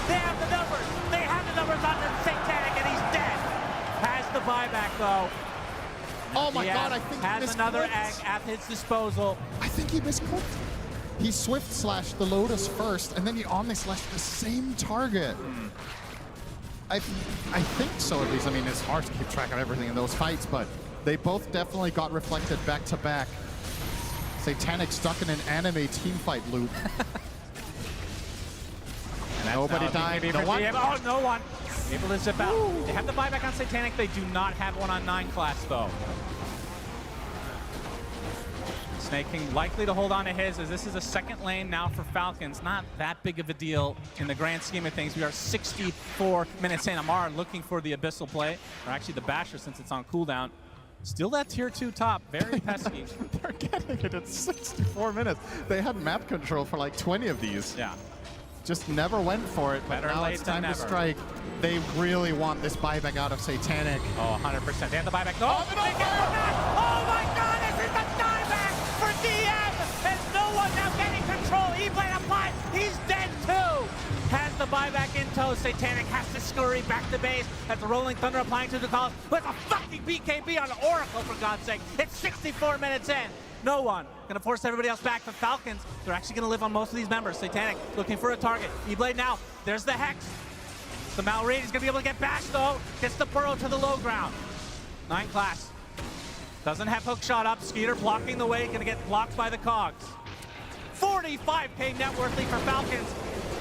They have the numbers. They have the numbers on the Satanic, and he's dead. Has the buyback, though. Oh my DM god, I think he has another egg misclicked. at his disposal. I think he misclicked. He swift slashed the Lotus first, and then he omni slashed the same target. I think so, at least. I mean, it's hard to keep track of everything in those fights, but they both definitely got reflected back to back. Satanic stuck in an anime teamfight loop. Nobody died. No one. Oh, no one. Able to zip out. They have the buyback on Satanic. They do not have one on 9 class, though. Snake King likely to hold on to his, as this is a second lane now for Falcons. Not that big of a deal in the grand scheme of things. We are 64 minutes in. Amar looking for the Abyssal play, or actually the Basher since it's on cooldown. Still that tier 2 top, very pesky. They're getting it at 64 minutes. They had map control for like 20 of these. Yeah. Just never went for it, but Better now late it's than time to never. strike. They really want this buyback out of Satanic. Oh, 100%. They have the buyback. Oh, they get the back. Oh my god, this is the dieback for DM! And no one now getting control. E-Blade applied. He's dead too. Has the buyback in tow. Satanic has to scurry back to base. That's a Rolling Thunder applying to the calls. With a fucking BKB on Oracle, for God's sake. It's 64 minutes in. No one. Gonna force everybody else back. The Falcons, they're actually gonna live on most of these members. Satanic looking for a target. E-Blade now. There's the Hex. The Malreid is gonna be able to get bashed though. Gets the burrow to the low ground. 9 class. Doesn't have hook shot up. Skeeter blocking the way. Gonna get blocked by the Cogs. 45k net worth lead for Falcons.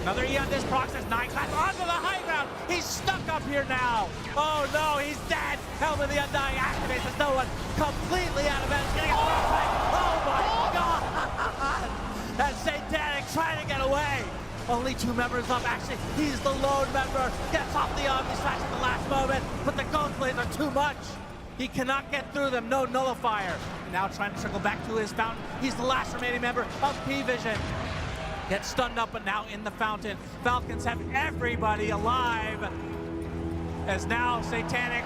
Another E on this process. 9 class onto the high ground. He's stuck up here now. Oh no, he's dead. Helm of the Undying activates as no one completely out of it. He's gonna get back. Oh my god! That's Satanic trying to get away. Only 2 members up. Actually, he's the lone member. Gets off the Omni Slash at the last moment, but the Ghost Blades are too much. He cannot get through them. No nullifier. Now trying to circle back to his fountain. He's the last remaining member of P-Vision. Gets stunned up, but now in the fountain. Falcons have everybody alive. As now Satanic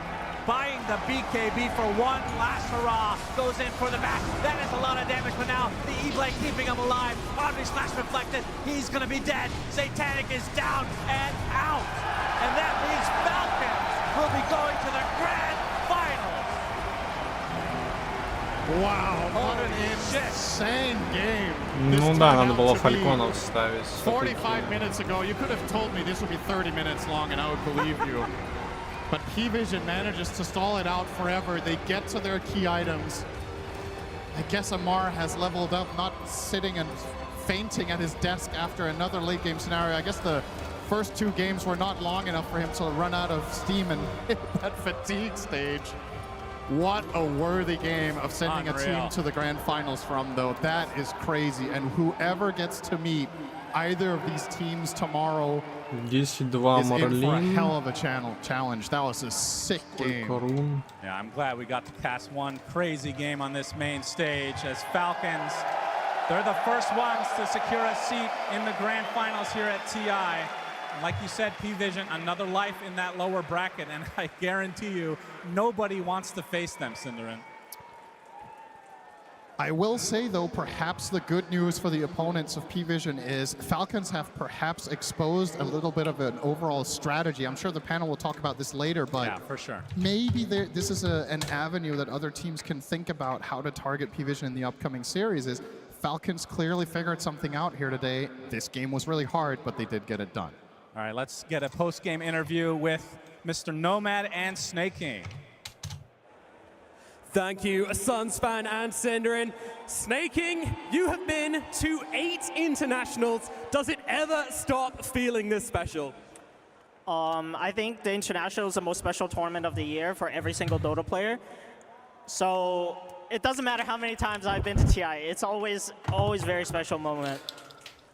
buying the BKB for one last hurrah. Goes in for the back. That is a lot of damage, but now the E-Blade keeping him alive. Omni Slash reflected. He's gonna be dead. Satanic is down and out. And that means Falcons will be going to the grand finals. Wow, what an insane game. Ну да, надо было фальконов ставить. 45 minutes ago, you could have told me this would be 30 minutes long and I would believe you. But P-Vision manages to stall it out forever. They get to their key items. I guess Amar has leveled up, not sitting and fainting at his desk after another late game scenario. I guess the first 2 games were not long enough for him to run out of steam and hit that fatigue stage. What a worthy game of sending a team to the grand finals from, though. That is crazy. And whoever gets to meet either of these teams tomorrow 10-2 is in for a Marlin. hell of a challenge. That was a sick game. Yeah, I'm glad we got to cast one crazy game on this main stage as Falcons, they're the first ones to secure a seat in the grand finals here at TI. And like you said, P-Vision, another life in that lower bracket, and I guarantee you, nobody wants to face them, Cinderin. I will say, though, perhaps the good news for the opponents of P-Vision is Falcons have perhaps exposed a little bit of an overall strategy. I'm sure the panel will talk about this later, but yeah, for sure. Maybe this is an avenue that other teams can think about how to target P-Vision in the upcoming series. Is Falcons clearly figured something out here today. This game was really hard, but they did get it done. All right, let's get a post-game interview with Mr. Nomad and Snake King. Thank you, Sunspan and Cinderin. Snake King, you have been to 8 internationals. Does it ever stop feeling this special? I think the International is the most special tournament of the year for every single Dota player. So it doesn't matter how many times I've been to TI. It's always a very special moment.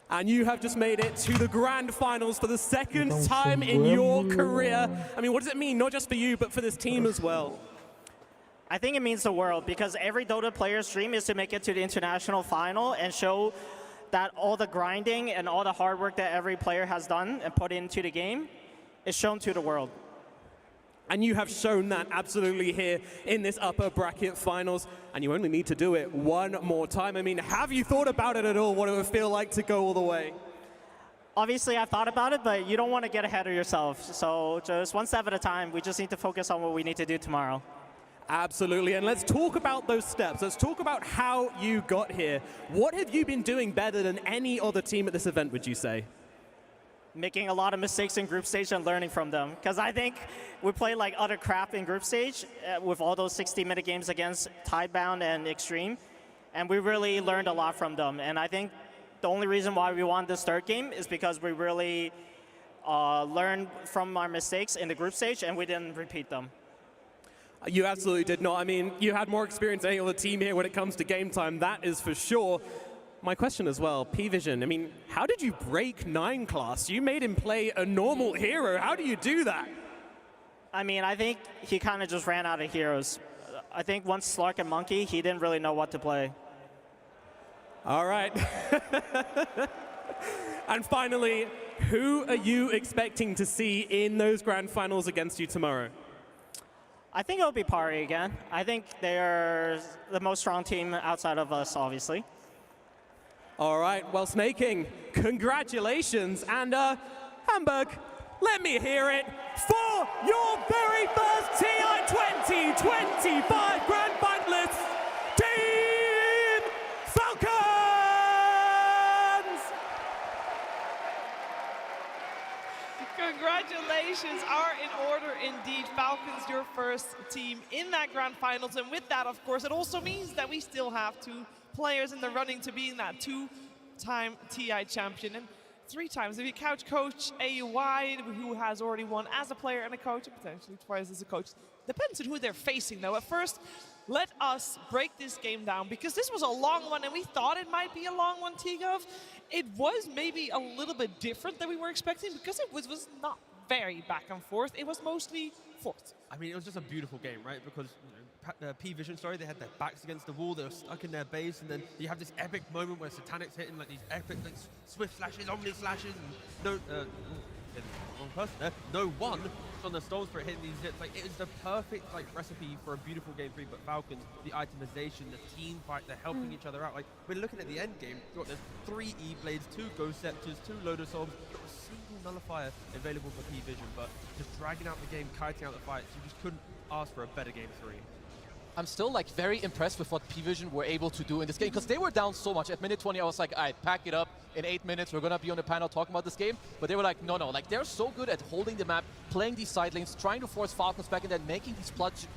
And you have just made it to the grand finals for the second time in your career. I mean, what does it mean, not just for you, but for this team as well? I think it means the world, because every Dota player's dream is to make it to the international final and show that all the grinding and all the hard work that every player has done and put into the game is shown to the world. And you have shown that absolutely here in this upper bracket finals, and you only need to do it one more time. I mean, have you thought about it at all, what it would feel like to go all the way? Obviously, I've thought about it, but you don't want to get ahead of yourself. So just one step at a time. We just need to focus on what we need to do tomorrow. Absolutely, and let's talk about those steps. Let's talk about how you got here. What have you been doing better than any other team at this event, would you say? Making a lot of mistakes in group stage and learning from them. Because I think we played like utter crap in group stage with all those 60-minute games against Tidebound and Extreme. And we really learned a lot from them. And I think the only reason why we won this third game is because we really learned from our mistakes in the group stage and we didn't repeat them. You absolutely did not. I mean, you had more experience than any other team here when it comes to game time, that is for sure. My question as well, P-Vision, I mean, how did you break 9 class? You made him play a normal hero. How do you do that? I mean, I think he kind of just ran out of heroes. I think once Slark and Monkey, he didn't really know what to play. All right. And finally, who are you expecting to see in those grand finals against you tomorrow? I think it'll be Pari again. I think they're the most strong team outside of us, obviously. All right, well, Snaking, congratulations. And Hamburg, let me hear it for your very first TI 2025 Grand Finalists, Team Falcons! Congratulations are in order indeed. Falcons, your first team in that Grand Finals. And with that, of course, it also means that we still have 2 players in the running to be in that 2-time TI champion. And 3 times, if you count Coach AUY, who has already won as a player and a coach, and potentially twice as a coach. Depends on who they're facing, though. At first, let us break this game down, because this was a long one, and we thought it might be a long one, Tigov. It was maybe a little bit different than we were expecting, because it was not very back and forth. It was mostly forth. I mean, it was just a beautiful game, right? Because P-Vision, they had their backs against the wall, they were stuck in their base, and then you have this epic moment where Satanic's hitting like these epic swift slashes, omni slashes, and no one on the stones for hitting these hits. Like, it was the perfect recipe for a beautiful game 3. But Falcons, the itemization, the team fight, they're helping each other out. Like, we're looking at the end game. There's 3 E-Blades, 2 Ghost Scepters, 2 Lotus Orbs, a single nullifier available for P-Vision, but just dragging out the game, kiting out the fights. You just couldn't ask for a better game 3. I'm still very impressed with what P-Vision were able to do in this game, because they were down so much. At minute 20, I was like, all right, pack it up. In 8 minutes, we're going to be on the panel talking about this game. But they were like, no. Like, they're so good at holding the map, playing these side lanes, trying to force Falcons back, and then making these clutch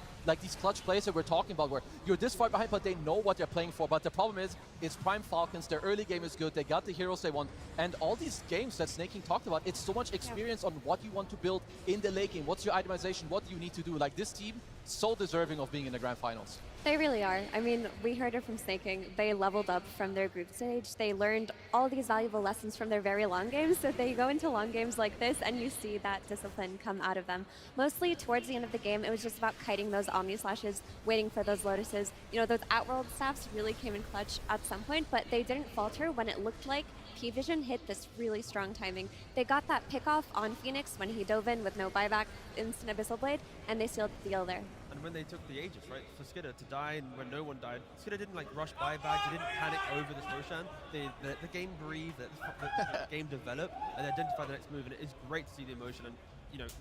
plays that we're talking about, where you're this far behind, but they know what they're playing for. But the problem is, it's Prime Falcons. Their early game is good. They got the heroes they want. And all these games that Snaking talked about, it's so much experience on what you want to build in the late game. What's your itemization? What do you need to do? Like, this team, so deserving of being in the Grand Finals. They really are. I mean, we heard it from Snaking. They leveled up from their group stage. They learned all these valuable lessons from their very long games. So they go into long games like this, and you see that discipline come out of them. Mostly towards the end of the game, it was just about kiting those Omni Slashes, waiting for those Lotuses. You know, those Outworld staffs really came in clutch at some point, but they didn't falter when it looked like P-Vision hit this really strong timing. They got that pickoff on Phoenix when he dove in with no buyback, instant Abyssal Blade, and they sealed the deal there. And when they took the Aegis, right, for Skidder to die, and when no one died, Skidder didn't rush buyback, he didn't panic over the Roshan. The game breathed, the game developed, and they identified the next move, and it is great to see the emotion. And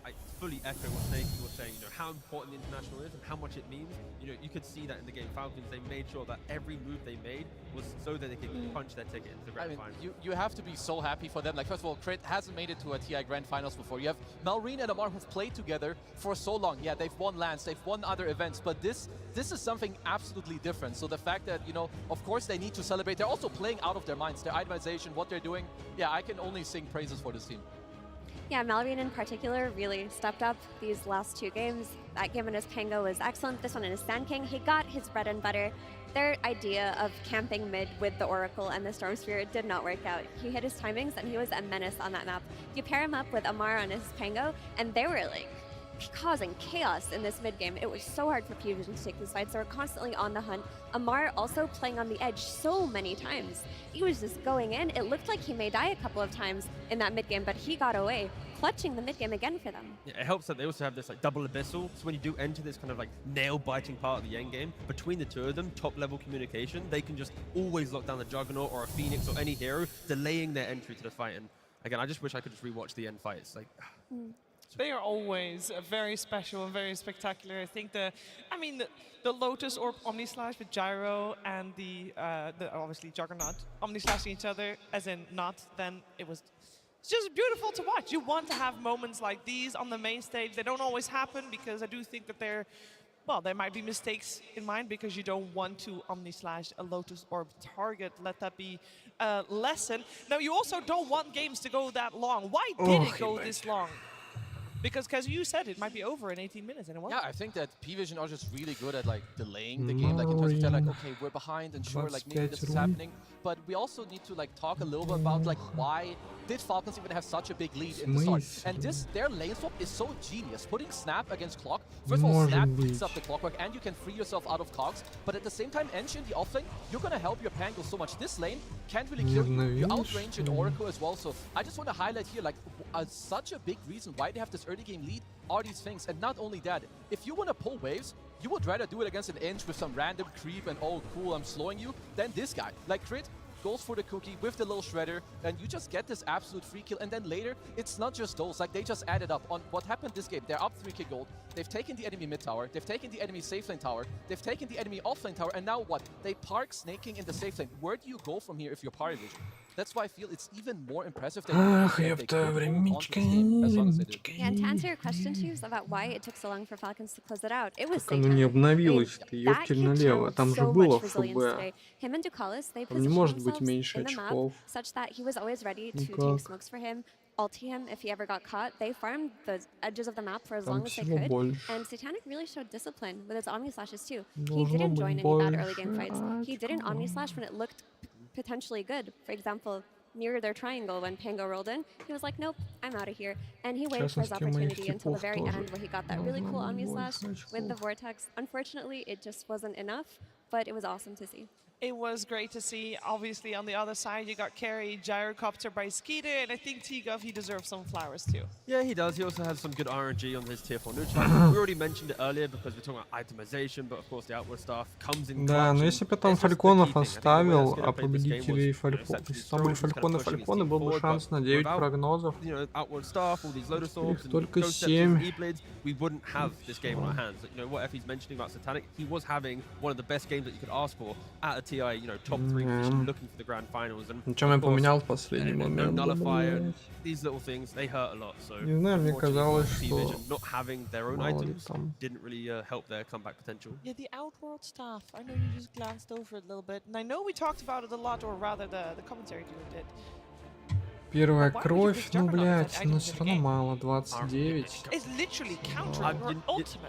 I fully echo what Snaking was saying, how important the international is and how much it means. You could see that in the game. Falcons, they made sure that every move they made was so that they could punch their ticket into the Grand Finals. You have to be so happy for them. Like, first of all, Crit hasn't made it to a TI Grand Finals before. You have Malrine and Amar, who've played together for so long. Yeah, they've won LANs, they've won other events, but this is something absolutely different. So the fact that, of course they need to celebrate. They're also playing out of their minds, their itemization, what they're doing. Yeah, I can only sing praises for this team. Yeah, Malrine in particular really stepped up these last 2 games. That game in his Pango was excellent. This one in his Sand King, he got his bread and butter. Their idea of camping mid with the Oracle and the Storm Spirit did not work out. He hit his timings and he was a menace on that map. You pair him up with Amar on his Pango, and they were causing chaos in this mid game. It was so hard for P-Vision to take these fights. They were constantly on the hunt. Amar also playing on the edge so many times. He was just going in. It looked like he may die a couple of times in that mid game, but he got away, clutching the mid game again for them. Yeah, it helps that they also have this double abyssal. So when you do enter this kind of nail-biting part of the end game, between the 2 of them, top-level communication, they can just always lock down the Juggernaut or a Phoenix or any hero, delaying their entry to the fight. And again, I just wish I could just rewatch the end fight. It's They are always very special and very spectacular. I think the Lotus or Omni Slash with Gyro and the obviously Juggernaut Omni slashing each other, as in not, then it's just beautiful to watch. You want to have moments like these on the main stage. They don't always happen because I do think that there might be mistakes in mind because you don't want to Omni Slash a Lotus Orb target. Let that be a lesson. Now, you also don't want games to go that long. Why did it go this long? Because you said it might be over in 18 minutes, and it wasn't. Yeah, I think that P-Vision are just really good at like delaying the game, like in terms of they're like, okay, we're behind, and sure, like maybe this is happening. But we also need to like talk a little bit about like why did Falcons even have such a big lead in the start? And their lane swap is so genius. Putting Snap against Clock, first of all, Snap beats up the Clockwork, and you can free yourself out of cogs. But at the same time, Enchi in the offlane, you're gonna help your Pango so much. This lane can't really kill you. You outrange an Oracle as well. So I just want to highlight here, like, such a big reason why they have this early game lead are these things. And not only that, if you want to pull waves, you would rather do it against an Inch with some random creep and oh cool, I'm slowing you, than this guy. Like Crit goes for the cookie with the little shredder, and you just get this absolute free kill. And then later, it's not just those, like they just added up on what happened this game. They're up 3k gold, they've taken the enemy mid tower, they've taken the enemy safe lane tower, they've taken the enemy off lane tower, and now what? They park snaking in the safe lane. Where do you go from here if you're party vision? That's why I feel it's even more impressive that they could hold on to this game as long as they did. Yeah, and to answer your question, Chiefs, about why it took so long for Falcons to close it out, it was Оно не обновилось-то, ёптель налево. Там же было ФБ. Him and Ducalis, they Там не может быть меньше in the map очков. such that he was always ready to take smokes for him, ulti him if he ever got caught. They farmed the edges of the map for as long as they could. And Satanic really showed discipline with his Omni Slashes too. He didn't join any bad early game fights. He didn't Omni Slash when it looked potentially good. For example, near their triangle when Pango rolled in, he was like, nope, I'm out of here. And he waited for his opportunity until the very end where he got that really cool Omni Slash with the Vortex. Unfortunately, it just wasn't enough, but it was awesome to see. It was great to see. Obviously, on the other side, you got carried Gyrocopter by Skeeter, and I think T-Gov, he deserves some flowers too. Yeah, he does. He also has some good RNG on his tier 4 neutral. We already mentioned it earlier because we're talking about itemization, but of course the outward stuff comes in. Да, но если бы я там Фальконов оставил, а победителей Фальконов, если там были Фальконы, был бы шанс на 9 прогнозов. Их только 7. We wouldn't have this game on our hands. You know, what Effie's mentioning about Satanic, he was having one of the best games that you could ask for at a TI, you know, top 3 position, looking for the grand finals. And Ничего я поменял в последний момент. Nullifier, these little things, they hurt a lot. So не знаю, мне казалось, что not having their own items didn't really help their comeback potential. Yeah, the Outworld stuff. I know you just glanced over it a little bit, and I know we talked about it a lot, or rather the commentary dude did. Первая кровь, ну, блядь, но все равно мало, 29.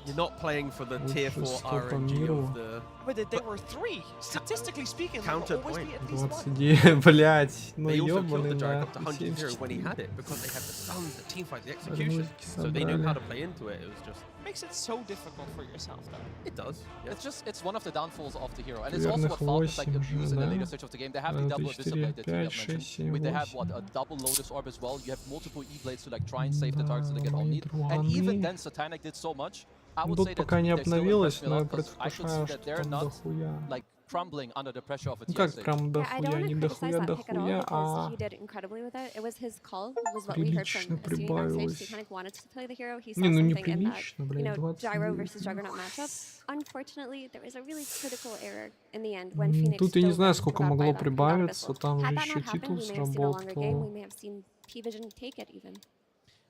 You're not playing for the tier 4 RNG of the... But there were 3. Statistically speaking, there will always be at least 29, блядь, ну They ёбаный also killed the Drag up to 100 when he had it, because they had the stuns, the teamfight, the execution. So they knew how to play into it. It was just... Makes it so difficult for yourself, though. It does. Yeah. It's one of the downfalls of the hero, and it's also what Falcons like abuse in the later stage of the game. They have the double Abyssal that you have mentioned. They have what, a double Lotus Orb as well. You have multiple E-Blades to like try and save the targets so they get omnied. And even then, Satanic did so much. I would say that пока не обновилось, но я I should see предвкушаю, that they're что not дохуя. like crumbling under the pressure of a Ну TI как stage. прям дохуя, не дохуя, дохуя, а He did incredibly with it. It was his call, was what we heard from прилично seeing on stage. прибавилось. Satanic wanted to play the hero. He saw Не, ну something in that, неприлично, блядь, Gyro versus Juggernaut matchup. Unfortunately, there was a really critical error in the end when Phoenix Тут я не still знаю, went сколько for that могло buyback прибавиться, without там Abyssal. же Had that еще not happened, титул we may have seen a longer game. We сработал. may have seen P-Vision take it even.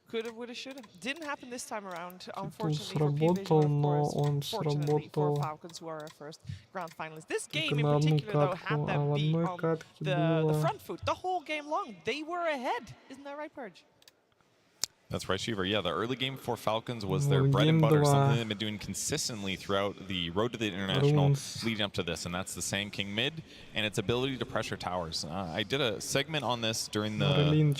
Coulda, woulda, shoulda. Didn't happen this time around, Титул unfortunately for сработал, P-Vision, но of он course. Fortunately for сработал Falcons, who are our first grand finalists. This только game in на одну particular, though, катку, had а в them be одной on катке the было... front foot the whole game long. They were ahead. Isn't that right, Purge? That's right, Shiver. Yeah, the early game for Falcons was their bread and butter, something they've been doing consistently throughout the road to the International leading up to this, and that's the Sand King mid and its ability to pressure towers. I did a segment on this during during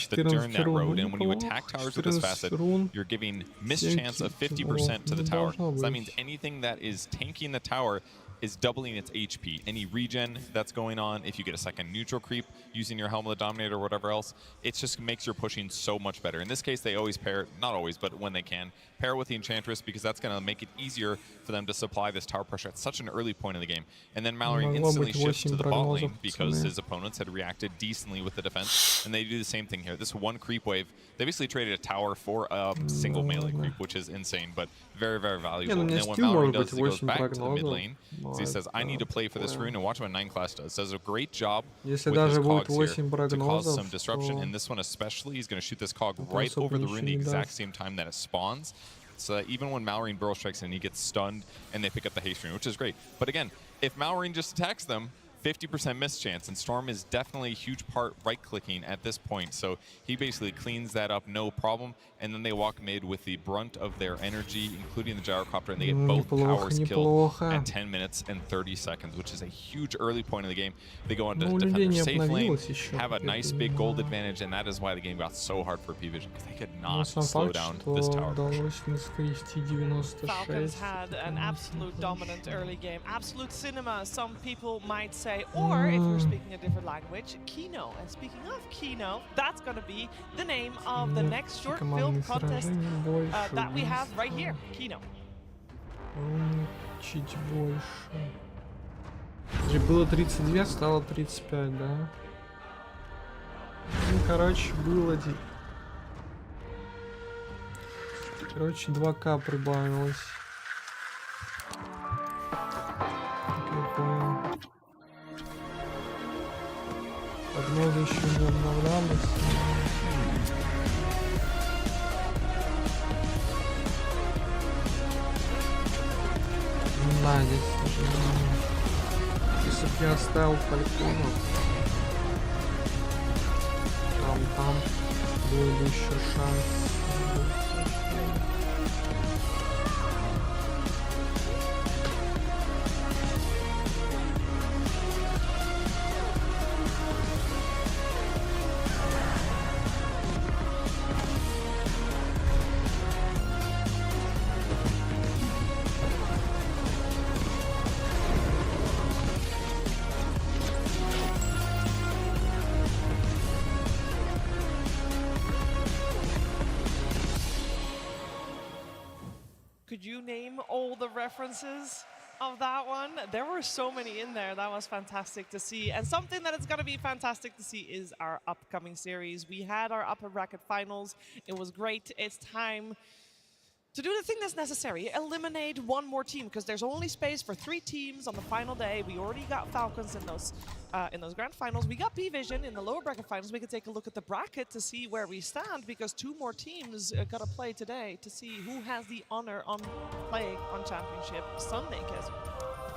that road, and when you attack towers with this facet, you're giving mischance of 50% to the tower. So that means anything that is tanking the tower is doubling its HP. Any regen that's going on, if you get a second neutral creep using your Helm of the Dominator or whatever else, it just makes your pushing so much better. In this case, they always pair, not always, but when they can, pair with the Enchantress because that's going to make it easier for them to supply this tower pressure at such an early point in the game. And then Mallory instantly shifts to the bot lane because his opponents had reacted decently with the defense, and they do the same thing here. This one creep wave, they basically traded a tower for a single melee creep, which is insane, but very, very valuable. And then what Mallory does is he goes back to the mid lane. So he says, I need to play for this rune, and watch what 9 class does. Does a great job with his cogs here to cause some disruption. And this one especially, he's going to shoot this cog right over the rune the exact same time that it spawns. So that even when Mallory Burrow strikes in, he gets stunned, and they pick up the haste rune, which is great. But again, if Mallory just attacks them, 50% miss chance, and Storm is definitely a huge part right-clicking at this point, so he basically cleans that up no problem, and then they walk mid with the brunt of their energy, including the gyrocopter, and they get both towers killed at 10 minutes and 30 seconds, which is a huge early point of the game. They go on to defend their safe lane, have a nice big gold advantage, and that is why the game got so hard for P-Vision, because they could not slow down this tower pressure. Falcons had an absolute dominant early game, absolute cinema, some people might say, or if you're speaking a different language, Kino. And speaking of Kino, that's going to be the name of the next short film contest that we have right here, Kino. Чуть больше. Было 32, стало 35, да? Ну, короче, было... Короче, 2К прибавилось. Прогнозы еще не обновлялись. Да, здесь уже... Если бы я оставил фальконов, там был бы еще шанс. Could you name all the references of that one? There were so many in there. That was fantastic to see. And something that is going to be fantastic to see is our upcoming series. We had our upper bracket finals. It was great. It's time to do the thing that's necessary. Eliminate one more team, because there's only space for 3 teams on the final day. We already got Falcons in those grand finals. We got P-Vision in the lower bracket finals. We could take a look at the bracket to see where we stand, because 2 more teams got to play today to see who has the honor on playing on Championship Sunday, Kes.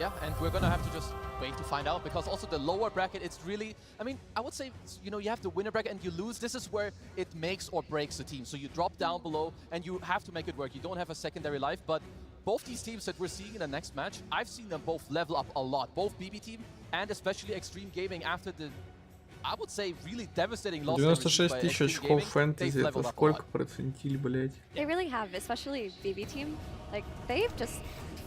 Yeah, and we're gonna have to just wait to find out, because also the lower bracket, it's really, I mean, I would say, you know, you have the winner bracket and you lose. This is where it makes or breaks the team. So you drop down below and you have to make it work. You don't have a secondary life, but both these teams that we're seeing in the next match, I've seen them both level up a lot. Both BB team and especially Extreme Gaming after the, I would say, really devastating loss. 96 тысяч очков фэнтези, это сколько процентиль, блять? They really have, especially BB team. Like, they've just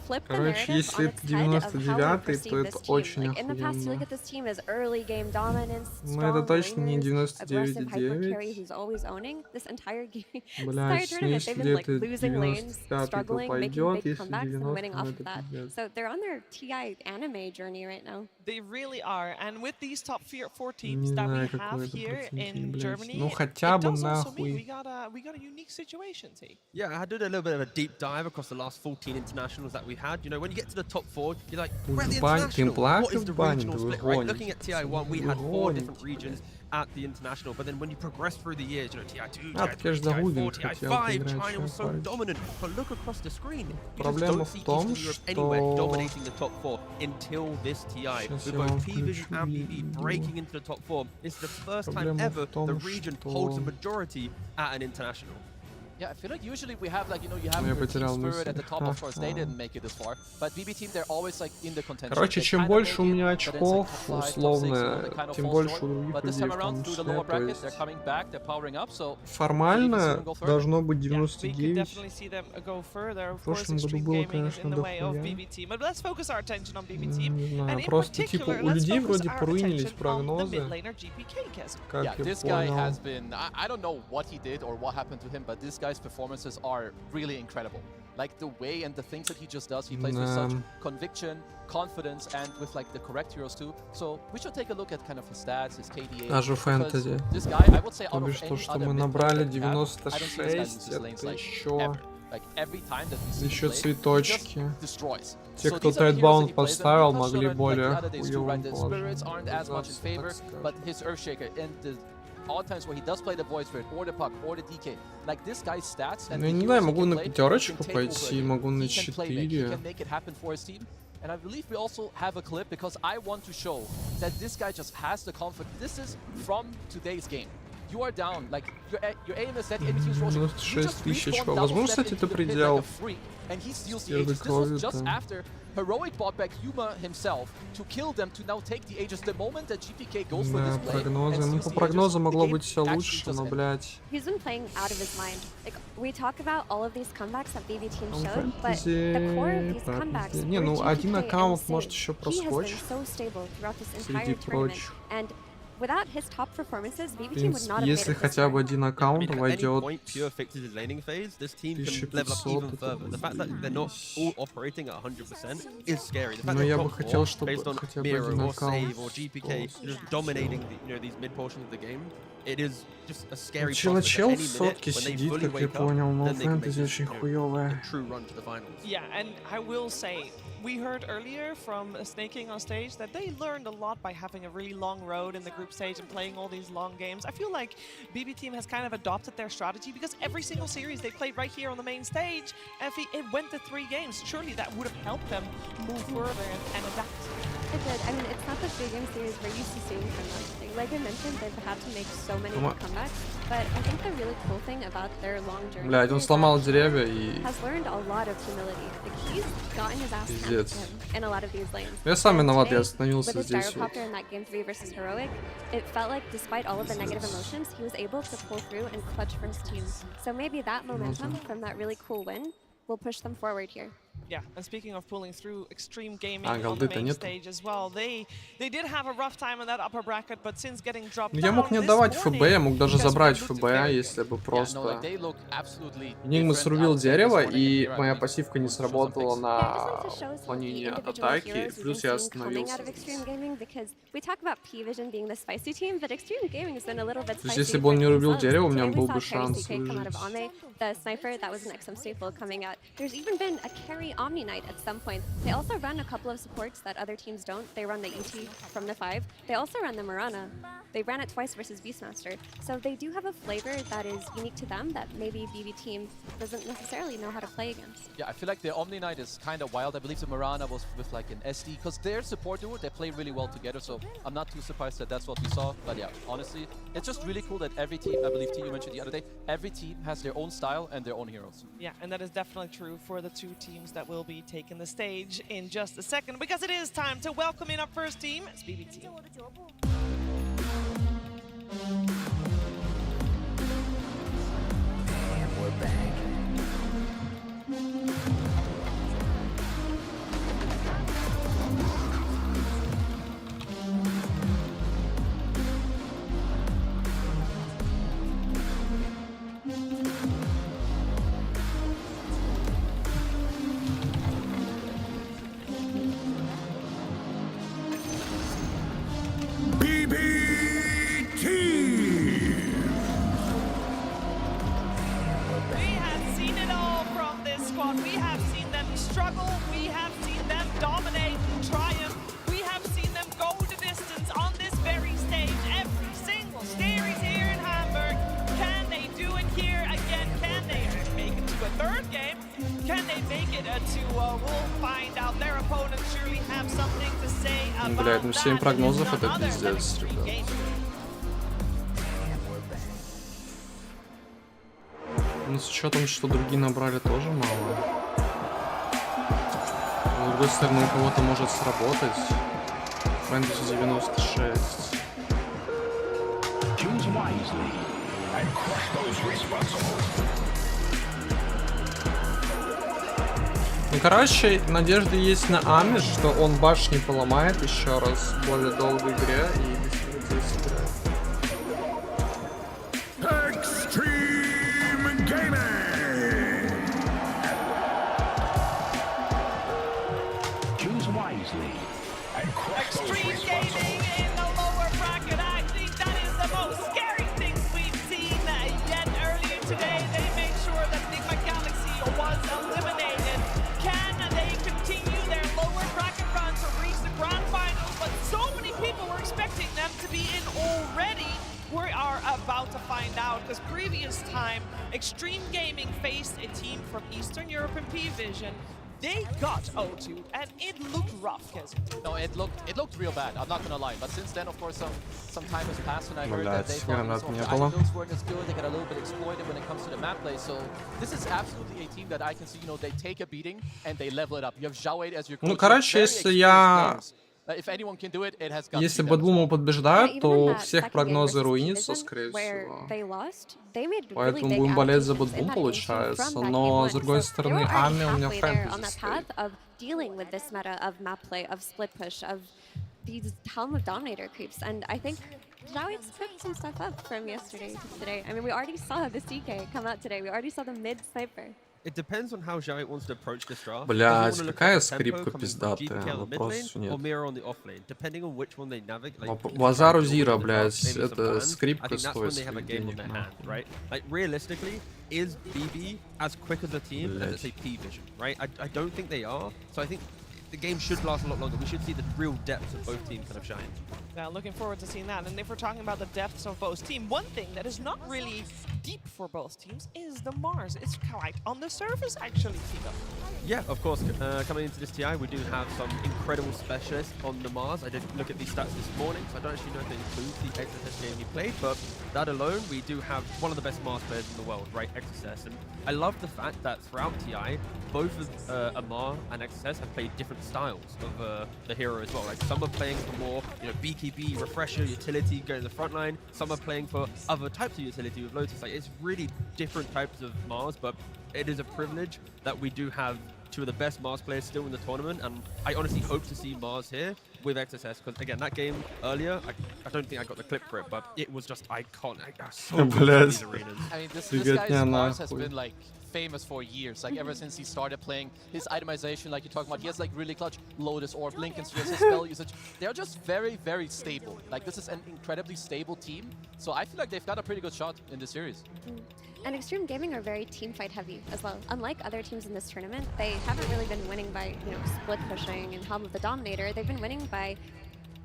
flipped the Короче, narrative если on это its head of how we 99-й, perceive то this это team. очень Like, in the past, you look охуенно. at this team as early game dominance, Но strong это точно не laners, aggressive hyper 99,9. carry who's always owning this entire game. This Блядь, entire tournament, they've been like если losing lanes, 95-й, то struggling, making пойдет, big если comebacks and winning 90-й, off ну of это that. пиздец. So they're on their TI anime journey right now. They really are. And with these top 4 Не teams that we знаю, have какой это here процентиль, in блядь. Germany, Ну it хотя бы does also mean we нахуй. got a unique situation, T. Yeah, I did a little bit of a deep dive across the last 14 internationals that we had. You know, when you get to the top 4, you're like, we're at the international. What is the regional split, right? Looking at TI1, we had 4 different regions at the international, but then when you progress through the years, you know, TI2, TI3, TI4, TI5, China was so dominant. But look across the screen, you just don't see Eastern Europe anywhere dominating the top 4 until this TI. With both P-Vision and BB breaking into the top 4, it's the first time ever the region holds a majority at an international. Yeah, I feel like usually we have like, you know, you have your team spirit at the top. Of course, they didn't make it this far, but BB team, they're always like in the contention. Короче, чем больше у меня очков, условно, тем больше у других людей в том числе. То есть формально должно быть 99. В прошлом году было, конечно, дохуя. Не знаю, просто типа у людей вроде поруинились прогнозы. Как я понял. I don't know what he did or what happened to him, but this guy's performances are really incredible. Like the way and the things that he just does, he plays with such conviction, confidence, and with like the correct heroes too. So we should take a look at kind of his stats, his KDA. Даже фэнтези. This guy, I would say, out of то, any что other мы mid набрали player that we have, 96, I don't see this guy lose his это lanes like еще... ever. Like every time that we see Еще him play, цветочки. he just destroys. Те, So кто these are the heroes that тайтбаунд he plays, and поставил, we touched могли on it, более like the other days too, хуёвым right? The положением. spirits aren't as much in favor, but his Earthshaker and the all times where he does play the Void Spirit or the Puck or the DK, like this guy's stats and Ну, я не знаю, могу на пятерочку пойти, могу на 4. And I believe we also have a clip because I want to show that this guy just has the confidence. This is from today's game. You are down, like your aim is that enemy team's rotation. 96 тысяч. Возможно, кстати, это предел. And he steals the Aegis. This was just after heroic bought back Yuma himself to kill them to now take the Aegis. The moment that GPK goes for this play, прогнозы. Ну, по прогнозам могло быть все лучше, но, блядь. He's been playing out of his mind. Like, we talk about all of these comebacks that BB team showed, but the core of these comebacks Не, ну, один аккаунт может еще he has been проскочить. so stable throughout this entire Среди tournament. прочих. And without his top performances, В BB team would not have made принципе, если it this хотя бы far. один аккаунт войдет Pure fixes his laning phase, this team can level up even further. The fact that they're not all operating at 100% is scary. The fact Но я they've бы got хотел, more чтобы based on хотя бы Miro один or аккаунт Save or GPK just dominating these mid portions of the game, it is just a scary Чел prospect that в any minute сотке when they сидит, fully как я wake up, понял, но then they can make фэнтези очень хуёвое. a true run to the finals. Yeah, and I will say, we heard earlier from Snake King on stage that they learned a lot by having a really long road in the group stage and playing all these long games. I feel like BB Team has kind of adopted their strategy because every single series they played right here on the main stage, it went to 3 games. Surely that would have helped them move further and adapt. It did. I mean, it's not the 3-game series we're used to seeing from them. Like I mentioned, they've had to make so many more comebacks, but I think the really cool thing about their long journey Блядь, он сломал деревья и... has learned a lot of humility. Like he's gotten his ass handed to him in a lot of these lanes. Я сам виноват, я Today, остановился with his здесь вот. gyrocopter in that game 3 versus Heroic, it felt like despite all of the negative emotions, he was able to pull through and clutch for his team. So maybe that momentum from that really cool win will push them forward here. Yeah, and speaking of pulling through, Extreme Gaming А, on the голды-то main нету. stage as well. They did have a rough time in that upper bracket, but since getting dropped Ну, я мог не отдавать ФБ, я мог даже забрать ФБ, если бы просто... Энигма срубил дерево, и моя пассивка не сработала на уклонение от атаки, плюс я остановился. То есть, если бы он не рубил дерево, у меня был бы шанс выжить. The sniper, that was an XM staple coming out. There's even been a carry Omni Knight at some point. They also run a couple of supports that other teams don't. They run the ET from the 5. They also run the Mirana. They ran it twice versus Beastmaster. So they do have a flavor that is unique to them that maybe BB team doesn't necessarily know how to play against. Yeah, I feel like the Omni Knight is kind of wild. I believe the Mirana was with like an SD because their support duo, they play really well together. So I'm not too surprised that that's what we saw. But yeah, honestly, it's just really cool that every team, I believe T, you mentioned the other day, every team has their own style and their own heroes. Yeah, and that is definitely true for the 2 teams that will be taking the stage in just a second, because it is time to welcome in our first team, it's BB team. And we're back. We have seen them struggle, we have seen them dominate, triumph, we have seen them go the distance on this very stage, every single series here in Hamburg. Can they do it here again? Can they make it to a 3rd game? Can they make it to we'll find out. Their opponents surely have something to say about Блядь, ну 7 прогнозов это that. пиздец, ребят. Ну, с учетом, что другие набрали, тоже мало. Но, с другой стороны, у кого-то может сработать. Фэнтези 96. Choose wisely and crush those responsible. Ну, короче, надежды есть на Ами, что он башни поломает еще раз в более долгой игре и без людей сыграет. Extreme Gaming! Choose wisely and crush those responsible. In the lower bracket, I think that is the most scary thing we've seen yet. Earlier today, they made sure that Enigma Galaxy was eliminated. Can they continue their lower bracket run to reach the grand final? But so many people were expecting them to be in already. We are about to find out, because previous time, Extreme Gaming faced a team from Eastern Europe and P-Vision. They got O2, and it looked rough, Kez. No, it looked real bad. I'm not gonna lie. But since then, of course, some time has passed, and I heard that they thought some of the item builds weren't as good. They got a little bit exploited when it comes to the map play. So this is absolutely a team that I can see. You know, they take a beating and they level it up. You have Xiaowei as your coach. Ну, короче, если я... Если Бадбума побеждают, то у всех прогнозы руинятся, скорее всего. Поэтому будем болеть за Бадбум, получается. Но, с другой стороны, Ами у меня фэнтези стоит. These Helm of Dominator creeps, and I think Xiaoi's picked some stuff up from yesterday to today. I mean, we already saw the CK come out today. We already saw the mid sniper. It depends on how Xiaowei wants to approach this draft. Блядь, какая скрипка пиздатая, вопросов нет. Базару Зира, блядь, это скрипка стоит своих денег. Like realistically, is BB as quick as a team as say P-Vision, right? I don't think they are. So I think the game should last a lot longer. We should see the real depth of both teams kind of shine. Now, looking forward to seeing that. And if we're talking about the depths of both teams, one thing that is not really deep for both teams is the Mars. It's quite on the surface, actually, Tito. Yeah, of course. Coming into this TI, we do have some incredible specialists on the Mars. I did look at these stats this morning, so I don't actually know if they include the XSS game you played, but that alone, we do have one of the best Mars players in the world, right? XSS. And I love the fact that throughout TI, both of Amar and XSS have played different styles of the hero as well. Like some are playing for more, you know, BKB, refresher, utility, going to the front line. Some are playing for other types of utility with Lotus. Like it's really different types of Mars, but it is a privilege that we do have two of the best Mars players still in the tournament, and I honestly hope to see Mars here with XSS, because again, that game earlier, I don't think I got the clip for it, but it was just iconic. So good in these arenas. I mean, this guy's Mars has been like famous for years, like ever since he started playing. His itemization, like you're talking about, he has like really clutch Lotus Orb, Lincoln Sphere, his spell usage. They're just very, very stable. Like this is an incredibly stable team, so I feel like they've got a pretty good shot in this series. And Extreme Gaming are very team fight heavy as well. Unlike other teams in this tournament, they haven't really been winning by, you know, split pushing and Helm of the Dominator. They've been winning by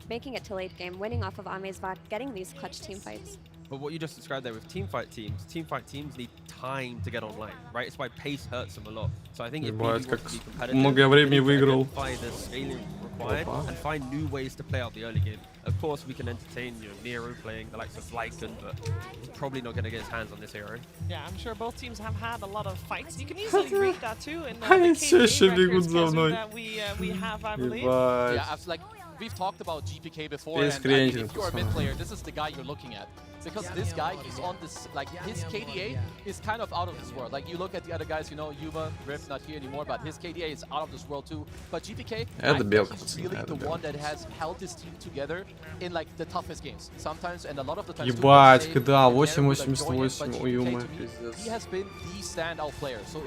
making it to late game, winning off of Ame's back, getting these clutch team fights. But what you just described there with team fight teams need time to get online, right? It's why pace hurts them a lot. So I think if BB wants to be competitive, they need to identify the scaling required and find new ways to play out the early game. Of course, we can entertain, you know, Nero playing the likes of Lycan, but he's probably not going to get his hands on this hero. Yeah, I'm sure both teams have had a lot of fights. You can easily read that too in the KDA records that we have, I believe. Yeah, like we've talked about GPK before, and I mean, if you're a mid player, this is the guy you're looking at. Because this guy is on this, like his KDA is kind of out of this world. Like you look at the other guys, you know, Yuma, Rift not here anymore, but his KDA is out of this world too. But GPK, I think he's really the one that has held his team together in like the toughest games. Sometimes and a lot of the times. Ебать, когда 8-88 у Юмы, пиздец. He has been the standout player. So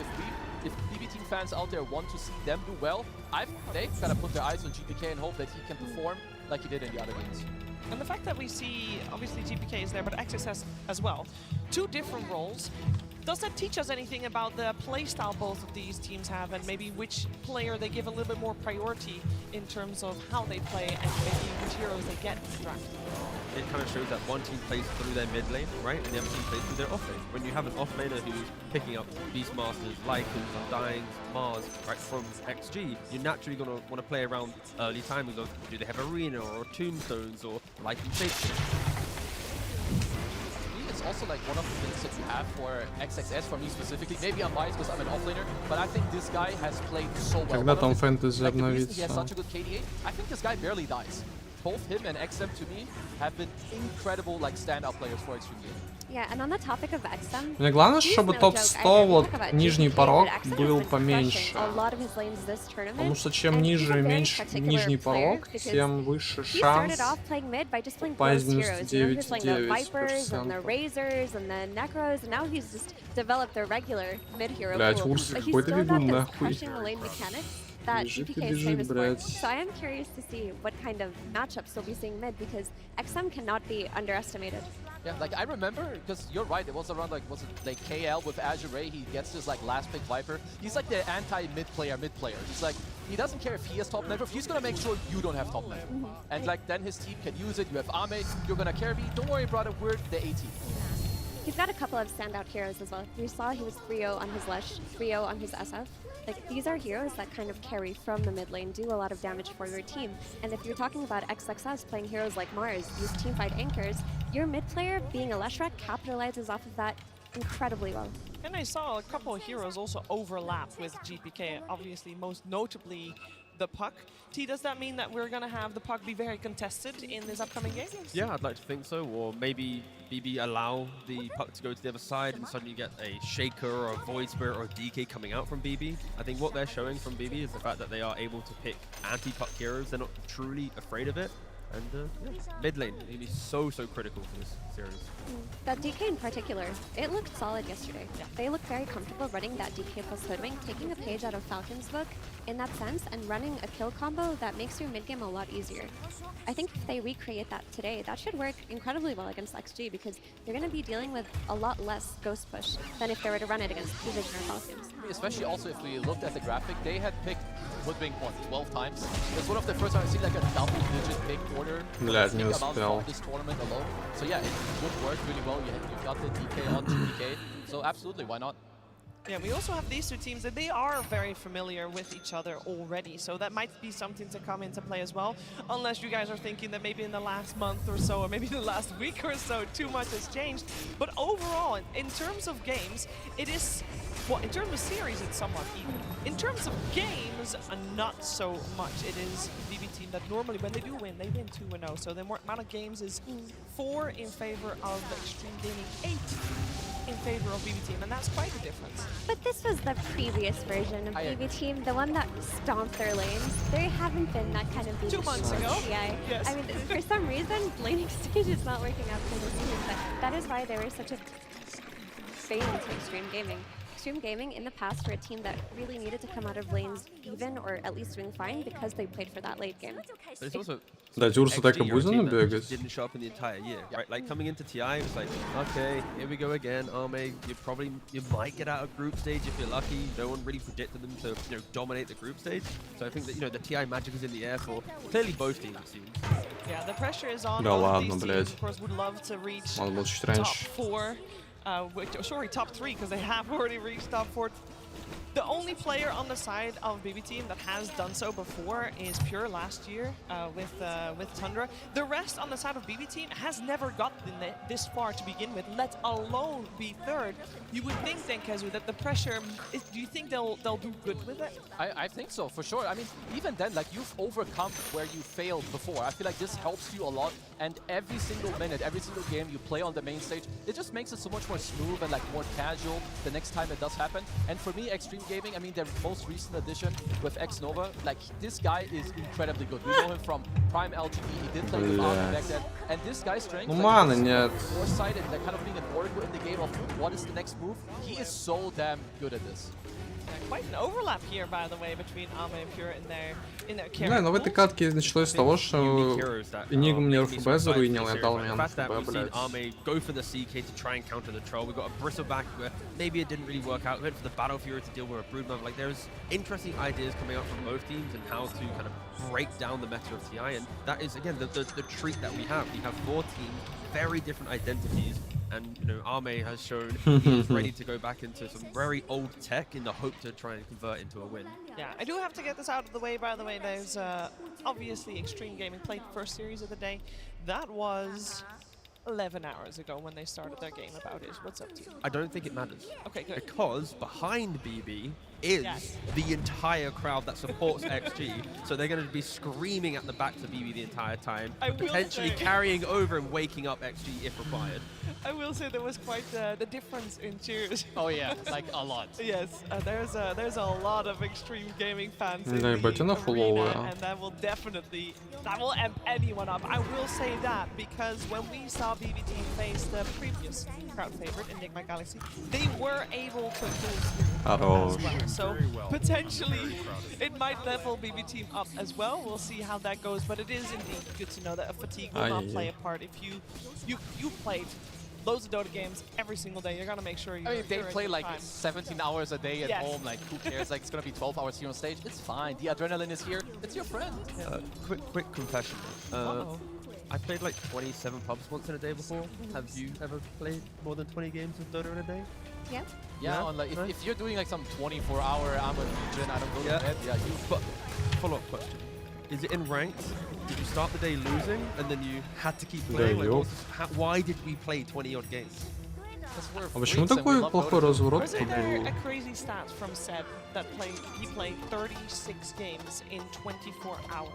if BB team fans out there want to see them do well, they've got to put their eyes on GPK and hope that he can perform like he did in the other games. And the fact that we see, obviously GPK is there, but XSS as well. Two different roles. Does that teach us anything about the playstyle both of these teams have, and maybe which player they give a little bit more priority in terms of how they play and maybe which heroes they get in the draft? It kind of shows that one team plays through their mid lane, right, and the other team plays through their off lane. When you have an off laner who's picking up Beastmasters, Lycans, Undyings, Mars, right, from XG, you're naturally going to want to play around early timings of do they have Arena or Tombstones or Lycan Shapeshifter. It's also like one of the things that you have for XXS, for me specifically. Maybe I'm biased because I'm an offlaner, but I think this guy has played so well. Когда там фэнтези Like, the reason he has обновится? such a good KDA, I think this guy barely dies. Both him and XM to me have been incredible like standout players for Extreme Gaming. Yeah, and on the topic of XM, Мне главное, he's чтобы no топ joke. 100 вот talk about нижний GPK, порог but XM has был been поменьше. crushing a lot of his lanes this tournament, Потому что чем and ниже he's a very меньше particular нижний player порог, because тем выше he started шанс off playing mid by just playing попасть ghost в heroes. You know, he was playing the Vipers and the 99,9%. Razors and the Necros, and now he's just developed a regular mid hero Блядь, pool. Урс But he's какой-то still got бегун, this нахуй. crushing the lane mechanics that Бежит и GPK is бежит, famous for. блядь. So I am curious to see what kind of matchups we'll be seeing mid because XM cannot be underestimated. Yeah, like I remember, because you're right, it was around like, was it like KL with Azure Ray, he gets this like last pick Viper. He's like the anti-mid player. He's like, he doesn't care if he has top network, he's gonna make sure you don't have top network. And like then his team can use it, you have Ame, you're gonna carry me, don't worry brother, we're the A team. He's got a couple of standout heroes as well. You saw he was 3-0 on his Lush, 3-0 on his SF. Like, these are heroes that kind of carry from the mid lane, do a lot of damage for your team. And if you're talking about XXS playing heroes like Mars, these teamfight anchors, your mid player being a Leshrac capitalizes off of that incredibly well. And I saw a couple of heroes also overlap with GPK, obviously most notably the puck. T, does that mean that we're going to have the puck be very contested in this upcoming game? Yeah, I'd like to think so. Or maybe BB allow the puck to go to the other side and suddenly get a Shaker or a Void Spirit or a DK coming out from BB. I think what they're showing from BB is the fact that they are able to pick anti-puck heroes. They're not truly afraid of it. And yeah, mid lane, it is so critical for this series. That DK in particular, it looked solid yesterday. Yeah. They looked very comfortable running that DK plus Hoodwink, taking a page out of Falcon's book in that sense, and running a kill combo that makes your mid game a lot easier. I think if they recreate that today, that should work incredibly well against XG because you're going to be dealing with a lot less ghost push than if they were to run it against P-Vision or Falcons. Especially also if we looked at the graphic, they had picked Hoodwink 12 times. It's one of the first times I've seen like a double-digit pick order. Блядь, не успел. This tournament alone. So yeah, it would work really well. You got the DK on GPK, so absolutely, why not? Yeah, we also have these two teams that they are very familiar with each other already, so that might be something to come into play as well, unless you guys are thinking that maybe in the last month or so, or maybe in the last week or so, too much has changed. But overall, in terms of games, it is, well, in terms of series, it's somewhat even. In terms of games, not so much. It is BB team that normally, when they do win, they win 2-0, so the amount of games is 4 in favor of Extreme Gaming, 8 in favor of BB team, and that's quite a difference. But this was the previous version of BB team, the one that stomped their lanes. There haven't been that kind of BB 2 months ago. Yeah. Yes. I mean, for some reason, laning stage is not working out for this team, but that is why they were such a bane to Extreme Gaming. Extreme Gaming in the past were a team that really needed to come out of lanes even or at least doing fine because they played for that late game. But it's also Да, Дюрсу так и you're a team будет that бегать. just didn't show up in the entire year, right? Like coming into TI, it was like, okay, here we go again. Arme, you might get out of group stage if you're lucky. No one really predicted them to, dominate the group stage. So I think that, the TI magic is in the air for clearly both teams, it seems. Yeah, the pressure is on. Да All of ладно, these teams, блядь. of course, would love to reach Надо было чуть top раньше. 4. Sorry, top 3, because they have already reached top 4. The only player on the side of BB team that has done so before is Pure last year with Tundra. The rest on the side of BB team has never gotten this far to begin with, let alone be third. You would think then, Kezu, that the pressure, do you think they'll do good with it? I think so, for sure. I mean, even then, like, you've overcome where you failed before. I feel like this helps you a lot, and every single minute, every single game you play on the main stage, it just makes it so much more smooth and, like, more casual the next time it does happen. And for me, Extreme Gaming, I mean, their most recent addition with X Nova, like, this guy is incredibly good. We know him from Prime LGD, he did play with Army back then, and this guy's strength, Ну, like, маны this нет. foresighted, like, kind of being an oracle in the game of what is the next move, he is so damn good at this. Quite an overlap here, by the way, between Ame and Pure in their Да, но в этой катке началось с того, что Enigma мне РФБ заруинил, я дал мне fact that РФБ, we've seen блядь. Arme go for the CK to try and counter the troll. We've got a Bristleback where maybe it didn't really work out. We went for the Battle Fury to deal with a Broodmother. Like, there's interesting ideas coming out from both teams and how to kind of break down the meta of TI. And that is, again, the treat that we have. We have 4 teams, very different identities. And, Arme has shown he's ready to go back into some very old tech in the hope to try and convert into a win. Yeah, I do have to get this out of the way, by the way. There's obviously Extreme Gaming played first series of the day. That was 11 hours ago when they started their game about it. What's up to you? I don't think it matters. Okay, good. Because behind BB is the entire crowd that supports XG. So they're going to be screaming at the backs of BB the entire time, potentially carrying over and waking up XG if required. I will say there was quite the difference in cheers. Oh yeah, like a lot. Yes, there's a lot of extreme gaming fans in Да, the ебать, она arena, фуловая. and that will amp anyone up. I will say that because when we saw BB team face the previous crowd favorite, Enigma Galaxy, they were able to pull through as well. So potentially it might level BB team up as well. We'll see how that goes, but it is indeed good to know that a fatigue will not play a part. If you played loads of Dota games every single day, you're gonna make sure you're. I mean, they play like time. 17 hours a day at home. Like, who cares? Like, it's gonna be 12 hours here on stage. It's fine. The adrenaline is here. It's your friend. Quick confession. I played like 27 pubs once in a day before. Have you ever played more than 20 games of Dota in a day? Yeah. Yeah, on like if you're doing like some 24-hour Armor Legion, I don't go to bed. Yeah, you. But follow-up question: is it in ranked? Did you start the day losing and then you had to keep playing? Like, why did we play 20-odd games? А почему такой плохой разворот? Wasn't there a crazy stat from Seb that he played 36 games in 24 hours?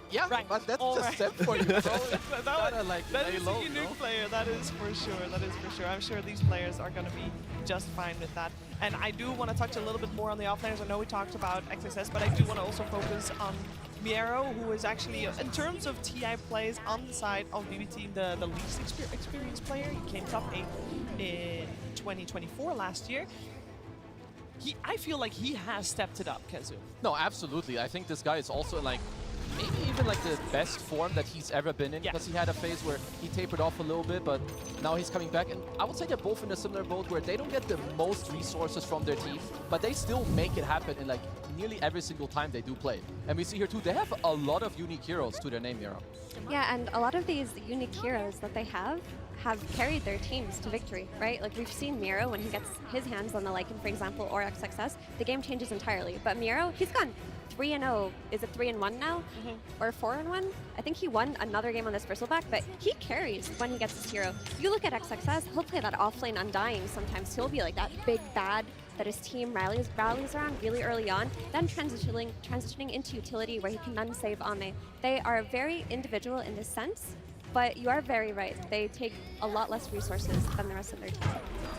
Yeah, right. But that's just Seb for you, bro. that is a unique player, that is for sure, that is for sure. I'm sure these players are going to be just fine with that. And I do want to touch a little bit more on the offlaners. I know we talked about XSS, but I do want to also focus on Miero, who is actually, in terms of TI plays on the side of BB Team, the least experienced player. He came top 8 in 2024 last year. I feel like he has stepped it up, Kezu. No, absolutely. I think this guy is also like maybe even like the best form that he's ever been in, because he had a phase where he tapered off a little bit, but now he's coming back. And I would say they're both in a similar boat where they don't get the most resources from their team, but they still make it happen in like nearly every single time they do play. And we see here too, they have a lot of unique heroes to their name, Miro. Yeah, and a lot of these unique heroes that they have carried their teams to victory, right? Like we've seen Miro when he gets his hands on the Lycan, for example, or XXS, the game changes entirely. But Miro, he's gone 3-0. Is it 3-1 now? Or 4-1? I think he won another game on this bristleback, but he carries when he gets his hero. You look at XXS, he'll play that offlane Undying sometimes. He'll be like that big bad that his team rallies around really early on, then transitioning into utility where he can unsave Ame. They are very individual in this sense, but you are very right. They take a lot less resources than the rest of their team.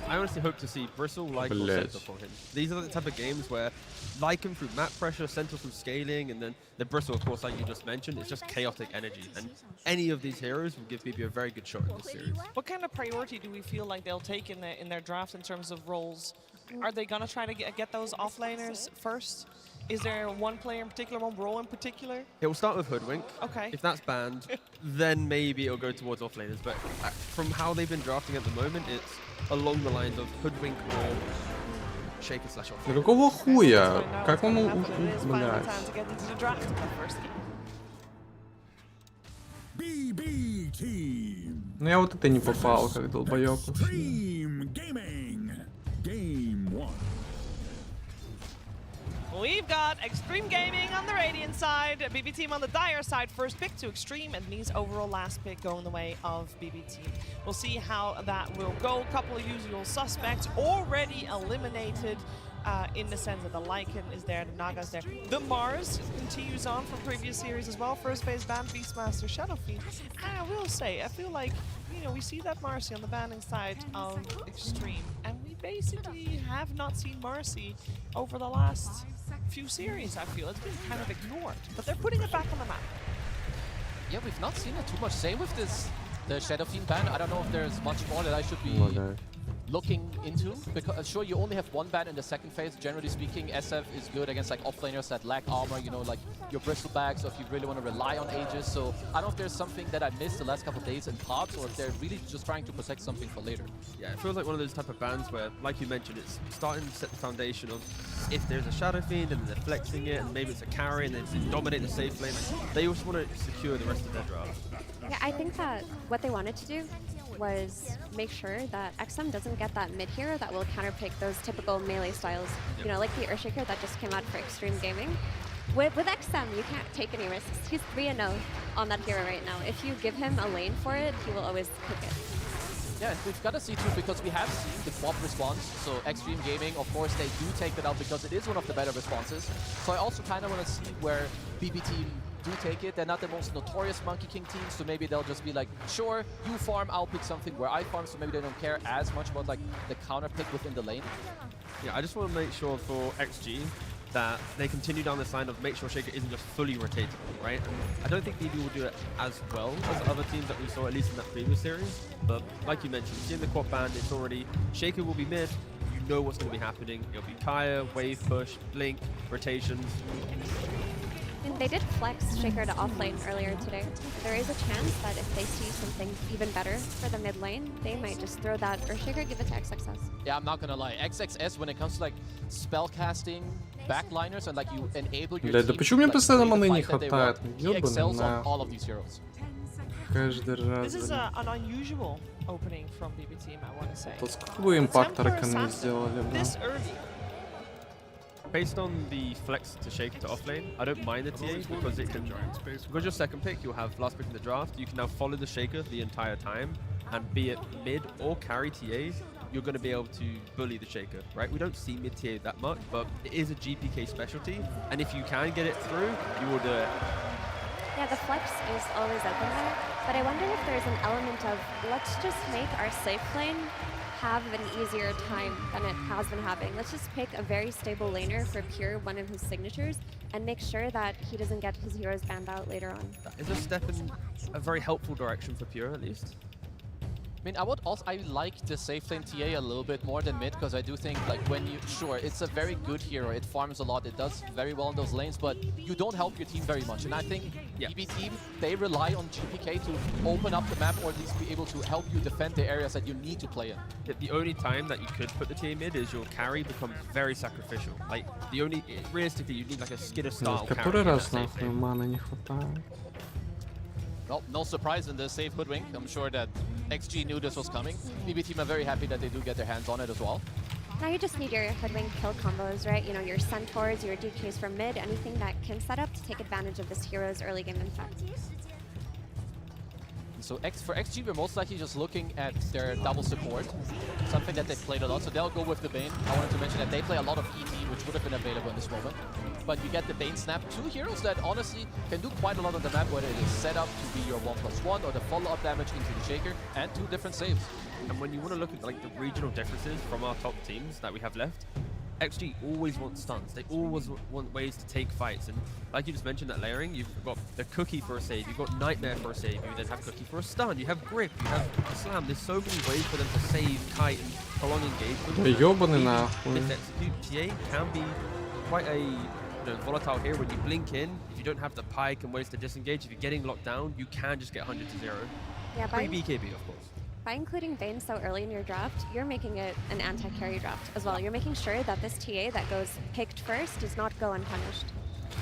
I honestly hope to see Bristle, Lycan, or Center for him. These are the type of games where Lycan through map pressure, Center through scaling, and then the Bristle, of course, like you just mentioned, it's just chaotic energy. And any of these heroes will give BB a very good shot in this series. What kind of priority do we feel like they'll take in their draft in terms of roles? Are they going to try to get those offlaners first? Is there one player in particular, one role in particular? It will start with Hoodwink. Okay. If that's banned, then maybe it'll go towards offlaners. But from how they've been drafting at the moment, it's along the lines of Hoodwink or Shaker / offlaner. Да какого хуя? Как он... Блядь. Ну я вот это не попал, как долбоёб. We've got Extreme Gaming on the Radiant side, BB Team on the Dire side. First pick to Extreme, and means overall last pick going the way of BB Team. We'll see how that will go. A couple of usual suspects already eliminated in the sense that the Lycan is there, the Naga's there. The Mars continues on from previous series as well. First phase ban, Beastmaster, Shadowfiend. And I will say, I feel like, you know, we see that Marcy on the banning side of Extreme, and we basically have not seen Marcy over the last few series, I feel. It's been kind of ignored, but they're putting it back on the map. Yeah, we've not seen it too much. Same with the Shadowfiend ban. I don't know if there's much more that I should be looking into, because sure, you only have one ban in the second phase. Generally speaking, SF is good against like offlaners that lack armor, you know, like your Bristlebags, or if you really want to rely on Aegis. So I don't know if there's something that I missed the last couple of days in pods, or if they're really just trying to protect something for later. Yeah, it feels like one of those type of bans where, like you mentioned, it's starting to set the foundation of if there's a Shadowfiend and they're flexing it, and maybe it's a carry and they dominate the safe lane. They just want to secure the rest of their draft. Yeah, I think that what they wanted to do was make sure that XM doesn't get that mid hero that will counterpick those typical melee styles. You know, like the Earthshaker that just came out for Extreme Gaming. With XM, you can't take any risks. He's 3-0 on that hero right now. If you give him a lane for it, he will always pick it. Yeah, and we've got to see too, because we have seen the swap response. So Extreme Gaming, of course, they do take that out because it is one of the better responses. So I also kind of want to see where BB Team do take it. They're not the most notorious Monkey King team, so maybe they'll just be like, sure, you farm, I'll pick something where I farm, so maybe they don't care as much about like the counter pick within the lane. Yeah, I just want to make sure for XG that they continue down this line of make sure Shaker isn't just fully rotating, right? And I don't think BB will do it as well as other teams that we saw, at least in that previous series. But like you mentioned, seeing the quad band, it's already, Shaker will be mid, you know what's going to be happening. It'll be Kaya, wave push, blink, rotations. And they did flex Shaker to offlane earlier today. There is a chance that if they see something even better for the mid lane, they might just throw that, or Shaker give it to XXS. Yeah, I'm not gonna lie. XXS, when it comes to like spell casting, backliners, and like you enable your Бля, да team почему to, мне like, постоянно play the маны не fight that they хватает? want, he Ёбаный excels on нах. all of these heroes. Каждый раз. This is an unusual opening from BB Team, I want to say. Вот сколько бы импакторок они сделали, бля? This early. Based on the flex to Shaker to offlane, I don't mind the TA because it can, because your second pick, you'll have last pick in the draft, you can now follow the Shaker the entire time, and be it mid or carry TA, you're going to be able to bully the Shaker, right? We don't see mid TA that much, but it is a GPK specialty, and if you can get it through, you will do it. Yeah, the flex is always open there, but I wonder if there's an element of, let's just make our safe lane have an easier time than it has been having. Let's just pick a very stable laner for Pure, one of his signatures, and make sure that he doesn't get his heroes banned out later on. That is a step in a very helpful direction for Pure, at least. I mean, I like the safe lane TA a little bit more than mid, because I do think like when you, sure, it's a very good hero, it farms a lot, it does very well in those lanes, but you don't help your team very much. And I think BB Team, they rely on GPK to open up the map, or at least be able to help you defend the areas that you need to play in. The only time that you could put the TA mid is your carry becomes very sacrificial. Like, the only, realistically, you need like a Skidder style carry. Который раз нахуй маны не хватает? Well, no surprise in the safe Hoodwink. I'm sure that XG knew this was coming. BB Team are very happy that they do get their hands on it as well. Now you just need your Hoodwink kill combos, right? You know, your Centaurs, your DKs from mid, anything that can set up to take advantage of this hero's early game impact. So for XG, we're most likely just looking at their double support, something that they've played a lot. So they'll go with the Bane. I wanted to mention that they play a lot of ET, which would have been available in this moment. But you get the Bane Snap, two heroes that honestly can do quite a lot on the map, whether it is set up to be your 1+1 or the follow-up damage into the Shaker, and two different saves. And when you want to look at like the regional differences from our top teams that we have left, XG always wants stuns. They always want ways to take fights. And like you just mentioned, that layering, you've got the Cookie for a save, you've got Nightmare for a save, you then have Cookie for a stun, you have Grip, you have Slam. There's so many ways for them to save, kite, and prolong engagement. Да ёбаный нахуй. Misexecute TA can be quite a volatile here when you blink in. If you don't have the pike and ways to disengage, if you're getting locked down, you can just get 100 to 0. Yeah, Pre-BKB, of course. By including Bane so early in your draft, you're making it an anti-carry draft as well. You're making sure that this TA that goes picked first does not go unpunished.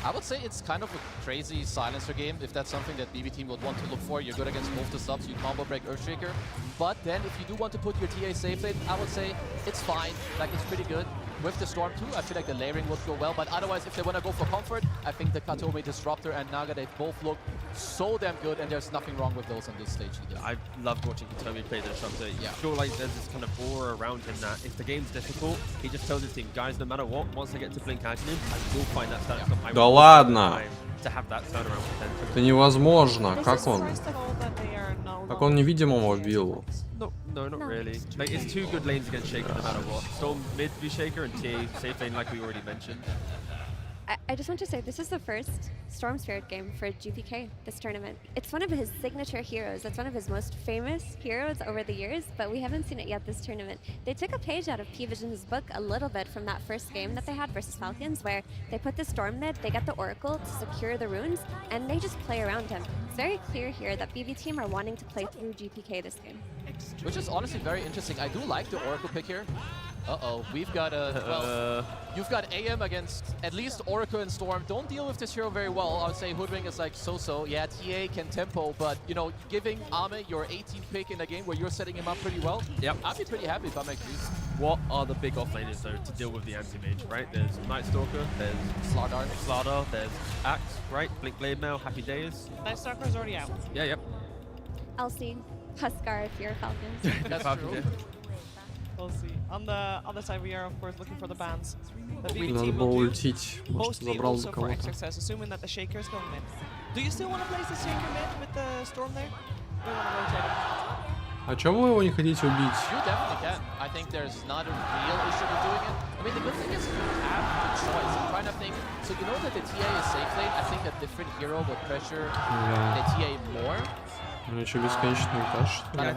I would say it's kind of a crazy silencer game, if that's something that BB Team would want to look for. You're good against both the subs, you combo break Earthshaker. But then if you do want to put your TA safe lane, I would say it's fine, like it's pretty good. With the Storm too, I feel like the layering would go well, but otherwise if they want to go for comfort, I think the Katomi Disruptor and Naga, they both look so damn good, and there's nothing wrong with those on this stage either. I loved watching Katomi play the Disruptor. Yeah. I feel like there's this kind of aura around him that if the game's difficult, he just tells his team, guys, no matter what, once I get to blink at him, I will find that status on my Да ладно! to have that turnaround potential. Это невозможно. Как он? Как он невидимого бил? No, not really. Like, it's two good lanes against Shaker no matter what. Storm mid v Shaker and TA safe lane like we already mentioned. I just want to say this is the first Storm Spirit game for GPK this tournament. It's one of his signature heroes. It's one of his most famous heroes over the years, but we haven't seen it yet this tournament. They took a page out of P-Vision's book a little bit from that first game that they had versus Falcons, where they put the Storm mid, they get the Oracle to secure the runes, and they just play around him. It's very clear here that BB Team are wanting to play through GPK this game. Which is honestly very interesting. I do like the Oracle pick here. Uh-oh, we've got a, well, you've got AM against at least Oracle and Storm. Don't deal with this hero very well. I would say Hoodwink is like so-so. Yeah, TA can tempo, but, you know, giving Ame your 18th pick in a game where you're setting him up pretty well, I'd be pretty happy if I'm XG. what are the big offlaners though to deal with the anti-mage, right? There's Night Stalker, there's Slardar, there's Axe, right? Blink Blade Mail, Happy Days. Night Stalker's already out. Yeah, yep. LC, Huskar if you're Falcons. That's Falcons, yeah. We'll see. On the other side, we are of course looking for the bans. The BB Надо team было will do ультить. Может, mostly забрал also бы for кого-то. success, assuming that the Shaker's going mid. Do you still want to place the Shaker mid with the Storm there? We want to rotate it. А чего вы его не хотите убить? You definitely can. I think there's not a real issue with doing it. I mean, the good thing is you have the choice. I'm trying to think. So you know that the TA is safe lane. I think a different hero would pressure the TA more. Ну что, бесконечный ультаж, что ли?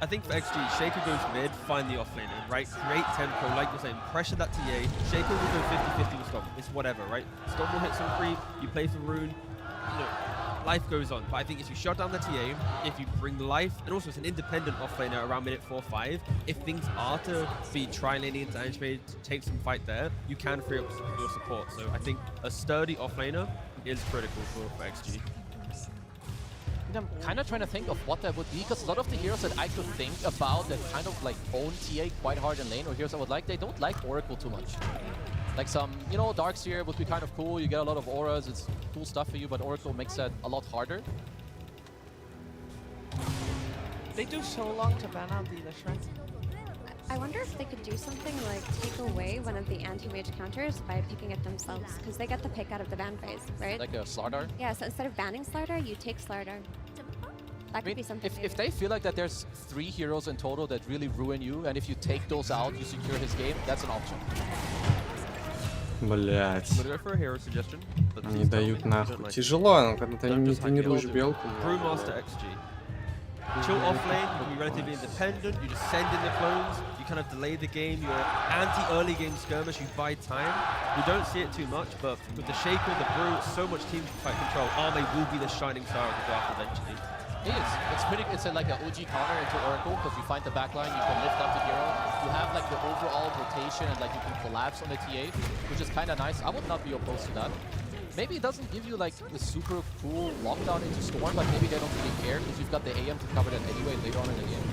I think for XG, Shaker goes mid, find the offlaner, right? Create tempo, like you're saying, pressure that TA. Shaker will go 50-50 with Storm. It's whatever, right? Storm will hit some creep, you play for Rune, you know, life goes on. But I think if you shut down the TA, if you bring life, and also it's an independent offlaner around minute 4-5, if things are to be tri-laning into Angemade, take some fight there, you can free up your support. So I think a sturdy offlaner is critical for XG. I'm kind of trying to think of what that would be, because a lot of the heroes that I could think about that kind of like own TA quite hard in lane, or heroes I would like, they don't like Oracle too much. Like some, you know, Darkseer would be kind of cool, you get a lot of auras, it's cool stuff for you, but Oracle makes that a lot harder. They do so long to ban out the Elish, right? I wonder if they could do something like take away one of the anti-mage counters by picking it themselves, because they get the pick out of the ban phase, right? Like a Slardar? Yeah, so instead of banning Slardar, you take Slardar. That could be something. If they feel like that there's 3 heroes in total that really ruin you, and if you take those out, you secure his game, that's an option. Блять. Не дают нахуй. Тяжело, когда ты не тренируешь белку. Brewmaster XG. Chill off lane, you can be relatively independent, you just send in the clones, you kind of delay the game, you're anti-early game skirmish, you buy time. You don't see it too much, but with the Shaker, the Brew, so much team fight control, Arme will be the shining star of the draft eventually. It is. It's pretty. It's like an OG counter into Oracle, because you find the backline, you can lift up the hero. You have like the overall rotation, and like you can collapse on the TA, which is kind of nice. I would not be opposed to that. Maybe it doesn't give you like the super cool lockdown into Storm, but maybe they don't really care, because you've got the AM to cover that anyway later on in the game.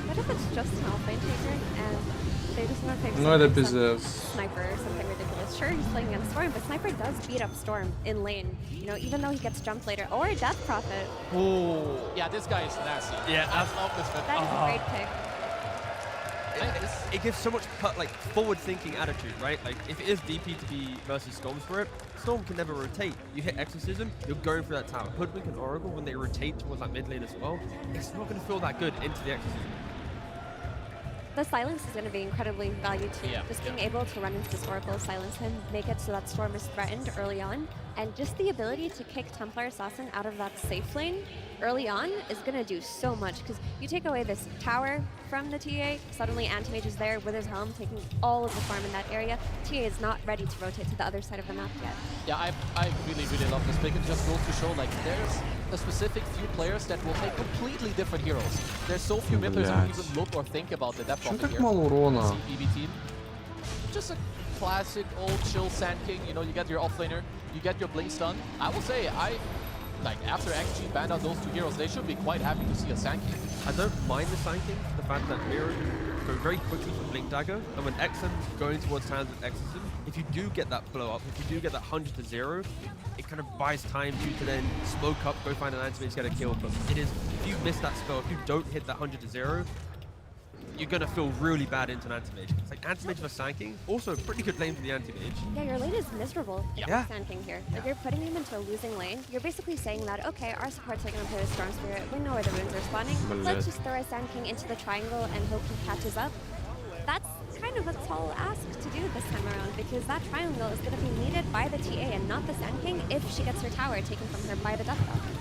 What if it's just an offlane taker and they just want to pick Ну это пиздец. Sniper or something ridiculous? Sure, he's playing against Storm, but Sniper does beat up Storm in lane, you know, even though he gets jumped later. Or Death Prophet. Oh, yeah, this guy is nasty. Yeah, I love this man. That is a great pick. It gives so much like forward-thinking attitude, right? Like if it is DP to be versus Storm Spirit, Storm can never rotate. You hit Exorcism, you're going for that tower. Hoodwink and Oracle, when they rotate towards that mid lane as well, it's not going to feel that good into the Exorcism. The silence is going to be incredibly valued too. Just being able to run into this Oracle, silence him, make it so that Storm is threatened early on, and just the ability to kick Templar Assassin out of that safe lane early on is going to do so much, because you take away this tower from the TA, suddenly Anti-Mage is there with his helm, taking all of the farm in that area. TA is not ready to rotate to the other side of the map yet. Yeah, I really, really love this pick. It just goes to show, like, there's a specific few players that will take completely different heroes. There's so few mid players who even look or think about the depth of the так мало урона? CPB team. Just a classic old chill Sand King. You know, you get your offlaner, you get your blink stun. I will say, like after XG banned out those 2 heroes, they should be quite happy to see a Sand King. I don't mind the Sand King for the fact that Mirror can go very quickly for Blink Dagger, and when Exum's going towards hands with Exorcism, if you do get that blow up, if you do get that 100 to 0, it kind of buys time for you to then smoke up, go find an anti-mage to get a kill. But it is, if you miss that spell, if you don't hit that 100 to 0, you're going to feel really bad into an anti-mage. It's like anti-mage for Sand King, also a pretty good lane for the anti-mage. Yeah, your lane is miserable against Sand King here. Like, you're putting him into a losing lane. You're basically saying that, okay, our supports are going to play with Storm Spirit. We know where the runes are spawning. Let's just throw a Sand King into the triangle and hope he catches up. That's kind of what Sol asked to do this time around, because that triangle is going to be needed by the TA and not the Sand King if she gets her tower taken from her by the Death Prophet.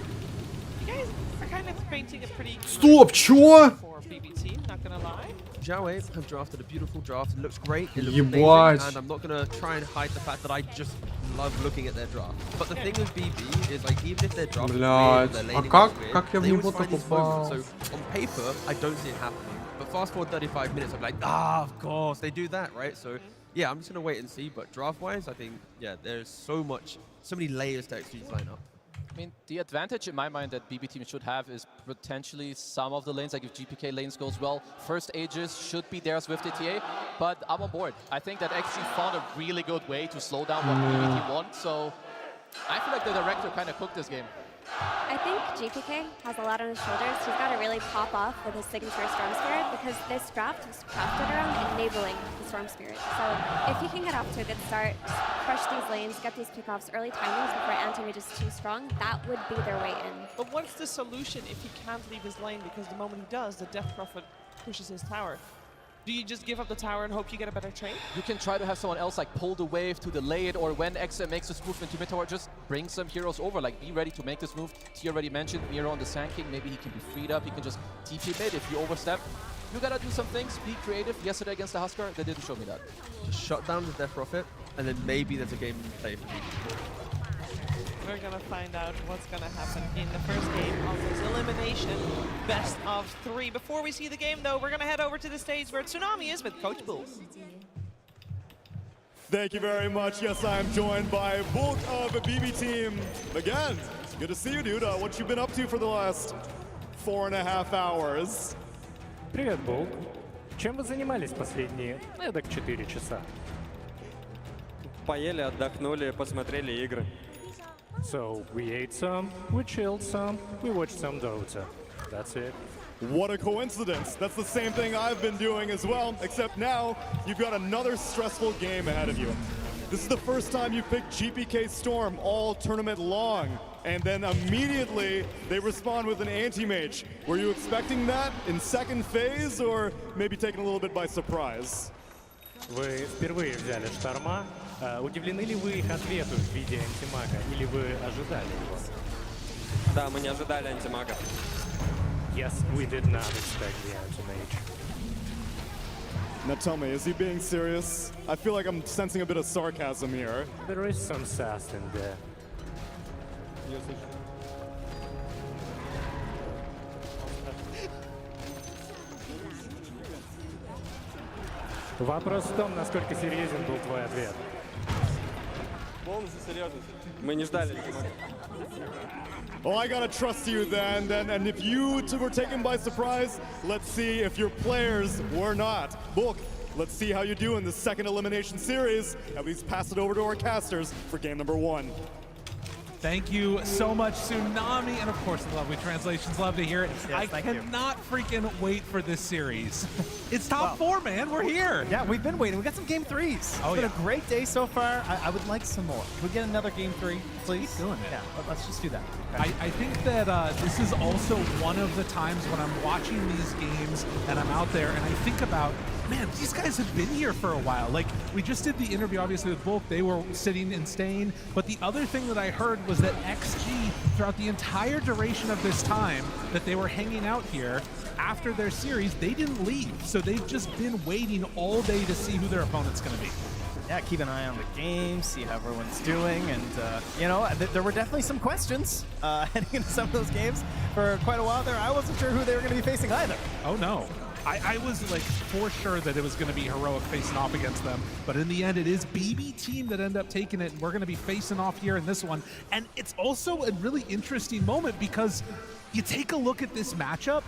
You guys are kind of painting a pretty Стоп, чё? for BBT, not gonna lie. Zhao Wei have drafted a beautiful draft. It looks great. It looks Ебать. amazing, and I'm not going to try and hide the fact that I just love looking at their draft. But the thing with BB is, like, even if their draft is weird, Блять, their а laning как is я в weird, they always него-то find these попал? moments. So on paper, I don't see it happening. But fast forward 35 minutes, I'm like, of course, they do that, right? So yeah, I'm just going to wait and see. But draft-wise, I think, yeah, there's so many layers to XG's lineup. I mean, the advantage in my mind that BB team should have is potentially some of the lanes, like if GPK lanes goes well, first Aegis should be theirs with the TA, but I'm on board. I think that XG found a really good way to slow down what BB team want, so I feel like the director kind of cooked this game. I think GPK has a lot on his shoulders. He's got to really pop off with his signature Storm Spirit because this draft was crafted around enabling the Storm Spirit. So if he can get off to a good start, crush these lanes, get these pickoffs, early timings before anti-mage is too strong, that would be their way in. But what's the solution if he can't leave his lane? Because the moment he does, the Death Prophet pushes his tower. Do you just give up the tower and hope you get a better trade? You can try to have someone else like pull the wave to the lane, or when XM makes this move into mid tower, just bring some heroes over. Like, be ready to make this move. T already mentioned Miro on the Sand King. Maybe he can be freed up. He can just TP mid if you overstep. You gotta do some things, be creative. Yesterday against the Huskar, they didn't show me that. Just shut down the Death Prophet, and then maybe there's a game in play for you. We're gonna find out what's gonna happen in the first game of this elimination best of 3. Before we see the game though, we're gonna head over to the stage where Tsunami is with Coach Bull. Thank you very much. Yes, I'm joined by Bulk of the BB team. Again, it's good to see you, dude. What you been up to for the last 4.5 hours? Привет, Булк. Чем вы занимались последние, эдак 4 часа? Поели, отдохнули, посмотрели игры. So, we ate some, we chilled some, we watched some Dota. That's it. What a coincidence. That's the same thing I've been doing as well, except now you've got another stressful game ahead of you. This is the first time you picked GPK Storm all tournament long, and then immediately they respond with an anti-mage. Were you expecting that in second phase, or maybe taken a little bit by surprise? Вы впервые взяли Шторма. Удивлены ли вы их ответу в виде антимага, или вы ожидали его? Да, мы не ожидали антимага. Yes, we did not expect the anti-mage. Now tell me, is he being serious? I feel like I'm sensing a bit of sarcasm here. There is some sass in there. Вопрос в том, насколько серьезен был твой ответ. Полностью серьезно. Мы не ждали антимага. Well, I gotta trust you then, and if you two were taken by surprise, let's see if your players were not. Bulk, let's see how you do in the second elimination series. At least pass it over to our casters for game number 1. Thank you so much, Tsunami, and of course the lovely translations. Love to hear it. Yes, I cannot freaking wait for this series. It's top 4, man. We're here. Yeah, we've been waiting. We got some game 3s. It's been a great day so far. I would like some more. Can we get another game 3, please? Keep doing it. Yeah, let's just do that. I think that this is also one of the times when I'm watching these games and I'm out there and I think about, man, these guys have been here for a while. Like, we just did the interview, obviously, with Bulk. They were sitting and staying. But the other thing that I heard was that XG, throughout the entire duration of this time that they were hanging out here, after their series, they didn't leave. So they've just been waiting all day to see who their opponent's going to be. Yeah, keep an eye on the game, see how everyone's doing, and you know, there were definitely some questions heading into some of those games. For quite a while there, I wasn't sure who they were going to be facing either. Oh no. I was like for sure that it was going to be Heroic facing off against them, but in the end it is BB team that end up taking it, and we're going to be facing off here in this one. And it's also a really interesting moment because you take a look at this matchup,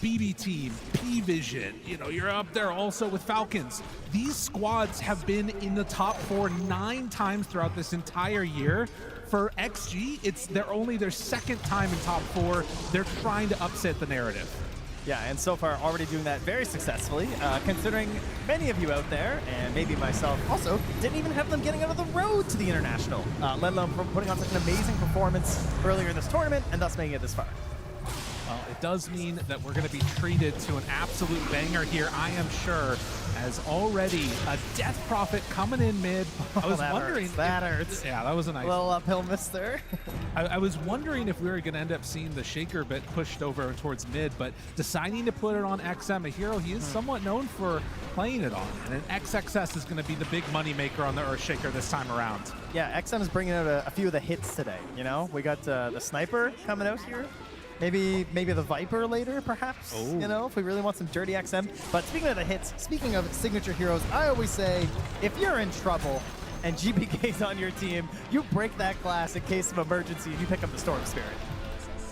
BB team, P-Vision, you know, you're up there also with Falcons. These squads have been in the top 4 9 times throughout this entire year. For XG, it's only their second time in top 4. They're trying to upset the narrative. Yeah, and so far already doing that very successfully, considering many of you out there, and maybe myself also, didn't even have them getting out of the road to the International, let alone putting on such an amazing performance earlier in this tournament, and thus making it this far. Well, it does mean that we're going to be treated to an absolute banger here, I am sure, as already a Death Prophet coming in mid. I was wondering. That hurts. Yeah, that was a nice little uphill miss there. I was wondering if we were going to end up seeing the Shaker bit pushed over towards mid, but deciding to put it on XM, a hero he is somewhat known for playing it on. And an XXS is going to be the big money maker on the Earthshaker this time around. Yeah, XM is bringing out a few of the hits today. You know, we got the Sniper coming out here. Maybe the Viper later, perhaps, you know, if we really want some dirty XM. But speaking of the hits, speaking of signature heroes, I always say, if you're in trouble, and GBK's on your team, you break that glass in case of emergency and you pick up the Storm Spirit.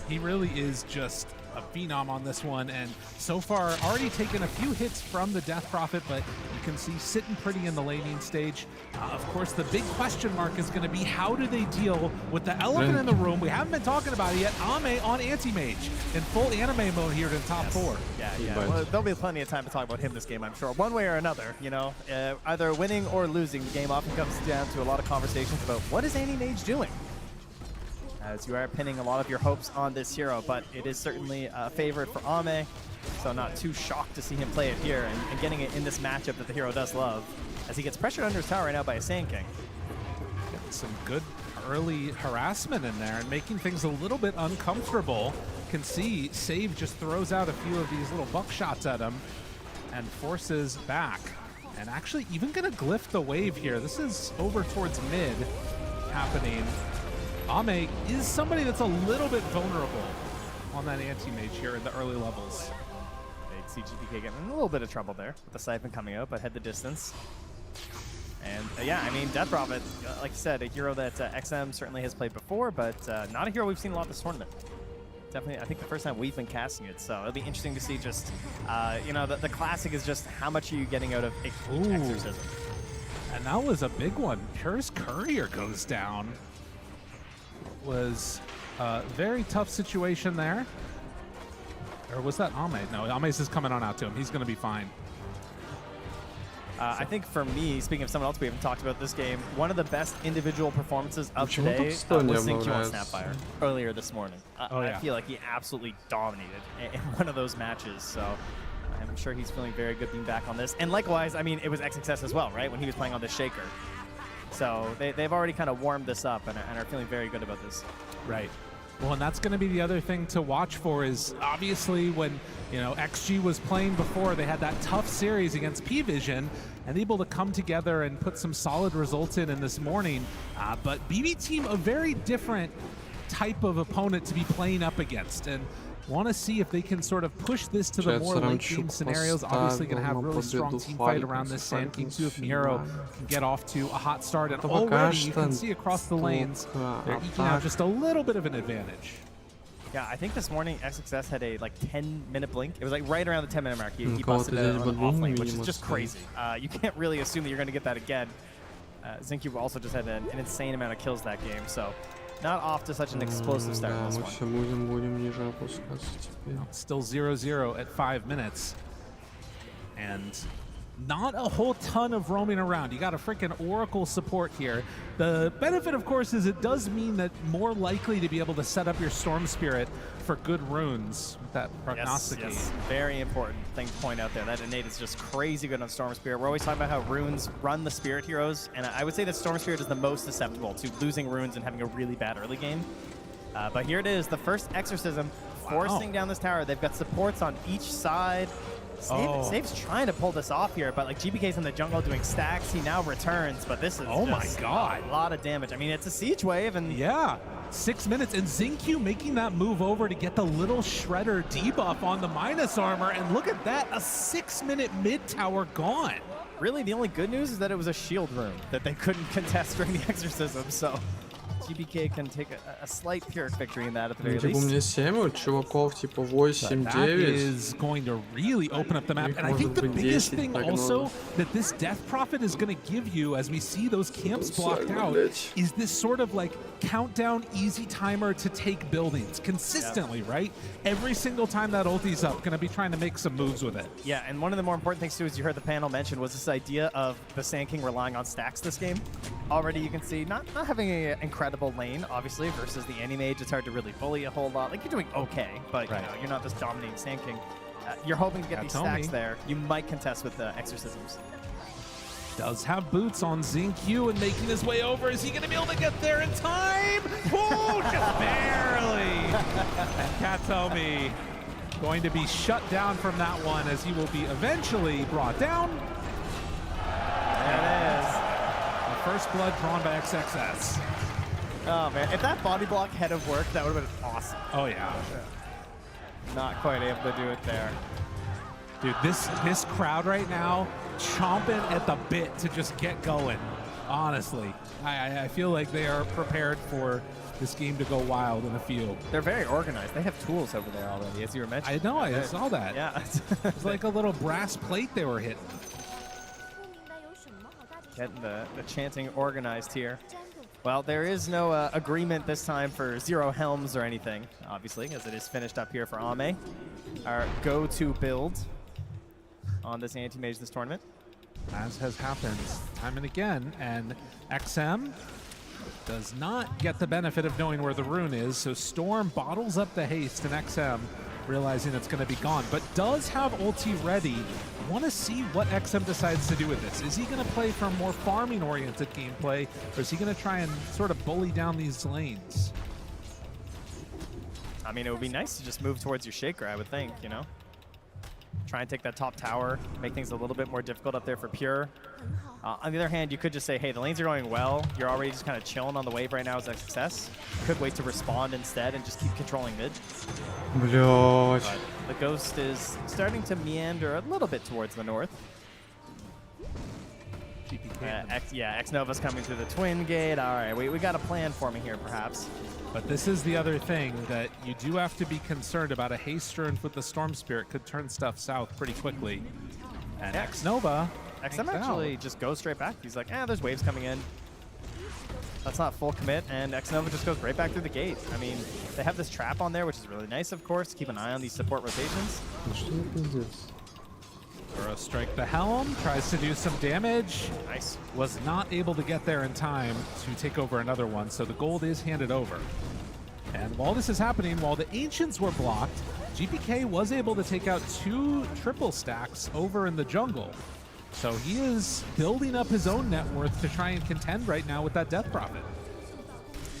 He really is just a phenom on this one, and so far already taken a few hits from the Death Prophet, but you can see sitting pretty in the laning stage. Of course, the big question mark is going to be how do they deal with the elephant in the room? We haven't been talking about it yet. Ame on Anti-Mage in full anime mode here to the top 4. Yeah. Well, there'll be plenty of time to talk about him this game, I'm sure. One way or another, you know, either winning or losing, the game often comes down to a lot of conversations about what is Anti-Mage doing? As you are pinning a lot of your hopes on this hero, but it is certainly a favorite for Ame, so not too shocked to see him play it here and getting it in this matchup that the hero does love, as he gets pressured under his tower right now by a Sand King. Getting some good early harassment in there and making things a little bit uncomfortable. Can see Save just throws out a few of these little buckshots at him and forces back. And actually even gonna glyph the wave here. This is over towards mid happening. Ame is somebody that's a little bit vulnerable on that Anti-Mage here in the early levels. See GPK getting in a little bit of trouble there with the Siphon coming out, but head the distance. And yeah, I mean, Death Prophet, like you said, a hero that XM certainly has played before, but not a hero we've seen a lot this tournament. Definitely, I think the first time we've been casting it, so it'll be interesting to see just, you know, the classic is just how much are you getting out of each Exorcism. And that was a big one. Pure's Courier goes down. Was a very tough situation there. Or was that Ame? No, Ame's just coming on out to him. He's going to be fine. I think for me, speaking of someone else we haven't talked about this game, one of the best individual performances of today was Xingqiu on Snapfire earlier this morning. I feel like he absolutely dominated in one of those matches, so I'm sure he's feeling very good being back on this. And likewise, I mean, it was XXS as well, right, when he was playing on the Shaker. So they've already kind of warmed this up and are feeling very good about this. Right. Well, and that's going to be the other thing to watch for is obviously when, you know, XG was playing before, they had that tough series against P-Vision and able to come together and put some solid results in this morning. But BB Team, a very different type of opponent to be playing up against. And want to see if they can sort of push this to the more late game scenarios. Obviously going to have a really strong team fight around this Sand King too. If Miero can get off to a hot start, and already you can see across the lanes they're eking out just a little bit of an advantage. Yeah, I think this morning XXS had a 10-minute blink. It was like right around the 10-minute mark. He busted it on off lane, which is just crazy. You can't really assume that you're going to get that again. Xingqiu also just had an insane amount of kills that game, so not off to such an explosive start in this one. Still 0-0 at 5 minutes. And not a whole ton of roaming around. You got a freaking Oracle support here. The benefit, of course, is it does mean that more likely to be able to set up your Storm Spirit for good runes with that prognosticate. Yes, very important thing to point out there. That innate is just crazy good on Storm Spirit. We're always talking about how runes run the Spirit heroes, and I would say that Storm Spirit is the most susceptible to losing runes and having a really bad early game. But here it is, the first Exorcism forcing down this tower. They've got supports on each side. Save's trying to pull this off here, but like GBK's in the jungle doing stacks. He now returns, but this is oh my god, a lot of damage. I mean, it's a siege wave, and yeah, 6 minutes, and Xingqiu making that move over to get the little shredder debuff on the minus armor, and look at that, a 6-minute mid tower gone. Really, the only good news is that it was a shield room that they couldn't contest during the Exorcism, so GBK can take a slight Pyrrhic victory in that at the very least. У меня 7, у чуваков типа 8, 9. That is going to really open up the map. And I think the biggest thing also that this Death Prophet is going to give you as we see those camps blocked out is this sort of like countdown easy timer to take buildings consistently, right? Every single time that ulti's up, going to be trying to make some moves with it. Yeah, and one of the more important things too, as you heard the panel mention, was this idea of the Sand King relying on stacks this game. Already you can see not having an incredible lane, obviously, versus the Anti-Mage. It's hard to really bully a whole lot. Like, you're doing okay, but you know, you're not just dominating Sand King. You're hoping to get these stacks there. You might contest with the Exorcisms. Does have boots on Xingqiu and making his way over. Is he going to be able to get there in time? Oh, just barely. And Katomi going to be shut down from that one as he will be eventually brought down. There it is. The first blood drawn by XXS. Oh man, if that body block had have worked, that would have been awesome. Oh yeah. Not quite able to do it there. Dude, this crowd right now chomping at the bit to just get going. honestly. I feel like they are prepared for this game to go wild in the field. They're very organized. They have tools over there already, as you were mentioning. I know, I saw that. Yeah. It's like a little brass plate they were hitting. Getting the chanting organized here. Well, there is no agreement this time for 0 helms or anything, obviously, as it is finished up here for Ame. Our go-to build on this anti-mage this tournament. As has happened time and again, and XM does not get the benefit of knowing where the rune is, so Storm bottles up the haste, and XM realizing it's going to be gone, but does have ulti ready. Want to see what XM decides to do with this. Is he going to play for a more farming-oriented gameplay, or is he going to try and sort of bully down these lanes? I mean, it would be nice to just move towards your Shaker, I would think, you know? Try and take that top tower, make things a little bit more difficult up there for Pure. On the other hand, you could just say, hey, the lanes are going well. You're already just kind of chilling on the wave right now as a success. Could wait to respond instead and just keep controlling mid. Блять. But the Ghost is starting to meander a little bit towards the north. X-Nova's coming through the Twin Gate. All right, we got a plan for me here, perhaps. But this is the other thing, that you do have to be concerned about. A haste rune with the Storm Spirit could turn stuff south pretty quickly. And X-Nova... XM actually just goes straight back. He's like, there's waves coming in. That's not full commit, and X-Nova just goes right back through the gate. I mean, they have this trap on there, which is really nice, of course. Keep an eye on these support rotations. Burrow strike the helm, tries to do some damage. Nice. Was not able to get there in time to take over another one, so the gold is handed over. And while this is happening, while the Ancients were blocked, GPK was able to take out 2 triple stacks over in the jungle. So he is building up his own net worth to try and contend right now with that Death Prophet.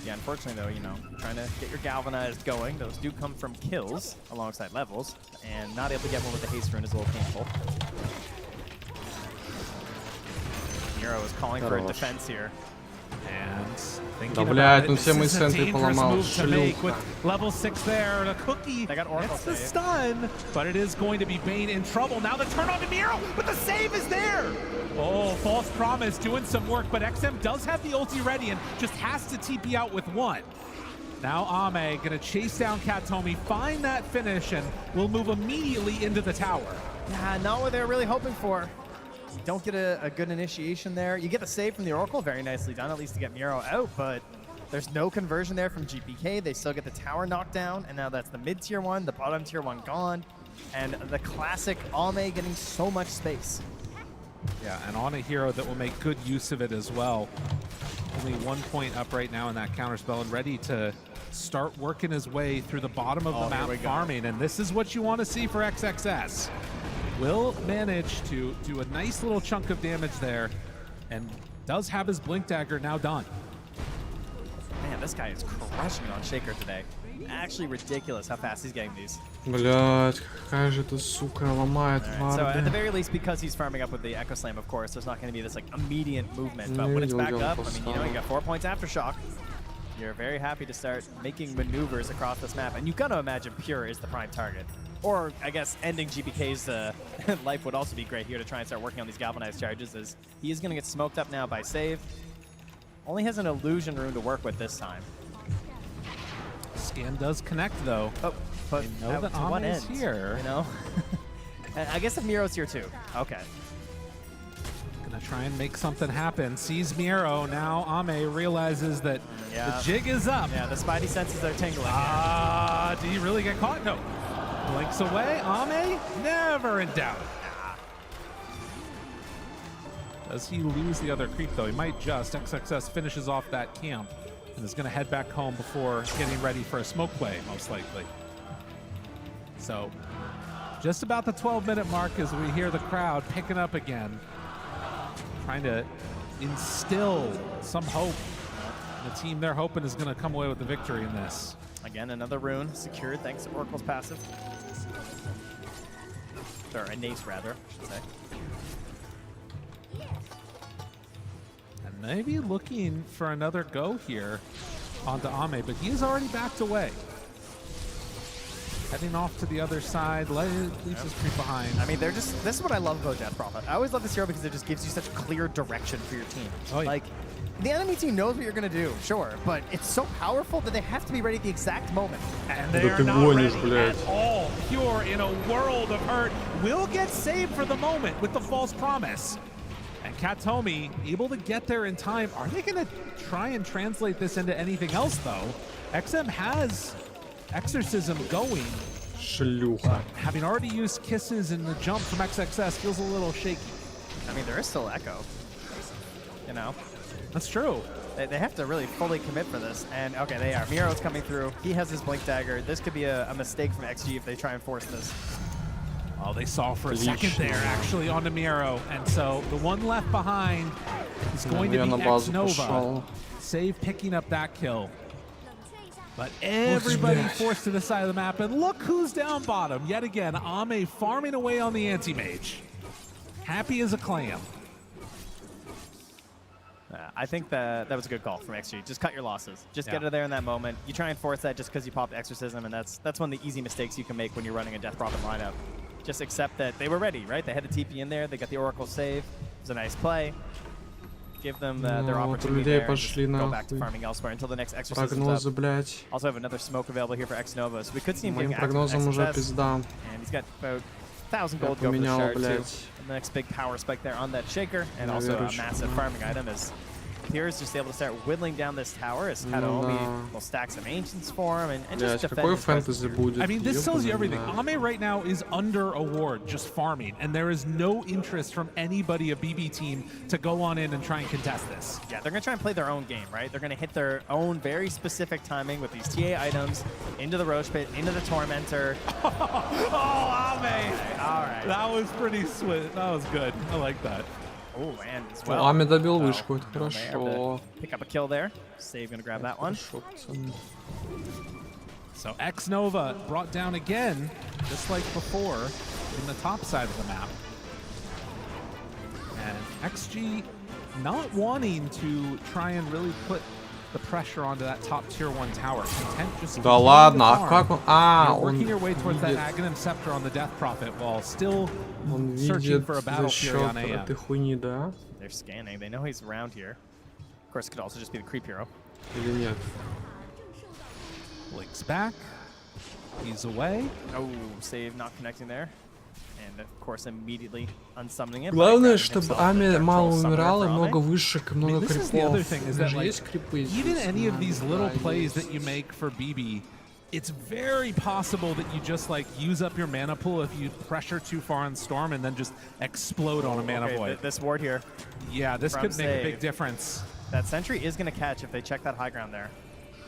Yeah, unfortunately though, you know, trying to get your Galvanized going. Those do come from kills alongside levels, and not able to get one with the haste rune is a little painful. Nero is calling for a defense here. And Да, блядь, ну все мои центры поломал, шлюха. Level 6 there, the cookie. They got Oracle gets the stun, but it is going to be Bane in trouble. Now the turn on to Miro, but the save is there. Oh, false promise doing some work, but XM does have the ulti ready and just has to TP out with 1. Now Ame gonna chase down Katomi, find that finish, and will move immediately into the tower. Yeah, not what they're really hoping for. You don't get a good initiation there. You get the save from the Oracle, very nicely done, at least to get Miro out, but there's no conversion there from GPK. They still get the tower knocked down, and now that's the mid-tier 1, the bottom tier 1 gone, and the classic Ame getting so much space. Yeah, and on a hero that will make good use of it as well. Only 1 point up right now in that counterspell and ready to start working his way through the bottom of the map farming, and this is what you want to see for XXS. Will manage to do a nice little chunk of damage there, and does have his Blink Dagger now done. Man, this guy is crushing it on Shaker today. Actually ridiculous how fast he's getting these. Блять, какая же ты сука ломает So at the варды. very least, because he's farming up with the Echo Slam, of course, there's not going to be this like immediate movement. But when it's back up, I mean, you know, you got 4 points Aftershock. You're very happy to start making maneuvers across this map, and you've got to imagine Pure is the prime target. Or, I guess, ending GPK's life would also be great here to try and start working on these Galvanized charges, as he is going to get smoked up now by Save. Only has an Illusion Rune to work with this time. Scan does connect, though. Oh, but you know that one Ame is end, here. You know? And I guess if Miro's here, too. Okay. Gonna try and make something happen. Sees Miro. Now Ame realizes that the jig is up. Yeah, the Spidey senses are tingling. Did he really get caught? No. Blinks away. Ame, never in doubt. Does he lose the other creep, though? He might just. XXS finishes off that camp and is going to head back home before getting ready for a smoke play, most likely. So, just about the 12-minute mark as we hear the crowd picking up again, trying to instill some hope. The team they're hoping is going to come away with the victory in this. Again, another rune secured thanks to Oracle's passive. Or innate, rather, I should say. And maybe looking for another go here onto Ame, but he is already backed away. Heading off to the other side, leaves his creep behind. I mean, this is what I love about Death Prophet. I always love this hero because it just gives you such clear direction for your team. Oh, yeah. Like, the enemy team knows what you're going to do, sure, but it's so powerful that they have to be ready at the exact moment. And they are not ready at all. Pure in a world of hurt will get saved for the moment with the false promise. And Katomi able to get there in time. Are they going to try and translate this into anything else, though? XM has Exorcism going. Шлюха. Having already used kisses in the jump from XXS feels a little shaky. I mean, there is still Echo. You know? That's true. They have to really fully commit for this. And, okay, they are. Miro's coming through. He has his Blink Dagger. This could be a mistake from XG if they try and force this. Oh, they saw for a second there, actually, onto Miro. And so the one left behind is going to be X-Nova. Save picking up that kill. But everybody forced to the side of the map. And look who's down bottom. Yet again, Ame farming away on the anti-mage. Happy as a clam. I think that was a good call from XG. Just cut your losses. Just get it there in that moment. You try and force that just because you popped Exorcism, and that's one of the easy mistakes you can make when you're running a Death Prophet lineup. Just accept that they were ready, right? They had a TP in there. They got the Oracle save. It was a nice play. Give them their opportunity there. Just go back to farming elsewhere until the next Exorcism is up. Also have another smoke available here for X-Nova, so we could see him getting XSS. And he's got about 1,000 gold go for the shard too. The next big power spike there on that shaker, and also a massive farming item is Here is just able to start whittling down this tower as Kataomi will stack some Ancients for him and just defend. I mean, this tells you everything. Ame right now is under a ward, just farming, and there is no interest from anybody of BB team to go on in and try and contest this. Yeah, they're going to try and play their own game, right? They're going to hit their own very specific timing with these TA items into the Roche Pit, into the Tormentor. Oh, Ame! All right. That was pretty sweet. That was good. I like that. Oh, and as well. Аме добил вышку, это хорошо. Pick up a kill there. Save gonna grab that one. So X-Nova brought down again, just like before, in the top side of the map. And XG not wanting to try and really put the pressure onto that top tier 1 tower. Content just да ладно, а как он... You're working your way towards that Aghanim Scepter on the Death Prophet while still searching for a battle fury on AM. They're scanning. They know he's around here. Of course, it could also just be the creep hero. Или нет? Blinks back. He's away. Oh, save not connecting there. And of course, immediately unsummoning him. Главное, чтобы Ами мало умирал, и много вышек, и много This is the other крипов. thing, is that like, even any of these little plays that you make for BB, it's very possible that you just like use up your mana pool if you pressure too far on Storm and then just explode on a mana void. This ward here. Yeah, this could make a big difference. That sentry is going to catch if they check that high ground there.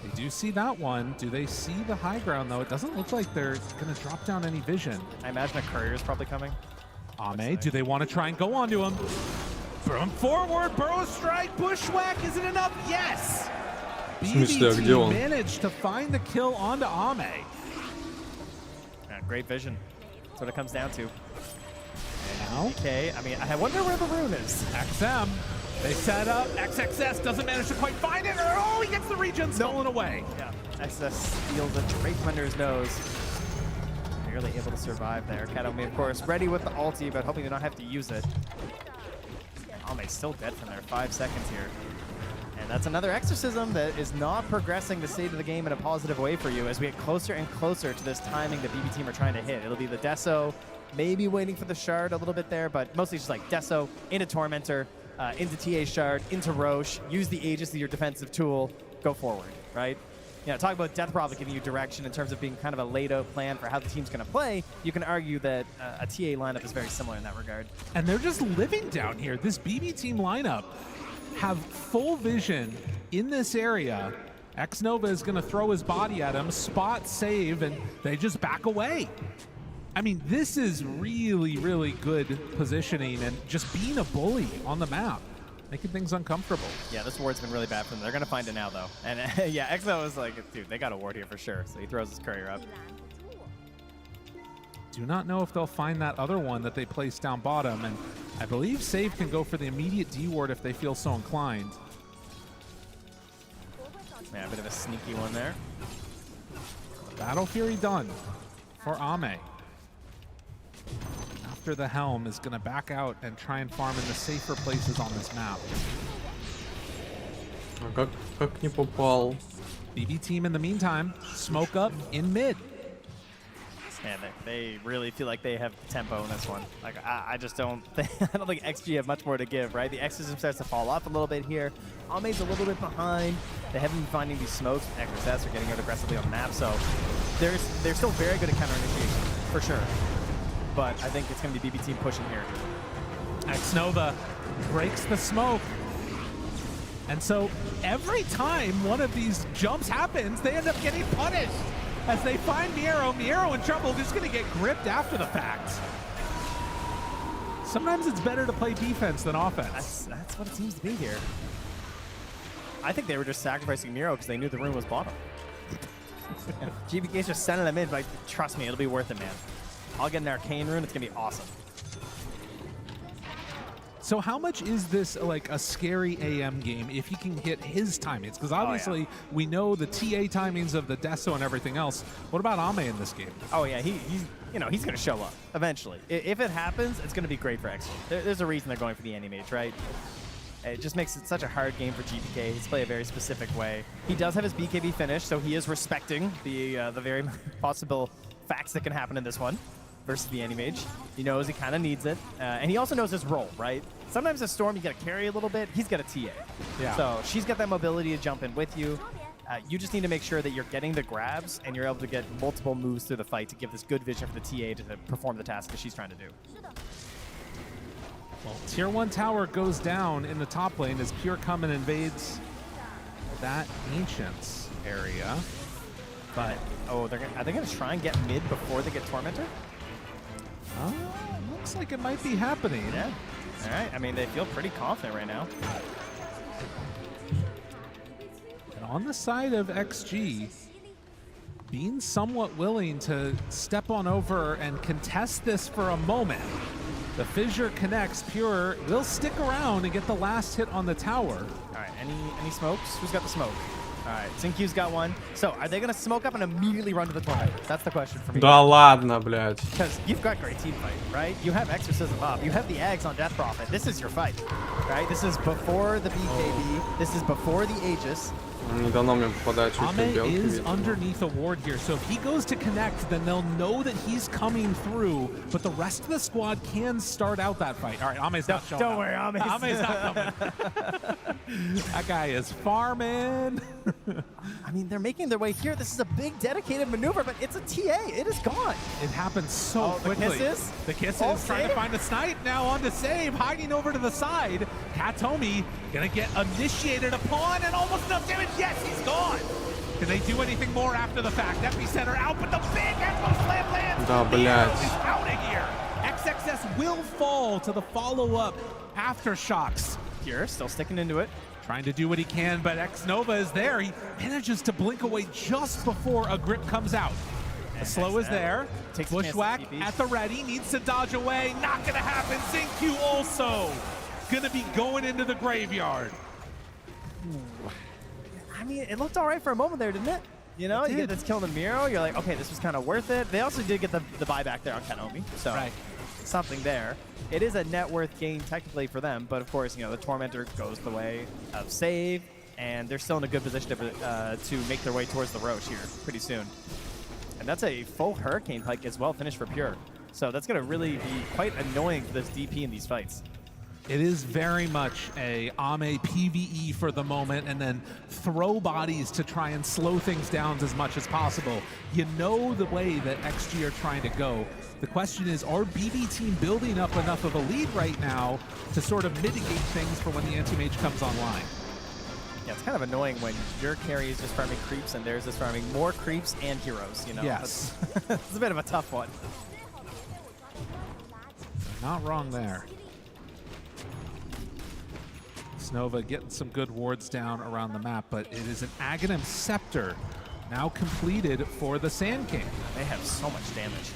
They do see that one. Do they see the high ground, though? It doesn't look like they're going to drop down any vision. I imagine a courier is probably coming. Ame, do they want to try and go onto him? From forward, Burrow Strike, Bushwhack, is it enough? Yes! BB managed to find the kill onto Ame. Yeah, great vision. That's what it comes down to. Now? Okay, I mean, I wonder where the rune is. XM. They set up. XXS doesn't manage to quite find it. Oh, he gets the regen stolen away. Yeah, XXS steals a drape under his nose. Barely able to survive there. Kataomi, of course, ready with the ulti, but hoping to not have to use it. Ame's still dead from there. 5 seconds here. And that's another exorcism that is not progressing the state of the game in a positive way for you as we get closer and closer to this timing the BB team are trying to hit. It'll be the Deso, maybe waiting for the shard a little bit there, but mostly just like Deso into Tormentor, into TA Shard, into Roche, use the Aegis as your defensive tool, go forward, right? You know, talk about Death Prophet giving you direction in terms of being kind of a laid-out plan for how the team's going to play. You can argue that a TA lineup is very similar in that regard. And they're just living down here. This BB team lineup have full vision in this area. X-Nova is going to throw his body at him, spot save, and they just back away. I mean, this is really, really good positioning and just being a bully on the map, making things uncomfortable. Yeah, this ward's been really bad for them. They're going to find it now, though. And yeah, Exo was like, dude, they got a ward here for sure. So he throws his courier up. Do not know if they'll find that other one that they placed down bottom. And I believe Save can go for the immediate D ward if they feel so inclined. Yeah, a bit of a sneaky one there. Battle Fury done. for Ame. After the Helm is going to back out and try and farm in the safer places on this map. Как не попал? BB team in the meantime, smoke up in mid. And they really feel like they have tempo in this one. Like I just don't think I don't think XG have much more to give, right? The X system starts to fall off a little bit here. Ame's a little bit behind. They haven't been finding these smokes. XS are getting out aggressively on the map, so they're still very good at counter initiation for sure. But I think it's going to be BB team pushing here. Xnova breaks the smoke. And so every time one of these jumps happens, they end up getting punished. As they find Miero in trouble, just going to get gripped after the fact. Sometimes it's better to play defense than offense. That's what it seems to be here. I think they were just sacrificing Miero because they knew the room was bottom. GBK's just sending them in, but trust me, it'll be worth it, man. I'll get an Arcane Rune, it's going to be awesome. So how much is this like a scary AM game if he can hit his timings? Because obviously we know the TA timings of the Deso and everything else. What about Ame in this game? Oh yeah, he's going to show up eventually. If it happens, it's going to be great for XG. There's a reason they're going for the Animage, right? It just makes it such a hard game for GPK. He's played a very specific way. He does have his BKB finish, so he is respecting the very possible facts that can happen in this one versus the Animage. He knows he kind of needs it. And he also knows his role, right? Sometimes a Storm, you got to carry a little bit. He's got a TA. Yeah. So she's got that mobility to jump in with you. You just need to make sure that you're getting the grabs and you're able to get multiple moves through the fight to give this good vision for the TA to perform the task that she's trying to do. Well, Tier 1 tower goes down in the top lane as Pure come and invades that Ancients area. But, are they going to try and get mid before they get Tormentor? Looks like it might be happening. Yeah. All right. I mean, they feel pretty confident right now. And on the side of XG, being somewhat willing to step on over and contest this for a moment. The fissure connects. Pure will stick around and get the last hit on the tower. All right. Any smokes? Who's got the smoke? All right. Xinq's got one. So are they going to smoke up and immediately run to the tornado? That's the question for me. Да ладно, блядь. Because you've got great team fight, right? You have Exorcism up. You have the Eggs on Death Prophet. This is your fight, right? This is before the BKB. This is before the Aegis. Не дано мне попадать. Ame is underneath a ward here, so if he goes to connect, then they'll know that he's coming through, but the rest of the squad can start out that fight. All right, Ame's not showing Don't up. worry, Ame's not coming. That guy is farming. I mean, they're making their way here. This is a big dedicated maneuver, but it's a TA. It is gone. It happens so quickly. The kisses? The kisses, trying to find a snipe now on the save, hiding over to the side. Katomi gonna get initiated upon and almost enough damage. Yes, he's gone. Can they do anything more after the fact? Epicenter out, but the big Echo Slam lands. Да, блядь. He's out of here. XXS will fall to the follow-up aftershocks. Pure still sticking into it. Trying to do what he can, but Xnova is there. He manages to blink away just before a grip comes out. The slow is there. Bushwhack at the ready, needs to dodge away. Not gonna happen. Xingqiu also gonna be going into the graveyard. I mean, it looked all right for a moment there, didn't it? You know, you get this kill in the Miro, you're like, okay, this was kind of worth it. They also did get the buyback there on Kanomi, so something there. It is a net worth gain technically for them, but of course, you know, the Tormentor goes the way of save, and they're still in a good position to make their way towards the Roche here pretty soon. And that's a full Hurricane Pike as well, finished for Pure. So that's going to really be quite annoying for this DP in these fights. It is very much a Ame PvE for the moment, and then throw bodies to try and slow things down as much as possible. You know the way that XG are trying to go. The question is, are BB team building up enough of a lead right now to sort of mitigate things for when the anti-mage comes online? Yeah, it's kind of annoying when your carry is just farming creeps and theirs is farming more creeps and heroes, you know? Yes. It's a bit of a tough one. Not wrong there. Nova getting some good wards down around the map, but it is an Aghanim Scepter now completed for the Sand King. They have so much damage.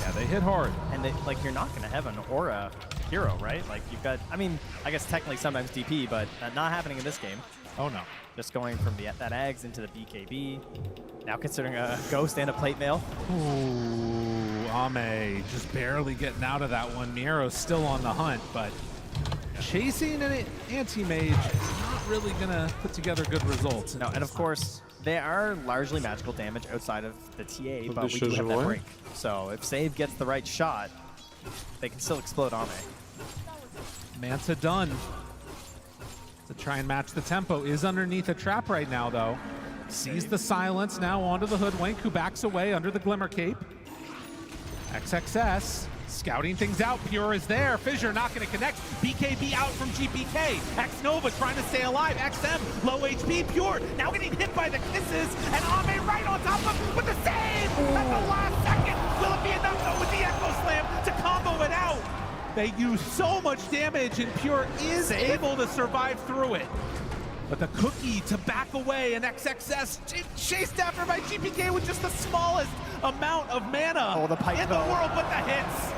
Yeah, they hit hard. And they, like, you're not going to have an Aura hero, right? Like, you've got, I mean, I guess technically sometimes DP, but not happening in this game. Oh no. Just going from that Ags into the BKB. Now considering a Ghost and a Plate Mail. Ooh, Ame just barely getting out of that one. Miero's still on the hunt, but chasing an anti-mage is not really going to put together good results. No, and of course, they are largely magical damage outside of the TA, but we do have that break. So if Save gets the right shot, they can still explode Ame. Manta done. To try and match the tempo. Is underneath a trap right now, though. Sees the silence now onto the Hoodwink, who backs away under the Glimmer Cape. XXS scouting things out. Pure is there. Fissure not going to connect. BKB out from GPK. X-Nova trying to stay alive. XM, low HP. Pure now getting hit by the kisses. And Ame right on top of him with the save at the last second. Will it be enough, though, with the Echo Slam to combo it out? They use so much damage, and Pure is able to survive through it. But the cookie to back away, and XXS chased after by GPK with just the smallest amount of mana in the world, but the hits.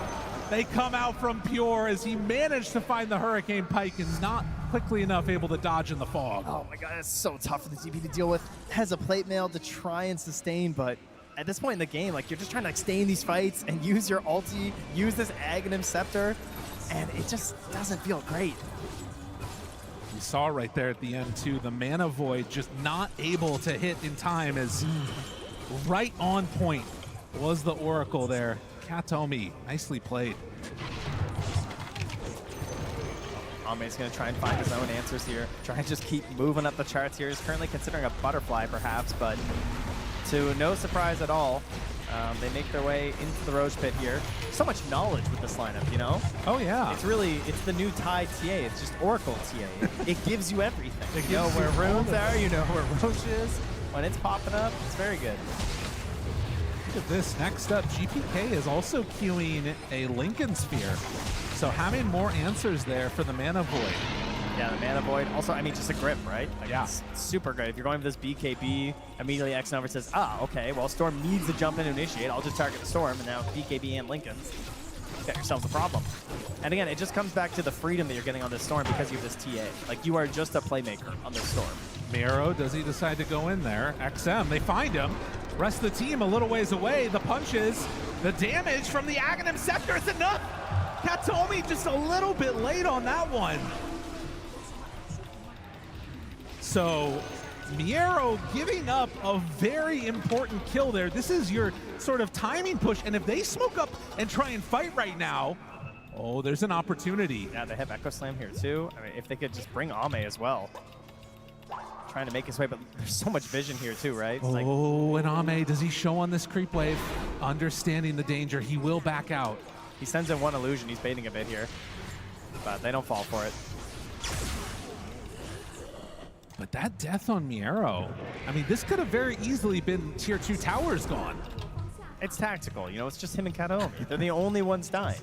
They come out from Pure as he managed to find the Hurricane Pike and not quickly enough able to dodge in the fog. Oh my god, it's so tough for the TP to deal with. Has a Plate Mail to try and sustain, but at this point in the game, like, you're just trying to stay in these fights and use your ulti, use this Aghanim Scepter, and it just doesn't feel great. You saw right there at the end, too, the Mana Void just not able to hit in time as right on point was the Oracle there. Katomi, nicely played. Ame's going to try and find his own answers here. Try and just keep moving up the charts here. He's currently considering a butterfly, perhaps, but to no surprise at all, they make their way into the Roche Pit here. So much knowledge with this lineup, you know? Oh, yeah. It's the new Tide TA. It's just Oracle TA. It gives you everything. You know where runes are, you know where Roche is. When it's popping up, it's very good. Look at this. Next up, GPK is also queuing a Lincoln Sphere. So having more answers there for the Mana Void. Yeah, the Mana Void. Also, I mean, just a grip, right? Like, yeah. It's super great. If you're going for this BKB, immediately X-Nova says, okay, well, Storm needs to jump in to initiate. I'll just target the Storm, and now BKB and Lincoln's. You got yourselves a problem. And again, it just comes back to the freedom that you're getting on this Storm because you have this TA. Like, you are just a playmaker on this Storm. Miro, does he decide to go in there? XM, they find him. Rest of the team a little ways away. The punches, the damage from the Aghanim Scepter is enough. Katomi just a little bit late on that one. So Miero giving up a very important kill there. This is your sort of timing push, and if they smoke up and try and fight right now, oh, there's an opportunity. Yeah, they have Echo Slam here too. I mean, if they could just bring Ame as well. Trying to make his way, but there's so much vision here too, right? It's and Ame, does he show on this creep wave? Understanding the danger, he will back out. He sends in one illusion, he's baiting a bit here, but they don't fall for it. But that death on Miero, I mean, this could have very easily been tier 2 towers gone. It's tactical, you know, it's just him and Katomi. They're the only ones dying.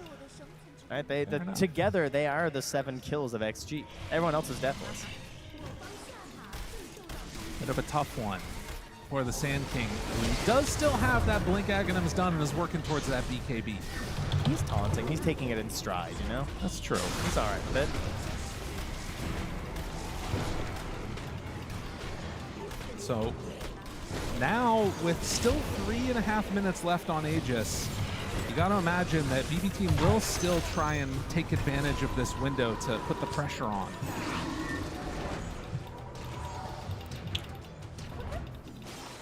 Right? Together, they are the 7 kills of XG. Everyone else is deathless. Bit of a tough one for the Sand King, who does still have that Blink Aghanim's done and is working towards that BKB. He's taunting, he's taking it in stride, you know? That's true. He's all right with it. So now with still 3.5 minutes left on Aegis, you got to imagine that BB Team will still try and take advantage of this window to put the pressure on.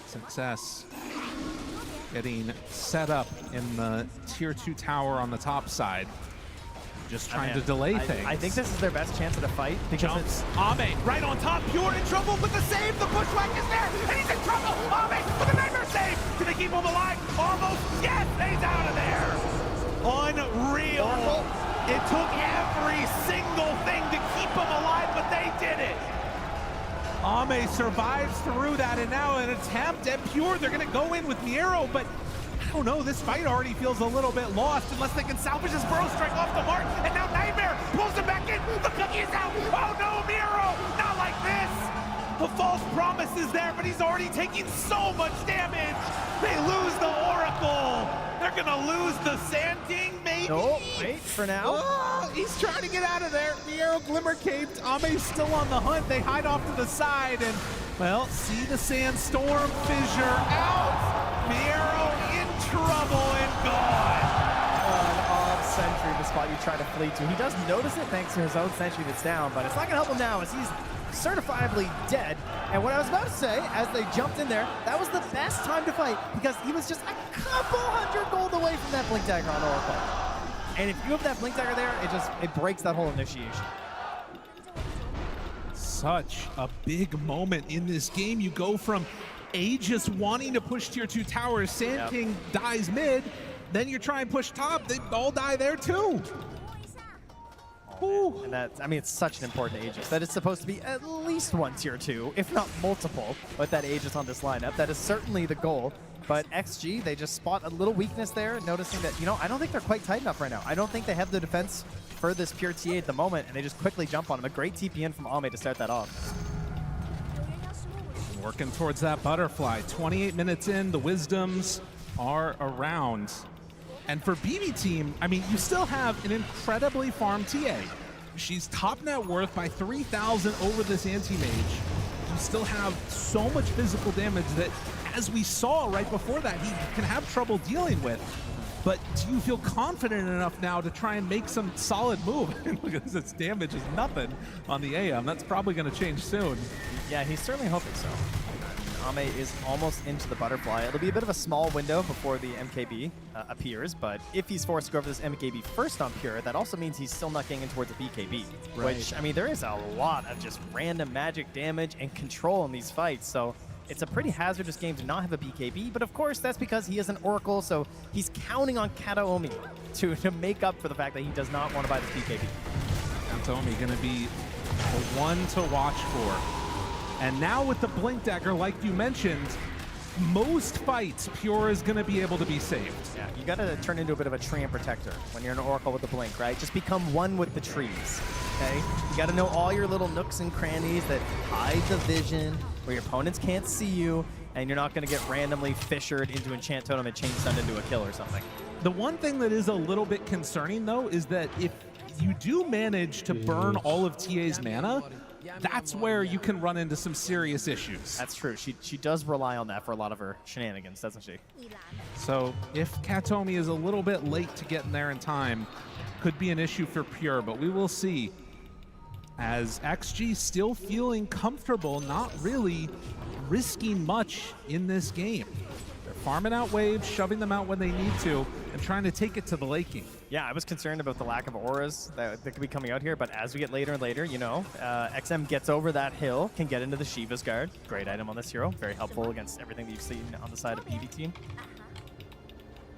Success getting set up in the tier 2 tower on the top side. Just trying to delay things. I think this is their best chance at a fight because it's Ame right on top. Pure in trouble with the save. The bushwhack is there, and he's in trouble. Ame with a nightmare save. Can they keep him alive? Almost. Yes, he's out of there. Unreal. It took every single thing to keep him alive, but they did it. Ame survives through that, and now an attempt at Pure. They're going to go in with Miero, but I don't know, this fight already feels a little bit lost unless they can salvage this Burrow Strike off the mark, and now Nightmare pulls him back in. The cookie is out. Oh no, Miero, not like this. The false promise is there, but he's already taking so much damage. They lose the Oracle. They're gonna lose the Sand King, maybe? No, wait, for now. Oh, he's trying to get out of there. The arrow glimmer caped. Ame's still on the hunt. They hide off to the side and, well, see the sandstorm fissure out. The arrow in trouble and gone. An odd sentry, the spot you try to flee to. He does notice it thanks to his own sentry that's down, but it's not gonna help him now as he's certifiably dead. And what I was about to say, as they jumped in there, that was the best time to fight because he was just a couple hundred gold away from that Blink Dagger on Oracle. And if you have that Blink Dagger there, it breaks that whole initiation. Such a big moment in this game. You go from Aegis wanting to push tier 2 towers, Sand King dies mid, then you try and push top, they all die there too. And that's, I mean, it's such an important Aegis that it's supposed to be at least one tier 2, if not multiple, with that Aegis on this lineup. That is certainly the goal. But XG, they just spot a little weakness there, noticing that, you know, I don't think they're quite tight enough right now. I don't think they have the defense for this pure TA at the moment, and they just quickly jump on him. A great TP in from Ame to start that off. Working towards that butterfly. 28 minutes in, the Wisdoms are around. And for BB team, I mean, you still have an incredibly farmed TA. She's top net worth by 3,000 over this anti-mage. You still have so much physical damage that, as we saw right before that, he can have trouble dealing with. But do you feel confident enough now to try and make some solid move? Look at this, damage is nothing on the AM. That's probably going to change soon. Yeah, he's certainly hoping so. Ame is almost into the butterfly. It'll be a bit of a small window before the MKB appears, but if he's forced to go for this MKB first on Pure, that also means he's still not getting in towards a BKB, which, I mean, there is a lot of just random magic damage and control in these fights, so it's a pretty hazardous game to not have a BKB, but of course that's because he is an Oracle, so he's counting on Kataomi to make up for the fact that he does not want to buy this BKB. Kataomi going to be the one to watch for. And now with the Blink Dagger, like you mentioned, most fights, Pure is going to be able to be saved. Yeah, you got to turn into a bit of a tree and protector when you're an Oracle with the Blink, right? Just become one with the trees, okay? You got to know all your little nooks and crannies that hide the vision, where your opponents can't see you, and you're not going to get randomly fissured into Enchant Totem and Chain Stun into a kill or something. The one thing that is a little bit concerning, though, is that if you do manage to burn all of TA's mana, that's where you can run into some serious issues. That's true. She does rely on that for a lot of her shenanigans, doesn't she? So if Kataomi is a little bit late to get in there in time, could be an issue for Pure, but we will see. As XG still feeling comfortable, not really risking much in this game. They're farming out waves, shoving them out when they need to, and trying to take it to the late game. Yeah, I was concerned about the lack of auras that could be coming out here, but as we get later and later, you know, XM gets over that hill, can get into the Shiva's Guard. Great item on this hero, very helpful against everything that you've seen on the side of PV team.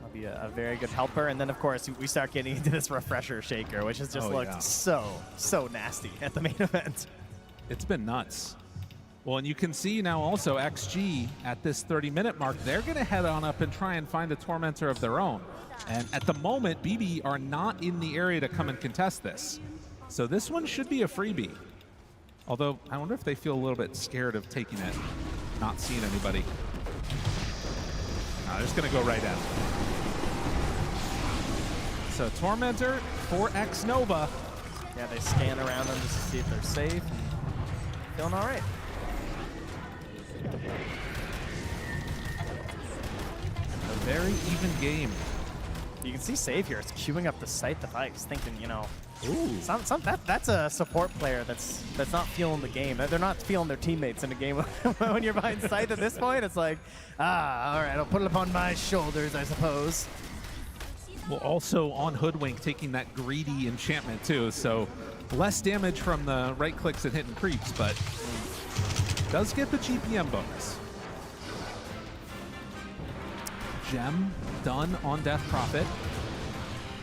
That'll be a very good helper, and then of course we start getting into this Refresher Shaker, which has just looked so nasty at the main event. It's been nuts. Well, and you can see now also XG at this 30-minute mark, they're going to head on up and try and find a Tormentor of their own. And at the moment, BB are not in the area to come and contest this. So this one should be a freebie. Although, I wonder if they feel a little bit scared of taking it, not seeing anybody. No, they're just going to go right at it. So Tormentor for X Nova. Yeah, they scan around them just to see if they're safe. Feeling all right. A very even game. You can see Save here. It's queuing up the Scythe device, thinking, you know, that's a support player that's not feeling the game. They're not feeling their teammates in a game. When you're behind Scythe at this point, it's like, all right, I'll put it upon my shoulders, I suppose. Well, also on Hoodwink, taking that greedy enchantment too, so less damage from the right clicks and hitting creeps, but does get the GPM bonus. Gem done on Death Prophet.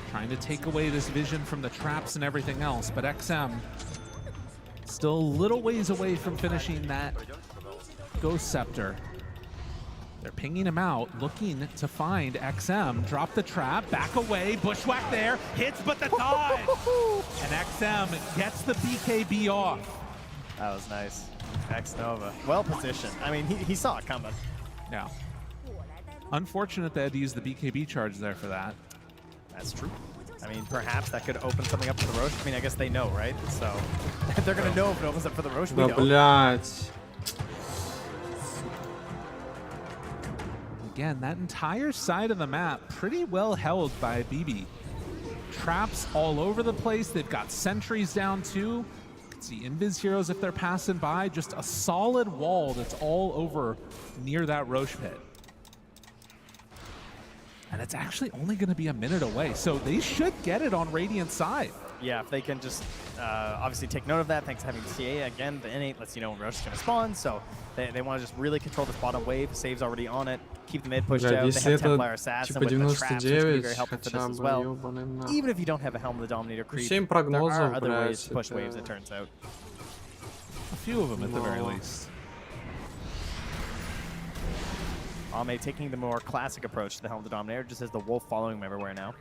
Trying to take away this vision from the traps and everything else, but XM still a little ways away from finishing that Ghost Scepter. They're pinging him out, looking to find XM. Drop the trap, back away, bushwhack there, hits but the dodge! And XM gets the BKB off. That was nice. X Nova, well positioned. I mean, he saw it coming. Yeah. Unfortunate they had to use the BKB charge there for that. That's true. I mean, perhaps that could open something up for the Roche. I mean, I guess they know, right? So they're going to know if it opens up for the Roche. We Да, don't. блядь. Again, that entire side of the map pretty well held by BB. Traps all over the place. They've got sentries down too. You can see invis heroes if they're passing by. Just a solid wall that's all over near that Roche pit. And it's actually only going to be a minute away, so they should get it on Radiant's side. Yeah, if they can just obviously take note of that, thanks to having CA. Again, the innate lets you know when Roche is going to spawn, so they want to just really control this bottom wave. Save's already on it. Keep the mid pushed out. They have Templar Assassin with the traps, which can be very helpful for this as well. Even if you don't have a Helm of the Dominator creep, there are other ways to push waves, it turns out. A few of them at the very least. Ame taking the more classic approach to the Helm of the Dominator, just as the wolf following him everywhere now.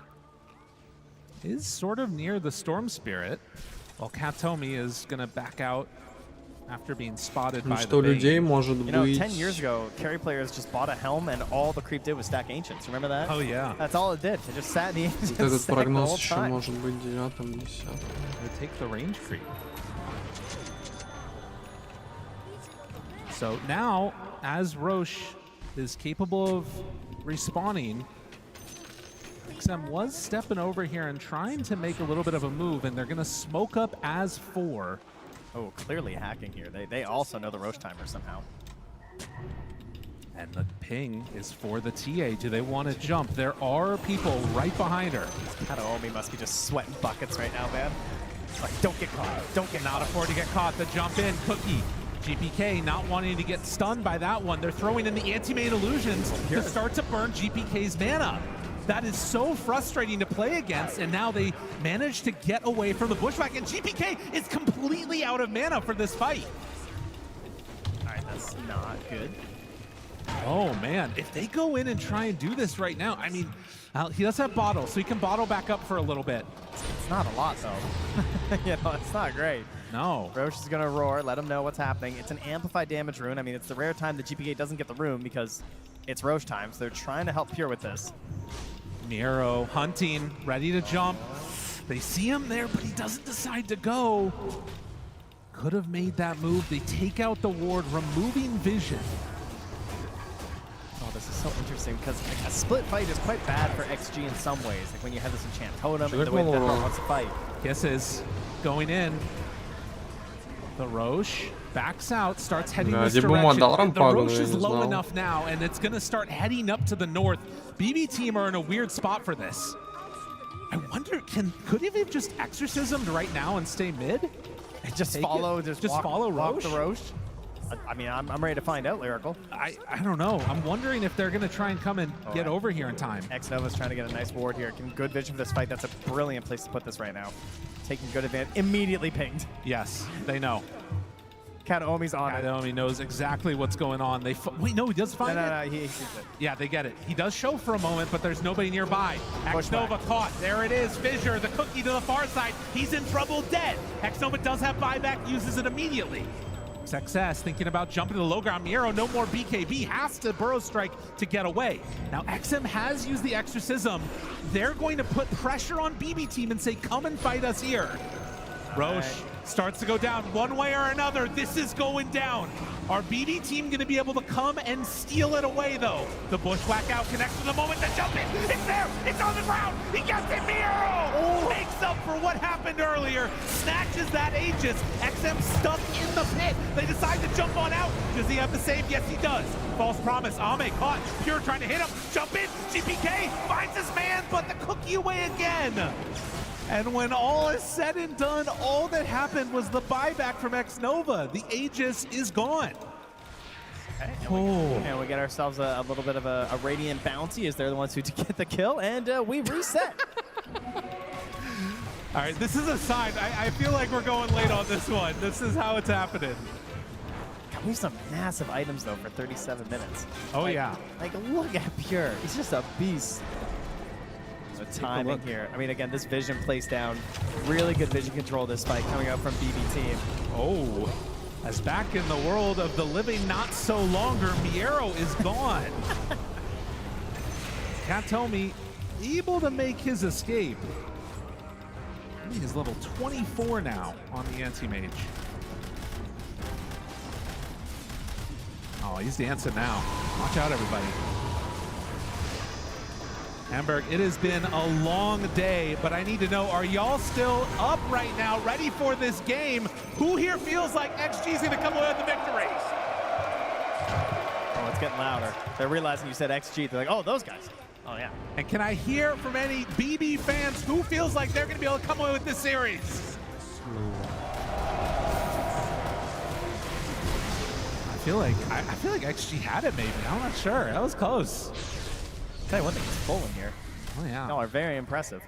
Is sort of near the Storm Spirit, while Katomi is going to back out after being spotted by the людей может You know, быть. 10 years ago, carry players just bought a Helm and all the creep did was stack Ancients. Remember that? Oh, yeah. That's all it did. It just sat in the Ancients. Вот этот stacked the прогноз whole еще time. может быть 9-м, 10-м. They take the range creep. So now, as Roche is capable of respawning, XM was stepping over here and trying to make a little bit of a move, and they're going to smoke up as 4. Oh, clearly hacking here. They also know the Roche timer somehow. And the ping is for the TA. Do they want to jump? There are people right behind her. Kataomi must be just sweating buckets right now, man. It's like, don't get caught. Don't get Not afford to get caught. The jump in. Cookie. GPK not wanting to get stunned by that one. They're throwing in the anti-main illusions to start to burn GPK's mana. That is so frustrating to play against, and now they manage to get away from the bushwhack, and GPK is completely out of mana for this fight. All right, that's not good. Oh, man. If they go in and try and do this right now, I mean, he does have bottle, so he can bottle back up for a little bit. It's not a lot, though. You know, it's not great. No. Roche is going to roar, let him know what's happening. It's an amplified damage rune. I mean, it's the rare time that GPK doesn't get the rune because it's Roche time, so they're trying to help Pure with this. Miro hunting, ready to jump. They see him there, but he doesn't decide to go. Could have made that move. They take out the ward, removing vision. Oh, this is so interesting because like, a split fight is quite bad for XG in some ways. Like when you have this enchant totem and the way that Denmark wants to fight. Kisses going in. The Roche backs out, starts heading Да, this либо ему отдал direction. The рампагу, Roche я is не low знал. enough now, and it's going to start heading up to the north. BB team are in a weird spot for this. I wonder, could he have just exorcismed right now and stay mid? And just Take follow, it? just Just follow walk Roche? the Roche. I mean, I'm ready to find out, Lyrical. I don't know. I'm wondering if they're going to try and come and get over here in time. X-Nova's trying to get a nice ward here. Getting good vision for this fight. That's a brilliant place to put this right now. Taking good advantage. Immediately pinged. Yes, they know. Kataomi's on it. Kataomi knows exactly what's going on. Wait, no, he does find it. No, he sees it. Yeah, they get it. He does show for a moment, but there's nobody nearby. X-Nova caught. There it is. Fissure, the cookie to the far side. He's in trouble dead. X-Nova does have buyback, uses it immediately. XXS thinking about jumping to the low ground. Miero, no more BKB, has to Burrow Strike to get away. Now, XM has used the Exorcism. They're going to put pressure on BB team and say, come and fight us here. Roche starts to go down one way or another. This is going down. Our BB team going to be able to come and steal it away, though. The bushwhack out connects to the moment to jump in. It's there. It's on the ground. He gets it. Miero makes up for what happened earlier. Snatches that Aegis. XM stuck in the pit. They decide to jump on out. Does he have the save? Yes, he does. False promise. Ame caught. Pure trying to hit him. Jump in. GPK finds his man, but the cookie away again. And when all is said and done, all that happened was the buyback from X-Nova. The Aegis is gone. Okay, and we get ourselves a little bit of a Radiant bounty as they're the ones who get the kill, and we reset. All right, this is a sign. I feel like we're going late on this one. This is how it's happening. God, we have some massive items, though, for 37 minutes. Oh, yeah. Like, look at Pure. He's just a beast. The timing look. here. I mean, again, this vision plays down. Really good vision control this fight coming out from BB team. Oh, as back in the world of the living not so longer, Miero is gone. Can't tell me. Able to make his escape. He is level 24 now on the anti-mage. Oh, he's dancing now. Watch out, everybody. Hamburg, it has been a long day, but I need to know, are y'all still up right now, ready for this game? Who here feels like XG is going to come away with the victory? Oh, it's getting louder. They're realizing you said XG. They're like, oh, those guys. Oh, yeah. And can I hear from any BB fans who feels like they're going to be able to come away with this series? I feel like XG had it, maybe. I'm not sure. That was close. Tell you one thing, it's full in here. Oh, yeah. Y'all are very impressive.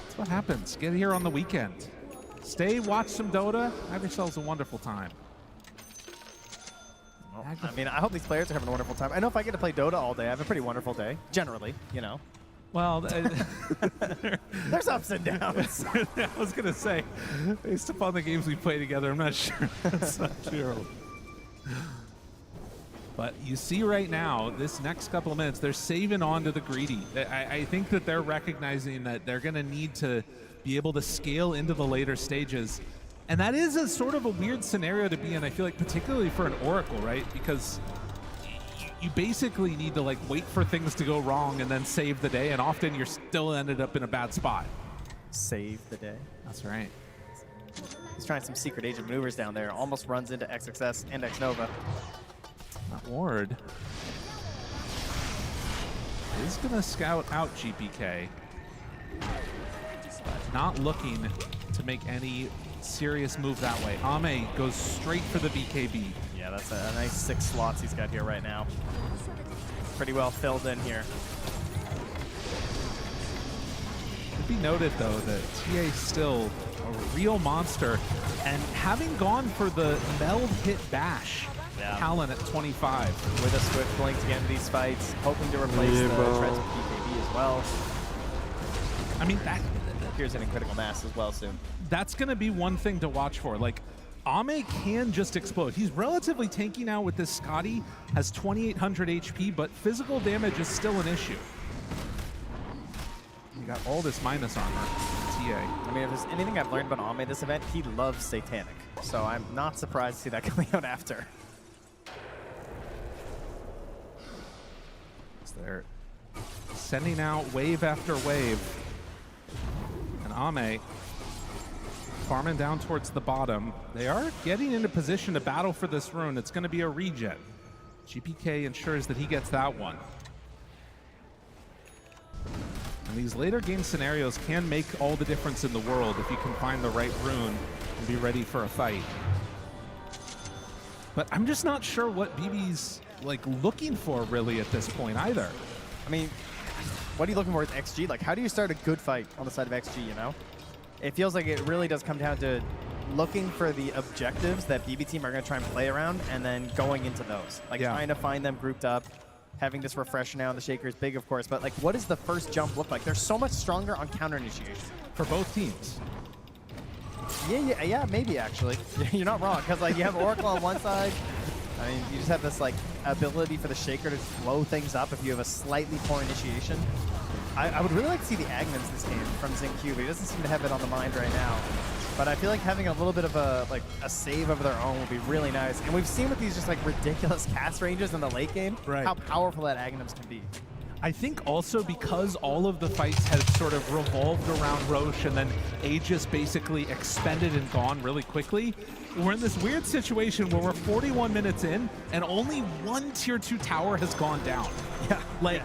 That's what happens. Get here on the weekend. Stay, watch some Dota. Have yourselves a wonderful time. Well, I mean, I hope these players are having a wonderful time. I know if I get to play Dota all day, I have a pretty wonderful day. Generally, you know. Well, there's ups and downs. I was going to say, based upon the games we play together, I'm not sure that's not true. But you see right now, this next couple of minutes, they're saving on to the greedy. I think that they're recognizing that they're going to need to be able to scale into the later stages. And that is a sort of a weird scenario to be in, I feel like, particularly for an Oracle, right? Because you basically need to like wait for things to go wrong and then save the day, and often you're still ended up in a bad spot. Save the day. That's right. He's trying some secret agent maneuvers down there. Almost runs into XXS and XNova. That ward is going to scout out GPK, but not looking to make any serious move that way. Ame goes straight for the BKB. Yeah, that's a nice 6 slots he's got here right now. Pretty well filled in here. Should be noted, though, that TA is still a real monster, and having gone for the meld hit bash, Talon at 25. With a Swift Blink to get into these fights, hoping to replace the Treads with BKB as well. I mean, that appears in critical mass as well soon. That's going to be one thing to watch for. Like, Ame can just explode. He's relatively tanky now with this Scotty, has 2,800 HP, but physical damage is still an issue. You got all this minus armor, TA. I mean, if there's anything I've learned about Ame this event, he loves Satanic. So I'm not surprised to see that coming out after. They're sending out wave after wave. And Ame farming down towards the bottom. They are getting into position to battle for this rune. It's going to be a regen. GPK ensures that he gets that one. And these later game scenarios can make all the difference in the world if you can find the right rune and be ready for a fight. But I'm just not sure what BB's like looking for really at this point either. I mean, what are you looking for with XG? Like, how do you start a good fight on the side of XG, you know? It feels like it really does come down to looking for the objectives that BB team are going to try and play around and then going into those. Like, trying to find them grouped up, having this refresher now, the Shaker is big, of course, but like, what does the first jump look like? They're so much stronger on counter initiation. For both teams. Yeah, maybe actually. You're not wrong, because like you have Oracle on one side. I mean, you just have this like ability for the Shaker to blow things up if you have a slightly poor initiation. I would really like to see the Agnums this game from ZinQ, but he doesn't seem to have it on the mind right now. But I feel like having a little bit of a save of their own would be really nice. And we've seen with these just like ridiculous cast ranges in the late game, how powerful that Agnums can be. I think also because all of the fights had sort of revolved around Roche and then Aegis basically expended and gone really quickly, we're in this weird situation where we're 41 minutes in and only one tier 2 tower has gone down. Yeah. Like,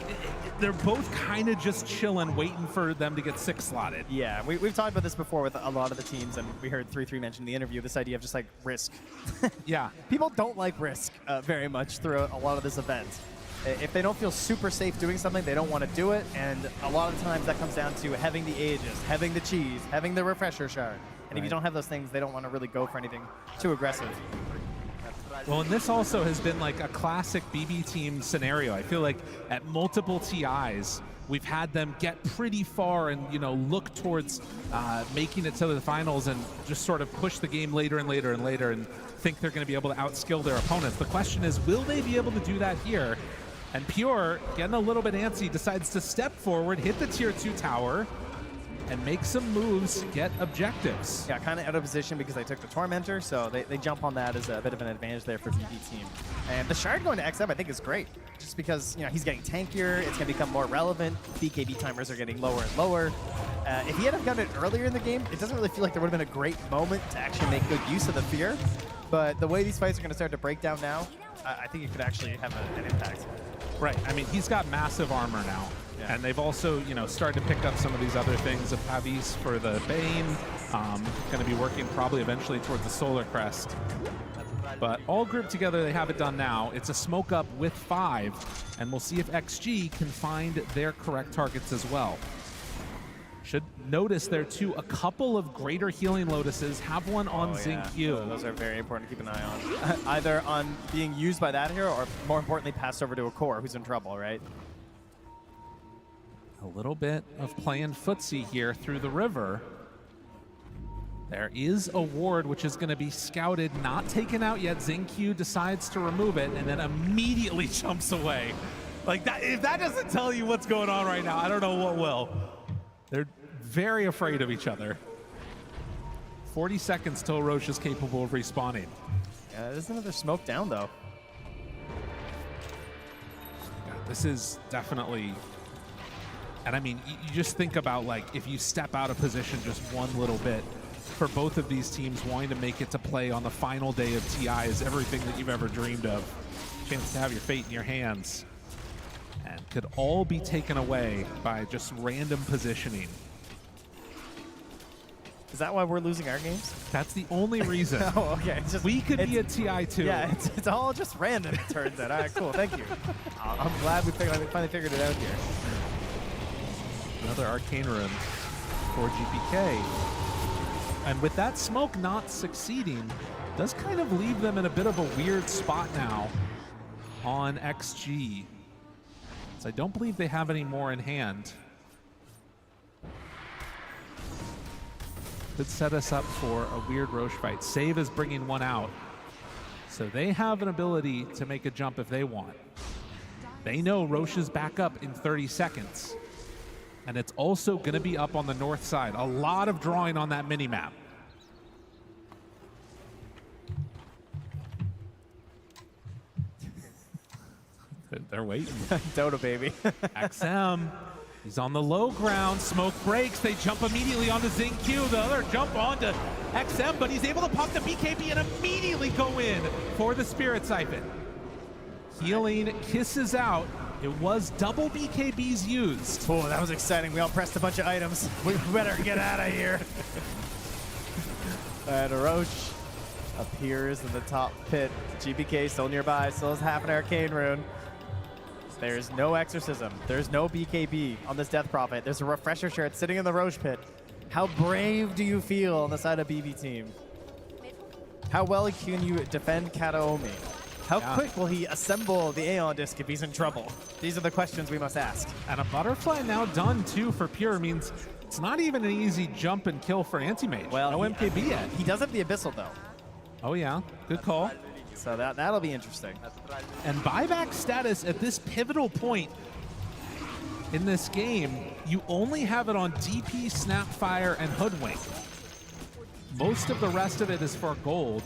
they're both kind of just chilling, waiting for them to get 6 slotted. Yeah, we've talked about this before with a lot of the teams, and we heard 3-3 mention in the interview, this idea of just like risk. Yeah. People don't like risk very much throughout a lot of this event. If they don't feel super safe doing something, they don't want to do it, and a lot of times that comes down to having the Aegis, having the cheese, having the refresher shard. And if you don't have those things, they don't want to really go for anything too aggressive. Well, and this also has been like a classic BB team scenario. I feel like at multiple TIs, we've had them get pretty far and, you know, look towards making it to the finals and just sort of push the game later and later and later and think they're going to be able to outskill their opponents. The question is, will they be able to do that here? And Pure, getting a little bit antsy, decides to step forward, hit the tier 2 tower, and make some moves to get objectives. Yeah, kind of out of position because they took the Tormentor, so they jump on that as a bit of an advantage there for BB team. And the Shard going to XM I think is great, just because he's getting tankier, it's going to become more relevant, BKB timers are getting lower and lower. If he had gotten it earlier in the game, it doesn't really feel like there would have been a great moment to actually make good use of the fear, but the way these fights are going to start to break down now, I think it could actually have an impact. Right, I mean, he's got massive armor now. Yeah. And they've also, started to pick up some of these other things of Pavis for the Bane. Going to be working probably eventually towards the Solar Crest. But all grouped together, they have it done now. It's a smoke up with 5, and we'll see if XG can find their correct targets as well. Should notice there too a couple of greater healing lotuses. Have one on Zinq. Those are very important to keep an eye on. Either on being used by that hero, or more importantly, passed over to a core who's in trouble, right? A little bit of playing footsie here through the river. There is a ward which is going to be scouted, not taken out yet. Zinq decides to remove it and then immediately jumps away. Like that, if that doesn't tell you what's going on right now, I don't know what will. They're very afraid of each other. 40 seconds till Roche is capable of respawning. Yeah, there's another smoke down though. Yeah, this is definitely. And I mean, you just think about like if you step out of position just one little bit, for both of these teams wanting to make it to play on the final day of TI is everything that you've ever dreamed of. Chance to have your fate in your hands. And could all be taken away by just random positioning. Is that why we're losing our games? That's the only reason. Oh, okay. It's just, we could be a TI too. Yeah, it's all just random, it turns out. All right, cool, thank you. I'm glad we finally figured it out here. Another Arcane Rune for GPK. And with that smoke not succeeding, does kind of leave them in a bit of a weird spot now on XG. So I don't believe they have any more in hand. Could set us up for a weird Roche fight. Save is bringing one out. So they have an ability to make a jump if they want. They know Roche is back up in 30 seconds. And it's also going to be up on the north side. A lot of drawing on that mini-map. They're waiting. Dota, baby. XM, he's on the low ground. Smoke breaks. They jump immediately onto Zinq. The other jump onto XM, but he's able to pop the BKB and immediately go in for the Spirit Siphon. Healing kisses out. It was double BKBs used. Oh, that was exciting. We all pressed a bunch of items. We better get out of here. And Roche appears in the top pit. GBK still nearby, still has half an Arcane Rune. There's no Exorcism. There's no BKB on this Death Prophet. There's a Refresher shirt sitting in the Roche pit. How brave do you feel on the side of BB team? How well can you defend Kataomi? How quick will he assemble the Aeon Disc if he's in trouble? These are the questions we must ask. And a Butterfly now done too for Pure means it's not even an easy jump and kill for Anti-Mage. Well, no MKB yet. He does have the Abyssal though. Oh yeah, good call. So that'll be interesting. And buyback status at this pivotal point in this game, you only have it on DP, Snapfire, and Hoodwink. Most of the rest of it is for gold.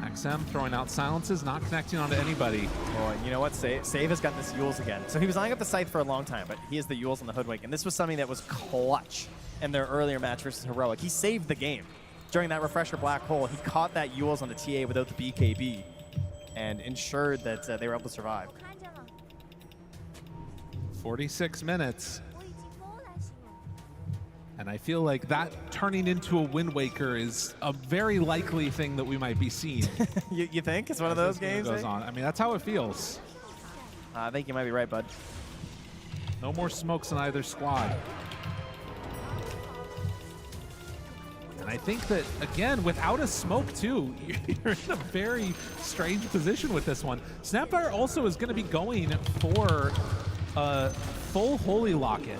XM throwing out silences, not connecting onto anybody. Oh, and you know what? Save has got this Yules again. So he was eyeing up the Scythe for a long time, but he has the Yules on the Hoodwink, and this was something that was clutch in their earlier match versus Heroic. He saved the game. During that Refresher Black Hole, he caught that Yules on the TA without the BKB and ensured that they were able to survive. 46 minutes. And I feel like that turning into a Wind Waker is a very likely thing that we might be seeing. You think? It's one of those games? Goes on. I mean, that's how it feels. I think you might be right, bud. No more smokes in either squad. And I think that, again, without a smoke, too, you're in a very strange position with this one. Snapfire also is going to be going for a full Holy Locket,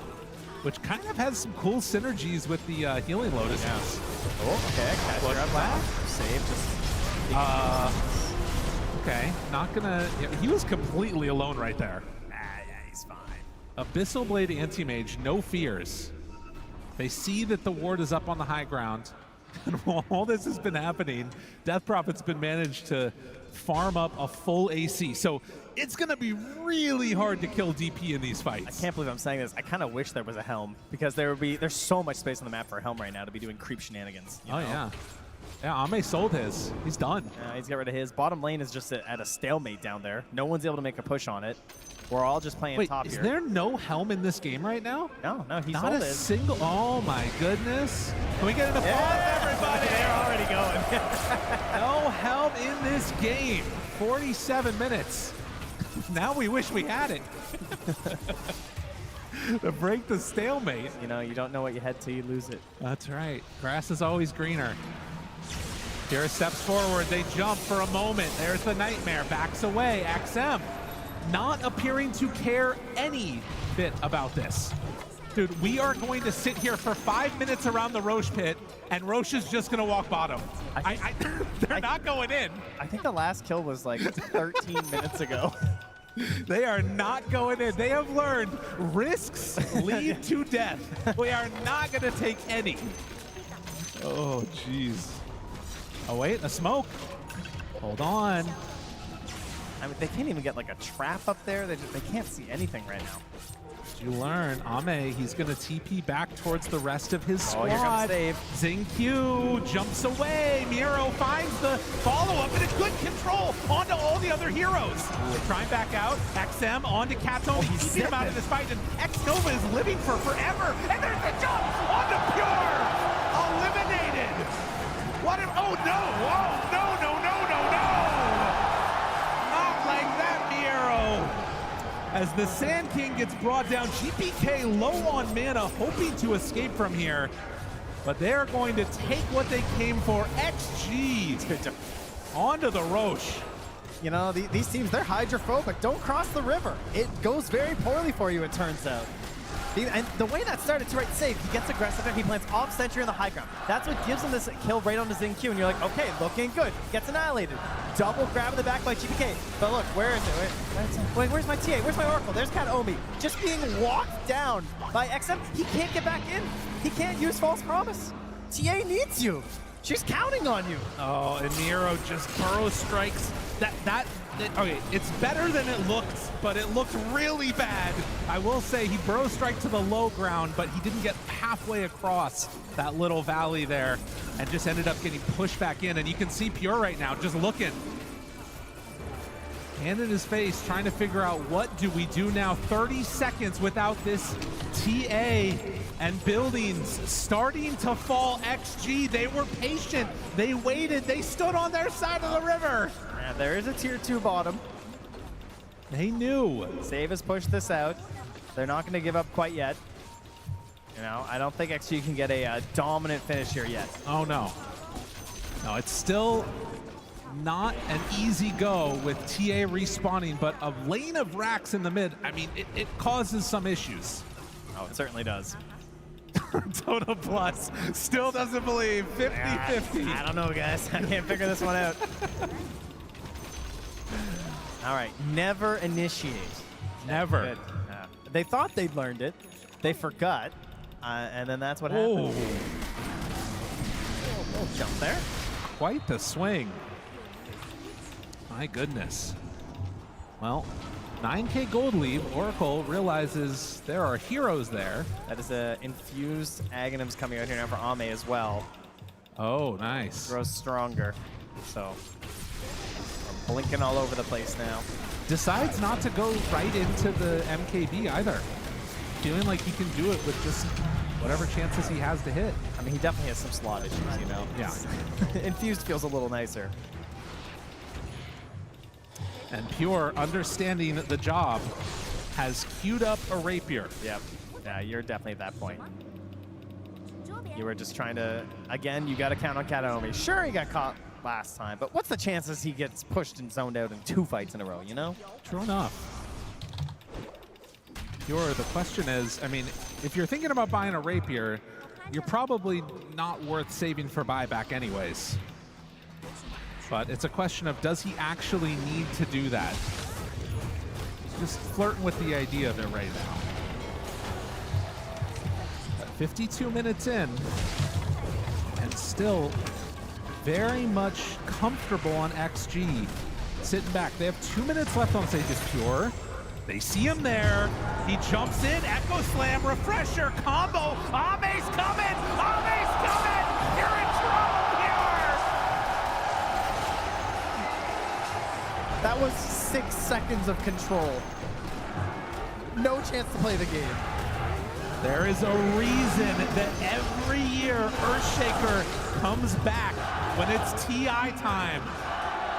which kind of has some cool synergies with the Healing Lotus. Yes. Oh, okay. Catch her up back. Save just... Okay, not gonna. Yeah, he was completely alone right there. Yeah, he's fine. Abyssal Blade Anti-Mage, no fears. They see that the ward is up on the high ground. And while all this has been happening, Death Prophet's been managed to farm up a full AC. So it's going to be really hard to kill DP in these fights. I can't believe I'm saying this. I kind of wish there was a Helm, because there's so much space on the map for a Helm right now to be doing creep shenanigans. You know? Yeah. Yeah, Ame sold his. He's done. He's got rid of his. Bottom lane is just at a stalemate down there. No one's able to make a push on it. We're all just playing top here. Is there no Helm in this game right now? No, he not sold a his. single. Oh my goodness! Can we get an applause, everybody? They're already going. No Helm in this game. 47 minutes. Now we wish we had it. To break the stalemate. You know, you don't know what you had till you lose it. That's right. Grass is always greener. Kira steps forward. They jump for a moment. There's the Nightmare. Backs away. XM not appearing to care any bit about this. Dude, we are going to sit here for 5 minutes around the Roche pit, and Roche is just going to walk bottom. They're not going in. I think the last kill was like 13 minutes ago. They are not going in. They have learned risks lead to death. We are not going to take any. Oh, jeez. Oh, wait, a smoke. Hold on. I mean, they can't even get like a trap up there. They can't see anything right now. You learn, Ame, he's going to TP back towards the rest of his squad. Oh, here comes save. Xingqiu jumps away. Miro finds the follow-up and a good control onto all the other heroes. They're trying back out. XM onto Kato. He's keeping him out of this fight, and X-Nova is living for forever. And there's the jump onto Pure. Eliminated. What? Oh, no. Oh, no. Not like that, Miro. As the Sand King gets brought down, GPK low on mana, hoping to escape from here. But they're going to take what they came for. XG onto the Roche. You know, these teams, they're hydrophobic. Don't cross the river. It goes very poorly for you, it turns out. And the way that started, to right save, he gets aggressive and he plants off sentry on the high ground. That's what gives him this kill right on the Xingqiu, and you're like, okay, looking good. Gets annihilated. Double grab in the back by GPK. But look, where is it? Wait, where's my TA? Where's my Oracle? There's Cat Omi. Just being walked down by XM. He can't get back in. He can't use False Promise. TA needs you. She's counting on you. Oh, and Miro just burrow strikes. Okay, it's better than it looked, but it looked really bad. I will say he burrow strike to the low ground, but he didn't get halfway across that little valley there and just ended up getting pushed back in. And you can see Pure right now just looking. Hand in his face, trying to figure out what do we do now. 30 seconds without this TA, and buildings starting to fall. XG, they were patient. They waited. They stood on their side of the river. Yeah, there is a tier 2 bottom. They knew. Save has pushed this out. They're not going to give up quite yet. You know, I don't think XG can get a dominant finish here yet. Oh, no. No, it's still not an easy go with TA respawning, but a lane of racks in the mid, I mean, it causes some issues. Oh, it certainly does. Total Plus still doesn't believe. 50-50. I don't know, guys. I can't figure this one out. All right, never initiate. Never. They thought they'd learned it. They forgot, and then that's what happened. Little jump there. Quite the swing. My goodness. Well, 9K gold lead. Oracle realizes there are heroes there. That is a infused Aghanims coming out here now for Ame as well. Oh, nice. Grows stronger. So we're blinking all over the place now. Decides not to go right into the MKB either. Feeling like he can do it with just whatever chances he has to hit. I mean, he definitely has some slot issues, you know? Yeah. Infused feels a little nicer. And Pure, understanding the job, has queued up a rapier. Yep. Yeah, you're definitely at that point. You were just trying to, again, you got to count on Kataomi. Sure, he got caught last time, but what's the chances he gets pushed and zoned out in 2 fights in a row, you know? True enough. Pure, the question is, I mean, if you're thinking about buying a rapier, you're probably not worth saving for buyback anyways. But it's a question of, does he actually need to do that? He's just flirting with the idea of it right now. 52 minutes in, and still very much comfortable on XG. Sitting back. They have 2 minutes left on Sage's Pure. They see him there. He jumps in. Echo Slam, refresher, combo. Ame's coming. Ame's coming. You're in trouble, Pure. That was 6 seconds of control. No chance to play the game. There is a reason that every year Earthshaker comes back when it's TI time.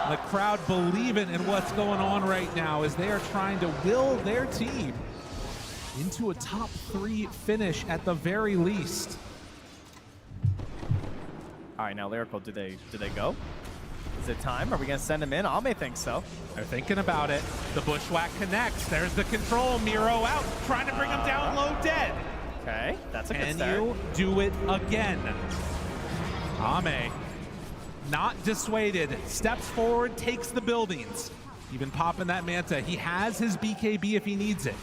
The crowd believing in what's going on right now as they are trying to will their team into a top 3 finish at the very least. All right, now Lyrical, do they go? Is it time? Are we gonna send him in? Ame thinks so. They're thinking about it. The Bushwhack connects. There's the control. Miro out, trying to bring him down low dead. Okay, that's a good Can start. you do it again? Ame, not dissuaded, steps forward, takes the buildings. Even popping that Manta. He has his BKB if he needs it.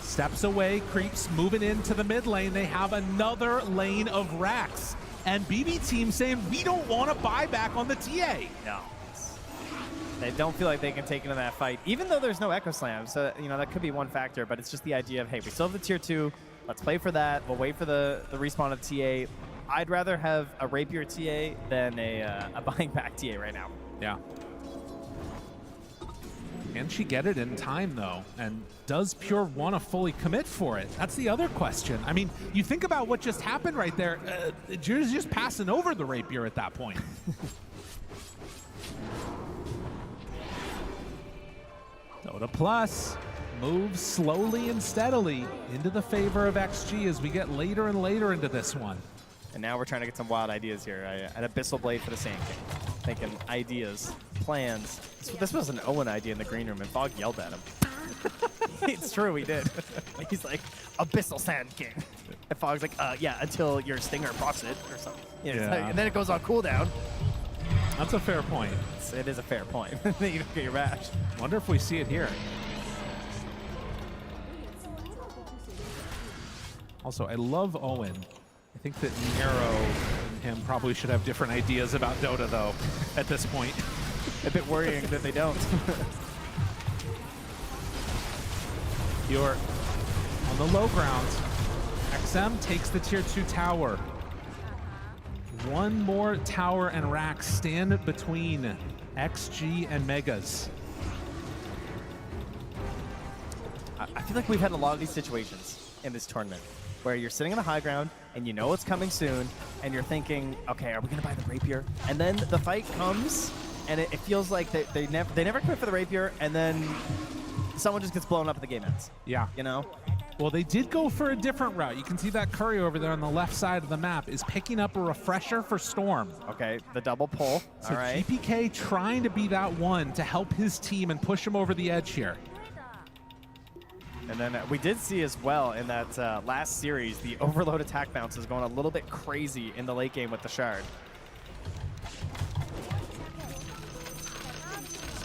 Steps away, creeps, moving into the mid lane. They have another lane of racks. And BB team saying, we don't want to buy back on the TA. No. They don't feel like they can take into that fight, even though there's no Echo Slam. So, you know, that could be one factor, but it's just the idea of, hey, we still have the tier 2. Let's play for that. We'll wait for the respawn of TA. I'd rather have a Rapier TA than a buying back TA right now. Yeah. Can she get it in time, though? And does Pure want to fully commit for it? That's the other question. I mean, you think about what just happened right there. You're just passing over the Rapier at that point. Dota Plus moves slowly and steadily into the favor of XG as we get later and later into this one. And now we're trying to get some wild ideas here. An Abyssal Blade for the Sand King. Thinking ideas, plans. This was an Owen idea in the green room, and Fog yelled at him. It's true, he did. He's like, Abyssal Sand King. And Fog's like, yeah, until your Stinger procs it or something. You know, Yeah. and then it goes on cooldown. That's a fair point. It is a fair point. Then you don't get your match. Wonder if we see it here. Also, I love Owen. I think that Nero and him probably should have different ideas about Dota, though, at this point. A bit worrying that they don't. You're on the low ground. XM takes the tier 2 tower. One more tower and rack stand between XG and Megas. I feel like we've had a lot of these situations in this tournament where you're sitting on the high ground and you know it's coming soon and you're thinking, okay, are we gonna buy the Rapier? And then the fight comes and it feels like they never commit for the Rapier, and then someone just gets blown up at the game ends. Yeah. You know? Well, they did go for a different route. You can see that Curry over there on the left side of the map is picking up a refresher for Storm. Okay, the double pull. So all right. GPK trying to be that one to help his team and push him over the edge here. And then we did see as well in that last series, the overload attack bounce is going a little bit crazy in the late game with the Shard.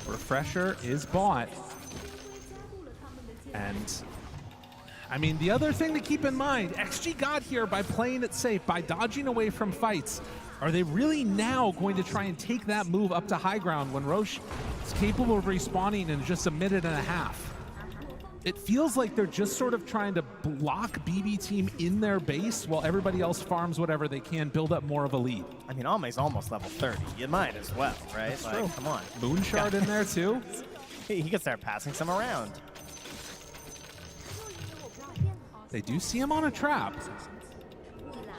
Refresher is bought. And, I mean, the other thing to keep in mind, XG got here by playing it safe, by dodging away from fights. Are they really now going to try and take that move up to high ground when Roche is capable of respawning in just a minute and a half? It feels like they're just sort of trying to block BB team in their base while everybody else farms whatever they can, build up more of a lead. I mean, Ame's almost level 30. You might as well, right? That's like, true. Come on. Moonshard in there too. He can start passing some around. They do see him on a trap.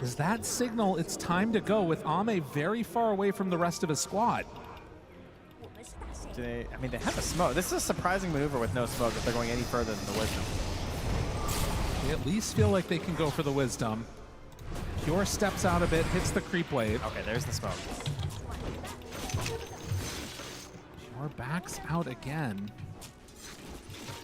Does that signal it's time to go with Ame very far away from the rest of his squad? I mean, they have a smoke. This is a surprising maneuver with no smoke if they're going any further than the Wisdom. They at least feel like they can go for the Wisdom. Pure steps out a bit, hits the creep wave. Okay, there's the smoke. Pure backs out again.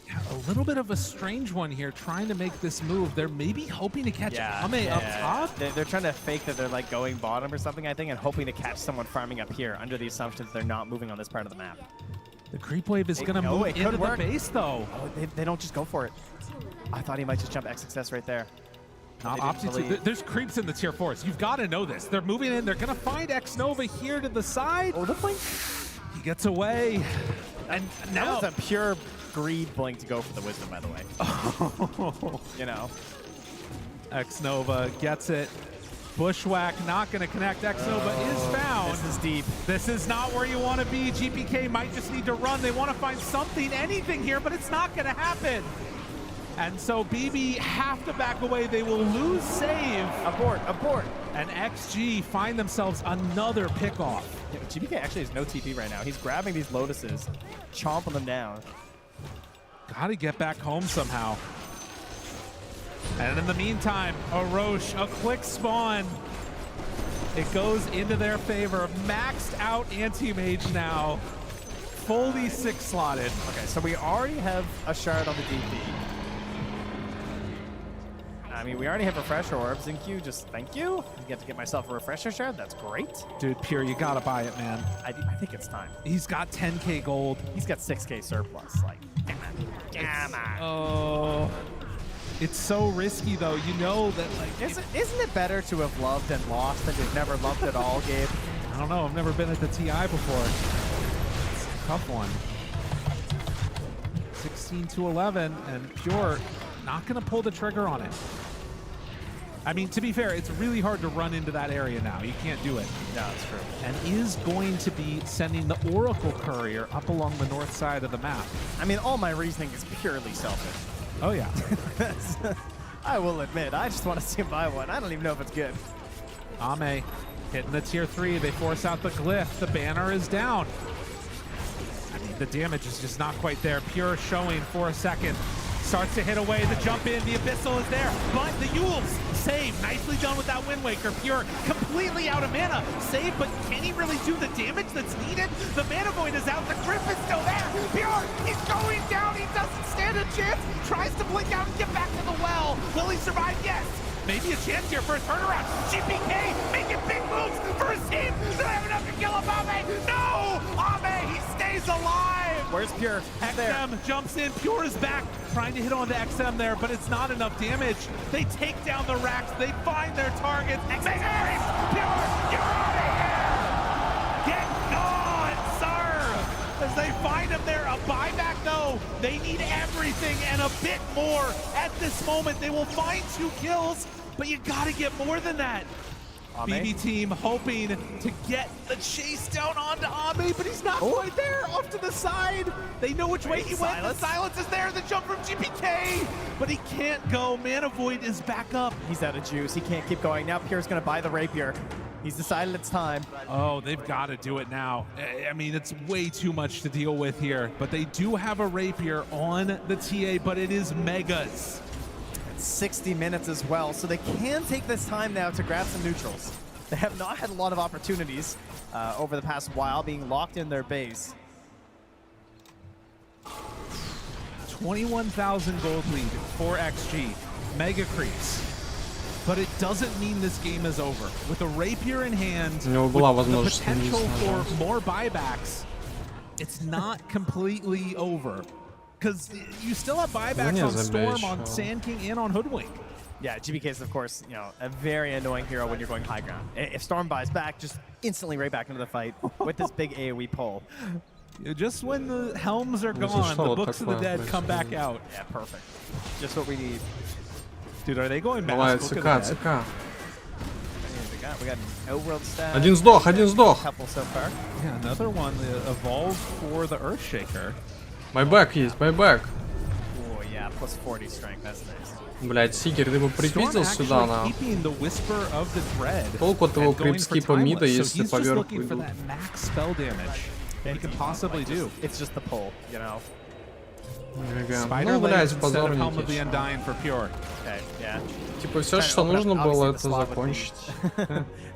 Yeah, A little bit of a strange one here, trying to make this move. They're maybe hoping to catch Ame up top. They're trying to fake that they're like going bottom or something, I think, and hoping to catch someone farming up here under the assumption that they're not moving on this part of the map. The creep wave is going to move into the base, though. Oh, they don't just go for it. I thought he might just jump XXS right there. There's creeps in the tier 4s. You've got to know this. They're moving in. They're going to find X Nova here to the side. Oh, the blink. He gets away. And now that was a pure greed blink to go for the wisdom, by the way. You know. X Nova gets it. Bushwhack not going to connect. X Nova is found. This is deep. This is not where you want to be. GPK might just need to run. They want to find something, anything here, but it's not going to happen. And so BB have to back away. They will lose save. Abort, abort. And XG find themselves another pickoff. Yeah, GPK actually has no TP right now. He's grabbing these Lotuses, chomping them down. Got to get back home somehow. And in the meantime, a Roche, a quick spawn. It goes into their favor. Maxed out anti-mage now. Fully 6-slotted. Okay, so we already have a shard on the DP. I mean, we already have refresher orbs in queue. Just thank you. I get to get myself a refresher shard. That's great. Dude, Pure, you got to buy it, man. I think it's time. He's got 10K gold. He's got 6K surplus. Like, damn it. Oh. It's so risky, though. You know that, like... Isn't it better to have loved and lost than to have never loved at all, Gabe? I don't know. I've never been at the TI before. It's a tough one. 16-11, and Pure not going to pull the trigger on it. I mean, to be fair, it's really hard to run into that area now. You can't do it. No, it's true. And is going to be sending the Oracle Courier up along the north side of the map. I mean, all my reasoning is purely selfish. Oh, yeah. I will admit, I just want to see him buy one. I don't even know if it's good. Ame hitting the tier 3. They force out the glyph. The banner is down. I mean, the damage is just not quite there. Pure showing for a second. Starts to hit away. The jump in. The Abyssal is there. But the Yules save. Nicely done with that Wind Waker. Pure completely out of mana. Save, but can he really do the damage that's needed? The Mana Void is out. The Grip is still there. Pure, he's going down. He doesn't stand a chance. Tries to blink out and get back to the well. Will he survive? Yes. Maybe a chance here for a turnaround. GPK making big moves for his team. Do they have enough to kill Ame? No! Ame, he stays alive. Where's Pure? XM jumps in. Pure is back. Trying to hit on the XM there, but it's not enough damage. They take down the racks. They find their targets. Pure, you're out of here! Get gone, sir! As they find him there, a buyback though. They need everything and a bit more. At this moment, they will find 2 kills, but you gotta get more than that. BB team hoping to get the chase down onto Ame, but he's not quite there. Off to the side. They know which way he went. The silence is there. The jump from GPK, but he can't go. Mana Void is back up. He's out of juice. He can't keep going. Now Pure's going to buy the Rapier. He's decided it's time. Oh, they've got to do it now. I mean, it's way too much to deal with here, but they do have a Rapier on the TA, but it is Megas. 60 minutes as well, so they can take this time now to grab some neutrals. They have not had a lot of opportunities over the past while, being locked in their base. 21,000 gold lead for XG. Mega creeps. But it doesn't mean this game is over. With a Rapier in hand, with the potential for more buybacks, it's not completely over. Because you still have buybacks on Storm, on Sand King, and on Hoodwink. Yeah, GBK is, of course, you know, a very annoying hero when you're going high ground. If Storm buys back, just instantly right back into the fight with this big AoE pull. Just when the helms are gone, the Books of the Dead come back out. Yeah, perfect. Just what we need. Dude, are they going back? Давай, ЦК. We got an Outworld stat. Один сдох. Couple so far. Yeah, another one evolved for the Earthshaker. Байбэк есть, байбэк. Oh, yeah, plus 40 strength, that's nice. Блять, Сикер, ты бы припиздил сюда, на. Толку от его крипскипа мида, если поверху идут. It's just the pull, you know. Ну, блять, позорники. Типа все, что нужно было, это закончить.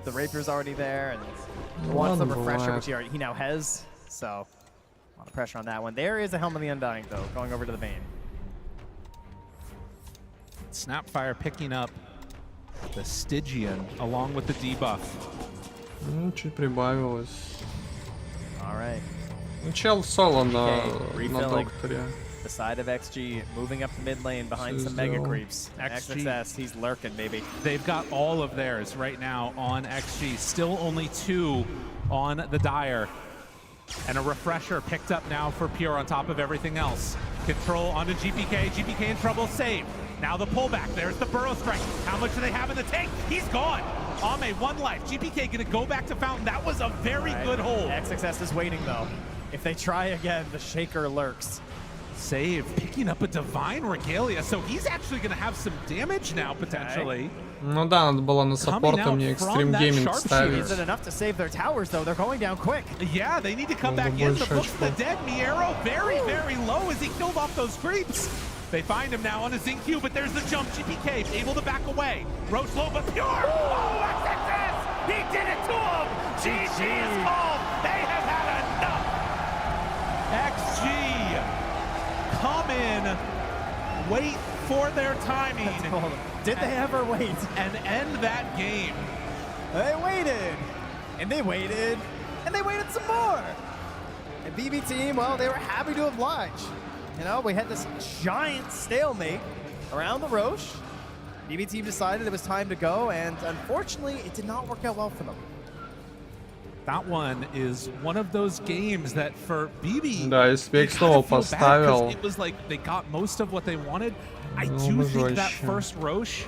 The Rapier's already there, and wants the refresher, which he now has, so a lot of pressure on that one. There is a Helm of the Undying, though, going over to the Bane. Snapfire picking up the Stygian along with the debuff. Ну, чуть прибавилось. All right. Ну, чел соло на refilling докторе. the side of XG, moving up the mid lane behind some mega creeps. XXS, he's lurking, baby. They've got all of theirs right now on XG. Still only 2 on the Dire. And a refresher picked up now for Pure on top of everything else. Control onto GPK. GPK in trouble, save. Now the pullback. There's the Burrow Strike. How much do they have in the tank? He's gone. Ame, 1 life. GPK gonna go back to Fountain. That was a very good hold. XXS is waiting though. If they try again, the Shaker lurks. Save, picking up a Divine Regalia, so he's actually going to have some damage now, potentially. Ну да, надо было на саппорта мне Extreme Gaming ставить. Is it enough to save their towers though? They're going down quick. Yeah, they need to come back in. The Book's the dead. Miero very, very low as he killed off those creeps. They find him now on a Zinc but there's the jump. GPK able to back away. Roach low, but Pure. Oh, XXS! He did it to him! GG is called. They have had enough. XG. Come in, wait for their timing. Did they ever wait? And end that game. They waited, and they waited, and they waited some more. And BB team, well, they were happy to oblige. You know, we had this giant stalemate around the Roche. BB team decided it was time to go, and unfortunately, it did not work out well for them. That one is one of those games that for BB, да, если бы я их снова поставил. It was like they got most of what they wanted. I do think that first Roche,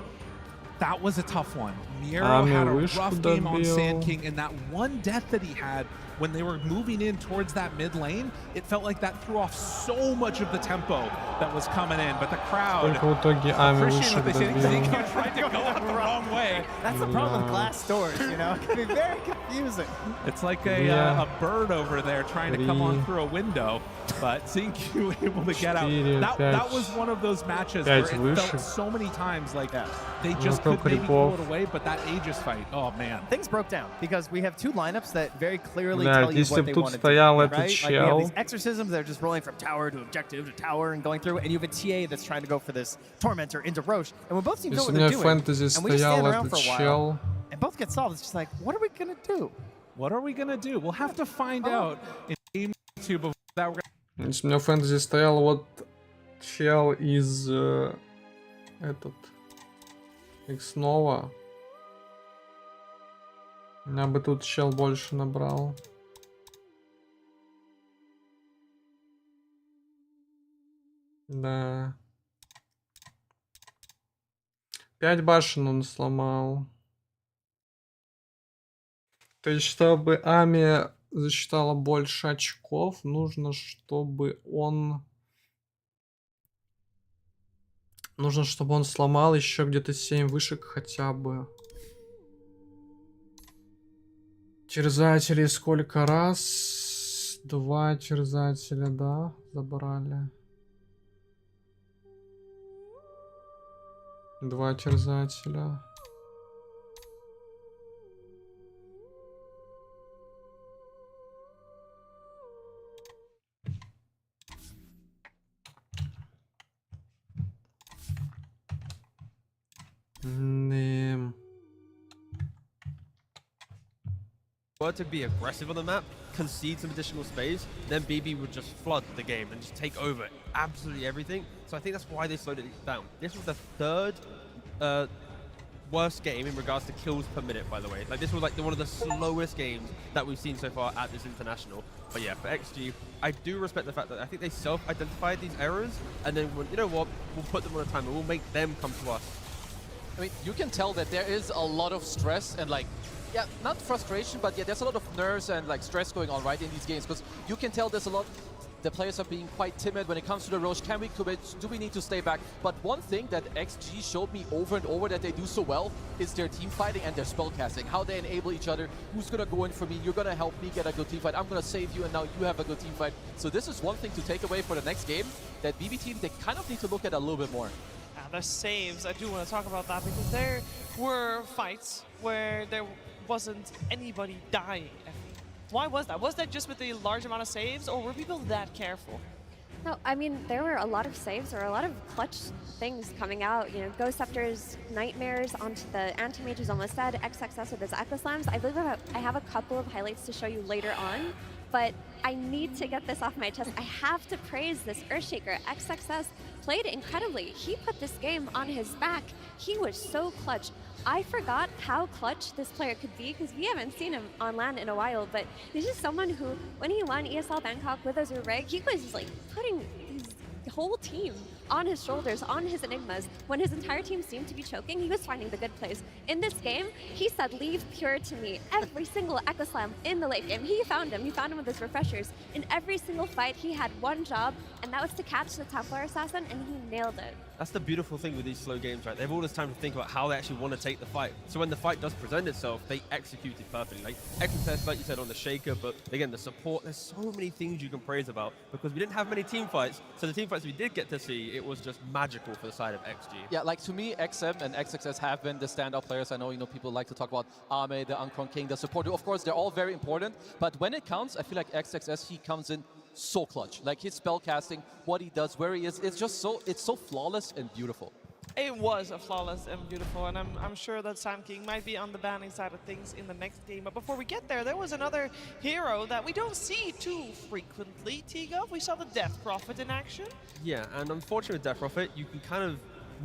that was a tough one. Miero had a rough game on Sand King, and that one death that he had when they were moving in towards that mid lane, it felt like that threw off so much of the tempo that was coming in. But the crowd appreciated what they said. Zinco tried to go out the wrong way. That's the problem with glass doors, you know? It can be very confusing. It's like a bird over there trying to come on through a window, but Zinco able to get out. That was one of those matches where it felt so many times like they just could maybe pull it away, but that Aegis fight, oh man. Things broke down because we have 2 lineups that very clearly tell you what they want to do, right? Like we have these exorcisms, they're just rolling from tower to objective to tower and going through, and you have a TA that's trying to go for this Tormentor into Roche, and when both teams know what they're doing, and we just stand around for a while, and both get solved, it's just like, what are we gonna do? What are we gonna do? We'll have to find out in game 2 before that. Если у меня в фэнтези стоял вот чел из Икснова, я бы тут чел больше набрал. Да. 5 башен он сломал. То есть, чтобы Ами засчитала больше очков, нужно, чтобы он сломал еще где-то 7 вышек хотя бы. Терзателей сколько раз? 2 терзателя, да, забрали. 2 терзателя. Were to be aggressive on the map, concede some additional space, then BB would just flood the game and just take over absolutely everything. So I think that's why they slowed it down. This was the 3rd worst game in regards to kills per minute, by the way. Like, this was like one of the slowest games that we've seen so far at this international. But yeah, for XG, I do respect the fact that I think they self-identified these errors, and then, you know what, we'll put them on a timer, we'll make them come to us. I mean, you can tell that there is a lot of stress and like, yeah, not frustration, but yeah, there's a lot of nerves and like stress going on right in these games, because you can tell there's a lot. The players are being quite timid when it comes to the Roche. Can we commit? Do we need to stay back? But one thing that XG showed me over and over that they do so well is their team fighting and their spell casting. How they enable each other. Who's gonna go in for me? You're gonna help me get a good team fight. I'm gonna save you, and now you have a good team fight. So this is one thing to take away for the next game. That BB team, they kind of need to look at a little bit more. The saves, I do want to talk about that, because there were fights where there wasn't anybody dying. Why was that? Was that just with the large amount of saves, or were people that careful? No, I mean, there were a lot of saves or a lot of clutch things coming out. You know, Ghost Scepter's Nightmares onto the Anti-Mage is almost dead. XXS with his Echo Slams. I believe I have a couple of highlights to show you later on, but I need to get this off my chest. I have to praise this Earthshaker. XXS played incredibly. He put this game on his back. He was so clutch. I forgot how clutch this player could be because we haven't seen him on LAN in a while, but this is someone who, when he won ESL Bangkok with Azureg, he was like putting his whole team on his shoulders, on his Enigmas. When his entire team seemed to be choking, he was finding the good plays. In this game, he said, leave Pure to me. Every single Echo Slam in the late game, he found him. He found him with his refreshers. In every single fight, he had one job, and that was to catch the Templar Assassin, and he nailed it. That's the beautiful thing with these slow games, right? They have all this time to think about how they actually want to take the fight. So when the fight does present itself, they execute it perfectly. Like XXS, like you said, on the Shaker, but again, the support, there's so many things you can praise about because we didn't have many team fights. So the team fights we did get to see, it was just magical for the side of XG. Yeah, like to me, XM and XXS have been the standout players. I know, people like to talk about Ame, the Uncron King, the support. Of course, they're all very important, but when it counts, I feel like XXS, he comes in so clutch. Like his spell casting, what he does, where he is, it's just it's so flawless and beautiful. It was a flawless and beautiful, and I'm sure that Sand King might be on the banning side of things in the next game. But before we get there was another hero that we don't see too frequently, Tigov. We saw the Death Prophet in action. Yeah, and unfortunately with Death Prophet, you can kind of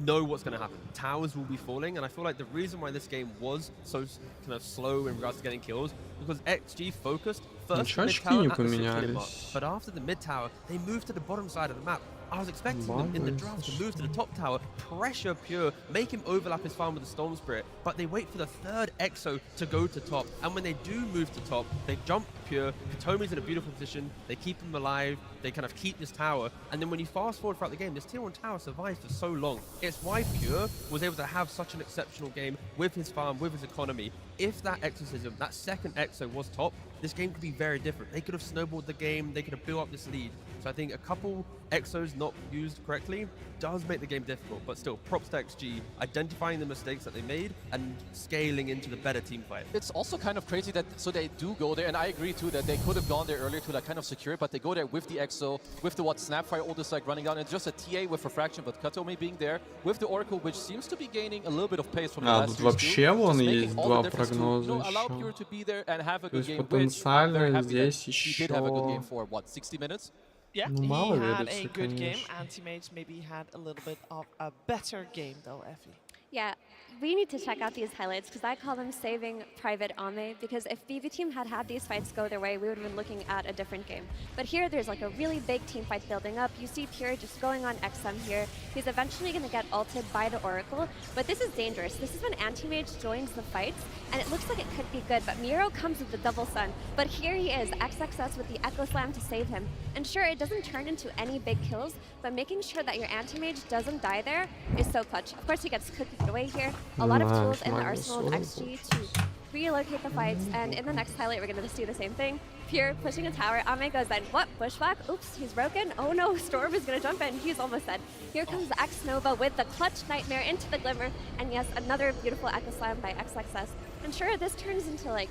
know what's going to happen. Towers will be falling, and I feel like the reason why this game was so kind of slow in regards to getting kills because XG focused first mid tower at the 6-minute mark, but after the mid tower, they moved to the bottom side of the map. I was expecting them in the draft to move to the top tower, pressure Pure, make him overlap his farm with the Storm Spirit, but they wait for the third Exo to go to top, and when they do move to top, they jump Pure, Katomi's in a beautiful position, they keep him alive, they kind of keep this tower, and then when you fast forward throughout the game, this tier 1 tower survives for so long. It's why Pure was able to have such an exceptional game with his farm, with his economy. If that Exorcism, that second Exo was top, this game could be very different. They could have snowballed the game, they could have built up this lead. So I think a couple Exos not used correctly does make the game difficult, but still, props to XG, identifying the mistakes that they made and scaling into the better team fight. It's also kind of crazy that, so they do go there, and I agree too that they could have gone there earlier to like kind of secure it, but they go there with the Exo, with the Snapfire ult is like running down, and just a TA with Refraction, but Katomi being there, with the Oracle, which seems to be gaining a little bit of pace from the last тут вообще вон есть два прогноза allow Pure to be there and have a good game, потенциально здесь he did have a good game for, what, 60 minutes? Yeah, Ну, he мало had верится, a good game. конечно. Anti-Mage maybe had a little bit of a better game though, Effie. Yeah, we need to check out these highlights because I call them saving Private Ame, because if BV Team had had these fights go their way, we would have been looking at a different game. But here there's like a really big team fight building up. You see Pure just going on XM here. He's eventually going to get ulted by the Oracle, but this is dangerous. This is when Anti-Mage joins the fights, and it looks like it could be good, but Miro comes with the double stun. But here he is, XXS with the Echo Slam to save him. And sure, it doesn't turn into any big kills, but making sure that your Anti-Mage doesn't die there is so clutch. Of course, he gets cookied away here. A lot of tools in the arsenal of XG to relocate the fights, and in the next highlight, we're going to see the same thing. Pure pushing a tower. Ame goes then, what? Bushwhack? Oops, he's broken. Oh no, Storm is going to jump in. He's almost dead. Here comes the X-Nova with the clutch Nightmare into the Glimmer, and yes, another beautiful Echo Slam by XXS. And sure, this turns into like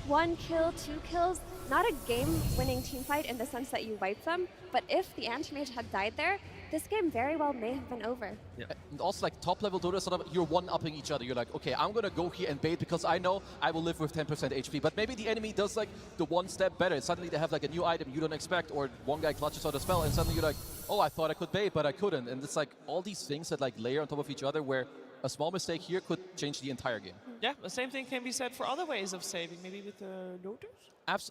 1 kill, 2 kills. Not a game-winning team fight in the sense that you wipe them, but if the Anti-Mage had died there, this game very well may have been over. Yeah. And also like top-level Dota, sort of, you're one-upping each other. You're like, okay, I'm going to go here and bait because I know I will live with 10% HP, but maybe the enemy does like the one step better. Suddenly they have like a new item you don't expect, or one guy clutches out a spell, and suddenly you're like, oh, I thought I could bait, but I couldn't. And it's like all these things that like layer on top of each other where a small mistake here could change the entire game. Yeah, the same thing can be said for other ways of saving, maybe with the Lotus?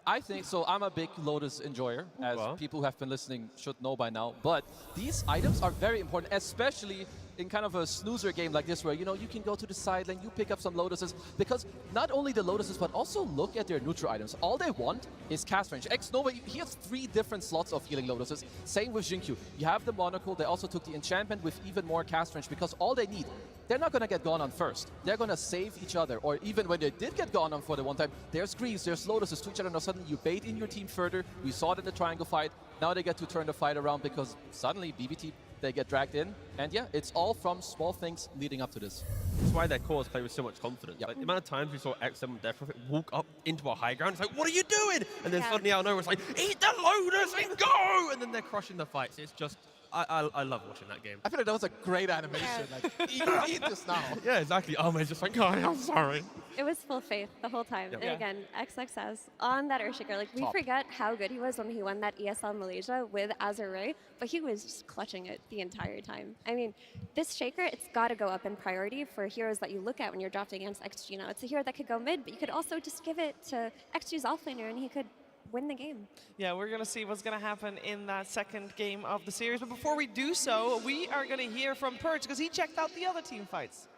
I think so. I'm a big Lotus enjoyer, as people who have been listening should know by now. But these items are very important, especially in kind of a snoozer game like this, where you can go to the side lane, you pick up some Lotuses, because not only the Lotuses, but also look at their neutral items. All they want is cast range. X-Nova, he has 3 different slots of healing Lotuses. Same with Jinkyu. You have the Monocle, they also took the enchantment with even more cast range, because all they need, they're not going to get gone on first. They're going to save each other, or even when they did get gone on for the one time, there's Greaves, there's Lotuses to each other, and suddenly you bait in your team further. We saw it in the triangle fight. Now they get to turn the fight around because suddenly BBT they get dragged in. And yeah, it's all from small things leading up to this. That's why their cores play with so much confidence. Yep. Like, the amount of times we saw X7 Death Prophet walk up into a high ground, it's like, what are you doing? And then suddenly out of nowhere, it's like, eat the loaders and go! And then they're crushing the fights. It's just, I love watching that game. I feel like that was a great animation. Like, eat this now. Yeah, exactly. Oh, man, just like, God, I'm sorry. It was full faith the whole time. Yep. And again, XXS on that Earthshaker, like we forget how good he was when he won that ESL Malaysia with Azure, but he was just clutching it the entire time. I mean, this Shaker, it's got to go up in priority for heroes that you look at when you're drafting against XG now. It's a hero that could go mid, but you could also just give it to XG's offlaner and he could win the game. Yeah, we're going to see what's going to happen in that second game of the series. But before we do so, we are going to hear from Purge because he checked out the other team fights.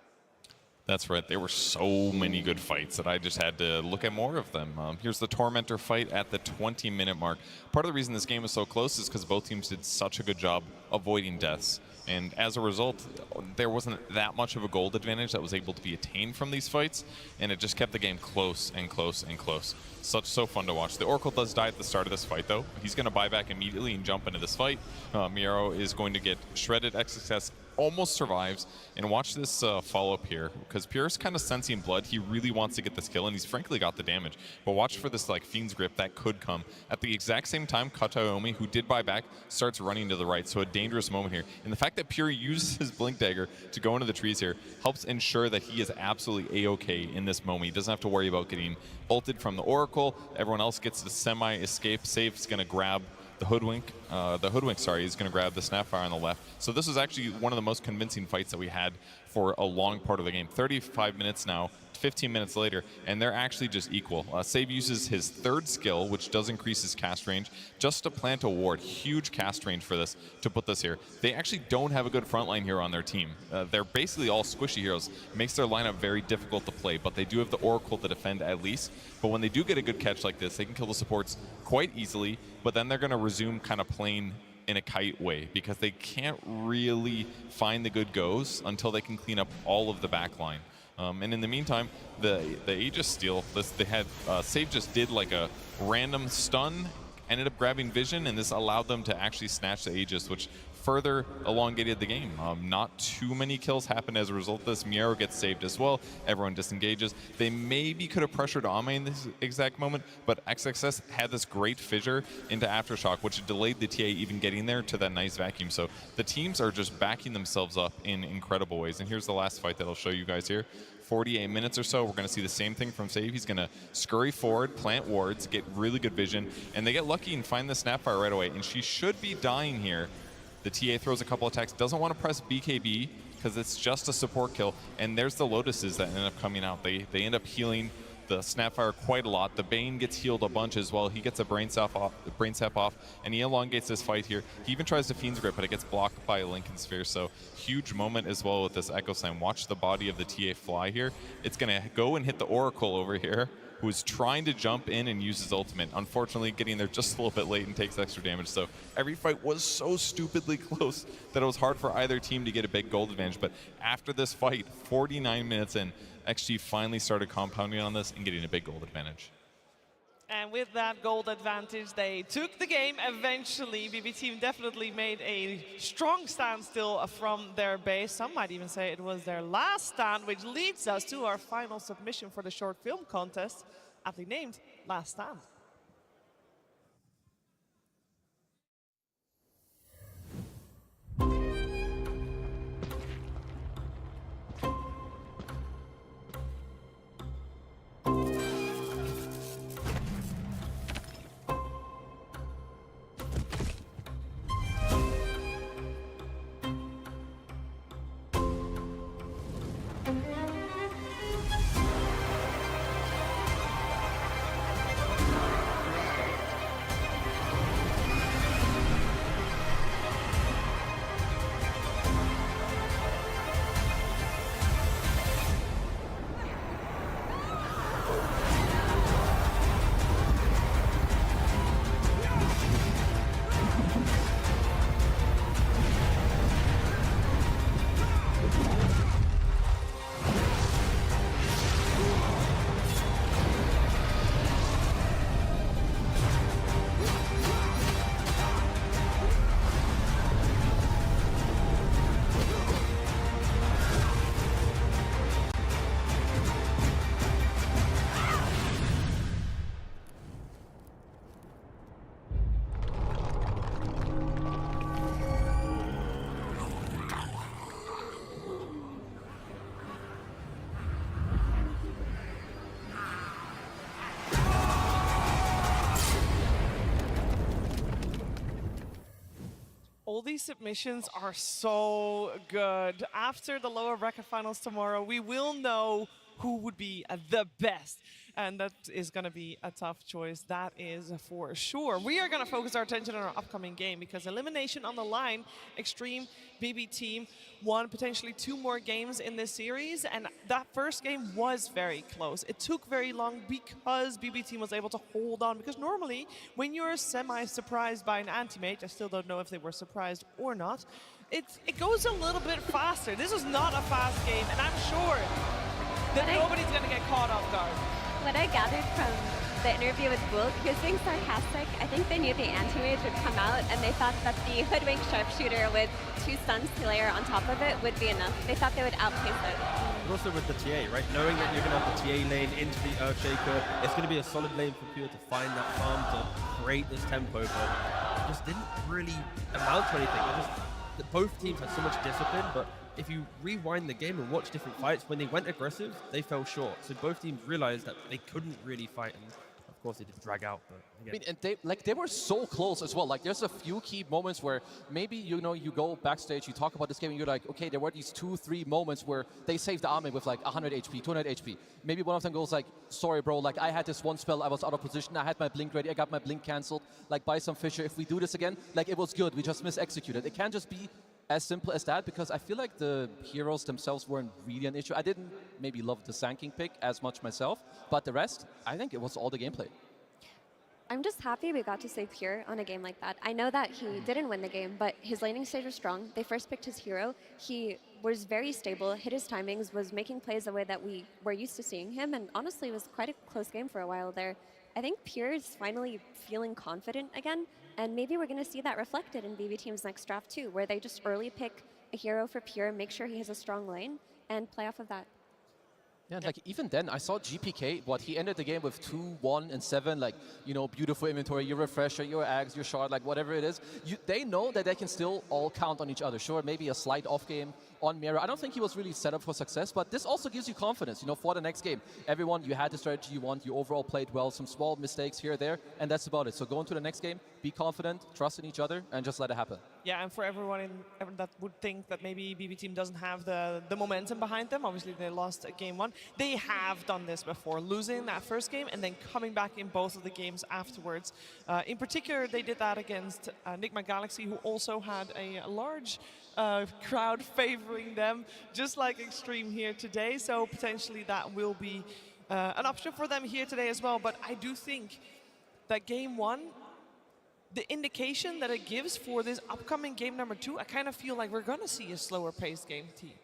That's right. There were so many good fights that I just had to look at more of them. Here's the Tormentor fight at the 20-minute mark. Part of the reason this game was so close is because both teams did such a good job avoiding deaths. And as a result, there wasn't that much of a gold advantage that was able to be attained from these fights, and it just kept the game close and close and close. So fun to watch. The Oracle does die at the start of this fight, though. He's going to buy back immediately and jump into this fight. Miro is going to get shredded. XXS almost survives, and watch this follow-up here, because Pure's kind of sensing blood. He really wants to get this kill, and he's frankly got the damage. But watch for this like Fiend's Grip that could come. At the exact same time, Kataomi, who did buy back, starts running to the right, so a dangerous moment here. And the fact that Pure uses his Blink Dagger to go into the trees here helps ensure that he is absolutely A-okay in this moment. He doesn't have to worry about getting ulted from the Oracle. Everyone else gets the semi-escape. Safe's going to grab the Hoodwink, is going to grab the Snapfire on the left. So this was actually one of the most convincing fights that we had for a long part of the game. 35 minutes now, 15 minutes later, and they're actually just equal. Save uses his third skill, which does increase his cast range, just to plant a ward. Huge cast range for this, to put this here. They actually don't have a good frontline hero on their team. They're basically all squishy heroes. Makes their lineup very difficult to play, but they do have the Oracle to defend at least. But when they do get a good catch like this, they can kill the supports quite easily, but then they're going to resume kind of playing in a kite way, because they can't really find the good goes until they can clean up all of the backline. And in the meantime, the Aegis steal, they had Save just did like a random stun, ended up grabbing vision, and this allowed them to actually snatch the Aegis, which further elongated the game. Not too many kills happened as a result of this. Miero gets saved as well. Everyone disengages. They maybe could have pressured Ame in this exact moment, but XXS had this great fissure into Aftershock, which delayed the TA even getting there to that nice vacuum. So the teams are just backing themselves up in incredible ways. And here's the last fight that I'll show you guys here. 48 minutes or so, we're going to see the same thing from Save. He's going to scurry forward, plant wards, get really good vision, and they get lucky and find the Snapfire right away. And she should be dying here. The TA throws a couple attacks, doesn't want to press BKB because it's just a support kill, and there's the Lotuses that end up coming out. They end up healing the Snapfire quite a lot. The Bane gets healed a bunch as well. He gets a brain sap off, and he elongates this fight here. He even tries to Fiend's Grip, but it gets blocked by a Lincoln Sphere, so huge moment as well with this Echo Slam. Watch the body of the TA fly here. It's going to go and hit the Oracle over here, who's trying to jump in and use his ultimate. Unfortunately, getting there just a little bit late and takes extra damage. So every fight was so stupidly close that it was hard for either team to get a big gold advantage. But after this fight, 49 minutes in, XG finally started compounding on this and getting a big gold advantage. And with that gold advantage, they took the game eventually. BB Team definitely made a strong stand still from their base. Some might even say it was their last stand, which leads us to our final submission for the short film contest, aptly named Last Stand. All these submissions are so good. After the lower bracket finals tomorrow, we will know who would be the best. And that is going to be a tough choice. That is for sure. We are going to focus our attention on our upcoming game because elimination on the line. Extreme BB team won potentially 2 more games in this series. And that first game was very close. It took very long because BB team was able to hold on. Because normally when you're semi-surprised by an anti-mage, I still don't know if they were surprised or not, it goes a little bit faster. This is not a fast game. And I'm sure that nobody's going to get caught off guard. What I gathered from the interview with Bulk, he was being sarcastic. I think they knew the anti-mage would come out, and they thought that the hoodwink sharpshooter with 2 stuns to layer on top of it would be enough. They thought they would outpace it. But also with the TA, right? Knowing that you're going to have the TA lane into the Earthshaker, it's going to be a solid lane for Pure to find that farm to create this tempo, but it just didn't really amount to anything. Both teams had so much discipline, but if you rewind the game and watch different fights, when they went aggressive, they fell short. So both teams realized that they couldn't really fight, and of course they did drag out. But again. I mean, and they were so close as well. Like, there's a few key moments where maybe, you know, you go backstage, you talk about this game, and you're like, okay, there were these 2-3 moments where they saved the army with like 100 HP, 200 HP. Maybe one of them goes like, sorry, bro, like I had this one spell, I was out of position, I had my blink ready, I got my blink cancelled. Like, buy some Fisher. If we do this again, like, it was good, we just misexecuted. It can't just be as simple as that, because I feel like the heroes themselves weren't really an issue. I didn't maybe love the Sanking pick as much myself, but the rest, I think it was all the gameplay. I'm just happy we got to save Pure on a game like that. I know that he didn't win the game, but his laning stage was strong. They first picked his hero. He was very stable, hit his timings, was making plays the way that we were used to seeing him, and honestly, it was quite a close game for a while there. I think Pure is finally feeling confident again, and maybe we're going to see that reflected in BB Team's next draft too, where they just early pick a hero for Pure, make sure he has a strong lane, and play off of that. Yeah, like even then, I saw GPK, he ended the game with 2, 1, and 7, like, you know, beautiful inventory, your refresher, your ags, your shard, like whatever it is. They know that they can still all count on each other. Sure, maybe a slight off game on Mira. I don't think he was really set up for success, but this also gives you confidence, you know, for the next game. Everyone, you had the strategy you want, you overall played well, some small mistakes here or there, and that's about it. So go into the next game, be confident, trust in each other, and just let it happen. Yeah, and for everyone that would think that maybe BB Team doesn't have the momentum behind them, obviously they lost game 1. They have done this before, losing that first game and then coming back in both of the games afterwards. In particular, they did that against Nigma Galaxy, who also had a large crowd favoring them, just like Extreme here today. So potentially that will be an option for them here today as well. But I do think that game 1, the indication that it gives for this upcoming game number 2, I kind of feel like we're going to see a slower paced game, T.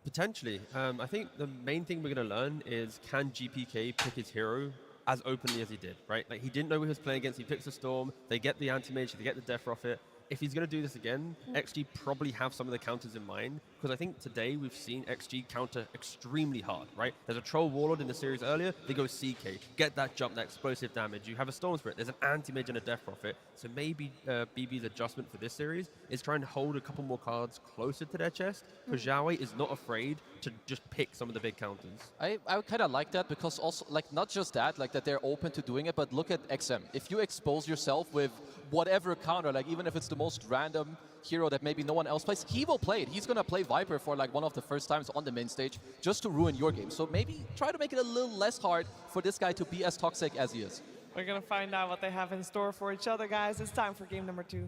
Potentially. I think the main thing we're going to learn is, can GPK pick his hero as openly as he did, right? Like, he didn't know who he was playing against. He picks the Storm. They get the anti-mage. They get the Death Rocket. If he's going to do this again, XG probably have some of the counters in mind, because I think today we've seen XG counter extremely hard, right? There's a Troll Warlord in the series earlier, they go CK, get that jump, that explosive damage. You have a Storm Spirit, there's an anti-mage and a Death Prophet, so maybe BB's adjustment for this series is trying to hold a couple more cards closer to their chest, because Xiaowei is not afraid to just pick some of the big counters. I kind of like that, because also, like, not just that, like that they're open to doing it, but look at XM. If you expose yourself with whatever counter, like even if it's the most random hero that maybe no one else plays, he will play it. He's going to play Viper for like one of the first times on the main stage just to ruin your game. So maybe try to make it a little less hard for this guy to be as toxic as he is. We're going to find out what they have in store for each other, guys. It's time for game number 2.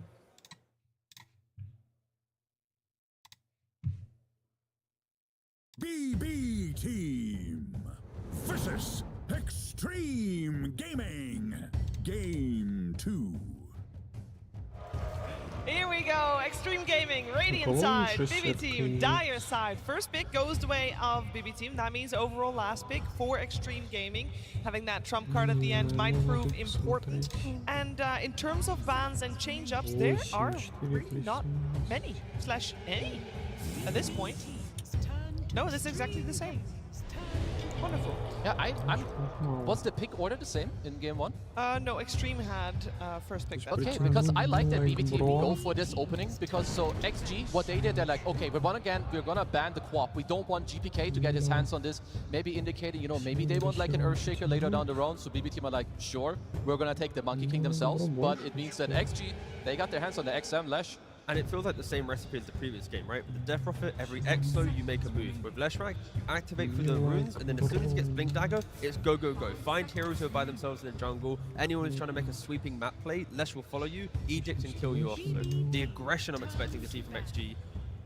BB Team versus Extreme Gaming. Game 2. Here we go, Extreme Gaming, Radiant side, BB Team, Dire side. First pick goes the way of BB Team. That means overall last pick for Extreme Gaming. Having that trump card at the end might prove important. And in terms of bans and change-ups, there are really not many, / any at this point. No, this is exactly the same. Wonderful. Yeah, was the pick order the same in game 1? No, Extreme had first pick. Okay, because I like that BB Team go for this opening, because so XG, what they did, they're like, okay, we're gonna ban the co-op. We don't want GPK to get his hands on this, maybe indicating, you know, maybe they want like an Earthshaker later down the road. So BB Team are like, sure, we're gonna take the Monkey King themselves, but it means that XG, they got their hands on the XM Lash. And it feels like the same recipe as the previous game, right? With the Death Prophet, every Exo you make a move. With Leshrac, you activate through the runes, and then as soon as it gets Blink Dagger, it's go, go, go. Find heroes who are by themselves in the jungle. Anyone who's trying to make a sweeping map play, Lesh will follow you, eject and kill you off. So the aggression I'm expecting to see from XG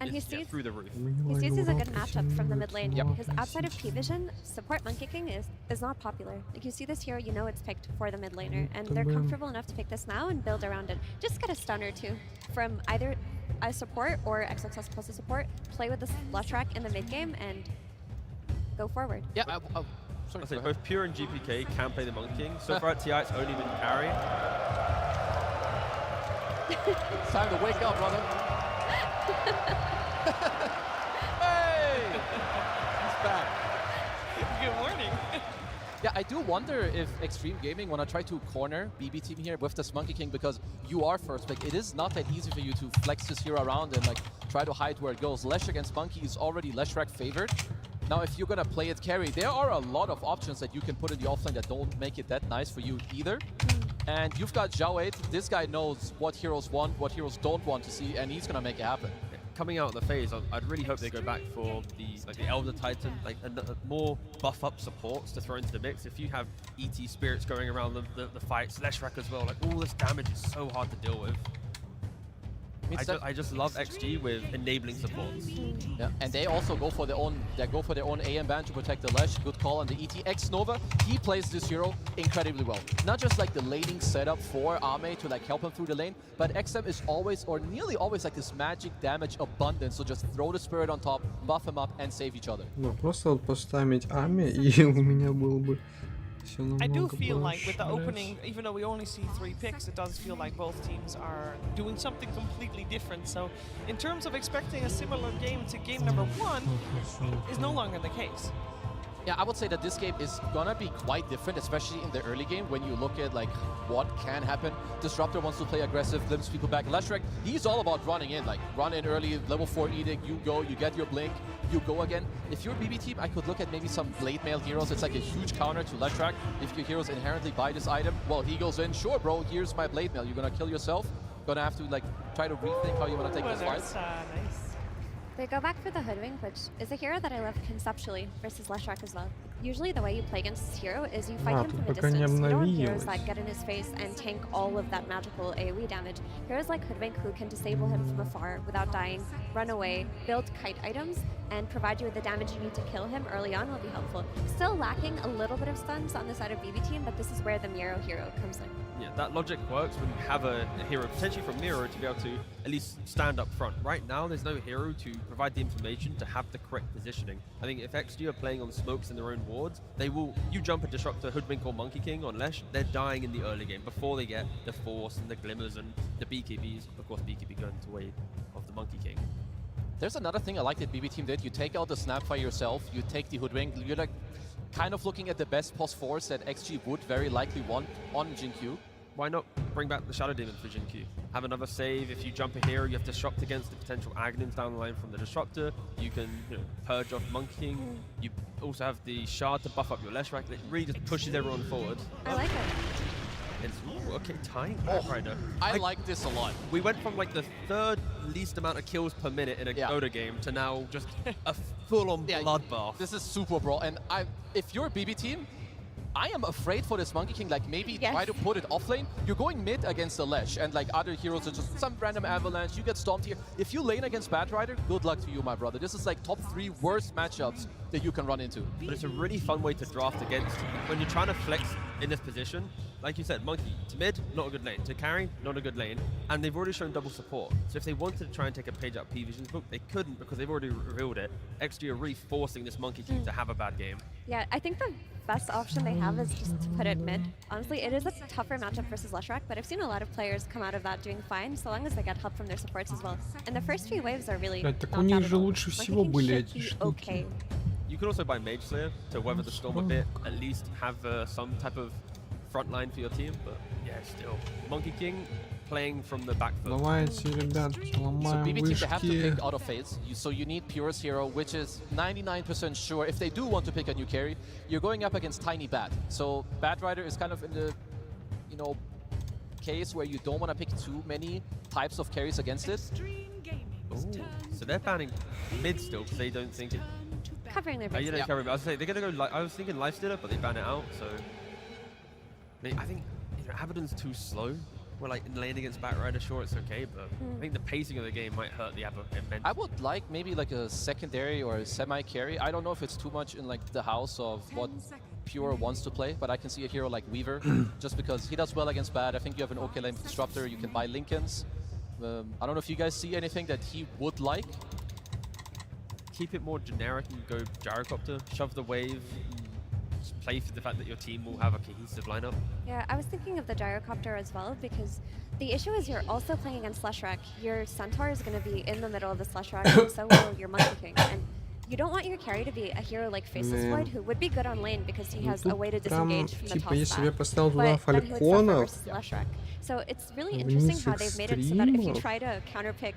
And he is sees through the roof. He sees is a good matchup from the mid lane because outside of P-Vision, support Monkey King is not popular. Like you see this hero, you know it's picked for the mid laner, and they're comfortable enough to pick this now and build around it. Just get a stun or two from either a support or XXS plus a support. Play with this Leshrac in the mid game and go forward. Yeah, sorry. I say both Pure and GPK can play the Monkey King. So far at TI, it's only been carry. It's time to wake up, brother. Hey! He's back. Good morning. Yeah, I do wonder if Extreme Gaming want to try to corner BB team here with this Monkey King, because you are first pick. It is not that easy for you to flex this hero around and like try to hide where it goes. Lesh against Monkey is already Leshrac favored. Now, if you're gonna play it carry, there are a lot of options that you can put in the offlane that don't make it that nice for you either. And you've got Zhao 8. This guy knows what heroes want, what heroes don't want to see, and he's gonna make it happen. Coming out of the phase, I'd really hope they go back for the Elder Titan, like more buff up supports to throw into the mix. If you have ET spirits going around the fights, Leshrac as well, like all this damage is so hard to deal with. I just love XG with enabling supports. Yeah, and they also go for their own. They go for their own AM ban to protect the Lesh. Good call on the ET. X Nova, he plays this hero incredibly well. Not just like the laning setup for Ame to like help him through the lane, but XM is always or nearly always like this magic damage abundance. So just throw the spirit on top, buff him up, and save each other. Ну просто вот поставить Ами, и у меня было бы. I do feel like with the opening, even though we only see 3 picks, it does feel like both teams are doing something completely different. So in terms of expecting a similar game to game number 1 is no longer the case. Yeah, I would say that this game is gonna be quite different, especially in the early game when you look at like what can happen. Disruptor wants to play aggressive, limps people back. Leshrac, he's all about running in, like run in early, level 4 edict, you go, you get your blink, you go again. If you're BB team, I could look at maybe some blade mail heroes. It's like a huge counter to Leshrac. If your heroes inherently buy this item, well, he goes in, sure bro, here's my blade mail. You're gonna kill yourself. Gonna have to like try to rethink how you wanna take this fight. Nice. They go back for the Hoodwink, which is a hero that I love conceptually versus Leshrac as well. Usually the way you play against this hero is you fight him from a distance. You don't have heroes that get in his face and tank all of that magical AoE damage. Heroes like Hoodwink who can disable him from afar without dying, run away, build kite items, and provide you with the damage you need to kill him early on will be helpful. Still lacking a little bit of stuns on the side of BB team, but this is where the Miro hero comes in. Yeah, that logic works when you have a hero potentially from Miro to be able to at least stand up front. Right now, there's no hero to provide the information to have the correct positioning. I think if XG are playing on smokes in their own wards, they will. You jump a Disruptor, Hoodwink, or Monkey King on Lesh, they're dying in the early game before they get the Force and the Glimmers and the BKBs. Of course, BKB going to way of the Monkey King. There's another thing I like that BB team did. You take out the Snapfire yourself, you take the Hoodwink, you're like kind of looking at the best post force that XG would very likely want on Jin-Q. Why not bring back the Shadow Demon for Jin-Q? Have another save. If you jump a hero, you have Disrupt against the potential Aghanims down the line from the Disruptor. You can purge off Monkey King. You also have the Shard to buff up your Leshrac. It really just pushes everyone forward. I like it. It's, ooh, okay, tying Batrider. I like this a lot. We went from like the 3rd least amount of kills per minute in a Dota game to now just a full-on bloodbath. This is super, bro. And if you're a BB team, I am afraid for this Monkey King, like maybe try to put it off lane. You're going mid against the Lesh, and like other heroes are just some random avalanche, you get stomped here. If you lane against Batrider, good luck to you, my brother. This is like top 3 worst matchups that you can run into. But it's a really fun way to draft against. When you're trying to flex in this position, like you said, Monkey to mid, not a good lane. To carry, not a good lane. And they've already shown double support. So if they wanted to try and take a page out of P-Vision's book, they couldn't because they've already revealed it. XG are really forcing this Monkey King to have a bad game. Yeah, I think the best option they have is just to put it mid. Honestly, it is a tougher matchup versus Leshrac, but I've seen a lot of players come out of that doing fine, so long as they get help from their supports as well. And the first few waves are really not так у них же лучше всего были эти штуки. Okay. You can also buy Mage Slayer to weather the storm a bit, at least have some type of front line for your team, but yeah, still. Monkey King playing from the back foot. Давайте, ребятки, ломаем BB team, they have to вышки. pick out of phase, so you need Purest Hero, which is 99% sure. If they do want to pick a new carry, you're going up against Tiny Bat. So Batrider is kind of in the, case where you don't want to pick too many types of carries against it. Ooh, so they're banning mid still because they don't think it. Covering their You base. know, cover, I was saying they're gonna go. I was thinking Lifestealer, but they ban it out. So I think Abaddon's too slow. We're like laying against Batrider, sure it's okay, but I think the pacing of the game might hurt the Abaddon immensely. I would like maybe like a secondary or a semi-carry. I don't know if it's too much in like the house of what Pure wants to play, but I can see a hero like Weaver, just because he does well against bad. I think you have an okay lane Disruptor, you can buy Lincolns. I don't know if you guys see anything that he would like. Keep it more generic and go Gyrocopter, shove the wave, just play for the fact that your team will have a cohesive lineup. Yeah, I was thinking of the Gyrocopter as well, because the issue is you're also playing against Slushrack. Your Centaur is going to be in the middle of the Slushrack, and so will your Monkey King. And you don't want your carry to be a hero like Faceless Void, who would be good on lane because he has a way to disengage from the top если я поставил spot, туда but then he would suffer Фалькона, versus Slushrack. So it's really interesting how they've made it so that if you try to counterpick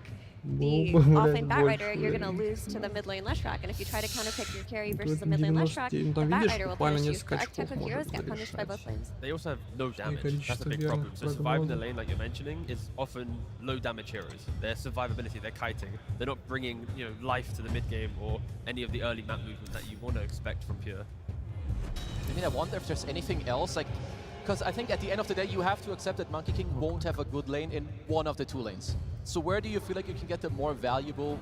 the offlane Batrider, you're going to lose to the mid lane Lushrack, and if you try to counterpick your carry versus the mid lane Lushrack, the Batrider will punish you. So archetype of heroes get punished by both lanes. They also have no damage. That's a big problem. So surviving the lane, like you're mentioning, is often low damage heroes. Their survivability, they're kiting. They're not bringing life to the mid game or any of the early map movement that you want to expect from Pure. I mean, I wonder if there's anything else, like, because I think at the end of the day, you have to accept that Monkey King won't have a good lane in one of the two lanes. So where do you feel like you can get the more valuable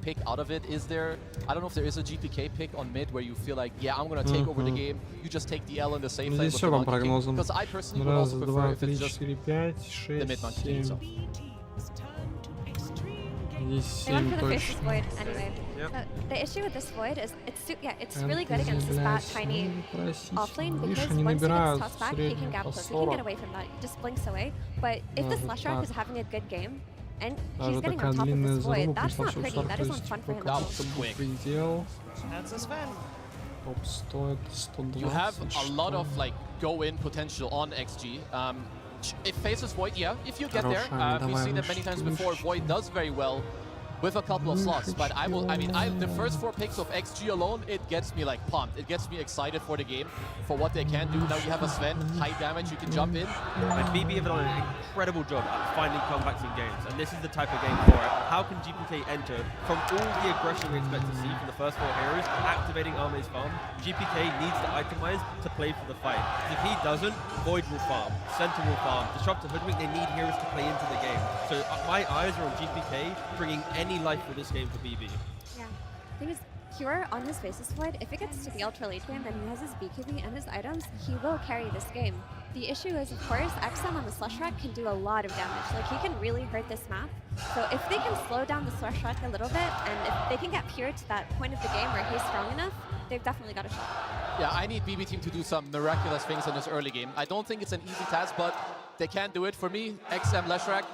pick out of it? Is there, I don't know if there is a GPK pick on mid where you feel like, yeah, I'm going to take over the game, you just take the L in the same lane with the Monkey King? Because I personally would also prefer if it's just the mid Monkey King itself. They went for the Faceless Void anyway. The issue with this Void is it's really good against this fat, tiny offlane because once he gets tossed back, he can gap close. He can get away from that. He just blinks away. But if this Lushrack is having a good game, and he's getting on top of this Void, that's not pretty. That isn't fun for him at all. That's a Sven. You have a lot of go-in potential on XG. If Faceless Void, yeah, if you get there, we've seen it many times before. Void does very well with a couple of slots, but the first 4 picks of XG alone, it gets me pumped. It gets me excited for the game, for what they can do. Now you have a Sven, high damage, you can jump in. And BB have done an incredible job at finding comebacks in games, and this is the type of game for it. How can GPK enter from all the aggression we expect to see from the first 4 heroes, activating Arme's farm? GPK needs to itemize to play for the fight. If he doesn't, Void will farm, Center will farm, Disruptor, Hoodwink, they need heroes to play into the game. So my eyes are on GPK bringing any life for this game for BB. Yeah, the thing is, Pure on his Faceless Void, if it gets to the ultra late game and he has his BKB and his items, he will carry this game. The issue is, of course, XM on the Slushrack can do a lot of damage. He can really hurt this map. So if they can slow down the Slushrack a little bit, and if they can get Pure to that point of the game where he's strong enough, they've definitely got a shot. Yeah, I need BB team to do some miraculous things in this early game. I don't think it's an easy task, but they can do it. For me, XM Lushrack,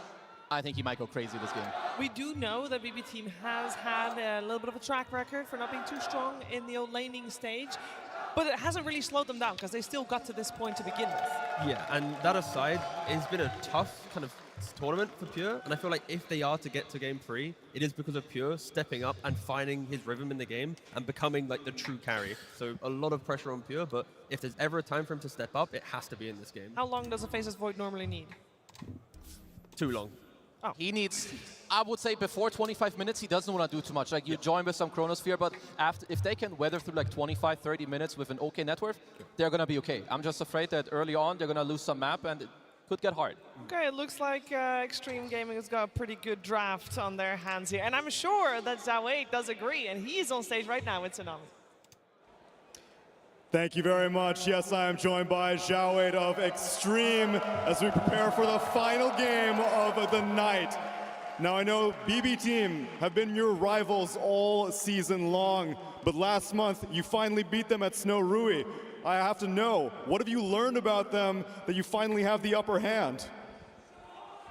I think he might go crazy this game. We do know that BB team has had a little bit of a track record for not being too strong in the old laning stage, but it hasn't really slowed them down because they still got to this point to begin with. Yeah, and that aside, it's been a tough kind of tournament for Pure, and I feel like if they are to get to game 3, it is because of Pure stepping up and finding his rhythm in the game and becoming the true carry. So a lot of pressure on Pure, but if there's ever a time for him to step up, it has to be in this game. How long does a Faceless Void normally need? Too long. Oh. He needs, I would say before 25 minutes, he doesn't want to do too much. You join with some Chronosphere, but if they can weather through 25, 30 minutes with an okay net worth, they're going to be okay. I'm just afraid that early on, they're going to lose some map and it could get hard. Okay, it looks like Extreme Gaming has got a pretty good draft on their hands here. And I'm sure that Zawade does agree, and he's on stage right now with Tsunami. Thank you very much. Yes, I am joined by Zawade of Extreme as we prepare for the final game of the night. Now, I know BB Team have been your rivals all season long, but last month you finally beat them at Snow Rui. I have to know, what have you learned about them that you finally have the upper hand?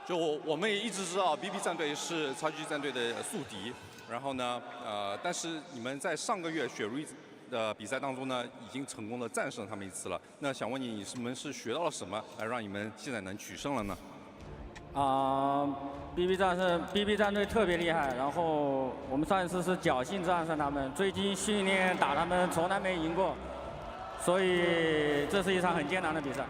就我们也一直知道 BB 战队是超级战队的宿敌，然后呢，但是你们在上个月雪瑞的比赛当中呢，已经成功的战胜他们一次了。那想问你们是学到了什么，来让你们现在能取胜了呢？BB 战队特别厉害，然后我们上一次是侥幸战胜他们，最近训练打他们从来没赢过，所以这是一场很艰难的比赛。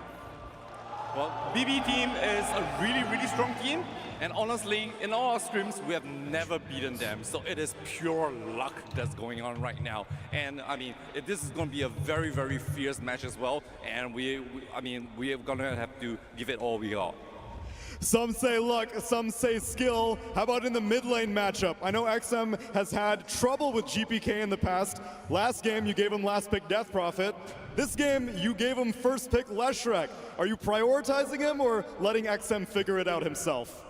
Well, BB team is a really strong team, and honestly, in all our scrims, we have never beaten them. So it is pure luck that's going on right now. And I mean, this is going to be a very fierce match as well. And we are going to have to give it all we got. Some say luck, some say skill. How about in the mid lane matchup? I know XM has had trouble with GPK in the past. Last game, you gave him last pick Death Prophet. This game, you gave him first pick Leshrek. Are you prioritizing him or letting XM figure it out himself?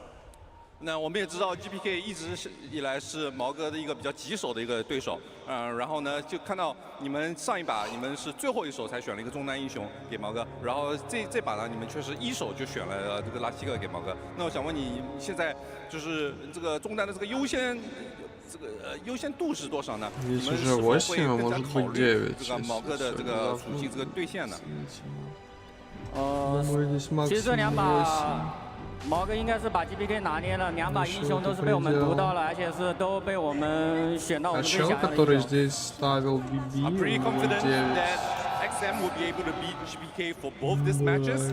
那我们也知道 GPK 一直以来是毛哥的一个比较棘手的一个对手，然后呢，就看到你们上一把你们是最后一手才选了一个中单英雄给毛哥，然后这把呢，你们却是一手就选了这个拉希克给毛哥。那我想问你，现在就是这个中单的这个优先度是多少呢？你们是否会更加考虑这个毛哥的这个属性这个兑现呢？其实这2把。毛哥应该是把 GPK 拿捏了，2把英雄都是被我们读到了，而且是都被我们选到我们最想要的英雄。I'm pretty confident that XM will be able to beat GPK for both these matches.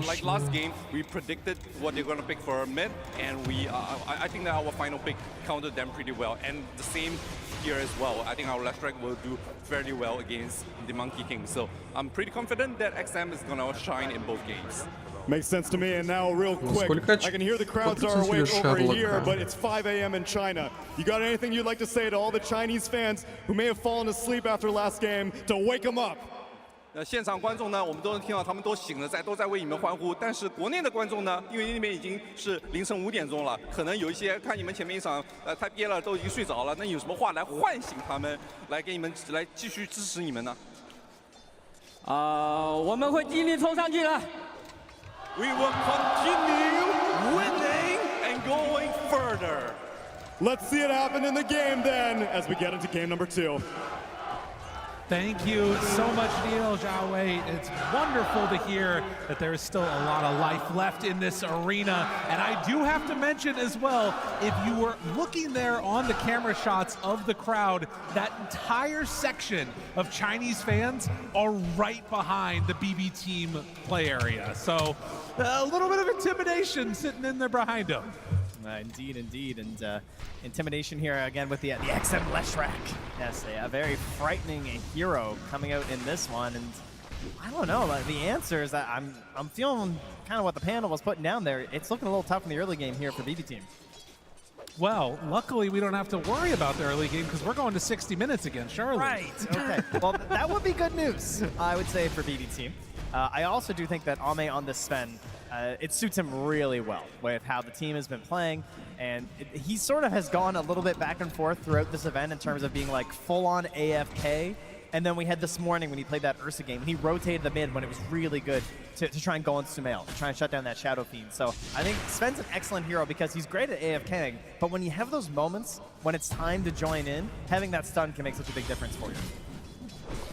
Like last game, we predicted what they're going to pick for mid, and I think that our final pick countered them pretty well. And the same here as well. I think our Leshrek will do fairly well against the Monkey King. So I'm pretty confident that XM is going to shine in both games. Makes sense to me. And now, real quick, I can hear the crowds are awake over here, but it's 5 a.m. in China. You got anything you'd like to say to all the Chinese fans who may have fallen asleep after last game to wake them up? 现场观众呢，我们都能听到他们都醒了都在为你们欢呼。但是国内的观众呢，因为那边已经是凌晨5点钟了，可能有一些看你们前面一场太憋了，都已经睡着了。那有什么话来唤醒他们，来给你们来继续支持你们呢？我们会尽力冲上去的。We will continue winning and going further. Let's see it happen in the game then, as we get into game number 2. Thank you so much, Neil Xiaowei. It's wonderful to hear that there is still a lot of life left in this arena. And I do have to mention as well, if you were looking there on the camera shots of the crowd, that entire section of Chinese fans are right behind the BB team play area. So a little bit of intimidation sitting in there behind them. Indeed. And intimidation here again with the XM Leshrek. Yes, a very frightening hero coming out in this one. And I don't know, the answer is that I'm feeling kind of what the panel was putting down there. It's looking a little tough in the early game here for BB team. Well, luckily we don't have to worry about the early game because we're going to 60 minutes again, surely. Right, okay. Well, that would be good news, I would say, for BB team. I also do think that Ame on this Sven, it suits him really well with how the team has been playing, and he sort of has gone a little bit back and forth throughout this event in terms of being like full-on AFK, and then we had this morning when he played that Ursa game, and he rotated the mid when it was really good to try and go on Sumail, to try and shut down that Shadow Fiend. So I think Sven's an excellent hero because he's great at AFKing, but when you have those moments when it's time to join in, having that stun can make such a big difference for you.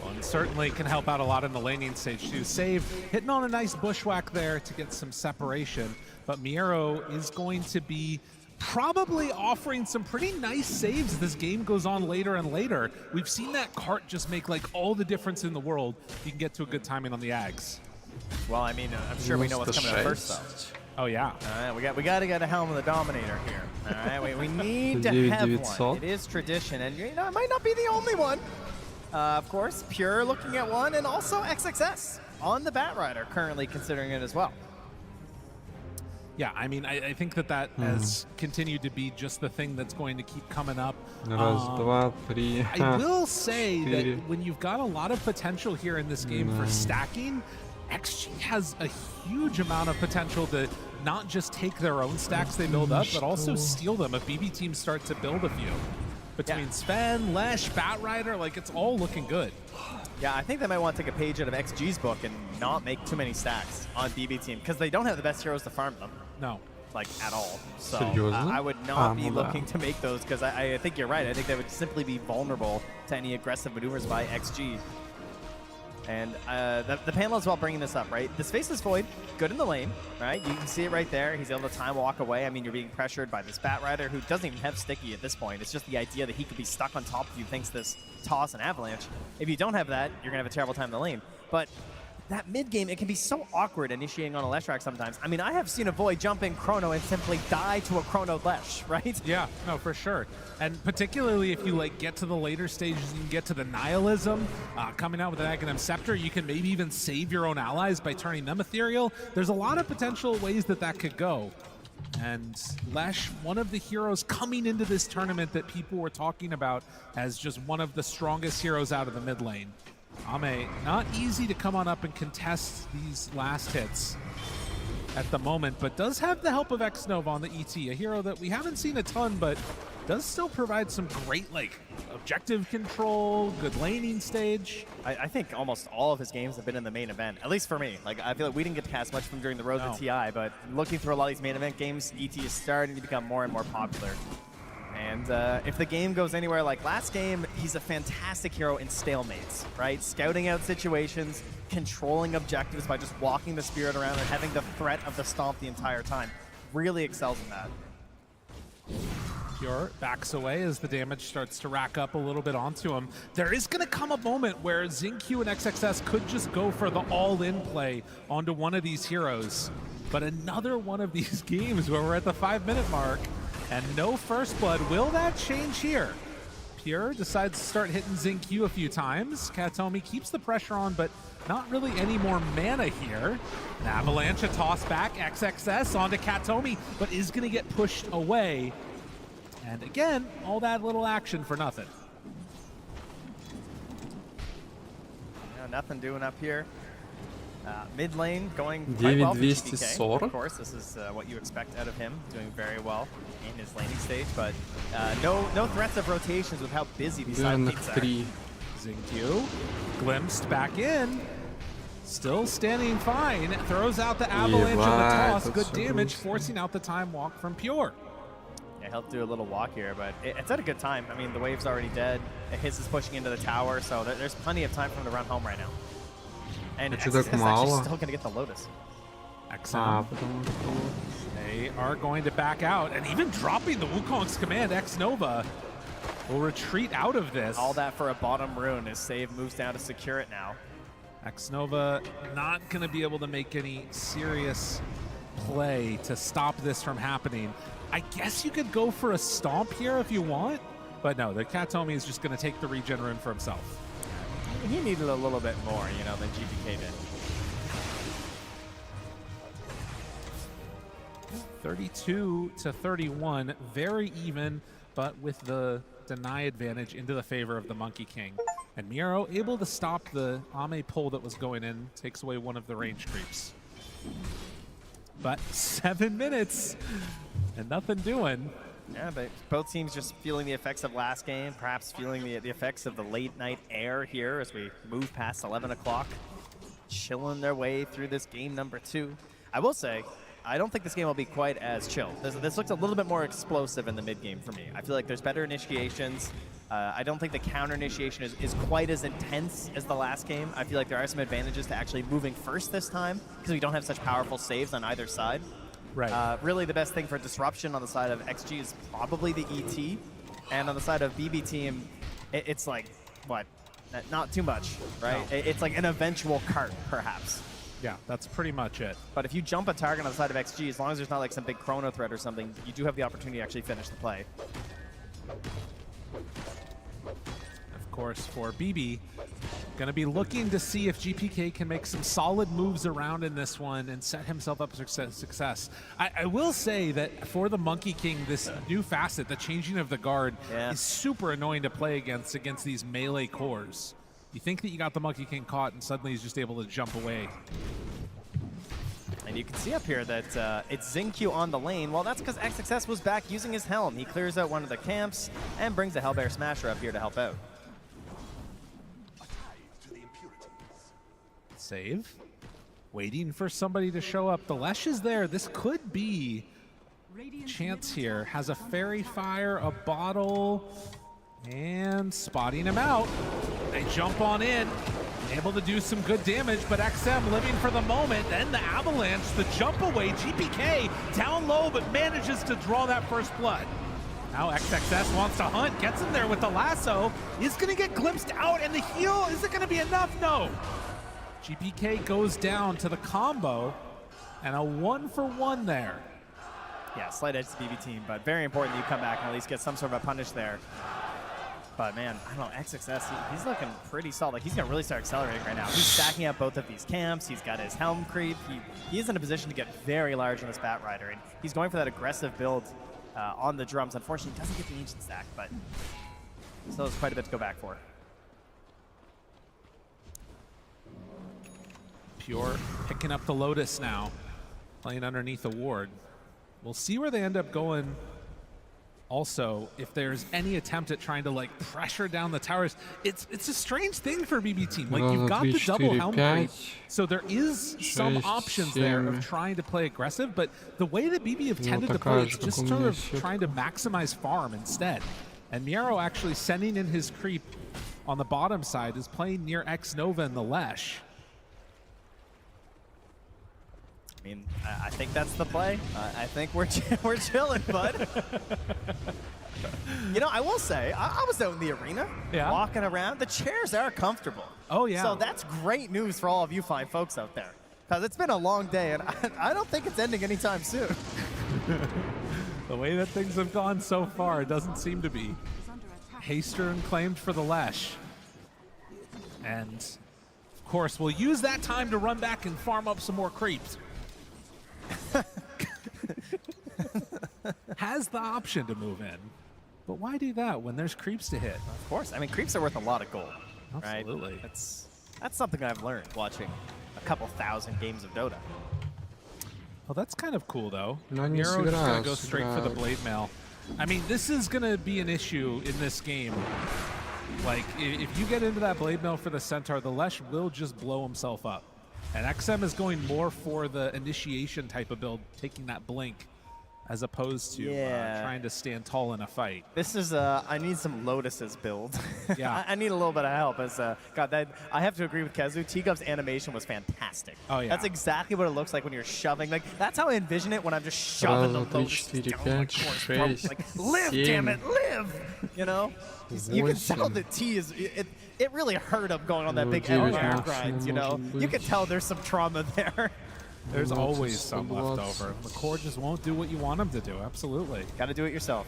Well, and certainly can help out a lot in the laning stage too. Save, hitting on a nice bushwhack there to get some separation, but Miero is going to be probably offering some pretty nice saves as this game goes on later and later. We've seen that cart just make like all the difference in the world. You can get to a good timing on the Ags. Well, I mean, I'm sure we know what's coming up first though. Oh yeah. All right, we got to get a Helm of the Dominator here. All right, we need to have one. It is tradition, and you know it might not be the only one. Of course, Pure looking at one, and also XXS on the Batrider currently considering it as well. Yeah, I mean, I think that has continued to be just the thing that's going to keep coming up. Раз, два, три. I will say that when you've got a lot of potential here in this game for stacking, XG has a huge amount of potential to not just take their own stacks they build up, but also steal them if BB teams start to build a few. Between Sven, Lesh, Batrider, like it's all looking good. Yeah, I think they might want to take a page out of XG's book and not make too many stacks on BB team because they don't have the best heroes to farm them. No. Like, at all. So I would not be looking to make those because I think you're right. I think they would simply be vulnerable to any aggressive maneuvers by XG. And the panel as well bringing this up, right? The Space is Void, good in the lane, right? You can see it right there. He's able to time walk away. I mean, you're being pressured by this Batrider who doesn't even have Sticky at this point. It's just the idea that he could be stuck on top of you thinks this toss and avalanche. If you don't have that, you're going to have a terrible time in the lane. But that mid game, it can be so awkward initiating on a Leshrac sometimes. I mean, I have seen a Void jump in Chrono and simply die to a Chrono Lesh, right? Yeah, no, for sure. And particularly if you like get to the later stages and you get to the Nihilism, coming out with an Aghanim Scepter, you can maybe even save your own allies by turning them ethereal. There's a lot of potential ways that that could go. And Lesh, one of the heroes coming into this tournament that people were talking about as just one of the strongest heroes out of the mid lane. Ame, not easy to come on up and contest these last hits at the moment, but does have the help of Xnova on the ET, a hero that we haven't seen a ton, but does still provide some great like objective control, good laning stage. I think almost all of his games have been in the main event, at least for me. Like, I feel like we didn't get to cast much from during the Road to TI, but looking through a lot of these main event games, ET is starting to become more and more popular. And if the game goes anywhere like last game, he's a fantastic hero in stalemates, right? Scouting out situations, controlling objectives by just walking the spirit around and having the threat of the stomp the entire time. Really excels in that. Pure backs away as the damage starts to rack up a little bit onto him. There is going to come a moment where XingQ and XXS could just go for the all-in play onto one of these heroes. But another one of these games where we're at the 5-minute mark and no first blood. Will that change here? Pure decides to start hitting XingQ a few times. Katomi keeps the pressure on, but not really any more mana here. An Avalanche, a toss back, XXS onto Katomi, but is going to get pushed away. And again, all that little action for nothing. Yeah, nothing doing up here. Mid lane going quite well for GPK. Of course, this is what you expect out of him, doing very well in his laning stage, but no threats of rotations with how busy these side peaks are. XingQ glimpsed back in. Still standing fine. Throws out the Avalanche and the toss. Good damage, forcing out the time walk from Pure. Yeah, he'll do a little walk here, but it's at a good time. I mean, the wave's already dead. His is pushing into the tower, so there's plenty of time for him to run home right now. And XXS is actually still going to get the Lotus. XM. They are going to back out, and even dropping the Wukong's command, Xnova will retreat out of this. All that for a bottom rune as Save moves down to secure it now. Xnova not going to be able to make any serious play to stop this from happening. I guess you could go for a stomp here if you want, but no, the Katomi is just going to take the regen rune for himself. He needed a little bit more, you know, than GPK did. 32-31, very even, but with the deny advantage into the favor of the Monkey King. And Miro able to stop the Ame pull that was going in, takes away one of the range creeps. But 7 minutes and nothing doing. Yeah, but both teams just feeling the effects of last game, perhaps feeling the effects of the late night air here as we move past 11 o'clock, chilling their way through this game number 2. I will say, I don't think this game will be quite as chill. This looks a little bit more explosive in the mid game for me. I feel like there's better initiations. I don't think the counter initiation is quite as intense as the last game. I feel like there are some advantages to actually moving first this time because we don't have such powerful saves on either side. Right. Really, the best thing for disruption on the side of XG is probably the ET, and on the side of BB team, it's like what? Not too much, right? No. It's like an eventual cart, perhaps. Yeah, that's pretty much it. But if you jump a target on the side of XG, as long as there's not like some big chrono threat or something, you do have the opportunity to actually finish the play. Of course, for BB, going to be looking to see if GPK can make some solid moves around in this one and set himself up for success. I will say that for the Monkey King, this new facet, the changing of the guard, is super annoying to play against these melee cores. You think that you got the Monkey King caught, and suddenly he's just able to jump away. And you can see up here that it's XingQ on the lane. Well, that's because XXS was back using his helm. He clears out one of the camps and brings a Hellbear Smasher up here to help out. Save. Waiting for somebody to show up. The Lesh is there. This could be chance here. Has a Fairy Fire, a bottle, and spotting him out. They jump on in, able to do some good damage, but XM living for the moment. Then the Avalanche, the jump away. GPK down low, but manages to draw that first blood. Now XXS wants to hunt, gets him there with the lasso. Is going to get glimpsed out, and the heal, is it going to be enough? No. GPK goes down to the combo, and a 1-for-1 there. Yeah, slight edge to the BB team, but very important that you come back and at least get some sort of a punish there. But man, I don't know, XXS, he's looking pretty solid. Like, he's gonna really start accelerating right now. He's stacking up both of these camps. He's got his helm creep. He is in a position to get very large on this Bat Rider, and he's going for that aggressive build on the drums. Unfortunately, he doesn't get the ancient stack, but still has quite a bit to go back for. Pure picking up the Lotus now, playing underneath the ward. We'll see where they end up going. Also, if there's any attempt at trying to like pressure down the towers, it's a strange thing for BB team. Like, you've got the double helm creep, so there is some options there of trying to play aggressive, but the way that BB have tended to play is just sort of trying to maximize farm instead. And Miero actually sending in his creep on the bottom side is playing near X Nova and the Lesh. I mean, I think that's the play. I think we're chilling, bud. You know, I will say, I was out in the arena, walking around. The chairs are comfortable. Oh, yeah. So that's great news for all of you fine folks out there. Because it's been a long day, and I don't think it's ending anytime soon. The way that things have gone so far, it doesn't seem to be. Haster claimed for the Lesh. And, of course, we'll use that time to run back and farm up some more creeps. Has the option to move in, but why do that when there's creeps to hit? Of course. I mean, creeps are worth a lot of gold. Absolutely. Right? That's something I've learned watching a couple thousand games of Dota. Well, that's kind of cool, though. Miero's just going to go straight for the Blade Mail. I mean, this is going to be an issue in this game. Like, if you get into that Blade Mail for the Centaur, the Lesh will just blow himself up. And XM is going more for the initiation type of build, taking that blink, as opposed to trying to stand tall in a fight. This is I need some Lotuses build. Yeah. I need a little bit of help. As God, I have to agree with Kezu. T-Gub's animation was fantastic. Oh, yeah. That's exactly what it looks like when you're shoving. Like, that's how I envision it when I'm just shoving the Lotus down my course throat. Like, live, damn it, live! You know? You can tell that T is... It really hurt him going on that big air grind, you know? You can tell there's some trauma there. There's always some left over. The core just won't do what you want them to do. Absolutely. Gotta do it yourself.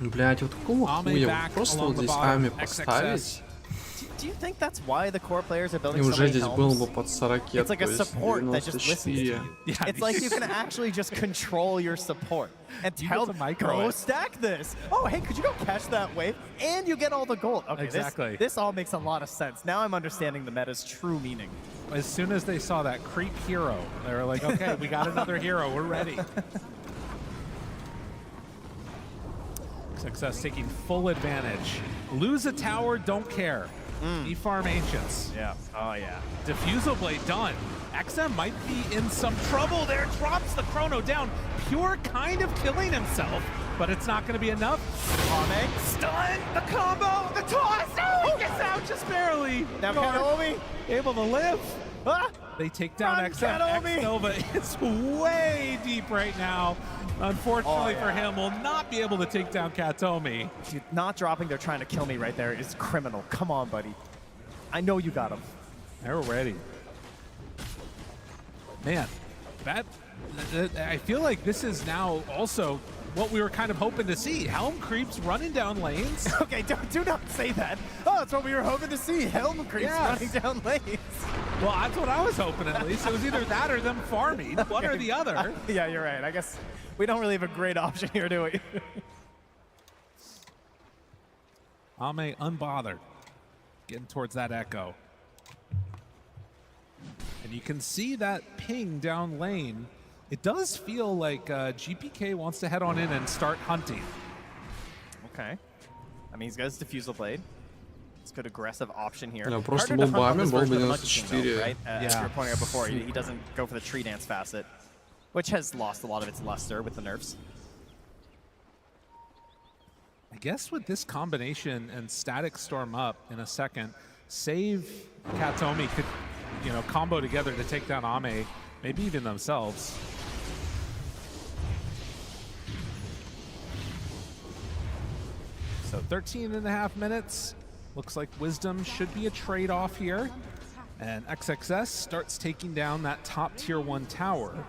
Блять, вот какого хуя? Просто вот здесь Ами поставить. Do you think that's why the core players are building И so уже many здесь helms? было бы под 40, It's like a то есть support that just listens to 94. you. It's like you can actually just control your support and tell them, go stack this. Oh, hey, could you go catch that wave? And you get all the gold. Okay, Exactly. This all makes a lot of sense. Now I'm understanding the meta's true meaning. As soon as they saw that creep hero, they were like, okay, we got another hero. We're ready. Success taking full advantage. Lose a tower, don't care. E-farm Ancients. Yeah. Oh, yeah. Diffusal Blade done. XM might be in some trouble there. Drops the Chrono down. Pure kind of killing himself, but it's not going to be enough. Ame. Stun. The combo. The toss. Oh, he gets out just barely. Now Kanomi. Able to live. Ah! They take down Run, XM. Kanomi. X-Nova is way deep right now. Unfortunately for him, will not be able to take down Katomi. Dude, not dropping, they're trying to kill me right there is criminal. Come on, buddy. I know you got him. They're ready. Man, I feel like this is now also what we were kind of hoping to see. Helm creeps running down lanes. Okay, do not say that. Oh, that's what we were hoping to see. Helm creeps running down lanes. Well, that's what I was hoping at least. It was either that or them farming, one or the other. Yeah, you're right. I guess we don't really have a great option here, do we? Ame unbothered, getting towards that echo. And you can see that ping down lane. It does feel like GPK wants to head on in and start hunting. Okay. I mean, he's got his Diffusal Blade. It's a good aggressive option here. Yeah, просто Harder был to бы hunt on Ами, this был бы version of the Monkey King, 94. though, right? As you were pointing out before, he doesn't go for the tree dance facet, which has lost a lot of its luster with the nerfs. I guess with this combination and Static Storm up in a second, save Katomi could, combo together to take down Ame, maybe even themselves. So 13.5 minutes. Looks like Wisdom should be a trade-off here. And XXS starts taking down that top tier 1 tower.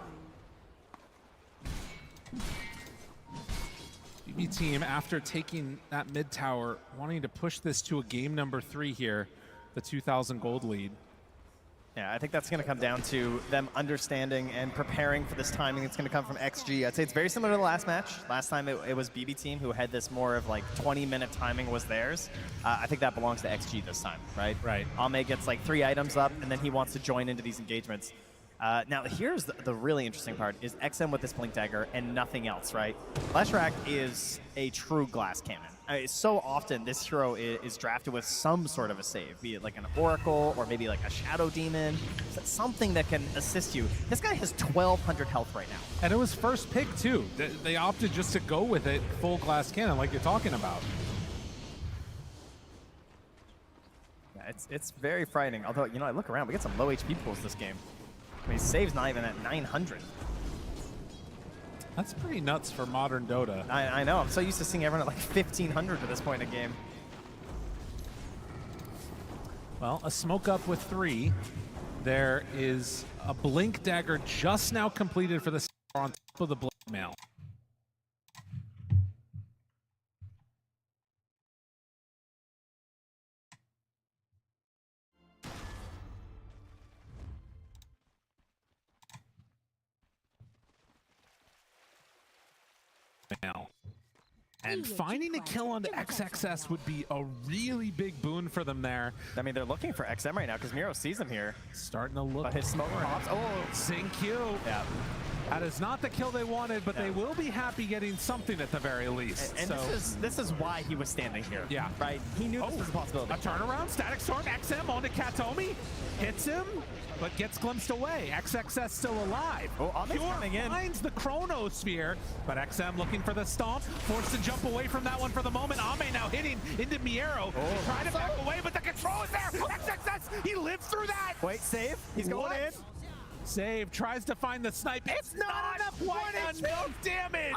BB team, after taking that mid tower, wanting to push this to a game number 3 here, the 2,000 gold lead. Yeah, I think that's going to come down to them understanding and preparing for this timing. It's going to come from XG. I'd say it's very similar to the last match. Last time it was BB team who had this more of like 20-minute timing was theirs. I think that belongs to XG this time, right? Right. Ame gets like 3 items up, and then he wants to join into these engagements. Now, here's the really interesting part, is XM with this Blink Dagger and nothing else, right? Leshrac is a true glass cannon. So often, this hero is drafted with some sort of a save, be it like an Oracle or maybe like a Shadow Demon, something that can assist you. This guy has 1,200 health right now. And it was first pick, too. They opted just to go with it full glass cannon, like you're talking about. Yeah, it's very frightening. Although, you know, I look around, we get some low HP pools this game. I mean, save's not even at 900. That's pretty nuts for modern Dota. I know. I'm so used to seeing everyone at like 1,500 at this point in the game. Well, a smoke up with 3. There is a Blink Dagger just now completed for the on top of the Blade Mail. Now. And finding a kill on the XXS would be a really big boon for them there. I mean, they're looking for XM right now because Miro sees him here. Starting to look. But his smoke pops. Oh, Sing Q. Yeah. That is not the kill they wanted, but they will be happy getting something at the very least. And so. this is why he was standing here. Yeah. Right? He knew this was a possibility. A turnaround, Static Storm, XM onto Katomi. Hits him, but gets glimpsed away. XXS still alive. Oh, Ame's coming in. Finds the Chronosphere, but XM looking for the stomp. Forced to jump away from that one for the moment. Ame now hitting into Miero. Trying to back away, but the control is there. XXS, he lives through that. Wait, save. He's going in. Save, tries to find the snipe. It's not enough. Quite enough damage.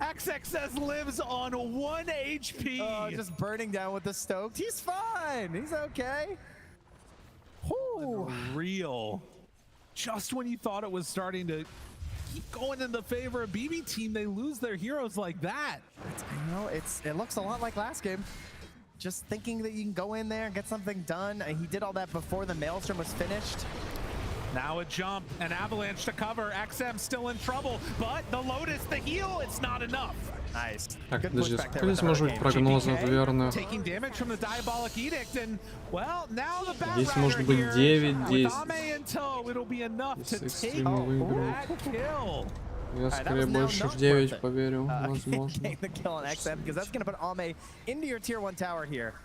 XXS lives on 1 HP. Oh, just burning down with the stoked. He's fine. He's okay. Real. Just when you thought it was starting to keep going in the favor of BB team, they lose their heroes like that. I know, it looks a lot like last game. Just thinking that you can go in there and get something done. He did all that before the Maelstrom was finished. Now a jump, an avalanche to cover. XM still in trouble, but the Lotus, the heal, it's not enough. Nice. Так, подожди, сколько здесь может быть прогнозов верных? Taking damage from the Diabolic Edict, and well, now the Здесь может быть 9-10. It'll be enough to take that kill. Я скорее больше в 9 поверю, возможно. Getting the kill on XM, because that's going to put Ame into your tier 1 tower here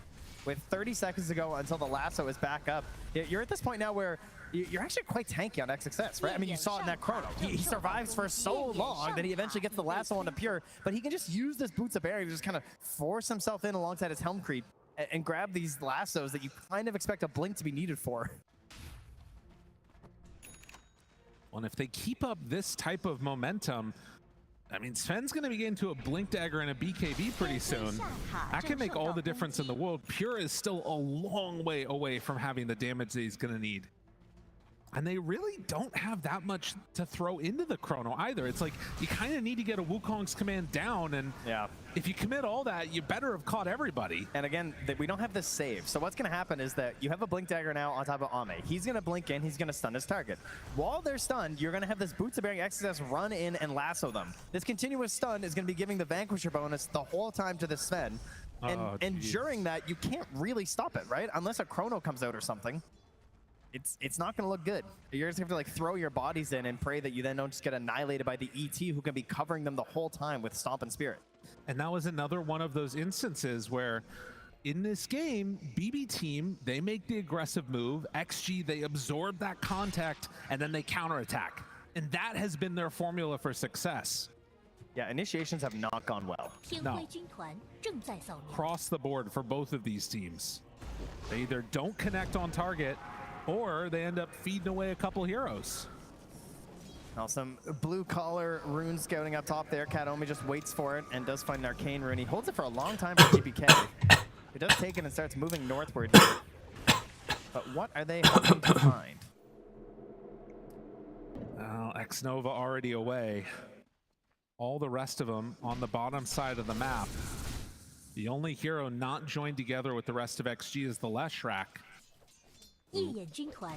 with 30 seconds to go until the lasso is back up. You're at this point now where you're actually quite tanky on XXS, right? I mean, you saw it in that chrono. He survives for so long that he eventually gets the lasso onto Pure, but he can just use this Boots of Barrier to just kind of force himself in alongside his Helm Creep and grab these lassos that you kind of expect a Blink to be needed for. Well, and if they keep up this type of momentum, I mean, Sven's going to be getting to a Blink Dagger and a BKB pretty soon. That can make all the difference in the world. Pure is still a long way away from having the damage that he's going to need. And they really don't have that much to throw into the chrono either. It's like you kind of need to get a Wukong's command down, and if you commit all that, you better have caught everybody. And again, we don't have this save. So what's going to happen is that you have a Blink Dagger now on top of Ame. He's going to blink in, he's going to stun his target. While they're stunned, you're going to have this Boots of Bearing XSS run in and lasso them. This continuous stun is going to be giving the Vanquisher bonus the whole time to the Sven. And during that, you can't really stop it, right? Unless a chrono comes out or something. It's not going to look good. You're just going to have to like throw your bodies in and pray that you then don't just get annihilated by the ET who can be covering them the whole time with Stomp and Spirit. And that was another one of those instances where in this game, BB team, they make the aggressive move. XG, they absorb that contact and then they counterattack. And that has been their formula for success. Yeah, initiations have not gone well. No. Across the board for both of these teams. They either don't connect on target or they end up feeding away a couple heroes. Now some blue collar rune scouting up top there. Katomi just waits for it and does find an arcane rune. He holds it for a long time for GPK. He does take it and starts moving northward. But what are they hoping to find? Well, X-Nova already away. All the rest of them on the bottom side of the map. The only hero not joined together with the rest of XG is the Leshrac.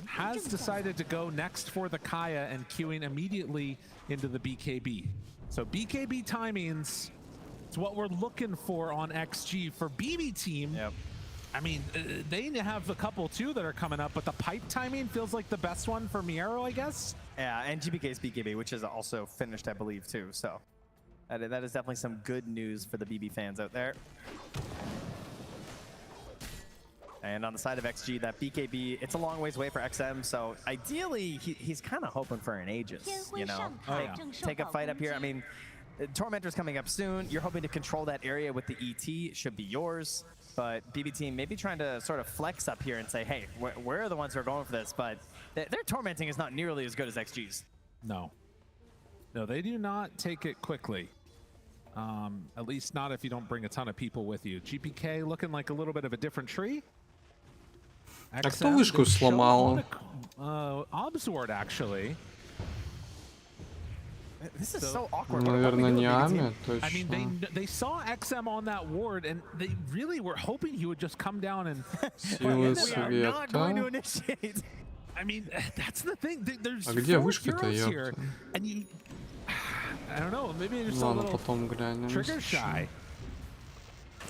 Has decided to go next for the Kaya and queuing immediately into the BKB. So BKB timings, it's what we're looking for on XG. For BB team, I mean, they have a couple too that are coming up, but the pipe timing feels like the best one for Miero, I guess. Yeah, and GBK's BKB, which is also finished, I believe, too. So that is definitely some good news for the BB fans out there. And on the side of XG, that BKB, it's a long ways away for XM, so ideally, he's kind of hoping for an Aegis, you know? Take a fight up here. I mean, Tormentor's coming up soon. You're hoping to control that area with the ET. It should be yours. But BB team maybe trying to sort of flex up here and say, hey, we're the ones who are going for this, but their tormenting is not nearly as good as XG's. No. No, they do not take it quickly. At least not if you don't bring a ton of people with you. GPK looking like a little bit of a different tree. А кто вышку сломал? Obsword, actually. This is so awkward. Наверное, не Ами, I mean, точно. they saw XM on that ward, and they really were hoping he would just come down and. Силы света. I mean, that's the thing. There's А где 4 вышка-то, heroes here, ёпта? and you. I don't know. Maybe they're just a Ладно, little потом глянем. trigger shy.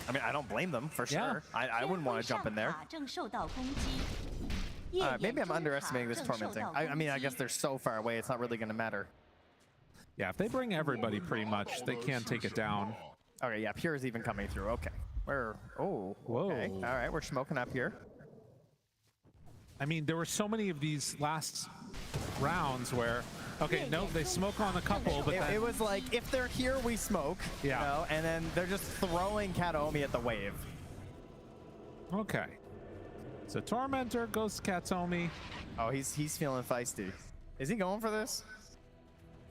I mean, I don't blame them, for sure. I wouldn't want to jump in there. Maybe I'm underestimating this tormenting. I mean, I guess they're so far away, it's not really going to matter. Yeah, if they bring everybody, pretty much, they can take it down. Okay, yeah, Pure is even coming through. Okay. Oh, okay. All right, we're smoking up here. I mean, there were so many of these last rounds where, okay, no, they smoke on a couple, but it was like, if they're here, we smoke. Yeah. You know, and then they're just throwing Kataomi at the wave. Okay. So Tormentor goes to Kataomi. Oh, he's feeling feisty. Is he going for this?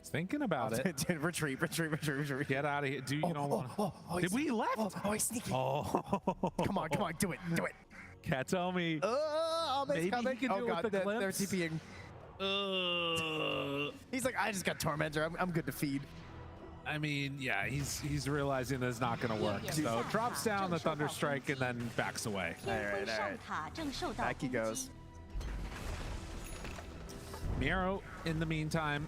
He's thinking about it. Retreat. Get out of here. Do you don't want Did we left? Oh, he's sneaky. Oh. Come on, do it. Kataomi. Maybe coming. he can do it with the glimpse. They're TPing. He's like, I just got Tormentor. I'm good to feed. I mean, yeah, he's realizing that's not going to work. So drops down the Thunderstrike and then backs away. All right. Back he goes. Miero, in the meantime,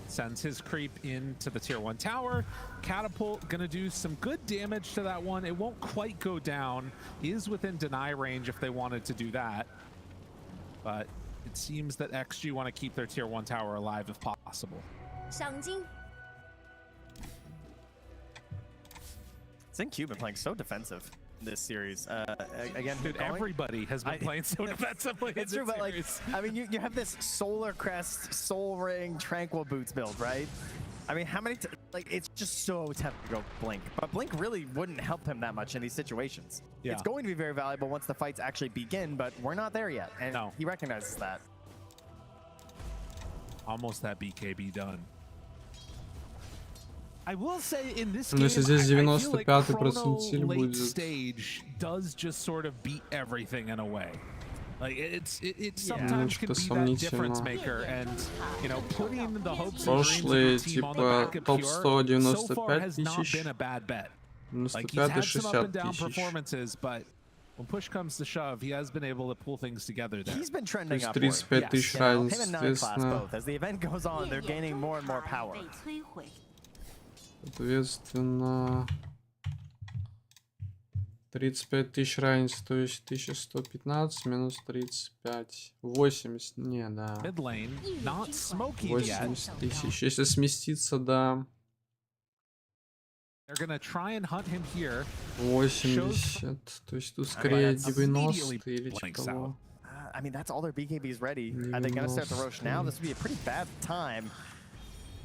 sends his creep into the tier 1 tower. Catapult gonna do some good damage to that one. It won't quite go down. He is within deny range if they wanted to do that. But it seems that XG want to keep their tier 1 tower alive if possible. Xingqiu been playing so defensive this series. Again, dude, everybody has been playing so defensively. It's true, but like, I mean, you have this Solar Crest, Soul Ring, Tranquil Boots build, right? I mean, how many? Like, it's just so tempting to go Blink, but Blink really wouldn't help him that much in these situations. Yeah. It's going to be very valuable once the fights actually begin, but we're not there yet, and he recognizes that. Almost that BKB done. I will say in this Ну, game, если здесь I feel like 95-й Chrono процентиль late будет. stage does just sort of beat everything in a way. Like it sometimes can be that difference maker, and you know, putting the hopes and dreams of your team on the back of Pure so far has not been a bad bet. Like he's had some up and down performances, but when push comes to shove, he has been able to pull things together there. He's been trending upward. 35 тысяч разница, Him and 9 class соответственно. both. As the event goes on, they're gaining more and more power. Соответственно, 35 тысяч разница, то есть 1115 минус 35. 80, не, да. 80 тысяч. Если сместиться до 80, то есть тут скорее 90 или типа того. I mean, that's all their BKBs ready. Are they going to start the Roche now? This would be a pretty bad time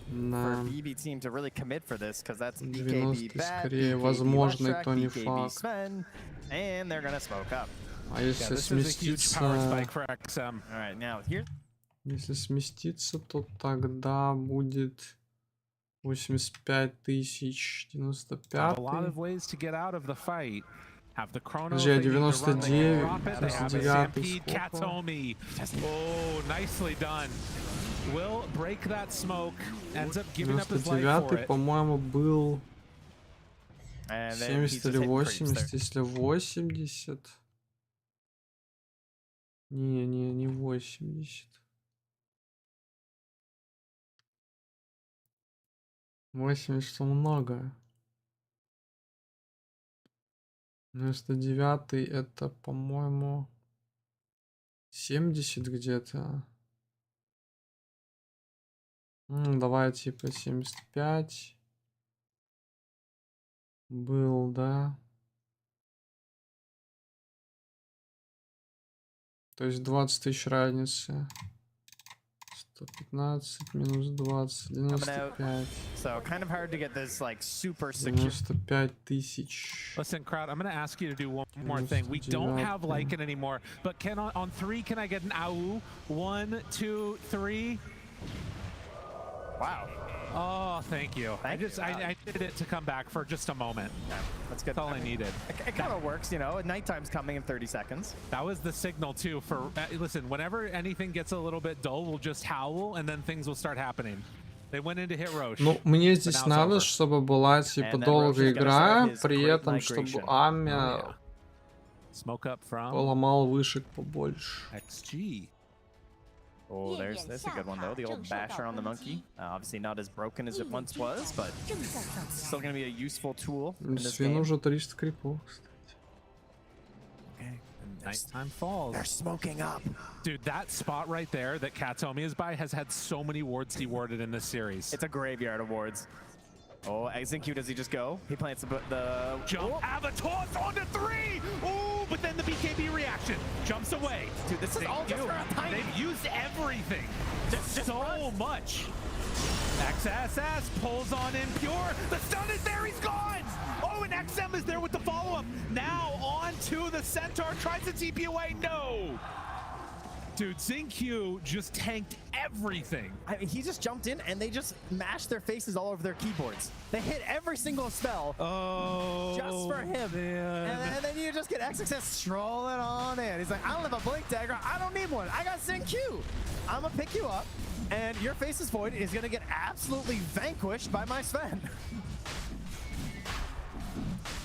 for BB team to really commit for this, because that's BKB bad, скорее BKB возможно, и Leshrac, то не BKB факт. Sven, and they're going to smoke up. А если сместиться... Alright, now here. Если сместиться, то тогда будет 85 тысяч 95. A lot of ways to get out of the fight. have the chrono. Друзья, 99, Katomi. Oh, nicely done. Will break that smoke. Ends up giving up his life for it. По-моему, был 70 или 80, если 80. Не 80. 80, что много. 99 это, по-моему, 70 где-то. Давай типа 75. Был, да. То есть 20 тысяч разницы. 115 минус 20, 95. So kind of hard to get this like super secure. 95 тысяч. Listen, crowd, I'm going to ask you to do one more thing. We don't have Lycan anymore, but can on 3, can I get an AU? 1, 2, 3. Wow. Oh, thank you. I did it to come back for just a moment. Yeah, that's good. That's all I needed. It kind of works, you know. Nighttime's coming in 30 seconds. That was the signal too for listen, whenever anything gets a little bit dull, we'll just howl and then things will start happening. They went into hit Roche. Ну, мне здесь надо, чтобы была типа долгая игра, при этом чтобы Амя поломал вышек побольше. XG. Oh, there's a good one though. The old basher on the monkey. Obviously not as broken as it once was, but still going to be a useful tool in this game. уже 300 крипов, кстати. Okay, and nighttime falls. They're smoking up. Dude, that spot right there that Katomi is by has had so many wards dewarded in this series. It's a graveyard of wards. Oh, Zinq, does he just go? He plants the jump. Avatar onto 3. Oh, but then the BKB reaction jumps away. Dude, this is all just for a tiny. They've used everything. Just so much. XSS pulls on Impure. The stun is there. He's gone. Oh, and XM is there with the follow-up. Now on to the Centaur. Tries to TP away. No. Dude, Zinq just tanked everything. I mean, he just jumped in and they just mashed their faces all over their keyboards. They hit every single spell just for him. And then you just get XXS strolling on in. He's like, I don't have a Blink Dagger. I don't need one. I got Zinq. I'm going to pick you up and your Faceless Void is going to get absolutely vanquished by my Sven.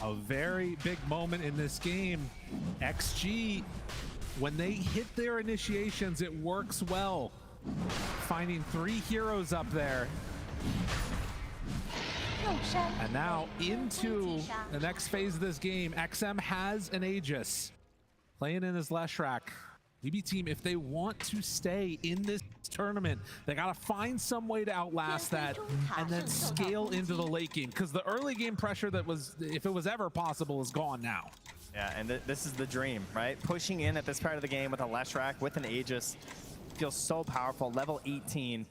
A very big moment in this game. XG, when they hit their initiations, it works well. Finding 3 heroes up there. And now into the next phase of this game. XM has an Aegis. Playing in his Leshrac. BB team, if they want to stay in this tournament, they gotta find some way to outlast that and then scale into the late game. Because the early game pressure that was, if it was ever possible, is gone now. Yeah, and this is the dream, right? Pushing in at this part of the game with a Leshrac, with an Aegis, feels so powerful, level 18.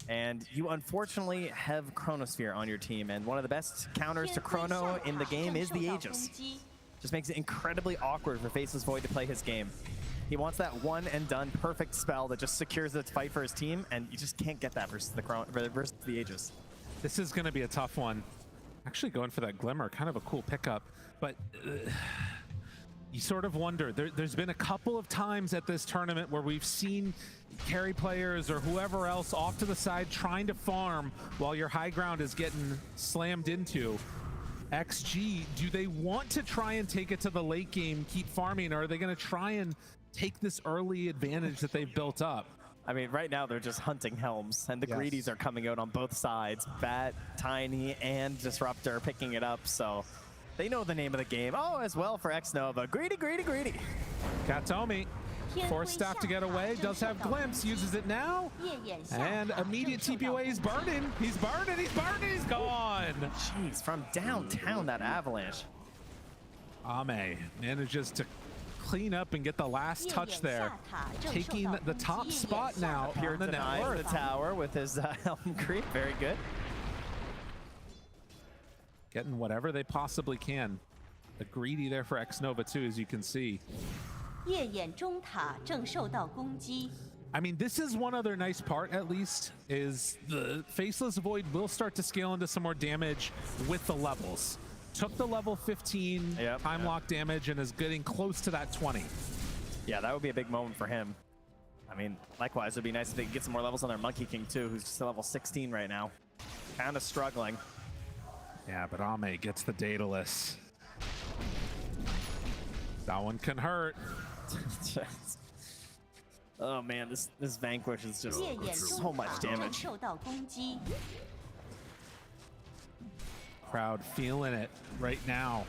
And you unfortunately have Chronosphere on your team, and one of the best counters to Chrono in the game is the Aegis. Just makes it incredibly awkward for Faceless Void to play his game. He wants that one and done perfect spell that just secures the fight for his team, and you just can't get that versus the Aegis. This is going to be a tough one. Actually going for that Glimmer, kind of a cool pickup, but you sort of wonder. There's been a couple of times at this tournament where we've seen carry players or whoever else off to the side trying to farm while your high ground is getting slammed into. XG, do they want to try and take it to the late game, keep farming, or are they going to try and take this early advantage that they've built up? I mean, right now they're just hunting Helms, and the Greedies are coming out on both sides. Bat, Tiny, and Disruptor picking it up, so they know the name of the game. Oh, as well for Xnova. Greedy, greedy, greedy. Katomi, forced staff to get away, does have Glimpse, uses it now, and immediate TP away. He's burning, he's burning, he's burning, he's gone. Jeez, from downtown, that Avalanche. Ame manages to clean up and get the last touch there, taking the top spot now Pure on the net denies worth. the tower with his Helm Creep, very good. Getting whatever they possibly can. The greedy there for Xnova too, as you can see. I mean, this is one other nice part, at least, is the Faceless Void will start to scale into some more damage with the levels. took the level 15 time lock damage and is getting close to that 20. Yeah, that would be a big moment for him. I mean, likewise, it'd be nice if they could get some more levels on their Monkey King too, who's just level 16 right now. Kind of struggling. Yeah, but Ame gets the Daedalus. That one can hurt. Oh man, this Vanquish is just so much damage. Crowd feeling it right now.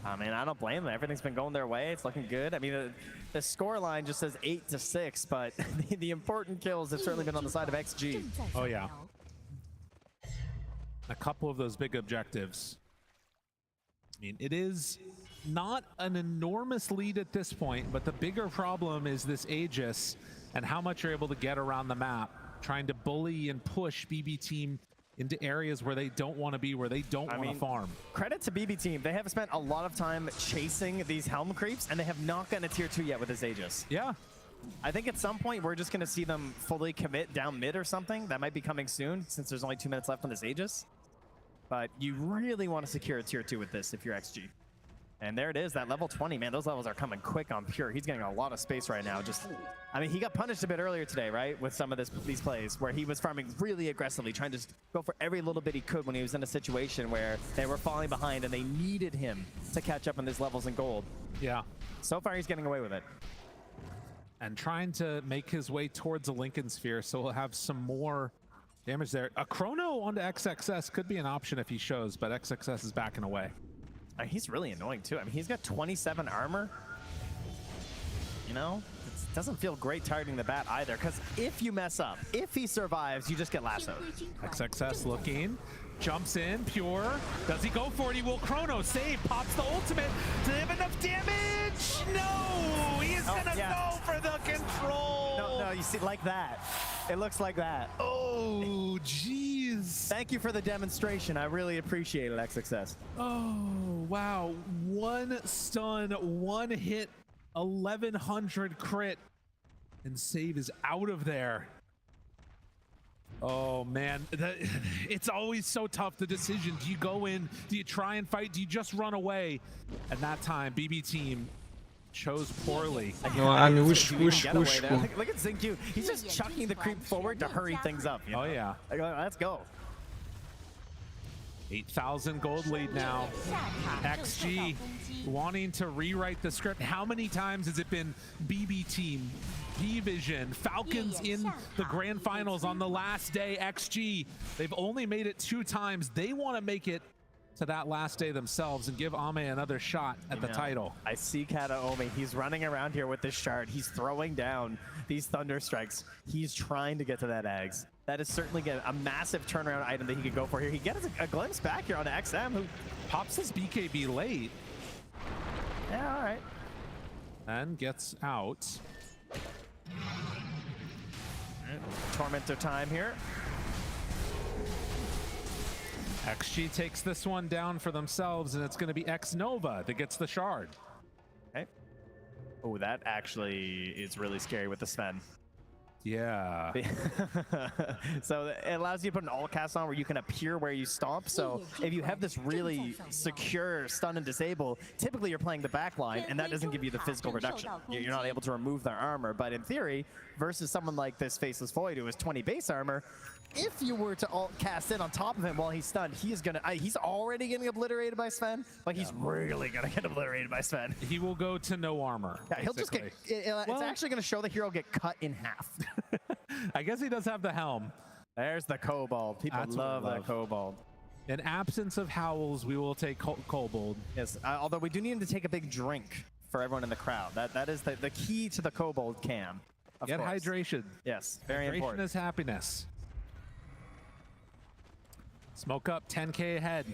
I mean, I don't blame them. Everything's been going their way. It's looking good. I mean, the score line just says 8-6, but the important kills have certainly been on the side of XG. Oh yeah. A couple of those big objectives. I mean, it is not an enormous lead at this point, but the bigger problem is this Aegis and how much you're able to get around the map, trying to bully and push BB Team into areas where they don't want to be, where they don't want to farm. Credit to BB Team. They have spent a lot of time chasing these Helm creeps, and they have not gotten a tier 2 yet with this Aegis. Yeah. I think at some point we're just going to see them fully commit down mid or something. That might be coming soon, since there's only 2 minutes left on this Aegis. But you really want to secure a tier 2 with this if you're XG. And there it is, that level 20, man, those levels are coming quick on Pure. He's getting a lot of space right now. Just, I mean, he got punished a bit earlier today, right? With some of these plays where he was farming really aggressively, trying to just go for every little bit he could when he was in a situation where they were falling behind and they needed him to catch up on these levels in gold. Yeah. So far, he's getting away with it. And trying to make his way towards a Lincoln Sphere, so he'll have some more damage there. A Chrono onto XXS could be an option if he shows, but XXS is backing away. He's really annoying too. I mean, he's got 27 armor. You know, it doesn't feel great targeting the bat either, because if you mess up, if he survives, you just get lassoed. XXS looking, jumps in, Pure. Does he go for it? He will. Chrono save, pops the ultimate. Do they have enough damage? No, he's gonna go for the control. No, you see, like that. It looks like that. Oh, jeez. Thank you for the demonstration. I really appreciate it, XXS. Oh, wow. One stun, one hit, 1100 crit, and save is out of there. Oh, man. It's always so tough, the decision. Do you go in? Do you try and fight? Do you just run away? And that time, BB Team chose poorly. No, I mean, wishku. Look at Zinq. He's just chucking the creep forward to hurry things up. You know? Oh, yeah. Let's go. 8,000 gold lead now. XG wanting to rewrite the script. How many times has it been BB Team, P-Vision, Falcons in the grand finals on the last day? XG, they've only made it 2 times. They want to make it to that last day themselves and give Ame another shot at the title. I see Kataomi. He's running around here with this shard. He's throwing down these Thunder Strikes. He's trying to get to that Eggs. That is certainly a massive turnaround item that he could go for here. He gets a glimpse back here on XM, who pops his BKB late. Yeah, all right. And gets out. Tormentor time here. XG takes this one down for themselves, and it's going to be X-Nova that gets the shard. Okay. Oh, that actually is really scary with the Sven. Yeah. So it allows you to put an alt cast on where you can appear where you stomp. So if you have this really secure stun and disable, typically you're playing the back line, and that doesn't give you the physical reduction. You're not able to remove their armor. But in theory, versus someone like this Faceless Void who has 20 base armor, if you were to alt cast in on top of him while he's stunned, he's already getting obliterated by Sven, but he's really gonna get obliterated by Sven. He will go to no armor. Yeah, he'll just get, it's actually gonna show the hero get cut in half. I guess he does have the helm. There's the Kobold. People love that Kobold. In absence of Howls, we will take Kobold. Yes, although we do need him to take a big drink for everyone in the crowd. That is the key to the Kobold cam. Get hydration. Yes, very important. Hydration is happiness. Smoke up, 10K ahead.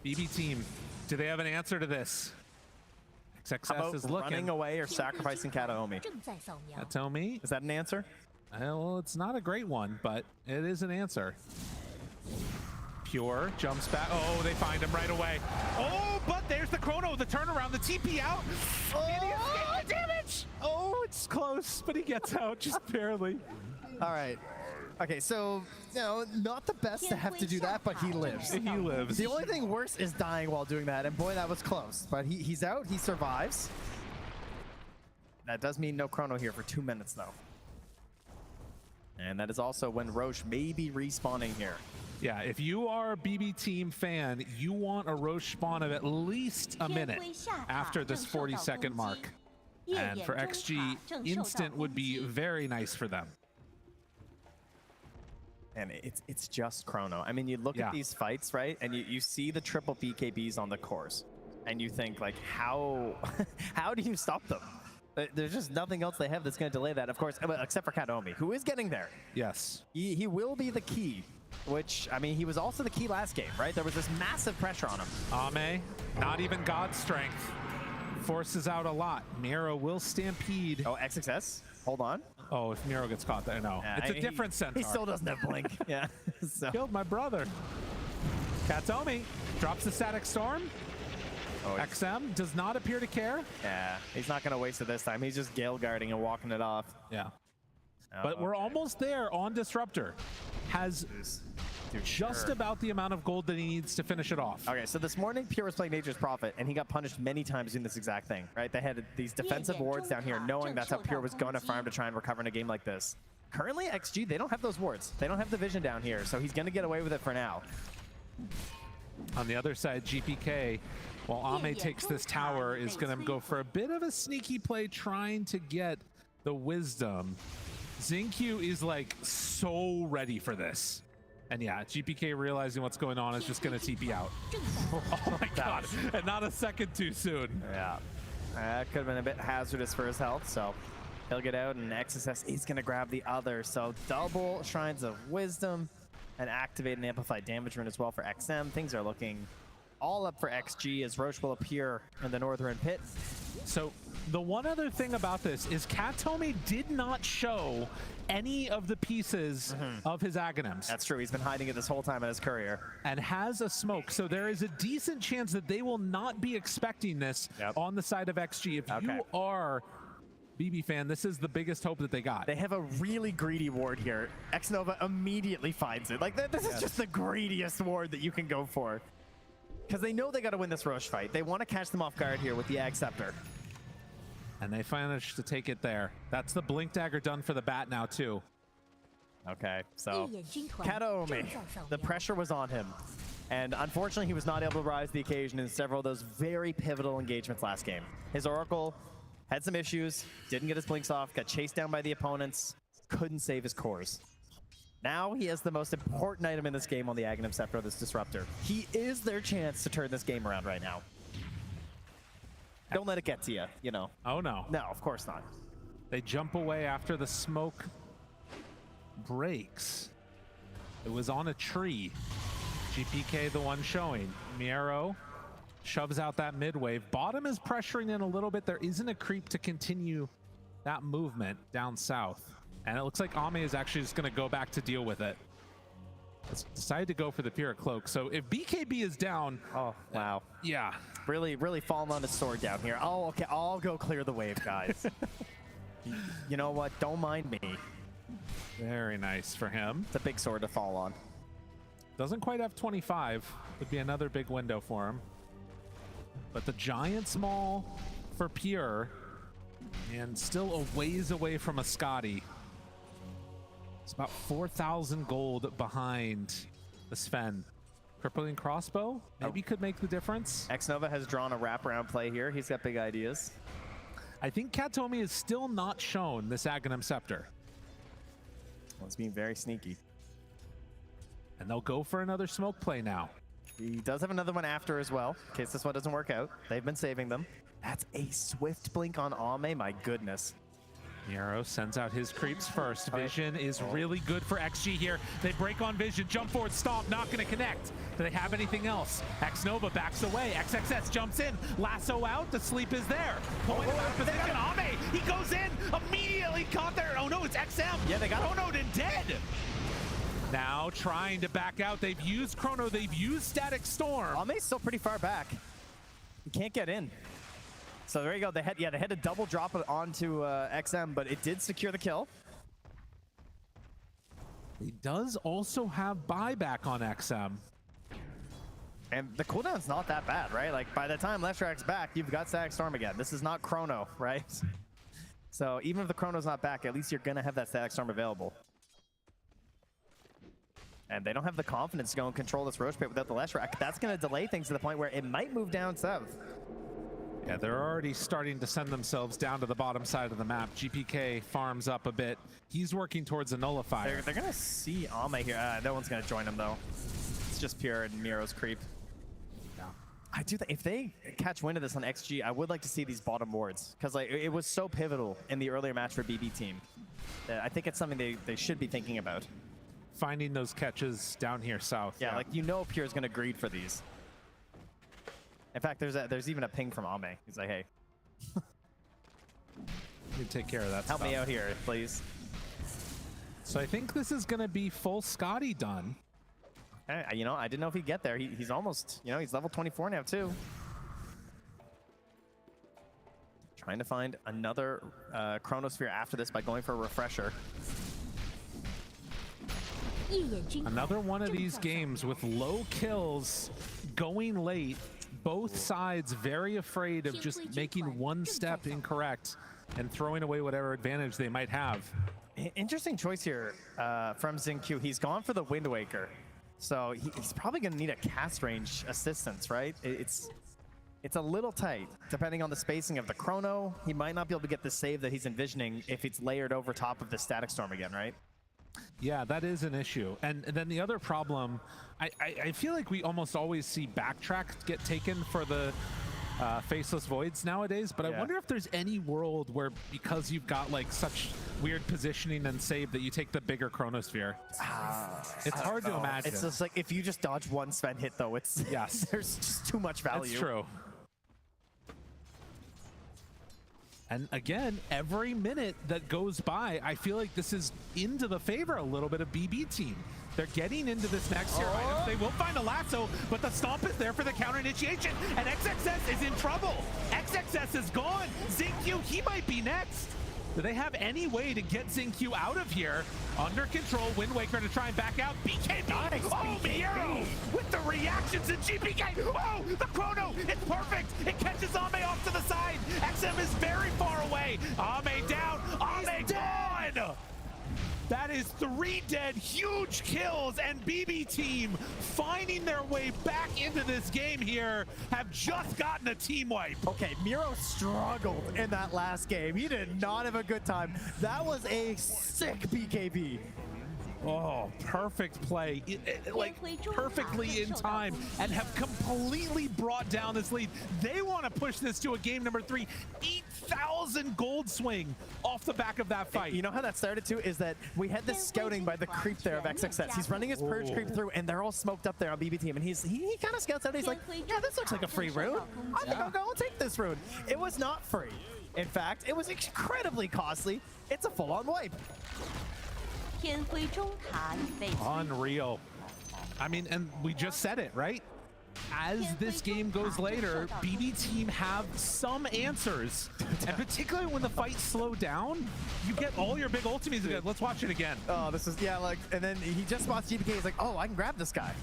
BB Team, do they have an answer to this? XXS is looking. Running away or sacrificing Kataomi? Kataomi? Is that an answer? Well, it's not a great one, but it is an answer. Pure jumps back. Oh, they find him right away. Oh, but there's the Chrono, the turnaround, the TP out. Oh, damage! Oh, it's close, but he gets out just barely. All right. Okay, so, you know, not the best to have to do that, but he lives. He lives. The only thing worse is dying while doing that, and boy, that was close. But he's out, he survives. That does mean no chrono here for 2 minutes, though. And that is also when Roche may be respawning here. Yeah, if you are a BB team fan, you want a Roche spawn of at least a minute after this 40-second mark. And for XG, instant would be very nice for them. And it's just chrono. I mean, you look at these fights, right? And you see the triple BKBs on the course. And you think, like, how do you stop them? There's just nothing else they have that's going to delay that, of course, except for Katomi, who is getting there. Yes. He will be the key, which, I mean, he was also the key last game, right? There was this massive pressure on him. Ame, not even God strength. Forces out a lot. Miro will stampede. Oh, XXS? Hold on. Oh, if Miro gets caught there, no. Yeah, it's a different centaur. He still doesn't have blink. Yeah. So. Killed my brother. Katomi drops the static storm. Oh, XM does not appear to care. Yeah, he's not going to waste it this time. He's just Gale guarding and walking it off. Yeah. But we're almost there on Disruptor. Has just about the amount of gold that he needs to finish it off. Okay, so this morning, Pure was playing Nature's Prophet, and he got punished many times doing this exact thing, right? They had these defensive wards down here, knowing that's how Pure was going to farm to try and recover in a game like this. Currently, XG, they don't have those wards. They don't have the vision down here, so he's going to get away with it for now. On the other side, GPK, while Ame takes this tower, is going to go for a bit of a sneaky play, trying to get the wisdom. Xingqiu is like so ready for this. And yeah, GPK realizing what's going on is just going to TP out. Oh my god, and not a second too soon. Yeah, that could have been a bit hazardous for his health, so he'll get out, and XSS is going to grab the other. So double Shrines of Wisdom and activate an amplified damage rune as well for XM. Things are looking all up for XG as Roche will appear in the northern pit. So the one other thing about this is Katomi did not show any of the pieces of his Aghanims. That's true. He's been hiding it this whole time in his courier. And has a smoke. So there is a decent chance that they will not be expecting this on the side of XG. If you are BB fan, this is the biggest hope that they got. They have a really greedy ward here. Xnova immediately finds it. Like, this is just the greediest ward that you can go for. Because they know they got to win this Roche fight. They want to catch them off guard here with the Ag Scepter. And they managed to take it there. That's the Blink Dagger done for the bat now, too. Okay, so Katomi, the pressure was on him. And unfortunately, he was not able to rise to the occasion in several of those very pivotal engagements last game. His Oracle had some issues, didn't get his blinks off, got chased down by the opponents, couldn't save his cores. Now he has the most important item in this game on the Aghanim Scepter, this Disruptor. He is their chance to turn this game around right now. Don't let it get to you, you know. Oh, no. No, of course not. They jump away after the smoke breaks. It was on a tree. GPK the one showing. Miro shoves out that mid wave. Bottom is pressuring in a little bit. There isn't a creep to continue that movement down south. And it looks like Ame is actually just going to go back to deal with it. It's decided to go for the Pyrrhic Cloak. So if BKB is down... Oh, wow. Yeah. Really falling on his sword down here. Oh, okay. I'll go clear the wave, guys. You know what? Don't mind me. Very nice for him. It's a big sword to fall on. Doesn't quite have 25. Would be another big window for him. But the Giant Small for Pure. And still a ways away from a Scotty. It's about 4,000 gold behind the Sven. Crippling Crossbow maybe could make the difference. Xnova has drawn a wraparound play here. He's got big ideas. I think Katomi is still not shown this Aghanim Scepter. Well, it's being very sneaky. And they'll go for another smoke play now. He does have another one after as well, in case this one doesn't work out. They've been saving them. That's a swift blink on Ame, my goodness. Miro sends out his creeps first. Vision is really good for XG here. They break on Vision, jump forward, stomp, not gonna connect. Do they have anything else? Xnova backs away, XXS jumps in, lasso out, the sleep is there. Pulling him out of position, Ame, he goes in, immediately caught there. Oh no, it's XM. Yeah, they got Chronoed and dead. Now trying to back out, they've used Chrono, they've used Static Storm. Ame's still pretty far back. He can't get in. So there you go. They had to double drop it onto XM, but it did secure the kill. He does also have buyback on XM. And the cooldown's not that bad, right? Like, by the time Leshrack's back, you've got Static Storm again. This is not Chrono, right? So even if the Chrono's not back, at least you're going to have that Static Storm available. And they don't have the confidence to go and control this Roche Pit without the Leshrack. That's going to delay things to the point where it might move down south. Yeah, they're already starting to send themselves down to the bottom side of the map. GPK farms up a bit. He's working towards a nullifier. They're going to see Ame here. No one's going to join him, though. It's just pure and Miro's creep. I do think if they catch wind of this on XG, I would like to see these bottom wards, because like it was so pivotal in the earlier match for BB team. I think it's something they should be thinking about. Finding those catches down here south. Yeah, like Pure is going to greed for these. In fact, there's even a ping from Ame. He's like, hey, you take care of that. Help me out here, please. So I think this is going to be full Scotty done. I didn't know if he'd get there. He's almost, he's level 24 now too. Trying to find another Chronosphere after this by going for a refresher. Another one of these games with low kills, going late. Both sides very afraid of just making one step incorrect and throwing away whatever advantage they might have. Interesting choice here from XinQ. He's gone for the Wind Waker. So he's probably going to need a cast range assistance, right? It's a little tight, depending on the spacing of the Chrono. He might not be able to get the save that he's envisioning if it's layered over top of the Static Storm again, right? Yeah, that is an issue. And then the other problem, I feel like we almost always see backtrack get taken for the Faceless Voids nowadays, but I wonder if there's any world where, because you've got like such weird positioning and save, that you take the bigger Chronosphere. It's hard to imagine. It's just like if you just dodge one Sven hit, though, it's there's just too much value. That's true. And again, every minute that goes by, I feel like this is into the favor a little bit of BB team. They're getting into this next tier item. They will find a lasso, but the stomp is there for the counter initiation, and XXS is in trouble. XXS is gone. XinQ, he might be next. Do they have any way to get XinQ out of here? Under control, Wind Waker to try and back out. BKB! Nice, oh, Miero with the reactions in GPK! Oh, the Chrono! It's perfect! It catches Ame off to the side! XM is very far away! Ame down! Ame gone! That is 3 dead, huge kills, and BB team finding their way back into this game here have just gotten a team wipe. Okay, Miero struggled in that last game. He did not have a good time. That was a sick BKB. Oh, perfect play, like perfectly in time, and have completely brought down this lead. They want to push this to a game number 3. 8,000 gold swing off the back of that fight. You know how that started too? Is that we had this scouting by the creep there of XXS. He's running his purge creep through, and they're all smoked up there on BB team, and he kind of scouts out. He's like, yeah, this looks like a free rune. I think I'll go and take this rune. It was not free. In fact, it was incredibly costly. It's a full-on wipe. Unreal. I mean, and we just said it, right? As this game goes later, BB team have some answers. And particularly when the fights slow down, you get all your big ultimates again. Let's watch it again. Oh, this is, like, and then he just spots GPK. He's like, oh, I can grab this guy.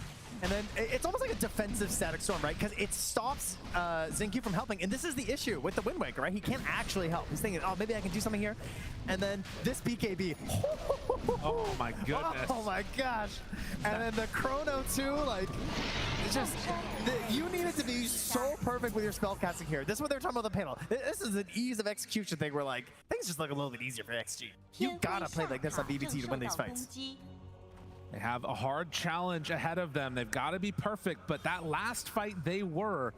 And then it's almost like a defensive Static Storm, right? Because it stops XinQ from helping. And this is the issue with the Wind Waker, right? He can't actually help. He's thinking, oh, maybe I can do something here. And then this BKB. Oh, my goodness. Oh, my gosh. And then the Chrono, too, like, it's just, you needed to be so perfect with your spellcasting here. This is what they were talking about on the panel. This is an ease of execution thing where, like, things just look a little bit easier for XG. You gotta play like this on BBT to win these fights. They have a hard challenge ahead of them. They've got to be perfect, but that last fight they were.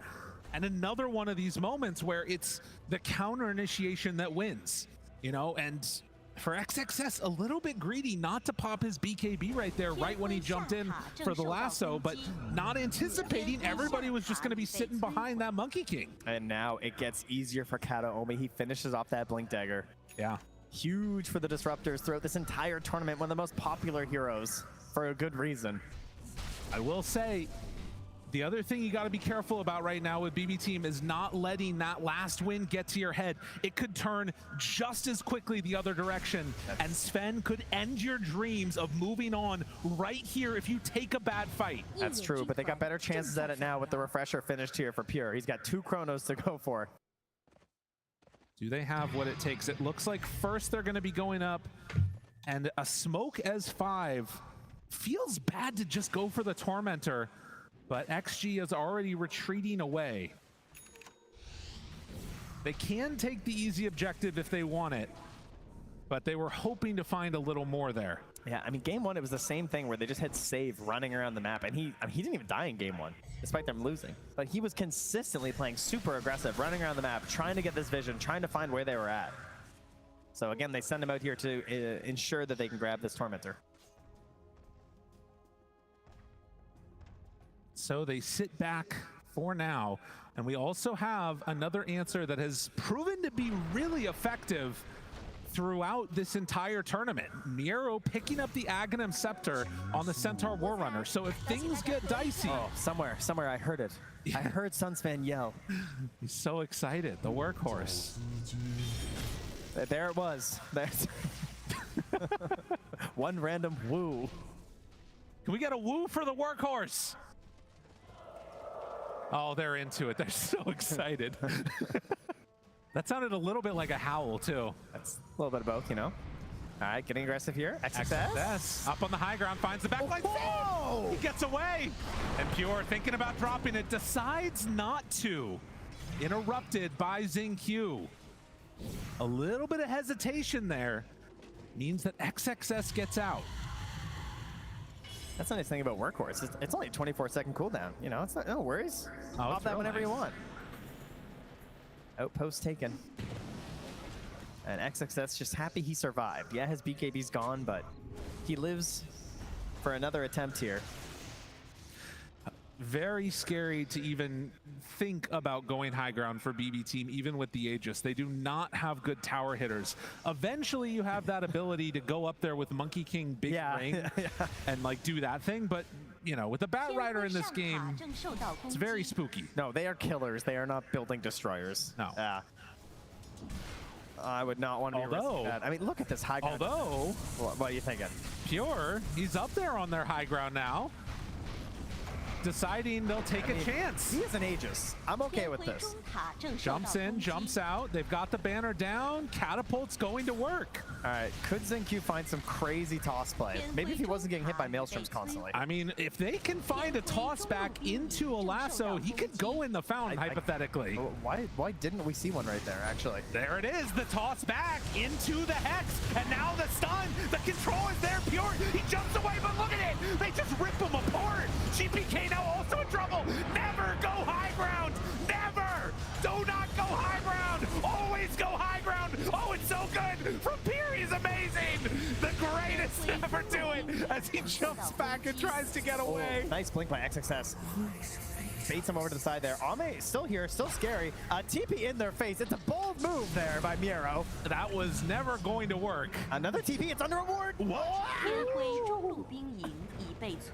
And another one of these moments where it's the counter initiation that wins, and for XXS, a little bit greedy not to pop his BKB right there, right when he jumped in for the lasso, but not anticipating everybody was just going to be sitting behind that Monkey King. And now it gets easier for Kataomi. He finishes off that Blink Dagger. Yeah. Huge for the Disruptors throughout this entire tournament. One of the most popular heroes for a good reason. I will say, The other thing you got to be careful about right now with BB Team is not letting that last win get to your head. It could turn just as quickly the other direction, and Sven could end your dreams of moving on right here if you take a bad fight. That's true, but they got better chances at it now with the refresher finished here for Pure. He's got 2 chronos to go for. Do they have what it takes? It looks like first they're going to be going up, and a smoke as 5 feels bad to just go for the Tormentor. But XG is already retreating away. They can take the easy objective if they want it, but they were hoping to find a little more there. Yeah, I mean, game 1, it was the same thing where they just had save running around the map, and he didn't even die in game 1, despite them losing. But he was consistently playing super aggressive, running around the map, trying to get this vision, trying to find where they were at. So again, they send him out here to ensure that they can grab this Tormentor. So they sit back for now, and we also have another answer that has proven to be really effective throughout this entire tournament. Miero picking up the Aghanim Scepter on the Centaur Warrunner. So if things get dicey... Oh, somewhere I heard it. Yeah. I heard Sunsfan yell. He's so excited, the workhorse. There it was. There's one random woo. Can we get a woo for the workhorse? Oh, they're into it. They're so excited. That sounded a little bit like a howl, too. That's a little bit of both, you know. All right, getting aggressive here. XXS up on the high ground, finds the backline. Oh, he gets away. And Pure, thinking about dropping it, decides not to. Interrupted by XingQ. A little bit of hesitation there means that XXS gets out. That's the nice thing about Workhorse. It's only a 24-second cooldown. You know, it's not, no worries. Pop that whenever you want. Outpost taken. And XXS just happy he survived. Yeah, his BKB's gone, but he lives for another attempt here. Very scary to even think about going high ground for BB Team, even with the Aegis. They do not have good tower hitters. Eventually, you have that ability to go up there with Monkey King Big Ring and like do that thing. But, you know, with the Bat Rider in this game, it's very spooky. No, they are killers. They are not building destroyers. No. I would not want to be risking that. I mean, look at this high ground. Although, what are you thinking? Pure, he's up there on their high ground now. Deciding they'll take a chance. He is an Aegis. I'm okay with this. Jumps in, jumps out. They've got the banner down. Catapult's going to work. All right, could XingQ find some crazy toss play? Maybe if he wasn't getting hit by Maelstroms constantly. I mean, if they can find a toss back into a lasso, he could go in the fountain, hypothetically. Why didn't we see one right there, actually? There it is, the toss back into the Hex, and now the stun. The control is there, Pure. He jumps away, but look at it. They just rip him apart. GPK now also in trouble. Never go high ground. Never. Do not go high ground. Always go high ground. Oh, it's so good. From Pure, he's amazing. The greatest to ever do it as he jumps back and tries to get away. Oh, nice blink by XXS. Baits him over to the side there. Ame still here, still scary. TP in their face. It's a bold move there by Miero. That was never going to work. Another TP. It's under reward.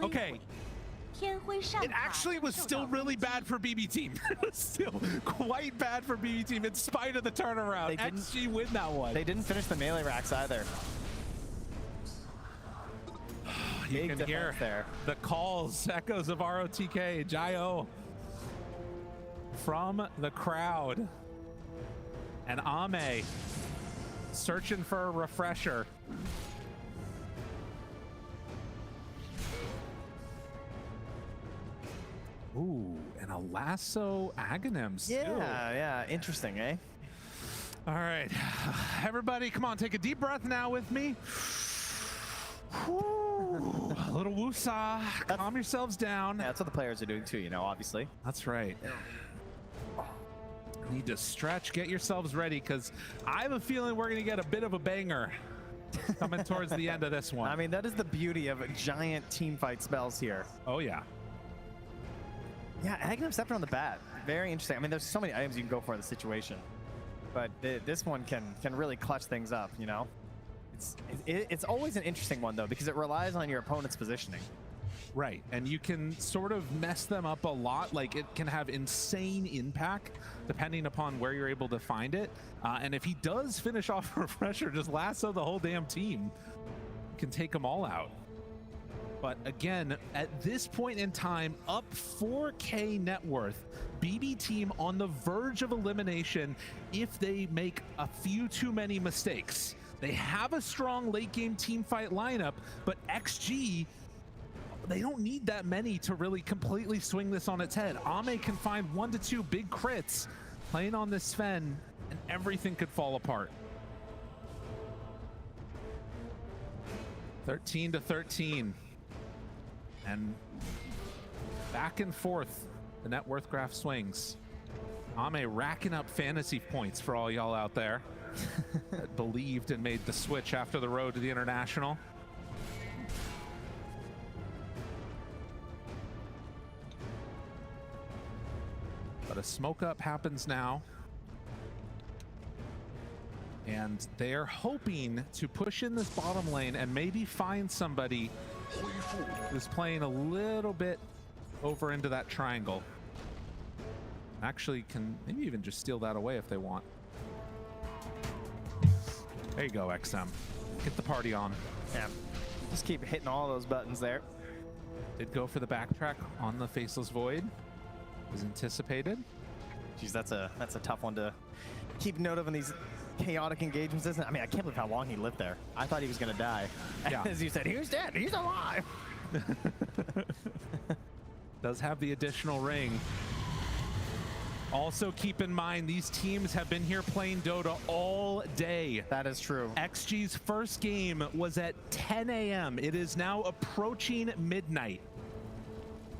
Okay. It actually was still really bad for BB Team. It was still quite bad for BB Team in spite of the turnaround. XG win that one. They didn't finish the melee racks either. You can hear there the calls, echoes of ROTK, Jayo from the crowd. And Ame searching for a refresher. Ooh, and a lasso Aghanims too. Yeah, interesting, eh? All right, everybody, come on, take a deep breath now with me. Whew. A little woosah, calm yourselves down. Yeah, that's what the players are doing too, you know, obviously. That's right. Need to stretch, get yourselves ready, because I have a feeling we're going to get a bit of a banger coming towards the end of this one. I mean, that is the beauty of giant team fight spells here. Oh, yeah. Yeah, Aghanim Scepter on the bat. Very interesting. I mean, there's so many items you can go for in the situation. But this one can really clutch things up, you know? It's always an interesting one, though, because it relies on your opponent's positioning. Right, and you can sort of mess them up a lot. Like, it can have insane impact depending upon where you're able to find it. And if he does finish off a refresher, just lasso the whole damn team, you can take them all out. But again, at this point in time, up 4K net worth, BB team on the verge of elimination if they make a few too many mistakes. They have a strong late game team fight lineup, but XG, they don't need that many to really completely swing this on its head. Ame can find 1 to 2 big crits playing on this Sven, and everything could fall apart. 13 to 13. And back and forth, the net worth graph swings. Ame racking up fantasy points for all y'all out there that believed and made the switch after the road to the international. But a smoke up happens now. And they're hoping to push in this bottom lane and maybe find somebody who's playing a little bit over into that triangle. Actually can maybe even just steal that away if they want. There you go, XM. Get the party on. Yeah, just keep hitting all those buttons there. Did go for the backtrack on the Faceless Void. Was anticipated. Geez, that's a tough one to keep note of in these chaotic engagements, isn't it? I mean, I can't believe how long he lived there. I thought he was going to die. Yeah. As you said, he was dead. He's alive. Does have the additional ring. Also keep in mind, these teams have been here playing Dota all day. That is true. XG's first game was at 10 a.m. It is now approaching midnight.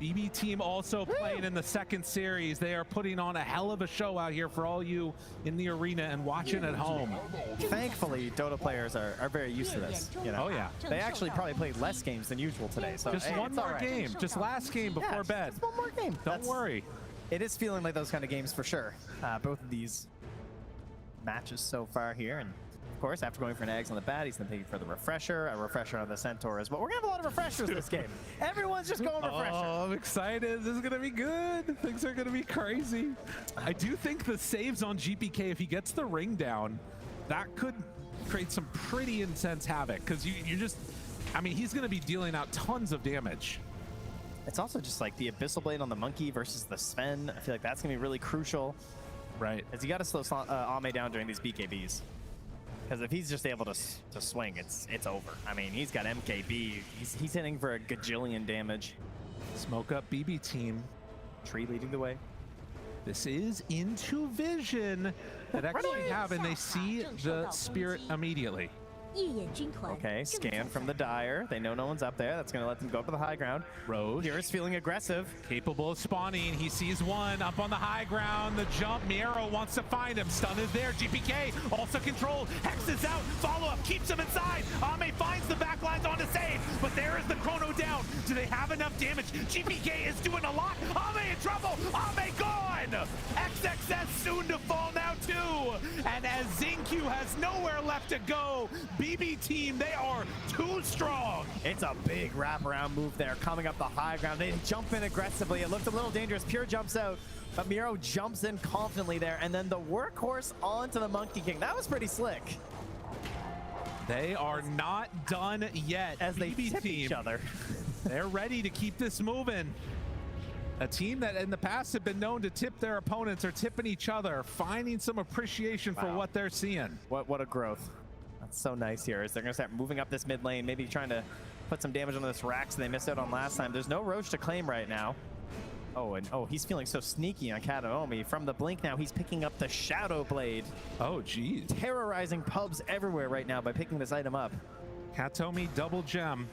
BB team also playing in the second series. They are putting on a hell of a show out here for all you in the arena and watching at home. Thankfully, Dota players are very used to this. You know? Oh yeah. They actually probably played less games than usual today. So just one more game. Just last game before bed. Just one more game. Don't worry. It is feeling like those kind of games for sure. Both of these matches so far here. And of course, after going for an eggs on the bat, he's then taking for the refresher, a refresher on the Centaurs. But we're gonna have a lot of refreshers this game. Everyone's just going refresher. Oh, I'm excited. This is gonna be good. Things are gonna be crazy. I do think the saves on GPK, if he gets the ring down, that could create some pretty intense havoc. Because you just, I mean, he's gonna be dealing out tons of damage. It's also just like the Abyssal Blade on the Monkey versus the Sven. I feel like that's gonna be really crucial. Right. Because you gotta slow Ame down during these BKBs. Because if he's just able to swing, it's over. I mean, he's got MKB. He's hitting for a gajillion damage. Smoke up BB team. Tree leading the way. This is into vision that actually have, and they see the spirit immediately. Okay, scan from the Dire. They know no one's up there. That's going to let them go up to the high ground. Roche. Here is feeling aggressive. Capable of spawning. He sees one up on the high ground. The jump. Miero wants to find him. Stun is there. GPK also controlled. Hex is out. Follow-up keeps him inside. Ame finds the backlines on the save, but there is the chrono down. Do they have enough damage? GPK is doing a lot. Ame in trouble. Ame gone. XXS soon to fall now too. And as Xingqiu has nowhere left to go, BB team, they are too strong. It's a big wraparound move there, coming up the high ground. They jump in aggressively. It looked a little dangerous. Pure jumps out, but Miero jumps in confidently there, and then the workhorse onto the Monkey King. That was pretty slick. They are not done yet. As they BB tip team, each other. They're ready to keep this moving. A team that in the past have been known to tip their opponents or tipping each other, finding some appreciation for what they're seeing. What a growth. That's so nice here, as they're going to start moving up this mid lane, maybe trying to put some damage on this Rax they missed out on last time. There's no Roche to claim right now. Oh, and he's feeling so sneaky on Kataomi. From the blink now, he's picking up the Shadow Blade. Oh, geez. Terrorizing pubs everywhere right now by picking this item up. Kataomi double gem.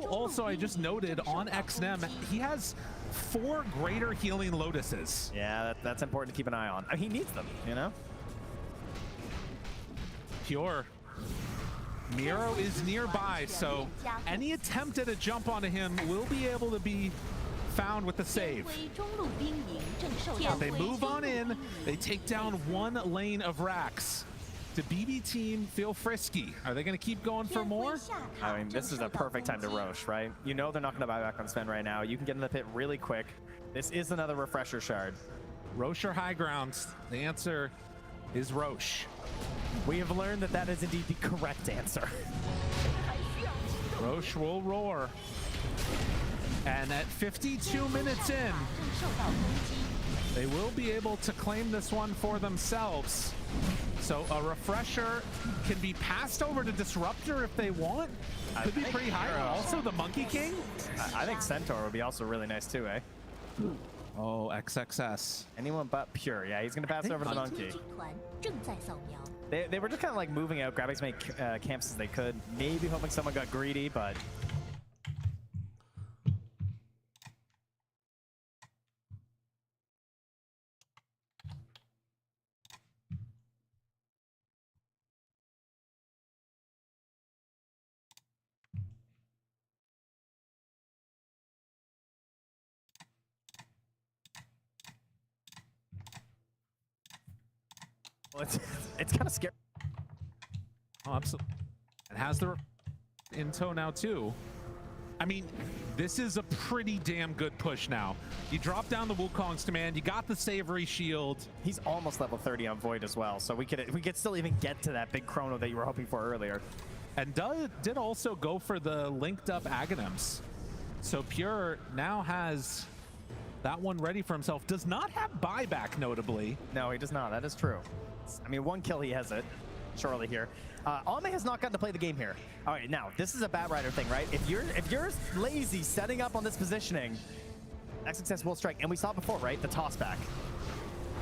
Also, I just noted on XNM, he has 4 greater healing Lotuses. Yeah, that's important to keep an eye on. I mean, he needs them, you know? Pure. Miero is nearby, so any attempt at a jump onto him will be able to be found with the save. They move on in, they take down 1 lane of Rax. Do BB team feel frisky? Are they going to keep going for more? I mean, this is a perfect time to Roche, right? You know they're not going to buy back on Sven right now. You can get in the pit really quick. This is another refresher shard. Roche or high grounds? The answer is Roche. We have learned that that is indeed the correct answer. Roche will roar. And at 52 minutes in, they will be able to claim this one for themselves. So a refresher can be passed over to Disruptor if they want. Could be pretty high. Also the Monkey King. I think Centaur would be also really nice too, eh? Oh, XXS. Anyone but Pure. Yeah, he's going to pass over to the Monkey. They were just kind of like moving out, grabbing as many camps as they could. Maybe hoping someone got greedy, but... Well, it's kind of scary. Oh, absolutely. And has the in tow now too. I mean, this is a pretty damn good push now. You drop down the Wukong's command, you got the Savory Shield. He's almost level 30 on Void as well, so we could still even get to that big chrono that you were hoping for earlier. And did also go for the linked up Aghanims. So Pure now has that one ready for himself. Does not have buyback, notably. No, he does not. That is true. I mean, one kill he has it, surely here. Ame has not gotten to play the game here. All right, now this is a Bat Rider thing, right? If you're lazy setting up on this positioning, XXS will strike, and we saw it before, right? The toss back.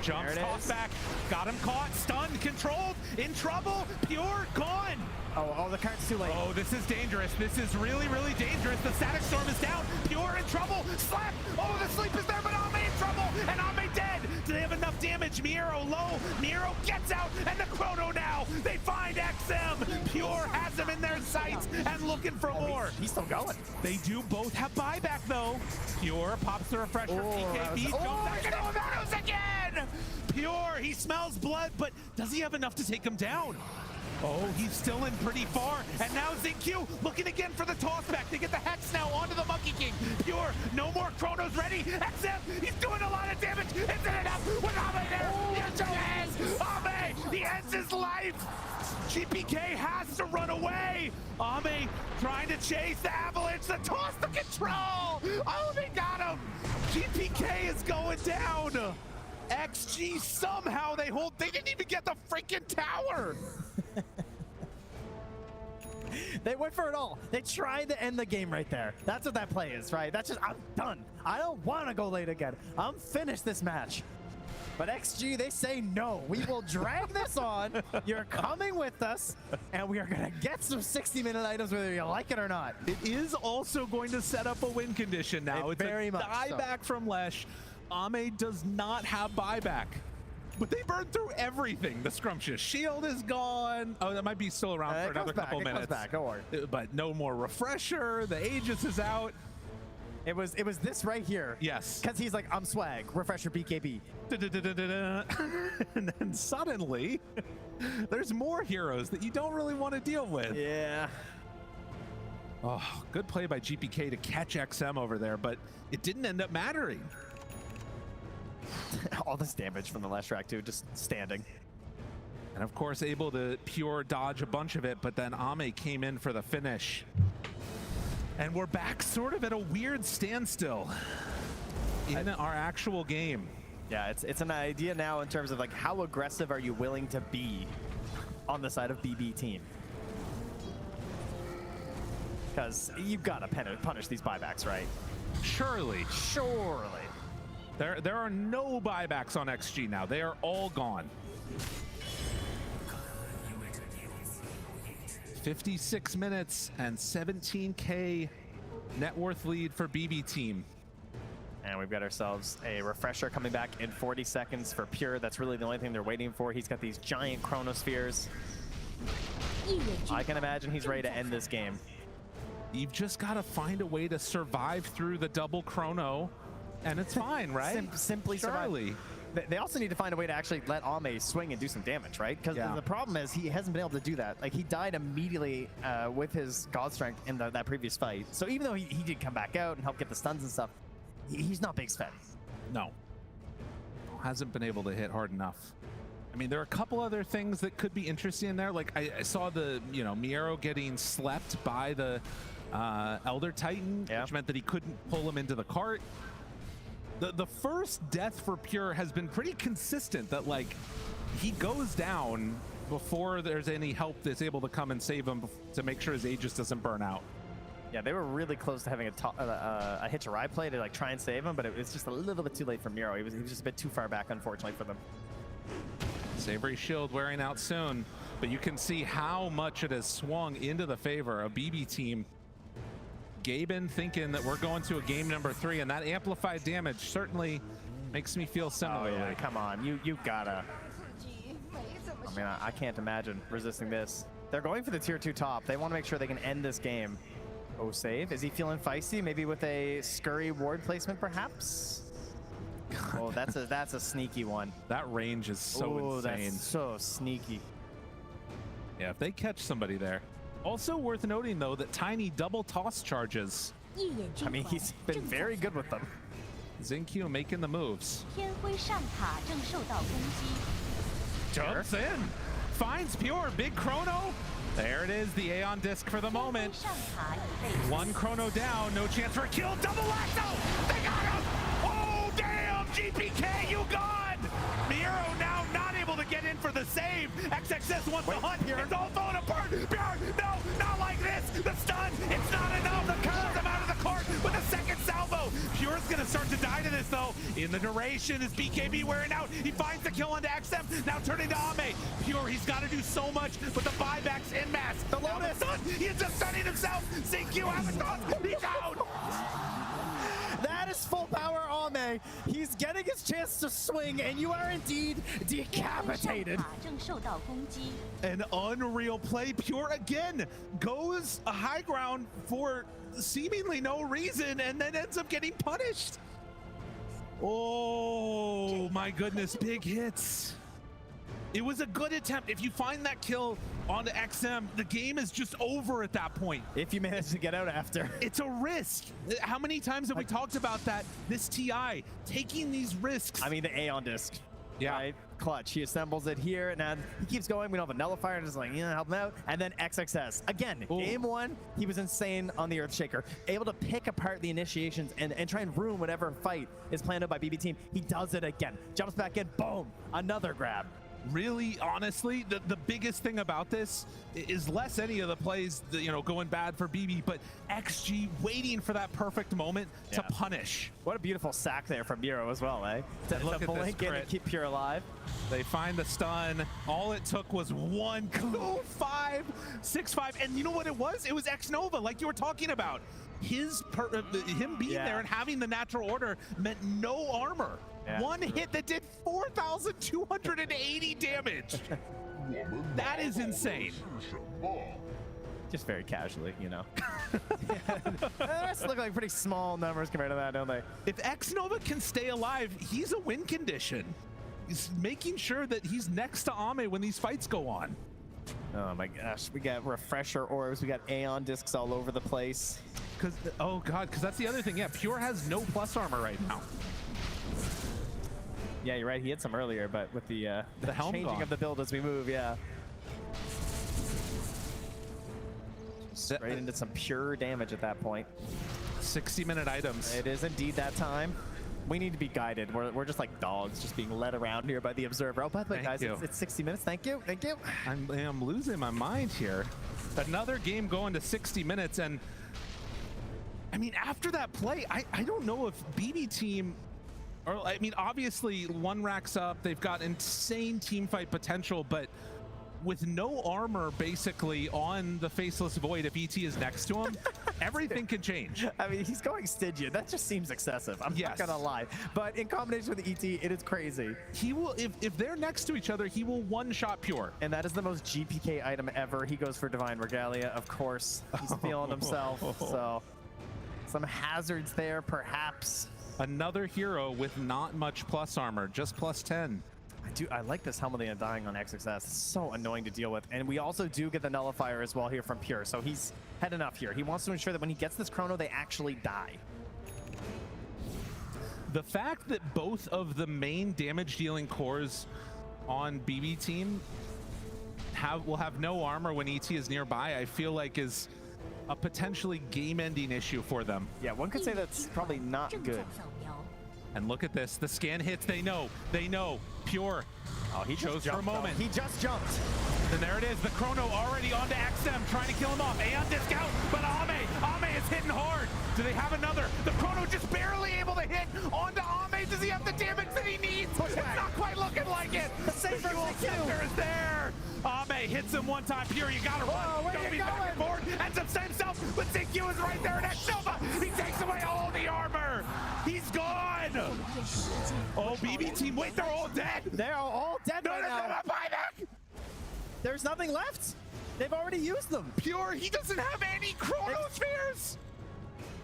Jumps, toss back, got him caught, stunned, controlled, in trouble, Pure gone. Oh, the card's too late. Oh, this is dangerous. This is really, really dangerous. The Static Storm is down. Pure in trouble. Slap. Oh, the sleep is there, but Ame in trouble. And Ame dead. Do they have enough damage? Miero low. Miero gets out. And the Chrono now. They find XM. Pure has him in their sights and looking for more. He's still going. They do both have buyback, though. Pure pops the refresher. PKB goes back again. Pure, he smells blood, but does he have enough to take him down? Oh, he's still in pretty far. And now ZinQ looking again for the tossback. They get the Hex now onto the Monkey King. Pure, no more Chronos ready. XM, he's doing a lot of damage. Isn't it enough with Ame there? Yes, it is. Ame, he ends his life. GPK has to run away. Ame trying to chase the Avalanche. The toss, the control. Oh, they got him. GPK is going down. XG somehow they hold. They didn't even get the freaking tower. They went for it all. They tried to end the game right there. That's what that play is, right? That's just, I'm done. I don't want to go late again. I'm finished this match. But XG, they say no. We will drag this on. You're coming with us, and we are going to get some 60-minute items whether you like it or not. It is also going to set up a win condition now. It's very much buyback from Lesh. Ame does not have buyback. But they burned through everything. The Scrumptious Shield is gone. Oh, that might be still around for another couple minutes. It comes back, don't worry. But no more refresher. The Aegis is out. It was this right here. Yes. Because he's like, I'm swag. Refresher BKB. And then suddenly, there's more heroes that you don't really want to deal with. Yeah. Oh, good play by GPK to catch XM over there, but it didn't end up mattering. All this damage from the last track too, just standing. And of course able to Pure dodge a bunch of it, but then Ame came in for the finish. And we're back sort of at a weird standstill in our actual game. Yeah, it's an idea now in terms of like how aggressive are you willing to be on the side of BB team? Because you've got to punish these buybacks, right? Surely. Surely. There are no buybacks on XG now. They are all gone. 56 minutes and 17K net worth lead for BB team. And we've got ourselves a refresher coming back in 40 seconds for Pure. That's really the only thing they're waiting for. He's got these giant chronospheres. I can imagine he's ready to end this game. You've just got to find a way to survive through the double chrono. And it's fine, right? Simply survive. They also need to find a way to actually let Ame swing and do some damage, right? Because the problem is he hasn't been able to do that. Like, he died immediately with his God Strength in that previous fight. So even though he did come back out and help get the stuns and stuff, he's not big spend. No. Hasn't been able to hit hard enough. I mean, there are a couple other things that could be interesting in there. Like, I saw the, Miero getting slept by the Elder Titan, which meant that he couldn't pull him into the cart. The first death for Pure has been pretty consistent, that, like, he goes down before there's any help that's able to come and save him to make sure his Aegis doesn't burn out. Yeah, they were really close to having a hitch a ride play to, like, try and save him, but it was just a little bit too late for Miero. He was just a bit too far back, unfortunately, for them. Savory Shield wearing out soon, but you can see how much it has swung into the favor of BB team. Gaben thinking that we're going to a game number 3, and that amplified damage certainly makes me feel similarly. Oh, yeah, come on, you gotta. I mean, I can't imagine resisting this. They're going for the tier 2 top. They want to make sure they can end this game. Oh, save. Is he feeling feisty? Maybe with a scurry ward placement, perhaps? Oh, that's a sneaky one. That range is so insane. That's so sneaky. Yeah, if they catch somebody there. Also worth noting, though, that Tiny double toss charges. I mean, he's been very good with them. Xingqiu making the moves. Jumps in. Finds Pure. Big chrono. There it is, the Aeon disc for the moment. One chrono down, no chance for a kill. Double lasso! They got him! Oh, damn! GPK, you gone! Miero now not able to get in for the save. XXS wants to hunt. It's all falling apart. Pure, no, not like this. The stun, it's not enough. The curls him out of the court with a second salvo. Pure's gonna start to die to this, though. In the duration, is BKB wearing out. He finds the kill onto XM. Now turning to Ame. Pure, he's got to do so much, but the buybacks in mass. The Lotus stun, he's just stunning himself. Xingqiu has a stun. He's out. That is full power Ame. He's getting his chance to swing, and you are indeed decapitated. An unreal play. Pure again goes a high ground for seemingly no reason, and then ends up getting punished. Oh my goodness, big hits. It was a good attempt. If you find that kill onto XM, the game is just over at that point. If you manage to get out after. It's a risk. How many times have we talked about that? This TI, taking these risks. I mean, the Aeon disc. Yeah. Right? Clutch. He assembles it here, and now he keeps going. We don't have a nullifier, and just like, help him out. And then XXS. Again, game 1, he was insane on the Earthshaker. Able to pick apart the initiations and try and ruin whatever fight is planned out by BB team. He does it again. Jumps back in, boom, another grab. Really, honestly, the biggest thing about this is less any of the plays, going bad for BB, but XG waiting for that perfect moment to punish. What a beautiful sack there from Miero as well, eh? To blink in and keep Pure alive. They find the stun. All it took was 1, 2, 5, 6, 5, and you know what it was? It was X-Nova, like you were talking about. Him being there and having the natural order meant no armor. One hit that did 4,280 damage. That is insane. Just very casually, The rest look like pretty small numbers compared to that, don't they? If X-Nova can stay alive, he's a win condition. He's making sure that he's next to Ame when these fights go on. Oh my gosh, we got refresher orbs, we got Aeon discs all over the place. Because that's the other thing. Yeah, Pure has no plus armor right now. Yeah, you're right. He hit some earlier, but with the helm changing gone. of the build as we move, Straight into some pure damage at that point. 60-minute items. It is indeed that time. We need to be guided. We're just like dogs, just being led around here by the observer. Oh, by the way, guys, it's 60 minutes. Thank you. Thank you. I'm losing my mind here. Another game going to 60 minutes, and I mean, after that play, I don't know if BB team. Or, I mean, obviously, one racks up. They've got insane teamfight potential, but with no armor, basically, on the Faceless Void, if ET is next to him, everything can change. I mean, he's going Stygian. That just seems excessive. I'm not going to lie. But in combination with ET, it is crazy. He will, if they're next to each other, he will one-shot Pure. And that is the most GPK item ever. He goes for Divine Regalia, of course. He's feeling himself. So, some hazards there, perhaps. Another hero with not much plus armor, just plus 10. I like this helmet and dying on XXS. It's so annoying to deal with. And we also do get the nullifier as well here from Pure. So he's had enough here. He wants to ensure that when he gets this chrono, they actually die. The fact that both of the main damage dealing cores on BB team will have no armor when ET is nearby, I feel like is a potentially game-ending issue for them. Yeah, one could say that's probably not good. And look at this, the scan hits, they know. Pure. Oh, he chose jumped, for a moment. Though. He just jumped. And there it is, the chrono already onto XM, trying to kill him off. Aeon discount, but Ame is hitting hard. Do they have another? The chrono just barely able to hit onto Ame. Does he have the damage that he needs? It's not quite looking like it. The dual scepter is there. Ame hits him one time. Pure, you gotta run. Don't be back and forth. Ends up setting himself, but ZQ is right there. And Silva, he takes away all the armor. He's gone. Oh, BB team, wait, they're all dead. They're all dead right now. Buyback. There's nothing left. They've already used them. Pure, he doesn't have any chronospheres.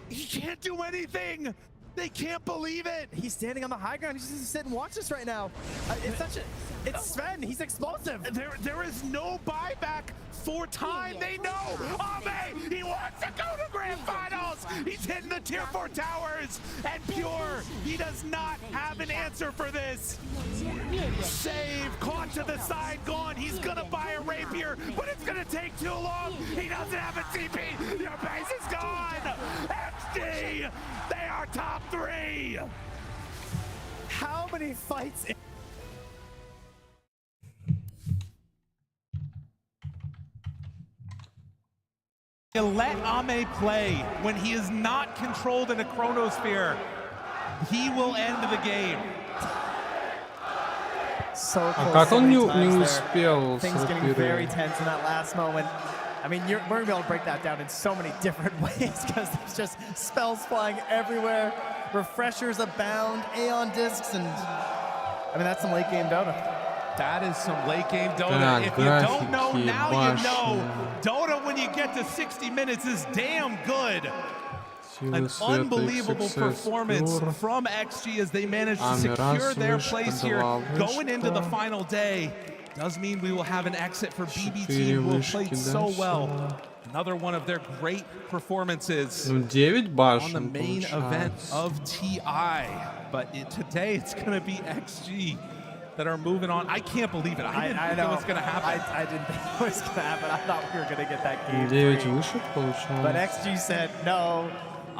He can't do anything. They can't believe it. He's standing on the high ground. He's just sit and watch this right now. It's Sven. He's explosive. There is no buyback for time. They know. Ame, he wants to go to grand finals. He's hitting the tier 4 towers. And Pure, he does not have an answer for this. Save, caught to the side, gone. He's gonna buy a rapier, but it's gonna take too long. He doesn't have a TP. Your base is gone. XG, they are top 3. How many fights? Let Ame play when he is not controlled in a chronosphere. He will end the game. So А close как so он many не times успел there. Things с getting very рапирой? tense in that last moment. I mean, we're going to be able to break that down in so many different ways because there's just spells flying everywhere, refreshers abound, Aeon discs, and I mean, that's some late game Dota. That is some late game Dota. Так, If you don't know, графики, now you know. башни. Dota, when you get to 60 minutes, is damn good. Силы An света, unbelievable XXS, performance Pure. from XG as they managed to Ame secure раз their вышка, place here, два going into the вышка. final day. Does mean we will have an exit for BB 4 team who have вышки, played да, so well. всего. Another one of their great performances Ну, 9 on the башен main event получается. of TI. But today it's going to be XG that are moving on. I can't believe it. I didn't think it was going to happen. I didn't think it was going to happen. I thought we were going to get that game 9 3. вышек получается. But XG said no.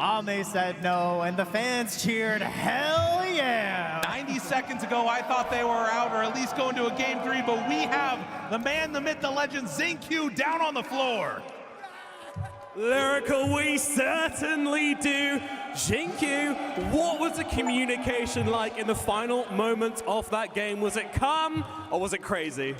Ame said no, and the fans cheered, hell yeah! 90 seconds ago, I thought they were out, or at least going to a game 3, but we have the man, the myth, the legend, ZQ down on the floor. Lyrical, we certainly do. Jinkyu, what was the communication like in the final moments of that game? Was it calm or was it crazy?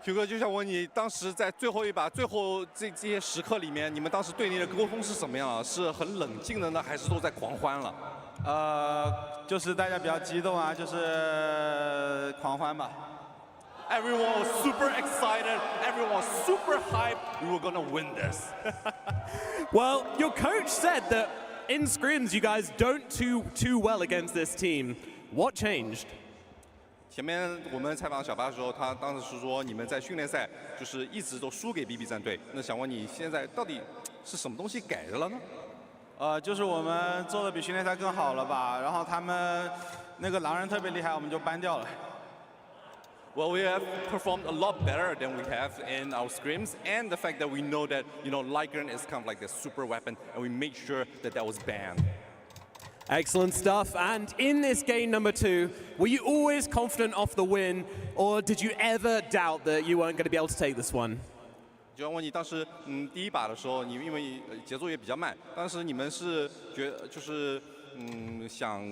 Q 哥就想问你，当时在最后一把、最后这些时刻里面，你们当时对内的沟通是什么样啊？是很冷静的呢，还是都在狂欢了？就是大家比较激动啊，就是狂欢吧。Everyone was super excited. Everyone was super hyped. We were gonna win this. Well, your coach said that in scrims you guys don't do too well against this team. What changed? 前面我们采访小巴的时候，他当时是说你们在训练赛就是一直都输给 BB 战队。那想问你现在到底是什么东西改了呢？就是我们做的比训练赛更好了吧，然后他们那个狼人特别厉害，我们就ban掉了。Well, we have performed a lot better than we have in our scrims, and the fact that we know that Lycan is kind of like the super weapon, and we made sure that that was banned. Excellent stuff. And in this game number 2, were you always confident of the win, or did you ever doubt that you weren't going to be able to take this one? 就要问你当时，第一把的时候，你因为节奏也比较慢，当时你们是想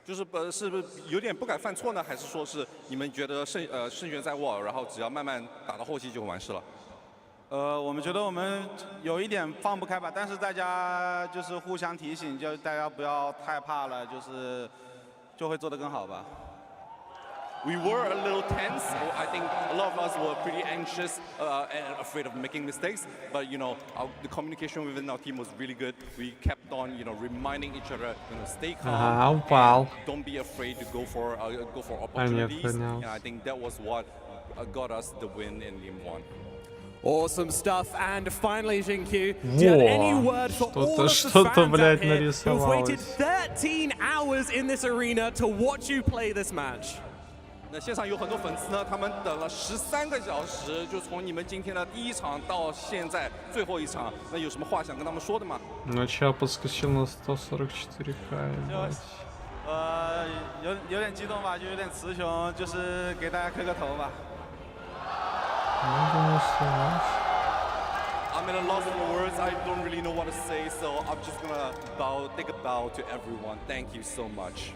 就是是不是有点不敢犯错呢？还是说是你们觉得胜券在握，然后只要慢慢打到后期就完事了？我们觉得我们有一点放不开吧，但是大家就是互相提醒，就大家不要太怕了，就会做得更好吧。we were a little tense. I think a lot of us were pretty anxious and afraid of making mistakes. But you know, the communication within our team was really good. We kept on, you know, reminding each other, you know, stay calm, and don't be afraid to go for opportunities. And I think that was what got us the win in Game 1. Awesome stuff. And finally, Jinkyu, do you have any word for all of the fans out here who've waited 13 hours in this arena to watch you play this match? 那现场有很多粉丝呢，他们等了13个小时，就从你们今天的第一场到现在最后一场，那有什么话想跟他们说的吗？ Ну, чё, подскочил на 144К, ебать. 有点激动吧，就有点词穷，就是给大家磕个头吧。 I'm at a loss for words. I don't really know what to say, so I'm just gonna take a bow to everyone. Thank you so much.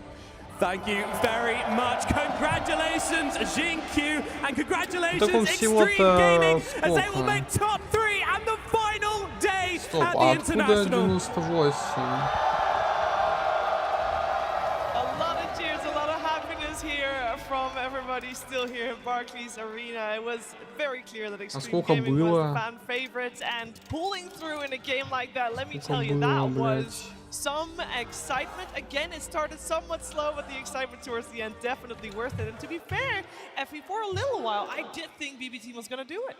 Thank you very much. Congratulations, Jinkyu, and congratulations, Extreme Gaming, as they will make top 3 and the final day at the International. A lot of cheers, a lot of happiness here from everybody still here in Barclays Arena. It was very clear that Extreme Gaming was the fan favorite, and pulling through in a game like that, let me tell you, that was some excitement. Again, it started somewhat slow, but the excitement towards the end definitely worth it. And to be fair, Effie, for a little while, I did think BB Team was going to do it.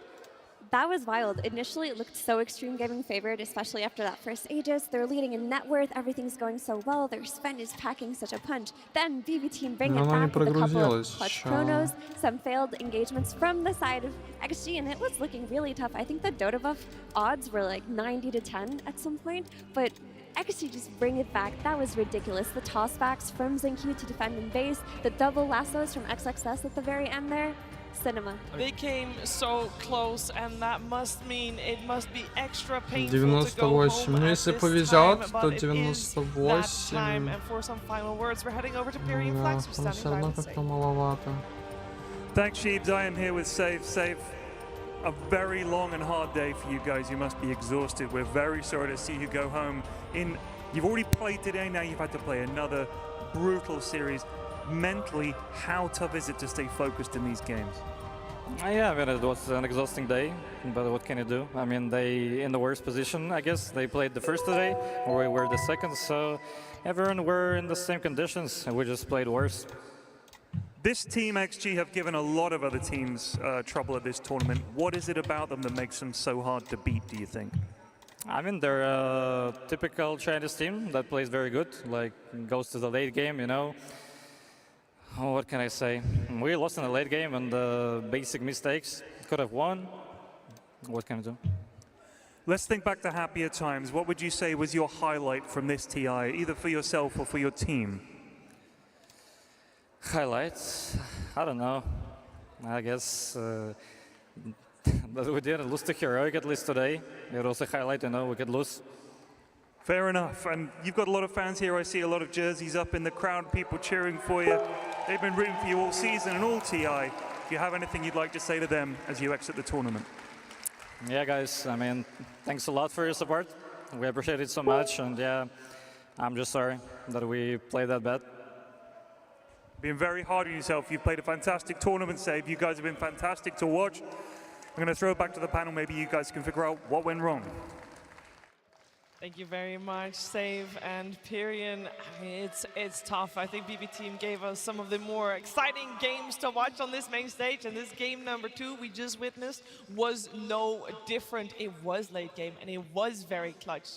That was wild. Initially, it looked so Extreme Gaming favored, especially after that first Aegis. They're leading in net worth, everything's going so well, their spend is packing such a punch. Then BB Team bring it back with a couple of clutch chronos, some failed engagements from the side of XG, and it was looking really tough. I think the Dota buff odds were like 90 to 10 at some point, but XG just bring it back. That was ridiculous. The tossbacks from Zinkyu to defend in base, the double lassos from XXS at the very end there. Cinema. They came so close, and that must mean it must be extra painful to go home at this time, but it is that time. And for some final words, we're heading over to Perry and Flax, who's standing by to say. Thanks, Sheebs. I am here with Save. Save, a very long and hard day for you guys. You must be exhausted. We're very sorry to see you go home. You've already played today, now you've had to play another brutal series. Mentally, how tough is it to stay focused in these games? Yeah, I mean, it was an exhausting day, but what can you do? I mean, they in the worst position, I guess. They played the first today, or we were the second, so everyone were in the same conditions, and we just played worse. This team, XG, have given a lot of other teams trouble at this tournament. What is it about them that makes them so hard to beat, do you think? I mean, they're a typical Chinese team that plays very good, like goes to the late game, you know. Oh, what can I say? We lost in the late game and the basic mistakes. Could have won. What can I do? Let's think back to happier times. What would you say was your highlight from this TI, either for yourself or for your team? Highlights? I don't know. I guess that we didn't lose to Heroic at least today. It was a highlight, you know, we could lose. Fair enough. And you've got a lot of fans here. I see a lot of jerseys up in the crowd, people cheering for you. They've been rooting for you all season and all TI. Do you have anything you'd like to say to them as you exit the tournament? Yeah, guys, I mean, thanks a lot for your support. We appreciate it so much. And yeah, I'm just sorry that we played that bad. Being very hard on yourself. You've played a fantastic tournament, Save. You guys have been fantastic to watch. I'm going to throw it back to the panel. Maybe you guys can figure out what went wrong. Thank you very much, Save and Pyrian. I mean, it's tough. I think BB Team gave us some of the more exciting games to watch on this main stage, and this game number 2 we just witnessed was no different. It was late game, and it was very clutch.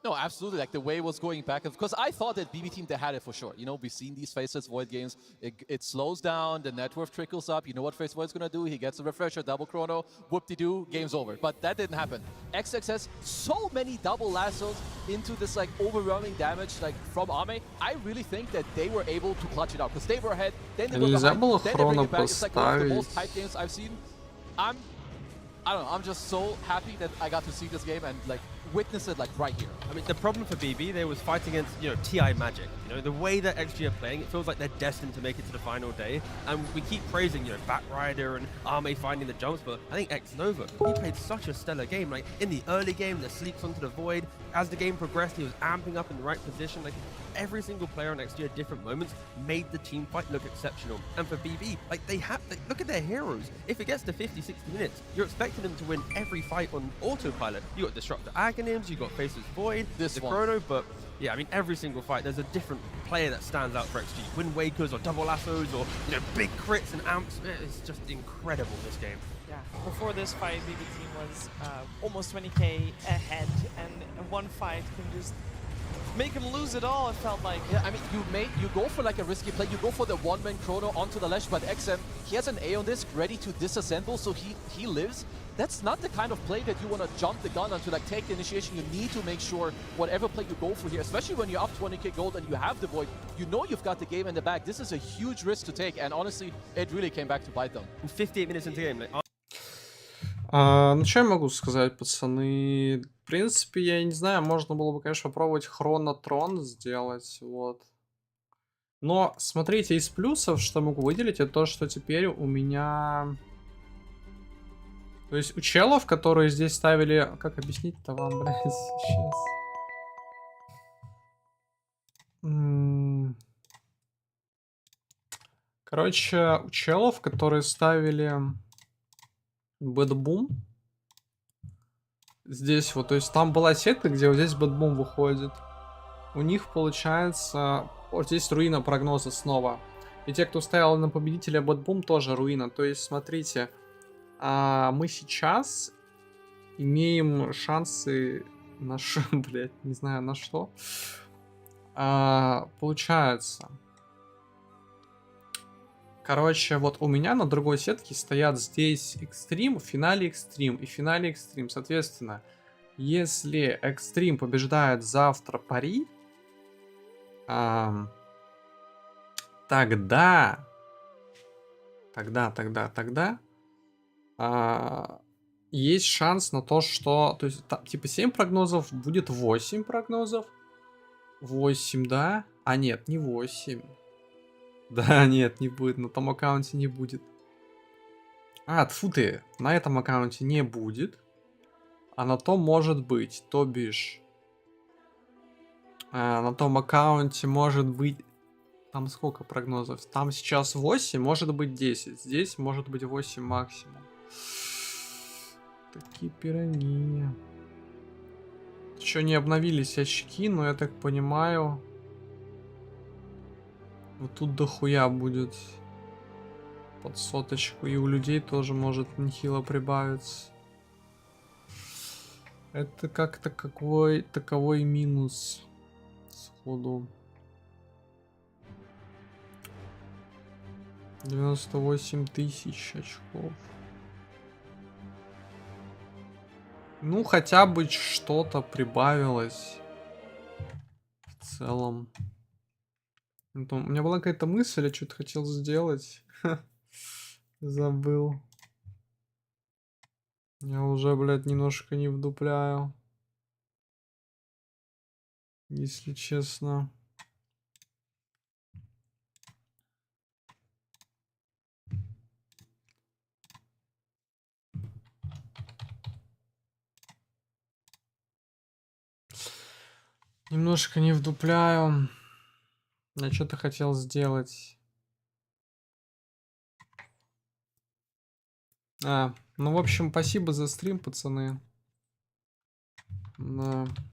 No, absolutely. Like the way it was going back, because I thought that BB Team, they had it for sure. You know, we've seen these Faceless Void games. It slows down, the net worth trickles up. You know what Face Void's gonna do? He gets a refresher, double chrono, whoop-de-doo, game's over. But that didn't happen. XXS, so many double lassos into this like overwhelming damage like from Ame. I really think that they were able to clutch it out because they were ahead. Then they were behind. Then they bring it back. It's like one of the most hype games I've seen. I don't know. I'm just so happy that I got to see this game and like witness it like right here. I mean, the problem for BB, they was fighting against, you know, TI Magic. You know, the way that XG are playing, it feels like they're destined to make it to the final day. And we keep praising, you know, Batrider and Ame finding the jumps, but I think X-Nova, he played such a stellar game. Like, in the early game, the sleeps onto the void. As the game progressed, he was amping up in the right position. Like, every single player on XG at different moments made the team fight look exceptional. And for BB, like look at their heroes. If it gets to 50, 60 minutes, you're expecting them to win every fight on autopilot. You got Disruptor Aghanims, you got Faceless Void, the Chrono, but yeah, I mean, every single fight, there's a different player that stands out for XG. Wind Wakers or double lassos or, you know, big crits and amps. It's just incredible, this game. Yeah, before this fight, BB team was almost 20k ahead, and one fight can just make him lose it all, it felt like. Yeah, I mean, you go for like a risky play, you go for the one-man chrono onto the ledge, but XM, he has an A on this, ready to disassemble, so he lives. That's not the kind of play that you want to jump the gun onto, like take the initiation. You need to make sure whatever play you go for here, especially when you're up 20k gold and you have the Void, you know you've got the game in the bag. This is a huge risk to take, and honestly, it really came back to bite them. 58 minutes into the game, like, ну, что я могу сказать, пацаны? В принципе, я не знаю, можно было бы, конечно, попробовать хронотрон сделать, вот. Но, смотрите, из плюсов, что могу выделить, это то, что теперь у меня... То есть у челов, которые здесь ставили... Как объяснить-то вам, блядь, сейчас? Короче, у челов, которые ставили... Бэтбум. Здесь вот, то есть там была сетка, где вот здесь бэтбум выходит. У них получается... Вот здесь руина прогноза снова. И те, кто ставил на победителя бэтбум, тоже руина. То есть, смотрите, мы сейчас имеем шансы на блядь, не знаю на что. Получается... Короче, вот у меня на другой сетке стоят здесь Экстрим, в финале Экстрим и в финале Экстрим. Соответственно, если Экстрим побеждает завтра пари, тогда есть шанс на то, что... То есть, там, типа 7 прогнозов, будет 8 прогнозов. 8, да? А нет, не 8. Да, нет, не будет. На том аккаунте не будет. Тьфу ты. На этом аккаунте не будет. А на том может быть. То бишь. На том аккаунте может быть... Там сколько прогнозов? Там сейчас 8, может быть 10. Здесь может быть 8 максимум. Такие пироги. Еще не обновились очки, но я так понимаю... Вот тут дохуя будет под соточку. И у людей тоже может нехило прибавиться. Это как-то таковой минус сходу. 98 тысяч очков. Ну, хотя бы что-то прибавилось. В целом. У меня была какая-то мысль, я что-то хотел сделать. Забыл. Я уже, блядь, немножко не вдупляю. Если честно. Немножко не вдупляю. Я что-то хотел сделать. Ну, в общем, спасибо за стрим, пацаны. Да.